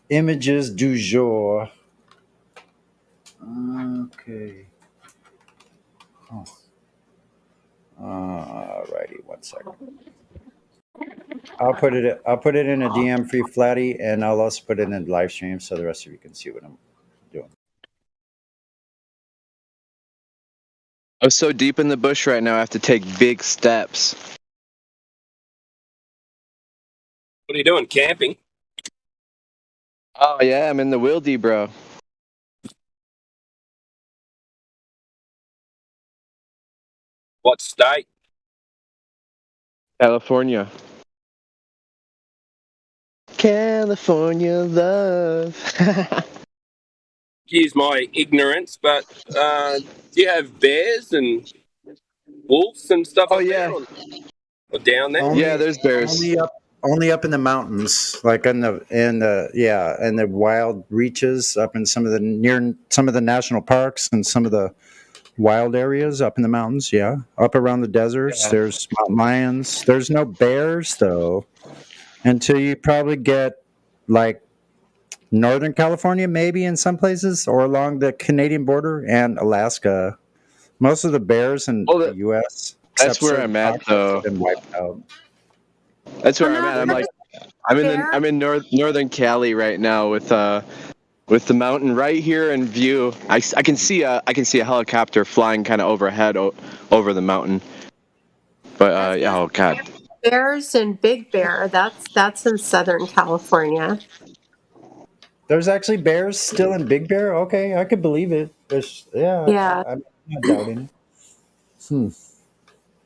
Images du jour. Okay. Oh. Alrighty, 1 second. I'll put it in a DM for you, Flatty, and I'll also put it in the live stream so the rest of you can see what I'm doing. I'm so deep in the bush right now, I have to take big steps. What are you doing? Camping? Oh yeah, I'm in the wildy, bro. What state? California. California love. Excuse my ignorance, but do you have bears and wolves and stuff? Oh yeah. Or down there? Yeah, there's bears. Only up in the mountains, like in the wild reaches up in some of the national parks and some of the wild areas up in the mountains. Yeah, up around the deserts. Yeah. There's mountain lions. There's no bears though, until you probably get like Northern California, maybe in some places, or along the Canadian border and Alaska. Most of the bears in Well, the U.S. that's except where certain I'm at, pockets, though. have been wiped out. That's where I'm at. I'm like, I'm in northern Cali right now with the mountain right here in view. I can see a helicopter flying kind of overhead over the mountain. But yeah, oh god. Bears and Big Bear. That's in Southern California. There's actually bears still in Big Bear. Okay, I could believe it. Yeah. I'm not doubting it.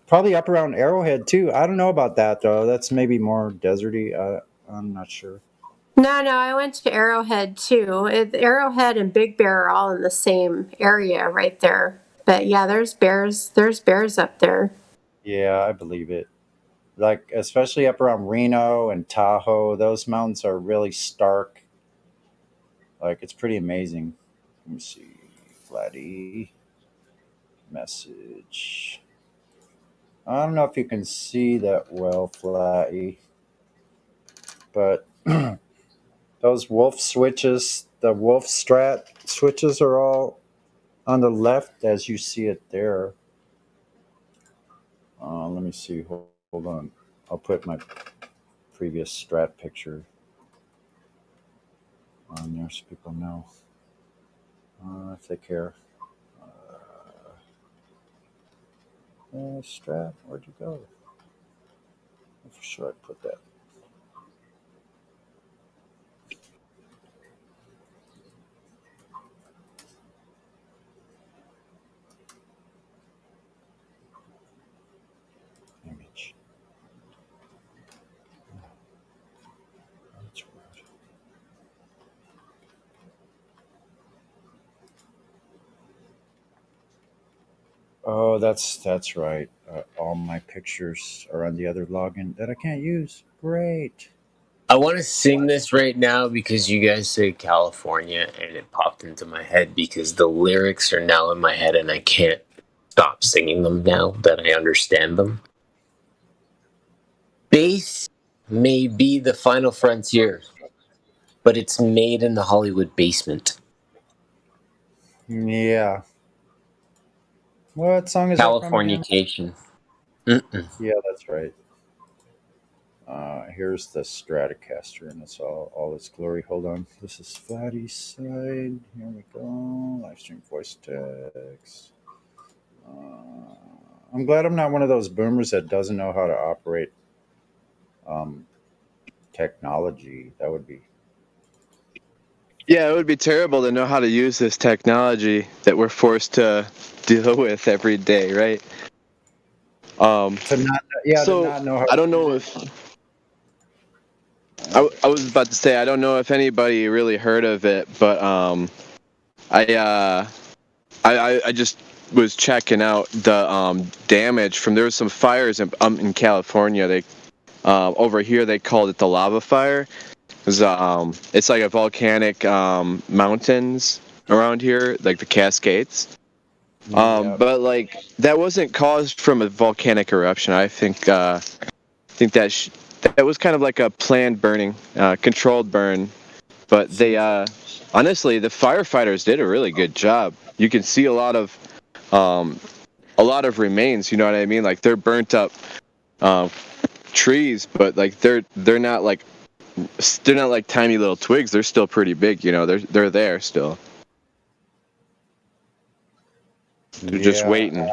Probably up around Arrowhead too. I don't know about that though. That's maybe more deserty. I'm not sure. No, I went to Arrowhead too. Arrowhead and Big Bear are all in the same area right there. But yeah, there's bears. There's bears up there. Yeah, I believe it. Like especially up around Reno and Tahoe, those mountains are really stark. Like it's pretty amazing. Let me see, Flatty message. I don't know if you can see that well, Flatty, but those wolf switches, the wolf strat switches are all on the left as you see it there. Let me see. Hold on. I'll put my previous strat picture on there so people know if they care. Strat, where'd you go? For sure I'd put that. Image. That's weird. Oh, that's right. All my pictures are on the other login that I can't use. Great. I want to sing this right now because you guys say California and it popped into my head because the lyrics are now in my head and I can't stop singing them now that I understand them. Bass may be the final frontier, but it's made in the Hollywood basement. Yeah. What song is that from again? Californication. Yeah, that's right. Here's the Stratocaster in all its glory. Hold on. This is Flatty's side. Here we go. Live stream voice text. I'm glad I'm not one of those boomers that doesn't know how to operate technology. That would be. Yeah, it would be terrible to know how to use this technology that we're forced to deal with every day, right? To not know how I don't know if I was about to say I don't know if anybody really heard of it, but I just was checking out the damage from there was some fires in California. They over here they called it the lava fire. It's like a volcanic mountains around here, like the Cascades. But like that wasn't caused from a volcanic eruption. I think that was kind of like a planned burning, controlled burn. But they honestly, the firefighters did a really good job. You can see a lot of remains. You know what I mean? Like they're burnt up trees, but like they're not like tiny little twigs. They're still pretty big. You know, they're there still. They're just waiting.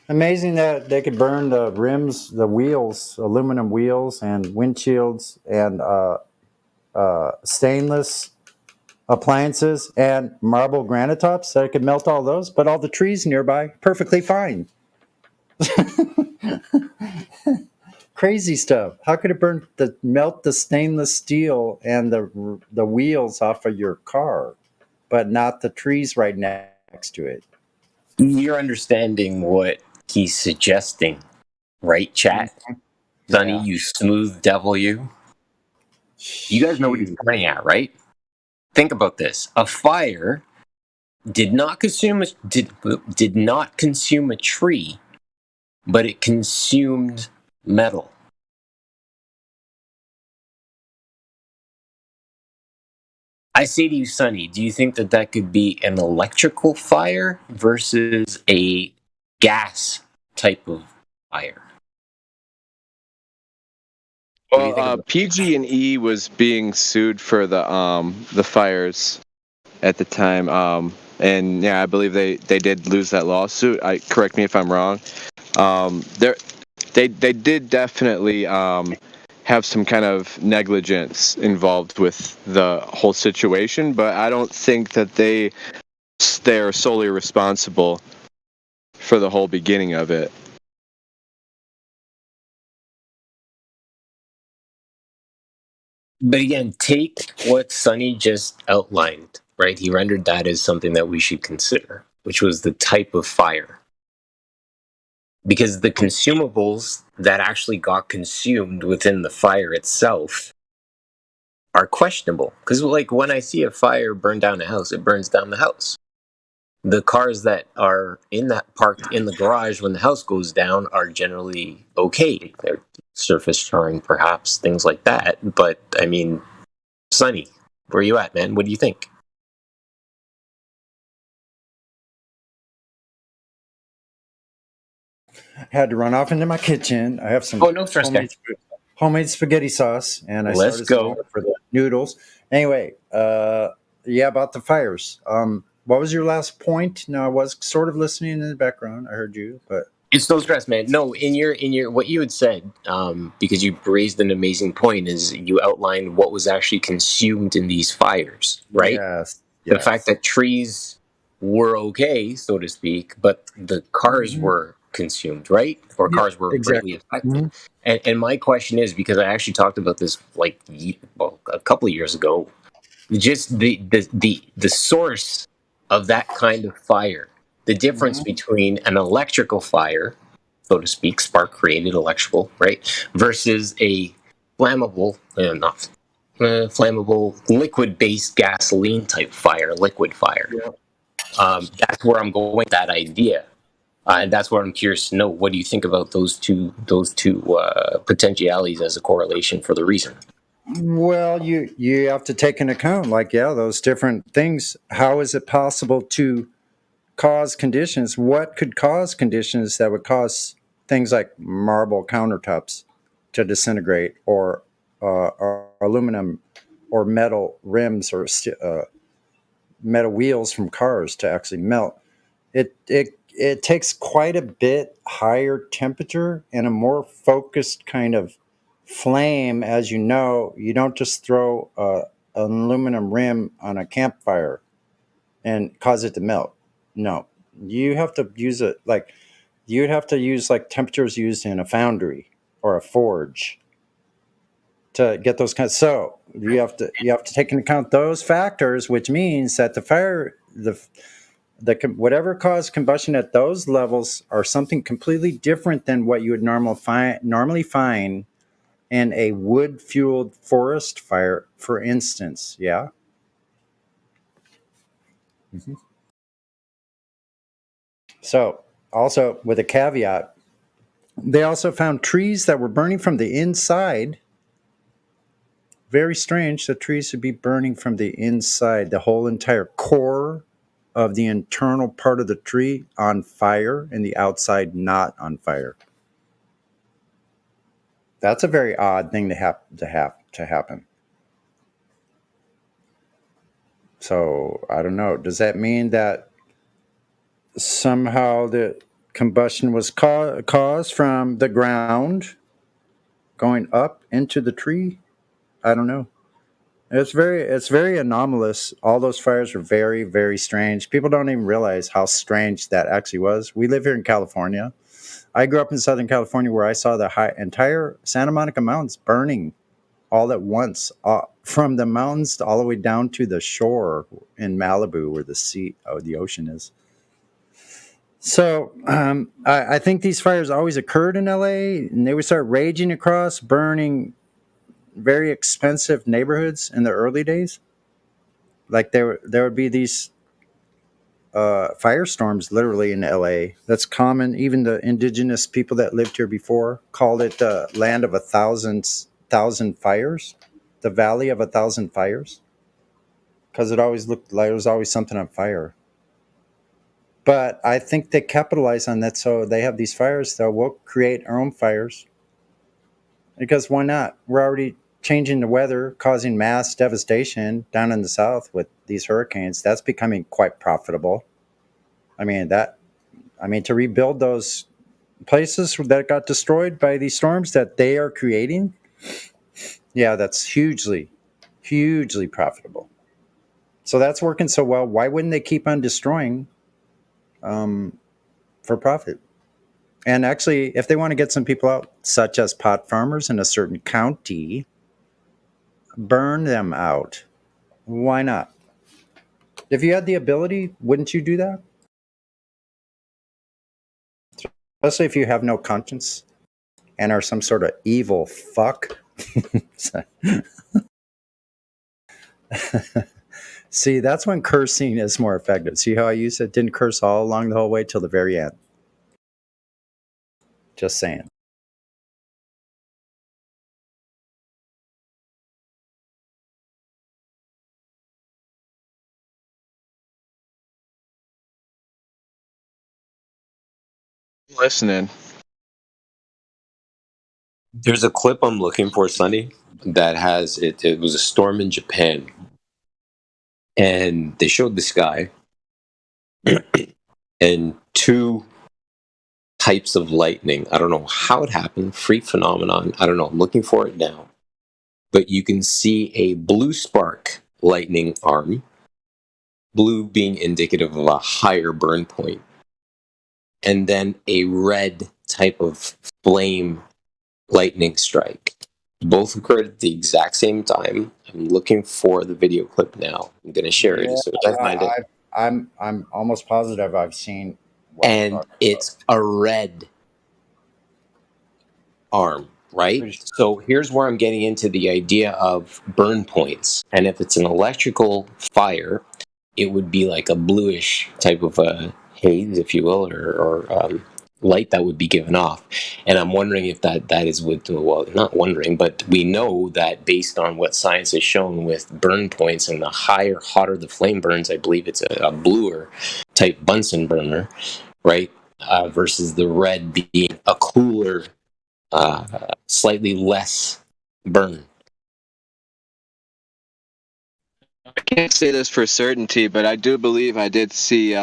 Amazing that they could burn the rims, the wheels, aluminum wheels, and windshields, and stainless appliances, and marble granite tops. That it could melt all those, but all the trees nearby perfectly fine. Crazy stuff. How could it melt the stainless steel and the wheels off of your car, but not the trees right next to it? You're understanding what he's suggesting, right, chat? Sonny, you smooth devil, you. You guys know what he's pointing at, right? Think about this. A fire did not consume a tree, but it consumed metal. I say to you, Sonny, do you think that that could be an electrical fire versus a gas type of fire? Well, PG&E was being sued for the fires at the time, and yeah, I believe they did lose that lawsuit. Correct me if I'm wrong. They did definitely have some kind of negligence involved with the whole situation, but I don't think that they're solely responsible for the whole beginning of it. But again, take what Sonny just outlined, right? He rendered that as something that we should consider, which was the type of fire. Because the consumables that actually got consumed within the fire itself are questionable. Because, like, when I see a fire burn down a house, it burns down the house. The cars that are parked in the garage when the house goes down are generally okay. They're surface charring, perhaps, things like that. But, I mean, Sonny, where are you at, man? What do you think? Had to run off into my kitchen. I have some no stress, homemade spaghetti sauce, and I Let's started go some for the noodles. Anyway, yeah, about the fires. What was your last point? No, I was sort of listening in the background. I heard you, but it's no stress, man. No, in your what you had said, because you raised an amazing point, is you outlined what was actually consumed in these fires, right? Yes. The fact that trees were okay, so to speak, but the cars were consumed, right? Or cars were greatly affected. And my question is, because I actually talked about this a couple of years ago, just the source of that kind of fire, the difference between an electrical fire, so to speak, spark created electrical, right, versus a flammable, flammable liquid-based gasoline type fire, liquid fire. That's where I'm going with that idea. And that's where I'm curious to know, what do you think about those two potentialities as a correlation for the reason? well, you have to take into account, like, yeah, those different things. How is it possible to cause conditions? What could cause conditions that would cause things like marble countertops to disintegrate, or aluminum or metal rims, or metal wheels from cars to actually melt? It takes quite a bit higher temperature and a more focused kind of flame. As you know, you don't just throw an aluminum rim on a campfire and cause it to melt. No, you have to use it like you'd have to use like temperatures used in a foundry or a forge to get those kinds. So you have to take into account those factors, which means that the fire, whatever caused combustion at those levels are something completely different than what you would normally find in a wood-fueled forest fire, for instance. Yeah. So, also with a caveat, they also found trees that were burning from the inside. Very strange that trees would be burning from the inside, the whole entire core of the internal part of the tree on fire and the outside not on fire. That's a very odd thing to happen. So I don't know. Does that mean that somehow the combustion was caused from the ground going up into the tree? I don't know. It's very anomalous. All those fires are very, very strange. People don't even realize how strange that actually was. We live here in California. I grew up in Southern California, where I saw the entire Santa Monica Mountains burning all at once, from the mountains all the way down to the shore in Malibu, where the ocean is. So I think these fires always occurred in LA, and they would start raging across, burning very expensive neighborhoods in the early days. Like there would be these firestorms literally in LA. That's common. Even the indigenous people that lived here before called it the land of 1,000 fires, the valley of 1,000 fires, because it always looked like there was always something on fire. But I think they capitalize on that, so they have these fires. So we'll create our own fires, because why not? We're already changing the weather, causing mass devastation down in the south with these hurricanes. That's becoming quite profitable. I mean, to rebuild those places that got destroyed by these storms that they are creating, yeah, that's hugely profitable. So that's working so well. Why wouldn't they keep on destroying for profit? And actually, if they want to get some people out, such as pot farmers in a certain county, burn them out. Why not? If you had the ability, wouldn't you do that? Especially if you have no conscience and are some sort of evil fuck. See, that's when cursing is more effective. See how I used it? Didn't curse all along the whole way till the very end. Just saying. Listening. There's a clip I'm looking for, Sunny, that has it. It was a storm in Japan, and they showed this guy and two types of lightning. I don't know how it happened, freak phenomenon. I don't know. I'm looking for it now. But you can see a blue spark lightning arm, blue being indicative of a higher burn point, and then a red type of flame lightning strike. Both occurred at the exact same time. I'm looking for the video clip now. I'm going to share it as soon as I find it. I'm almost positive I've seen. And it's a red arm, right? So here's where I'm getting into the idea of burn points. And if it's an electrical fire, it would be like a bluish type of a haze, if you will, or light that would be given off. And I'm wondering if that is with, well, not wondering, but we know that based on what science has shown with burn points, and the higher, hotter the flame burns, I believe it's a bluer type Bunsen burner, right? Versus the red being a cooler, slightly less burn. I can't say this for certainty, but I do believe I did see.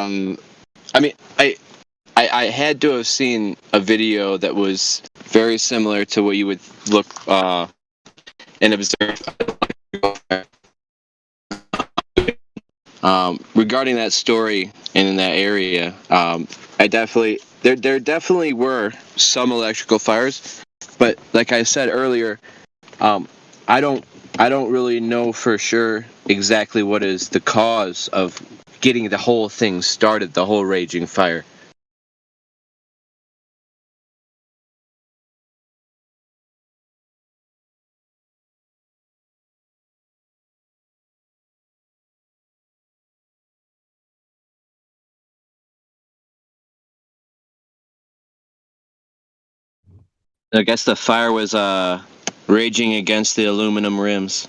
I had to have seen a video that was very similar to what you would look and observe. Regarding that story and in that area, there definitely were some electrical fires, but like I said earlier, I don't really know for sure exactly what is the cause of getting the whole thing started, the whole raging fire. I guess the fire was raging against the aluminum rims.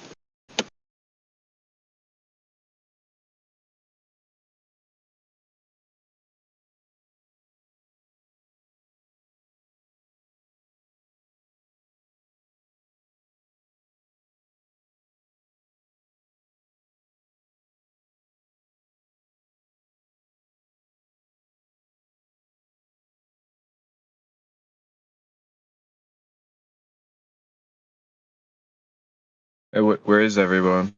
Hey, where is everyone?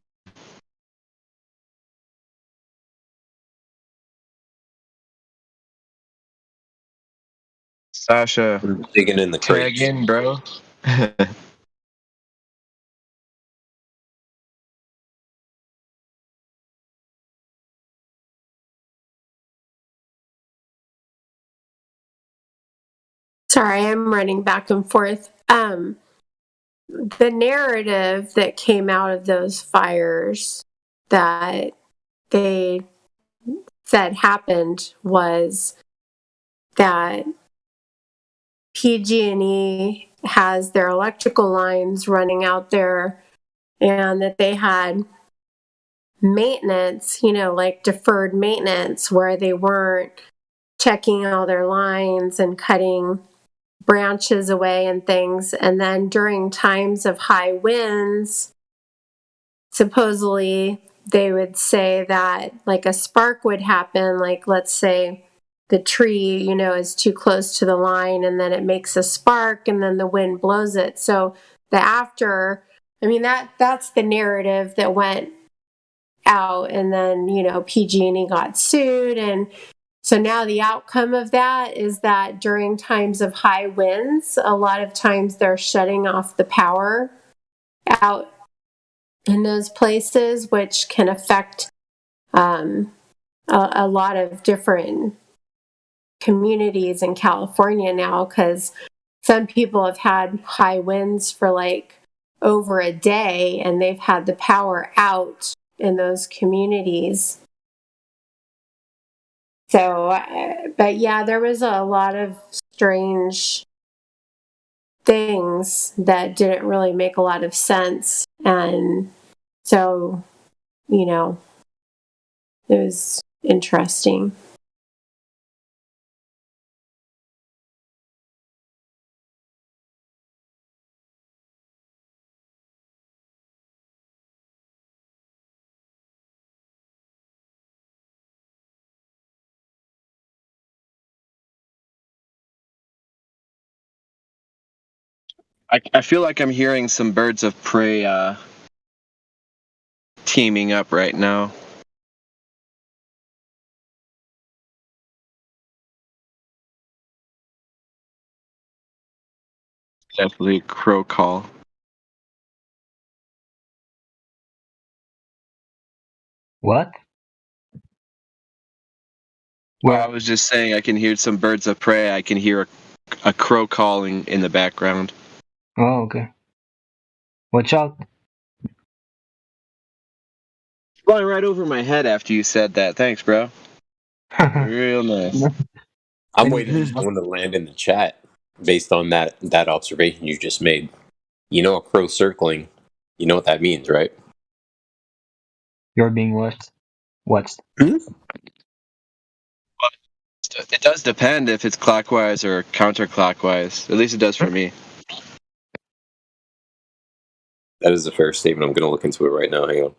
Sasha, digging in the tag crates. in, bro. Sorry, I'm running back and forth. The narrative that came out of those fires, that they said happened was that PG&E has their electrical lines running out there, and that they had maintenance, like deferred maintenance, where they weren't checking all their lines and cutting branches away and things. And then during times of high winds, supposedly they would say that like a spark would happen, like let's say the tree, is too close to the line, and then it makes a spark, and then the wind blows it. So that's the narrative that went out, and then PG&E got sued, and so now the outcome of that is that during times of high winds, a lot of times they're shutting off the power out in those places, which can affect a lot of different communities in California now, because some people have had high winds for like over a day, and they've had the power out in those communities. So, but yeah, there was a lot of strange things that didn't really make a lot of sense. And so, it was interesting. I feel like I'm hearing some birds of prey teaming up right now. Definitely a crow call. What? Well, I was just saying I can hear some birds of prey. I can hear a crow calling in the background. Oh, okay. Watch out. Flying right over my head after you said that. Thanks, bro. Real nice. I'm waiting for someone to land in the chat based on that observation you just made. A crow circling. You know what that means, right? You're being watched. It does depend if it's clockwise or counterclockwise. At least it does for me. That is a fair statement. I'm going to look into it right now. Hang on.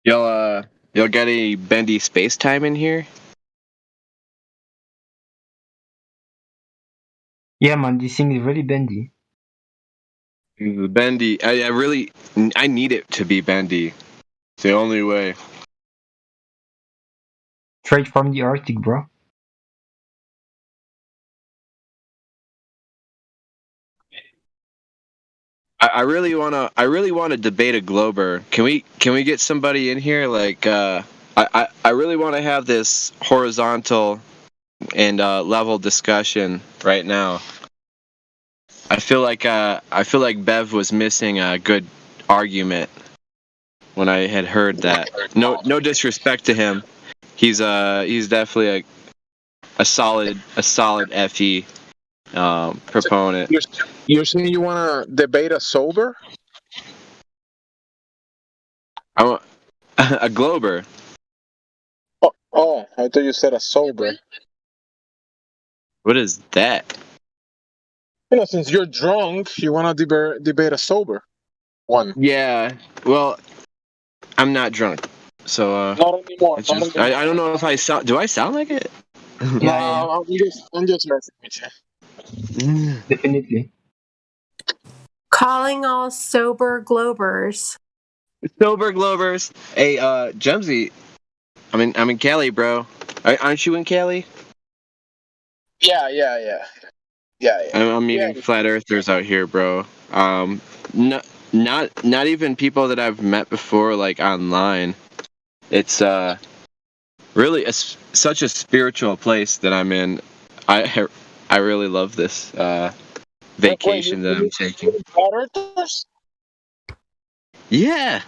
Y'all got any bendy space time in here? Yeah, man, this thing is really bendy. Bendy. I need it to be bendy. It's the only way. Straight from the Arctic, bro. I really wanna debate a Glober. Can we get somebody in here? Like I really want to have this horizontal and level discussion right now. I feel like Bev was missing a good argument when I had heard that. No disrespect to him. He's definitely a solid FE proponent. You're saying you want to debate a sober? I want a Glober. Oh, I thought you said a sober. What is that? Since you're drunk, you want to debate a sober one. Yeah. Well, I'm not drunk, so not anymore. I don't know if I sound. Do I sound like it? No, I'm just messing with you. Definitely. Calling all sober Globers. Sober Globers. Hey, Jumsy. I'm in Cali, bro. Aren't you in Cali? Yeah. I'm meeting flat earthers out here, bro. Not even people that I've met before, like online. It's really such a spiritual place that I'm in. I really love this vacation that I'm taking. Flat earthers? Yeah.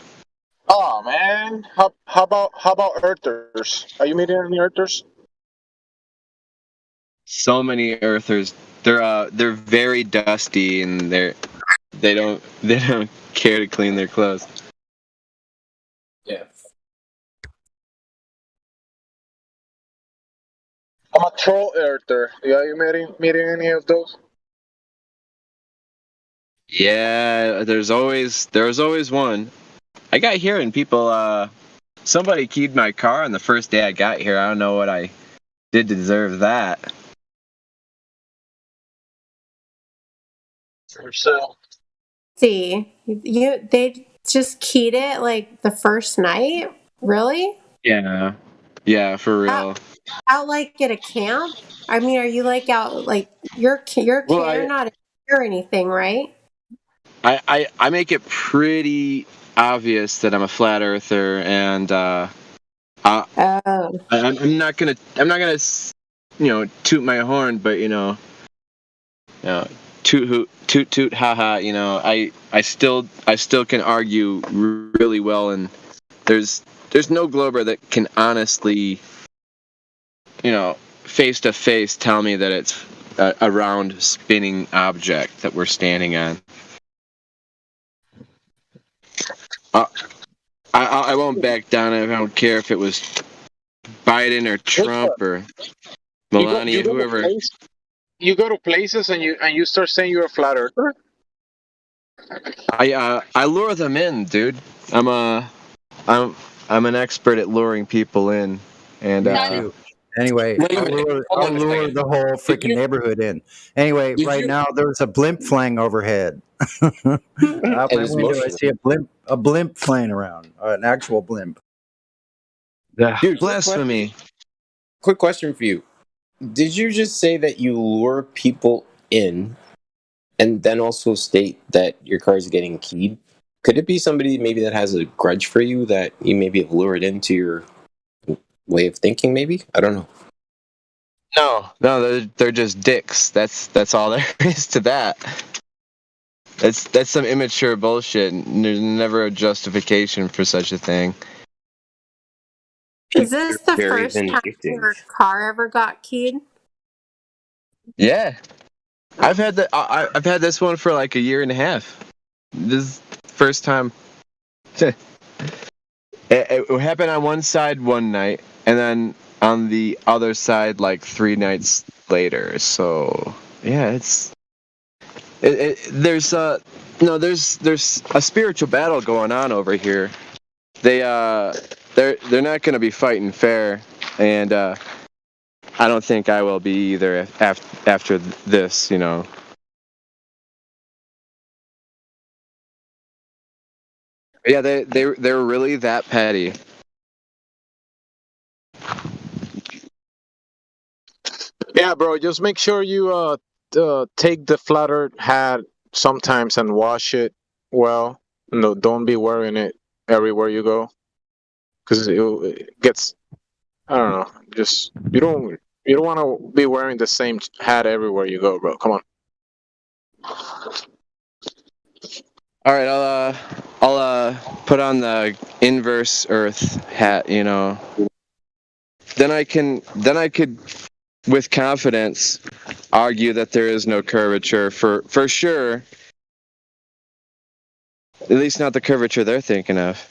Oh man, how about earthers? Are you meeting any earthers? So many earthers. They're very dusty and they don't care to clean their clothes. Yeah. I'm a troll earther. Yeah, you meeting any of those? Yeah, there's always one. I got hearing people somebody keyed my car on the first day I got here. I don't know what I did to deserve that. So See, they just keyed it like the first night. Really? Yeah. Yeah, for Out, real. out like at a camp? I mean, are you like out like you're Well, not or anything, right? I make it pretty obvious that I'm a flat earther, and I, Oh. I'm not gonna toot my horn, but toot toot haha. I still can argue really well, and there's no Glober that can honestly face to face tell me that it's a round spinning object that we're standing on. I won't back down. I don't care if it was Biden or Trump or Melania, whoever. You go to places and you start saying you're a flat earther. I lure them in, dude. I'm an expert at luring people in, and Me too. Anyway, Wait a I'll minute. lure, Hold I'll on a lure second. the whole freaking neighborhood in. Anyway, Did right you- now there's a blimp flying overhead. Out my it's window, I motion. see a blimp flying around, an actual blimp. Dude, blasphemy. Quick question for you. Did you just say that you lure people in and then also state that your car is getting keyed? Could it be somebody maybe that has a grudge for you that you maybe have lured into your way of thinking, maybe? I don't know. No, they're just dicks. That's all there is to that. That's some immature bullshit. There's never a justification for such a thing. Is this the Very first time vindictive. your car ever got keyed? Yeah, I've had I've had this one for like a year and a half. This is the first time. It happened on one side one night, and then on the other side like 3 nights later. So yeah, there's there's a spiritual battle going on over here. They're not going to be fighting fair, and I don't think I will be either after this. Yeah, they're really that petty. Yeah, bro. Just make sure you take the flat earth hat sometimes and wash it well. No, don't be wearing it everywhere you go, because it gets. I don't know. Just you don't want to be wearing the same hat everywhere you go, bro. Come on. All right, I'll put on the inverse Earth hat. Then I could with confidence argue that there is no curvature for sure. At least not the curvature they're thinking of.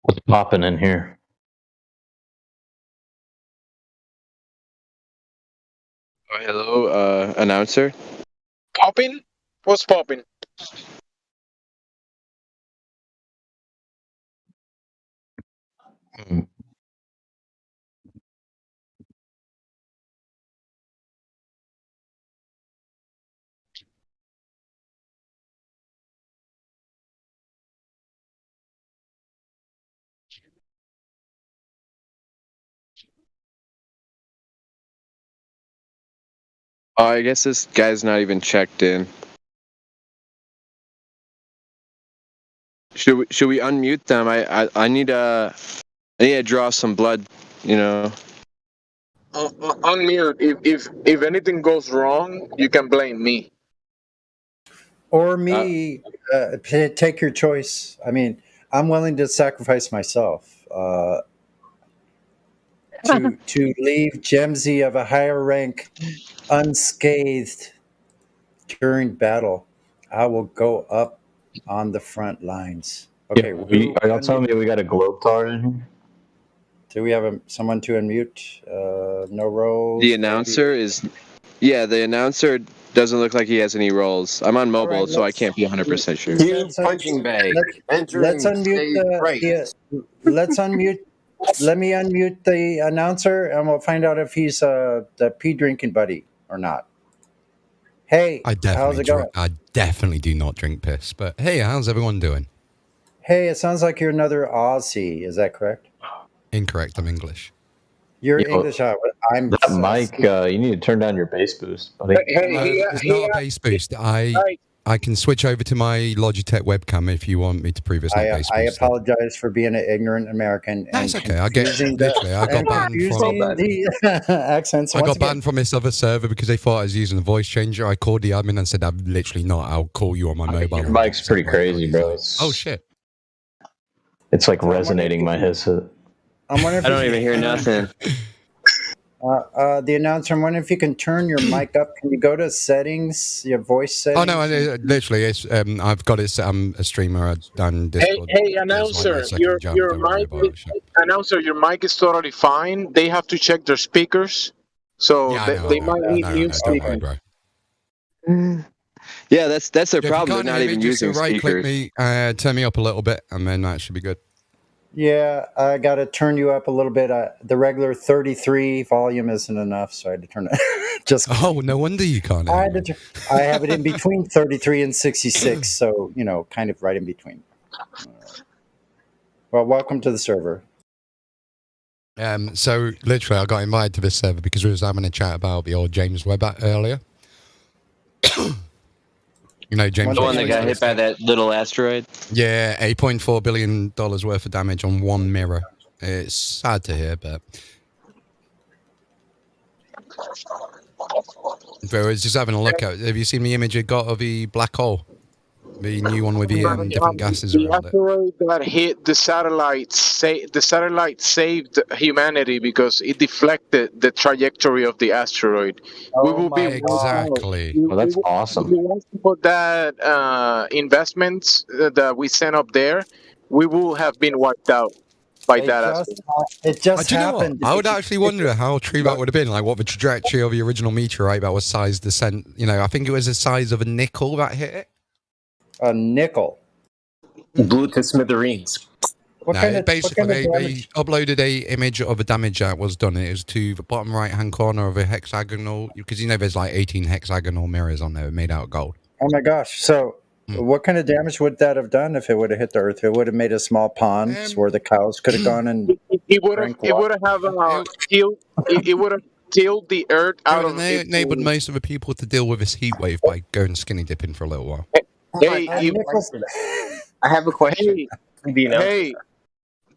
What's popping in here? Oh, hello, announcer. Popping? What's popping? Oh, I guess this guy's not even checked in. Should we unmute them? I need to draw some blood, you know. Unmute. If anything goes wrong, you can blame me. Or me. Take your choice. I mean, I'm willing to sacrifice myself to leave Gemsy of a higher rank unscathed during battle. I will go up on the front lines. Okay. Are y'all telling me we got a Globetrotter in here? Do we have someone to unmute? No roles. The announcer is, yeah, the announcer doesn't look like he has any roles. I'm on mobile, right, so I can't be 100% sure. Huge punching bag. Let's unmute let's unmute. Let me unmute the announcer, and we'll find out if he's the pee drinking buddy or not. Hey, how's it going? I definitely do not drink piss, but hey, how's everyone doing? Hey, it sounds like you're another Aussie. Is that correct? Incorrect. I'm English. You're English. I'm that mic. You need to turn down your bass boost, buddy. It's not a bass boost. I can switch over to my Logitech webcam if you want me to prove it's not bass boost. I apologize for being an ignorant American. That's okay. I get literally. I got banned from the accents. I got banned from this other server because they thought I was using a voice changer. I called the admin and said, "I'm literally not. I'll call you on my mobile." Your mic's pretty crazy, bro. Oh shit! It's like resonating my headset. I don't even hear nothing. The announcer, I'm wondering if you can turn your mic up. Can you go to settings, your voice settings? Oh no, literally, it's I've got it set. I'm a streamer on Discord. Hey, announcer, your mic. Announcer, your mic is totally fine. They have to check their speakers, so they might need new speakers. Yeah, that's their problem. They're not even using right speakers. Click me, turn me up a little bit, and then that should be good. Yeah, I got to turn you up a little bit. The regular 33 volume isn't enough, so I had to turn it. Just no wonder you can't. I have it in between 33 and 66, so kind of right in between. Well, welcome to the server. So literally, I got invited to this server because we was having a chat about the old James Webb earlier. James. The one that got hit by that little asteroid. Yeah, $8.4 billion worth of damage on one mirror. It's sad to hear, but I was just having a look at. Have you seen the image it got of the black hole? The new one with the different gases the around it. asteroid that hit the satellite saved humanity because it deflected the trajectory of the asteroid. We will be exactly. Well, that's awesome. If we want to put that investments that we sent up there, we will have been wiped out by that asteroid. It just happened. I would actually wonder how true that would have been. Like what the trajectory of the original meteorite that was size descent. I think it was the size of a nickel that hit it. A nickel. Blew to smithereens. Basically, they uploaded a image of a damage that was done. It was to the bottom right-hand corner of a hexagonal, because there's like 18 hexagonal mirrors on there made out of gold. Oh my gosh! So, what kind of damage would that have done if it would have hit the Earth? It would have made a small pond where the cows could have gone and. It would have tilled the Earth out of. They enabled most of the people to deal with this heat wave by going skinny dipping for a little while. Hey, I have a question. Hey,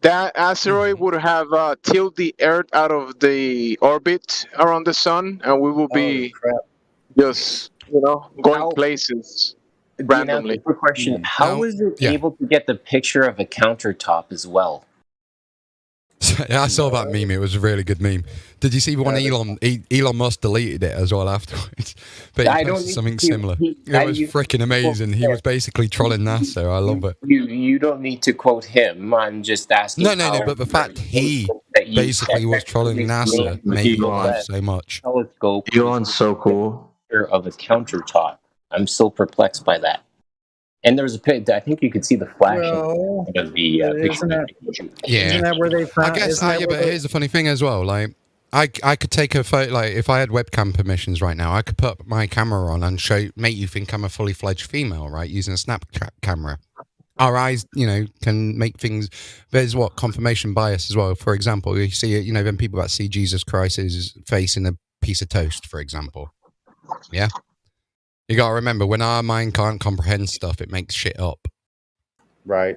that asteroid would have tilled the Earth out of the orbit around the sun, and we will be just, going places randomly. Quick question: how was it able to get the picture of a countertop as well? Yeah, I saw that meme. It was a really good meme. Did you see one Elon Musk deleted it as well afterwards? But he posted something similar. It was freaking amazing. He was basically trolling NASA. I love it. You don't need to quote him. I'm just asking. No. But the fact he basically was trolling NASA made me laugh so much. Telescope. Elon's so cool. Of a countertop. I'm so perplexed by that. And there's a picture. I think you could see the flashing of the picture. Yeah, isn't that where they found? I guess. But here's the funny thing as well. Like, I could take a photo. Like, if I had webcam permissions right now, I could put my camera on and make you think I'm a fully fledged female, right? Using a Snapchat camera. Our eyes, can make things. There's confirmation bias as well. For example, you see it. When people that see Jesus Christ's face in a piece of toast, for example. Yeah. You gotta remember, when our mind can't comprehend stuff, it makes shit up. Right.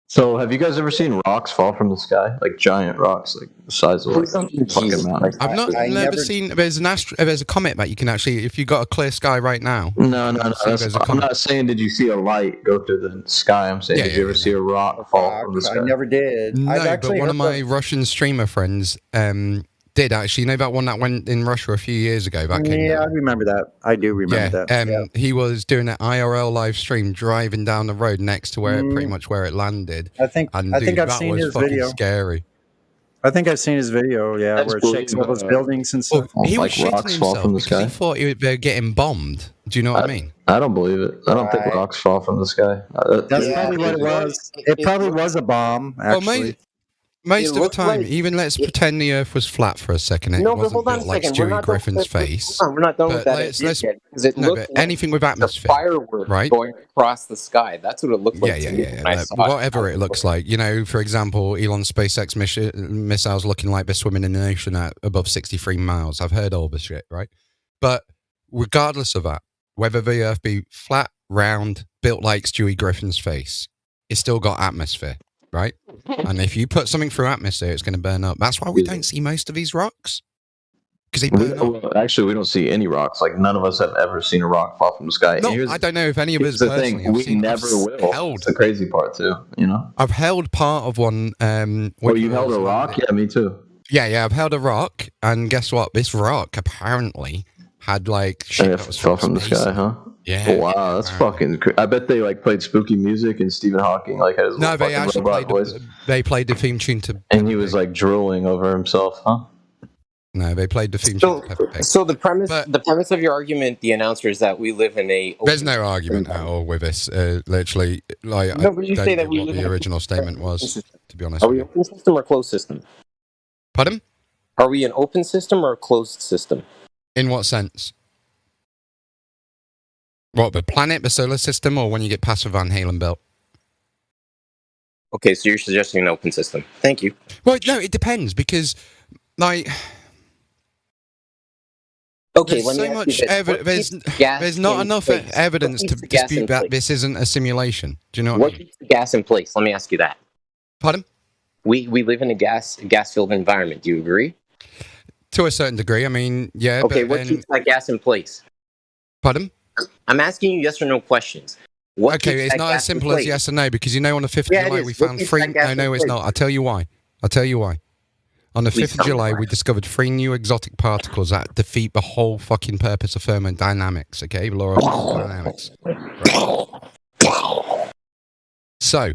So, have you guys ever seen rocks fall from the sky? Like giant rocks, like the size of like a fucking mountain? I've never seen. There's a comet that you can actually, if you got a clear sky right now. No. There's a I'm comet. not saying did you see a light go through the sky. I'm saying did you ever see a rock fall from the sky? I never did. No, I've but actually one of heard my Russian streamer friends did actually. You know that one that went in Russia a few years ago? That came Yeah, down? I remember that. I do remember that. He was doing an IRL live stream driving down the road next to where pretty much where it landed. I think and I've that seen was his fucking video. Scary. I think I've seen his video. Yeah, That's where it shakes all those buildings and stuff. He was Like shitting rocks fall himself from the because he sky? thought they were getting bombed. Do you know what I mean? I don't believe it. I don't think Right. rocks fall from the sky. That's probably what it was. It probably was a bomb. Actually, Well, most of the looked time, like- even let's pretend the Earth was flat for a second. It No, but wasn't hold on built a like second. We're Stewie not Griffin's done- face. hold on, we're not done with But that let's- idea yet, because it no, looked but like anything with the atmosphere, firework right? going across the sky. That's what it looked like. to me when I saw it. Whatever it looks like. You know, for example, Elon's SpaceX missiles looking like they're swimming in the ocean at above 63 miles. I've heard all the shit, right? But regardless of that, whether the Earth be flat, round, built like Stewie Griffin's face, it's still got atmosphere, right? And if you put something through atmosphere, it's going to burn up. That's why we don't see most of these rocks. Because they burn up. Well, actually, we don't see any rocks. Like none of us have ever seen a rock fall from the sky. No, I don't know if any of us Here's the personally. thing: we never will. That's the crazy part, too. You know. I've held part of one. Oh, you held a rock? Yeah, me too. Yeah, I've held a rock, and guess what? This rock apparently had like shit And that it was fell from the space. sky, huh? Yeah. Oh, wow, that's fucking. I bet they like played spooky music, and Stephen Hawking like had his No, little they fucking actually robot played. voice, They played the theme tune to. and he was like drooling over himself, huh? No, they played the theme tune to Peppa Pig. So the premise of your argument, the answer is that we live in a. There's no argument at all with this. Literally, like No, I but you don't say know that we what live the in a original statement was. To be honest, Are with we you. open system or closed system? Pardon? Are we an open system or a closed system? In what sense? What, the planet, the solar system, or when you get past the Van Halen belt? Okay, so you're suggesting an open system. Thank you. Well, no, it depends because, like, Okay, there's let me so ask much you this. What there's not in enough place? evidence What to keeps the gas in dispute that place? this isn't a simulation. Do you know what, What I mean? keeps the gas in place? Let me ask you that. Pardon? We live in a gas-filled environment. Do you agree? To a certain degree, I mean, yeah. Okay, but what then, keeps that gas in place? Pardon? I'm asking you yes or no questions. What Okay, keeps it's that not gas as simple in as place? yes or no, because you know on the 5th of Yeah, it July is. we What found keeps three. that gas No, in it's place? not. I'll tell you why. On the Please 5th of tell me July, why. we discovered 3 new exotic particles that defeat the whole fucking purpose of thermodynamics, okay? The law of thermodynamics. Right. So,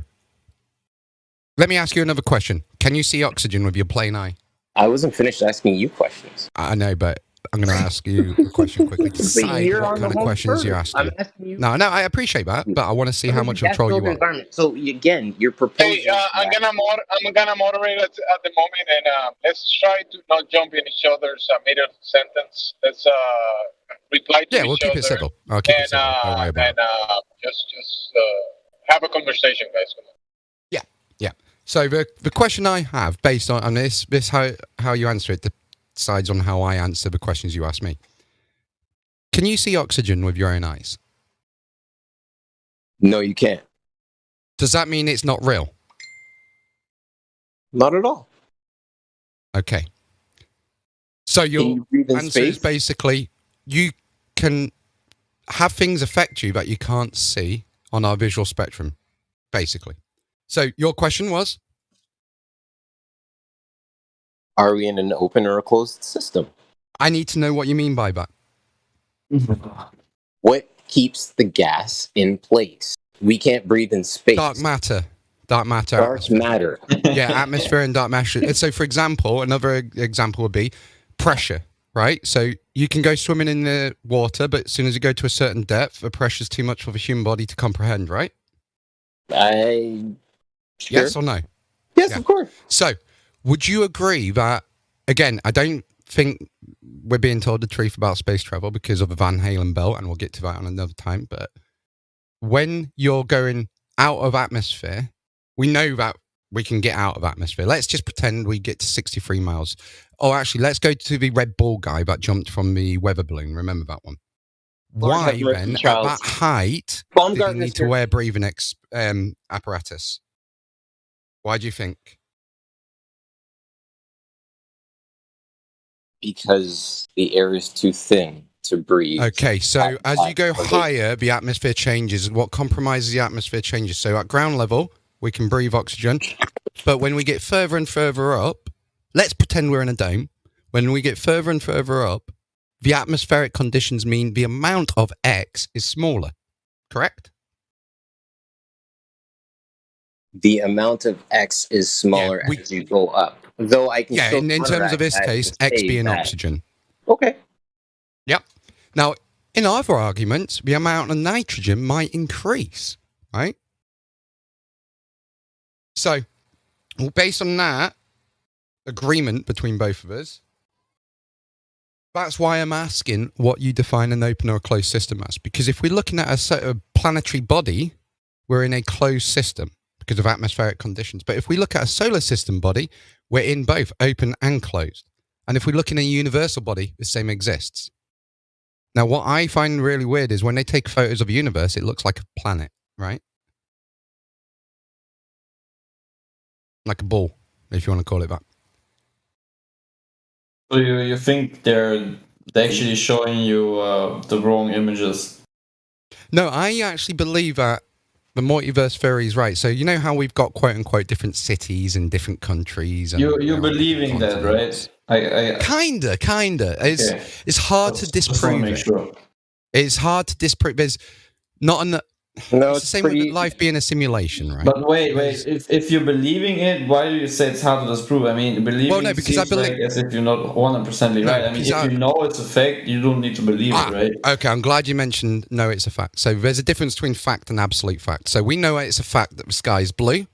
let me ask you another question. Can you see oxygen with your plain eye? I wasn't finished asking you questions. I know, but I'm going to ask you a question quickly. Decide you're what on kind the of home questions turf. you're I'm asking. asking you. No, I appreciate that, but I want to see how much control you are. Environment. So again, you're proposing. Hey, I'm gonna moderate at the moment, and let's try to not jump in each other's middle sentence. Let's reply to Yeah, each we'll keep other. it civil. I'll keep it civil. Don't worry about it. Just have a conversation, guys. Come on. Yeah. So the question I have, based on this how you answer it decides on how I answer the questions you ask me. Can you see oxygen with your own eyes? No, you can't. Does that mean it's not real? Not at all. Okay. So your breathe in answer is space? basically you can have things affect you that you can't see on our visual spectrum, basically. So your question was? Are we in an open or a closed system? I need to know what you mean by that. What keeps the gas in place? We can't breathe in space. Dark matter. Dark matter. Yeah, atmosphere and dark matter. So, for example, another example would be pressure, right? So you can go swimming in the water, but as soon as you go to a certain depth, the pressure's too much for the human body to comprehend, right? Yes or no? Yes, Yeah. of course. So, would you agree that, again, I don't think we're being told the truth about space travel because of the Van Halen belt, and we'll get to that on another time, but when you're going out of atmosphere, we know that we can get out of atmosphere. Let's just pretend we get to 63 miles. Oh, actually, let's go to the Red Bull guy that jumped from the weather balloon. Remember that one? Why then, at that height, did he need to wear breathing apparatus? Why do you think? Because the air is too thin to breathe. Okay, so as you go higher, the atmosphere changes. What compromises the atmosphere changes. So at ground level, we can breathe oxygen. But when we get further and further up, let's pretend we're in a dome. When we get further and further up, the atmospheric conditions mean the amount of X is smaller. Correct? The amount of X is smaller as you go up. Though I can still in terms of this case, X being oxygen. Okay. Yep. Now, in other arguments, the amount of nitrogen might increase, right? So, based on that agreement between both of us, that's why I'm asking what you define an open or a closed system as. Because if we're looking at a sort of planetary body, we're in a closed system because of atmospheric conditions. But if we look at a solar system body, we're in both open and closed. And if we look in a universal body, the same exists. Now, what I find really weird is when they take photos of a universe, it looks like a planet, right? Like a ball, if you want to call it that. So you think they're actually showing you the wrong images? No, I actually believe that the multiverse theory is right. So you know how we've got quote unquote different cities and different countries. And, You're believing that, right? I kinda. It's hard to disprove it. Sure. It's hard to disprove. There's not an. It's the same with life being a simulation, right? But wait. If you're believing it, why do you say it's hard to disprove? I mean, believing because I believe like as if you're not 100% right. I mean, if you know it's a fact, you don't need to believe it, right? Okay, I'm glad you mentioned no, it's a fact. So there's a difference between fact and absolute fact. So we know it's a fact that the sky is blue.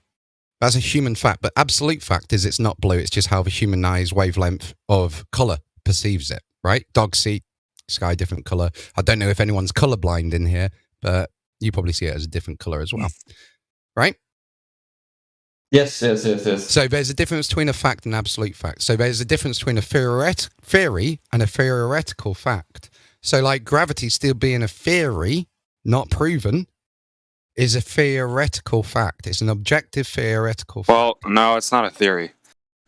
That's a human fact. But absolute fact is it's not blue. It's just how the human eye's wavelength of color perceives it, right? Dogs see sky different color. I don't know if anyone's colorblind in here, but you probably see it as a different color as well, right? Yes. So there's a difference between a fact and absolute fact. So there's a difference between a theory and a theoretical fact. So like gravity still being a theory, not proven, is a theoretical fact. It's an objective theoretical fact. Well, no, it's not a theory.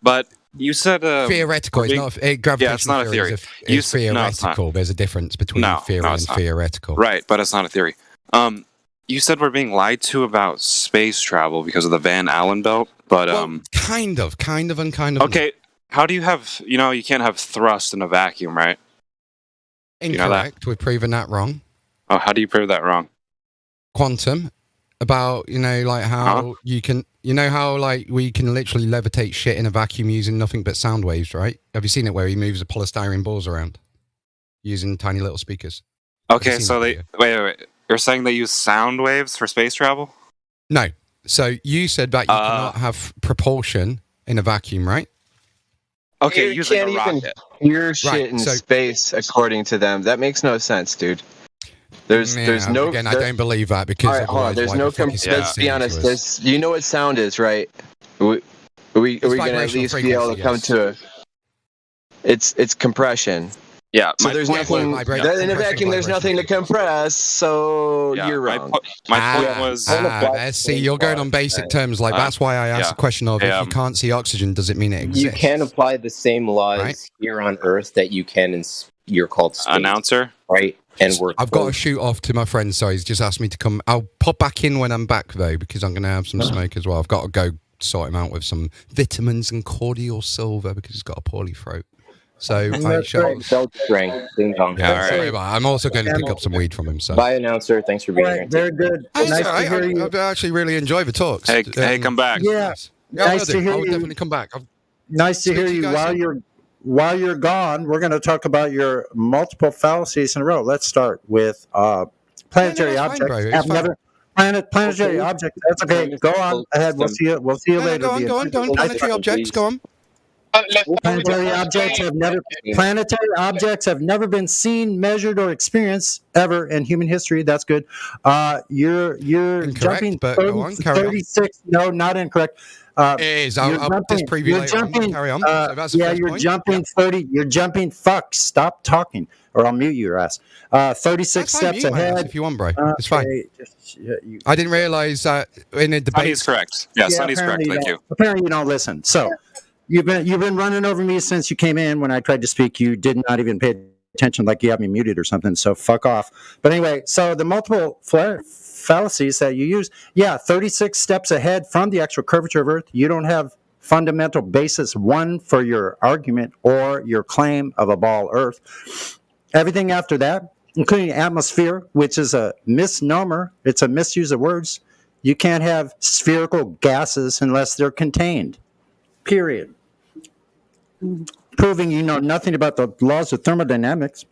But you said theoretical. It's not yeah, it's not a theory. It's theoretical. There's a difference between theory and theoretical. Right, but it's not a theory. You said we're being lied to about space travel because of the Van Allen belt, but kind of, and kind of. Okay, how do you have? You can't have thrust in a vacuum, right? Incorrect. You know that? We've proven that wrong. Oh, how do you prove that wrong? Quantum, about like how you can, how like we can literally levitate shit in a vacuum using nothing but sound waves, right? Have you seen it where he moves the polystyrene balls around using tiny little speakers? Okay, so wait. You're saying they use sound waves for space travel? No. So you said that you cannot have propulsion in a vacuum, right? Okay, you can't even hear shit in space, according to them. That makes no sense, dude. There's no. Again, I don't believe that because there's no. Let's be honest. You know what sound is, right? Are we gonna at least be able to come to a? It's compression. Yeah, so there's nothing in a vacuum. There's nothing to compress, so you're wrong. My point was. See, you're going on basic terms. Like that's why I asked the question of if you can't see oxygen, does it mean it exists? You can apply the same laws here on Earth that you can in you're called space. Announcer, right? And I've got to shoot off to my friend, so he's just asked me to come. I'll pop back in when I'm back though, because I'm going to have some smoke as well. I've got to go sort him out with some vitamins and cordial silver because he's got a poorly throat. So I'm also going to pick up some weed from him. So bye, announcer. Thanks for being here. Very good. Nice to hear you. I actually really enjoy the talks. Hey, come back. Yeah, nice to hear you. I'll definitely come back. Nice to hear you. While you're gone, we're going to talk about your multiple fallacies in a row. Let's start with planetary objects. Planetary objects. That's okay. Go on ahead. We'll see you. We'll see you later. Go on. Planetary objects. Go on. Planetary objects have never been seen, measured, or experienced ever in human history. That's good. You're incorrect, jumping but 36. No, not incorrect. It is. I'll disprove you later on. Carry on. So that's the yeah, first you're point. jumping 30. You're jumping. Fuck! Stop talking, or I'll mute your ass. 36 That's fine, steps mute my ass ahead. if you want, bro. It's fine. You, I didn't realize that in a debate. Sonny's correct. Yeah, Sonny's correct. apparently Thank you. Apparently, you don't listen. So you've been running over me since you came in. When I tried to speak, you did not even pay attention, like you have me muted or something. So fuck off. But anyway, so the multiple fallacies that you use, 36 steps ahead from the actual curvature of Earth. You don't have fundamental basis one for your argument or your claim of a ball Earth. Everything after that, including atmosphere, which is a misnomer, it's a misuse of words. You can't have spherical gases unless they're contained. Period. Proving you know nothing about the laws of thermodynamics.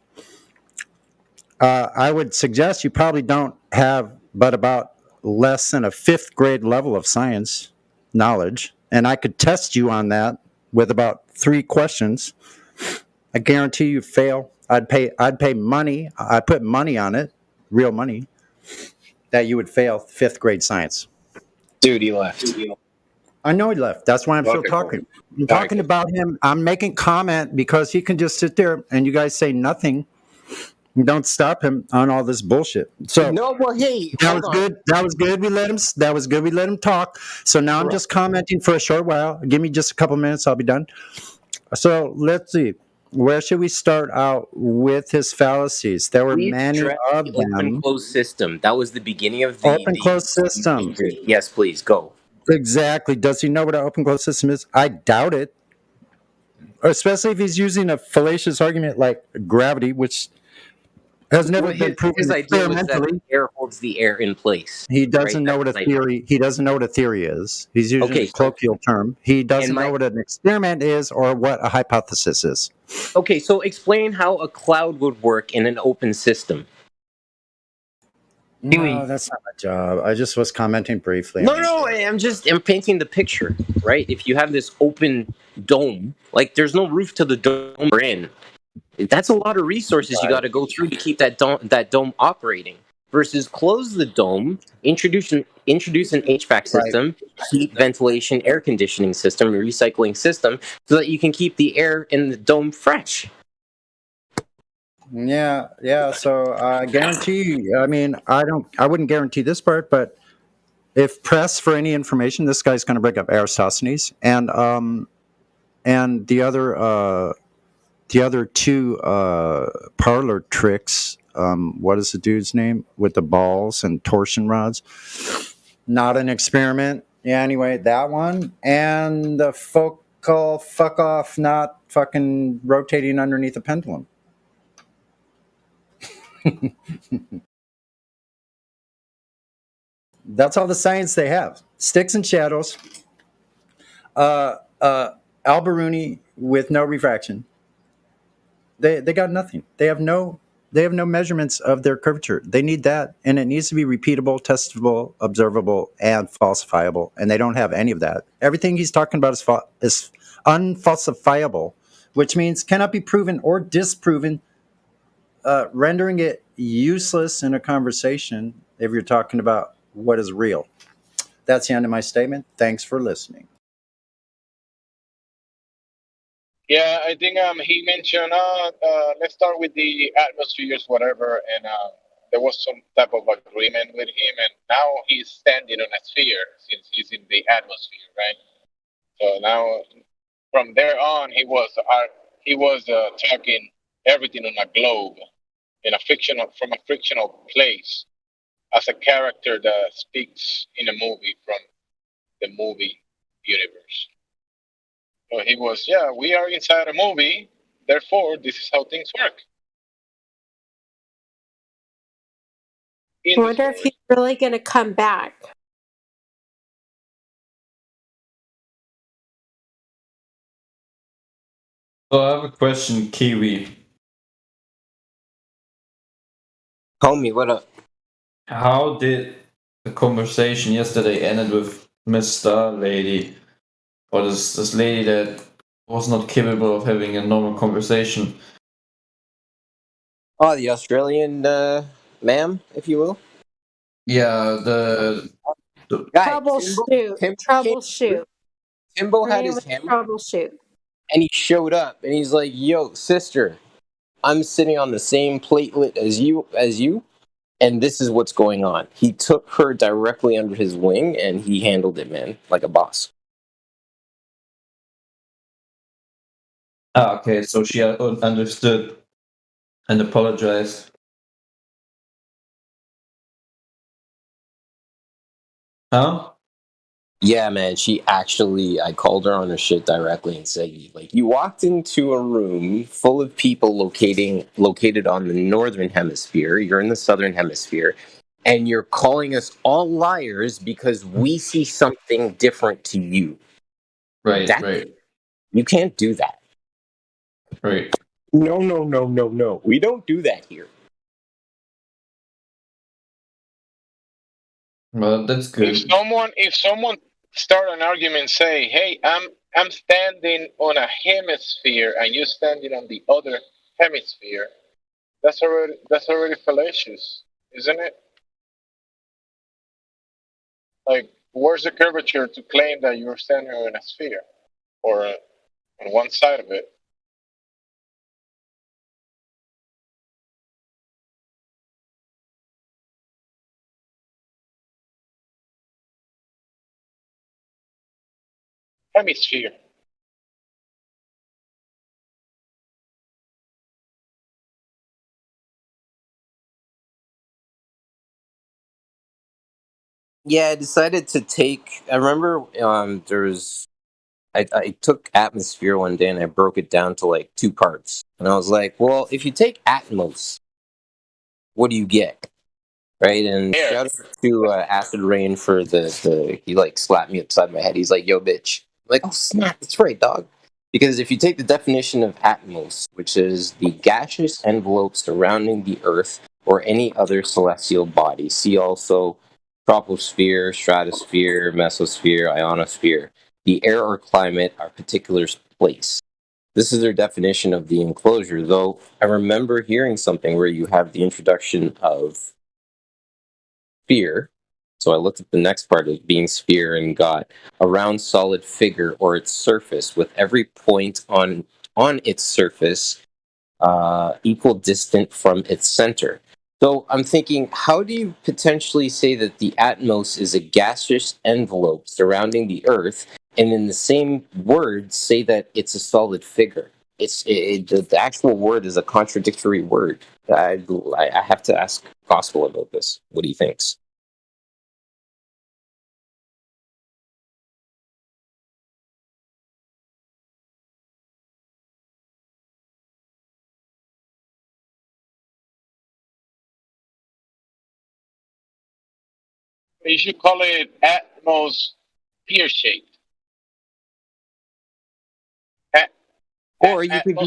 I would suggest you probably don't have but about less than a 5th grade level of science knowledge, and I could test you on that with about 3 questions. I guarantee you fail. I'd pay money. I'd put money on it, real money, that you would fail 5th grade science. Dude, he left. I know he left. That's why I'm still talking. I'm talking about him. I'm making comment because he can just sit there and you guys say nothing. Don't stop him on all this bullshit. So no, well, hey, that was good. That was good. We let him talk. So now I'm just commenting for a short while. Give me just a couple minutes. I'll be done. So let's see. Where should we start out with his fallacies? There were many of them. Open closed system. That was the beginning of the open closed system. Yes, please go. Exactly. Does he know what an open closed system is? I doubt it. Especially if he's using a fallacious argument like gravity, which has never been proven his idea was that experimentally. the air holds the air in place. He doesn't know what a theory. He doesn't know what a theory is. He's using a colloquial term. He doesn't know what an experiment is or what a hypothesis is. Okay, so explain how a cloud would work in an open system. No, that's not my job. I just was commenting briefly. No, I'm painting the picture, right? If you have this open dome, like there's no roof to the dome we're in. That's a lot of resources you got to go through to keep that dome operating. Versus close the dome, introduce an HVAC system, heat, ventilation, air conditioning system, recycling system, so that you can keep the air in the dome fresh. Yeah. So I guarantee you. I mean, I wouldn't guarantee this part, but if pressed for any information, this guy's going to bring up Eratosthenes and the other 2 parlor tricks. What is the dude's name with the balls and torsion rods? Not an experiment. Yeah. Anyway, that one and the focal fuck off, not fucking rotating underneath a pendulum. That's all the science they have. Sticks and shadows. Alberuni with no refraction. They got nothing. They have no measurements of their curvature. They need that, and it needs to be repeatable, testable, observable, and falsifiable. And they don't have any of that. Everything he's talking about is unfalsifiable, which means cannot be proven or disproven, rendering it useless in a conversation if you're talking about what is real. That's the end of my statement. Thanks for listening. Yeah, I think he mentioned, let's start with the atmospheres, whatever, and there was some type of agreement with him, and now he's standing on a sphere since he's in the atmosphere, right? So now, from there on, he was talking everything on a globe, from a fictional place, as a character that speaks in a movie from the movie universe. So he was, we are inside a movie, therefore this is how things work. I wonder if he's really going to come back. So I have a question, Kiwi. Homie, what up? How did the conversation yesterday ended with Mr. Lady? Or this lady that was not capable of having a normal conversation? Oh, the Australian ma'am, if you will. Yeah, the Troubleshoot. Timbo had Learning his with hammer troubleshoot. and he showed up and he's like, "Yo, sister, I'm sitting on the same platelet as you, and this is what's going on." He took her directly under his wing and he handled it, man, like a boss. Ah, okay, so she understood and apologized. Huh? Yeah, man, I called her on her shit directly and said, like, you walked into a room full of people located on the northern hemisphere, you're in the southern hemisphere, and you're calling us all liars because we see something different to you. Right, right. You can't do that. Right. No. We don't do that here. Well, that's good. If someone start an argument, say, "Hey, I'm standing on a hemisphere and you standing on the other hemisphere," that's already fallacious, isn't it? Like, where's the curvature to claim that you're standing on a sphere or on one side of it? Hemisphere. Yeah, I decided to take. I remember I took atmosphere one day and I broke it down to like two parts. And I was like, well, if you take Atmos, what do you get? Right? And shout out to Acid Rain for he like slapped me upside my head. He's like, yo, bitch. I'm like, oh, snap. That's right, dog. Because if you take the definition of Atmos, which is the gaseous envelope surrounding the Earth or any other celestial body, see also troposphere, stratosphere, mesosphere, ionosphere. The air or climate are particular place. This is their definition of the enclosure, though I remember hearing something where you have the introduction of sphere. So I looked at the next part of being sphere and got a round solid figure or its surface with every point on its surface equal distant from its center. So I'm thinking, how do you potentially say that the Atmos is a gaseous envelope surrounding the Earth, and in the same word say that it's a solid figure? The actual word is a contradictory word. I have to ask Gospel about this. What he thinks. You should call it atmosphere shaped. Or you could be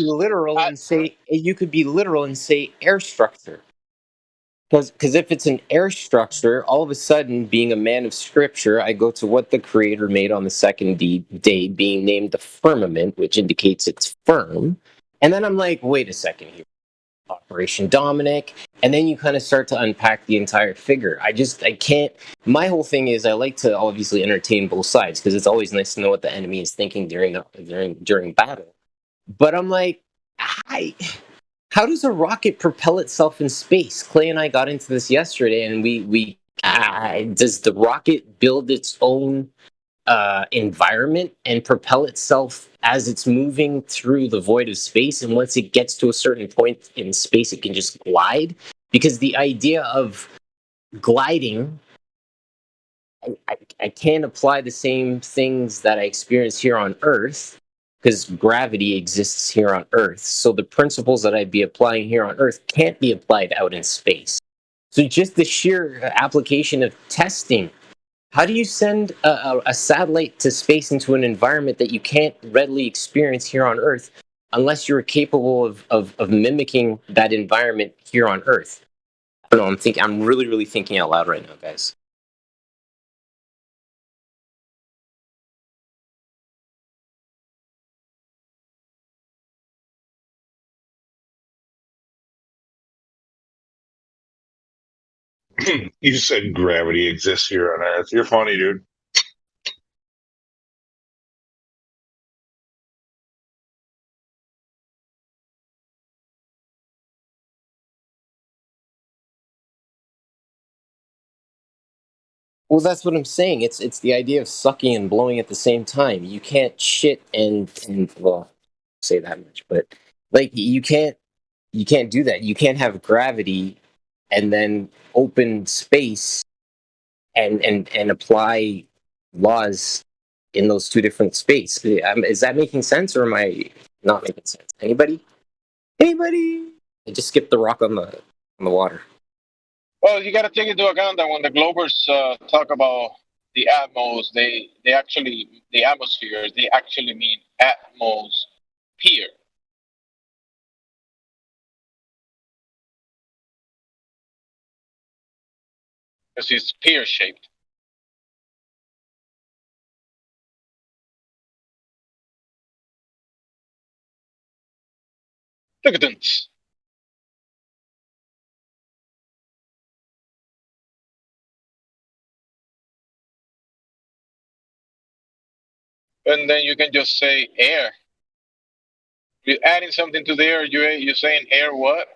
literal and say air structure. Because if it's an air structure, all of a sudden, being a man of scripture, I go to what the Creator made on the second day, being named the firmament, which indicates it's firm. And then I'm like, wait a second here, Operation Dominic. And then you kind of start to unpack the entire figure. I can't. My whole thing is I like to obviously entertain both sides because it's always nice to know what the enemy is thinking during battle. But I'm like, how does a rocket propel itself in space? Clay and I got into this yesterday, and does the rocket build its own environment and propel itself as it's moving through the void of space? And once it gets to a certain point in space, it can just glide? Because the idea of gliding, I can't apply the same things that I experience here on Earth because gravity exists here on Earth. So the principles that I'd be applying here on Earth can't be applied out in space. So just the sheer application of testing. How do you send a satellite to space into an environment that you can't readily experience here on Earth unless you're capable of mimicking that environment here on Earth? I don't know, I'm really, really thinking out loud right now, guys. You said gravity exists here on Earth. You're funny, dude. Well, that's what I'm saying. It's the idea of sucking and blowing at the same time. You can't shit and well, say that much, but like you can't do that. You can't have gravity and then open space and apply laws in those two different spaces. Is that making sense, or am I not making sense? Anybody? Anybody? I just skipped the rock on the water. Well, you got to take into account that when the Globers talk about the atmos, they actually the atmosphere, they actually mean atmosphere. Because it's pear shaped. Look at this. And then you can just say air. You're adding something to the air. You're saying air what?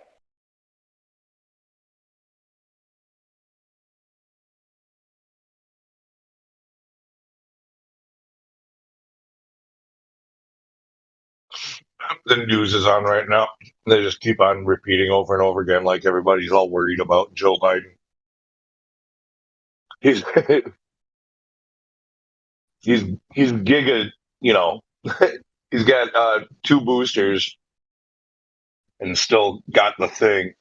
The news is on right now. They just keep on repeating over and over again, like everybody's all worried about Joe Biden. He's giga, you know, he's got 2 boosters and still got the thing.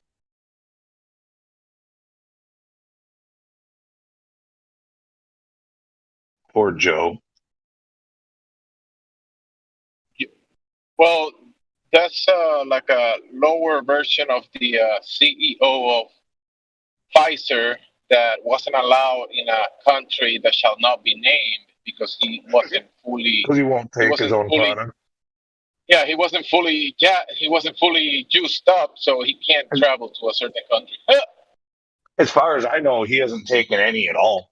Poor Joe. Well, that's like a lower version of the CEO of Pfizer that wasn't allowed in a country that shall not be named because he wasn't fully. Because he won't take his own product. Yeah, he wasn't fully juiced up, so he can't travel to a certain country. As far as I know, he hasn't taken any at all.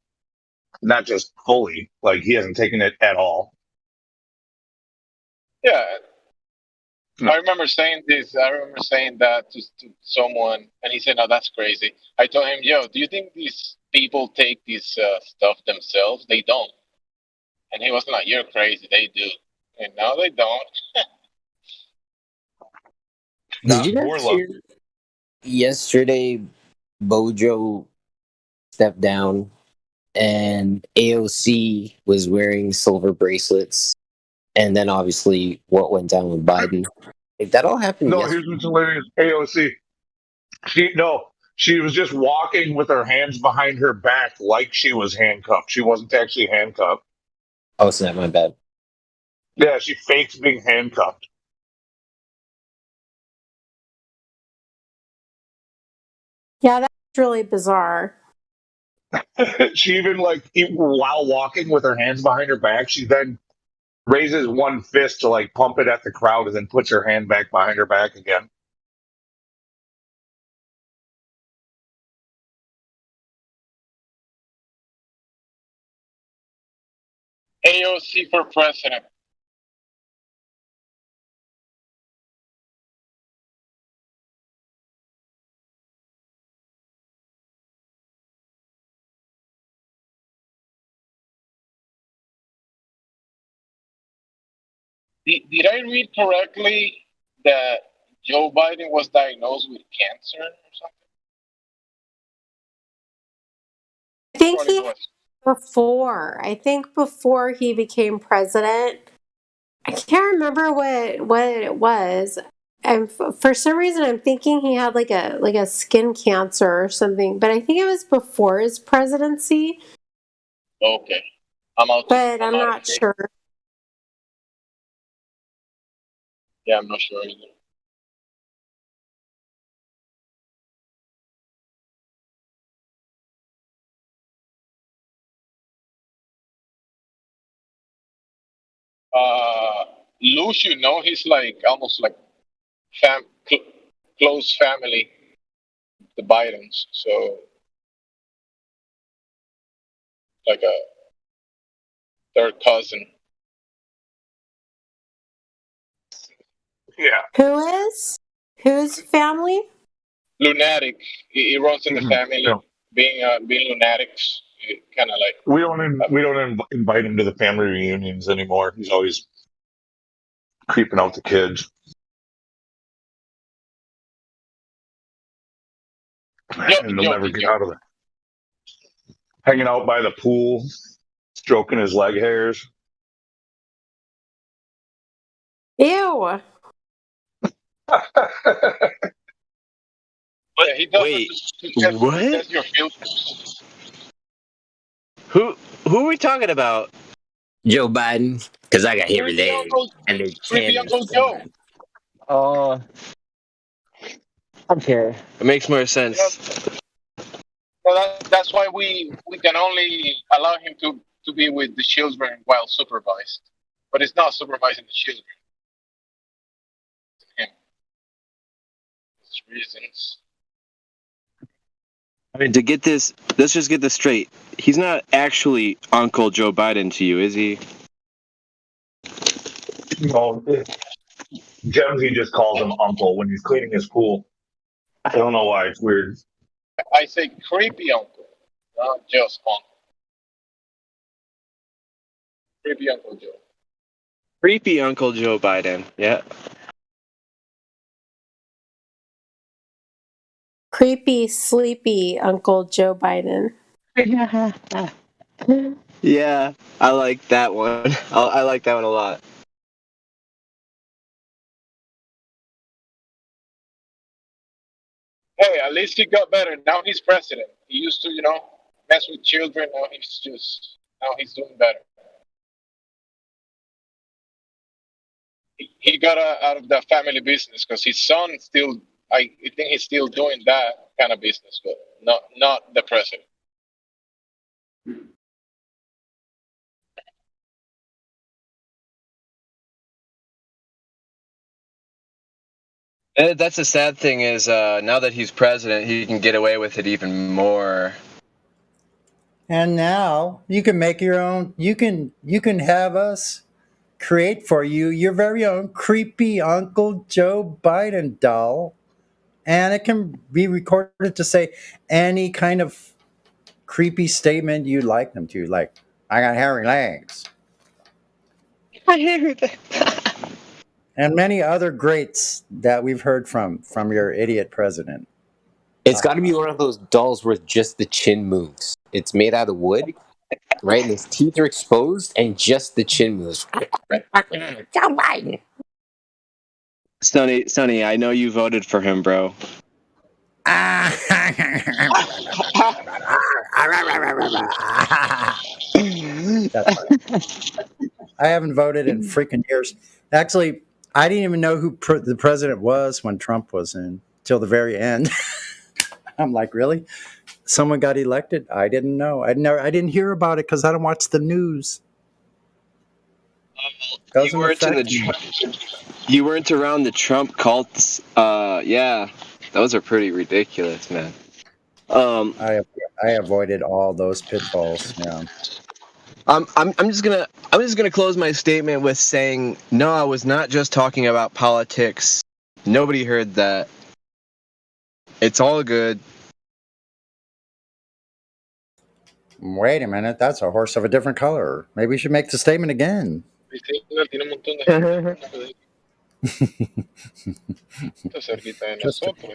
Not just fully, like he hasn't taken it at all. Yeah. I remember saying this. I remember saying that to someone, and he said, "No, that's crazy." I told him, "Yo, do you think these people take this stuff themselves? They don't." And he was like, "You're crazy. They do." And no, they don't. Did you guys hear yesterday? Bojo stepped down, and AOC was wearing silver bracelets, and then obviously what went down with Biden. Like, that all happened. No, here's what's hilarious. AOC. She was just walking with her hands behind her back like she was handcuffed. She wasn't actually handcuffed. Oh, snap, my bad. Yeah, she fakes being handcuffed. Yeah, that's really bizarre. She even, while walking with her hands behind her back, she then raises one fist to, pump it at the crowd and then puts her hand back behind her back again. AOC for president. Did I read correctly that Joe Biden was diagnosed with cancer or something? I think I think before he became president, I can't remember what it was. And for some reason, I'm thinking he had like a skin cancer or something. But I think it was before his presidency. Okay, I'm out. But I'm not sure. Yeah, I'm not sure either. Lush, he's almost like close family, the Bidens. So like a third cousin. Yeah. Who's family? Lunatic. He runs in the family. being lunatics. Kind of like we don't invite him to the family reunions anymore. He's always creeping out the kids. And they'll never get out of it. Hanging out by the pool, stroking his leg hairs. Ew. He does Wait, it what? test your filters. Who are we talking about? Joe Biden, because I got here Creepy today, Uncle, and they creepy Uncle Joe. Oh, okay. It makes more sense. Well, that's why we can only allow him to be with the children while supervised, but it's not supervising the children. Him. There's reasons. I mean, to get this, let's just get this straight. He's not actually Uncle Joe Biden to you, is he? No, Gemsy just calls him Uncle when he's cleaning his pool. I don't know why, it's weird. I say creepy uncle, not just uncle. Creepy Uncle Joe. Creepy Uncle Joe Biden. Yeah. Creepy, sleepy Uncle Joe Biden. Yeah, I like that one. I like that one a lot. Hey, at least he got better. Now he's president. He used to, mess with children. Now he's doing better. He got out of the family business because his son still, I think he's still doing that kind of business, but not the president. That's the sad thing is now that he's president, he can get away with it even more. And now you can make your own. You can have us create for you your very own creepy Uncle Joe Biden doll, and it can be recorded to say any kind of creepy statement you'd like them to, like "I got hairy legs." I hear that. And many other greats that we've heard from your idiot president. It's got to be one of those dolls where just the chin moves. It's made out of wood, right? And his teeth are exposed, and just the chin moves. Joe Biden. Sonny, I know you voted for him, bro. That's I haven't voted in freaking years. Actually, I didn't even know who the president was when Trump was in till the very end. I'm like, really? Someone got elected? I didn't know. I didn't hear about it because I don't watch the news. You weren't around the Trump cults. Yeah, those are pretty ridiculous, man. I avoided all those pitfalls. Yeah. I'm just gonna close my statement with saying no. I was not just talking about politics. Nobody heard that. It's all good. Wait a minute, that's a horse of a different color. Maybe we should make the statement again.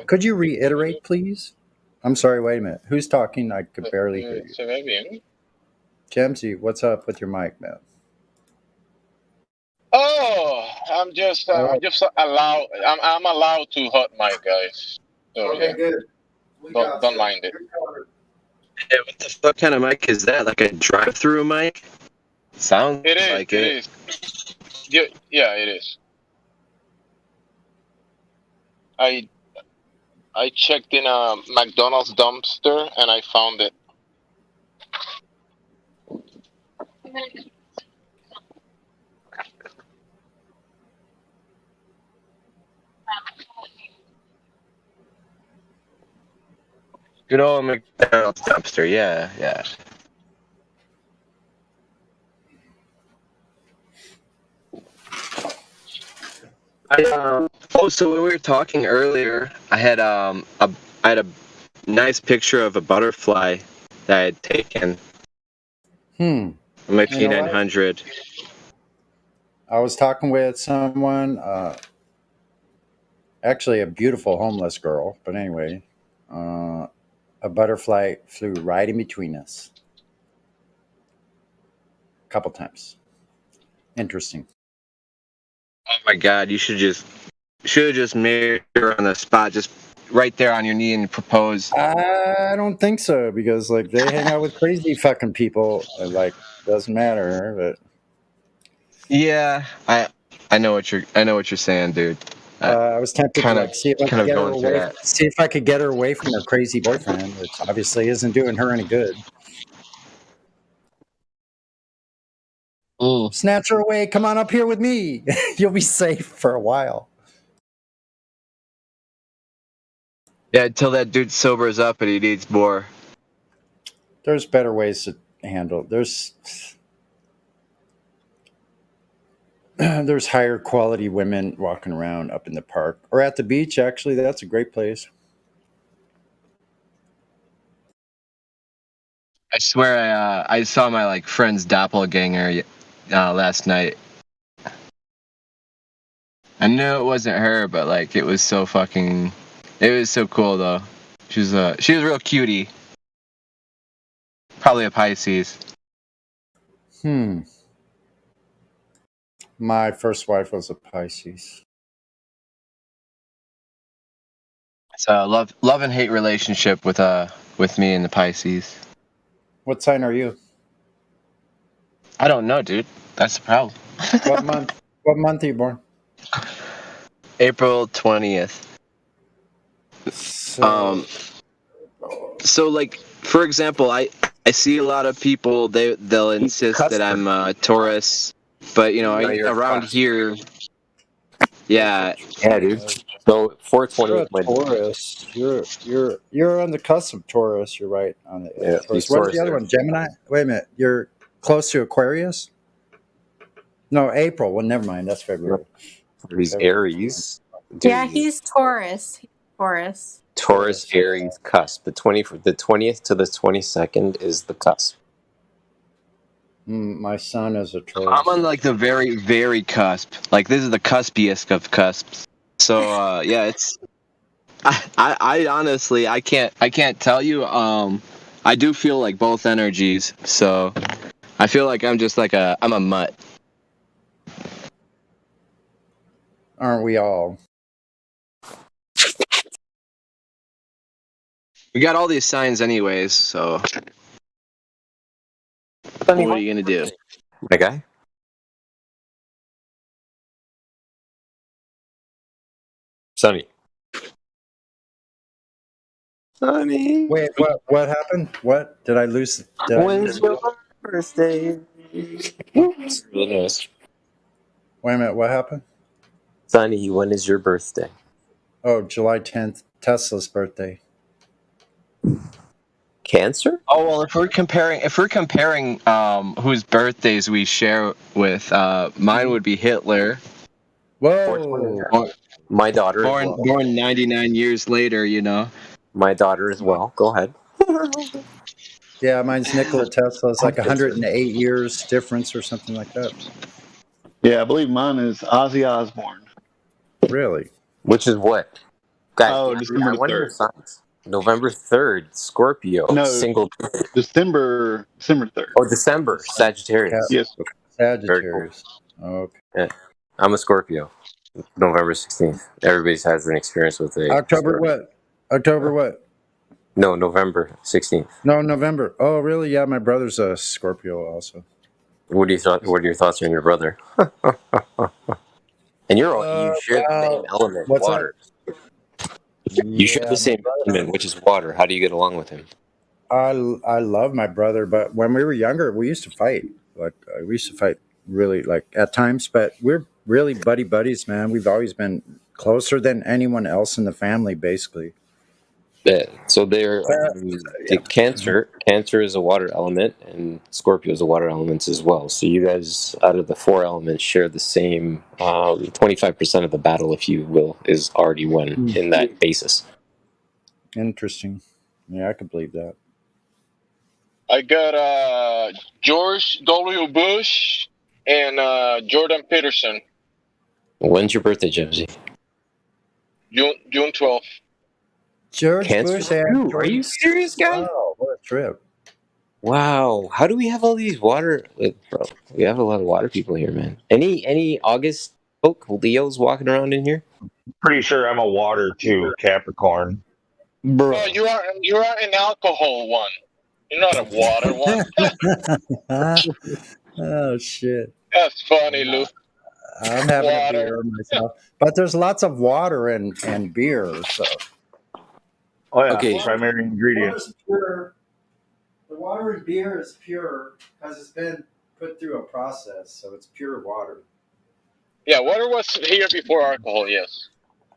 Could you reiterate, please? I'm sorry, wait a minute. Who's talking? I could barely hear you. Jamsy, what's up with your mic, man? Oh, I'm allowed. I'm allowed to hot mic, guys. So, Okay, good. Don't mind it. Yeah, what the fuck kind of mic is that? Like a drive-through mic? Sounds It is. like It is. Yeah, it is. I checked in a McDonald's dumpster and I found it. Good old McDonald's dumpster. Yeah. So when we were talking earlier, I had a nice picture of a butterfly that I had taken Hmm. on my You know what? P900. I was talking with someone, actually a beautiful homeless girl, but anyway, a butterfly flew right in between us a couple times. Interesting. Oh my God! You should have just married her on the spot, just right there on your knee and propose. I don't think so because like they hang out with crazy fucking people. And, like doesn't matter. But Yeah, I know what you're saying, dude. I was tempted to Kind of like see if I could get her going through away. that. See if I could get her away from her crazy boyfriend, which obviously isn't doing her any good. Snatch her away. Come on up here with me. You'll be safe for a while. Yeah, until that dude sobers up and he needs more. There's better ways to handle. There's higher quality women walking around up in the park or at the beach. Actually, that's a great place. I swear, I saw my like friend's doppelganger last night. I knew it wasn't her, but like it was so cool though. She was a real cutie. Probably a Pisces. My first wife was a Pisces. It's a love and hate relationship with me and the Pisces. What sign are you? I don't know, dude. That's the problem. What month? What month are you born? April 20th. So like for example, I see a lot of people they'll insist that I'm a Taurus, but you know, around here, yeah, dude. So 420 You're is my Taurus. You're on the cusp of Taurus. You're right on the Yeah, Taurus. these What's the Taurus other are- one? Gemini. Wait a minute. You're close to Aquarius. No, April. Well, never mind. That's February. These Aries. Yeah, he's Taurus. Taurus Aries cusp. The 20th to the 22nd is the cusp. My son is a Taurus. I'm on like the very, very cusp. Like this is the cuspiest of cusps. So yeah, it's. I honestly I can't tell you. I do feel like both energies. So I feel like I'm just like I'm a mutt. Aren't we all? We got all these signs anyways. So what are you gonna do? My guy? Sonny. Sonny. Wait, what happened? What did I lose? When's your birthday? Really nice. Wait a minute. What happened? Sonny, when is your birthday? Oh, July 10th. Tesla's birthday. Cancer? Oh well, if we're comparing whose birthdays we share with, mine would be Hitler. Whoa! My daughter. Born 99 years later, you know. My daughter as well. Go ahead. Yeah, mine's Nikola Tesla. It's like 108 years difference or something like that. Yeah, I believe mine is Ozzy Osbourne. Really? Which is what? Guys, Oh, December 3rd. November 3rd, Scorpio. No, Single. December 3rd. Oh, December, Sagittarius. Yes. Sagittarius. Okay. Yeah. I'm a Scorpio. November 16th. Everybody has an experience with it. October what? October what? No, November 16th. No, November. Oh, really? Yeah, my brother's a Scorpio also. What are your thoughts on your brother? And you share the same element, what's water. You share the same element, which is water. How do you get along with him? I love my brother, but when we were younger, we used to fight. Like we used to fight really like at times, but we're really buddies, man. We've always been closer than anyone else in the family, basically. Yeah. So they're Cancer. Cancer is a water element, and Scorpio is a water element as well. So you guys, out of the four elements, share the same 25% of the battle, if you will, is already won in that basis. Interesting. Yeah, I could believe that. I got George W. Bush and Jordan Peterson. When's your birthday, Jonesy? June 12th. George Cancer Bush and too. Are Jordan. you serious, guy? Wow, what a trip. Wow. How do we have all these water? Bro, we have a lot of water people here, man. Any August folk Leos walking around in here? Pretty sure I'm a water too, Capricorn. Bro. Well, you are an alcohol one. You're not a water one. Oh shit. That's funny, Luke. I'm having Water. a beer myself, but there's lots of water and beer. So. Oh yeah, Okay. primary ingredient. The water in beer is pure because it's been put through a process, so it's pure water. Yeah, water was here before alcohol. Yes.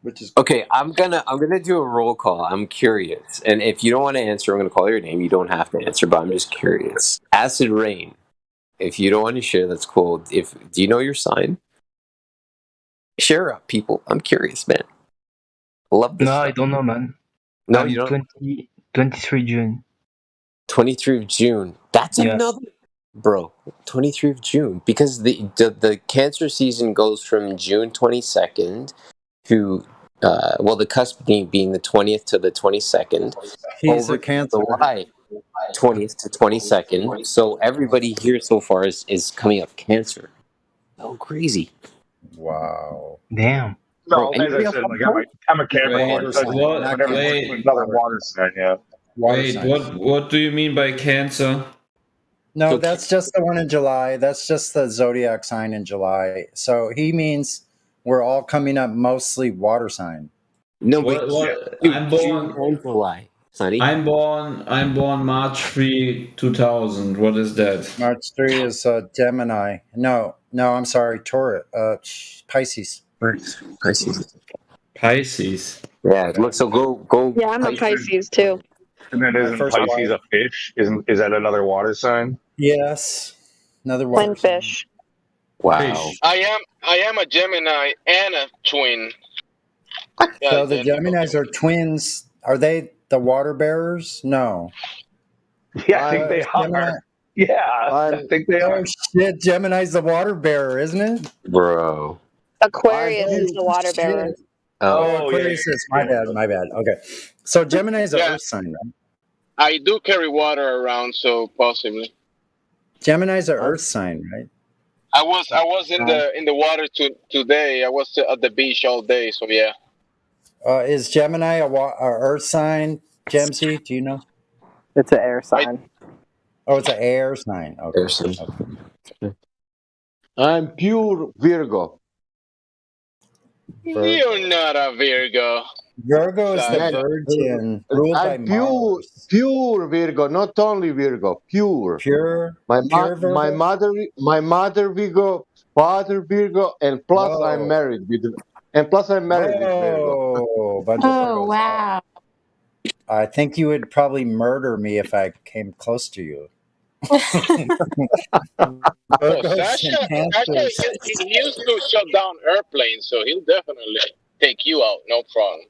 Which is Okay, I'm gonna do a roll call. I'm curious, and if you don't want to answer, I'm gonna call your name. You don't have to answer, but I'm just curious. Acid Rain. If you don't want to share, that's cool. Do you know your sign? Share up, people. I'm curious, man. Love this. No, stuff. I don't know, man. No, I'm you don't. 23 June. 23 of June. That's Yeah. another, bro. 23 of June, because the Cancer season goes from June 22nd to the cusp being the 20th to the 22nd. He's over a Cancer. July 20th to 22nd. So everybody here so far is coming up Cancer. Oh, crazy! Wow. Damn. No, Bro, as I said, like I'm a Capricorn. Wait, So what? whenever Wait. another water sign, yeah. Wait, what do you mean by Cancer? No, that's just the one in July. That's just the zodiac sign in July. So he means we're all coming up mostly water sign. No, What? Dude, I'm June born. and July, Sonny. I'm born March 3, 2000. What is that? March 3 is Gemini. No, I'm sorry, Taurus, Pisces. Pisces. Yeah, look. So go. Yeah, I'm a Pisces too. And then isn't first Pisces a fish? Is that another water sign? Yes, another water sign. Fish. Wow. I am a Gemini and a twin. So the Geminis are twins. Are they the water bearers? No. Yeah, I think they Gemini- are. Yeah, I think they are. Oh shit, Gemini's the water bearer, isn't it? Bro. Aquarius is the water bearer. Oh, Aquarius is my bad. Okay, so Gemini is an earth sign, right? I do carry water around, so possibly. Gemini's an earth sign, right? I was in the water today. I was at the beach all day, so yeah. Is Gemini a earth sign? Gemsy, do you know? It's an air sign. Oh, it's an air sign. Okay. Air sign. Okay. I'm pure Virgo. You're not a Virgo. Virgo is the virgin ruled by Mars. Pure Virgo, not only Virgo, pure. Pure. My Virgo? mother Virgo, father Virgo, and plus Whoa. I'm married with Virgo. Oh, bunch of Virgos. Wow. I think you would probably murder me if I came close to you. Sasha, he used to shut down airplanes, so he'll definitely take you out, no problem.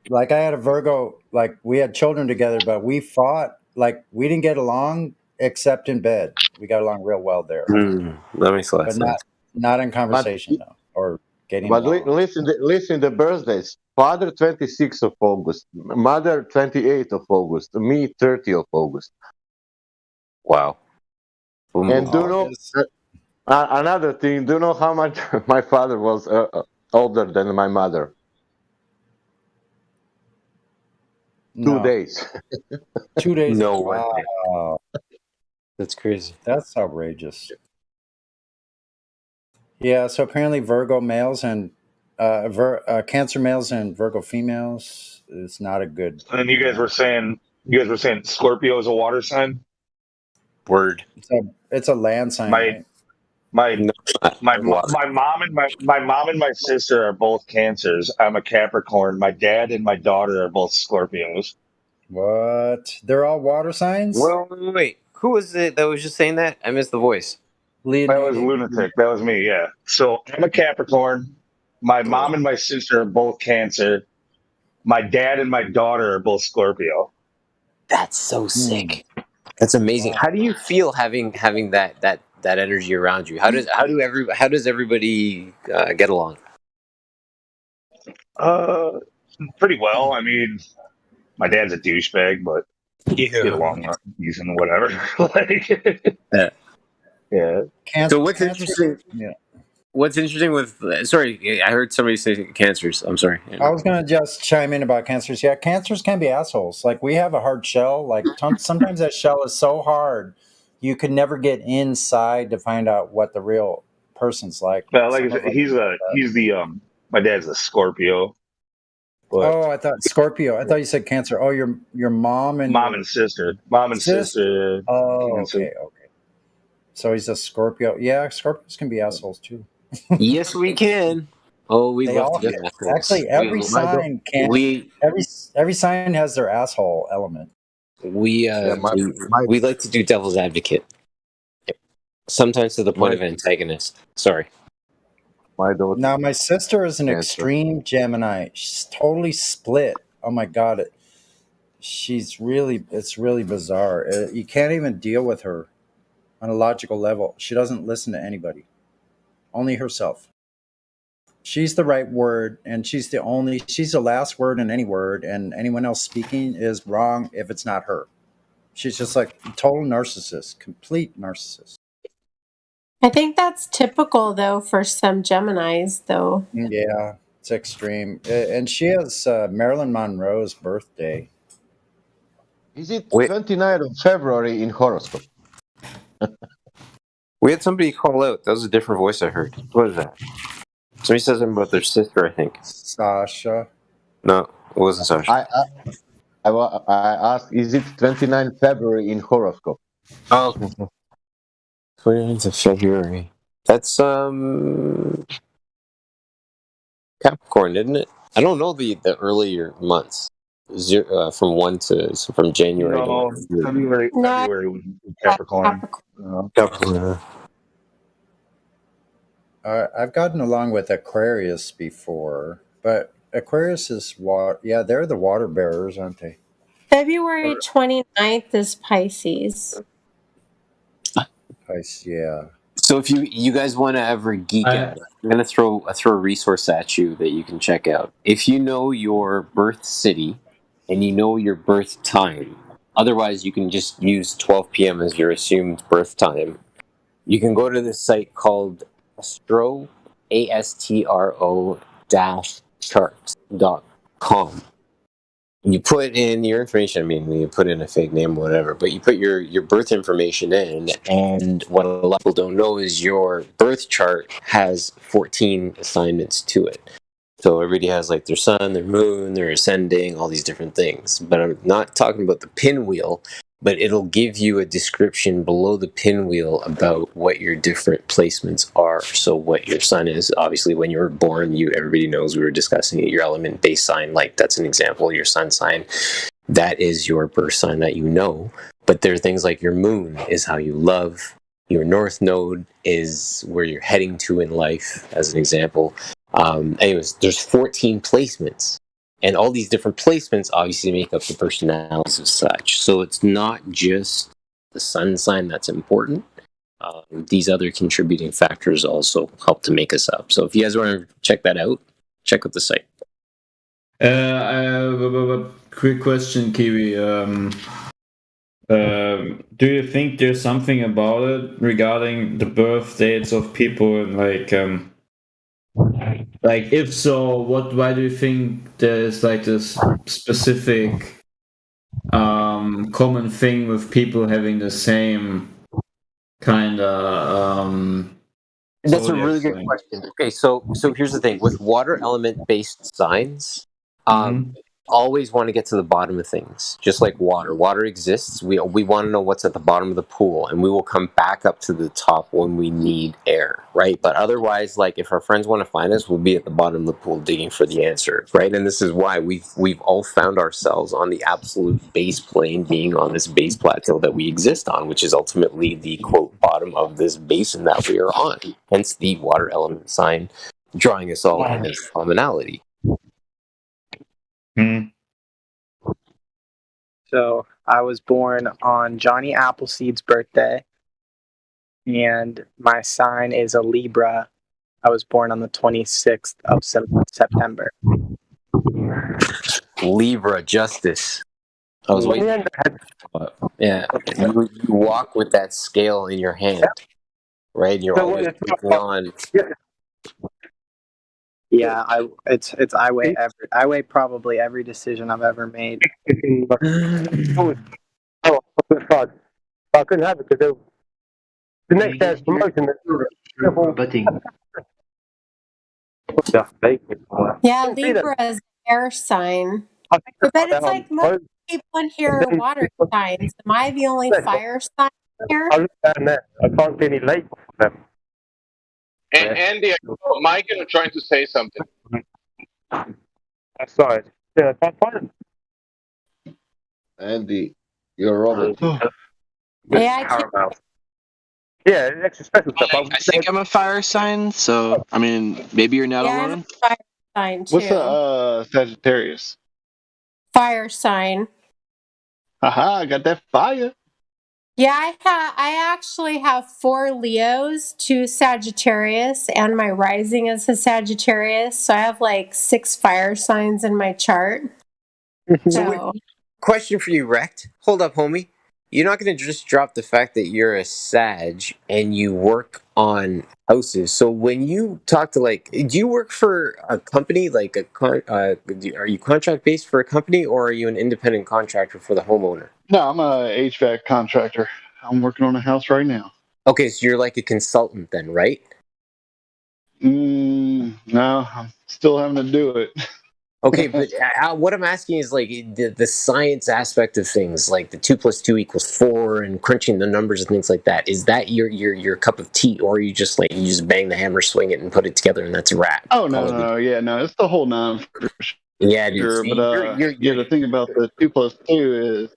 Like I had a Virgo, like we had children together, but we fought, like we didn't get along except in bed. We got along real well there. That makes a lot of But sense. not in conversation though, or getting But along. listen the birthdays. Father 26th of August, mother 28th of August, me 30th of August. Wow. And do you know another thing? Do you know how much my father was older than my mother? No. 2 days. 2 days. No way. Wow. That's crazy. That's outrageous. Yeah, so apparently Virgo males and Cancer males and Virgo females is not a good. And you guys were saying Scorpio is a water sign. Word. It's a land sign. Right? My mom and my sister are both Cancers. I'm a Capricorn. My dad and my daughter are both Scorpios. What? They're all water signs? Wait. Who was it that was just saying that? I missed the voice. That was Lunatic. That was me, yeah. So I'm a Capricorn. My mom and my sister are both Cancer. My dad and my daughter are both Scorpio. That's so sick. That's amazing. How do you feel having that energy around you? How does everybody get along? Pretty well. I mean, my dad's a douchebag, but get along decent, whatever. Yeah. So what's interesting? Yeah. What's interesting with? Sorry, I heard somebody say cancers. I'm sorry. I was going to just chime in about cancers. Yeah, cancers can be assholes. Like, we have a hard shell. Like, sometimes that shell is so hard, you could never get inside to find out what the real person's like. Well, like I said, he's my dad's a Scorpio. But I thought Scorpio. I thought you said Cancer. Oh, your mom and sister. Oh, okay. So he's a Scorpio. Yeah, Scorpios can be assholes too. Yes, we can. Oh, we love to get assholes. Actually, every sign can. Every sign has their asshole element. We like to do devil's advocate. Sometimes to the point of antagonist. Sorry. Now, my sister is an extreme Gemini. She's totally split. Oh my God. It's really bizarre. You can't even deal with her on a logical level. She doesn't listen to anybody, only herself. She's the right word, and she's the last word in any word, and anyone else speaking is wrong if it's not her. She's just like a total narcissist, complete narcissist. I think that's typical, though, for some Geminis, though. Yeah, it's extreme. And she has Marilyn Monroe's birthday. Is it 29th of February in horoscope? We had somebody call out. That was a different voice I heard. What is that? Somebody said something about their sister, I think. Sasha. No, it wasn't Sasha. I asked, is it 29th February in horoscope? Oh, 29th of February. That's Capricorn, isn't it? I don't know the earlier months. From January. No, February was Capricorn. Capricorn. I've gotten along with Aquarius before, but Aquarius is water. Yeah, they're the water bearers, aren't they? February 29th is Pisces. Pisces, yeah. So if you guys want to ever geek out, I'm gonna throw a resource at you that you can check out. If you know your birth city and you know your birth time, otherwise you can just use 12 p.m. as your assumed birth time. You can go to this site called Astro, ASTRO-charts.com. You put in your information. I mean, you put in a fake name, whatever, but you put your birth information in, and what a lot of people don't know is your birth chart has 14 assignments to it. So everybody has like their sun, their moon, their ascending, all these different things. But I'm not talking about the pinwheel, but it'll give you a description below the pinwheel about what your different placements are. So what your sun is, obviously when you were born, everybody knows, we were discussing it, your element-based sign, like that's an example, your sun sign, that is your birth sign that you know. But there are things like your moon is how you love, your north node is where you're heading to in life, as an example. Anyways, there's 14 placements. And all these different placements obviously make up the personalities as such. So it's not just the sun sign that's important. These other contributing factors also help to make us up. So if you guys want to check that out, check out the site. I have a quick question, Kiwi. Do you think there's something about it regarding the birth dates of people, and like if so, why do you think there's like this specific common thing with people having the same kind of That's a really good question. Okay, so here's the thing with water element based signs. Always want to get to the bottom of things, just like water. Water exists. We want to know what's at the bottom of the pool, and we will come back up to the top when we need air, right? But otherwise, like if our friends want to find us, we'll be at the bottom of the pool digging for the answer, right? And this is why we've all found ourselves on the absolute base plane, being on this base plateau that we exist on, which is ultimately the quote bottom of this basin that we are on. Hence the water element sign drawing us all in as commonality. So I was born on Johnny Appleseed's birthday, and my sign is a Libra. I was born on the 26th of September. Libra justice. I was waiting. Yeah, you walk with that scale in your hand, right? And you're always looking on. Yeah, I weigh probably every decision I've ever made. Oh, fuck. I couldn't have it because the next day's promotion. Yeah, Libra is air sign. But it's like most people in here are water signs. Am I the only fire sign here? I look down there. I can't see any lakes for them. And Andy, Mike is trying to say something. That's right. Yeah, I can't find them. Andy, you're Robert. Yeah, Yeah, extra special stuff. I think I'm a fire sign, so I mean, maybe you're not I'm alone. a fire sign too. What's a Sagittarius? Fire sign. Haha, I got that fire. Yeah, I actually have 4 Leos, 2 Sagittarius, and my rising is a Sagittarius. So I have like 6 fire signs in my chart. So, Question for you, Rect. Hold up, homie. You're not going to just drop the fact that you're a Sag and you work on houses. So when you talk to do you work for a company, like are you contract based for a company, or are you an independent contractor for the homeowner? No, I'm a HVAC contractor. I'm working on a house right now. Okay, so you're like a consultant then, right? No, I'm still having to do it. Okay, but what I'm asking is like the science aspect of things, like the 2 + 2 = 4, and crunching the numbers and things like that. Is that your cup of tea, or are you just you just bang the hammer, swing it, and put it together, and that's a wrap? Oh no, it's the whole 9. Yeah, dude. Sure, See, but the thing about the 2 + 2 is,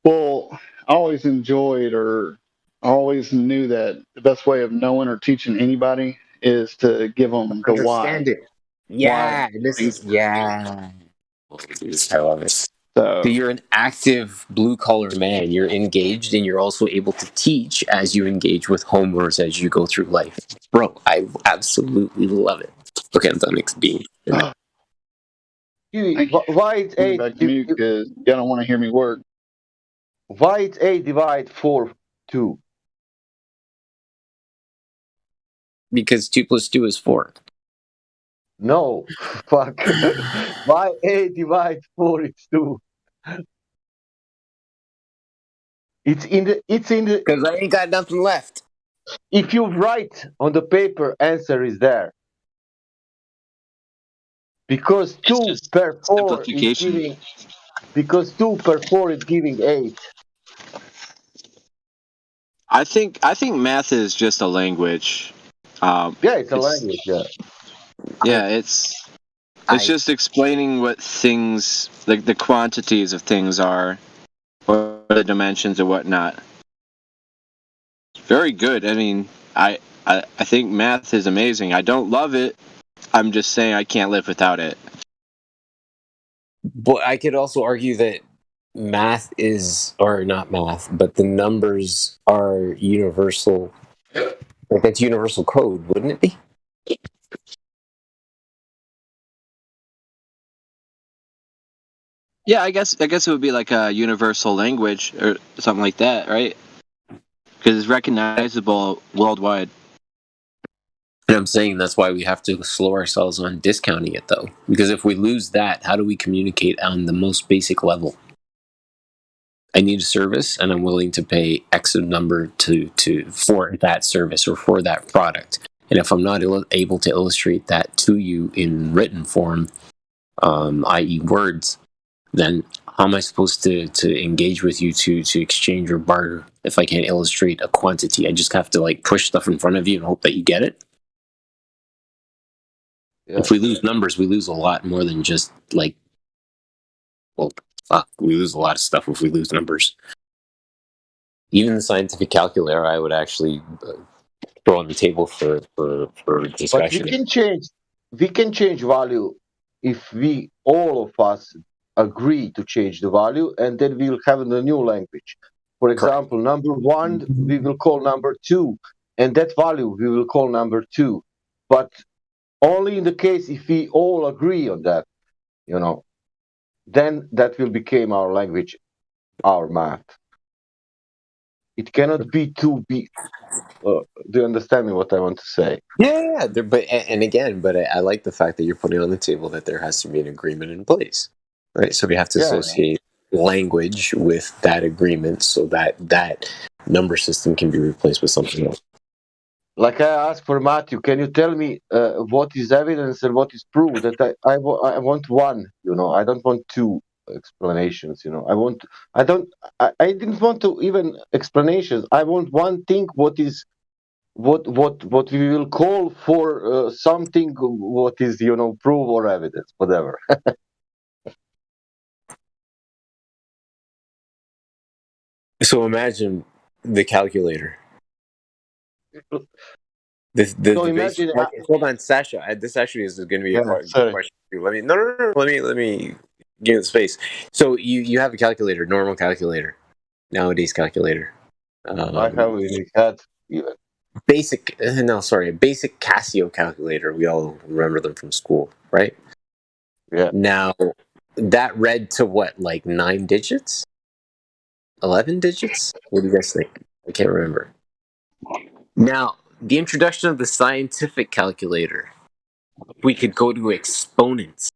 well, I always enjoyed or always knew that the best way of knowing or teaching anybody is to give them the why. Understand it. Yeah, I love it. So you're an active blue-collar man. You're engaged, and you're also able to teach as you engage with homeowners as you go through life. Bro, I absolutely love it. Okay, I'm done being. Why it's 8? Back to me because you don't want to hear me work. Why it's 8 divide 4 2? Because 2 + 2 is 4. No, fuck. Why 8 divide 4 is 2? It's in the. Because I ain't got nothing left. If you write on the paper, answer is there. Because 2 per 4 is giving. Because 2 per 4 is giving 8. I think math is just a language. It's a language. Yeah, it's just explaining what things, like the quantities of things are, or the dimensions or whatnot. Very good. I mean, I think math is amazing. I don't love it. I'm just saying I can't live without it. But I could also argue that math is, or not math, but the numbers are universal. Like that's universal code, wouldn't it be? Yeah, I guess it would be like a universal language or something like that, right? Because it's recognizable worldwide. And I'm saying that's why we have to slow ourselves on discounting it, though. Because if we lose that, how do we communicate on the most basic level? I need a service, and I'm willing to pay X number for that service or for that product. And if I'm not able to illustrate that to you in written form, i.e. words, then how am I supposed to engage with you to exchange or barter if I can't illustrate a quantity? I just have to push stuff in front of you and hope that you get it. Yeah. If we lose numbers, we lose a lot more than just we lose a lot of stuff if we lose numbers. Even the scientific calculator, I would actually throw on the table for discussion. But we can change value if all of us agree to change the value, and then we will have the new language. For example, number 1 we will call number 2, and that value we will call number 2. But only in the case if we all agree on that, then that will become our language, our math. It cannot be too big. Do you understand me what I want to say? Yeah. But I like the fact that you're putting on the table that there has to be an agreement in place, right? So we have to associate language with that agreement so that that number system can be replaced with something else. Like I asked for Matthew, can you tell me what is evidence and what is proof? That I want one, I don't want two explanations. I didn't want to even explanations. I want one thing. What we will call for something. What is proof or evidence, whatever. So imagine the calculator. Imagine. Hold on, Sasha. This actually is going to be a question. Let me. No. Let me give you the space. So you have a calculator, normal calculator, nowadays calculator. I have really had even basic. A basic Casio calculator. We all remember them from school, right? Yeah. Now that read to what, like 9 digits, 11 digits? What do you guys think? I can't remember. Now, the introduction of the scientific calculator, we could go to exponents.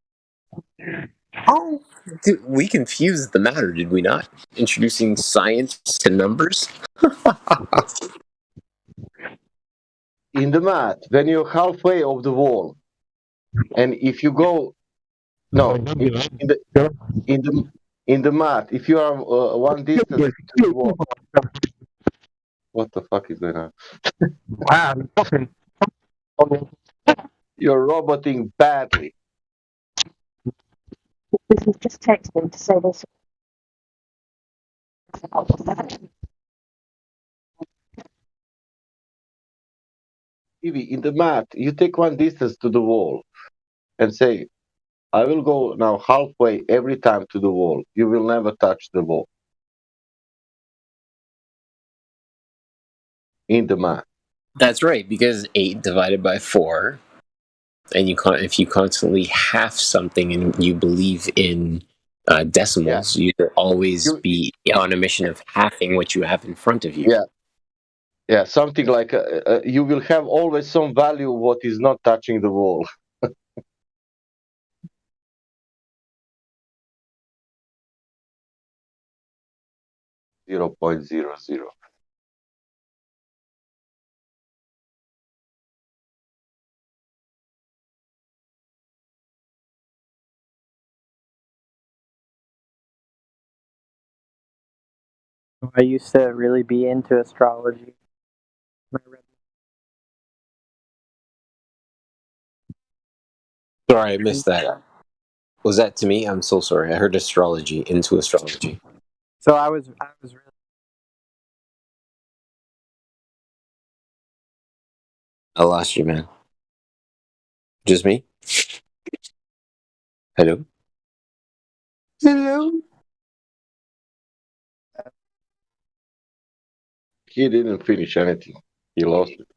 Oh, dude, we confused the matter, did we not? Introducing science to numbers? In the math, when you're halfway of the wall, and if you go, in the math, if you are one distance to the wall, what the fuck is going on? You're roboting badly. This is just texting to say this. In the math, you take one distance to the wall and say, I will go now halfway every time to the wall. You will never touch the wall. In the math. That's right, because 8 divided by 4, and if you constantly half something and you believe in decimals, you will always be on a mission of halving what you have in front of you. Yeah, something like you will have always some value what is not touching the wall. 0.00. I used to really be into astrology. Sorry, I missed that. Was that to me? I'm so sorry. I heard astrology, into astrology. So I was really. I lost you, man. Just me? Hello? Hello? He didn't finish anything. He lost it.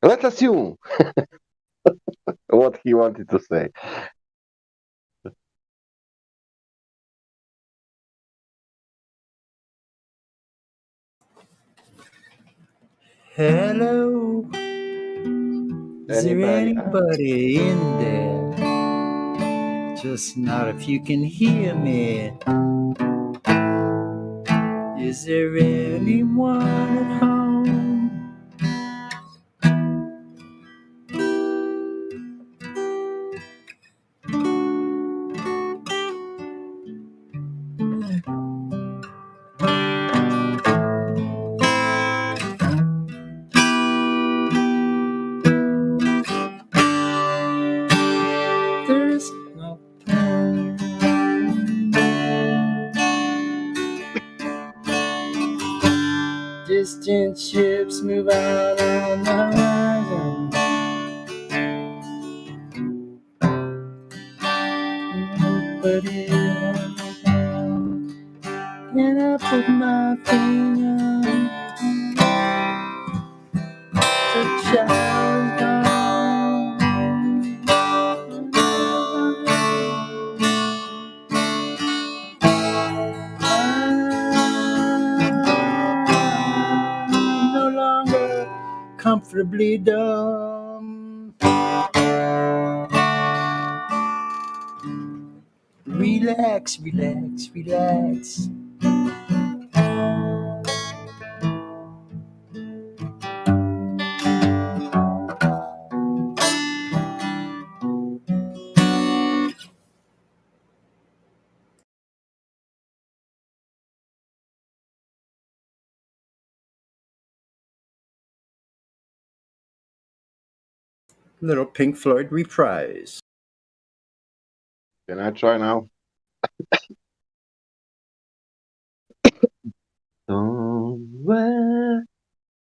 Let's assume what he wanted to say. Hello. Is there anybody in there? Just not if you can hear me. Is there anyone at home? There's no pain. Distant ships move out on the horizon. my finger. The child I'm no longer comfortably dumb. Relax, relax, relax. Little Pink Floyd reprise. Can I try now? Somewhere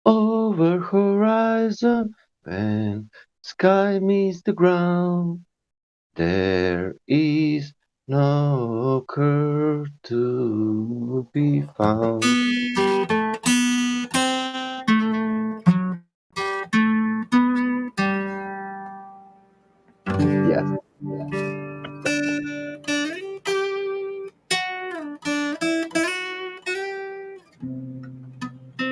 over horizon, when sky meets the ground, there is no curve to be found.